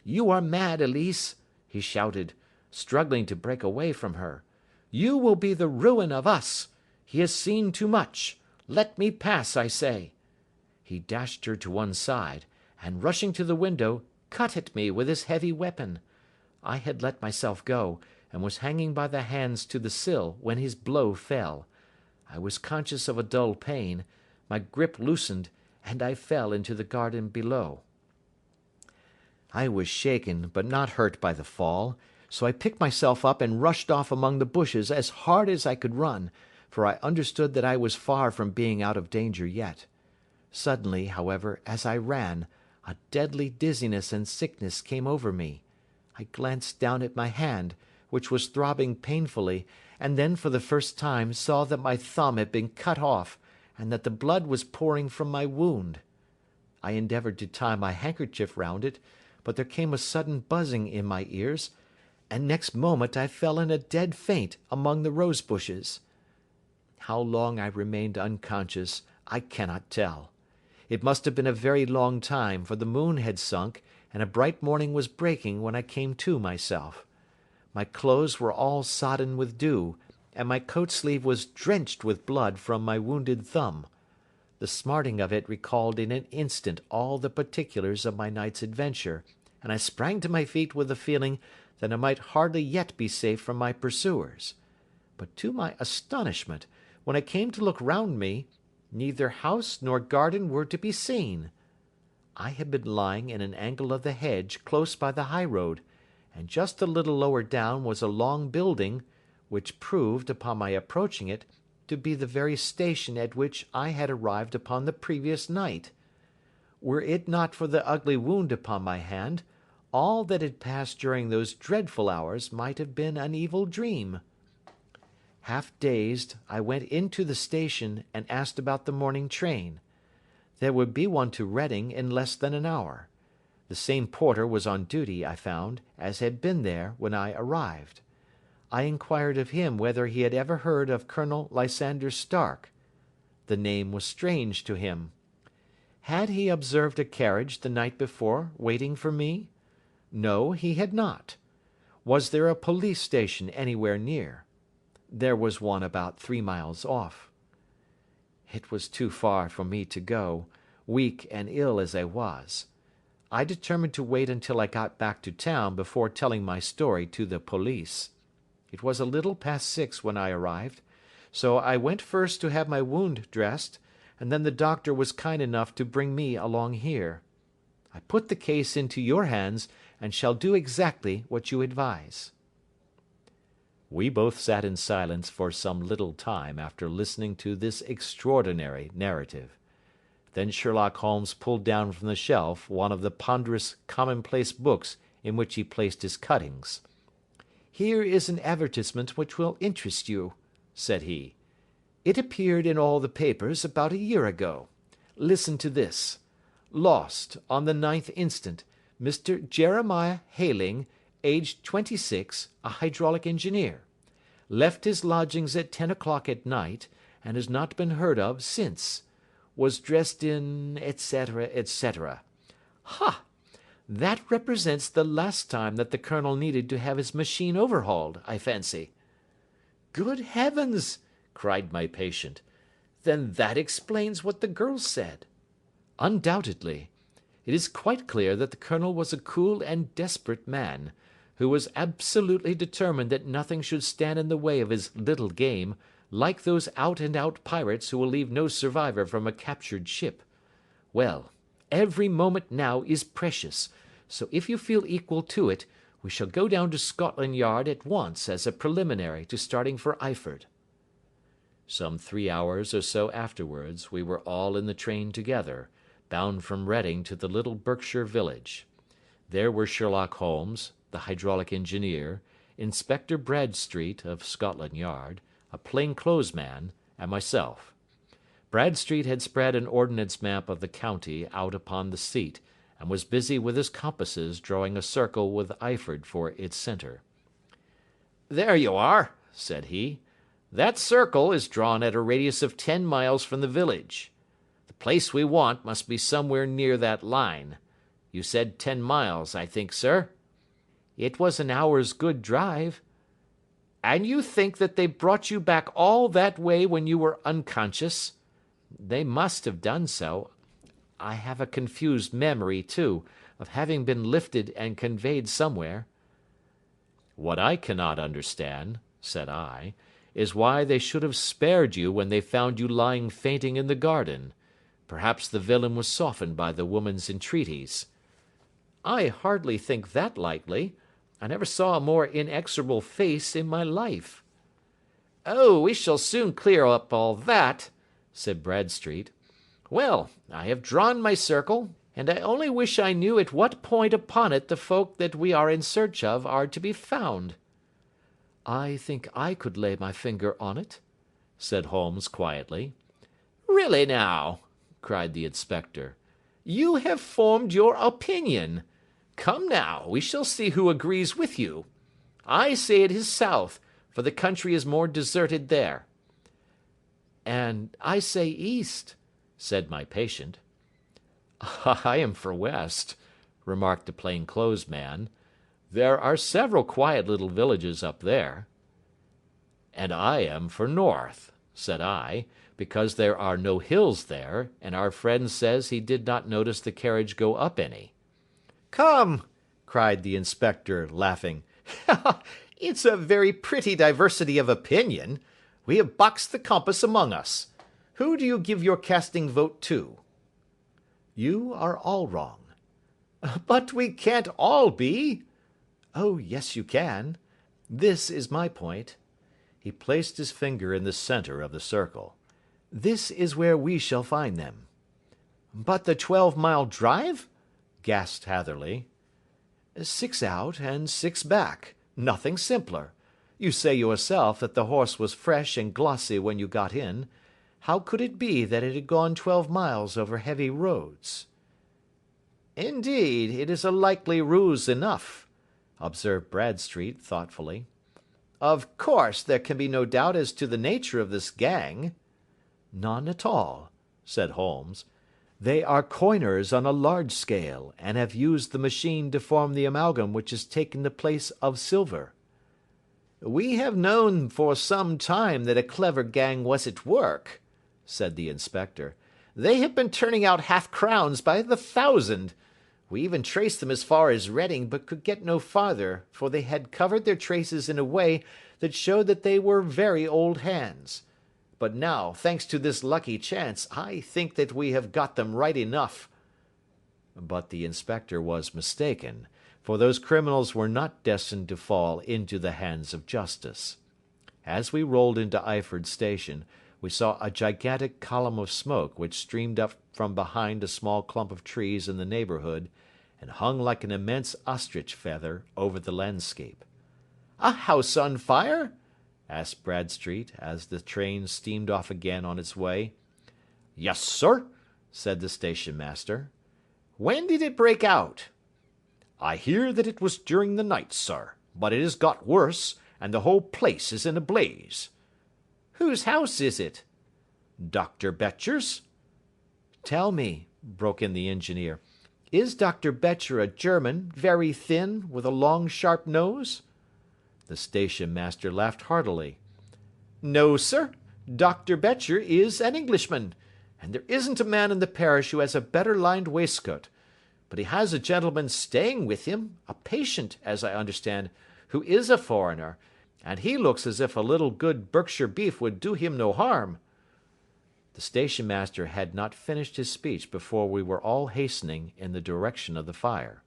"You are mad, Elise," he shouted, struggling to break away from her. "You will be the ruin of us. He has seen too much. Let me pass, I say." He dashed her to one side, and rushing to the window, cut at me with his heavy weapon. I had let myself go, and was hanging by the hands to the sill, when his blow fell. I was conscious of a dull pain, my grip loosened, and I fell into the garden below. I was shaken, but not hurt by the fall, so I picked myself up and rushed off among the bushes as hard as I could run, for I understood that I was far from being out of danger yet. Suddenly, however, as I ran, a deadly dizziness and sickness came over me. I glanced down at my hand, which was throbbing painfully, and then for the first time saw that my thumb had been cut off, and that the blood was pouring from my wound. I endeavoured to tie my handkerchief round it, but there came a sudden buzzing in my ears, and next moment I fell in a dead faint among the rose bushes. How long I remained unconscious I cannot tell. It must have been a very long time, for the moon had sunk, and a bright morning was breaking when I came to myself. My clothes were all sodden with dew, and my coat sleeve was drenched with blood from my wounded thumb. The smarting of it recalled in an instant all the particulars of my night's adventure, and I sprang to my feet with the feeling that I might hardly yet be safe from my pursuers. But to my astonishment, when I came to look round me, neither house nor garden were to be seen. I had been lying in an angle of the hedge close by the high road, and just a little lower down was a long building, which proved, upon my approaching it, to be the very station at which I had arrived upon the previous night. Were it not for the ugly wound upon my hand, all that had passed during those dreadful hours might have been an evil dream. Half dazed, I went into the station and asked about the morning train. There would be one to Reading in less than an hour. The same porter was on duty, I found, as had been there when I arrived. I inquired of him whether he had ever heard of Colonel Lysander Stark. The name was strange to him. Had he observed a carriage the night before waiting for me? No, he had not. Was there a police station anywhere near? There was one about 3 miles off. It was too far for me to go, weak and ill as I was. I determined to wait until I got back to town before telling my story to the police. It was a little past 6 when I arrived, so I went first to have my wound dressed, and then the doctor was kind enough to bring me along here. I put the case into your hands, and shall do exactly what you advise." We both sat in silence for some little time after listening to this extraordinary narrative. Then Sherlock Holmes pulled down from the shelf one of the ponderous commonplace books in which he placed his cuttings. "Here is an advertisement which will interest you," said he. "It appeared in all the papers about a year ago. Listen to this. 'Lost, on the 9th instant, Mr. Jeremiah Hayling, aged 26, a hydraulic engineer. Left his lodgings at 10 o'clock at night, and has not been heard of since. Was dressed in, etc., etc.' Ha! That represents the last time that the Colonel needed to have his machine overhauled, I fancy." "Good heavens!" cried my patient. "Then that explains what the girl said." "Undoubtedly. It is quite clear that the Colonel was a cool and desperate man, who was absolutely determined that nothing should stand in the way of his little game, like those out-and-out pirates who will leave no survivor from a captured ship. Well, every moment now is precious, so if you feel equal to it, we shall go down to Scotland Yard at once as a preliminary to starting for Eyford." Some 3 hours or so afterwards we were all in the train together, bound from Reading to the little Berkshire village. There were Sherlock Holmes, the hydraulic engineer, Inspector Bradstreet of Scotland Yard, a plain-clothes man, and myself. Bradstreet had spread an ordnance map of the county out upon the seat, and was busy with his compasses drawing a circle with Eyford for its centre. "There you are," said he. "That circle is drawn at a radius of 10 miles from the village. The place we want must be somewhere near that line. You said 10 miles, I think, sir?" "It was an hour's good drive." "And you think that they brought you back all that way when you were unconscious?" "They must have done so. I have a confused memory, too, of having been lifted and conveyed somewhere." "What I cannot understand," said I, "is why they should have spared you when they found you lying fainting in the garden. Perhaps the villain was softened by the woman's entreaties." "I hardly think that likely. I never saw a more inexorable face in my life." "Oh, we shall soon clear up all that," said Bradstreet. "Well, I have drawn my circle, and I only wish I knew at what point upon it the folk that we are in search of are to be found." "I think I could lay my finger on it," said Holmes quietly. "Really now," cried the inspector, "you have formed your opinion. Come now, we shall see who agrees with you. I say it is south, for the country is more deserted there." "And I say east," said my patient. "I am for west," remarked the plain-clothes man. "There are several quiet little villages up there." "And I am for north," said I, "because there are no hills there, and our friend says he did not notice the carriage go up any." "Come," cried the inspector, laughing, "it's a very pretty diversity of opinion. We have boxed the compass among us. Who do you give your casting vote to?" "You are all wrong." "But we can't all be." "Oh, yes, you can. This is my point." He placed his finger in the centre of the circle. "This is where we shall find them." "But the 12-mile drive?" gasped Hatherley. 6 out and 6 back. Nothing simpler. You say yourself that the horse was fresh and glossy when you got in. How could it be that it had gone 12 miles over heavy roads?" "Indeed, it is a likely ruse enough," observed Bradstreet thoughtfully. "Of course, there can be no doubt as to the nature of this gang." "None at all," said Holmes. "They are coiners on a large scale, and have used the machine to form the amalgam which has taken the place of silver." "We have known for some time that a clever gang was at work," said the inspector. "They have been turning out half-crowns by the thousand. We even traced them as far as Reading, but could get no farther, for they had covered their traces in a way that showed that they were very old hands. But now, thanks to this lucky chance, I think that we have got them right enough." But the inspector was mistaken, for those criminals were not destined to fall into the hands of justice. As we rolled into Eyford Station, we saw a gigantic column of smoke which streamed up from behind a small clump of trees in the neighbourhood, and hung like an immense ostrich feather over the landscape. "A house on fire?" asked Bradstreet, as the train steamed off again on its way. "Yes, sir," said the station master. "When did it break out?" "I hear that it was during the night, sir, but it has got worse, and the whole place is in a blaze." "Whose house is it?" "Dr. Betcher's." "Tell me," broke in the engineer, "is Dr. Betcher a German, very thin, with a long sharp nose?" The station master laughed heartily. "No, sir, Dr. Betcher is an Englishman, and there isn't a man in the parish who has a better lined waistcoat. But he has a gentleman staying with him, a patient, as I understand, who is a foreigner, and he looks as if a little good Berkshire beef would do him no harm." The station master had not finished his speech before we were all hastening in the direction of the fire.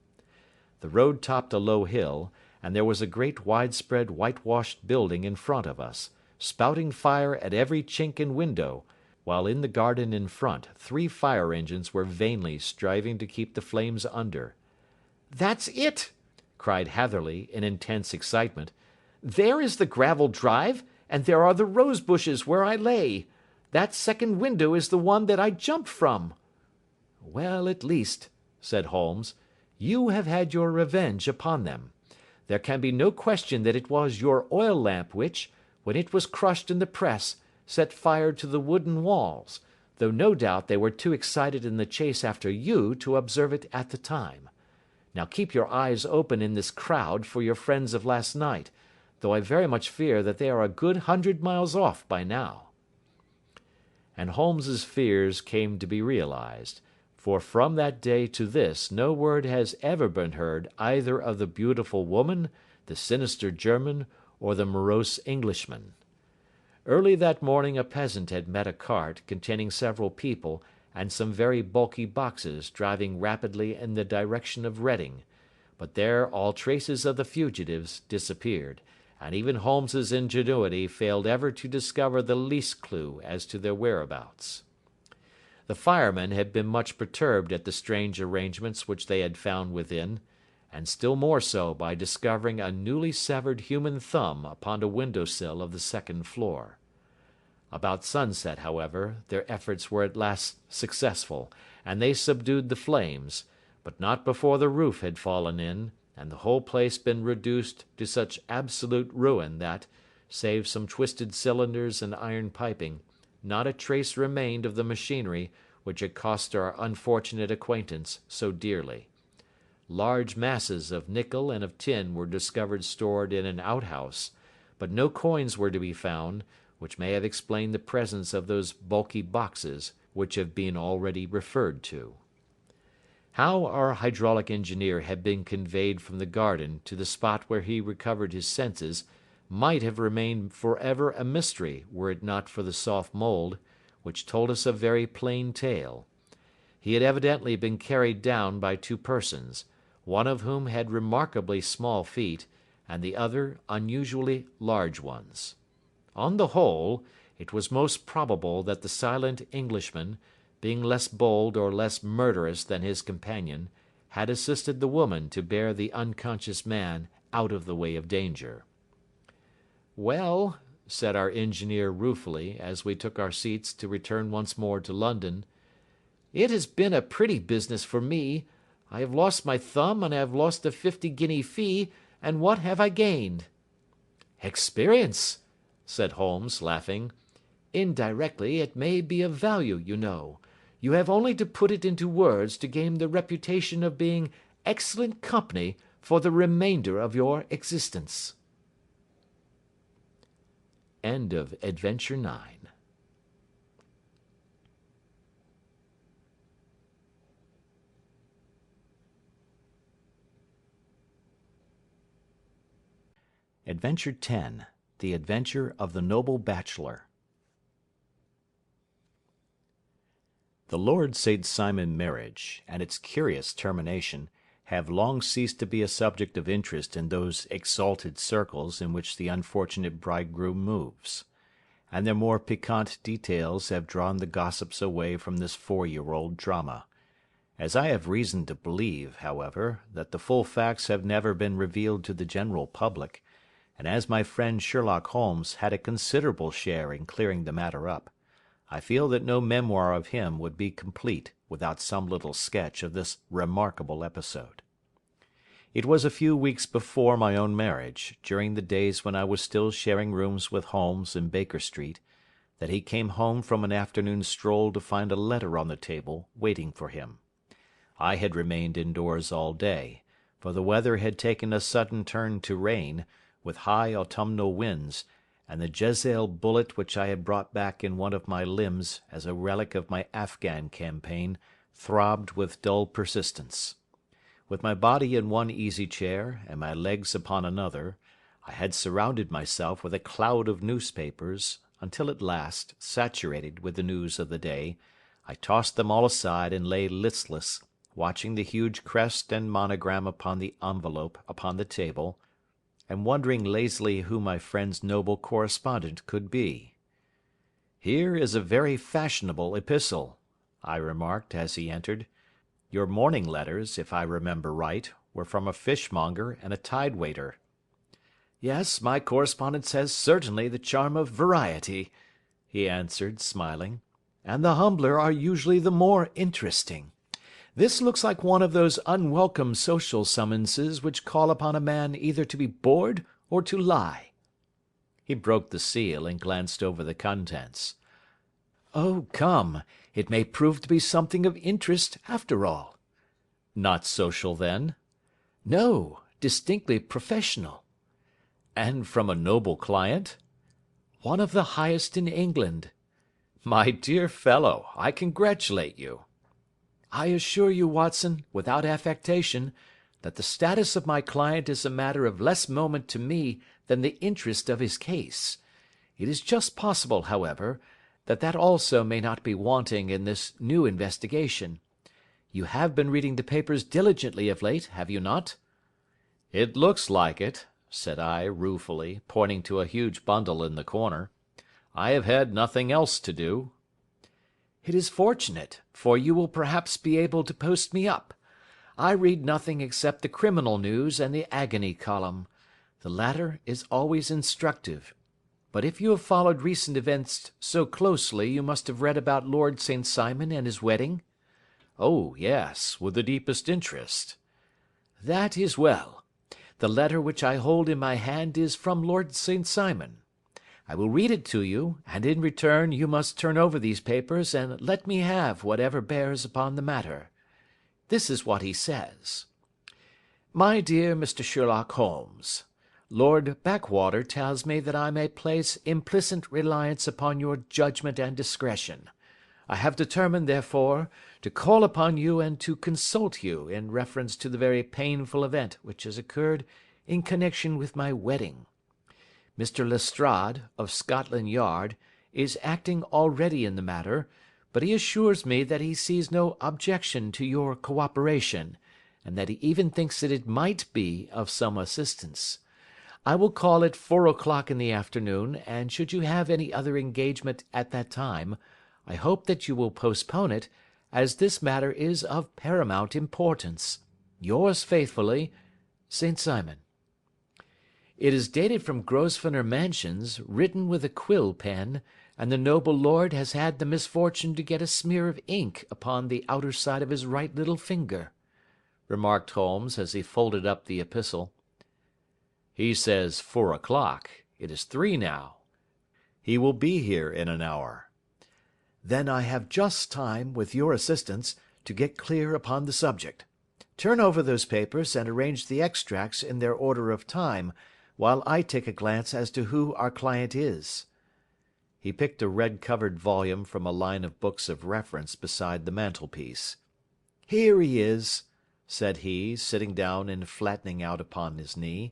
The road topped a low hill, and there was a great widespread whitewashed building in front of us, spouting fire at every chink and window, while in the garden in front 3 fire engines were vainly striving to keep the flames under. "That's it!" cried Hatherley, in intense excitement. "There is the gravel drive, and there are the rose bushes where I lay. That second window is the one that I jumped from." "Well, at least," said Holmes, "you have had your revenge upon them. There can be no question that it was your oil lamp which, when it was crushed in the press, set fire to the wooden walls, though no doubt they were too excited in the chase after you to observe it at the time. Now keep your eyes open in this crowd for your friends of last night, though I very much fear that they are a good 100 miles off by now." And Holmes's fears came to be realized, for from that day to this no word has ever been heard either of the beautiful woman, the sinister German, or the morose Englishman. Early that morning a peasant had met a cart, containing several people and some very bulky boxes, driving rapidly in the direction of Reading, but there all traces of the fugitives disappeared, and even Holmes's ingenuity failed ever to discover the least clue as to their whereabouts. The firemen had been much perturbed at the strange arrangements which they had found within, and still more so by discovering a newly severed human thumb upon a window sill of the second floor. About sunset, however, their efforts were at last successful, and they subdued the flames, but not before the roof had fallen in, and the whole place been reduced to such absolute ruin that, save some twisted cylinders and iron piping, not a trace remained of the machinery which had cost our unfortunate acquaintance so dearly. Large masses of nickel and of tin were discovered stored in an outhouse, but no coins were to be found, which may have explained the presence of those bulky boxes which have been already referred to. How our hydraulic engineer had been conveyed from the garden to the spot where he recovered his senses might have remained for ever a mystery were it not for the soft mould, which told us a very plain tale. He had evidently been carried down by 2 persons, one of whom had remarkably small feet, and the other unusually large ones. On the whole, it was most probable that the silent Englishman, being less bold or less murderous than his companion, had assisted the woman to bear the unconscious man out of the way of danger. "Well," said our engineer ruefully, as we took our seats to return once more to London, "it has been a pretty business for me. I have lost my thumb, and I have lost a 50-guinea fee, and what have I gained?" "Experience," said Holmes, laughing. "Indirectly it may be of value, you know. You have only to put it into words to gain the reputation of being excellent company for the remainder of your existence." End of Adventure 9. Adventure 10. The Adventure of the Noble Bachelor. The Lord St. Simon marriage, and its curious termination, have long ceased to be a subject of interest in those exalted circles in which the unfortunate bridegroom moves, and their more piquant details have drawn the gossips away from this 4-year-old drama. As I have reason to believe, however, that the full facts have never been revealed to the general public, and as my friend Sherlock Holmes had a considerable share in clearing the matter up, I feel that no memoir of him would be complete without some little sketch of this remarkable episode. It was a few weeks before my own marriage, during the days when I was still sharing rooms with Holmes in Baker Street, that he came home from an afternoon stroll to find a letter on the table waiting for him. I had remained indoors all day, for the weather had taken a sudden turn to rain, with high autumnal winds, and the Jezeel bullet which I had brought back in one of my limbs as a relic of my Afghan campaign throbbed with dull persistence. With my body in one easy chair and my legs upon another, I had surrounded myself with a cloud of newspapers, until at last, saturated with the news of the day, I tossed them all aside and lay listless, watching the huge crest and monogram upon the envelope upon the table, and wondering lazily who my friend's noble correspondent could be. "Here is a very fashionable epistle," I remarked as he entered. "Your morning letters, if I remember right, were from a fishmonger and a tide-waiter." "Yes, my correspondence has certainly the charm of variety," he answered, smiling, "and the humbler are usually the more interesting. This looks like one of those unwelcome social summonses which call upon a man either to be bored or to lie." He broke the seal and glanced over the contents. "Oh, come, it may prove to be something of interest after all." "Not social, then?" "No, distinctly professional." "And from a noble client?" "One of the highest in England." "My dear fellow, I congratulate you." "I assure you, Watson, without affectation, that the status of my client is a matter of less moment to me than the interest of his case. It is just possible, however, that also may not be wanting in this new investigation. You have been reading the papers diligently of late, have you not?" "It looks like it," said I, ruefully, pointing to a huge bundle in the corner. "I have had nothing else to do." "It is fortunate, for you will perhaps be able to post me up. I read nothing except the criminal news and the agony column. The latter is always instructive. But if you have followed recent events so closely, you must have read about Lord St. Simon and his wedding?" "Oh, yes, with the deepest interest." "That is well. The letter which I hold in my hand is from Lord St. Simon. I will read it to you, and in return you must turn over these papers and let me have whatever bears upon the matter. This is what he says: "My dear Mr. Sherlock Holmes, Lord Backwater tells me that I may place implicit reliance upon your judgment and discretion. I have determined, therefore, to call upon you and to consult you in reference to the very painful event which has occurred in connection with my wedding. Mr. Lestrade, of Scotland Yard, is acting already in the matter, but he assures me that he sees no objection to your cooperation, and that he even thinks that it might be of some assistance. I will call at 4 o'clock in the afternoon, and should you have any other engagement at that time, I hope that you will postpone it, as this matter is of paramount importance. Yours faithfully, St. Simon." It is dated from Grosvenor Mansions, written with a quill pen, and the noble lord has had the misfortune to get a smear of ink upon the outer side of his right little finger," remarked Holmes as he folded up the epistle. "He says 4 o'clock. It is 3 now. He will be here in an hour." "Then I have just time, with your assistance, to get clear upon the subject. Turn over those papers and arrange the extracts in their order of time, while I take a glance as to who our client is." He picked a red-covered volume from a line of books of reference beside the mantelpiece. "Here he is," said he, sitting down and flattening out upon his knee.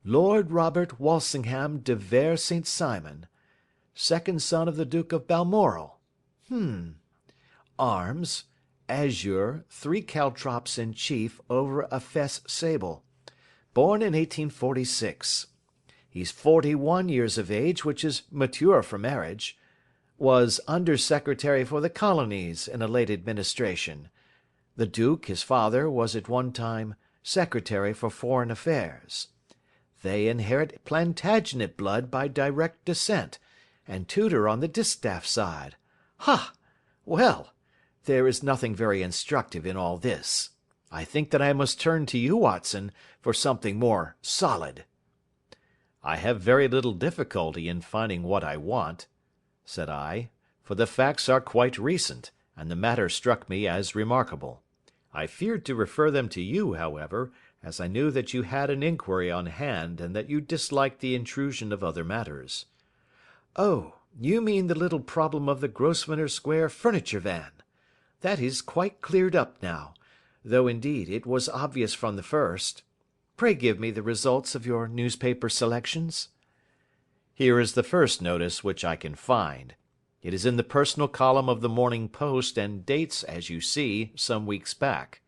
"Lord Robert Walsingham de Vere St. Simon, second son of the Duke of Balmoral. arms, azure, 3 caltrops in chief over a fess sable. Born in 1846. He's 41 years of age, which is mature for marriage. Was Under-Secretary for the Colonies in a late administration. The Duke, his father, was at one time Secretary for Foreign Affairs. They inherit Plantagenet blood by direct descent, and Tudor on the distaff side. Ha! Well, there is nothing very instructive in all this. I think that I must turn to you, Watson, for something more solid. I have very little difficulty in finding what I want, said I, for the facts are quite recent, and the matter struck me as remarkable. I feared to refer them to you, however, as I knew that you had an inquiry on hand, and that you disliked the intrusion of other matters. Oh, you mean the little problem of the Grosvenor Square furniture van. That is quite cleared up now, though indeed it was obvious from the first. Pray give me the results of your newspaper selections. Here is the first notice which I can find. It is in the personal column of the Morning Post, and dates, as you see, some weeks back.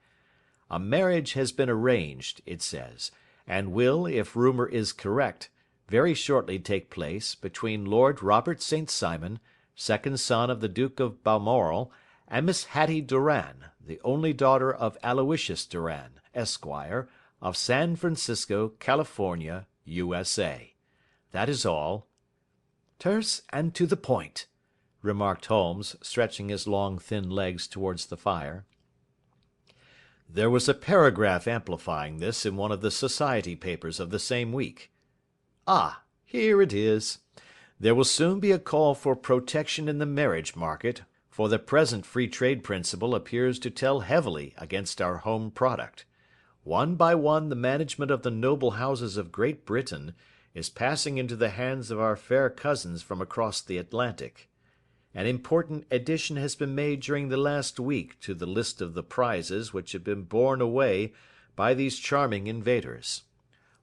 A marriage has been arranged, it says, and will, if rumour is correct, very shortly take place between Lord Robert St. Simon, second son of the Duke of Balmoral, and Miss Hattie Doran, the only daughter of Aloysius Doran, Esquire, of San Francisco, California, USA. That is all. Terse and to the point, remarked Holmes, stretching his long thin legs towards the fire. There was a paragraph amplifying this in one of the society papers of the same week. Ah, here it is. There will soon be a call for protection in the marriage market, for the present free trade principle appears to tell heavily against our home product. One by one the management of the noble houses of Great Britain is passing into the hands of our fair cousins from across the Atlantic. An important addition has been made during the last week to the list of the prizes which have been borne away by these charming invaders.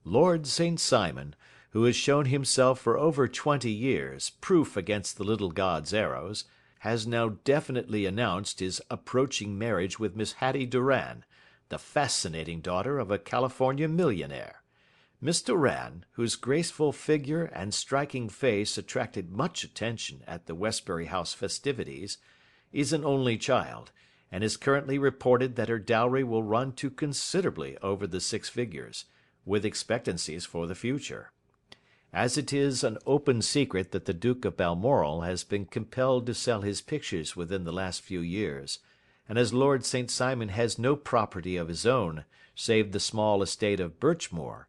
Lord St. Simon, who has shown himself for over 20 years proof against the little god's arrows, has now definitely announced his approaching marriage with Miss Hattie Doran, the fascinating daughter of a California millionaire. Miss Doran, whose graceful figure and striking face attracted much attention at the Westbury House festivities, is an only child, and is currently reported that her dowry will run to considerably over the 6 figures, with expectancies for the future. As it is an open secret that the Duke of Balmoral has been compelled to sell his pictures within the last few years, and as Lord St. Simon has no property of his own save the small estate of Birchmoor,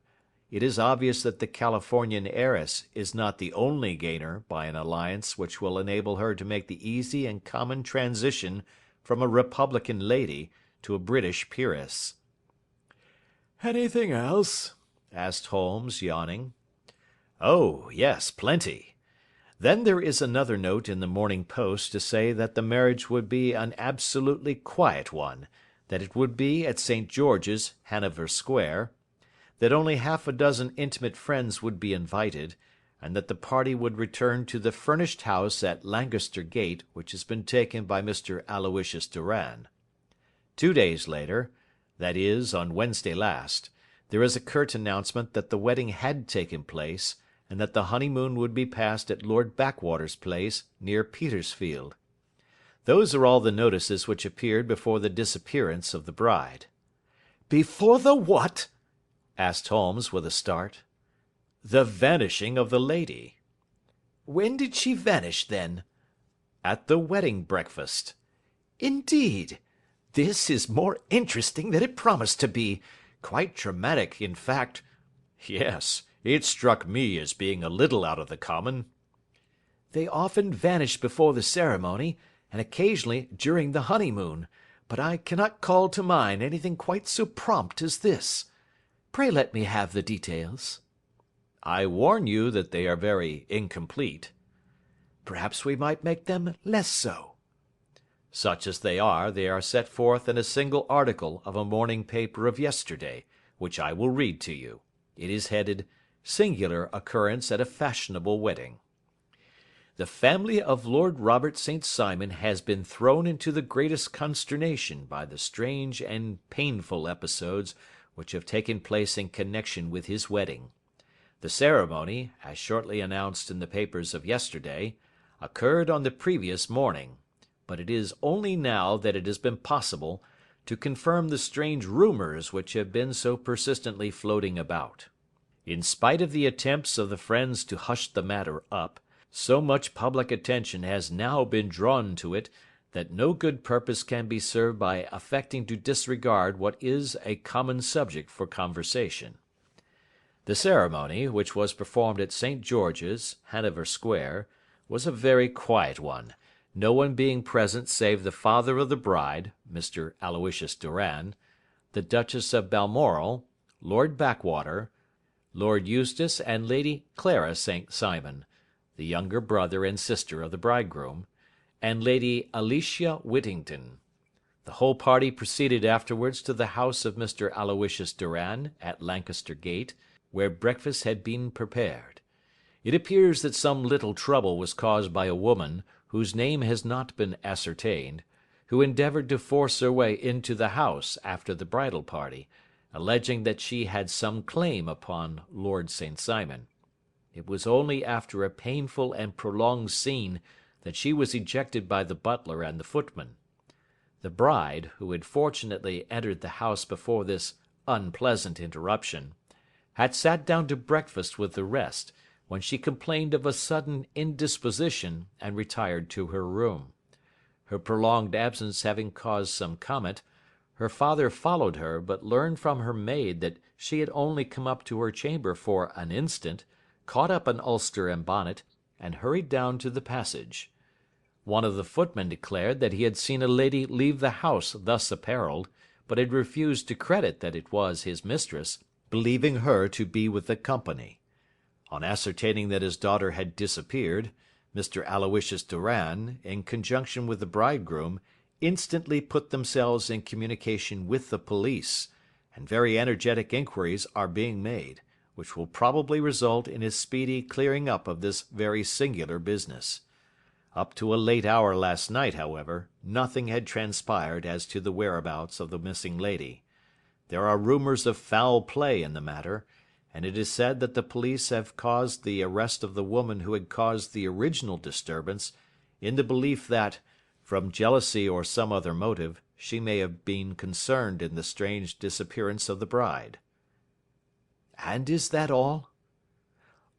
it is obvious that the Californian heiress is not the only gainer by an alliance which will enable her to make the easy and common transition from a Republican lady to a British peeress. Anything else? asked Holmes, yawning. Oh, yes, plenty. Then there is another note in the Morning Post to say that the marriage would be an absolutely quiet one, that it would be at St. George's, Hanover Square, that only half a dozen intimate friends would be invited, and that the party would return to the furnished house at Lancaster Gate which has been taken by Mr. Aloysius Doran. 2 days later, that is, on Wednesday last, there is a curt announcement that the wedding had taken place, and that the honeymoon would be passed at Lord Backwater's place, near Petersfield. Those are all the notices which appeared before the disappearance of the bride. Before the what? asked Holmes with a start. The vanishing of the lady. When did she vanish, then? At the wedding breakfast. Indeed. This is more interesting than it promised to be. Quite dramatic, in fact. Yes, it struck me as being a little out of the common. They often vanish before the ceremony, and occasionally during the honeymoon, but I cannot call to mind anything quite so prompt as this. Pray let me have the details. I warn you that they are very incomplete. Perhaps we might make them less so. Such as they are set forth in a single article of a morning paper of yesterday, which I will read to you. It is headed, "Singular Occurrence at a Fashionable Wedding." The family of Lord Robert St. Simon has been thrown into the greatest consternation by the strange and painful episodes which have taken place in connection with his wedding. The ceremony, as shortly announced in the papers of yesterday, occurred on the previous morning, but it is only now that it has been possible to confirm the strange rumours which have been so persistently floating about. In spite of the attempts of the friends to hush the matter up, so much public attention has now been drawn to it that no good purpose can be served by affecting to disregard what is a common subject for conversation. The ceremony, which was performed at St. George's, Hanover Square, was a very quiet one, no one being present save the father of the bride, Mr. Aloysius Doran, the Duchess of Balmoral, Lord Backwater, Lord Eustace and Lady Clara St. Simon, the younger brother and sister of the bridegroom, and Lady Alicia Whittington. The whole party proceeded afterwards to the house of Mr. Aloysius Doran, at Lancaster Gate, where breakfast had been prepared. It appears that some little trouble was caused by a woman, whose name has not been ascertained, who endeavoured to force her way into the house after the bridal party, alleging that she had some claim upon Lord St. Simon. It was only after a painful and prolonged scene that she was ejected by the butler and the footman. The bride, who had fortunately entered the house before this unpleasant interruption, had sat down to breakfast with the rest, when she complained of a sudden indisposition and retired to her room. Her prolonged absence having caused some comment, her father followed her, but learned from her maid that she had only come up to her chamber for an instant, caught up an ulster and bonnet, and hurried down to the passage. One of the footmen declared that he had seen a lady leave the house thus apparelled, but had refused to credit that it was his mistress, believing her to be with the company. On ascertaining that his daughter had disappeared, Mr. Aloysius Doran, in conjunction with the bridegroom, instantly put themselves in communication with the police, and very energetic inquiries are being made, which will probably result in a speedy clearing up of this very singular business. Up to a late hour last night, however, nothing had transpired as to the whereabouts of the missing lady. There are rumours of foul play in the matter, and it is said that the police have caused the arrest of the woman who had caused the original disturbance, in the belief that, from jealousy or some other motive, she may have been concerned in the strange disappearance of the bride. And is that all?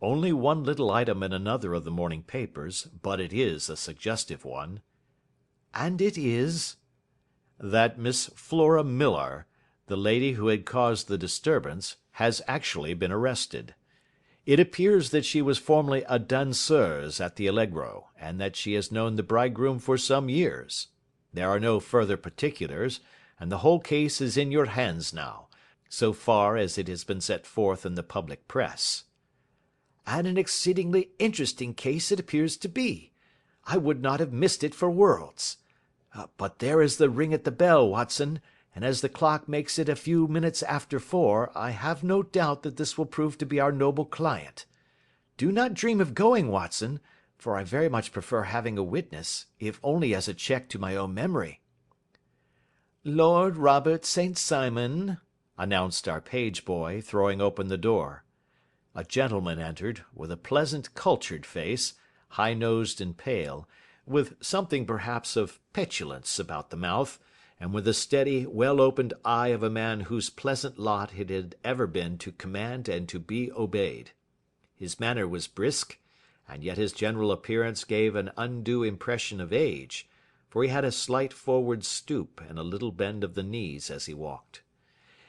Only one little item in another of the morning papers, but it is a suggestive one. And it is? That Miss Flora Millar, the lady who had caused the disturbance, has actually been arrested. It appears that she was formerly a danseuse at the Allegro, and that she has known the bridegroom for some years. There are no further particulars, and the whole case is in your hands now, so far as it has been set forth in the public press. And an exceedingly interesting case it appears to be. I would not have missed it for worlds. But there is the ring at the bell, Watson, and as the clock makes it a few minutes after 4, I have no doubt that this will prove to be our noble client. Do not dream of going, Watson, for I very much prefer having a witness, if only as a check to my own memory. Lord Robert St. Simon, announced our page boy, throwing open the door. A gentleman entered, with a pleasant, cultured face, high-nosed and pale, with something perhaps of petulance about the mouth, and with the steady, well-opened eye of a man whose pleasant lot it had ever been to command and to be obeyed. His manner was brisk, and yet his general appearance gave an undue impression of age, for he had a slight forward stoop and a little bend of the knees as he walked.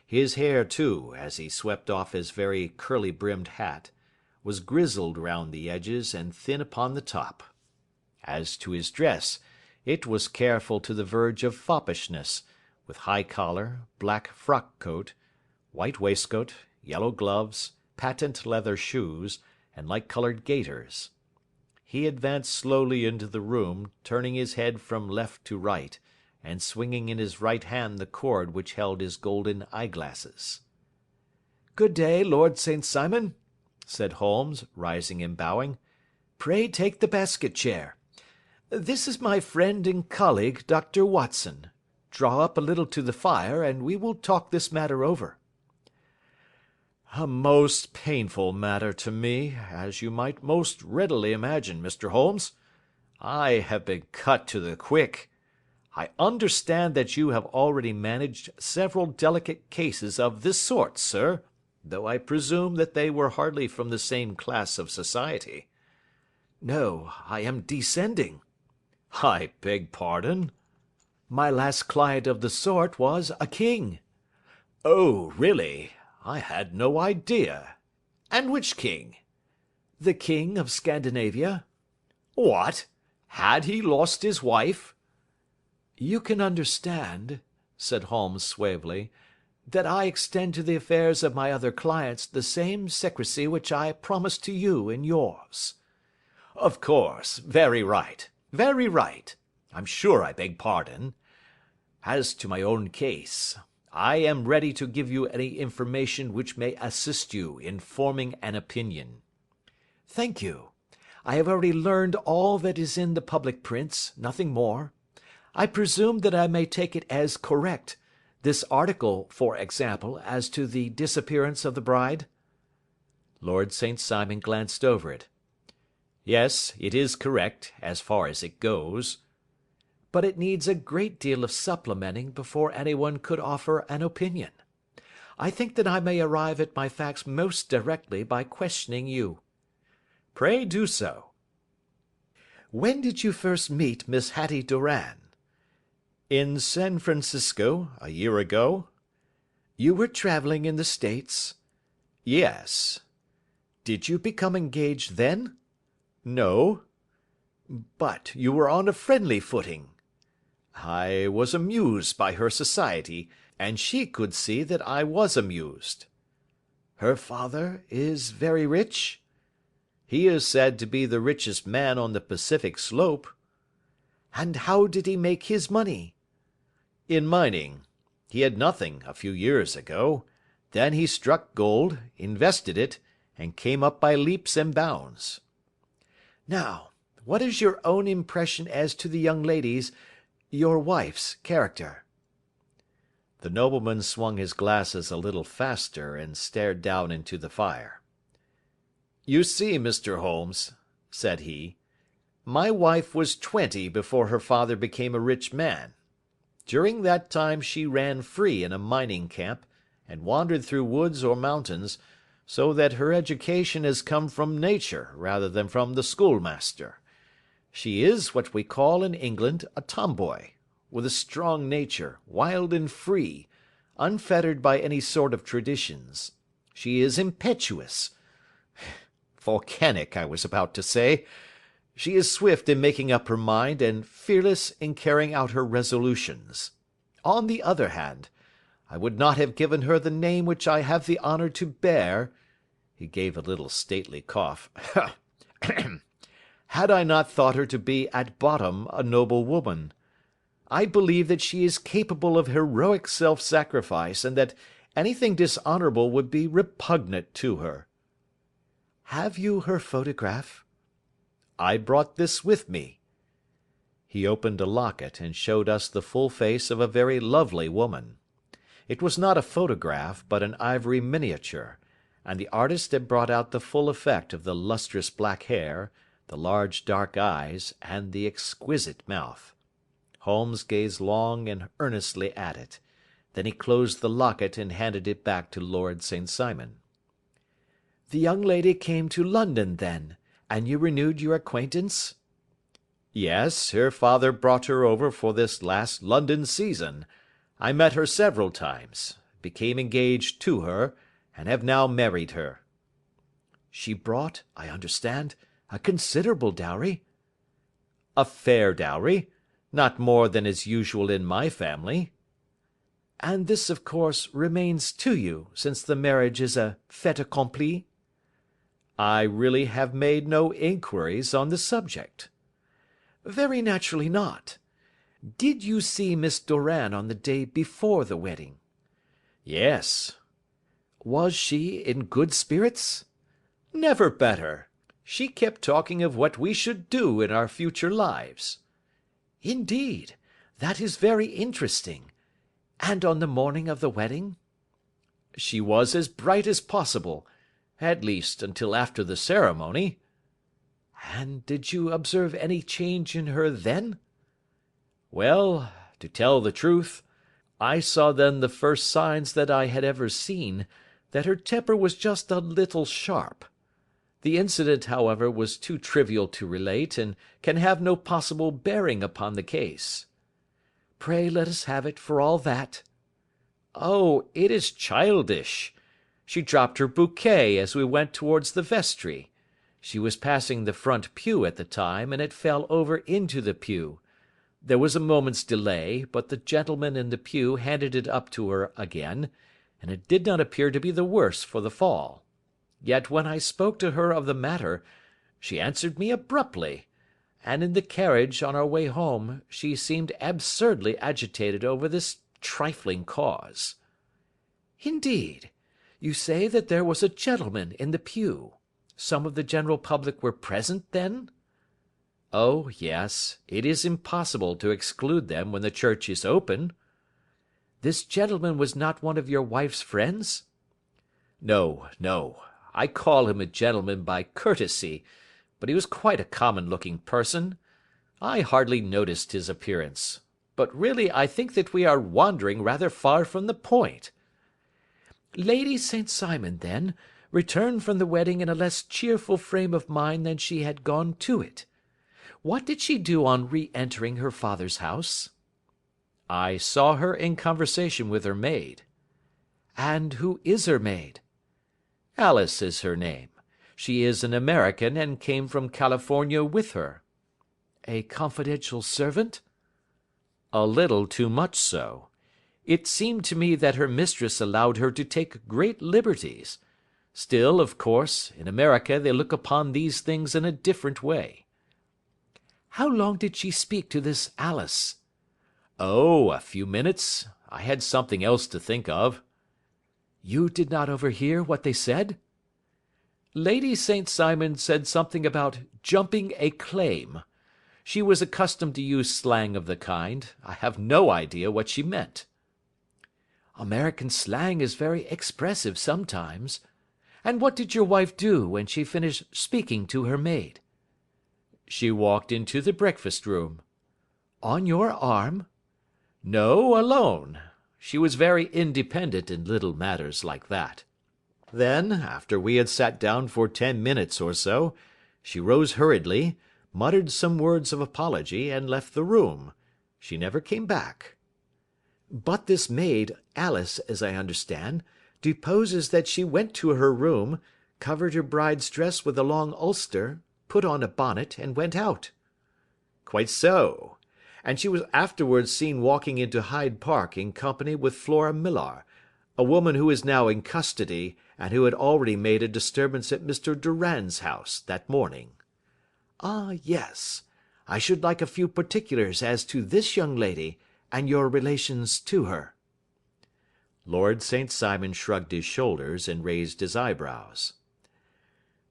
His hair, too, as he swept off his very curly-brimmed hat, was grizzled round the edges and thin upon the top. As to his dress, it was careful to the verge of foppishness, with high collar, black frock-coat, white waistcoat, yellow gloves, patent leather shoes, and light-coloured gaiters. He advanced slowly into the room, turning his head from left to right, and swinging in his right hand the cord which held his golden eyeglasses. "Good day, Lord St. Simon," said Holmes, rising and bowing. Pray take the basket chair. This is my friend and colleague, Dr. Watson. Draw up a little to the fire, and we will talk this matter over." A most painful matter to me, as you might most readily imagine, Mr. Holmes. I have been cut to the quick. I understand that you have already managed several delicate cases of this sort, sir, though I presume that they were hardly from the same class of society. No, I am descending. I beg pardon? My last client of the sort was a king. Oh, really? I had no idea. And which king? The king of Scandinavia. What? Had he lost his wife? You can understand, said Holmes suavely, that I extend to the affairs of my other clients the same secrecy which I promised to you in yours. Of course, very right, very right. I'm sure I beg pardon. As to my own case, I am ready to give you any information which may assist you in forming an opinion. Thank you. I have already learned all that is in the public prints, nothing more. I presume that I may take it as correct, this article, for example, as to the disappearance of the bride? Lord St. Simon glanced over it. Yes, it is correct, as far as it goes. But it needs a great deal of supplementing before anyone could offer an opinion. I think that I may arrive at my facts most directly by questioning you. Pray do so. When did you first meet Miss Hattie Doran? In San Francisco, a year ago. You were traveling in the States? Yes. Did you become engaged then? No. But you were on a friendly footing. I was amused by her society, and she could see that I was amused. Her father is very rich? He is said to be the richest man on the Pacific slope. And how did he make his money? In mining. He had nothing a few years ago. Then he struck gold, invested it, and came up by leaps and bounds. Now, what is your own impression as to the young lady's, your wife's, character? The nobleman swung his glasses a little faster and stared down into the fire. You see, Mr. Holmes, said he, my wife was 20 before her father became a rich man. During that time she ran free in a mining camp, and wandered through woods or mountains, so that her education has come from nature rather than from the schoolmaster. She is what we call in England a tomboy, with a strong nature, wild and free, unfettered by any sort of traditions. She is impetuous. Volcanic, I was about to say. She is swift in making up her mind, and fearless in carrying out her resolutions. On the other hand, I would not have given her the name which I have the honour to bear. He gave a little stately cough. Had I not thought her to be at bottom a noble woman. I believe that she is capable of heroic self-sacrifice, and that anything dishonourable would be repugnant to her. Have you her photograph? I brought this with me. He opened a locket and showed us the full face of a very lovely woman. It was not a photograph, but an ivory miniature, and the artist had brought out the full effect of the lustrous black hair, the large dark eyes, and the exquisite mouth. Holmes gazed long and earnestly at it. Then he closed the locket and handed it back to Lord St. Simon. The young lady came to London, then, and you renewed your acquaintance? Yes, her father brought her over for this last London season. I met her several times, became engaged to her, and have now married her. She brought, I understand, a considerable dowry? A fair dowry, not more than is usual in my family. And this, of course, remains to you, since the marriage is a fait accompli? I really have made no inquiries on the subject. Very naturally not. Did you see Miss Doran on the day before the wedding? Yes. Was she in good spirits? Never better. She kept talking of what we should do in our future lives." "Indeed, that is very interesting. And on the morning of the wedding?" "She was as bright as possible, at least until after the ceremony." "And did you observe any change in her then?" "Well, to tell the truth, I saw then the first signs that I had ever seen, that her temper was just a little sharp. The incident, however, was too trivial to relate, and can have no possible bearing upon the case." "Pray let us have it for all that." "Oh, it is childish. She dropped her bouquet as we went towards the vestry. She was passing the front pew at the time, and it fell over into the pew. There was a moment's delay, but the gentleman in the pew handed it up to her again, and it did not appear to be the worse for the fall. Yet when I spoke to her of the matter, she answered me abruptly, and in the carriage on our way home she seemed absurdly agitated over this trifling cause." "Indeed! You say that there was a gentleman in the pew. Some of the general public were present, then?" "Oh, yes, it is impossible to exclude them when the church is open." "This gentleman was not one of your wife's friends?" "No, no. I call him a gentleman by courtesy, but he was quite a common-looking person. I hardly noticed his appearance. But really I think that we are wandering rather far from the point." "Lady St. Simon, then, returned from the wedding in a less cheerful frame of mind than she had gone to it. What did she do on re-entering her father's house?" "I saw her in conversation with her maid." "And who is her maid?" "Alice is her name. She is an American, and came from California with her." "A confidential servant?" "A little too much so. It seemed to me that her mistress allowed her to take great liberties. Still, of course, in America they look upon these things in a different way." "How long did she speak to this Alice?" "Oh, a few minutes. I had something else to think of." "You did not overhear what they said?" "Lady St. Simon said something about jumping a claim. She was accustomed to use slang of the kind. I have no idea what she meant." "American slang is very expressive sometimes. And what did your wife do when she finished speaking to her maid?" "She walked into the breakfast room." "On your arm?" "No, alone. She was very independent in little matters like that. Then, after we had sat down for 10 minutes or so, she rose hurriedly, muttered some words of apology, and left the room. She never came back." "But this maid, Alice, as I understand, deposes that she went to her room, covered her bride's dress with a long ulster, put on a bonnet, and went out." "Quite so. And she was afterwards seen walking into Hyde Park in company with Flora Millar, a woman who is now in custody, and who had already made a disturbance at Mr. Durand's house that morning." "Ah, yes. I should like a few particulars as to this young lady, and your relations to her." Lord St. Simon shrugged his shoulders and raised his eyebrows.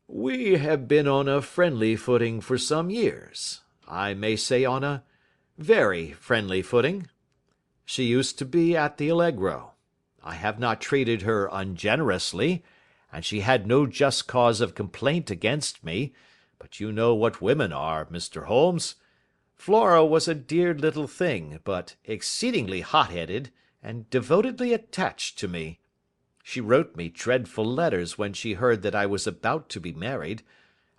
"We have been on a friendly footing for some years. I may say on a very friendly footing. She used to be at the Allegro. I have not treated her ungenerously, and she had no just cause of complaint against me, but you know what women are, Mr. Holmes. Flora was a dear little thing, but exceedingly hot-headed, and devotedly attached to me. She wrote me dreadful letters when she heard that I was about to be married,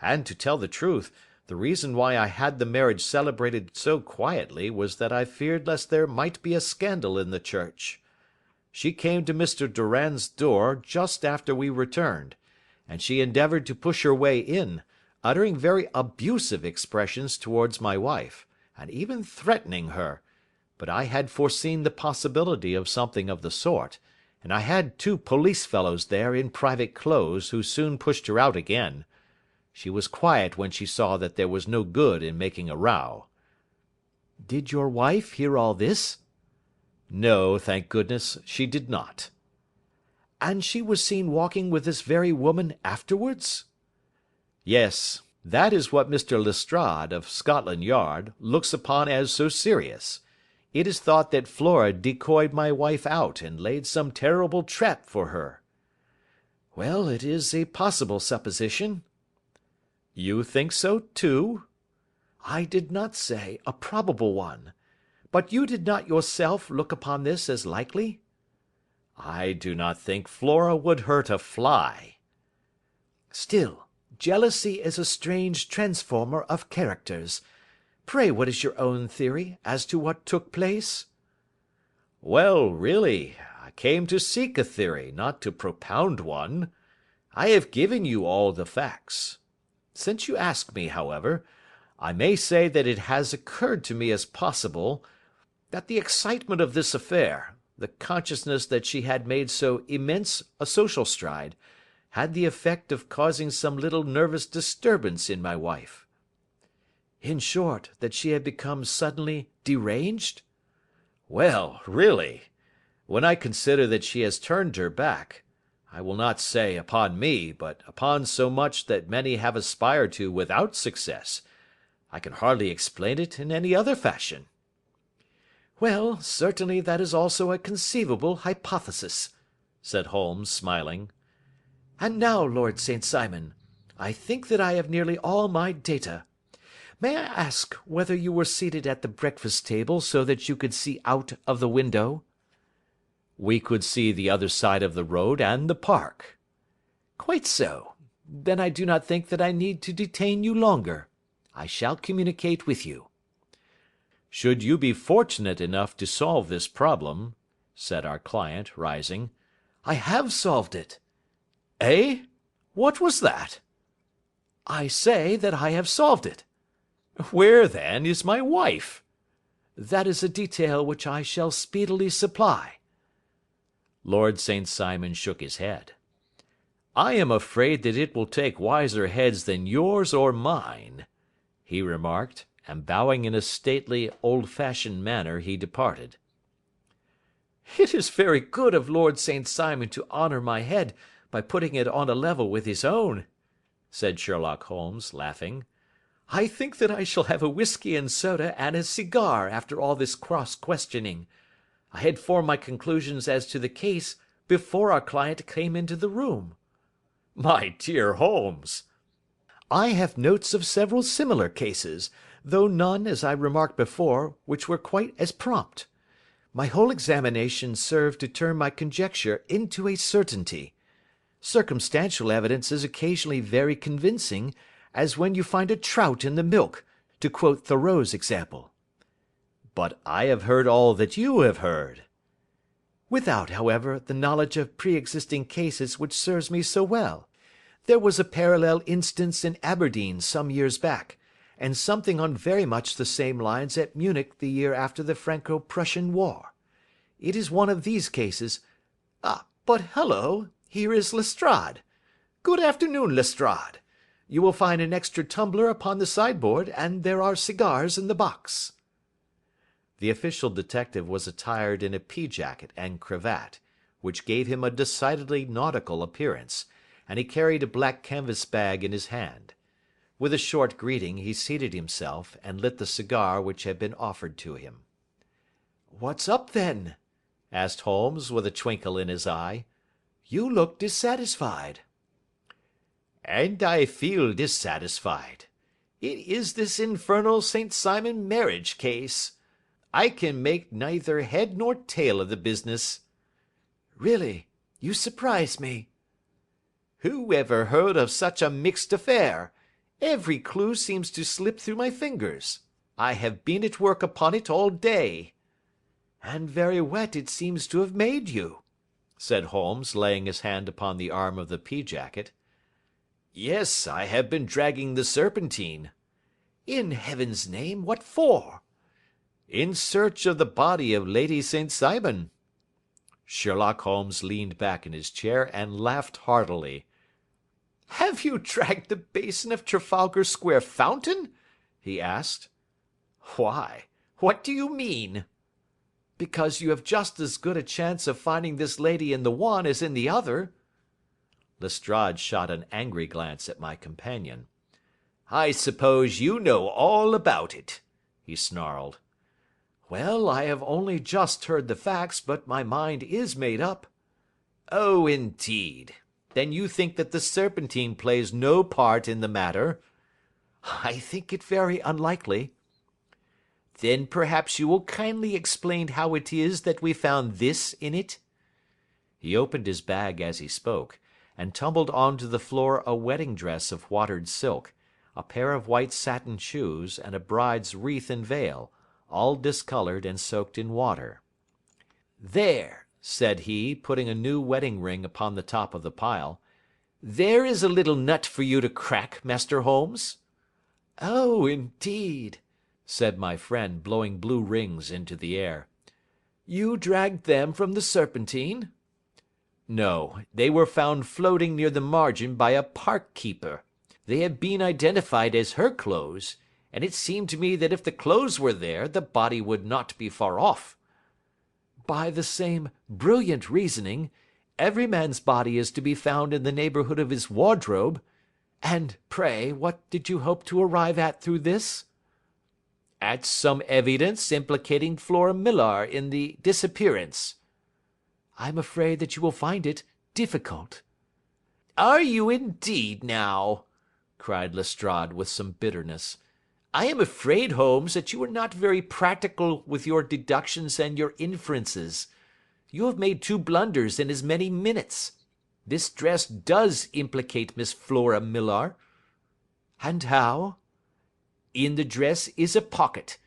and, to tell the truth, the reason why I had the marriage celebrated so quietly was that I feared lest there might be a scandal in the church. She came to Mr. Durand's door just after we returned, and she endeavoured to push her way in, uttering very abusive expressions towards my wife, and even threatening her, but I had foreseen the possibility of something of the sort, and I had 2 police fellows there in private clothes who soon pushed her out again. She was quiet when she saw that there was no good in making a row." "Did your wife hear all this?" "No, thank goodness, she did not." "And she was seen walking with this very woman afterwards?" "Yes, That is what Mr. Lestrade, of Scotland Yard, looks upon as so serious. It is thought that Flora decoyed my wife out and laid some terrible trap for her." "Well, it is a possible supposition." "You think so, too?" "I did not say a probable one. But you did not yourself look upon this as likely?" "I do not think Flora would hurt a fly." "Still, jealousy is a strange transformer of characters. Pray what is your own theory as to what took place?" "Well, really, I came to seek a theory, not to propound one. I have given you all the facts. Since you ask me, however, I may say that it has occurred to me as possible that the excitement of this affair, the consciousness that she had made so immense a social stride, had the effect of causing some little nervous disturbance in my wife." "In short, that she had become suddenly deranged?" "Well, really, when I consider that she has turned her back, I will not say upon me, but upon so much that many have aspired to without success, I can hardly explain it in any other fashion." "Well, certainly that is also a conceivable hypothesis," said Holmes, smiling. "And now, Lord St. Simon, I think that I have nearly all my data. May I ask whether you were seated at the breakfast table so that you could see out of the window?" "We could see the other side of the road and the park." "Quite so. Then I do not think that I need to detain you longer. I shall communicate with you." "Should you be fortunate enough to solve this problem," said our client, rising. "I have solved it." "Eh? What was that?" "I say that I have solved it." "Where, then, is my wife?" "That is a detail which I shall speedily supply." Lord St. Simon shook his head. "I am afraid that it will take wiser heads than yours or mine," he remarked, and bowing in a stately, old-fashioned manner, he departed. "It is very good of Lord St. Simon to honour my head by putting it on a level with his own," said Sherlock Holmes, laughing. "I think that I shall have a whisky and soda and a cigar after all this cross-questioning. I had formed my conclusions as to the case before our client came into the room." "My dear Holmes!" "I have notes of several similar cases, though none, as I remarked before, which were quite as prompt. My whole examination served to turn my conjecture into a certainty. Circumstantial evidence is occasionally very convincing, as when you find a trout in the milk, to quote Thoreau's example." "But I have heard all that you have heard." "Without, however, the knowledge of pre-existing cases which serves me so well. There was a parallel instance in Aberdeen some years back, and something on very much the same lines at Munich the year after the Franco-Prussian War. It is one of these cases. But hullo, here is Lestrade. Good afternoon, Lestrade. You will find an extra tumbler upon the sideboard, and there are cigars in the box." The official detective was attired in a pea-jacket and cravat, which gave him a decidedly nautical appearance, and he carried a black canvas bag in his hand. With a short greeting he seated himself and lit the cigar which had been offered to him. "What's up, then?" asked Holmes, with a twinkle in his eye. "You look dissatisfied." "And I feel dissatisfied. It is this infernal St. Simon marriage case. I can make neither head nor tail of the business." "Really, you surprise me." "Who ever heard of such a mixed affair? Every clue seems to slip through my fingers. I have been at work upon it all day." "And very wet it seems to have made you," said Holmes, laying his hand upon the arm of the pea-jacket. "Yes, I have been dragging the Serpentine." "In heaven's name, what for?" "In search of the body of Lady St. Simon." Sherlock Holmes leaned back in his chair and laughed heartily. "Have you dragged the basin of Trafalgar Square fountain?" he asked. "Why? What do you mean?" "Because you have just as good a chance of finding this lady in the one as in the other." Lestrade shot an angry glance at my companion. I suppose you know all about it," he snarled. "Well, I have only just heard the facts, but my mind is made up." "Oh, indeed. Then you think that the Serpentine plays no part in the matter?" "I think it very unlikely." "Then perhaps you will kindly explain how it is that we found this in it?" He opened his bag as he spoke, and tumbled onto the floor a wedding dress of watered silk, a pair of white satin shoes, and a bride's wreath and veil, all discoloured and soaked in water. "There," said he, putting a new wedding ring upon the top of the pile, "there is a little nut for you to crack, Master Holmes." "Oh, indeed!" said my friend, blowing blue rings into the air. "You dragged them from the Serpentine?" "No, they were found floating near the margin by a park keeper. They had been identified as her clothes, and it seemed to me that if the clothes were there, the body would not be far off." "By the same brilliant reasoning, every man's body is to be found in the neighbourhood of his wardrobe. And, pray, what did you hope to arrive at through this?" "At some evidence implicating Flora Millar in the disappearance." "I'm afraid that you will find it difficult." "Are you indeed, now?" cried Lestrade with some bitterness. "I am afraid, Holmes, that you are not very practical with your deductions and your inferences. You have made 2 blunders in as many minutes. This dress does implicate Miss Flora Millar." "And how?" "In the dress is a pocket.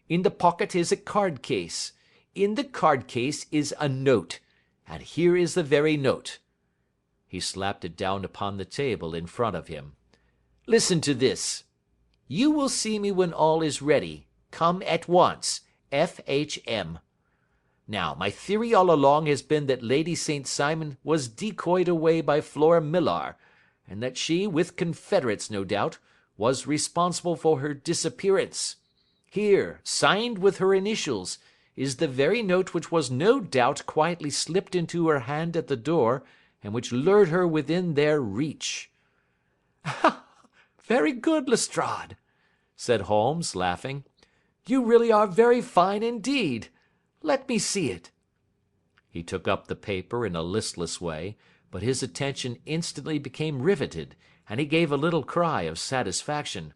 In the pocket is a card case. In the card case is a note. And here is the very note." He slapped it down upon the table in front of him. "Listen to this. 'You will see me when all is ready. Come at once. F.H.M.' Now, my theory all along has been that Lady St. Simon was decoyed away by Flora Millar, and that she, with confederates no doubt, was responsible for her disappearance. Here, signed with her initials, is the very note which was no doubt quietly slipped into her hand at the door, and which lured her within their reach." "Very good, Lestrade," said Holmes, laughing. "You really are very fine indeed. Let me see it." He took up the paper in a listless way, but his attention instantly became riveted, and he gave a little cry of satisfaction.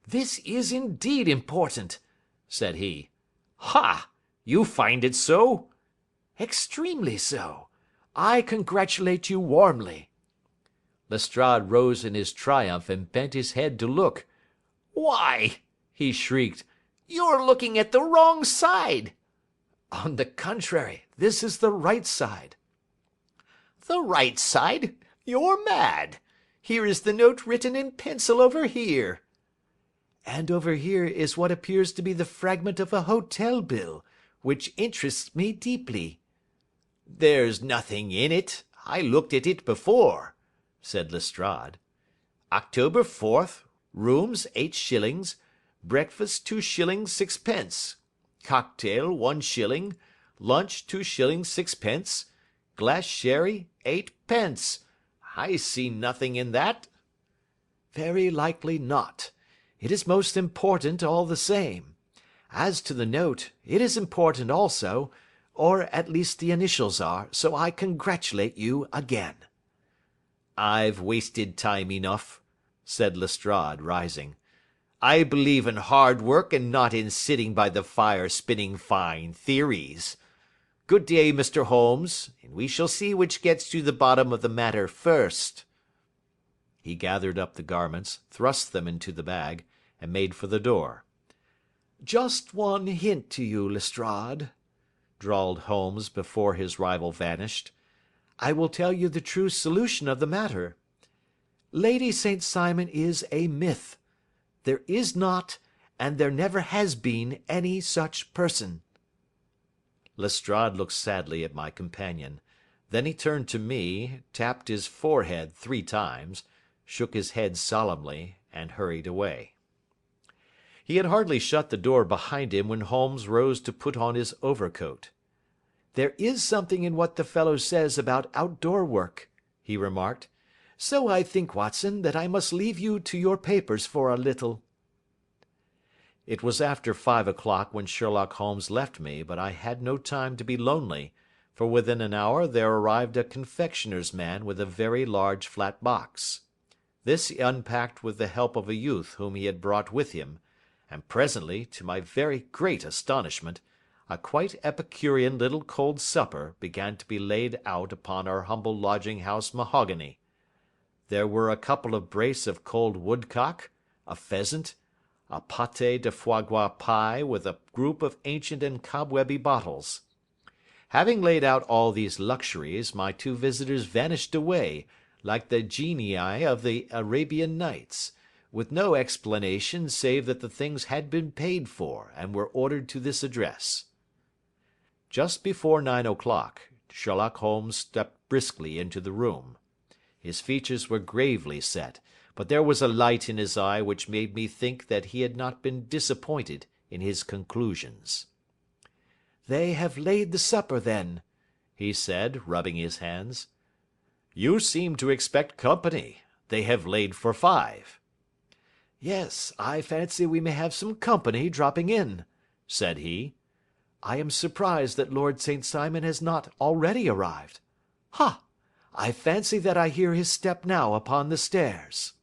"This is indeed important," said he. "Ha! You find it so?" "Extremely so. I congratulate you warmly." Lestrade rose in his triumph and bent his head to look. "Why," he shrieked, "you're looking at the wrong side." "On the contrary, this is the right side." "The right side? You're mad. Here is the note written in pencil over here." "And over here is what appears to be the fragment of a hotel bill, which interests me deeply." "There's nothing in it. I looked at it before," said Lestrade. "October 4th, rooms 8 shillings, breakfast 2 shillings 6 pence, cocktail 1 shilling, lunch 2 shillings 6 pence, glass sherry 8 pence. I see nothing in that." "Very likely not. It is most important all the same. As to the note, it is important also, or at least the initials are, so I congratulate you again." "I've wasted time enough," said Lestrade, rising. "I believe in hard work and not in sitting by the fire spinning fine theories. Good day, Mr. Holmes, and we shall see which gets to the bottom of the matter first." He gathered up the garments, thrust them into the bag, and made for the door. "Just one hint to you, Lestrade," drawled Holmes before his rival vanished. "I will tell you the true solution of the matter. Lady St. Simon is a myth. There is not, and there never has been, any such person." Lestrade looked sadly at my companion. Then he turned to me, tapped his forehead 3 times, shook his head solemnly, and hurried away. He had hardly shut the door behind him when Holmes rose to put on his overcoat. "There is something in what the fellow says about outdoor work," he remarked. So I think, Watson, that I must leave you to your papers for a little." It was after 5 o'clock when Sherlock Holmes left me, but I had no time to be lonely, for within an hour there arrived a confectioner's man with a very large flat box. This he unpacked with the help of a youth whom he had brought with him, and presently, to my very great astonishment, a quite epicurean little cold supper began to be laid out upon our humble lodging-house mahogany. There were a couple of brace of cold woodcock, a pheasant, a pâté de foie gras pie with a group of ancient and cobwebby bottles. Having laid out all these luxuries, my two visitors vanished away, like the genii of the Arabian Nights, with no explanation save that the things had been paid for and were ordered to this address. Just before 9 o'clock, Sherlock Holmes stepped briskly into the room. His features were gravely set, but there was a light in his eye which made me think that he had not been disappointed in his conclusions. "They have laid the supper, then," he said, rubbing his hands. "You seem to expect company. They have laid for 5. "Yes, I fancy we may have some company dropping in," said he. "I am surprised that Lord St. Simon has not already arrived. Ha! I fancy that I hear his step now upon the stairs."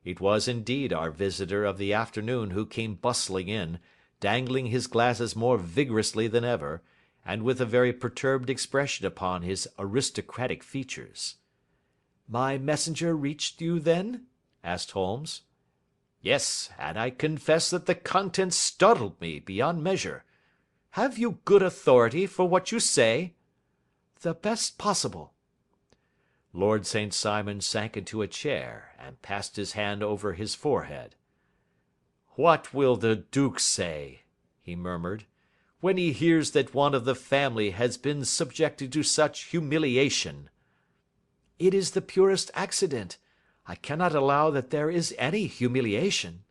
It was indeed our visitor of the afternoon who came bustling in, dangling his glasses more vigorously than ever, and with a very perturbed expression upon his aristocratic features. "My messenger reached you, then?" asked Holmes. "Yes, and I confess that the contents startled me beyond measure. Have you good authority for what you say?" "The best possible." Lord St. Simon sank into a chair, and passed his hand over his forehead. "What will the duke say," he murmured, "when he hears that one of the family has been subjected to such humiliation?" "It is the purest accident. I cannot allow that there is any humiliation."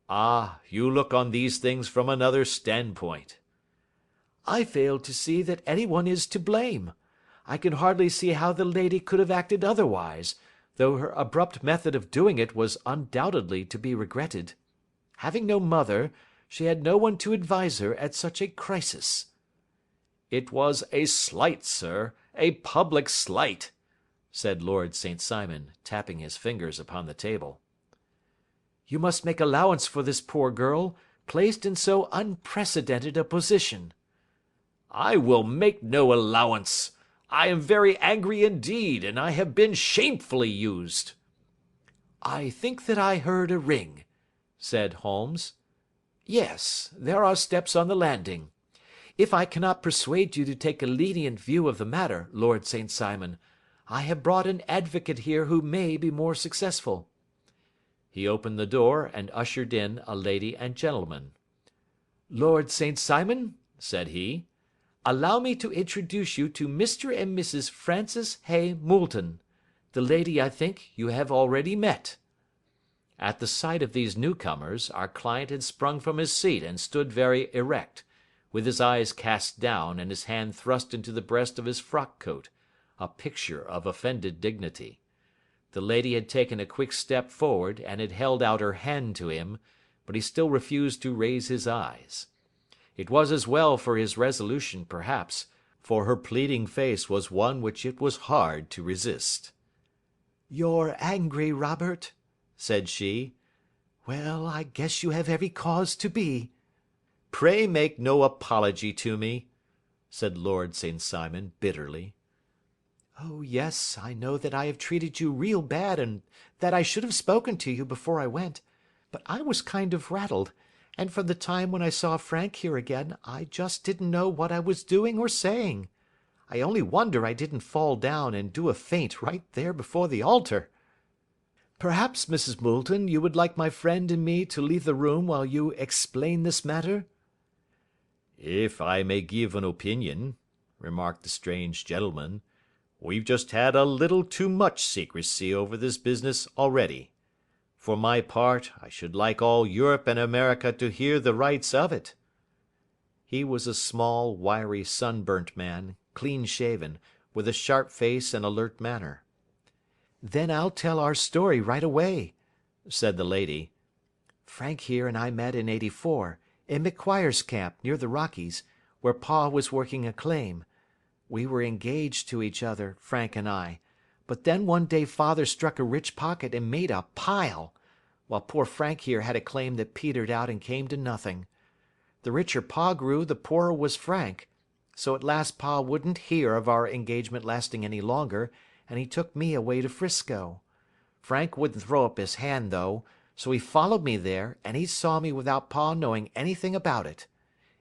"Ah, you look on these things from another standpoint." "I fail to see that any one is to blame. I can hardly see how the lady could have acted otherwise, though her abrupt method of doing it was undoubtedly to be regretted. Having no mother, she had no one to advise her at such a crisis." "It was a slight, sir, a public slight," said Lord St. Simon, tapping his fingers upon the table. "You must make allowance for this poor girl, placed in so unprecedented a position." "I will make no allowance. I am very angry indeed, and I have been shamefully used." "I think that I heard a ring," said Holmes. "Yes, there are steps on the landing. If I cannot persuade you to take a lenient view of the matter, Lord St. Simon, I have brought an advocate here who may be more successful." He opened the door and ushered in a lady and gentleman. "Lord St. Simon," said he, "allow me to introduce you to Mr. and Mrs. Francis Hay Moulton. The lady, I think, you have already met." At the sight of these newcomers, our client had sprung from his seat and stood very erect, with his eyes cast down and his hand thrust into the breast of his frock coat, a picture of offended dignity. The lady had taken a quick step forward and had held out her hand to him, but he still refused to raise his eyes. It was as well for his resolution, perhaps, for her pleading face was one which it was hard to resist. "You're angry, Robert," said she. "Well, I guess you have every cause to be." "Pray make no apology to me," said Lord St. Simon, bitterly. "Oh, yes, I know that I have treated you real bad and that I should have spoken to you before I went, but I was kind of rattled, and from the time when I saw Frank here again, I just didn't know what I was doing or saying. I only wonder I didn't fall down and do a faint right there before the altar. Perhaps, Mrs. Moulton, you would like my friend and me to leave the room while you explain this matter?" "If I may give an opinion," remarked the strange gentleman, "we've just had a little too much secrecy over this business already. For my part, I should like all Europe and America to hear the rights of it." He was a small, wiry, sunburnt man, clean-shaven, with a sharp face and alert manner. Then I'll tell our story right away," said the lady. "Frank here and I met in '84, in McQuire's camp near the Rockies, where Pa was working a claim. We were engaged to each other, Frank and I, but then one day Father struck a rich pocket and made a pile, while poor Frank here had a claim that petered out and came to nothing. The richer Pa grew, the poorer was Frank, so at last Pa wouldn't hear of our engagement lasting any longer, and he took me away to 'Frisco. Frank wouldn't throw up his hand, though, so he followed me there, and he saw me without Pa knowing anything about it.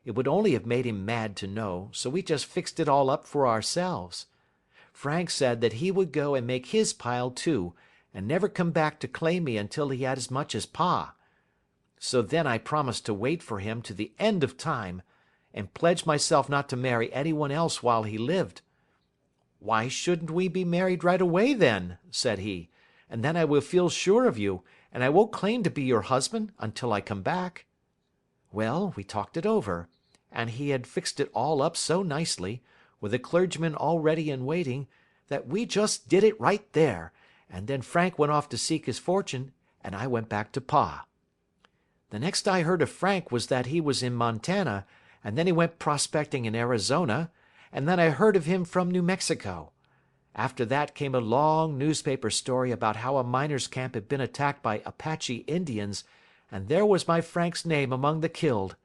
It would only have made him mad to know, so we just fixed it all up for ourselves. Frank said that he would go and make his pile too, and never come back to claim me until he had as much as Pa. So then I promised to wait for him to the end of time, and pledged myself not to marry anyone else while he lived. 'Why shouldn't we be married right away, then?' said he, 'and then I will feel sure of you, and I won't claim to be your husband until I come back.' Well, we talked it over, and he had fixed it all up so nicely, with a clergyman all ready and waiting, that we just did it right there, and then Frank went off to seek his fortune, and I went back to Pa. The next I heard of Frank was that he was in Montana, and then he went prospecting in Arizona, and then I heard of him from New Mexico. After that came a long newspaper story about how a miners' camp had been attacked by Apache Indians, and there was my Frank's name among the killed.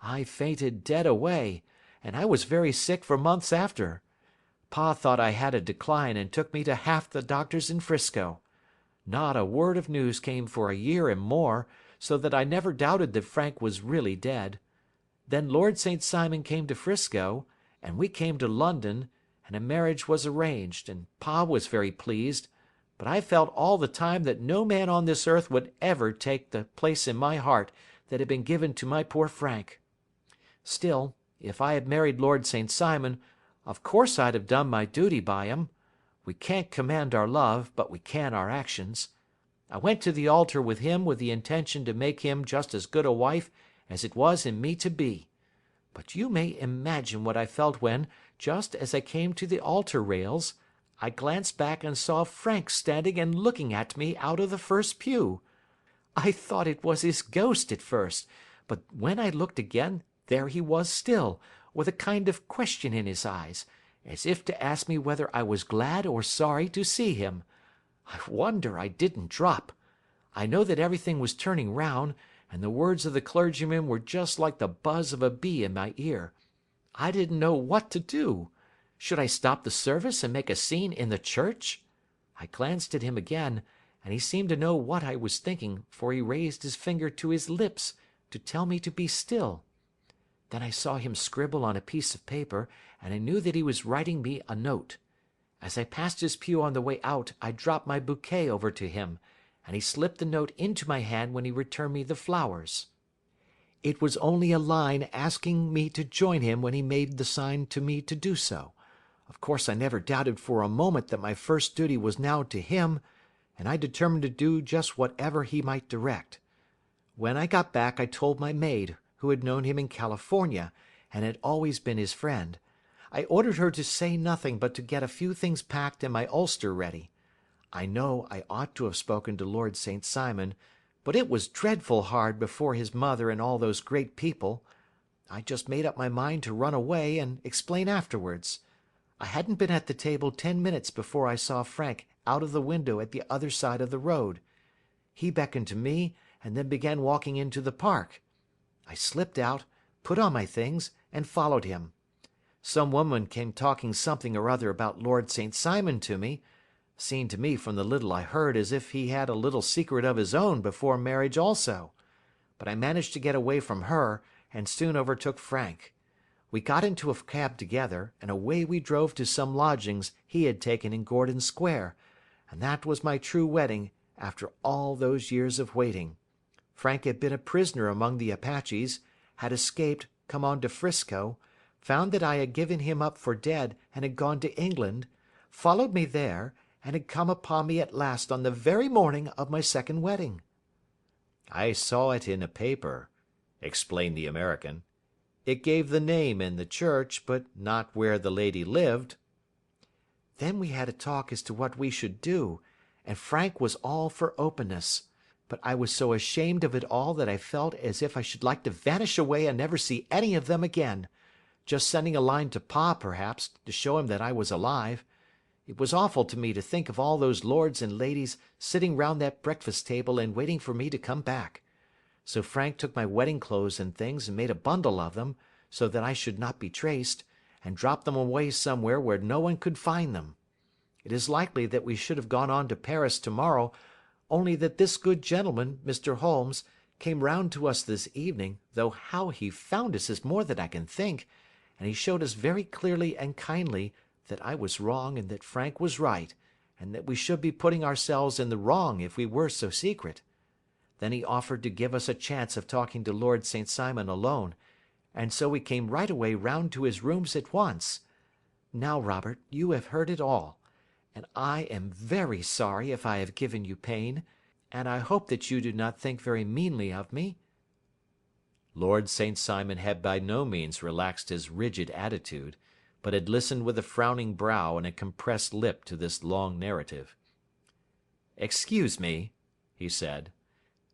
I fainted dead away, and I was very sick for months after. Pa thought I had a decline and took me to half the doctors in 'Frisco. Not a word of news came for a year and more, so that I never doubted that Frank was really dead. Then Lord St. Simon came to 'Frisco, and we came to London, and a marriage was arranged, and Pa was very pleased, but I felt all the time that no man on this earth would ever take the place in my heart that had been given to my poor Frank. Still, if I had married Lord St. Simon, of course I'd have done my duty by him. We can't command our love, but we can our actions. I went to the altar with him with the intention to make him just as good a wife as it was in me to be. But you may imagine what I felt when, just as I came to the altar rails, I glanced back and saw Frank standing and looking at me out of the first pew. I thought it was his ghost at first, but when I looked again, there he was still, with a kind of question in his eyes, as if to ask me whether I was glad or sorry to see him. I wonder I didn't drop. I know that everything was turning round, and the words of the clergyman were just like the buzz of a bee in my ear. I didn't know what to do. Should I stop the service and make a scene in the church? I glanced at him again, and he seemed to know what I was thinking, for he raised his finger to his lips to tell me to be still. Then I saw him scribble on a piece of paper, and I knew that he was writing me a note. As I passed his pew on the way out, I dropped my bouquet over to him, and he slipped the note into my hand when he returned me the flowers. It was only a line asking me to join him when he made the sign to me to do so. Of course I never doubted for a moment that my first duty was now to him, and I determined to do just whatever he might direct. When I got back I told my maid, who had known him in California, and had always been his friend. I ordered her to say nothing but to get a few things packed and my ulster ready. I know I ought to have spoken to Lord St. Simon, but it was dreadful hard before his mother and all those great people. I just made up my mind to run away and explain afterwards. I hadn't been at the table 10 minutes before I saw Frank out of the window at the other side of the road. He beckoned to me and then began walking into the park. I slipped out, put on my things, and followed him. Some woman came talking something or other about Lord St. Simon to me. Seemed to me from the little I heard as if he had a little secret of his own before marriage also. But I managed to get away from her, and soon overtook Frank. We got into a cab together, and away we drove to some lodgings he had taken in Gordon Square, and that was my true wedding after all those years of waiting. Frank had been a prisoner among the Apaches, had escaped, come on to 'Frisco, found that I had given him up for dead and had gone to England, followed me there, and had come upon me at last on the very morning of my second wedding. "I saw it in a paper," explained the American. "It gave the name in the church, but not where the lady lived." Then we had a talk as to what we should do, and Frank was all for openness. But I was so ashamed of it all that I felt as if I should like to vanish away and never see any of them again. Just sending a line to Pa, perhaps, to show him that I was alive. It was awful to me to think of all those lords and ladies sitting round that breakfast table and waiting for me to come back. So Frank took my wedding clothes and things and made a bundle of them, so that I should not be traced, and dropped them away somewhere where no one could find them. It is likely that we should have gone on to Paris tomorrow, only that this good gentleman, Mr. Holmes, came round to us this evening, though how he found us is more than I can think, and he showed us very clearly and kindly that I was wrong and that Frank was right, and that we should be putting ourselves in the wrong if we were so secret. Then he offered to give us a chance of talking to Lord St. Simon alone, and so we came right away round to his rooms at once. Now, Robert, you have heard it all, and I am very sorry if I have given you pain, and I hope that you do not think very meanly of me." Lord St. Simon had by no means relaxed his rigid attitude, but had listened with a frowning brow and a compressed lip to this long narrative. "Excuse me," he said,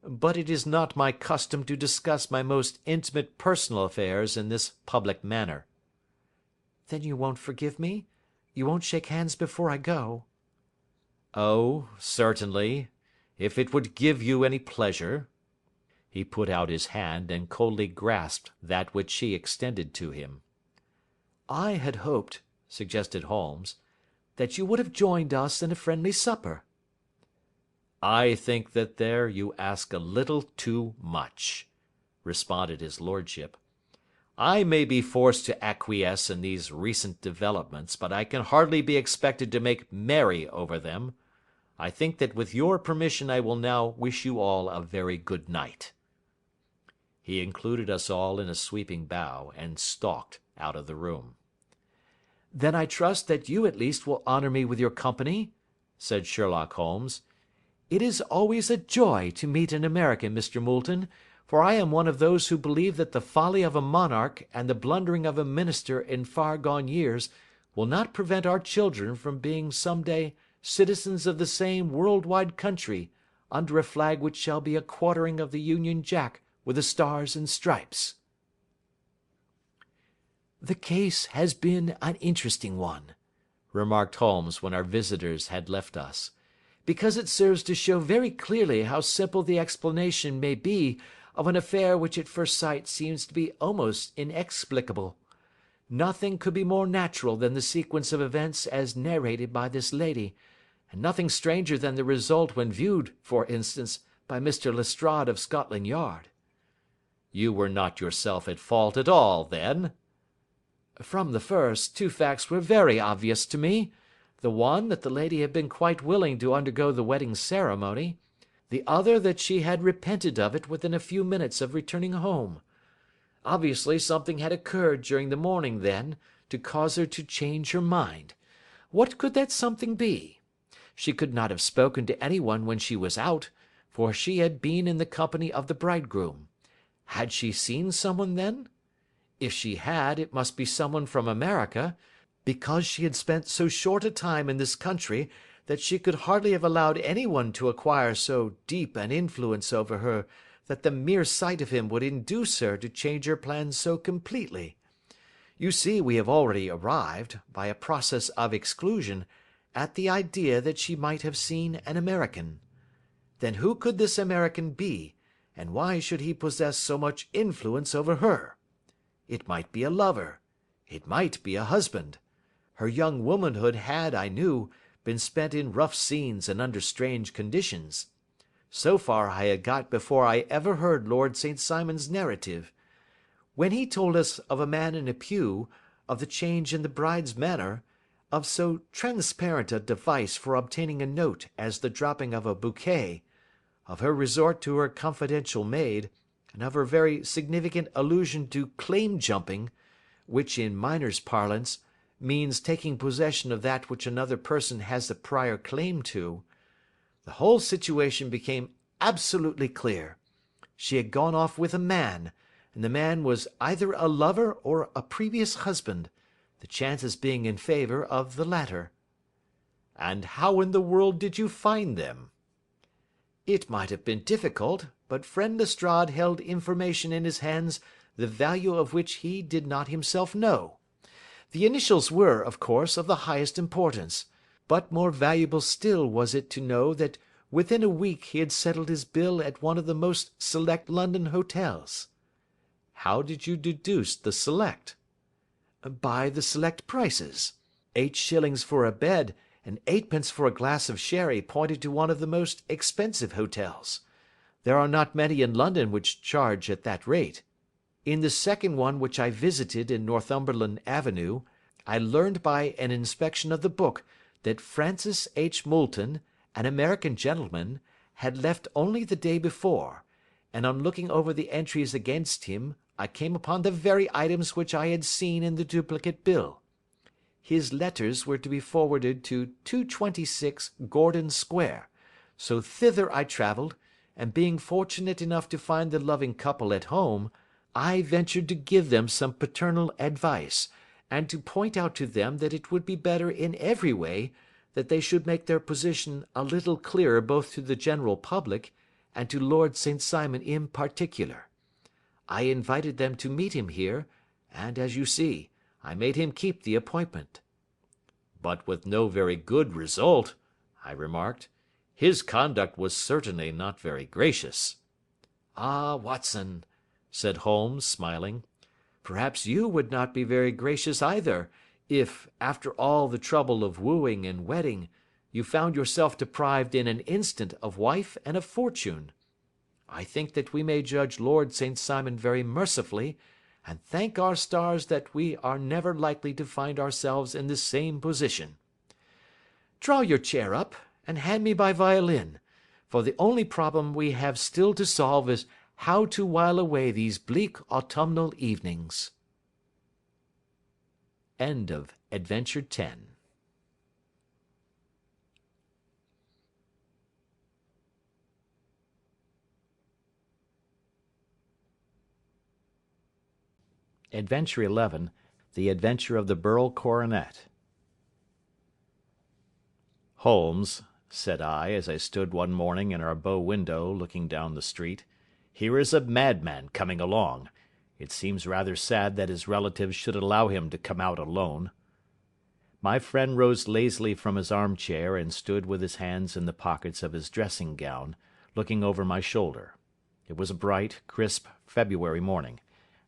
"but it is not my custom to discuss my most intimate personal affairs in this public manner." "Then you won't forgive me? You won't shake hands before I go?" "Oh, certainly, if it would give you any pleasure." He put out his hand and coldly grasped that which she extended to him. "I had hoped," suggested Holmes, "that you would have joined us in a friendly supper." "I think that there you ask a little too much," responded his lordship. "I may be forced to acquiesce in these recent developments, but I can hardly be expected to make merry over them. I think that with your permission I will now wish you all a very good night." He included us all in a sweeping bow, and stalked out of the room. "Then I trust that you at least will honour me with your company," said Sherlock Holmes. "It is always a joy to meet an American, Mr. Moulton, for I am one of those who believe that the folly of a monarch and the blundering of a minister in far gone years will not prevent our children from being some day citizens of the same world-wide country under a flag which shall be a quartering of the Union Jack with the stars and stripes." "The case has been an interesting one," remarked Holmes when our visitors had left us, "because it serves to show very clearly how simple the explanation may be of an affair which at first sight seems to be almost inexplicable. Nothing could be more natural than the sequence of events as narrated by this lady, and nothing stranger than the result when viewed, for instance, by Mr. Lestrade of Scotland Yard." "You were not yourself at fault at all, then?" "From the first, two facts were very obvious to me. The one, that the lady had been quite willing to undergo the wedding ceremony. The other, that she had repented of it within a few minutes of returning home. Obviously something had occurred during the morning, then, to cause her to change her mind. What could that something be? She could not have spoken to anyone when she was out, for she had been in the company of the bridegroom. Had she seen someone then? If she had, it must be someone from America, because she had spent so short a time in this country that she could hardly have allowed anyone to acquire so deep an influence over her that the mere sight of him would induce her to change her plans so completely. You see, we have already arrived, by a process of exclusion, at the idea that she might have seen an American. Then who could this American be, and why should he possess so much influence over her? It might be a lover. It might be a husband. Her young womanhood had, I knew, been spent in rough scenes and under strange conditions. So far I had got before I ever heard Lord St. Simon's narrative. When he told us of a man in a pew, of the change in the bride's manner, of so transparent a device for obtaining a note as the dropping of a bouquet, of her resort to her confidential maid, and of her very significant allusion to claim-jumping, which in miners' parlance means taking possession of that which another person has a prior claim to, the whole situation became absolutely clear. She had gone off with a man, and the man was either a lover or a previous husband, the chances being in favour of the latter. And how in the world did you find them?" "It might have been difficult, but friend Lestrade held information in his hands the value of which he did not himself know. The initials were, of course, of the highest importance, but more valuable still was it to know that within a week he had settled his bill at one of the most select London hotels." "How did you deduce the select?" "By the select prices. 8 shillings for a bed and 8 pence for a glass of sherry pointed to one of the most expensive hotels. There are not many in London which charge at that rate. In the second one which I visited in Northumberland Avenue, I learned by an inspection of the book that Francis H. Moulton, an American gentleman, had left only the day before, and on looking over the entries against him I came upon the very items which I had seen in the duplicate bill. His letters were to be forwarded to 226 Gordon Square, so thither I travelled, and being fortunate enough to find the loving couple at home, I ventured to give them some paternal advice, and to point out to them that it would be better in every way that they should make their position a little clearer both to the general public and to Lord St. Simon in particular. I invited them to meet him here, and, as you see, I made him keep the appointment." "But with no very good result," I remarked. "His conduct was certainly not very gracious." "Ah, Watson," said Holmes, smiling, "perhaps you would not be very gracious either, if, after all the trouble of wooing and wedding, you found yourself deprived in an instant of wife and of fortune. I think that we may judge Lord St. Simon very mercifully, and thank our stars that we are never likely to find ourselves in the same position. Draw your chair up, and hand me my violin, for the only problem we have still to solve is how to while away these bleak autumnal evenings." End of Adventure 10. Adventure 11. The Adventure of the Beryl Coronet. "Holmes," said I, as I stood one morning in our bow window looking down the street, "here is a madman coming along. It seems rather sad that his relatives should allow him to come out alone." My friend rose lazily from his armchair and stood with his hands in the pockets of his dressing gown, looking over my shoulder. It was a bright, crisp February morning,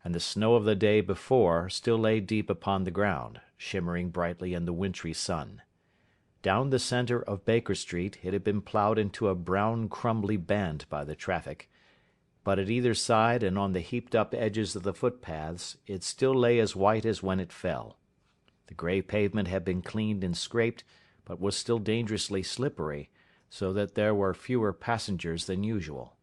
and the snow of the day before still lay deep upon the ground, shimmering brightly in the wintry sun. Down the centre of Baker Street it had been ploughed into a brown crumbly band by the traffic, but at either side and on the heaped-up edges of the footpaths it still lay as white as when it fell. The grey pavement had been cleaned and scraped, but was still dangerously slippery, so that there were fewer passengers than usual.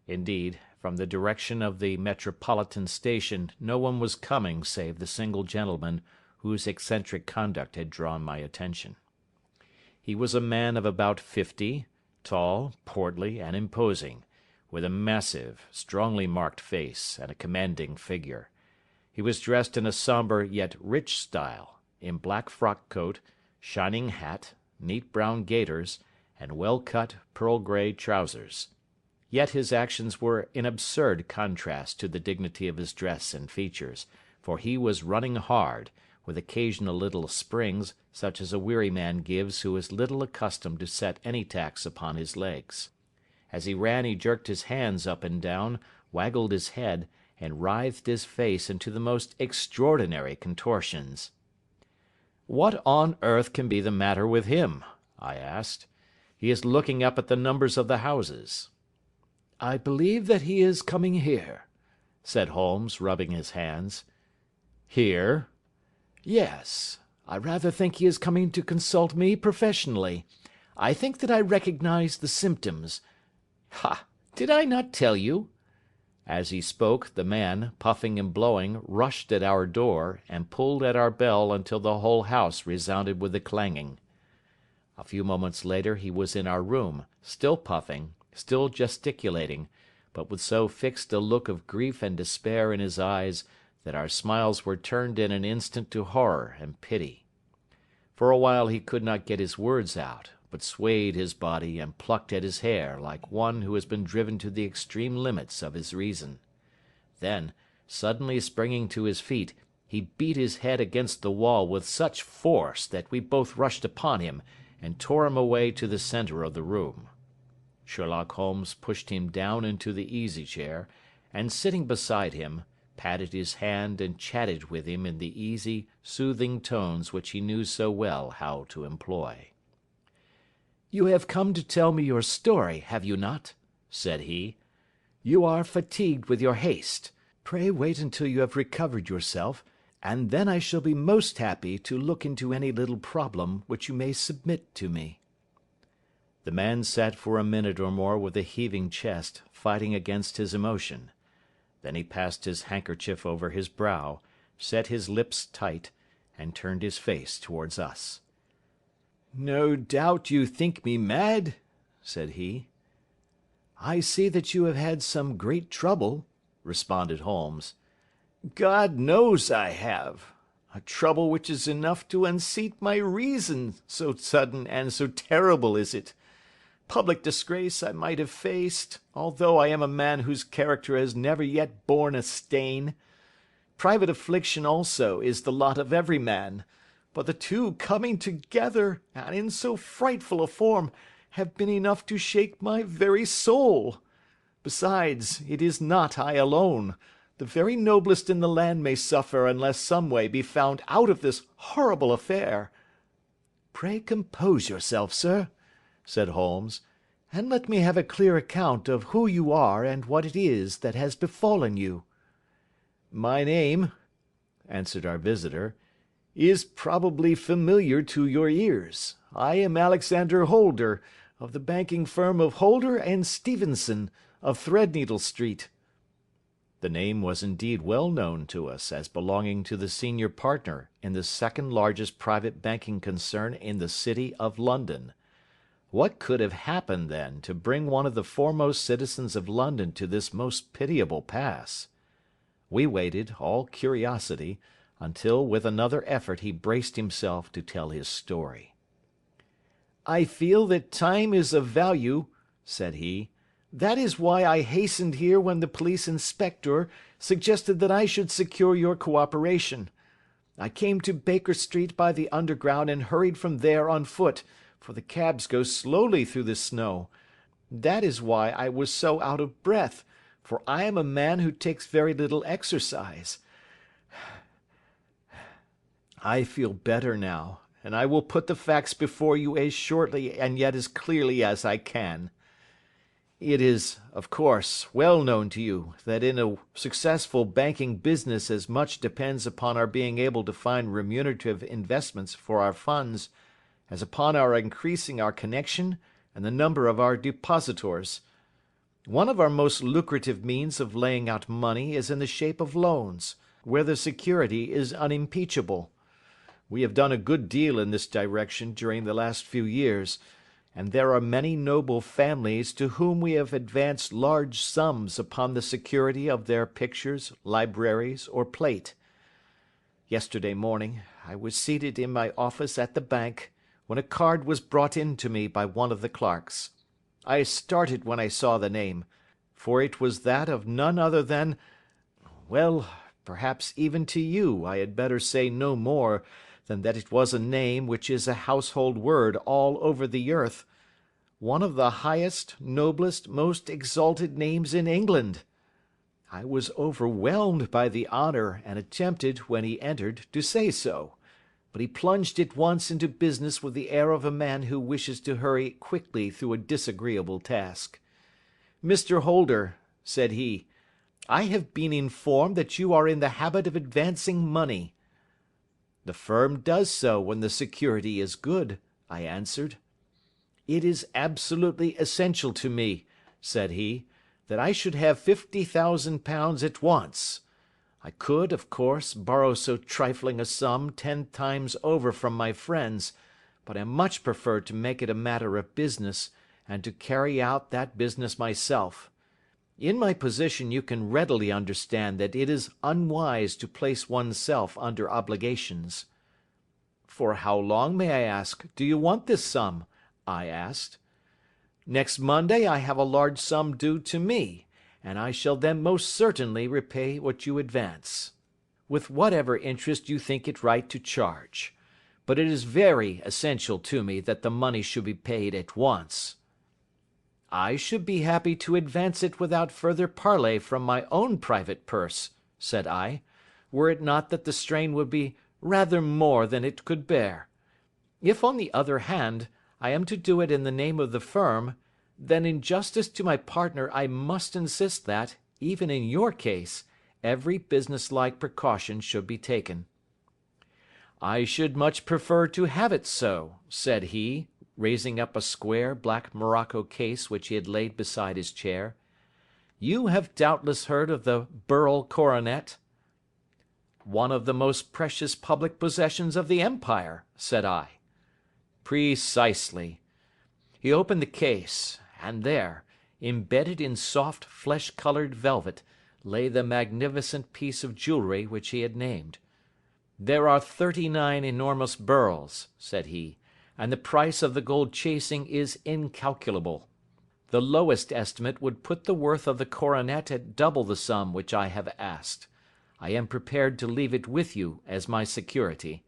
Indeed, from the direction of the Metropolitan Station no one was coming save the single gentleman whose eccentric conduct had drawn my attention. He was a man of about 50, tall, portly, and imposing, with a massive, strongly marked face and a commanding figure. He was dressed in a sombre yet rich style, in black frock-coat, shining hat, neat brown gaiters, and well-cut pearl-grey trousers. Yet his actions were in absurd contrast to the dignity of his dress and features, for he was running hard, with occasional little springs, such as a weary man gives who is little accustomed to set any tax upon his legs. As he ran he jerked his hands up and down, waggled his head, and writhed his face into the most extraordinary contortions. "What on earth can be the matter with him?" I asked. "He is looking up at the numbers of the houses." "I believe that he is coming here," said Holmes, rubbing his hands. "Here?" "Yes. I rather think he is coming to consult me professionally. I think that I recognise the symptoms. Ha! Did I not tell you?" As he spoke, the man, puffing and blowing, rushed at our door, and pulled at our bell until the whole house resounded with the clanging. A few moments later he was in our room, still puffing, still gesticulating, but with so fixed a look of grief and despair in his eyes that our smiles were turned in an instant to horror and pity. For a while he could not get his words out, but swayed his body and plucked at his hair like one who has been driven to the extreme limits of his reason. Then, suddenly springing to his feet, he beat his head against the wall with such force that we both rushed upon him and tore him away to the centre of the room. Sherlock Holmes pushed him down into the easy-chair, and sitting beside him, patted his hand and chatted with him in the easy, soothing tones which he knew so well how to employ. "You have come to tell me your story, have you not?" said he. "You are fatigued with your haste. Pray wait until you have recovered yourself, and then I shall be most happy to look into any little problem which you may submit to me." The man sat for a minute or more with a heaving chest, fighting against his emotion. Then he passed his handkerchief over his brow, set his lips tight, and turned his face towards us. "No doubt you think me mad," said he. "I see that you have had some great trouble," responded Holmes. "God knows I have. A trouble which is enough to unseat my reason, so sudden and so terrible is it. Public disgrace I might have faced, although I am a man whose character has never yet borne a stain. Private affliction also is the lot of every man, but the two coming together, and in so frightful a form, have been enough to shake my very soul. Besides, it is not I alone. The very noblest in the land may suffer unless some way be found out of this horrible affair." "Pray compose yourself, sir," said Holmes, "and let me have a clear account of who you are and what it is that has befallen you." "My name," answered our visitor, "is probably familiar to your ears. I am Alexander Holder, of the banking firm of Holder and Stevenson, of Threadneedle Street." The name was indeed well known to us as belonging to the senior partner in the second largest private banking concern in the city of London. What could have happened, then, to bring one of the foremost citizens of London to this most pitiable pass? We waited, all curiosity, until with another effort he braced himself to tell his story. "I feel that time is of value," said he. "That is why I hastened here when the police inspector suggested that I should secure your cooperation. I came to Baker Street by the Underground and hurried from there on foot, for the cabs go slowly through the snow. That is why I was so out of breath, for I am a man who takes very little exercise. I feel better now, and I will put the facts before you as shortly and yet as clearly as I can. It is, of course, well known to you that in a successful banking business as much depends upon our being able to find remunerative investments for our funds as upon our increasing our connection and the number of our depositors. One of our most lucrative means of laying out money is in the shape of loans, where the security is unimpeachable. We have done a good deal in this direction during the last few years, and there are many noble families to whom we have advanced large sums upon the security of their pictures, libraries, or plate. Yesterday morning I was seated in my office at the bank, when a card was brought in to me by one of the clerks. I started when I saw the name, for it was that of none other than— well, perhaps even to you I had better say no more than that it was a name which is a household word all over the earth, one of the highest, noblest, most exalted names in England. I was overwhelmed by the honour and attempted, when he entered, to say so, but he plunged at once into business with the air of a man who wishes to hurry quickly through a disagreeable task. "Mr. Holder," said he, "I have been informed that you are in the habit of advancing money." "The firm does so when the security is good," I answered. "It is absolutely essential to me," said he, "that I should have £50,000 at once. I could, of course, borrow so trifling a sum 10 times over from my friends, but I much prefer to make it a matter of business, and to carry out that business myself. In my position you can readily understand that it is unwise to place oneself under obligations." For how long, may I ask, do you want this sum? I asked. Next Monday I have a large sum due to me, and I shall then most certainly repay what you advance, with whatever interest you think it right to charge. But it is very essential to me that the money should be paid at once. I should be happy to advance it without further parley from my own private purse, said I, were it not that the strain would be rather more than it could bear. If, on the other hand, I am to do it in the name of the firm, then in justice to my partner I must insist that, even in your case, every businesslike precaution should be taken. I should much prefer to have it so, said he, raising up a square black morocco case which he had laid beside his chair. You have doubtless heard of the Beryl coronet? One of the most precious public possessions of the empire, said I. Precisely. He opened the case, and there, embedded in soft flesh-coloured velvet, lay the magnificent piece of jewellery which he had named. There are 39 enormous beryls, said he, and the price of the gold chasing is incalculable. The lowest estimate would put the worth of the coronet at double the sum which I have asked. I am prepared to leave it with you as my security.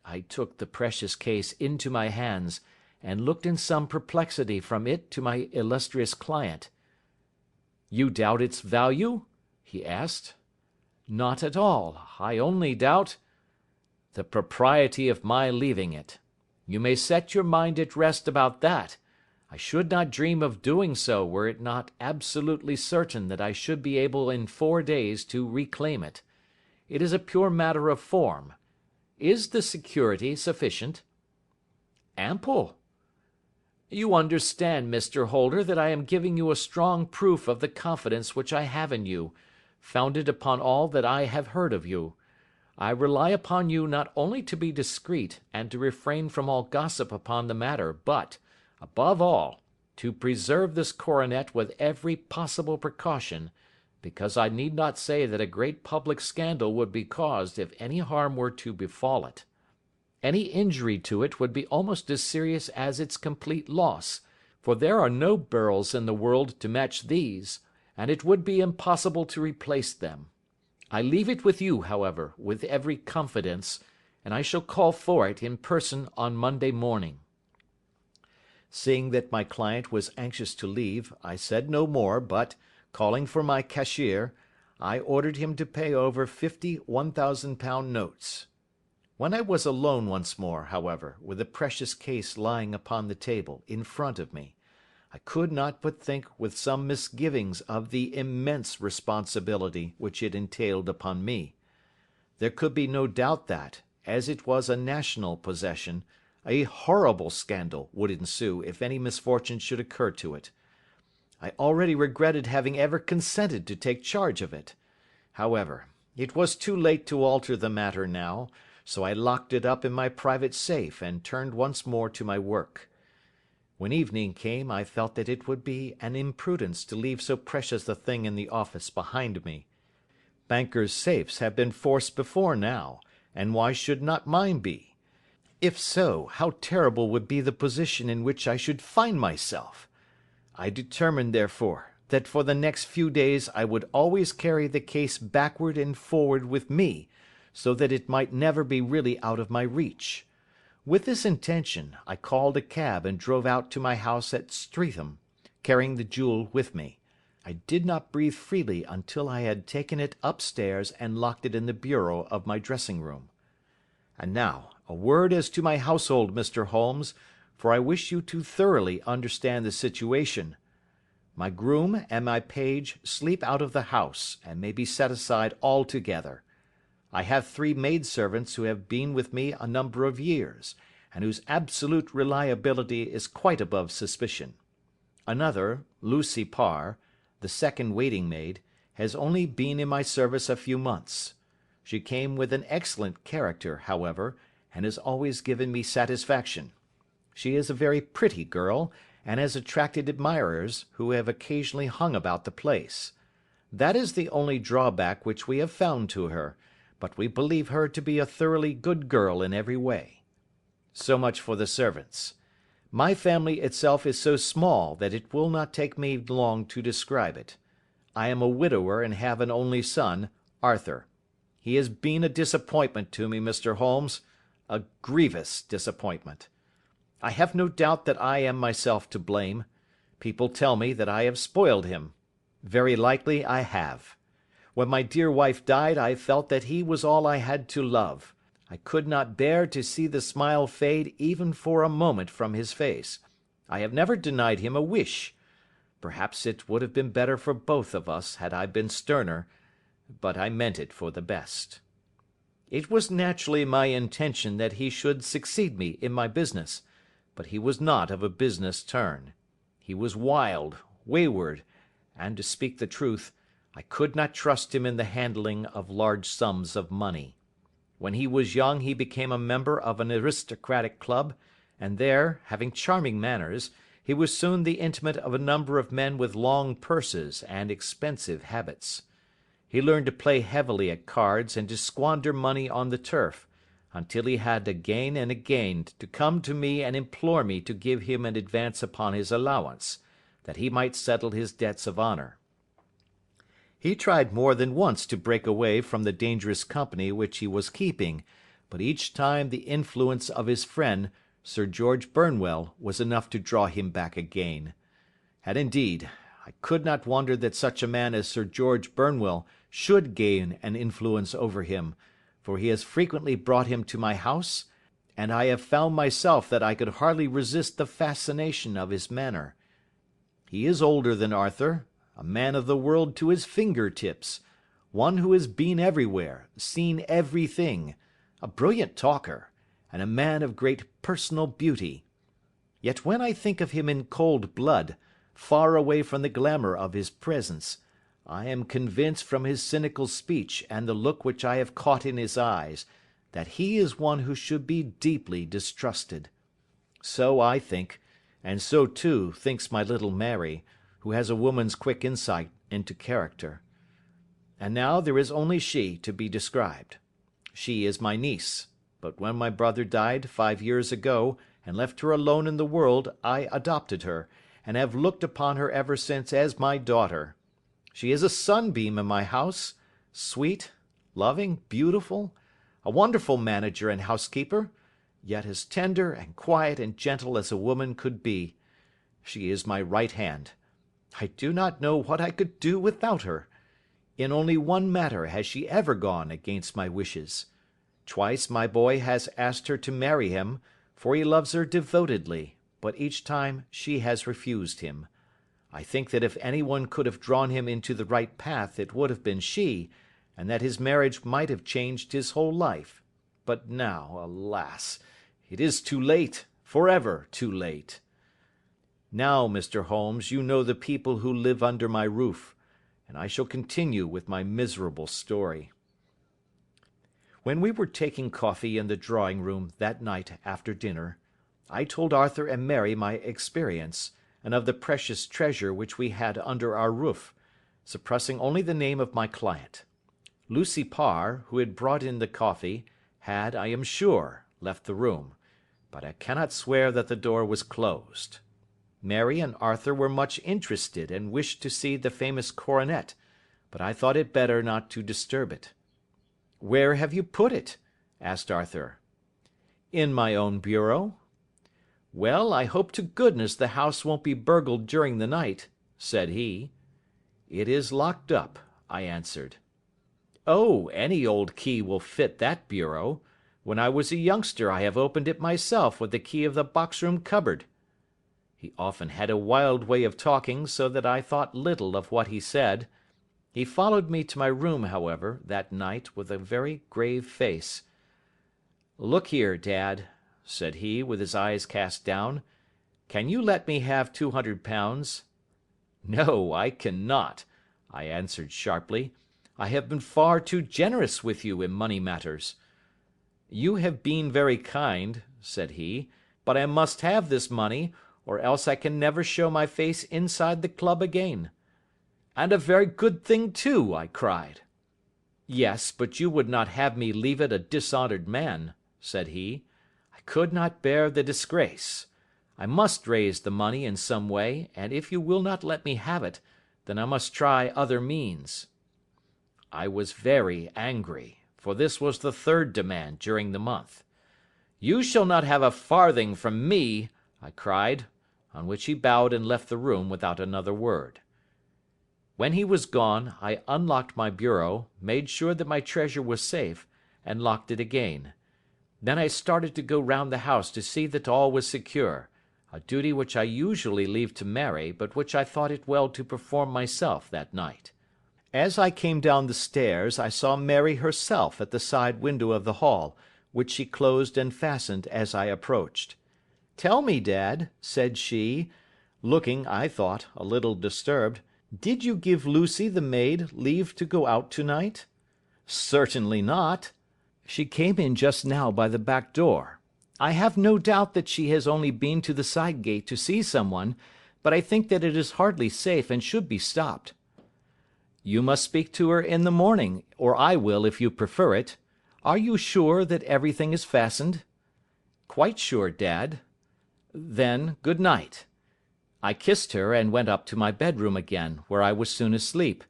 I took the precious case into my hands, and looked in some perplexity from it to my illustrious client. You doubt its value? He asked. Not at all. I only doubt the propriety of my leaving it. You may set your mind at rest about that. I should not dream of doing so were it not absolutely certain that I should be able in 4 days to reclaim it. It is a pure matter of form. Is the security sufficient? Ample. You understand, Mr. Holder, that I am giving you a strong proof of the confidence which I have in you, founded upon all that I have heard of you. I rely upon you not only to be discreet and to refrain from all gossip upon the matter, but, above all, to preserve this coronet with every possible precaution, because I need not say that a great public scandal would be caused if any harm were to befall it. Any injury to it would be almost as serious as its complete loss, for there are no beryls in the world to match these, and it would be impossible to replace them. I leave it with you, however, with every confidence, and I shall call for it in person on Monday morning. Seeing that my client was anxious to leave, I said no more, but, calling for my cashier, I ordered him to pay over 50 £1,000 notes. When I was alone once more, however, with the precious case lying upon the table in front of me, I could not but think with some misgivings of the immense responsibility which it entailed upon me. There could be no doubt that, as it was a national possession, a horrible scandal would ensue if any misfortune should occur to it. I already regretted having ever consented to take charge of it. However, it was too late to alter the matter now, so I locked it up in my private safe and turned once more to my work. When evening came, I felt that it would be an imprudence to leave so precious a thing in the office behind me. Bankers' safes have been forced before now, and why should not mine be? If so, how terrible would be the position in which I should find myself! I determined, therefore, that for the next few days I would always carry the case backward and forward with me, so that it might never be really out of my reach. With this intention, I called a cab and drove out to my house at Streatham, carrying the jewel with me. I did not breathe freely until I had taken it upstairs and locked it in the bureau of my dressing-room. And now, a word as to my household, Mr. Holmes, for I wish you to thoroughly understand the situation. My groom and my page sleep out of the house, and may be set aside altogether. I have 3 maidservants who have been with me a number of years, and whose absolute reliability is quite above suspicion. Another, Lucy Parr, the second waiting-maid, has only been in my service a few months. She came with an excellent character, however, and has always given me satisfaction. She is a very pretty girl, and has attracted admirers, who have occasionally hung about the place. That is the only drawback which we have found to her, but we believe her to be a thoroughly good girl in every way. So much for the servants. My family itself is so small that it will not take me long to describe it. I am a widower and have an only son, Arthur. He has been a disappointment to me, Mr. Holmes, a grievous disappointment. I have no doubt that I am myself to blame. People tell me that I have spoiled him. Very likely I have. When my dear wife died, I felt that he was all I had to love. I could not bear to see the smile fade even for a moment from his face. I have never denied him a wish. Perhaps it would have been better for both of us had I been sterner, but I meant it for the best. It was naturally my intention that he should succeed me in my business, but he was not of a business turn. He was wild, wayward, and, to speak the truth, I could not trust him in the handling of large sums of money. When he was young he became a member of an aristocratic club, and there, having charming manners, he was soon the intimate of a number of men with long purses and expensive habits. He learned to play heavily at cards and to squander money on the turf, until he had again and again to come to me and implore me to give him an advance upon his allowance, that he might settle his debts of honour. He tried more than once to break away from the dangerous company which he was keeping, but each time the influence of his friend, Sir George Burnwell, was enough to draw him back again. And indeed, I could not wonder that such a man as Sir George Burnwell should gain an influence over him, for he has frequently brought him to my house, and I have found myself that I could hardly resist the fascination of his manner. He is older than Arthur, a man of the world to his finger-tips, one who has been everywhere, seen everything, a brilliant talker, and a man of great personal beauty. Yet when I think of him in cold blood, far away from the glamour of his presence, I am convinced from his cynical speech and the look which I have caught in his eyes, that he is one who should be deeply distrusted. So I think, and so too thinks my little Mary, who has a woman's quick insight into character. And now there is only she to be described. She is my niece, but when my brother died 5 years ago and left her alone in the world, I adopted her, and have looked upon her ever since as my daughter. She is a sunbeam in my house, sweet, loving, beautiful, a wonderful manager and housekeeper, yet as tender and quiet and gentle as a woman could be. She is my right hand. I do not know what I could do without her. In only one matter has she ever gone against my wishes. Twice my boy has asked her to marry him, for he loves her devotedly, but each time she has refused him. I think that if anyone could have drawn him into the right path it would have been she, and that his marriage might have changed his whole life. But now, alas, it is too late, forever too late. Now, Mr. Holmes, you know the people who live under my roof, and I shall continue with my miserable story. When we were taking coffee in the drawing-room that night after dinner, I told Arthur and Mary my experience, and of the precious treasure which we had under our roof, suppressing only the name of my client. Lucy Parr, who had brought in the coffee, had, I am sure, left the room, but I cannot swear that the door was closed. Mary and Arthur were much interested and wished to see the famous coronet, but I thought it better not to disturb it. "Where have you put it?" asked Arthur. "In my own bureau." "Well, I hope to goodness the house won't be burgled during the night," said he. "It is locked up," I answered. "Oh, any old key will fit that bureau. When I was a youngster I have opened it myself with the key of the box-room cupboard." He often had a wild way of talking, so that I thought little of what he said. He followed me to my room, however, that night with a very grave face. "Look here, Dad," said he, with his eyes cast down, "can you let me have £200? "No, I cannot," I answered sharply. "I have been far too generous with you in money matters." "You have been very kind," said he, "but I must have this money, or else I can never show my face inside the club again." "And a very good thing too," I cried. Yes, but you would not have me leave it a dishonoured man, said he. I could not bear the disgrace. I must raise the money in some way, and if you will not let me have it, then I must try other means. I was very angry, for this was the third demand during the month. You shall not have a farthing from me, I cried, on which he bowed and left the room without another word. When he was gone, I unlocked my bureau, made sure that my treasure was safe, and locked it again. Then I started to go round the house to see that all was secure, a duty which I usually leave to Mary, but which I thought it well to perform myself that night. As I came down the stairs, I saw Mary herself at the side window of the hall, which she closed and fastened as I approached. "Tell me, Dad," said she, looking, I thought, a little disturbed, "did you give Lucy, the maid, leave to go out to-night?" "Certainly not. She came in just now by the back door. I have no doubt that she has only been to the side gate to see someone, but I think that it is hardly safe and should be stopped." "You must speak to her in the morning, or I will if you prefer it. Are you sure that everything is fastened?" "Quite sure, Dad." "Then, good night." I kissed her and went up to my bedroom again, where I was soon asleep.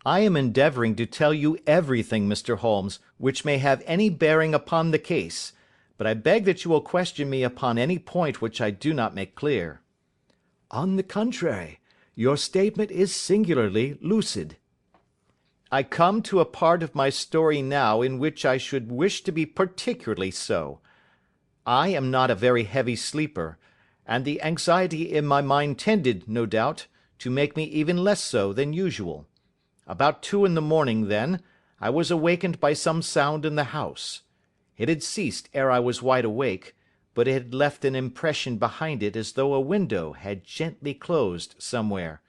I am endeavouring to tell you everything, Mr. Holmes, which may have any bearing upon the case, but I beg that you will question me upon any point which I do not make clear. On the contrary, your statement is singularly lucid. I come to a part of my story now in which I should wish to be particularly so. I am not a very heavy sleeper, and the anxiety in my mind tended, no doubt, to make me even less so than usual. About 2 in the morning, then, I was awakened by some sound in the house. It had ceased ere I was wide awake, but it had left an impression behind it as though a window had gently closed somewhere.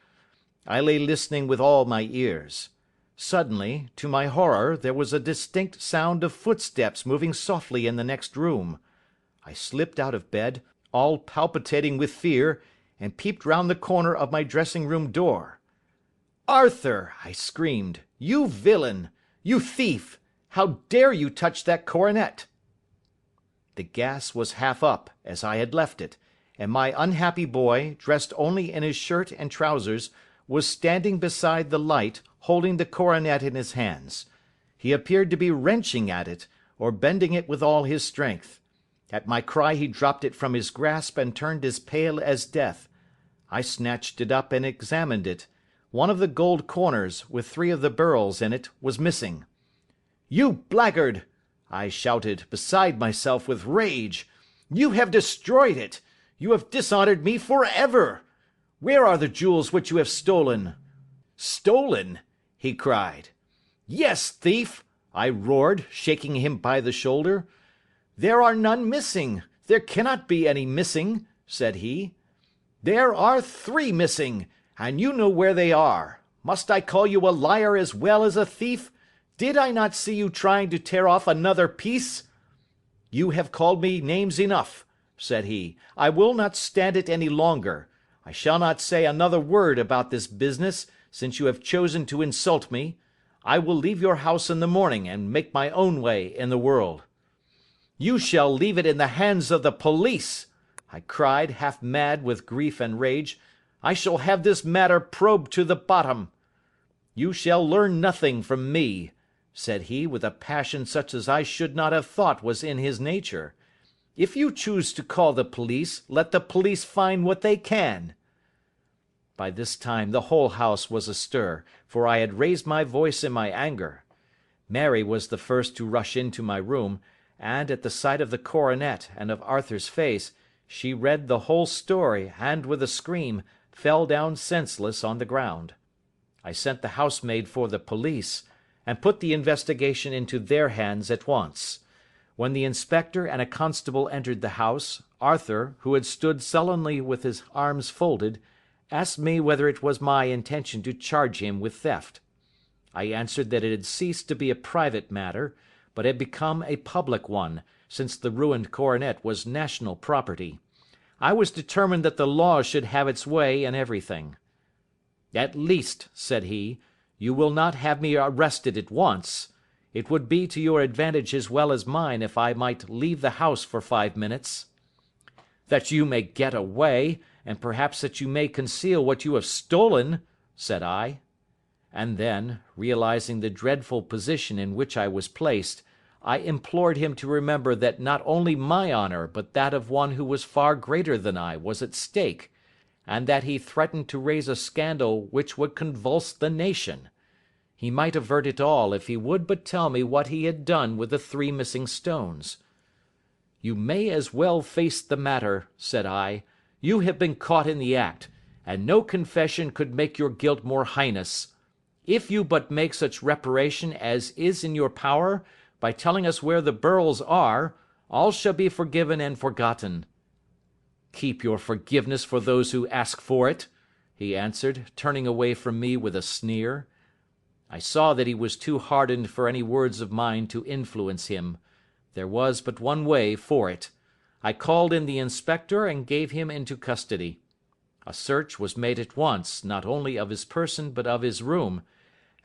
I lay listening with all my ears. Suddenly, to my horror, there was a distinct sound of footsteps moving softly in the next room. I slipped out of bed, all palpitating with fear, and peeped round the corner of my dressing-room door. "Arthur!" I screamed. "You villain! You thief! How dare you touch that coronet?" The gas was half up, as I had left it, and my unhappy boy, dressed only in his shirt and trousers, was standing beside the light, holding the coronet in his hands. He appeared to be wrenching at it, or bending it with all his strength. At my cry he dropped it from his grasp and turned as pale as death. I snatched it up and examined it. One of the gold corners, with 3 of the beryls in it, was missing. "You blackguard!" I shouted, beside myself with rage. "You have destroyed it! You have dishonoured me for ever! Where are the jewels which you have stolen?" "Stolen?" he cried. "Yes, thief!" I roared, shaking him by the shoulder. "There are none missing. There cannot be any missing," said he. "There are 3 missing, and you know where they are. Must I call you a liar as well as a thief? Did I not see you trying to tear off another piece?" "You have called me names enough," said he. "I will not stand it any longer. I shall not say another word about this business, since you have chosen to insult me. I will leave your house in the morning, and make my own way in the world." "You shall leave it in the hands of the police," I cried, half mad with grief and rage. "I shall have this matter probed to the bottom." "You shall learn nothing from me," said he, with a passion such as I should not have thought was in his nature. "If you choose to call the police, let the police find what they can." By this time the whole house was astir, for I had raised my voice in my anger. Mary was the first to rush into my room, and, at the sight of the coronet and of Arthur's face, she read the whole story, and, with a scream, fell down senseless on the ground. I sent the housemaid for the police, and put the investigation into their hands at once. When the inspector and a constable entered the house, Arthur, who had stood sullenly with his arms folded, asked me whether it was my intention to charge him with theft. I answered that it had ceased to be a private matter, but had become a public one, since the ruined coronet was national property. I was determined that the law should have its way in everything. "At least," said he, You will not have me arrested at once. It would be to your advantage as well as mine if I might leave the house for 5 minutes." "That you may get away, and perhaps that you may conceal what you have stolen," said I. And then, realizing the dreadful position in which I was placed, I implored him to remember that not only my honour but that of one who was far greater than I was at stake, and that he threatened to raise a scandal which would convulse the nation. He might avert it all if he would but tell me what he had done with the 3 missing stones. "You may as well face the matter," said I. "You have been caught in the act, and no confession could make your guilt more heinous. If you but make such reparation as is in your power, by telling us where the Beryls are, all shall be forgiven and forgotten." "Keep your forgiveness for those who ask for it," he answered, turning away from me with a sneer. I saw that he was too hardened for any words of mine to influence him. There was but one way for it. I called in the inspector and gave him into custody. A search was made at once, not only of his person but of his room,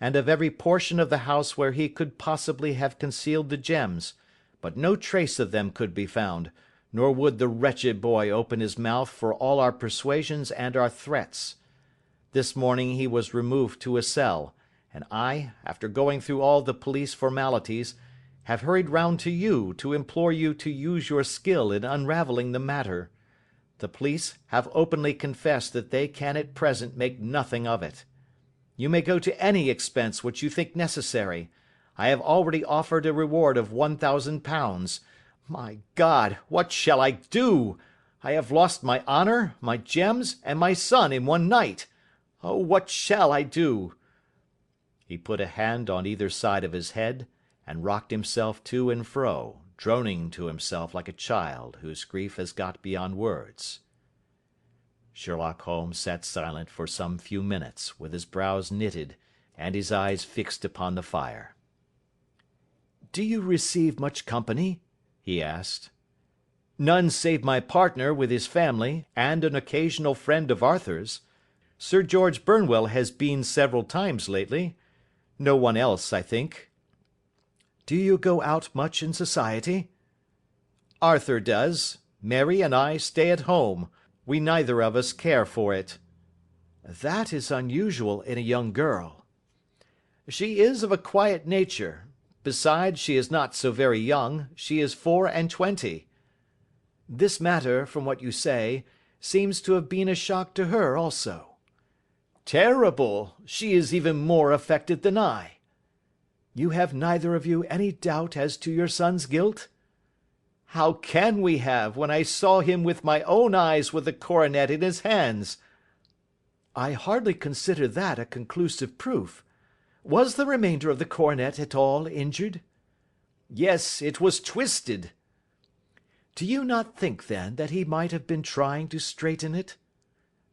and of every portion of the house where he could possibly have concealed the gems, but no trace of them could be found, nor would the wretched boy open his mouth for all our persuasions and our threats. This morning he was removed to a cell, and I, after going through all the police formalities, have hurried round to you to implore you to use your skill in unravelling the matter. The police have openly confessed that they can at present make nothing of it. You may go to any expense which you think necessary. I have already offered a reward of £1,000. My God, what shall I do? I have lost my honour, my gems, and my son in one night. Oh, what shall I do?" He put a hand on either side of his head, and rocked himself to and fro, droning to himself like a child whose grief has got beyond words. Sherlock Holmes sat silent for some few minutes, with his brows knitted and his eyes fixed upon the fire. "Do you receive much company?" he asked. "None save my partner with his family, and an occasional friend of Arthur's. Sir George Burnwell has been several times lately. No one else, I think." "Do you go out much in society?" "Arthur does. Mary and I stay at home. We neither of us care for it." "That is unusual in a young girl." "She is of a quiet nature. Besides, she is not so very young. She is 24. "This matter, from what you say, seems to have been a shock to her also." "Terrible. She is even more affected than I." "You have neither of you any doubt as to your son's guilt?" "How can we have, when I saw him with my own eyes with the coronet in his hands?" "I hardly consider that a conclusive proof. Was the remainder of the coronet at all injured?" "Yes, it was twisted." "Do you not think, then, that he might have been trying to straighten it?"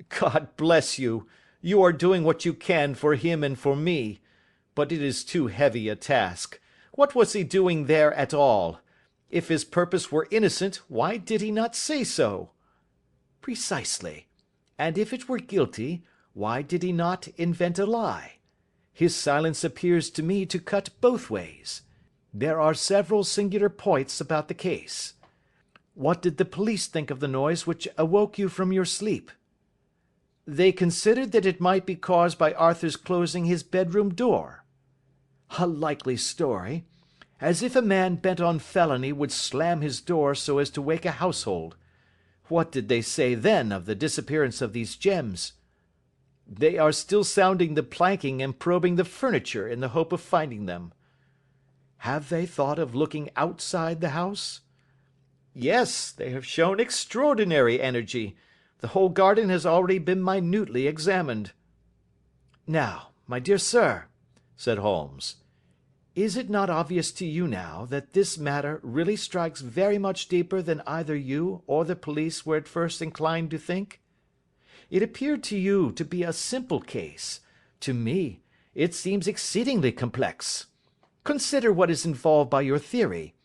"God bless you! You are doing what you can for him and for me. But it is too heavy a task. What was he doing there at all? If his purpose were innocent, why did he not say so?" "Precisely. And if it were guilty, why did he not invent a lie? His silence appears to me to cut both ways. There are several singular points about the case. What did the police think of the noise which awoke you from your sleep?" "They considered that it might be caused by Arthur's closing his bedroom door." "A likely story. As if a man bent on felony would slam his door so as to wake a household. What did they say then of the disappearance of these gems?" "They are still sounding the planking and probing the furniture in the hope of finding them." "Have they thought of looking outside the house?" "Yes, they have shown extraordinary energy. The whole garden has already been minutely examined." "Now, my dear sir," said Holmes, "is it not obvious to you now that this matter really strikes very much deeper than either you or the police were at first inclined to think? It appeared to you to be a simple case. To me, it seems exceedingly complex. Consider what is involved by your theory.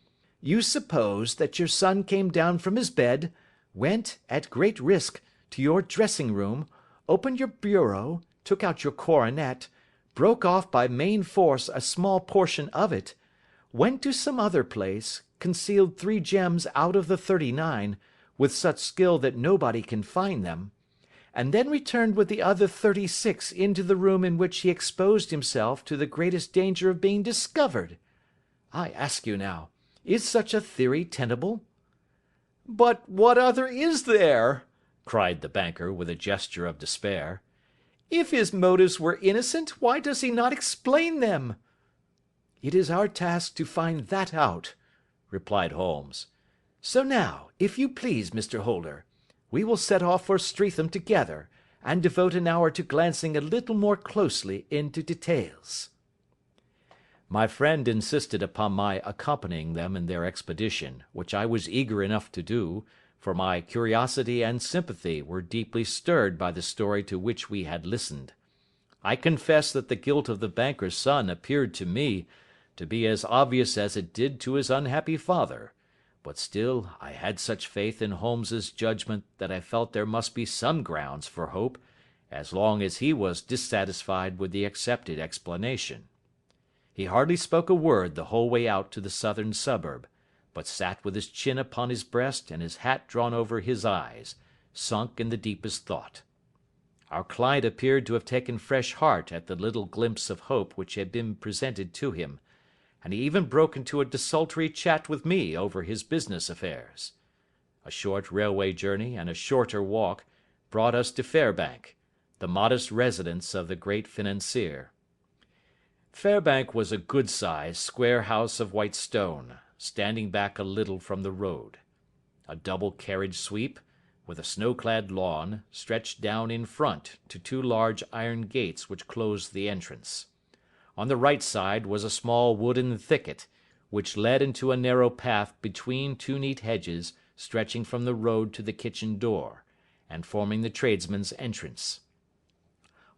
You suppose that your son came down from his bed, went, at great risk, to your dressing room, opened your bureau, took out your coronet, broke off by main force a small portion of it, went to some other place, concealed 3 gems out of the 39, with such skill that nobody can find them, and then returned with the other 36 into the room in which he exposed himself to the greatest danger of being discovered. I ask you now, is such a theory tenable?" "But what other is there?" cried the banker, with a gesture of despair. "If his motives were innocent, why does he not explain them?" "It is our task to find that out," replied Holmes. "So now, if you please, Mr. Holder, we will set off for Streatham together, and devote an hour to glancing a little more closely into details." My friend insisted upon my accompanying them in their expedition, which I was eager enough to do, for my curiosity and sympathy were deeply stirred by the story to which we had listened. I confess that the guilt of the banker's son appeared to me to be as obvious as it did to his unhappy father, but still I had such faith in Holmes's judgment that I felt there must be some grounds for hope, as long as he was dissatisfied with the accepted explanation. He hardly spoke a word the whole way out to the southern suburb, but sat with his chin upon his breast and his hat drawn over his eyes, sunk in the deepest thought. Our client appeared to have taken fresh heart at the little glimpse of hope which had been presented to him, and he even broke into a desultory chat with me over his business affairs. A short railway journey and a shorter walk brought us to Fairbank, the modest residence of the great financier. Fairbank was a good-sized, square house of white stone, standing back a little from the road. A double carriage sweep, with a snow-clad lawn, stretched down in front to 2 large iron gates which closed the entrance. On the right side was a small wooden thicket, which led into a narrow path between 2 neat hedges stretching from the road to the kitchen door, and forming the tradesmen's entrance.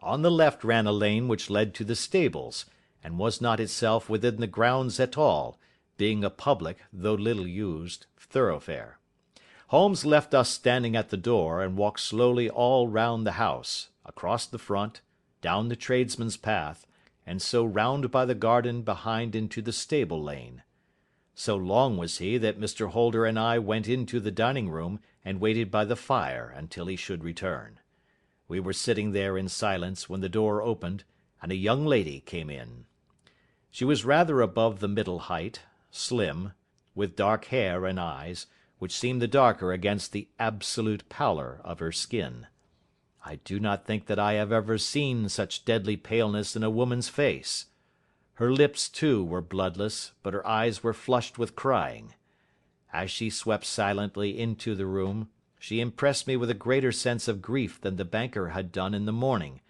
On the left ran a lane which led to the stables, and was not itself within the grounds at all, being a public, though little used, thoroughfare. Holmes left us standing at the door, and walked slowly all round the house, across the front, down the tradesmen's path, and so round by the garden behind into the stable lane. So long was he that Mr. Holder and I went into the dining room and waited by the fire until he should return. We were sitting there in silence when the door opened, and a young lady came in. She was rather above the middle height, slim, with dark hair and eyes, which seemed the darker against the absolute pallor of her skin. I do not think that I have ever seen such deadly paleness in a woman's face. Her lips, too, were bloodless, but her eyes were flushed with crying. As she swept silently into the room, she impressed me with a greater sense of grief than the banker had done in the morning,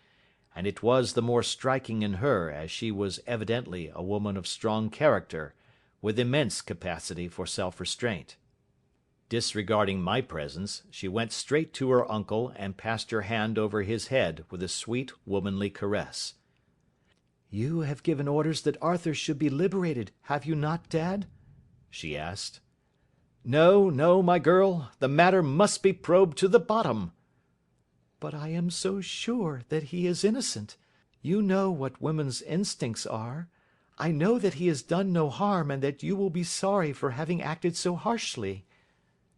and it was the more striking in her as she was evidently a woman of strong character, with immense capacity for self-restraint. Disregarding my presence, she went straight to her uncle and passed her hand over his head with a sweet womanly caress. "You have given orders that Arthur should be liberated, have you not, Dad?" she asked. "No, no, my girl, the matter must be probed to the bottom." "But I am so sure that he is innocent. You know what women's instincts are. I know that he has done no harm, and that you will be sorry for having acted so harshly."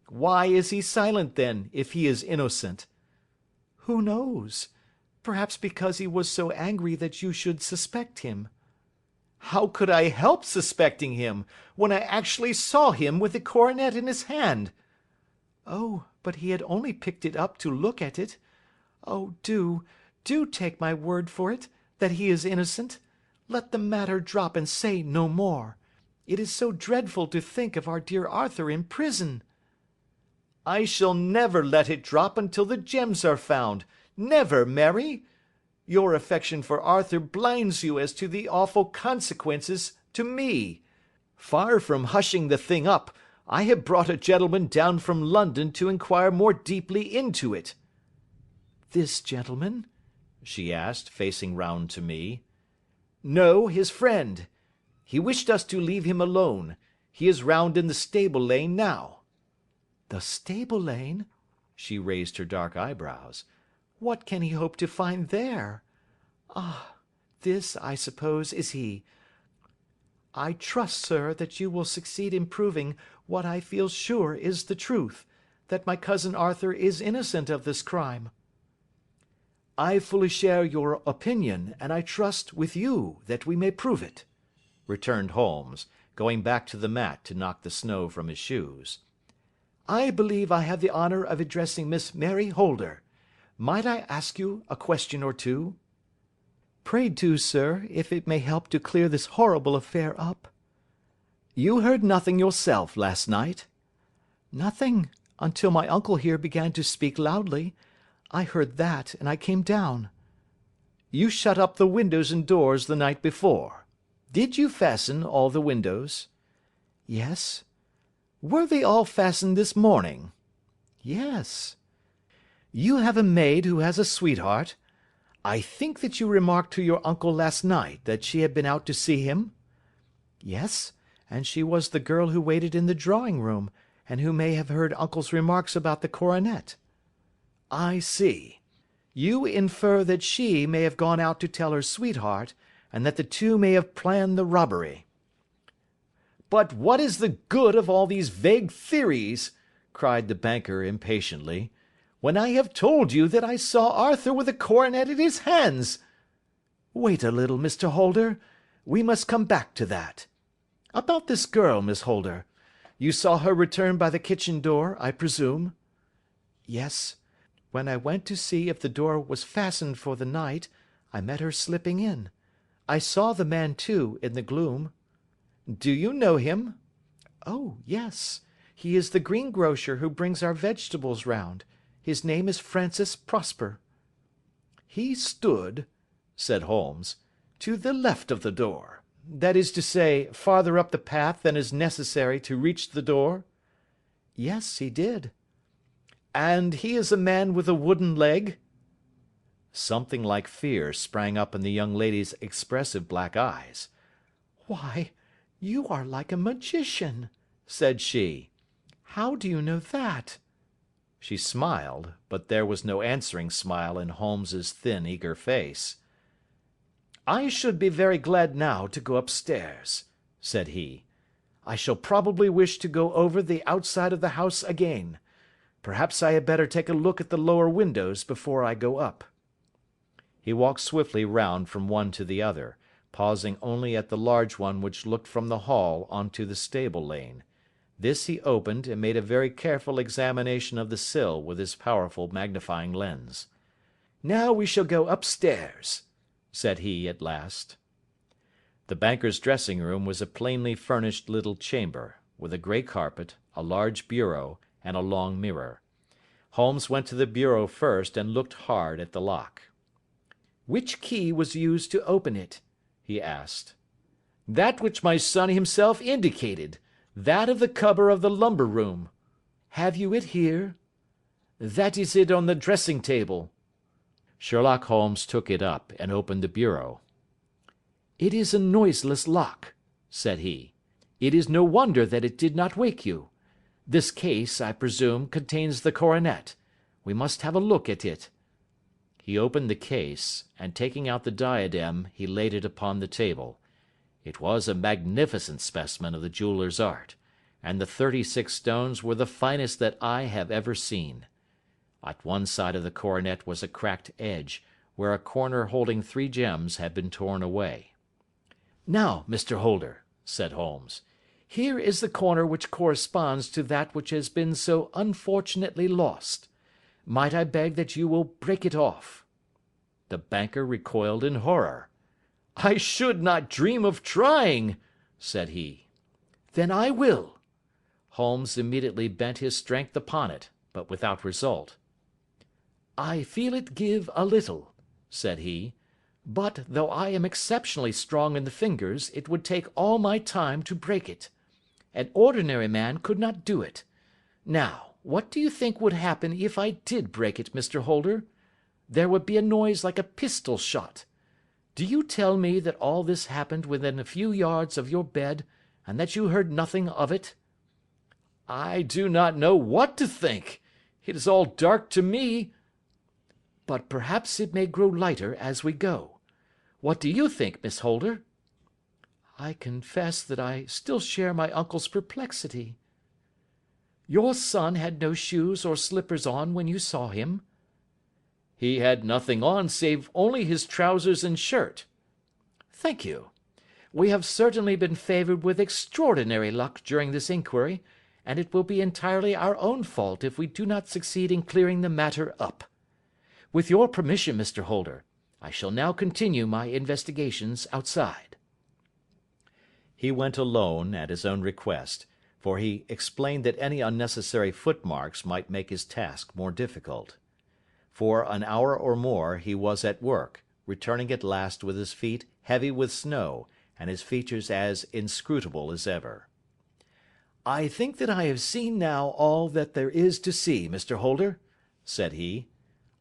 "Why is he silent, then, if he is innocent?" "Who knows? Perhaps because he was so angry that you should suspect him." "How could I help suspecting him, when I actually saw him with the coronet in his hand?" "Oh, but he had only picked it up to look at it. Oh, do take my word for it, that he is innocent. Let the matter drop and say no more. It is so dreadful to think of our dear Arthur in prison." "I shall never let it drop until the gems are found. Never, Mary. Your affection for Arthur blinds you as to the awful consequences to me. Far from hushing the thing up, I have brought a gentleman down from London to inquire more deeply into it." "This gentleman?" she asked, facing round to me. "No, his friend. He wished us to leave him alone. He is round in the stable lane now." "The stable lane?" She raised her dark eyebrows. "What can he hope to find there? Ah, This, I suppose, is he. I trust, sir, that you will succeed in proving what I feel sure is the truth, that my cousin Arthur is innocent of this crime. I fully share your opinion, and I trust with you that we may prove it," returned Holmes, going back to the mat to knock the snow from his shoes. "I believe I have the honour of addressing Miss Mary Holder. Might I ask you a question or two?" Pray do, sir, if it may help to clear this horrible affair up. "You heard nothing yourself last night?" Nothing, until my uncle here began to speak loudly. I heard that, and I came down. "You shut up the windows and doors the night before. Did you fasten all the windows?" Yes. "Were they all fastened this morning?" Yes. "You have a maid who has a sweetheart. I think that you remarked to your uncle last night that she had been out to see him?" Yes, and she was the girl who waited in the drawing-room, and who may have heard uncle's remarks about the coronet. "I see. You infer that she may have gone out to tell her sweetheart, and that the two may have planned the robbery." "But what is the good of all these vague theories?" cried the banker impatiently, "when I have told you that I saw Arthur with a coronet in his hands?" "Wait a little, Mr. Holder. We must come back to that. About this girl, Miss Holder. You saw her return by the kitchen door, I presume?" Yes. When I went to see if the door was fastened for the night, I met her slipping in. I saw the man, too, in the gloom. "Do you know him?" Oh, yes. He is the greengrocer who brings our vegetables round. His name is Francis Prosper." "He stood," said Holmes, "to the left of the door. That is to say, farther up the path than is necessary to reach the door?" Yes, he did. "And he is a man with a wooden leg?" Something like fear sprang up in the young lady's expressive black eyes. "Why, you are like a magician," said she. "How do you know that?" She smiled, but there was no answering smile in Holmes's thin, eager face. "I should be very glad now to go upstairs," said he. "I shall probably wish to go over the outside of the house again. Perhaps I had better take a look at the lower windows before I go up." He walked swiftly round from one to the other, pausing only at the large one which looked from the hall on to the stable lane. This he opened, and made a very careful examination of the sill with his powerful magnifying lens. "Now we shall go upstairs," said he at last. The banker's dressing-room was a plainly furnished little chamber, with a grey carpet, a large bureau, and a long mirror. Holmes went to the bureau first and looked hard at the lock. "Which key was used to open it?" he asked. "That which my son himself indicated, that of the cupboard of the lumber room." "Have you it here?" "That is it on the dressing table." Sherlock Holmes took it up and opened the bureau. "It is a noiseless lock," said he. "It is no wonder that it did not wake you. This case, I presume, contains the coronet. We must have a look at it." He opened the case, and taking out the diadem, he laid it upon the table. It was a magnificent specimen of the jeweller's art, and the 36 stones were the finest that I have ever seen. At one side of the coronet was a cracked edge, where a corner holding 3 gems had been torn away. "Now, Mr. Holder," said Holmes, "here is the corner which corresponds to that which has been so unfortunately lost. Might I beg that you will break it off?" The banker recoiled in horror. "I should not dream of trying," said he. "Then I will." Holmes immediately bent his strength upon it, but without result. "I feel it give a little," said he, "but, though I am exceptionally strong in the fingers, it would take all my time to break it. An ordinary man could not do it. Now, what do you think would happen if I did break it, Mr. Holder? There would be a noise like a pistol shot. Do you tell me that all this happened within a few yards of your bed, and that you heard nothing of it?" "I do not know what to think. It is all dark to me." "But perhaps it may grow lighter as we go. What do you think, Miss Holder?" I confess that I still share my uncle's perplexity. "Your son had no shoes or slippers on when you saw him?" "He had nothing on save only his trousers and shirt." "Thank you. We have certainly been favoured with extraordinary luck during this inquiry, and it will be entirely our own fault if we do not succeed in clearing the matter up. With your permission, Mr. Holder, I shall now continue my investigations outside." He went alone at his own request, for he explained that any unnecessary footmarks might make his task more difficult. For an hour or more he was at work, returning at last with his feet heavy with snow, and his features as inscrutable as ever. "I think that I have seen now all that there is to see, Mr. Holder," said he.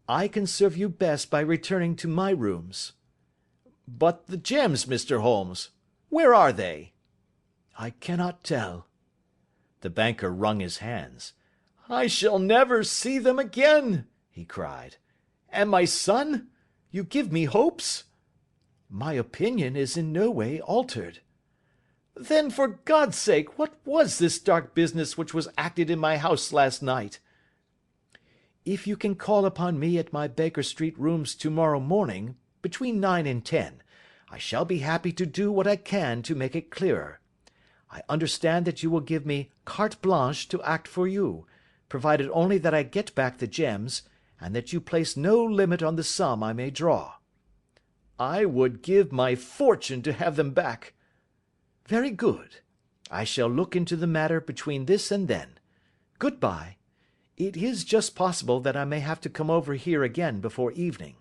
"I can serve you best by returning to my rooms." "But the gems, Mr. Holmes, where are they?" "I cannot tell." The banker wrung his hands. "I shall never see them again," he cried. "And my son? You give me hopes?" My opinion is in no way altered. "Then, for God's sake, what was this dark business which was acted in my house last night?" If you can call upon me at my Baker Street rooms tomorrow morning, between 9 and 10, I shall be happy to do what I can to make it clearer. I understand that you will give me carte blanche to act for you, provided only that I get back the gems, and that you place no limit on the sum I may draw." "I would give my fortune to have them back." "Very good. I shall look into the matter between this and then. Good-bye. It is just possible that I may have to come over here again before evening."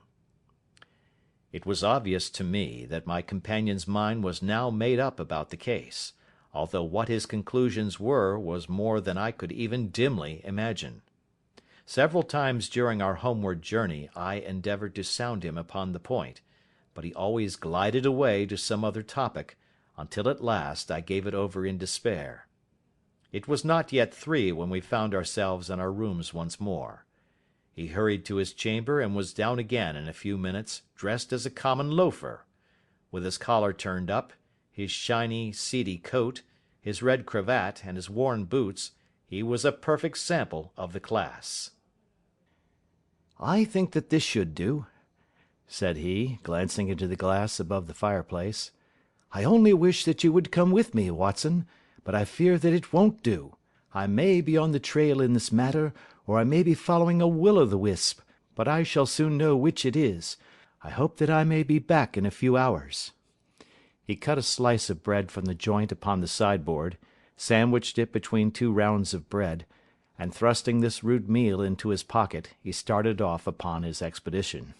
It was obvious to me that my companion's mind was now made up about the case, although what his conclusions were was more than I could even dimly imagine. Several times during our homeward journey I endeavoured to sound him upon the point, but he always glided away to some other topic, until at last I gave it over in despair. It was not yet 3 when we found ourselves in our rooms once more. He hurried to his chamber and was down again in a few minutes, dressed as a common loafer. With his collar turned up, his shiny, seedy coat, his red cravat, and his worn boots, he was a perfect sample of the class. "I think that this should do," said he, glancing into the glass above the fireplace. "I only wish that you would come with me, Watson, but I fear that it won't do. I may be on the trail in this matter, or I may be following a will-o'-the-wisp, but I shall soon know which it is. I hope that I may be back in a few hours." He cut a slice of bread from the joint upon the sideboard, sandwiched it between 2 rounds of bread, and thrusting this rude meal into his pocket, he started off upon his expedition.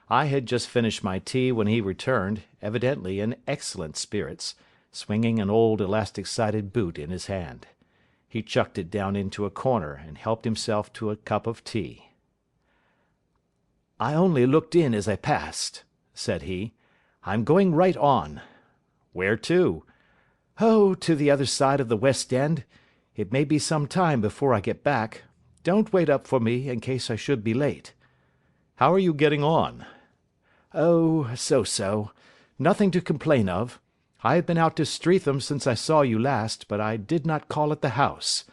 I had just finished my tea when he returned, evidently in excellent spirits, swinging an old elastic-sided boot in his hand. He chucked it down into a corner and helped himself to a cup of tea. "I only looked in as I passed," said he. "I'm going right on." "Where to?" "Oh, to the other side of the West End. It may be some time before I get back. Don't wait up for me in case I should be late." "How are you getting on?" "Oh, so-so. Nothing to complain of. I have been out to Streatham since I saw you last, but I did not call at the house.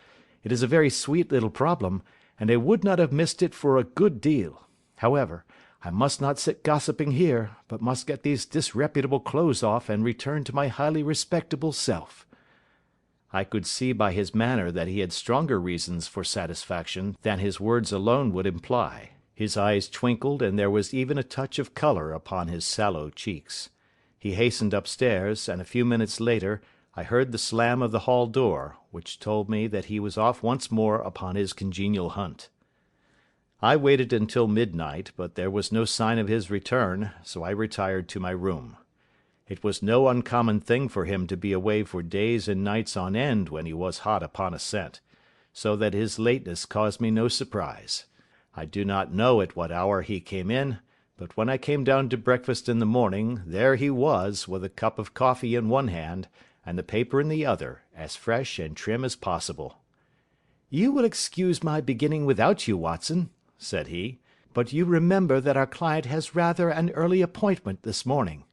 It is a very sweet little problem, and I would not have missed it for a good deal. However, I must not sit gossiping here, but must get these disreputable clothes off and return to my highly respectable self." I could see by his manner that he had stronger reasons for satisfaction than his words alone would imply. His eyes twinkled, and there was even a touch of colour upon his sallow cheeks. He hastened upstairs, and a few minutes later I heard the slam of the hall door, which told me that he was off once more upon his congenial hunt. I waited until midnight, but there was no sign of his return, so I retired to my room. It was no uncommon thing for him to be away for days and nights on end when he was hot upon a scent, so that his lateness caused me no surprise. I do not know at what hour he came in, but when I came down to breakfast in the morning, there he was, with a cup of coffee in one hand, and the paper in the other, as fresh and trim as possible. "You will excuse my beginning without you, Watson," said he, But you remember that our client has rather an early appointment this morning."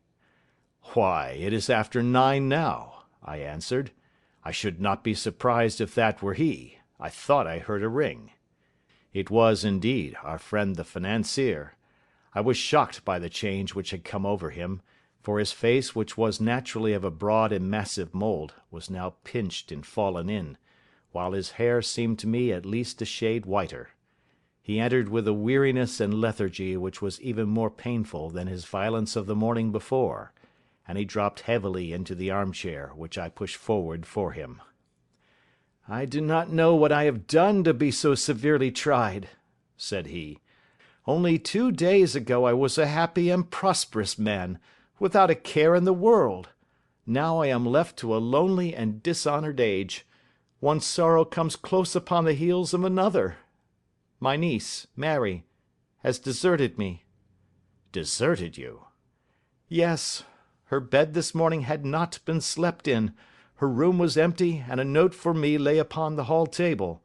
"Why, it is after 9 now," I answered. "I should not be surprised if that were he. I thought I heard a ring." It was, indeed, our friend the financier. I was shocked by the change which had come over him, for his face, which was naturally of a broad and massive mould, was now pinched and fallen in, while his hair seemed to me at least a shade whiter. He entered with a weariness and lethargy which was even more painful than his violence of the morning before, and he dropped heavily into the armchair, which I pushed forward for him. "I do not know what I have done to be so severely tried," said he. "Only 2 days ago I was a happy and prosperous man, without a care in the world. Now I am left to a lonely and dishonoured age. One sorrow comes close upon the heels of another. My niece, Mary, has deserted me." "Deserted you?" "Yes. Her bed this morning had not been slept in. Her room was empty, and a note for me lay upon the hall table.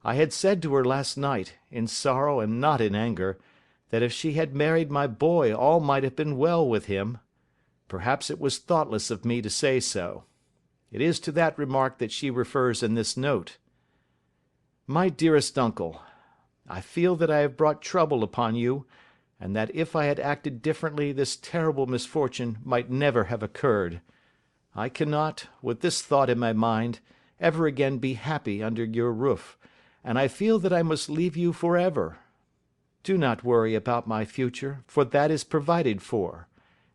I had said to her last night, in sorrow and not in anger, that if she had married my boy all might have been well with him. Perhaps it was thoughtless of me to say so. It is to that remark that she refers in this note. My dearest uncle, I feel that I have brought trouble upon you, and that if I had acted differently this terrible misfortune might never have occurred. I cannot, with this thought in my mind, ever again be happy under your roof, and I feel that I must leave you for ever. Do not worry about my future, for that is provided for,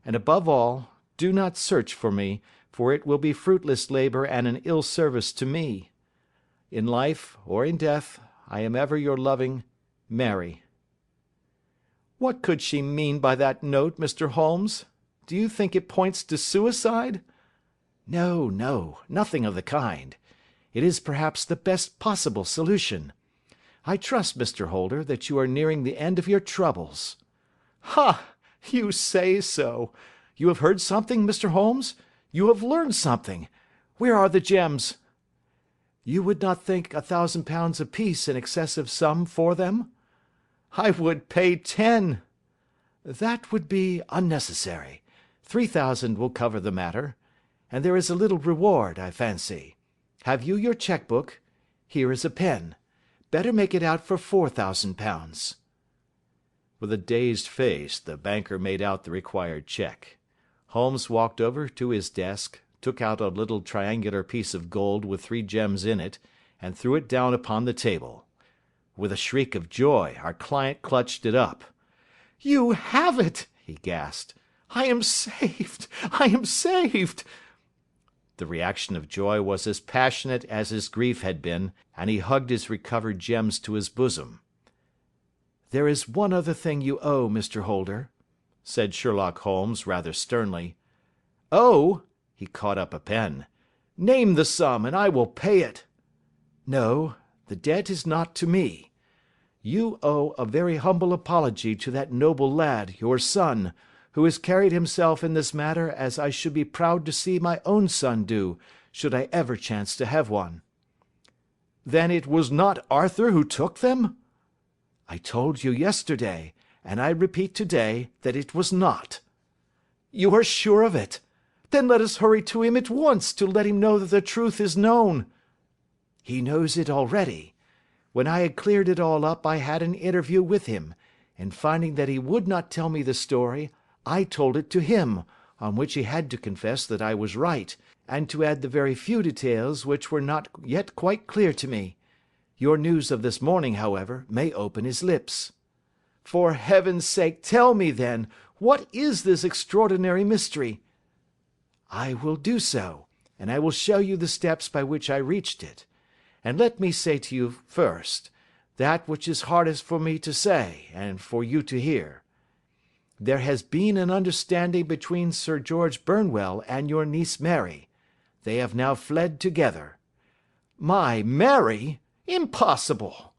and above all, do not search for me, for it will be fruitless labour and an ill service to me. In life or in death, I am ever your loving Mary." "What could she mean by that note, Mr. Holmes? Do you think it points to suicide?" "No, no, nothing of the kind. It is perhaps the best possible solution. I trust, Mr. Holder, that you are nearing the end of your troubles." "Ha! You say so. You have heard something, Mr. Holmes? You have learned something. Where are the gems?" "You would not think £1,000 apiece an excessive sum for them?" "I would pay 10." "That would be unnecessary. 3,000 will cover the matter. And there is a little reward, I fancy. Have you your cheque book? Here is a pen. Better make it out for £4,000. With a dazed face, the banker made out the required cheque. Holmes walked over to his desk, took out a little triangular piece of gold with 3 gems in it, and threw it down upon the table. With a shriek of joy, our client clutched it up. "You have it!" he gasped. "I am saved! I am saved!" The reaction of joy was as passionate as his grief had been, and he hugged his recovered gems to his bosom. "There is one other thing you owe, Mr. Holder," said Sherlock Holmes rather sternly. "Oh!" He caught up a pen. "Name the sum, and I will pay it." "No, the debt is not to me. You owe a very humble apology to that noble lad, your son, who has carried himself in this matter as I should be proud to see my own son do, should I ever chance to have one." "Then it was not Arthur who took them?" "I told you yesterday, and I repeat today, that it was not." "You are sure of it? Then let us hurry to him at once to let him know that the truth is known." "He knows it already. When I had cleared it all up I had an interview with him, and finding that he would not tell me the story, I told it to him, on which he had to confess that I was right, and to add the very few details which were not yet quite clear to me. Your news of this morning, however, may open his lips." "For heaven's sake, tell me, then, what is this extraordinary mystery?" "I will do so, and I will show you the steps by which I reached it. And let me say to you first, that which is hardest for me to say, and for you to hear. There has been an understanding between Sir George Burnwell and your niece Mary. They have now fled together." "My Mary? Impossible!"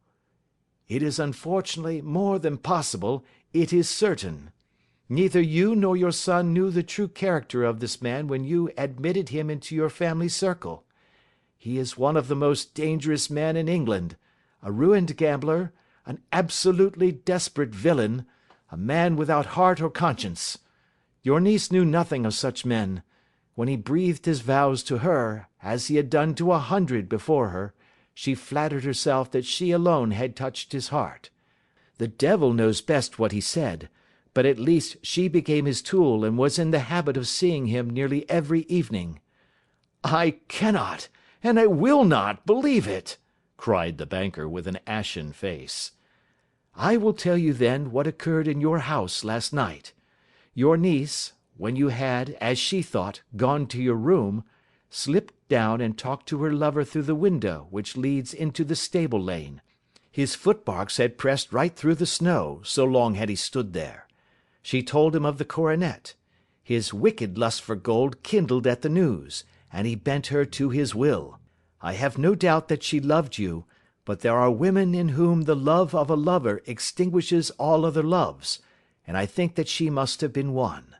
"It is unfortunately more than possible, it is certain. Neither you nor your son knew the true character of this man when you admitted him into your family circle. He is one of the most dangerous men in England, a ruined gambler, an absolutely desperate villain, a man without heart or conscience. Your niece knew nothing of such men. When he breathed his vows to her, as he had done to 100 before her, she flattered herself that she alone had touched his heart. The devil knows best what he said, but at least she became his tool and was in the habit of seeing him nearly every evening." "I cannot, and I will not, believe it," cried the banker with an ashen face. "I will tell you then what occurred in your house last night. Your niece, when you had, as she thought, gone to your room, slipped down and talked to her lover through the window which leads into the stable lane. His footmarks had pressed right through the snow, so long had he stood there. She told him of the coronet. His wicked lust for gold kindled at the news, and he bent her to his will. I have no doubt that she loved you, but there are women in whom the love of a lover extinguishes all other loves, and I think that she must have been one.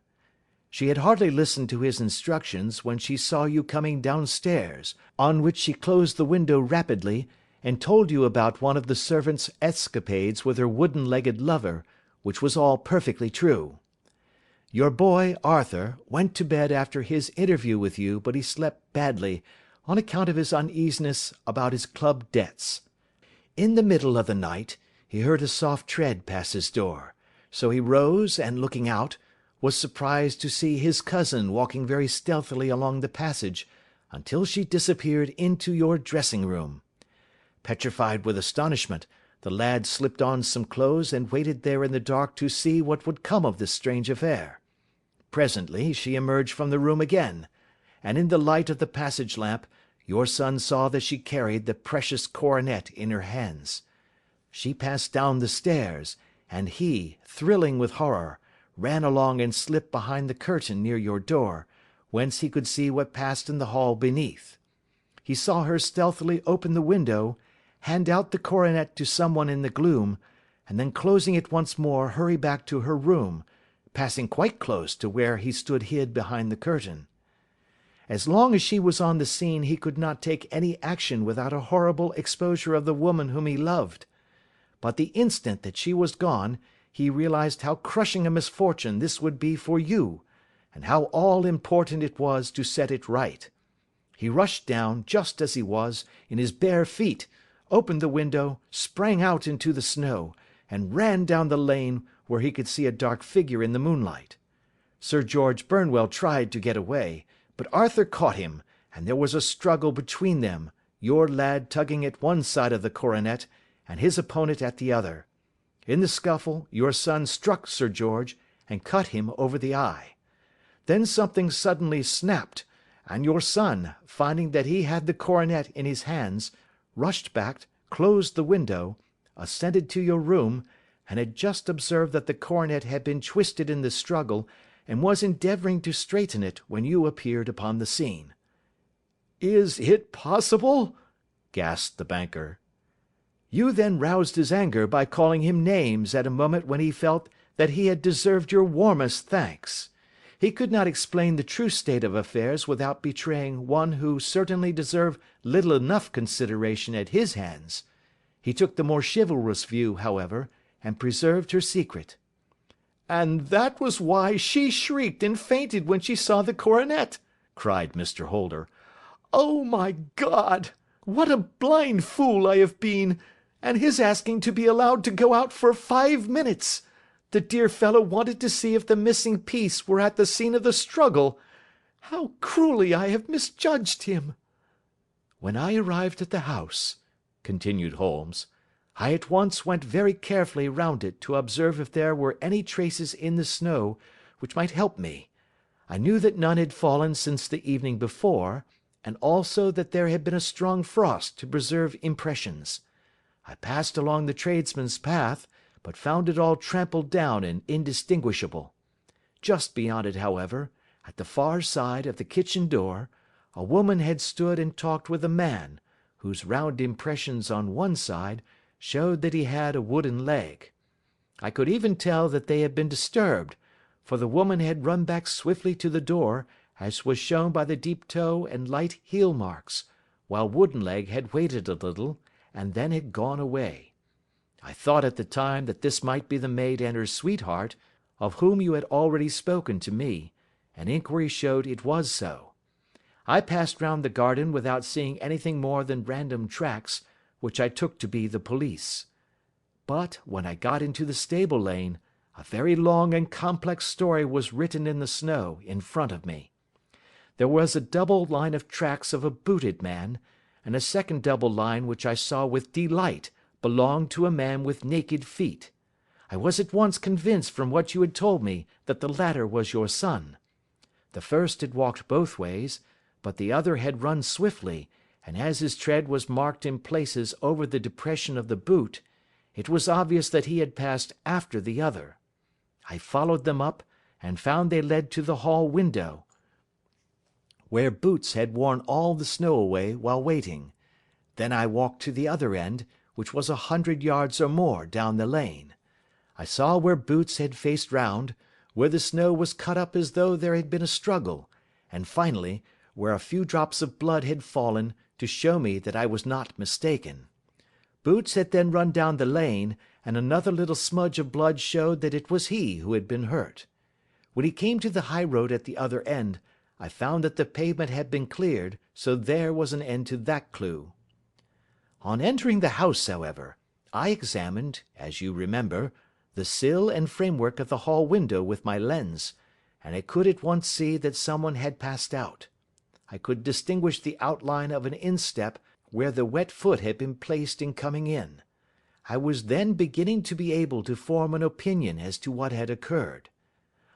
She had hardly listened to his instructions when she saw you coming downstairs, on which she closed the window rapidly, and told you about one of the servants' escapades with her wooden-legged lover, which was all perfectly true. Your boy, Arthur, went to bed after his interview with you, but he slept badly, on account of his uneasiness about his club debts. In the middle of the night, he heard a soft tread pass his door, so he rose and, looking out, was surprised to see his cousin walking very stealthily along the passage until she disappeared into your dressing-room. Petrified with astonishment, the lad slipped on some clothes and waited there in the dark to see what would come of this strange affair. Presently she emerged from the room again, and in the light of the passage lamp your son saw that she carried the precious coronet in her hands. She passed down the stairs, and he, thrilling with horror, ran along and slipped behind the curtain near your door, whence he could see what passed in the hall beneath. He saw her stealthily open the window, hand out the coronet to someone in the gloom, and then closing it once more hurry back to her room, passing quite close to where he stood hid behind the curtain. As long as she was on the scene he could not take any action without a horrible exposure of the woman whom he loved. But the instant that she was gone, he realized how crushing a misfortune this would be for you, and how all-important it was to set it right. He rushed down, just as he was, in his bare feet, opened the window, sprang out into the snow, and ran down the lane where he could see a dark figure in the moonlight. Sir George Burnwell tried to get away, but Arthur caught him, and there was a struggle between them, your lad tugging at one side of the coronet, and his opponent at the other. In the scuffle, your son struck Sir George, and cut him over the eye. Then something suddenly snapped, and your son, finding that he had the coronet in his hands, rushed back, closed the window, ascended to your room, and had just observed that the coronet had been twisted in the struggle, and was endeavouring to straighten it when you appeared upon the scene." "Is it possible?" gasped the banker. "You then roused his anger by calling him names at a moment when he felt that he had deserved your warmest thanks. He could not explain the true state of affairs without betraying one who certainly deserved little enough consideration at his hands. He took the more chivalrous view, however, and preserved her secret." "And that was why she shrieked and fainted when she saw the coronet," cried Mr. Holder. "Oh, my God! What a blind fool I have been! And his asking to be allowed to go out for 5 minutes! The dear fellow wanted to see if the missing piece were at the scene of the struggle. How cruelly I have misjudged him!" "When I arrived at the house," continued Holmes, "I at once went very carefully round it to observe if there were any traces in the snow which might help me. I knew that none had fallen since the evening before, and also that there had been a strong frost to preserve impressions. I passed along the tradesmen's path, but found it all trampled down and indistinguishable. Just beyond it, however, at the far side of the kitchen door, a woman had stood and talked with a man, whose round impressions on one side showed that he had a wooden leg. I could even tell that they had been disturbed, for the woman had run back swiftly to the door, as was shown by the deep toe and light heel marks, while Woodenleg had waited a little, and then had gone away. I thought at the time that this might be the maid and her sweetheart, of whom you had already spoken to me, and inquiry showed it was so. I passed round the garden without seeing anything more than random tracks, which I took to be the police. But, when I got into the stable lane, a very long and complex story was written in the snow in front of me. There was a double line of tracks of a booted man, and a second double line which I saw with delight belonged to a man with naked feet. I was at once convinced from what you had told me that the latter was your son. The first had walked both ways, but the other had run swiftly, and as his tread was marked in places over the depression of the boot, it was obvious that he had passed after the other. I followed them up, and found they led to the hall window, where Boots had worn all the snow away while waiting. Then I walked to the other end, which was 100 yards or more down the lane. I saw where Boots had faced round, where the snow was cut up as though there had been a struggle, and finally, where a few drops of blood had fallen to show me that I was not mistaken. Boots had then run down the lane, and another little smudge of blood showed that it was he who had been hurt. When he came to the high road at the other end, I found that the pavement had been cleared, so there was an end to that clue. On entering the house, however, I examined, as you remember, the sill and framework of the hall window with my lens, and I could at once see that someone had passed out. I could distinguish the outline of an instep where the wet foot had been placed in coming in. I was then beginning to be able to form an opinion as to what had occurred.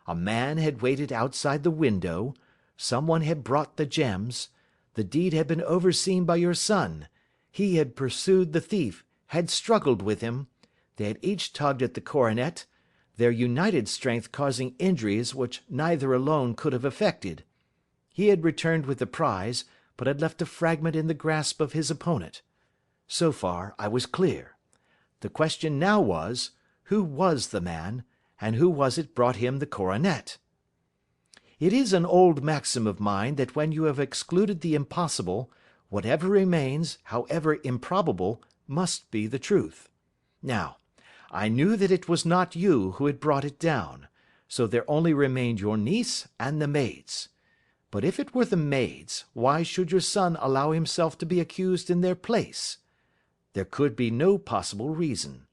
A man had waited outside the window, someone had brought the gems, the deed had been overseen by your son, he had pursued the thief, had struggled with him, they had each tugged at the coronet, their united strength causing injuries which neither alone could have effected. He had returned with the prize, but had left a fragment in the grasp of his opponent. So far I was clear. The question now was, who was the man, and who was it brought him the coronet? It is an old maxim of mine that when you have excluded the impossible, whatever remains, however improbable, must be the truth. Now, I knew that it was not you who had brought it down, so there only remained your niece and the maids. But if it were the maids, why should your son allow himself to be accused in their place? There could be no possible reason.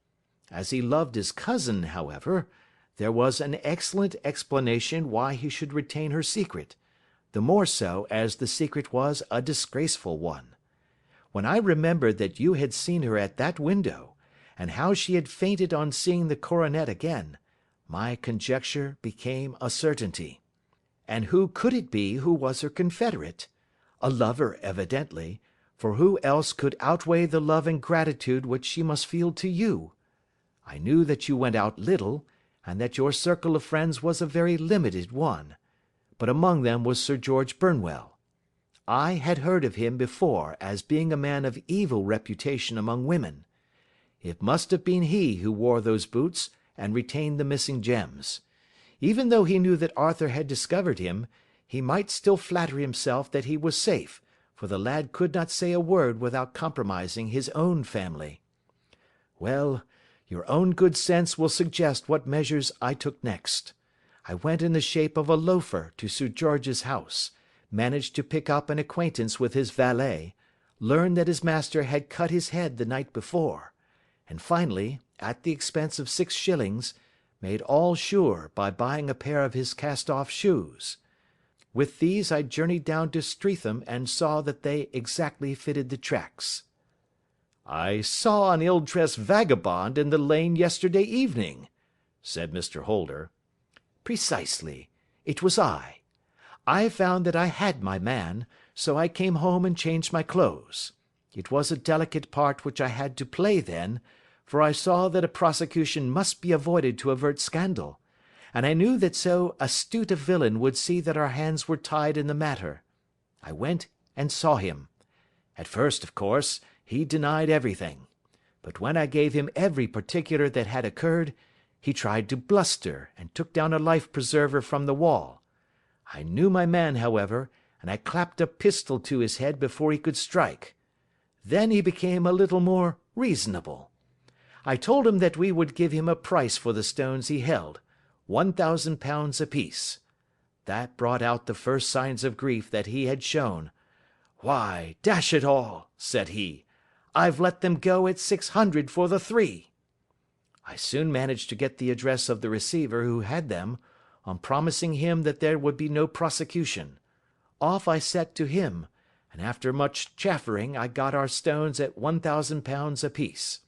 As he loved his cousin, however, there was an excellent explanation why he should retain her secret, the more so as the secret was a disgraceful one. When I remembered that you had seen her at that window, and how she had fainted on seeing the coronet again, my conjecture became a certainty. And who could it be who was her confederate? A lover, evidently, for who else could outweigh the love and gratitude which she must feel to you? I knew that you went out little, and that your circle of friends was a very limited one, but among them was Sir George Burnwell. I had heard of him before as being a man of evil reputation among women. It must have been he who wore those boots and retained the missing gems. Even though he knew that Arthur had discovered him, he might still flatter himself that he was safe, for the lad could not say a word without compromising his own family. Well, your own good sense will suggest what measures I took next. I went in the shape of a loafer to Sir George's house, managed to pick up an acquaintance with his valet, learned that his master had cut his head the night before, and finally, at the expense of 6 shillings, made all sure by buying a pair of his cast-off shoes. With these I journeyed down to Streatham and saw that they exactly fitted the tracks. "I saw an ill-dressed vagabond in the lane yesterday evening," said Mr. Holder. "Precisely. It was I. I found that I had my man, so I came home and changed my clothes. It was a delicate part which I had to play then, for I saw that a prosecution must be avoided to avert scandal, and I knew that so astute a villain would see that our hands were tied in the matter. I went and saw him. At first, of course, he denied everything, but when I gave him every particular that had occurred, he tried to bluster and took down a life-preserver from the wall. I knew my man, however, and I clapped a pistol to his head before he could strike. Then he became a little more reasonable. I told him that we would give him a price for the stones he held, £1,000 apiece. That brought out the first signs of grief that he had shown. "Why, dash it all," said he, "I've let them go at 600 for the 3." I soon managed to get the address of the receiver who had them, on promising him that there would be no prosecution. Off I set to him, and after much chaffering I got our stones at £1,000 apiece.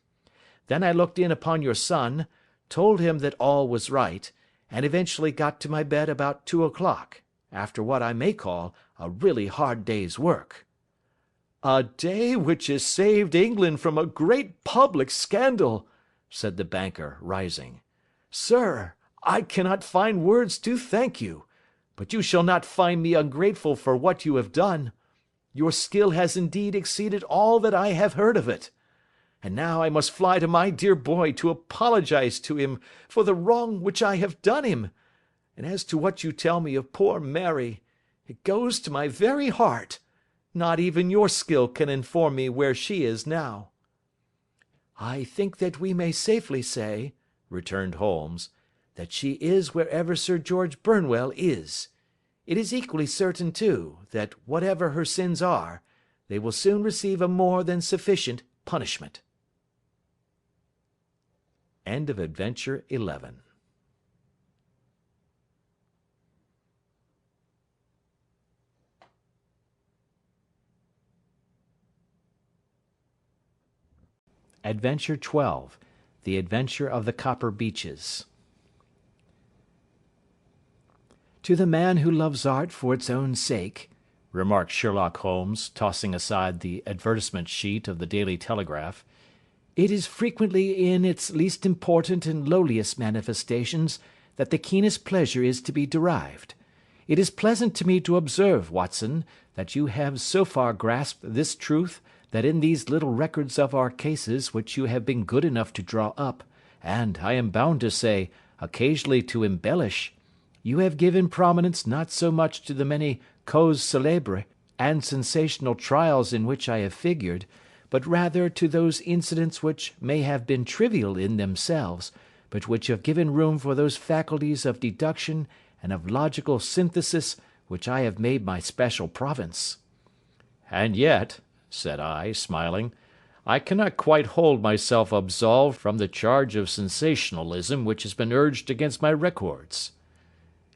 Then I looked in upon your son, told him that all was right, and eventually got to my bed about 2 o'clock, after what I may call a really hard day's work. "A day which has saved England from a great public scandal," said the banker, rising. "Sir, I cannot find words to thank you, but you shall not find me ungrateful for what you have done. Your skill has indeed exceeded all that I have heard of it. And now I must fly to my dear boy to apologize to him for the wrong which I have done him. And as to what you tell me of poor Mary, it goes to my very heart. Not even your skill can inform me where she is now." "I think that we may safely say," returned Holmes, "that she is wherever Sir George Burnwell is. It is equally certain, too, that whatever her sins are, they will soon receive a more than sufficient punishment." End of Adventure 11. Adventure 12. The Adventure of the Copper Beeches. "To the man who loves art for its own sake," remarked Sherlock Holmes, tossing aside the advertisement sheet of the Daily Telegraph, "it is frequently in its least important and lowliest manifestations that the keenest pleasure is to be derived. It is pleasant to me to observe, Watson, that you have so far grasped this truth that in these little records of our cases which you have been good enough to draw up, and, I am bound to say, occasionally to embellish, you have given prominence not so much to the many causes célèbres and sensational trials in which I have figured, but rather to those incidents which may have been trivial in themselves, but which have given room for those faculties of deduction and of logical synthesis which I have made my special province." "And yet," said I, smiling, "I cannot quite hold myself absolved from the charge of sensationalism which has been urged against my records."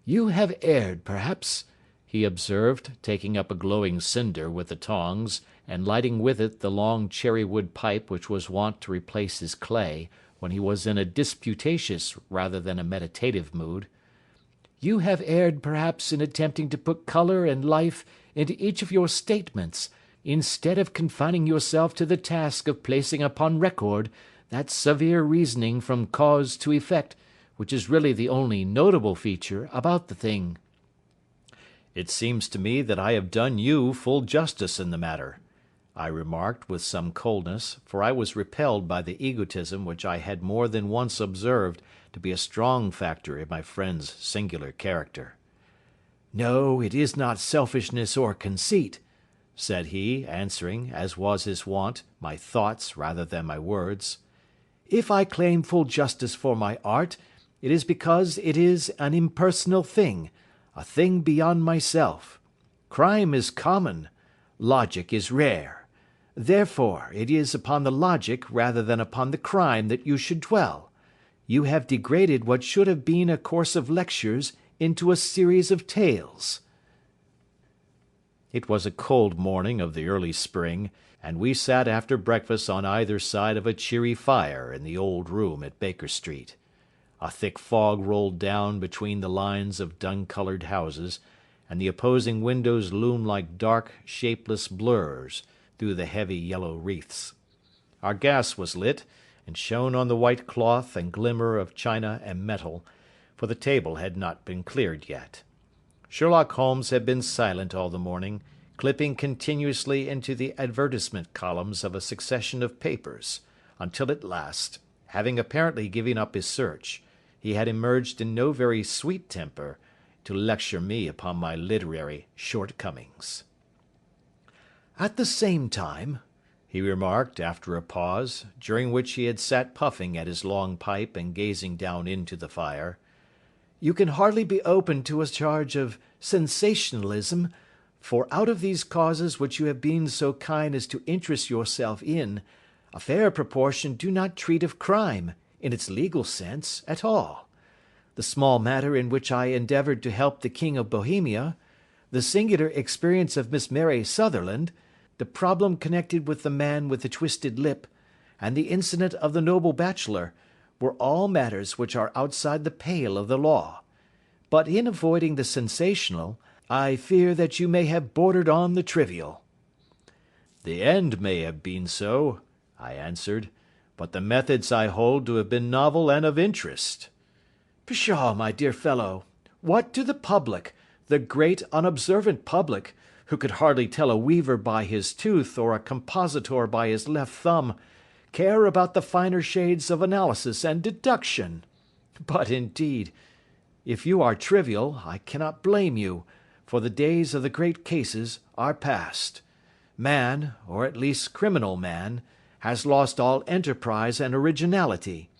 "You have erred, perhaps," he observed, taking up a glowing cinder with the tongs, and lighting with it the long cherry-wood pipe which was wont to replace his clay, when he was in a disputatious rather than a meditative mood. "You have erred, perhaps, in attempting to put colour and life into each of your statements, instead of confining yourself to the task of placing upon record that severe reasoning from cause to effect, which is really the only notable feature about the thing." "It seems to me that I have done you full justice in the matter," I remarked with some coldness, for I was repelled by the egotism which I had more than once observed to be a strong factor in my friend's singular character. "No, it is not selfishness or conceit," said he, answering, as was his wont, my thoughts rather than my words. "If I claim full justice for my art, it is because it is an impersonal thing, a thing beyond myself. Crime is common, logic is rare. Therefore, it is upon the logic rather than upon the crime that you should dwell. You have degraded what should have been a course of lectures into a series of tales." It was a cold morning of the early spring, and we sat after breakfast on either side of a cheery fire in the old room at Baker Street. A thick fog rolled down between the lines of dun-coloured houses, and the opposing windows loomed like dark, shapeless blurs through the heavy yellow wreaths. Our gas was lit, and shone on the white cloth and glimmer of china and metal, for the table had not been cleared yet. Sherlock Holmes had been silent all the morning, clipping continuously into the advertisement columns of a succession of papers, until at last, having apparently given up his search, he had emerged in no very sweet temper to lecture me upon my literary shortcomings. "At the same time," he remarked after a pause, during which he had sat puffing at his long pipe and gazing down into the fire. You can hardly be open to a charge of sensationalism, for out of these causes which you have been so kind as to interest yourself in, a fair proportion do not treat of crime, in its legal sense, at all. The small matter in which I endeavoured to help the King of Bohemia, the singular experience of Miss Mary Sutherland, the problem connected with the man with the twisted lip, and the incident of the noble bachelor, were all matters which are outside the pale of the law. But in avoiding the sensational, I fear that you may have bordered on the trivial. The end may have been so, I answered, but the methods I hold to have been novel and of interest. Pshaw, my dear fellow, what do the public, the great unobservant public, who could hardly tell a weaver by his tooth or a compositor by his left thumb, care about the finer shades of analysis and deduction? But indeed, if you are trivial, I cannot blame you, for the days of the great cases are past. Man, or at least criminal man, has lost all enterprise and originality.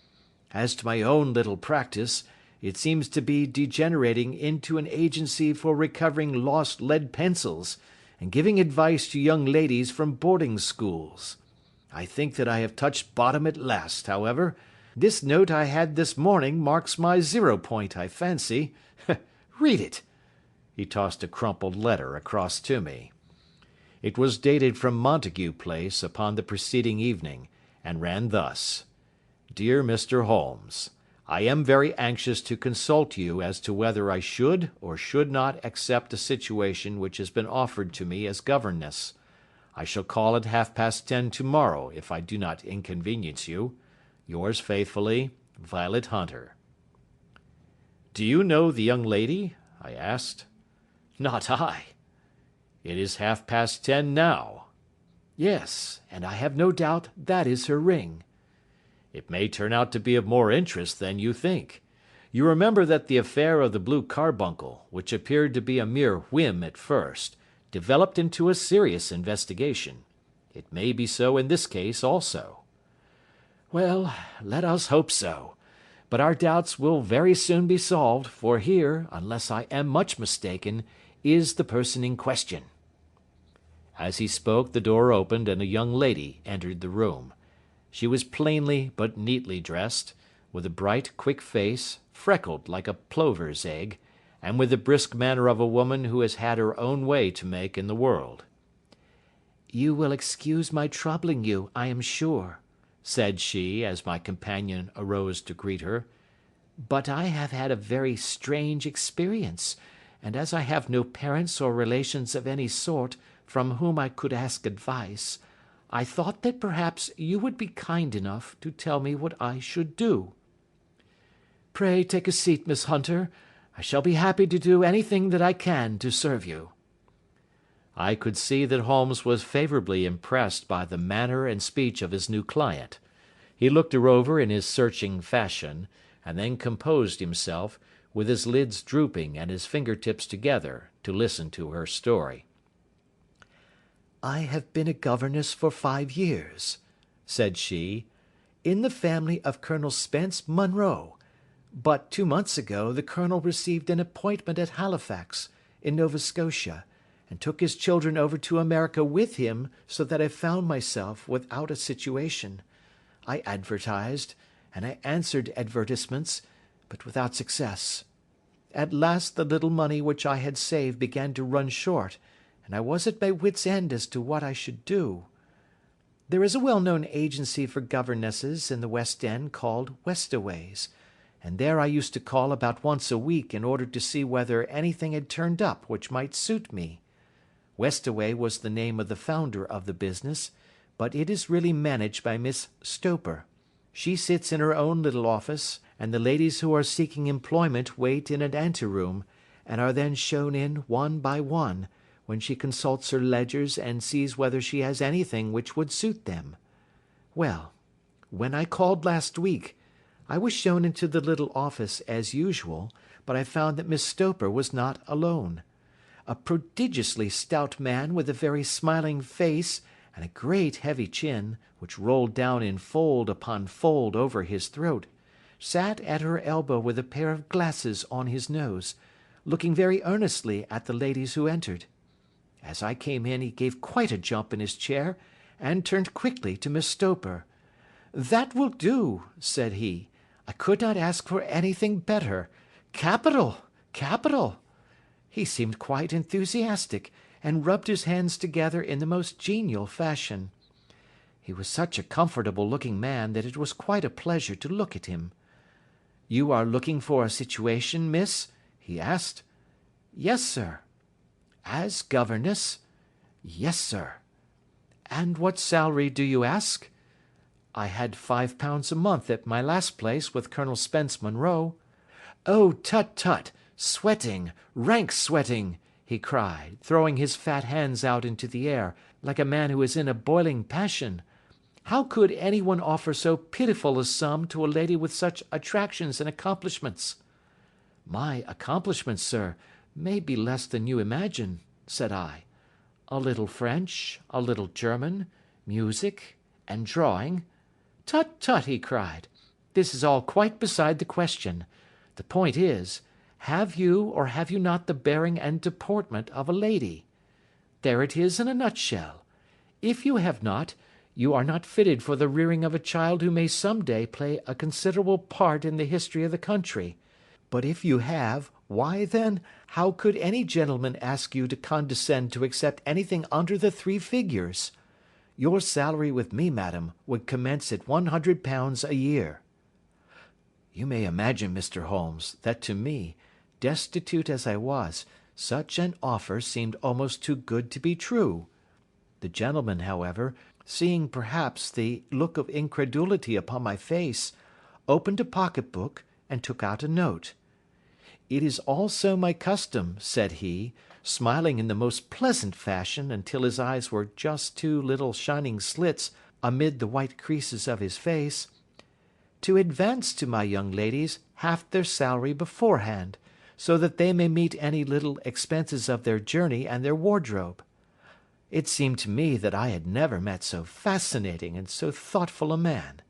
As to my own little practice, it seems to be degenerating into an agency for recovering lost lead pencils, and giving advice to young ladies from boarding schools. I think that I have touched bottom at last, however. This note I had this morning marks my 0 point, I fancy. Read it. He tossed a crumpled letter across to me. It was dated from Montague Place upon the preceding evening, and ran thus: Dear Mr. Holmes, I am very anxious to consult you as to whether I should or should not accept a situation which has been offered to me as governess. I shall call at 10:30 tomorrow if I do not inconvenience you. Yours faithfully, Violet Hunter. Do you know the young lady? I asked. Not I. It is 10:30 now. Yes, and I have no doubt that is her ring. It may turn out to be of more interest than you think. You remember that the affair of the blue carbuncle, which appeared to be a mere whim at first, developed into a serious investigation. It may be so in this case also. Well, let us hope so. But our doubts will very soon be solved, for here, unless I am much mistaken, is the person in question. As he spoke, the door opened and a young lady entered the room. She was plainly but neatly dressed, with a bright, quick face, freckled like a plover's egg, and with the brisk manner of a woman who has had her own way to make in the world. "You will excuse my troubling you, I am sure," said she, as my companion arose to greet her, "but I have had a very strange experience, and as I have no parents or relations of any sort from whom I could ask advice, I thought that perhaps you would be kind enough to tell me what I should do." "Pray take a seat, Miss Hunter. I shall be happy to do anything that I can to serve you." I could see that Holmes was favourably impressed by the manner and speech of his new client. He looked her over in his searching fashion, and then composed himself, with his lids drooping and his finger-tips together, to listen to her story. "I have been a governess for 5 years," said she, "in the family of Colonel Spence Munro, but 2 months ago the colonel received an appointment at Halifax, in Nova Scotia, and took his children over to America with him, so that I found myself without a situation. I advertised, and I answered advertisements, but without success. At last the little money which I had saved began to run short, and I was at my wits' end as to what I should do. There is a well-known agency for governesses in the West End called Westaway's, and there I used to call about once a week in order to see whether anything had turned up which might suit me. Westaway was the name of the founder of the business, but it is really managed by Miss Stoper. She sits in her own little office, and the ladies who are seeking employment wait in an anteroom, and are then shown in one by one, when she consults her ledgers and sees whether she has anything which would suit them. Well, when I called last week, I was shown into the little office as usual, but I found that Miss Stoper was not alone. A prodigiously stout man with a very smiling face and a great heavy chin, which rolled down in fold upon fold over his throat, sat at her elbow with a pair of glasses on his nose, looking very earnestly at the ladies who entered. As I came in he gave quite a jump in his chair, and turned quickly to Miss Stoper. "That will do," said he. "I could not ask for anything better. Capital! Capital!" He seemed quite enthusiastic, and rubbed his hands together in the most genial fashion. He was such a comfortable looking man that it was quite a pleasure to look at him. "You are looking for a situation, miss?" he asked. "Yes, sir." "As governess?" "Yes, sir." "And what salary do you ask?" "I had £5 a month at my last place with Colonel Spence Monroe." "Oh, tut, tut! Sweating! Rank sweating!" he cried, throwing his fat hands out into the air, like a man who is in a boiling passion. "How could any one offer so pitiful a sum to a lady with such attractions and accomplishments?" "My accomplishments, sir, may be less than you imagine," said I. "A little French, a little German, music, and drawing—" "Tut, tut!" he cried. "This is all quite beside the question. The point is, have you or have you not the bearing and deportment of a lady? There it is in a nutshell. If you have not, you are not fitted for the rearing of a child who may some day play a considerable part in the history of the country. But if you have, why then, how could any gentleman ask you to condescend to accept anything under the 3 figures? Your salary with me, madam, would commence at £100 a year." You may imagine, Mr. Holmes, that to me, destitute as I was, such an offer seemed almost too good to be true. The gentleman, however, seeing perhaps the look of incredulity upon my face, opened a pocket book, and took out a note. "It is also my custom," said he, smiling in the most pleasant fashion until his eyes were just 2 little shining slits amid the white creases of his face, "to advance to my young ladies half their salary beforehand, so that they may meet any little expenses of their journey and their wardrobe." It seemed to me that I had never met so fascinating and so thoughtful a man.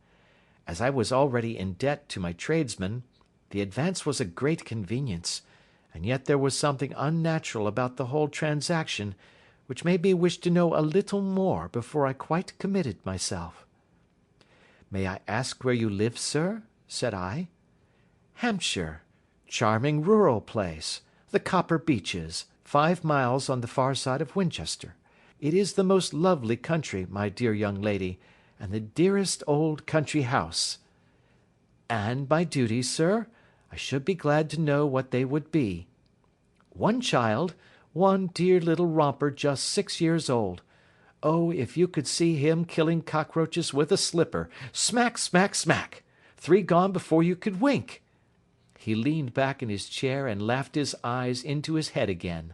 As I was already in debt to my tradesmen, the advance was a great convenience, and yet there was something unnatural about the whole transaction, which made me wish to know a little more before I quite committed myself. "May I ask where you live, sir?" said I. "Hampshire. Charming rural place. The Copper Beeches, 5 miles on the far side of Winchester. It is the most lovely country, my dear young lady, and the dearest old country house." "And my duties, sir? I should be glad to know what they would be." "One child, one dear little romper just 6 years old. Oh, if you could see him killing cockroaches with a slipper! Smack, smack, smack! 3 gone before you could wink." He leaned back in his chair and laughed his eyes into his head again.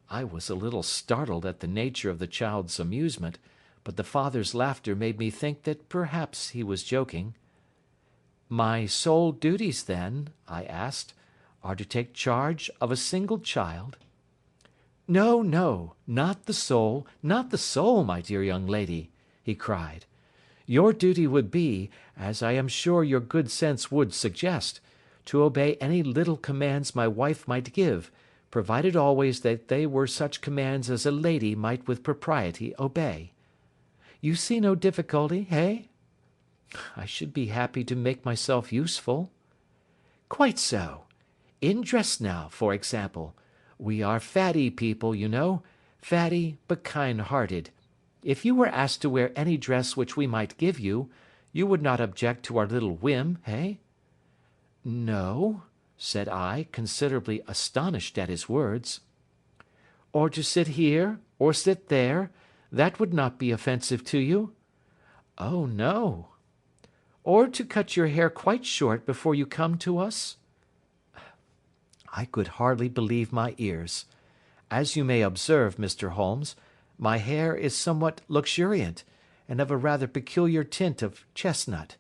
I was a little startled at the nature of the child's amusement, but the father's laughter made me think that perhaps he was joking. "My sole duties, then," I asked, "are to take charge of a single child?" "No, no, not the sole, not the sole, my dear young lady," he cried. "Your duty would be, as I am sure your good sense would suggest, to obey any little commands my wife might give, provided always that they were such commands as a lady might with propriety obey. You see no difficulty, eh?" "I should be happy to make myself useful." "Quite so. In dress now, for example. We are fatty people, you know, fatty but kind-hearted. If you were asked to wear any dress which we might give you, you would not object to our little whim, eh?" "No," said I, considerably astonished at his words. "Or to sit here, or sit there, that would not be offensive to you?" "Oh, no." "Or to cut your hair quite short before you come to us?" I could hardly believe my ears. As you may observe, Mr. Holmes, my hair is somewhat luxuriant, and of a rather peculiar tint of chestnut.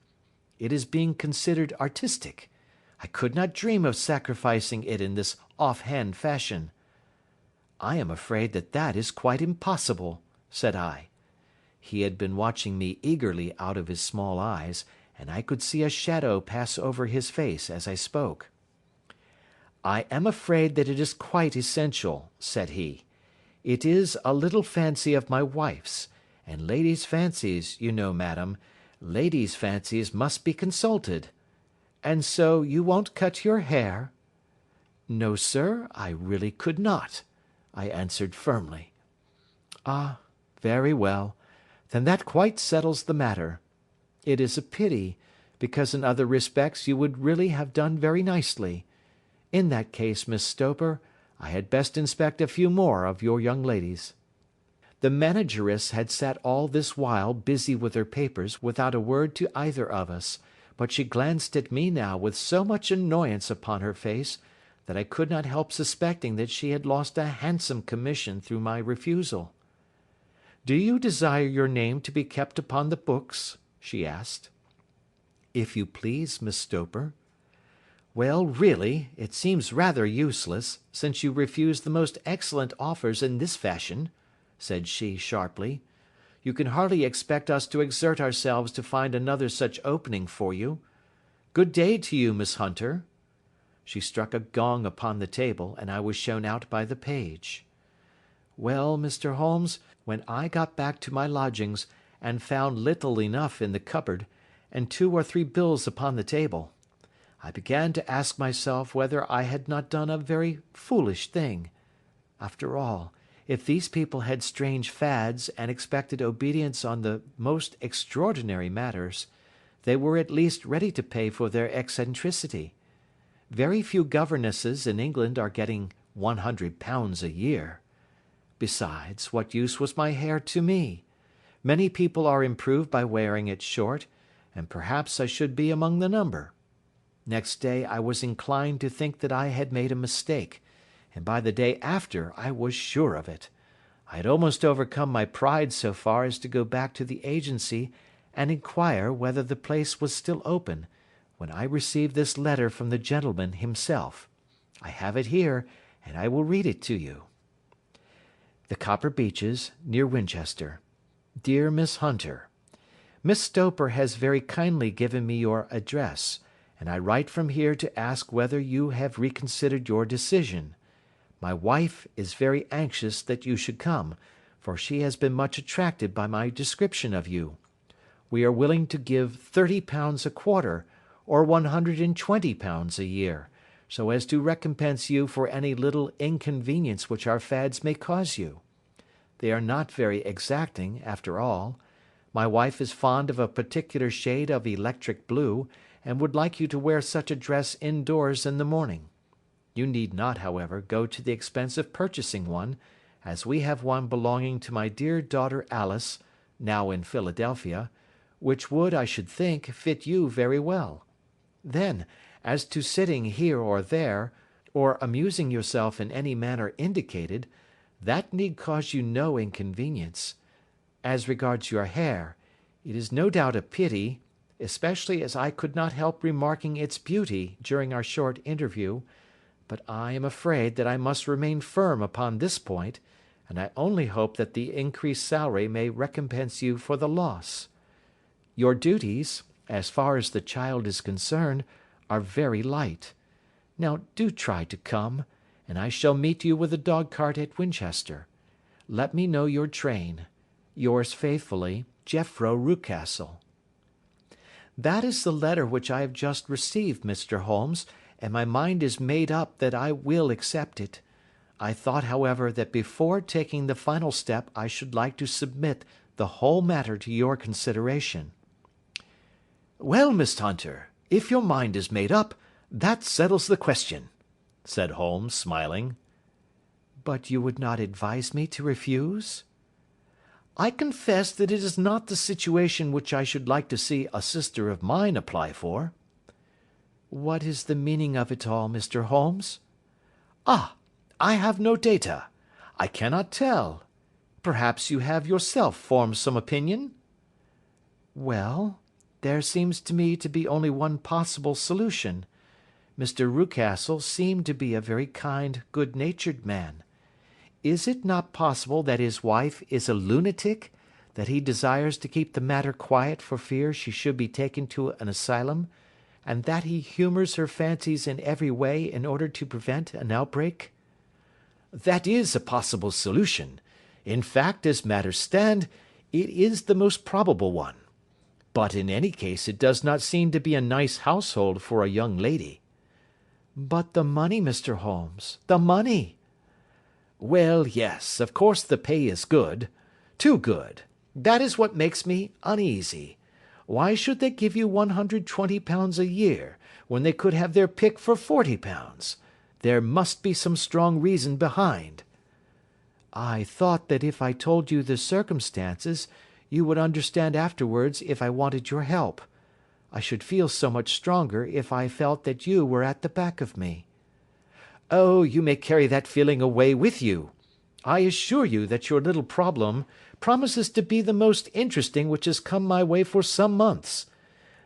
It is being considered artistic. I could not dream of sacrificing it in this off-hand fashion. "I am afraid that that is quite impossible," said I. He had been watching me eagerly out of his small eyes, and I could see a shadow pass over his face as I spoke. "I am afraid that it is quite essential," said he. "It is a little fancy of my wife's, and ladies' fancies, you know, madam, ladies' fancies must be consulted. And so you won't cut your hair?" "No, sir, I really could not," I answered firmly. "Ah, very well. Then that quite settles the matter. It is a pity, because in other respects you would really have done very nicely. In that case, Miss Stoper, I had best inspect a few more of your young ladies." The manageress had sat all this while busy with her papers without a word to either of us, but she glanced at me now with so much annoyance upon her face, that I could not help suspecting that she had lost a handsome commission through my refusal. "Do you desire your name to be kept upon the books?" she asked. "If you please, Miss Stoper." "Well, really, it seems rather useless, since you refuse the most excellent offers in this fashion," said she sharply. "You can hardly expect us to exert ourselves to find another such opening for you. Good day to you, Miss Hunter." She struck a gong upon the table, and I was shown out by the page. Well, Mr. Holmes, when I got back to my lodgings, and found little enough in the cupboard, and 2 or 3 bills upon the table, I began to ask myself whether I had not done a very foolish thing. After all, if these people had strange fads and expected obedience on the most extraordinary matters, they were at least ready to pay for their eccentricity. Very few governesses in England are getting £100 a year. Besides, what use was my hair to me? Many people are improved by wearing it short, and perhaps I should be among the number. Next day I was inclined to think that I had made a mistake, and by the day after I was sure of it. I had almost overcome my pride so far as to go back to the agency and inquire whether the place was still open, when I received this letter from the gentleman himself. I have it here, and I will read it to you. The Copper Beeches, near Winchester. Dear Miss Hunter, Miss Stoper has very kindly given me your address, and I write from here to ask whether you have reconsidered your decision. My wife is very anxious that you should come, for she has been much attracted by my description of you. We are willing to give £30 a quarter, or £120 a year, so as to recompense you for any little inconvenience which our fads may cause you. They are not very exacting, after all. My wife is fond of a particular shade of electric blue, and would like you to wear such a dress indoors in the morning. You need not, however, go to the expense of purchasing one, as we have one belonging to my dear daughter Alice, now in Philadelphia, which would, I should think, fit you very well. Then, as to sitting here or there, or amusing yourself in any manner indicated, that need cause you no inconvenience. As regards your hair, it is no doubt a pity, especially as I could not help remarking its beauty during our short interview, but I am afraid that I must remain firm upon this point, and I only hope that the increased salary may recompense you for the loss. Your duties, as far as the child is concerned, are very light. Now do try to come, and I shall meet you with the dog-cart at Winchester. Let me know your train. Yours faithfully, Jeffro Rucastle. That is the letter which I have just received, Mr. Holmes, and my mind is made up that I will accept it. I thought, however, that before taking the final step I should like to submit the whole matter to your consideration. Well, Miss Hunter, if your mind is made up, that settles the question, said Holmes, smiling. But you would not advise me to refuse? I confess that it is not the situation which I should like to see a sister of mine apply for. What is the meaning of it all, Mr. Holmes? Ah, I have no data. I cannot tell. Perhaps you have yourself formed some opinion? Well, there seems to me to be only one possible solution. Mr. Rucastle seemed to be a very kind, good-natured man. Is it not possible that his wife is a lunatic, that he desires to keep the matter quiet for fear she should be taken to an asylum, and that he humours her fancies in every way in order to prevent an outbreak?" "That is a possible solution. In fact, as matters stand, it is the most probable one. But in any case it does not seem to be a nice household for a young lady." "But the money, Mr. Holmes, the money!" "Well, yes, of course the pay is good. Too good. That is what makes me uneasy. Why should they give you £120 a year, when they could have their pick for £40? There must be some strong reason behind." "I thought that if I told you the circumstances, you would understand afterwards if I wanted your help. I should feel so much stronger if I felt that you were at the back of me." "Oh, you may carry that feeling away with you. I assure you that your little problem promises to be the most interesting which has come my way for some months.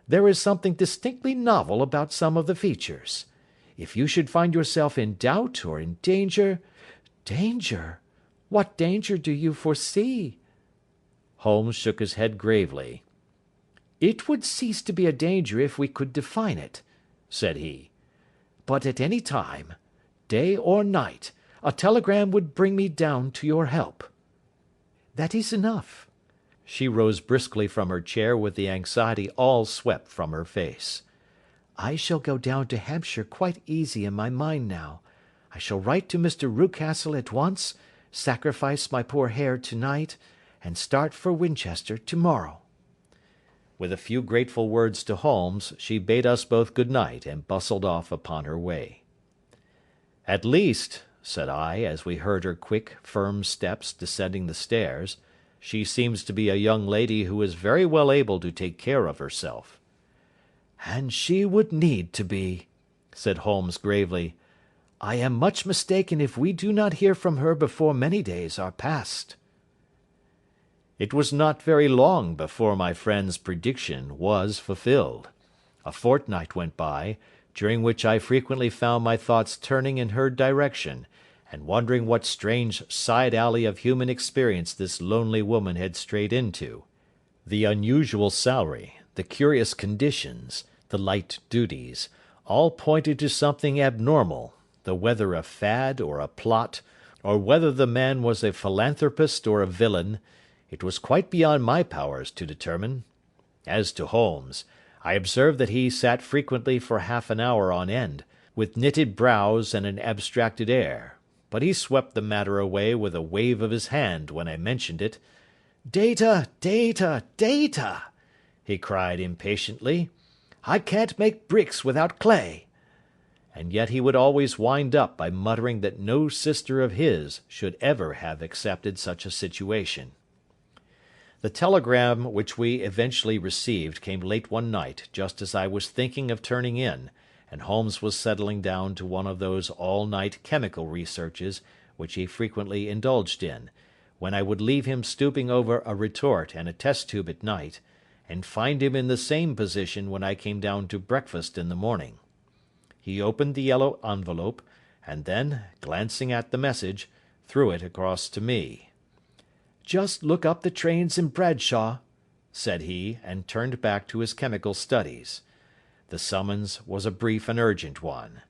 There is something distinctly novel about some of the features. If you should find yourself in doubt or in danger—" "Danger? What danger do you foresee?" Holmes shook his head gravely. "It would cease to be a danger if we could define it," said he. "But at any time, day or night, a telegram would bring me down to your help." "That is enough." She rose briskly from her chair with the anxiety all swept from her face. "I shall go down to Hampshire quite easy in my mind now. I shall write to Mr. Rucastle at once, sacrifice my poor hare to-night, and start for Winchester to-morrow." With a few grateful words to Holmes, she bade us both good night and bustled off upon her way. "At least," said I, as we heard her quick, firm steps descending the stairs, "she seems to be a young lady who is very well able to take care of herself." "And she would need to be," said Holmes gravely. "I am much mistaken if we do not hear from her before many days are past." It was not very long before my friend's prediction was fulfilled. A fortnight went by, during which I frequently found my thoughts turning in her direction, and wondering what strange side alley of human experience this lonely woman had strayed into. The unusual salary, the curious conditions, the light duties, all pointed to something abnormal, though whether a fad or a plot, or whether the man was a philanthropist or a villain, it was quite beyond my powers to determine. As to Holmes, I observed that he sat frequently for half an hour on end, with knitted brows and an abstracted air, but he swept the matter away with a wave of his hand when I mentioned it. "Data, data, data!" he cried impatiently. "I can't make bricks without clay." And yet he would always wind up by muttering that no sister of his should ever have accepted such a situation. The telegram which we eventually received came late one night just as I was thinking of turning in, and Holmes was settling down to one of those all-night chemical researches which he frequently indulged in, when I would leave him stooping over a retort and a test tube at night, and find him in the same position when I came down to breakfast in the morning. He opened the yellow envelope, and then, glancing at the message, threw it across to me. "Just look up the trains in Bradshaw," said he, and turned back to his chemical studies. The summons was a brief and urgent one.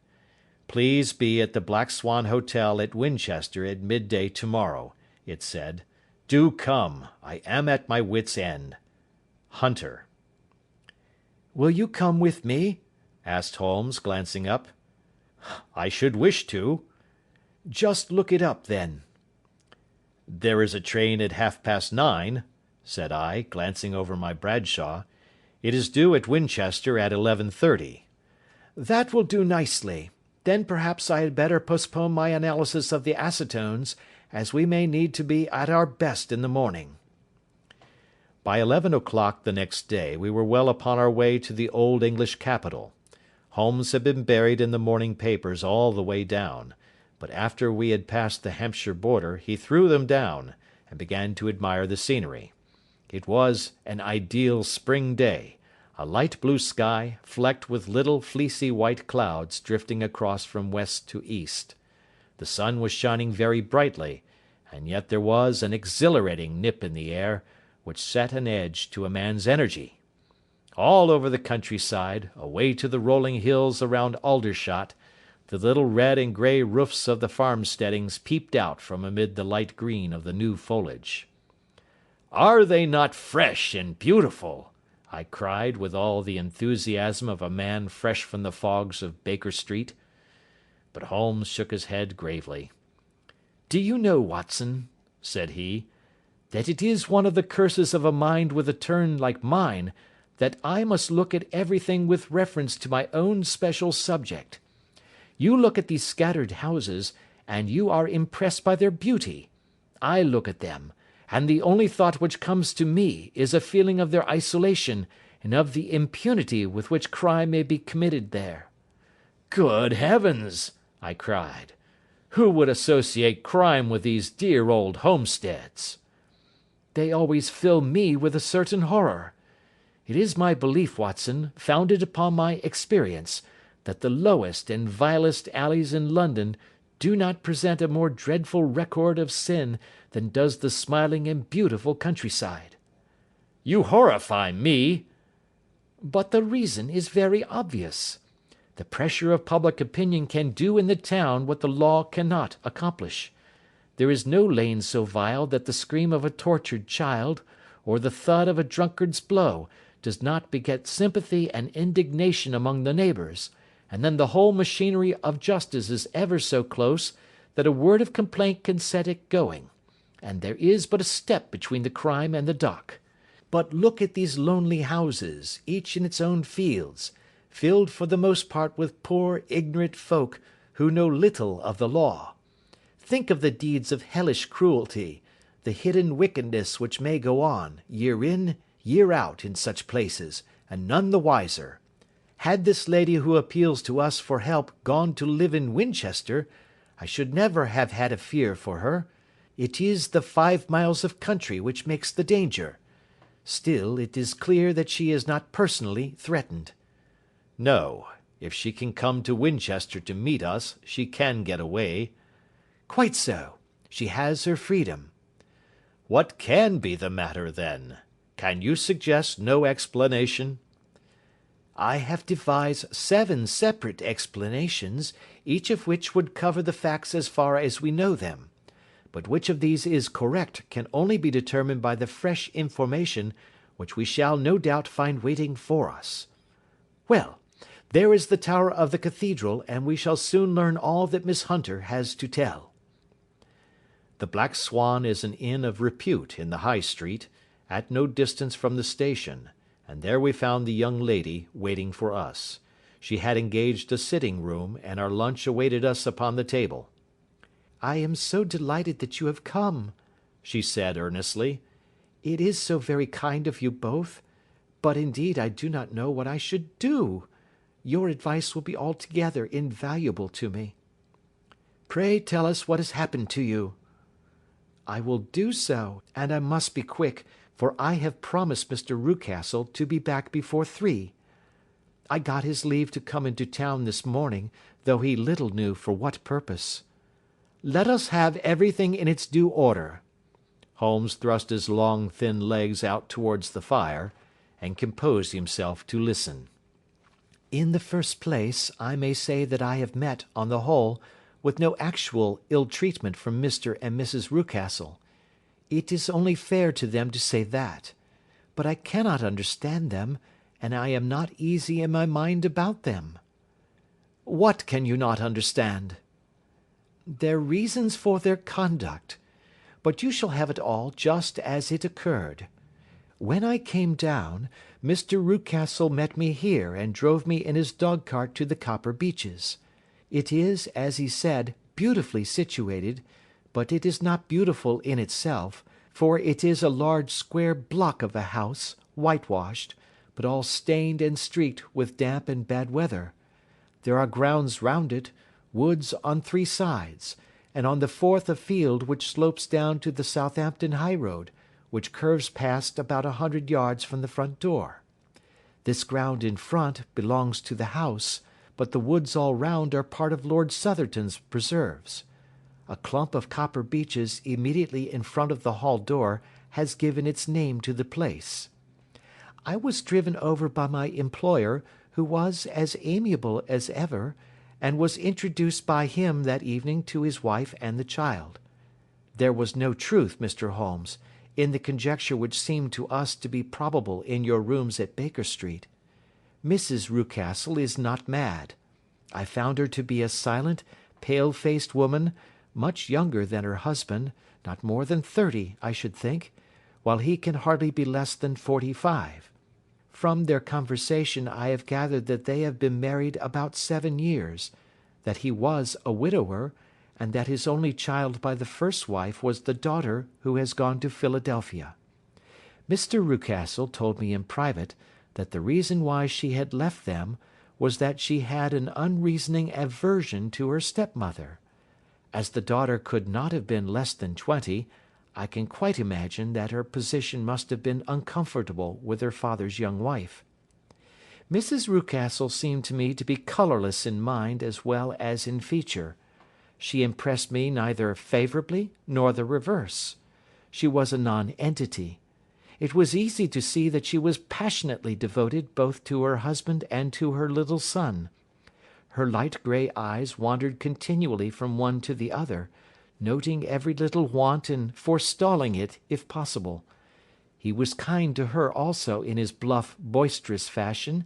"Please be at the Black Swan Hotel at Winchester at midday tomorrow," it said. "Do come. I am at my wits' end. Hunter." "Will you come with me?" asked Holmes, glancing up. "I should wish to." "Just look it up, then." "There is a train at 9:30, said I, glancing over my Bradshaw. "It is due at Winchester at 11:30. "That will do nicely. Then perhaps I had better postpone my analysis of the acetones, as we may need to be at our best in the morning." By 11 o'clock the next day we were well upon our way to the old English capital. Holmes had been buried in the morning papers all the way down, but after we had passed the Hampshire border he threw them down, and began to admire the scenery. It was an ideal spring day, a light blue sky, flecked with little fleecy white clouds drifting across from west to east. The sun was shining very brightly, and yet there was an exhilarating nip in the air, which set an edge to a man's energy. All over the countryside, away to the rolling hills around Aldershot, the little red and grey roofs of the farmsteadings peeped out from amid the light green of the new foliage. "Are they not fresh and beautiful?" I cried with all the enthusiasm of a man fresh from the fogs of Baker Street. But Holmes shook his head gravely. "Do you know, Watson," said he, "that it is one of the curses of a mind with a turn like mine, that I must look at everything with reference to my own special subject. You look at these scattered houses, and you are impressed by their beauty. I look at them, and the only thought which comes to me is a feeling of their isolation, and of the impunity with which crime may be committed there." "Good heavens!" I cried. "Who would associate crime with these dear old homesteads?" "They always fill me with a certain horror. It is my belief, Watson, founded upon my experience, that the lowest and vilest alleys in London do not present a more dreadful record of sin than does the smiling and beautiful countryside." "You horrify me." "But the reason is very obvious. The pressure of public opinion can do in the town what the law cannot accomplish. There is no lane so vile that the scream of a tortured child, or the thud of a drunkard's blow, does not beget sympathy and indignation among the neighbours, and then the whole machinery of justice is ever so close that a word of complaint can set it going, and there is but a step between the crime and the dock. But look at these lonely houses, each in its own fields, filled for the most part with poor ignorant folk who know little of the law. Think of the deeds of hellish cruelty, the hidden wickedness which may go on, year in, year out, in such places, and none the wiser. Had this lady who appeals to us for help gone to live in Winchester, I should never have had a fear for her. It is the 5 miles of country which makes the danger. Still, it is clear that she is not personally threatened." "No. If she can come to Winchester to meet us, she can get away." "Quite so. She has her freedom." "What can be the matter, then? Can you suggest no explanation?" "I have devised 7 separate explanations, each of which would cover the facts as far as we know them. But which of these is correct can only be determined by the fresh information which we shall no doubt find waiting for us. Well, there is the tower of the cathedral, and we shall soon learn all that Miss Hunter has to tell." The Black Swan is an inn of repute in the High Street, at no distance from the station, and there we found the young lady waiting for us. She had engaged a sitting room, and our lunch awaited us upon the table. "I am so delighted that you have come," she said earnestly. "It is so very kind of you both, but indeed I do not know what I should do. Your advice will be altogether invaluable to me." "Pray tell us what has happened to you." "I will do so, and I must be quick, for I have promised Mr. Rucastle to be back before 3. I got his leave to come into town this morning, though he little knew for what purpose. Let us have everything in its due order." Holmes thrust his long thin legs out towards the fire, and composed himself to listen. "In the first place, I may say that I have met, on the whole, with no actual ill treatment from Mr. and Mrs. Rucastle. It is only fair to them to say that. But I cannot understand them, and I am not easy in my mind about them." "What can you not understand?" "Their reasons for their conduct. But you shall have it all just as it occurred. When I came down, Mr. Rucastle met me here and drove me in his dog-cart to the Copper Beeches. It is, as he said, beautifully situated, but it is not beautiful in itself, for it is a large square block of a house, whitewashed, but all stained and streaked with damp and bad weather. There are grounds round it, woods on 3 sides, and on the 4th a field which slopes down to the Southampton high road, which curves past about 100 yards from the front door. This ground in front belongs to the house, but the woods all round are part of Lord Southerton's preserves. A clump of copper beeches immediately in front of the hall door has given its name to the place. I was driven over by my employer, who was as amiable as ever, and was introduced by him that evening to his wife and the child. There was no truth, Mr. Holmes, in the conjecture which seemed to us to be probable in your rooms at Baker Street. Mrs. Rucastle is not mad. I found her to be a silent, pale-faced woman, much younger than her husband, not more than 30, I should think, while he can hardly be less than 45. From their conversation I have gathered that they have been married about 7 years, that he was a widower, and that his only child by the first wife was the daughter who has gone to Philadelphia. Mr. Rucastle told me in private that the reason why she had left them was that she had an unreasoning aversion to her stepmother. As the daughter could not have been less than 20, I can quite imagine that her position must have been uncomfortable with her father's young wife. Mrs. Rucastle seemed to me to be colourless in mind as well as in feature. She impressed me neither favourably nor the reverse. She was a nonentity. It was easy to see that she was passionately devoted both to her husband and to her little son. Her light grey eyes wandered continually from one to the other, noting every little want and forestalling it if possible. He was kind to her also in his bluff, boisterous fashion,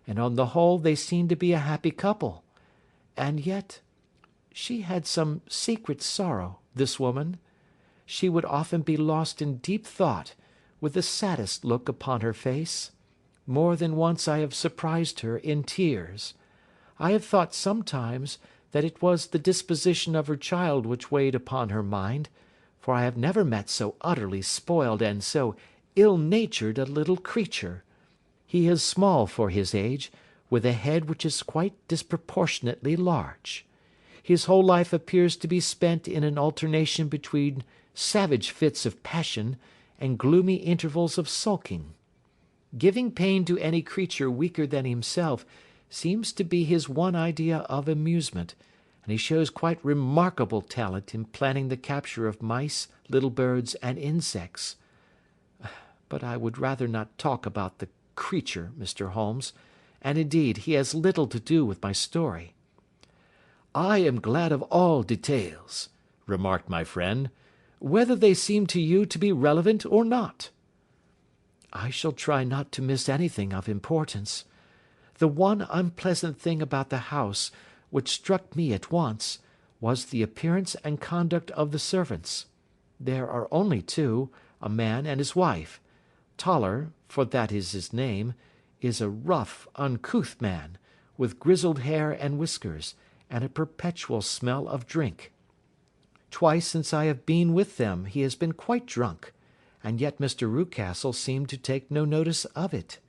and on the whole they seemed to be a happy couple. And yet she had some secret sorrow, this woman. She would often be lost in deep thought, with the saddest look upon her face. More than once I have surprised her in tears. I have thought sometimes that it was the disposition of her child which weighed upon her mind, for I have never met so utterly spoiled and so ill-natured a little creature. He is small for his age, with a head which is quite disproportionately large. His whole life appears to be spent in an alternation between savage fits of passion and gloomy intervals of sulking. Giving pain to any creature weaker than himself seems to be his one idea of amusement, and he shows quite remarkable talent in planning the capture of mice, little birds, and insects. But I would rather not talk about the creature, Mr. Holmes, and indeed he has little to do with my story. I am glad of all details, remarked my friend, whether they seem to you to be relevant or not. I shall try not to miss anything of importance. The one unpleasant thing about the house, which struck me at once, was the appearance and conduct of the servants. There are only 2, a man and his wife. Toller, for that is his name, is a rough, uncouth man, with grizzled hair and whiskers, and a perpetual smell of drink. Twice since I have been with them he has been quite drunk, and yet Mr. Rucastle seemed to take no notice of it.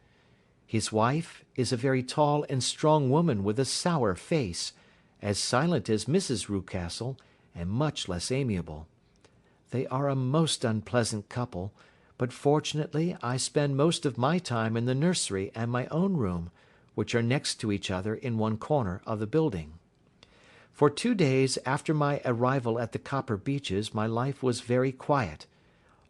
His wife is a very tall and strong woman with a sour face, as silent as Mrs. Rucastle, and much less amiable. They are a most unpleasant couple, but fortunately I spend most of my time in the nursery and my own room, which are next to each other in one corner of the building. For 2 days after my arrival at the Copper Beeches my life was very quiet.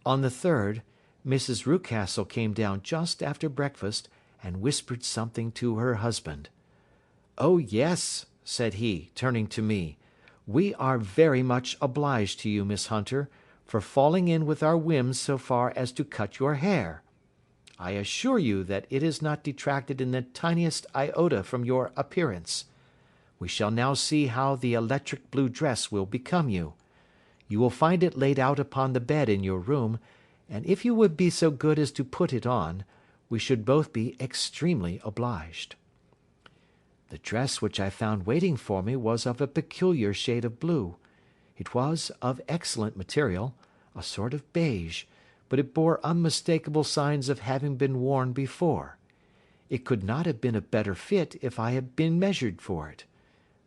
On the 3rd, Mrs. Rucastle came down just after breakfast, and whispered something to her husband. "Oh, yes," said he, turning to me, "we are very much obliged to you, Miss Hunter, for falling in with our whims so far as to cut your hair. I assure you that it has not detracted in the tiniest iota from your appearance. We shall now see how the electric blue dress will become you. You will find it laid out upon the bed in your room, and if you would be so good as to put it on, we should both be extremely obliged." The dress which I found waiting for me was of a peculiar shade of blue. It was of excellent material, a sort of beige, but it bore unmistakable signs of having been worn before. It could not have been a better fit if I had been measured for it.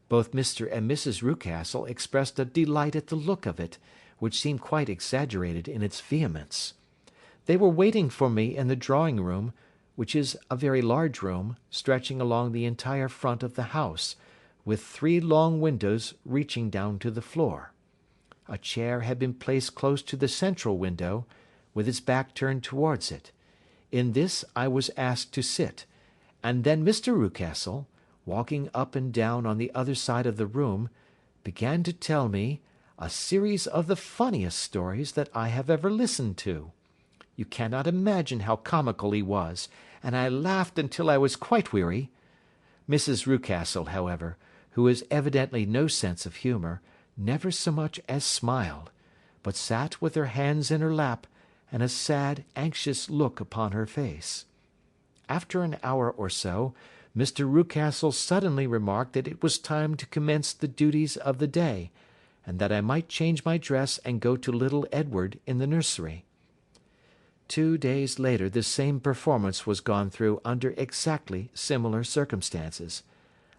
Both Mr. and Mrs. Rucastle expressed a delight at the look of it, which seemed quite exaggerated in its vehemence. They were waiting for me in the drawing-room, which is a very large room, stretching along the entire front of the house, with 3 long windows reaching down to the floor. A chair had been placed close to the central window, with his back turned towards it. In this I was asked to sit, and then Mr. Rucastle, walking up and down on the other side of the room, began to tell me a series of the funniest stories that I have ever listened to. You cannot imagine how comical he was, and I laughed until I was quite weary. Mrs. Rucastle, however, who has evidently no sense of humour, never so much as smiled, but sat with her hands in her lap, and a sad, anxious look upon her face. After an hour or so, Mr. Rucastle suddenly remarked that it was time to commence the duties of the day, and that I might change my dress and go to little Edward in the nursery. 2 days later the same performance was gone through under exactly similar circumstances.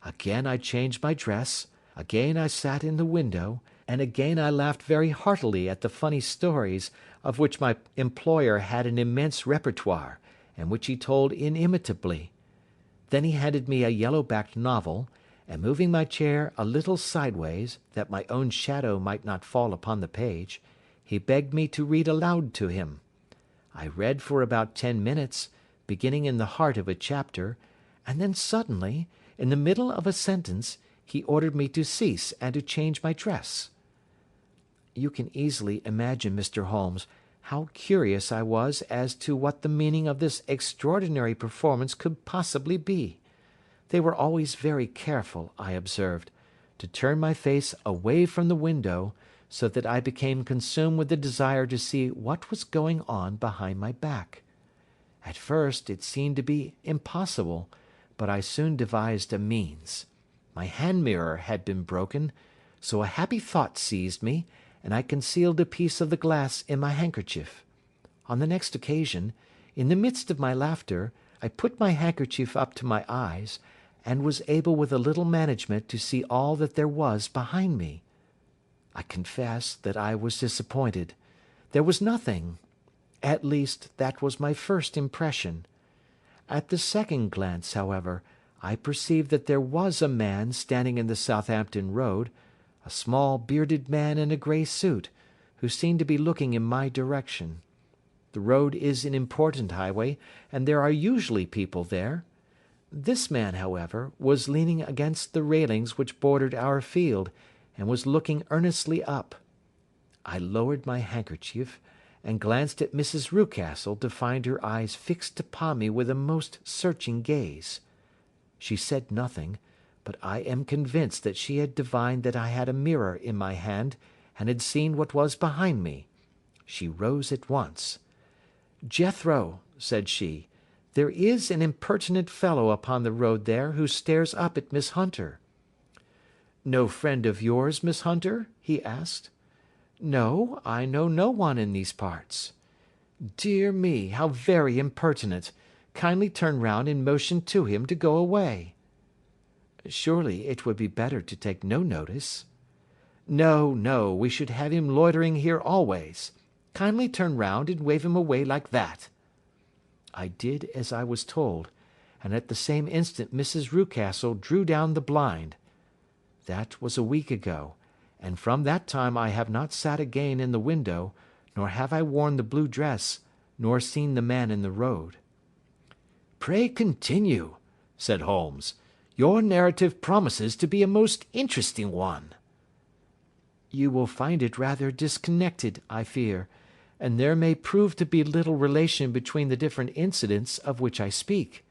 Again I changed my dress, again I sat in the window, and again I laughed very heartily at the funny stories of which my employer had an immense repertoire, and which he told inimitably. Then he handed me a yellow-backed novel, and moving my chair a little sideways, that my own shadow might not fall upon the page, he begged me to read aloud to him. I read for about 10 minutes, beginning in the heart of a chapter, and then suddenly, in the middle of a sentence, he ordered me to cease and to change my dress. You can easily imagine, Mr. Holmes, how curious I was as to what the meaning of this extraordinary performance could possibly be. They were always very careful, I observed, to turn my face away from the window, so that I became consumed with the desire to see what was going on behind my back. At first it seemed to be impossible, but I soon devised a means. My hand mirror had been broken, so a happy thought seized me, and I concealed a piece of the glass in my handkerchief. On the next occasion, in the midst of my laughter, I put my handkerchief up to my eyes, and was able with a little management to see all that there was behind me. I confess that I was disappointed. There was nothing. At least, that was my first impression. At the second glance, however, I perceived that there was a man standing in the Southampton Road, a small bearded man in a grey suit, who seemed to be looking in my direction. The road is an important highway, and there are usually people there. This man, however, was leaning against the railings which bordered our field, and was looking earnestly up. I lowered my handkerchief, and glanced at Mrs. Rucastle to find her eyes fixed upon me with a most searching gaze. She said nothing, but I am convinced that she had divined that I had a mirror in my hand, and had seen what was behind me. She rose at once. "Jethro," said she, "there is an impertinent fellow upon the road there who stares up at Miss Hunter." "No friend of yours, Miss Hunter?" he asked. "No, I know no one in these parts." "Dear me, how very impertinent! Kindly turn round and motion to him to go away." "Surely it would be better to take no notice." "No, no, we should have him loitering here always. Kindly turn round and wave him away like that." I did as I was told, and at the same instant Mrs. Rucastle drew down the blind. That was a week ago, and from that time I have not sat again in the window, nor have I worn the blue dress, nor seen the man in the road. "Pray continue," said Holmes. "Your narrative promises to be a most interesting one." "You will find it rather disconnected, I fear, and there may prove to be little relation between the different incidents of which I speak.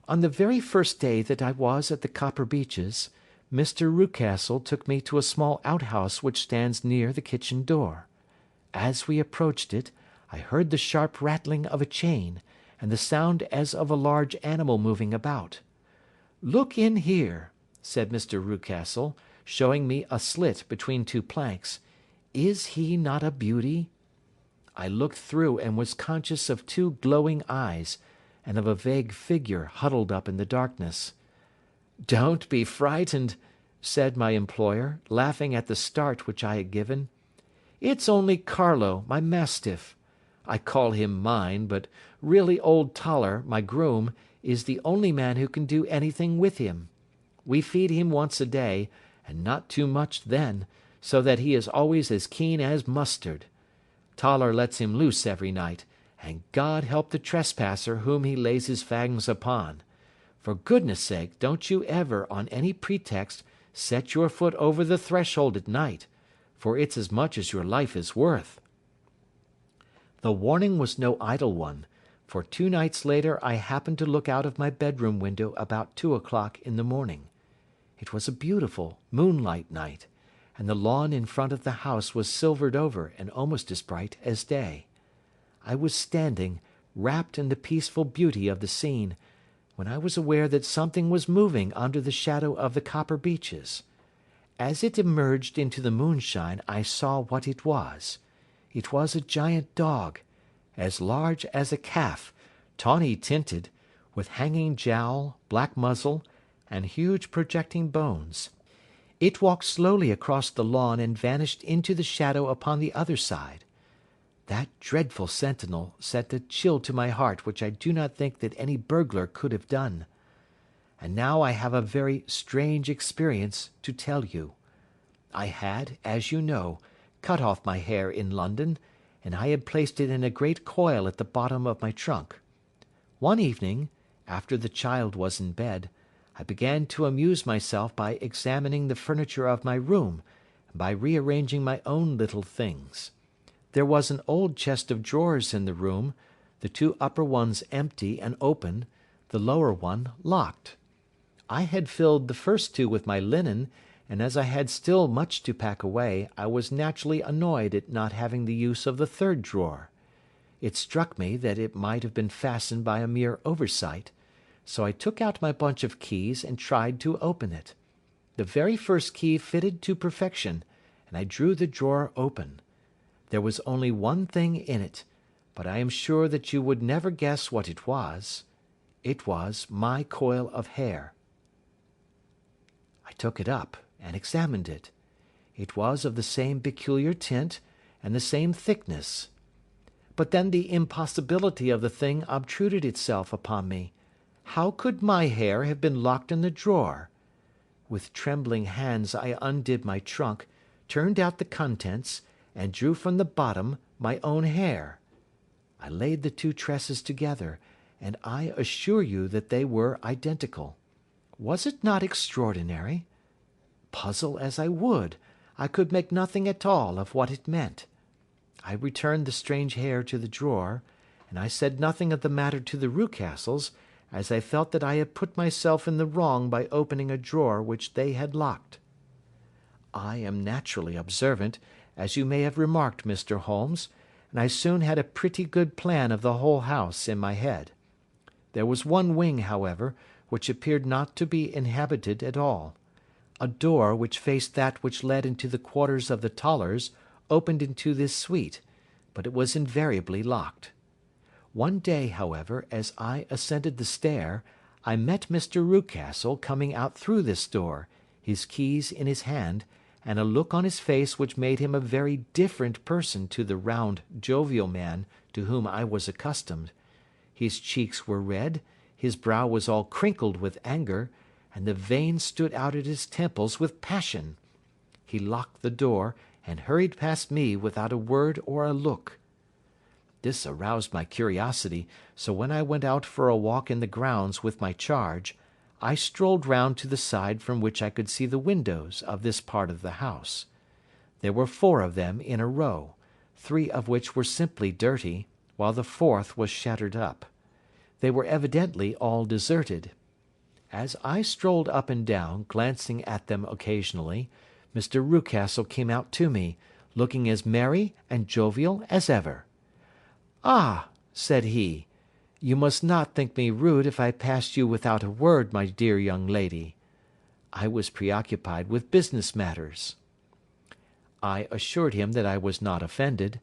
On the very first day that I was at the Copper Beeches, Mr. Rucastle took me to a small outhouse which stands near the kitchen door. As we approached it, I heard the sharp rattling of a chain, and the sound as of a large animal moving about. "Look in here," said Mr. Rucastle, showing me a slit between two planks. "Is he not a beauty?" I looked through and was conscious of two glowing eyes, and of a vague figure huddled up in the darkness. "Don't be frightened," said my employer, laughing at the start which I had given. "It's only Carlo, my mastiff. I call him mine, but really old Toller, my groom, is the only man who can do anything with him. We feed him once a day, and not too much then, so that he is always as keen as mustard. Toller lets him loose every night, and God help the trespasser whom he lays his fangs upon. For goodness sake, don't you ever, on any pretext, set your foot over the threshold at night, for it's as much as your life is worth." The warning was no idle one, for 2 nights later I happened to look out of my bedroom window about 2 o'clock in the morning. It was a beautiful moonlight night, and the lawn in front of the house was silvered over and almost as bright as day. I was standing, wrapped in the peaceful beauty of the scene, when I was aware that something was moving under the shadow of the copper beeches. As it emerged into the moonshine, I saw what it was. It was a giant dog, as large as a calf, tawny tinted, with hanging jowl, black muzzle, and huge projecting bones. It walked slowly across the lawn and vanished into the shadow upon the other side. That dreadful sentinel sent a chill to my heart which I do not think that any burglar could have done. And now I have a very strange experience to tell you. I had, as you know, cut off my hair in London, and I had placed it in a great coil at the bottom of my trunk. One evening, after the child was in bed, I began to amuse myself by examining the furniture of my room, and by rearranging my own little things. There was an old chest of drawers in the room, the 2 upper ones empty and open, the lower one locked. I had filled the first 2 with my linen, and as I had still much to pack away, I was naturally annoyed at not having the use of the 3rd drawer. It struck me that it might have been fastened by a mere oversight, so I took out my bunch of keys and tried to open it. The very first key fitted to perfection, and I drew the drawer open. There was only one thing in it, but I am sure that you would never guess what it was. It was my coil of hair. I took it up and examined it. It was of the same peculiar tint and the same thickness. But then the impossibility of the thing obtruded itself upon me. How could my hair have been locked in the drawer? With trembling hands I undid my trunk, turned out the contents, and drew from the bottom my own hair. I laid the 2 tresses together, and I assure you that they were identical. Was it not extraordinary? Puzzle as I would, I could make nothing at all of what it meant. I returned the strange hair to the drawer, and I said nothing of the matter to the Rucastles, as I felt that I had put myself in the wrong by opening a drawer which they had locked. I am naturally observant, as you may have remarked, Mr. Holmes, and I soon had a pretty good plan of the whole house in my head. There was one wing, however, which appeared not to be inhabited at all. A door which faced that which led into the quarters of the Tollers opened into this suite, but it was invariably locked. One day, however, as I ascended the stair, I met Mr. Rucastle coming out through this door, his keys in his hand, and a look on his face which made him a very different person to the round, jovial man to whom I was accustomed. His cheeks were red, his brow was all crinkled with anger, and the veins stood out at his temples with passion. He locked the door, and hurried past me without a word or a look. This aroused my curiosity, so when I went out for a walk in the grounds with my charge, I strolled round to the side from which I could see the windows of this part of the house. There were 4 of them in a row, 3 of which were simply dirty, while the 4th was shattered up. They were evidently all deserted. As I strolled up and down, glancing at them occasionally, Mr. Rucastle came out to me, looking as merry and jovial as ever. "Ah," said he, "you must not think me rude if I passed you without a word, my dear young lady." I was preoccupied with business matters. I assured him that I was not offended.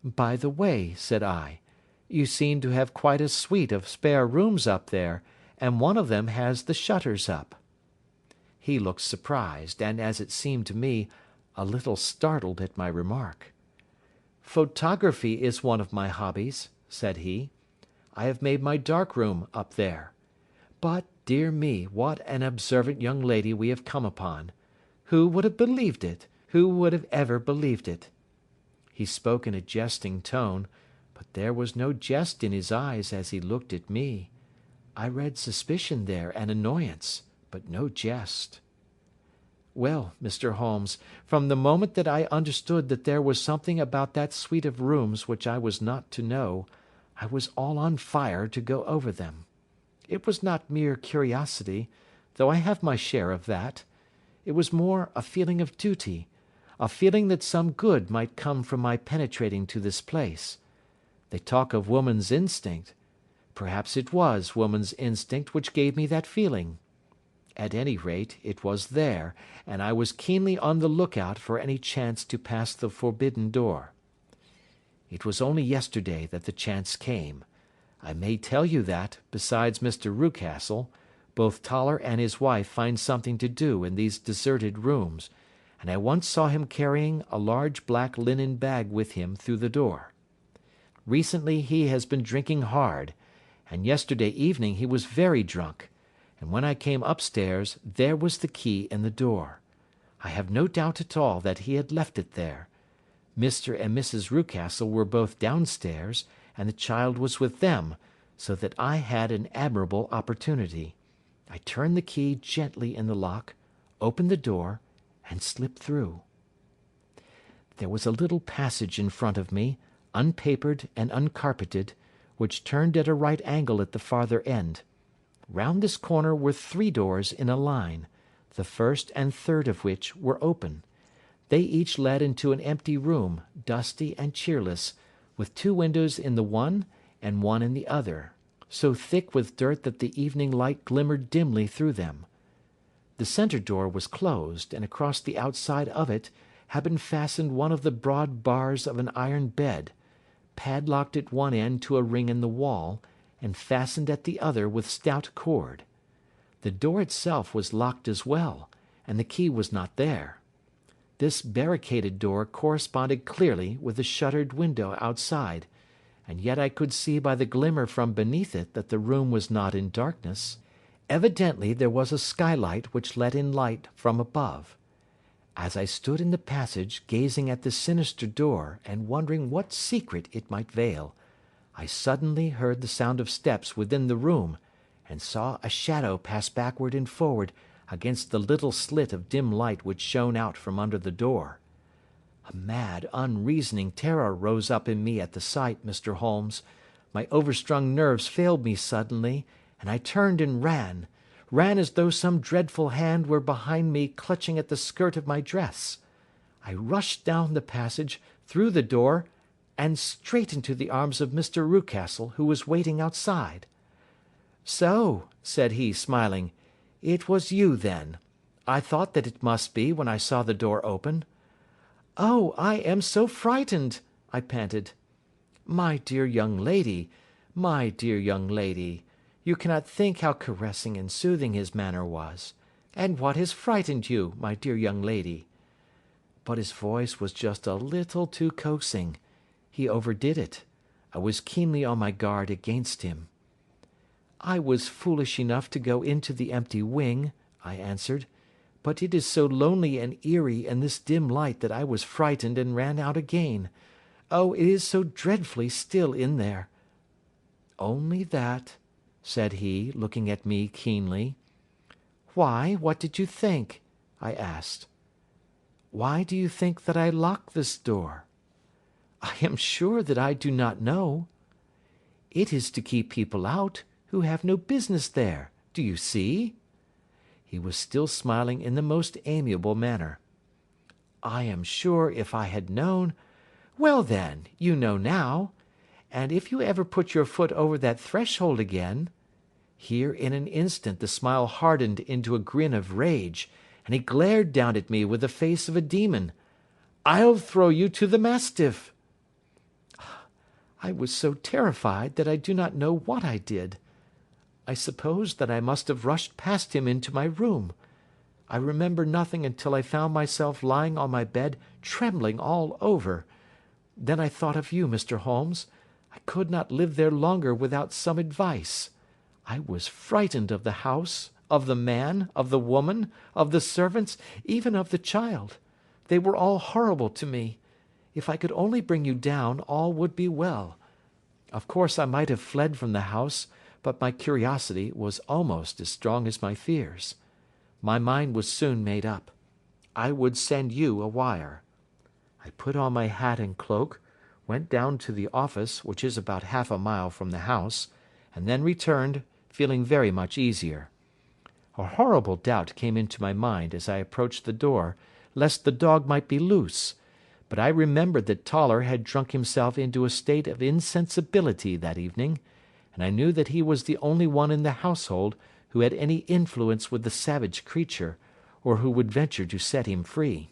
"By the way," said I, "you seem to have quite a suite of spare rooms up there, and one of them has the shutters up." He looked surprised, and, as it seemed to me, a little startled at my remark. "Photography is one of my hobbies," said he. "I have made my dark room up there. But, dear me, what an observant young lady we have come upon! Who would have believed it? Who would have ever believed it?" He spoke in a jesting tone, but there was no jest in his eyes as he looked at me. I read suspicion there and annoyance, but no jest. Well, Mr. Holmes, from the moment that I understood that there was something about that suite of rooms which I was not to know, I was all on fire to go over them. It was not mere curiosity, though I have my share of that. It was more a feeling of duty, a feeling that some good might come from my penetrating to this place. They talk of woman's instinct. Perhaps it was woman's instinct which gave me that feeling. At any rate, it was there, and I was keenly on the lookout for any chance to pass the forbidden door. It was only yesterday that the chance came. I may tell you that, besides Mr. Rucastle, both Toller and his wife find something to do in these deserted rooms, and I once saw him carrying a large black linen bag with him through the door. Recently he has been drinking hard, and yesterday evening he was very drunk, and when I came upstairs there was the key in the door. I have no doubt at all that he had left it there. Mr. and Mrs. Rucastle were both downstairs, and the child was with them, so that I had an admirable opportunity. I turned the key gently in the lock, opened the door, and slipped through. There was a little passage in front of me, unpapered and uncarpeted, which turned at a right angle at the farther end. Round this corner were 3 doors in a line, the first and third of which were open. They each led into an empty room, dusty and cheerless, with 2 windows in the one and one in the other, so thick with dirt that the evening light glimmered dimly through them. The centre door was closed, and across the outside of it had been fastened one of the broad bars of an iron bed, padlocked at one end to a ring in the wall, and fastened at the other with stout cord. The door itself was locked as well, and the key was not there. This barricaded door corresponded clearly with the shuttered window outside, and yet I could see by the glimmer from beneath it that the room was not in darkness. Evidently there was a skylight which let in light from above. As I stood in the passage gazing at the sinister door and wondering what secret it might veil, I suddenly heard the sound of steps within the room, and saw a shadow pass backward and forward against the little slit of dim light which shone out from under the door. A mad, unreasoning terror rose up in me at the sight, Mr. Holmes. My overstrung nerves failed me suddenly, and I turned and ran as though some dreadful hand were behind me clutching at the skirt of my dress. I rushed down the passage, through the door, and straight into the arms of Mr. Rucastle, who was waiting outside. "So," said he, smiling, "it was you, then. I thought that it must be, when I saw the door open." "Oh, I am so frightened!" I panted. "My dear young lady, my dear young lady, you cannot think how caressing and soothing his manner was. And what has frightened you, my dear young lady?" But his voice was just a little too coaxing. He overdid it. I was keenly on my guard against him. "I was foolish enough to go into the empty wing," I answered, "but it is so lonely and eerie in this dim light that I was frightened and ran out again. Oh, it is so dreadfully still in there." "Only that?" said he, looking at me keenly. "Why, what did you think?" I asked. "Why do you think that I locked this door?" "I am sure that I do not know." "It is to keep people out who have no business there, do you see?" He was still smiling in the most amiable manner. "I am sure if I had known—" "Well then, you know now. And if you ever put your foot over that threshold again—" Here in an instant the smile hardened into a grin of rage, and he glared down at me with the face of a demon. "I'll throw you to the mastiff." I was so terrified that I do not know what I did. I suppose that I must have rushed past him into my room. I remember nothing until I found myself lying on my bed trembling all over. Then I thought of you, Mr. Holmes. I could not live there longer without some advice. I was frightened of the house, of the man, of the woman, of the servants, even of the child. They were all horrible to me. If I could only bring you down, all would be well. Of course I might have fled from the house, but my curiosity was almost as strong as my fears. My mind was soon made up. I would send you a wire. I put on my hat and cloak, went down to the office, which is about half a mile from the house, and then returned, feeling very much easier. A horrible doubt came into my mind as I approached the door, lest the dog might be loose, but I remembered that Toller had drunk himself into a state of insensibility that evening, and I knew that he was the only one in the household who had any influence with the savage creature, or who would venture to set him free.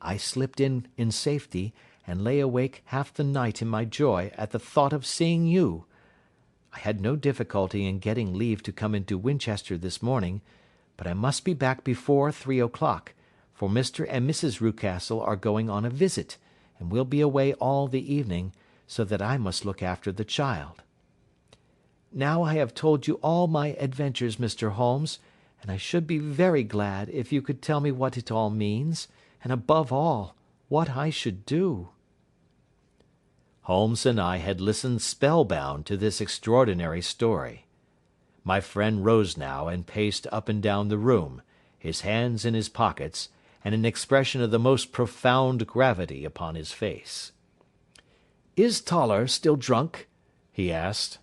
I slipped in safety, and lay awake half the night in my joy at the thought of seeing you. I had no difficulty in getting leave to come into Winchester this morning, but I must be back before 3 o'clock, for Mr. and Mrs. Rucastle are going on a visit, and will be away all the evening, so that I must look after the child. Now I have told you all my adventures, Mr. Holmes, and I should be very glad if you could tell me what it all means, and above all, what I should do. Holmes and I had listened spellbound to this extraordinary story. My friend rose now and paced up and down the room, his hands in his pockets, and an expression of the most profound gravity upon his face. "Is Toller still drunk?" he asked.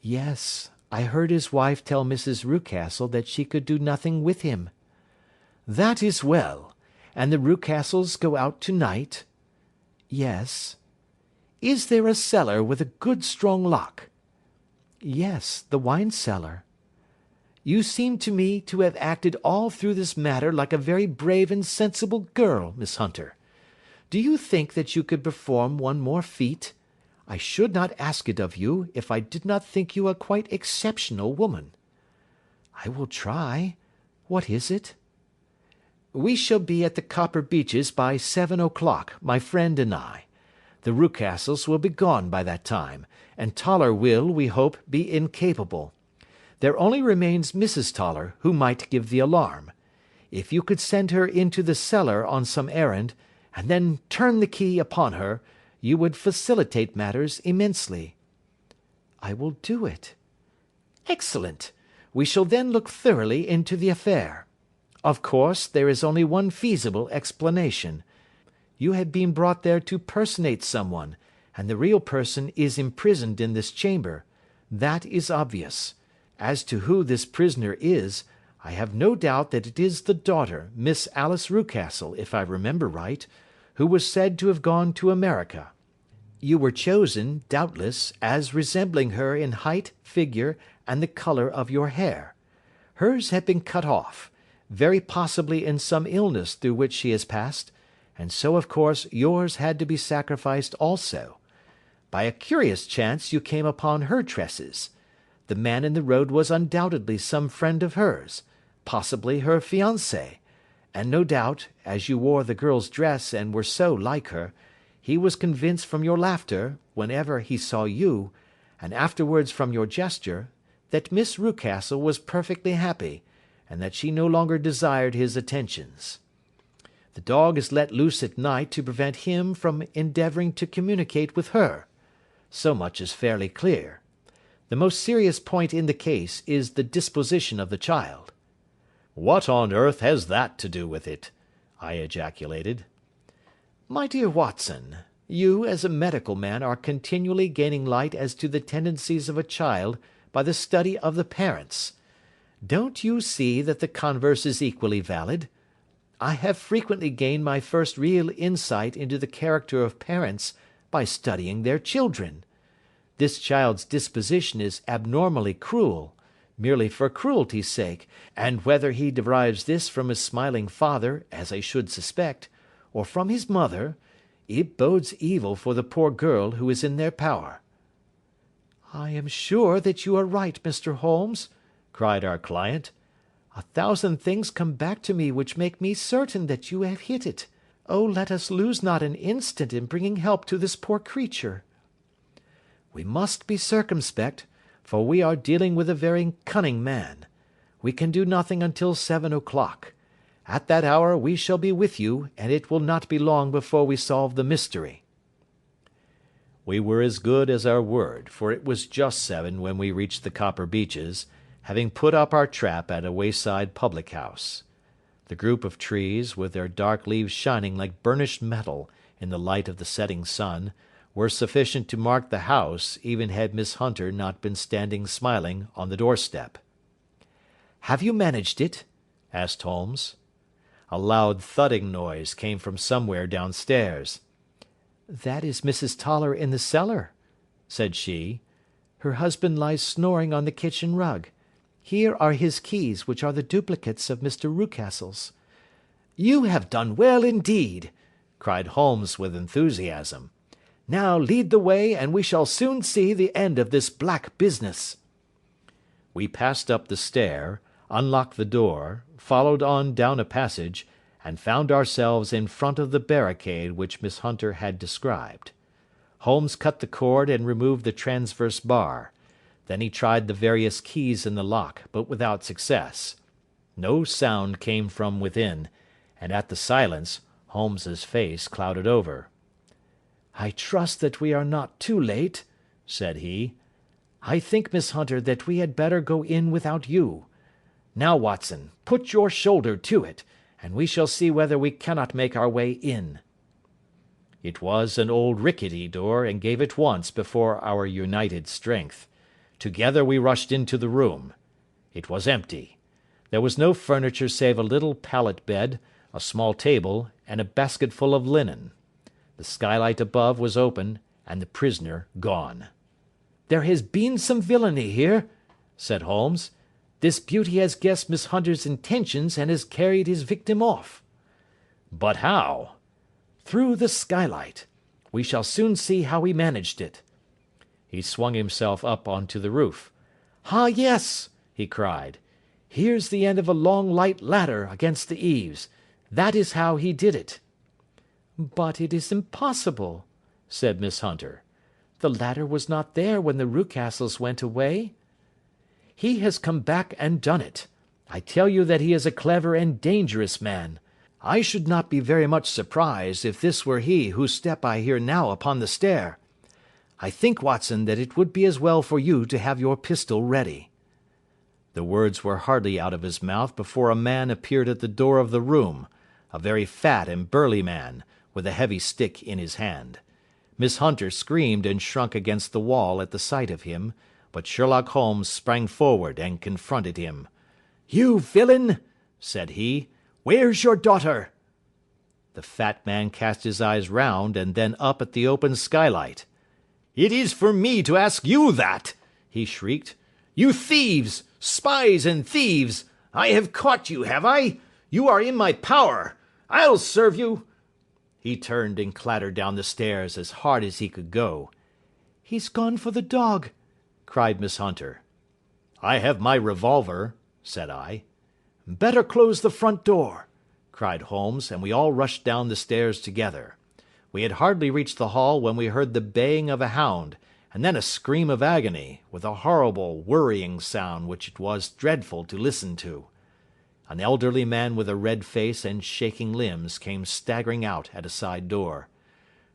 "Yes, I heard his wife tell Mrs. Rucastle that she could do nothing with him." "That is well. And the Rucastles go out to-night?" "Yes." "Is there a cellar with a good strong lock?" "Yes, the wine cellar." "You seem to me to have acted all through this matter like a very brave and sensible girl, Miss Hunter. Do you think that you could perform one more feat? I should not ask it of you if I did not think you a quite exceptional woman." "I will try. What is it?" "We shall be at the Copper Beeches by 7 o'clock, my friend and I. The Rucastles will be gone by that time, and Toller will, we hope, be incapable. There only remains Mrs. Toller, who might give the alarm. If you could send her into the cellar on some errand, and then turn the key upon her, you would facilitate matters immensely." "I will do it." "Excellent. We shall then look thoroughly into the affair. Of course, there is only one feasible explanation. You have been brought there to personate someone, and the real person is imprisoned in this chamber. That is obvious. As to who this prisoner is, I have no doubt that it is the daughter, Miss Alice Rucastle, if I remember right, who was said to have gone to America. You were chosen, doubtless, as resembling her in height, figure, and the colour of your hair. Hers had been cut off, very possibly in some illness through which she has passed, and so of course yours had to be sacrificed also. By a curious chance you came upon her tresses. The man in the road was undoubtedly some friend of hers, possibly her fiancé, and no doubt, as you wore the girl's dress and were so like her, he was convinced from your laughter, whenever he saw you, and afterwards from your gesture, that Miss Rucastle was perfectly happy, and that she no longer desired his attentions. The dog is let loose at night to prevent him from endeavouring to communicate with her. So much is fairly clear. The most serious point in the case is the disposition of the child." "What on earth has that to do with it?" I ejaculated. "My dear Watson, you as a medical man are continually gaining light as to the tendencies of a child by the study of the parents. Don't you see that the converse is equally valid? I have frequently gained my first real insight into the character of parents by studying their children. This child's disposition is abnormally cruel, merely for cruelty's sake, and whether he derives this from his smiling father, as I should suspect, or from his mother, it bodes evil for the poor girl who is in their power." "I am sure that you are right, Mr. Holmes," cried our client. "A thousand things come back to me which make me certain that you have hit it. Oh, let us lose not an instant in bringing help to this poor creature." "We must be circumspect, for we are dealing with a very cunning man. We can do nothing until 7 o'clock. At that hour we shall be with you, and it will not be long before we solve the mystery." We were as good as our word, for it was just 7 when we reached the Copper Beeches, having put up our trap at a wayside public-house. The group of trees, with their dark leaves shining like burnished metal in the light of the setting sun, were sufficient to mark the house, even had Miss Hunter not been standing smiling on the doorstep. "Have you managed it?" asked Holmes. A loud thudding noise came from somewhere downstairs. "That is Mrs. Toller in the cellar," said she. "Her husband lies snoring on the kitchen rug. Here are his keys, which are the duplicates of Mr. Rucastle's." "You have done well indeed," cried Holmes with enthusiasm. "Now lead the way, and we shall soon see the end of this black business." We passed up the stair, unlocked the door, followed on down a passage, and found ourselves in front of the barricade which Miss Hunter had described. Holmes cut the cord and removed the transverse bar. Then he tried the various keys in the lock, but without success. No sound came from within, and at the silence Holmes's face clouded over. "I trust that we are not too late," said he. "I think, Miss Hunter, that we had better go in without you. Now, Watson, put your shoulder to it, and we shall see whether we cannot make our way in." It was an old rickety door, and gave at once before our united strength. Together we rushed into the room. It was empty. There was no furniture save a little pallet bed, a small table, and a basketful of linen. The skylight above was open, and the prisoner gone. "There has been some villainy here," said Holmes. "This beauty has guessed Miss Hunter's intentions and has carried his victim off." "But how?" "Through the skylight. We shall soon see how he managed it." He swung himself up onto the roof. "Ah, yes," he cried. "Here's the end of a long light ladder against the eaves. That is how he did it." "But it is impossible," said Miss Hunter. "The ladder was not there when the Rucastles went away." "He has come back and done it. I tell you that he is a clever and dangerous man. I should not be very much surprised if this were he whose step I hear now upon the stair. I think, Watson, that it would be as well for you to have your pistol ready." The words were hardly out of his mouth before a man appeared at the door of the room, a very fat and burly man, with a heavy stick in his hand. Miss Hunter screamed and shrunk against the wall at the sight of him, but Sherlock Holmes sprang forward and confronted him. "You villain," said he, "where's your daughter?" The fat man cast his eyes round and then up at the open skylight. "It is for me to ask you that," he shrieked. "You thieves! Spies and thieves! I have caught you, have I? You are in my power. I'll serve you." He turned and clattered down the stairs as hard as he could go. "He's gone for the dog," cried Miss Hunter. "I have my revolver," said I. "Better close the front door," cried Holmes, and we all rushed down the stairs together. We had hardly reached the hall when we heard the baying of a hound, and then a scream of agony, with a horrible worrying sound which it was dreadful to listen to. An elderly man with a red face and shaking limbs came staggering out at a side door.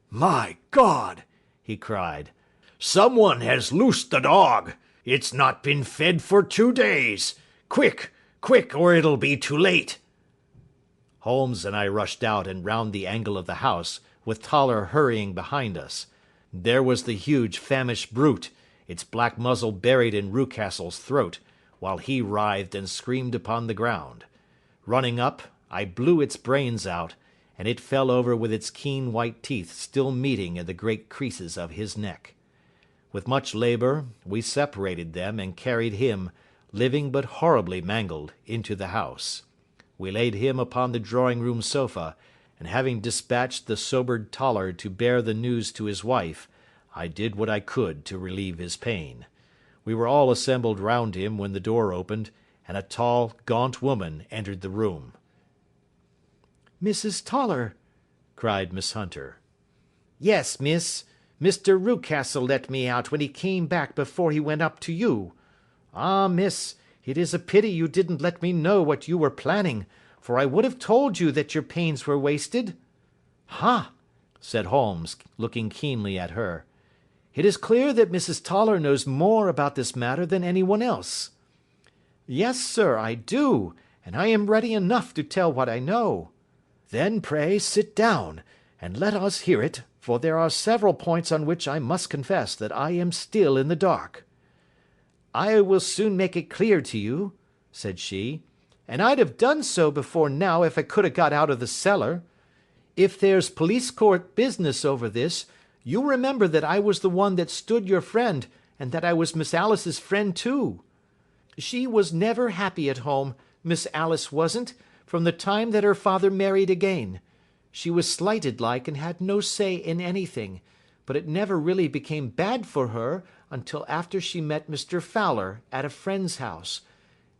"My God!" he cried. "Someone has loosed the dog. It's not been fed for 2 days. Quick, quick, or it'll be too late." Holmes and I rushed out and round the angle of the house, with Toller hurrying behind us. There was the huge famished brute, its black muzzle buried in Rucastle's throat, while he writhed and screamed upon the ground. Running up, I blew its brains out, and it fell over with its keen white teeth still meeting in the great creases of his neck. With much labour, we separated them and carried him, living but horribly mangled, into the house. We laid him upon the drawing-room sofa, and having dispatched the sobered Toller to bear the news to his wife, I did what I could to relieve his pain. We were all assembled round him when the door opened, and a tall, gaunt woman entered the room. "Mrs. Toller," cried Miss Hunter. "Yes, miss. Mr. Rucastle let me out when he came back before he went up to you. Ah, miss, it is a pity you didn't let me know what you were planning, for I would have told you that your pains were wasted." "Ha!" said Holmes, looking keenly at her. "It is clear that Mrs. Toller knows more about this matter than anyone else." "Yes, sir, I do, and I am ready enough to tell what I know." "Then pray sit down, and let us hear it, for there are several points on which I must confess that I am still in the dark." "I will soon make it clear to you," said she, "and I'd have done so before now if I could have got out of the cellar. If there's police court business over this, you'll remember that I was the one that stood your friend, and that I was Miss Alice's friend too. She was never happy at home, Miss Alice wasn't, from the time that her father married again. She was slighted like and had no say in anything, but it never really became bad for her until after she met Mr. Fowler at a friend's house.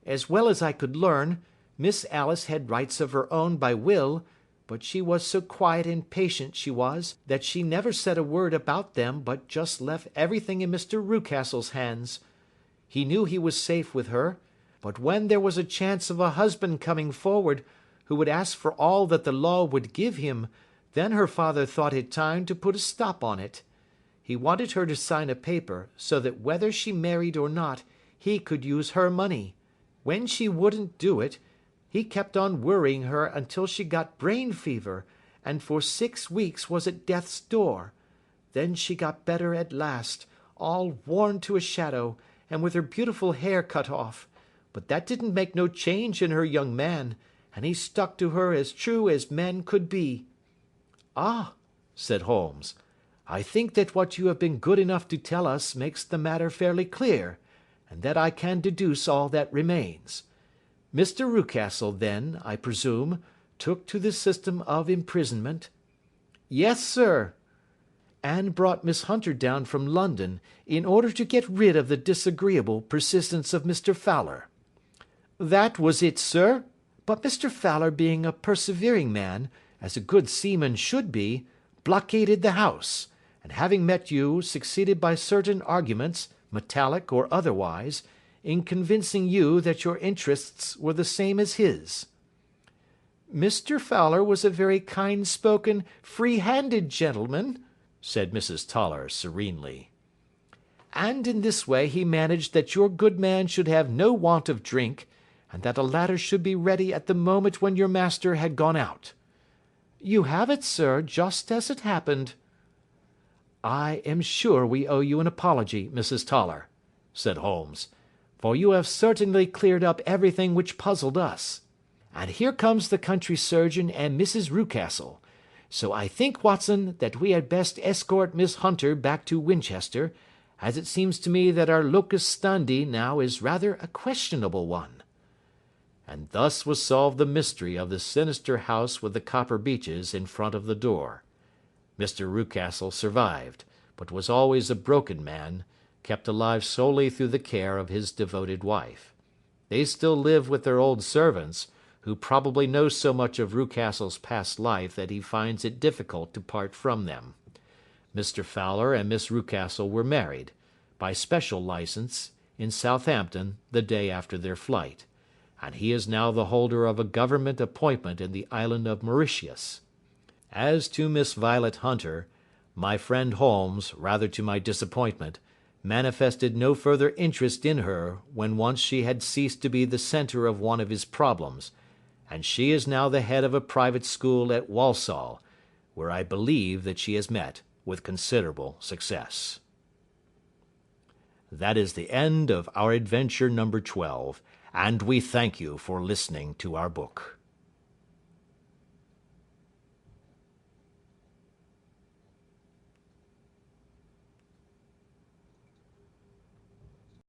As well as I could learn, Miss Alice had rights of her own by will, but she was so quiet and patient, she was, that she never said a word about them but just left everything in Mr. Rucastle's hands. He knew he was safe with her, but when there was a chance of a husband coming forward who would ask for all that the law would give him, then her father thought it time to put a stop on it. He wanted her to sign a paper, so that whether she married or not, he could use her money. When she wouldn't do it, he kept on worrying her until she got brain fever, and for 6 weeks was at death's door. Then she got better at last, all worn to a shadow, and with her beautiful hair cut off. But that didn't make no change in her young man, and he stuck to her as true as men could be." "Ah," said Holmes, "I think that what you have been good enough to tell us makes the matter fairly clear, and that I can deduce all that remains. Mr. Rucastle, then, I presume, took to the system of imprisonment?" "Yes, sir." "And brought Miss Hunter down from London, in order to get rid of the disagreeable persistence of Mr. Fowler?" "That was it, sir. But Mr. Fowler being a persevering man, as a good seaman should be, blockaded the house, and having met you, succeeded by certain arguments, metallic or otherwise, in convincing you that your interests were the same as his." "Mr. Fowler was a very kind-spoken, free-handed gentleman," said Mrs. Toller serenely. "And in this way he managed that your good man should have no want of drink, and that a ladder should be ready at the moment when your master had gone out. You have it, sir, just as it happened." "I am sure we owe you an apology, Mrs. Toller," said Holmes, "for you have certainly cleared up everything which puzzled us. And here comes the country surgeon and Mrs. Rucastle. So I think, Watson, that we had best escort Miss Hunter back to Winchester, as it seems to me that our locus standi now is rather a questionable one." And thus was solved the mystery of the sinister house with the copper beeches in front of the door. Mr. Rucastle survived, but was always a broken man, kept alive solely through the care of his devoted wife. They still live with their old servants, who probably know so much of Rucastle's past life that he finds it difficult to part from them. Mr. Fowler and Miss Rucastle were married, by special licence, in Southampton the day after their flight, and he is now the holder of a government appointment in the island of Mauritius. As to Miss Violet Hunter, my friend Holmes, rather to my disappointment, manifested no further interest in her when once she had ceased to be the centre of one of his problems, and she is now the head of a private school at Walsall, where I believe that she has met with considerable success. That is the end of our adventure number 12, and we thank you for listening to our book.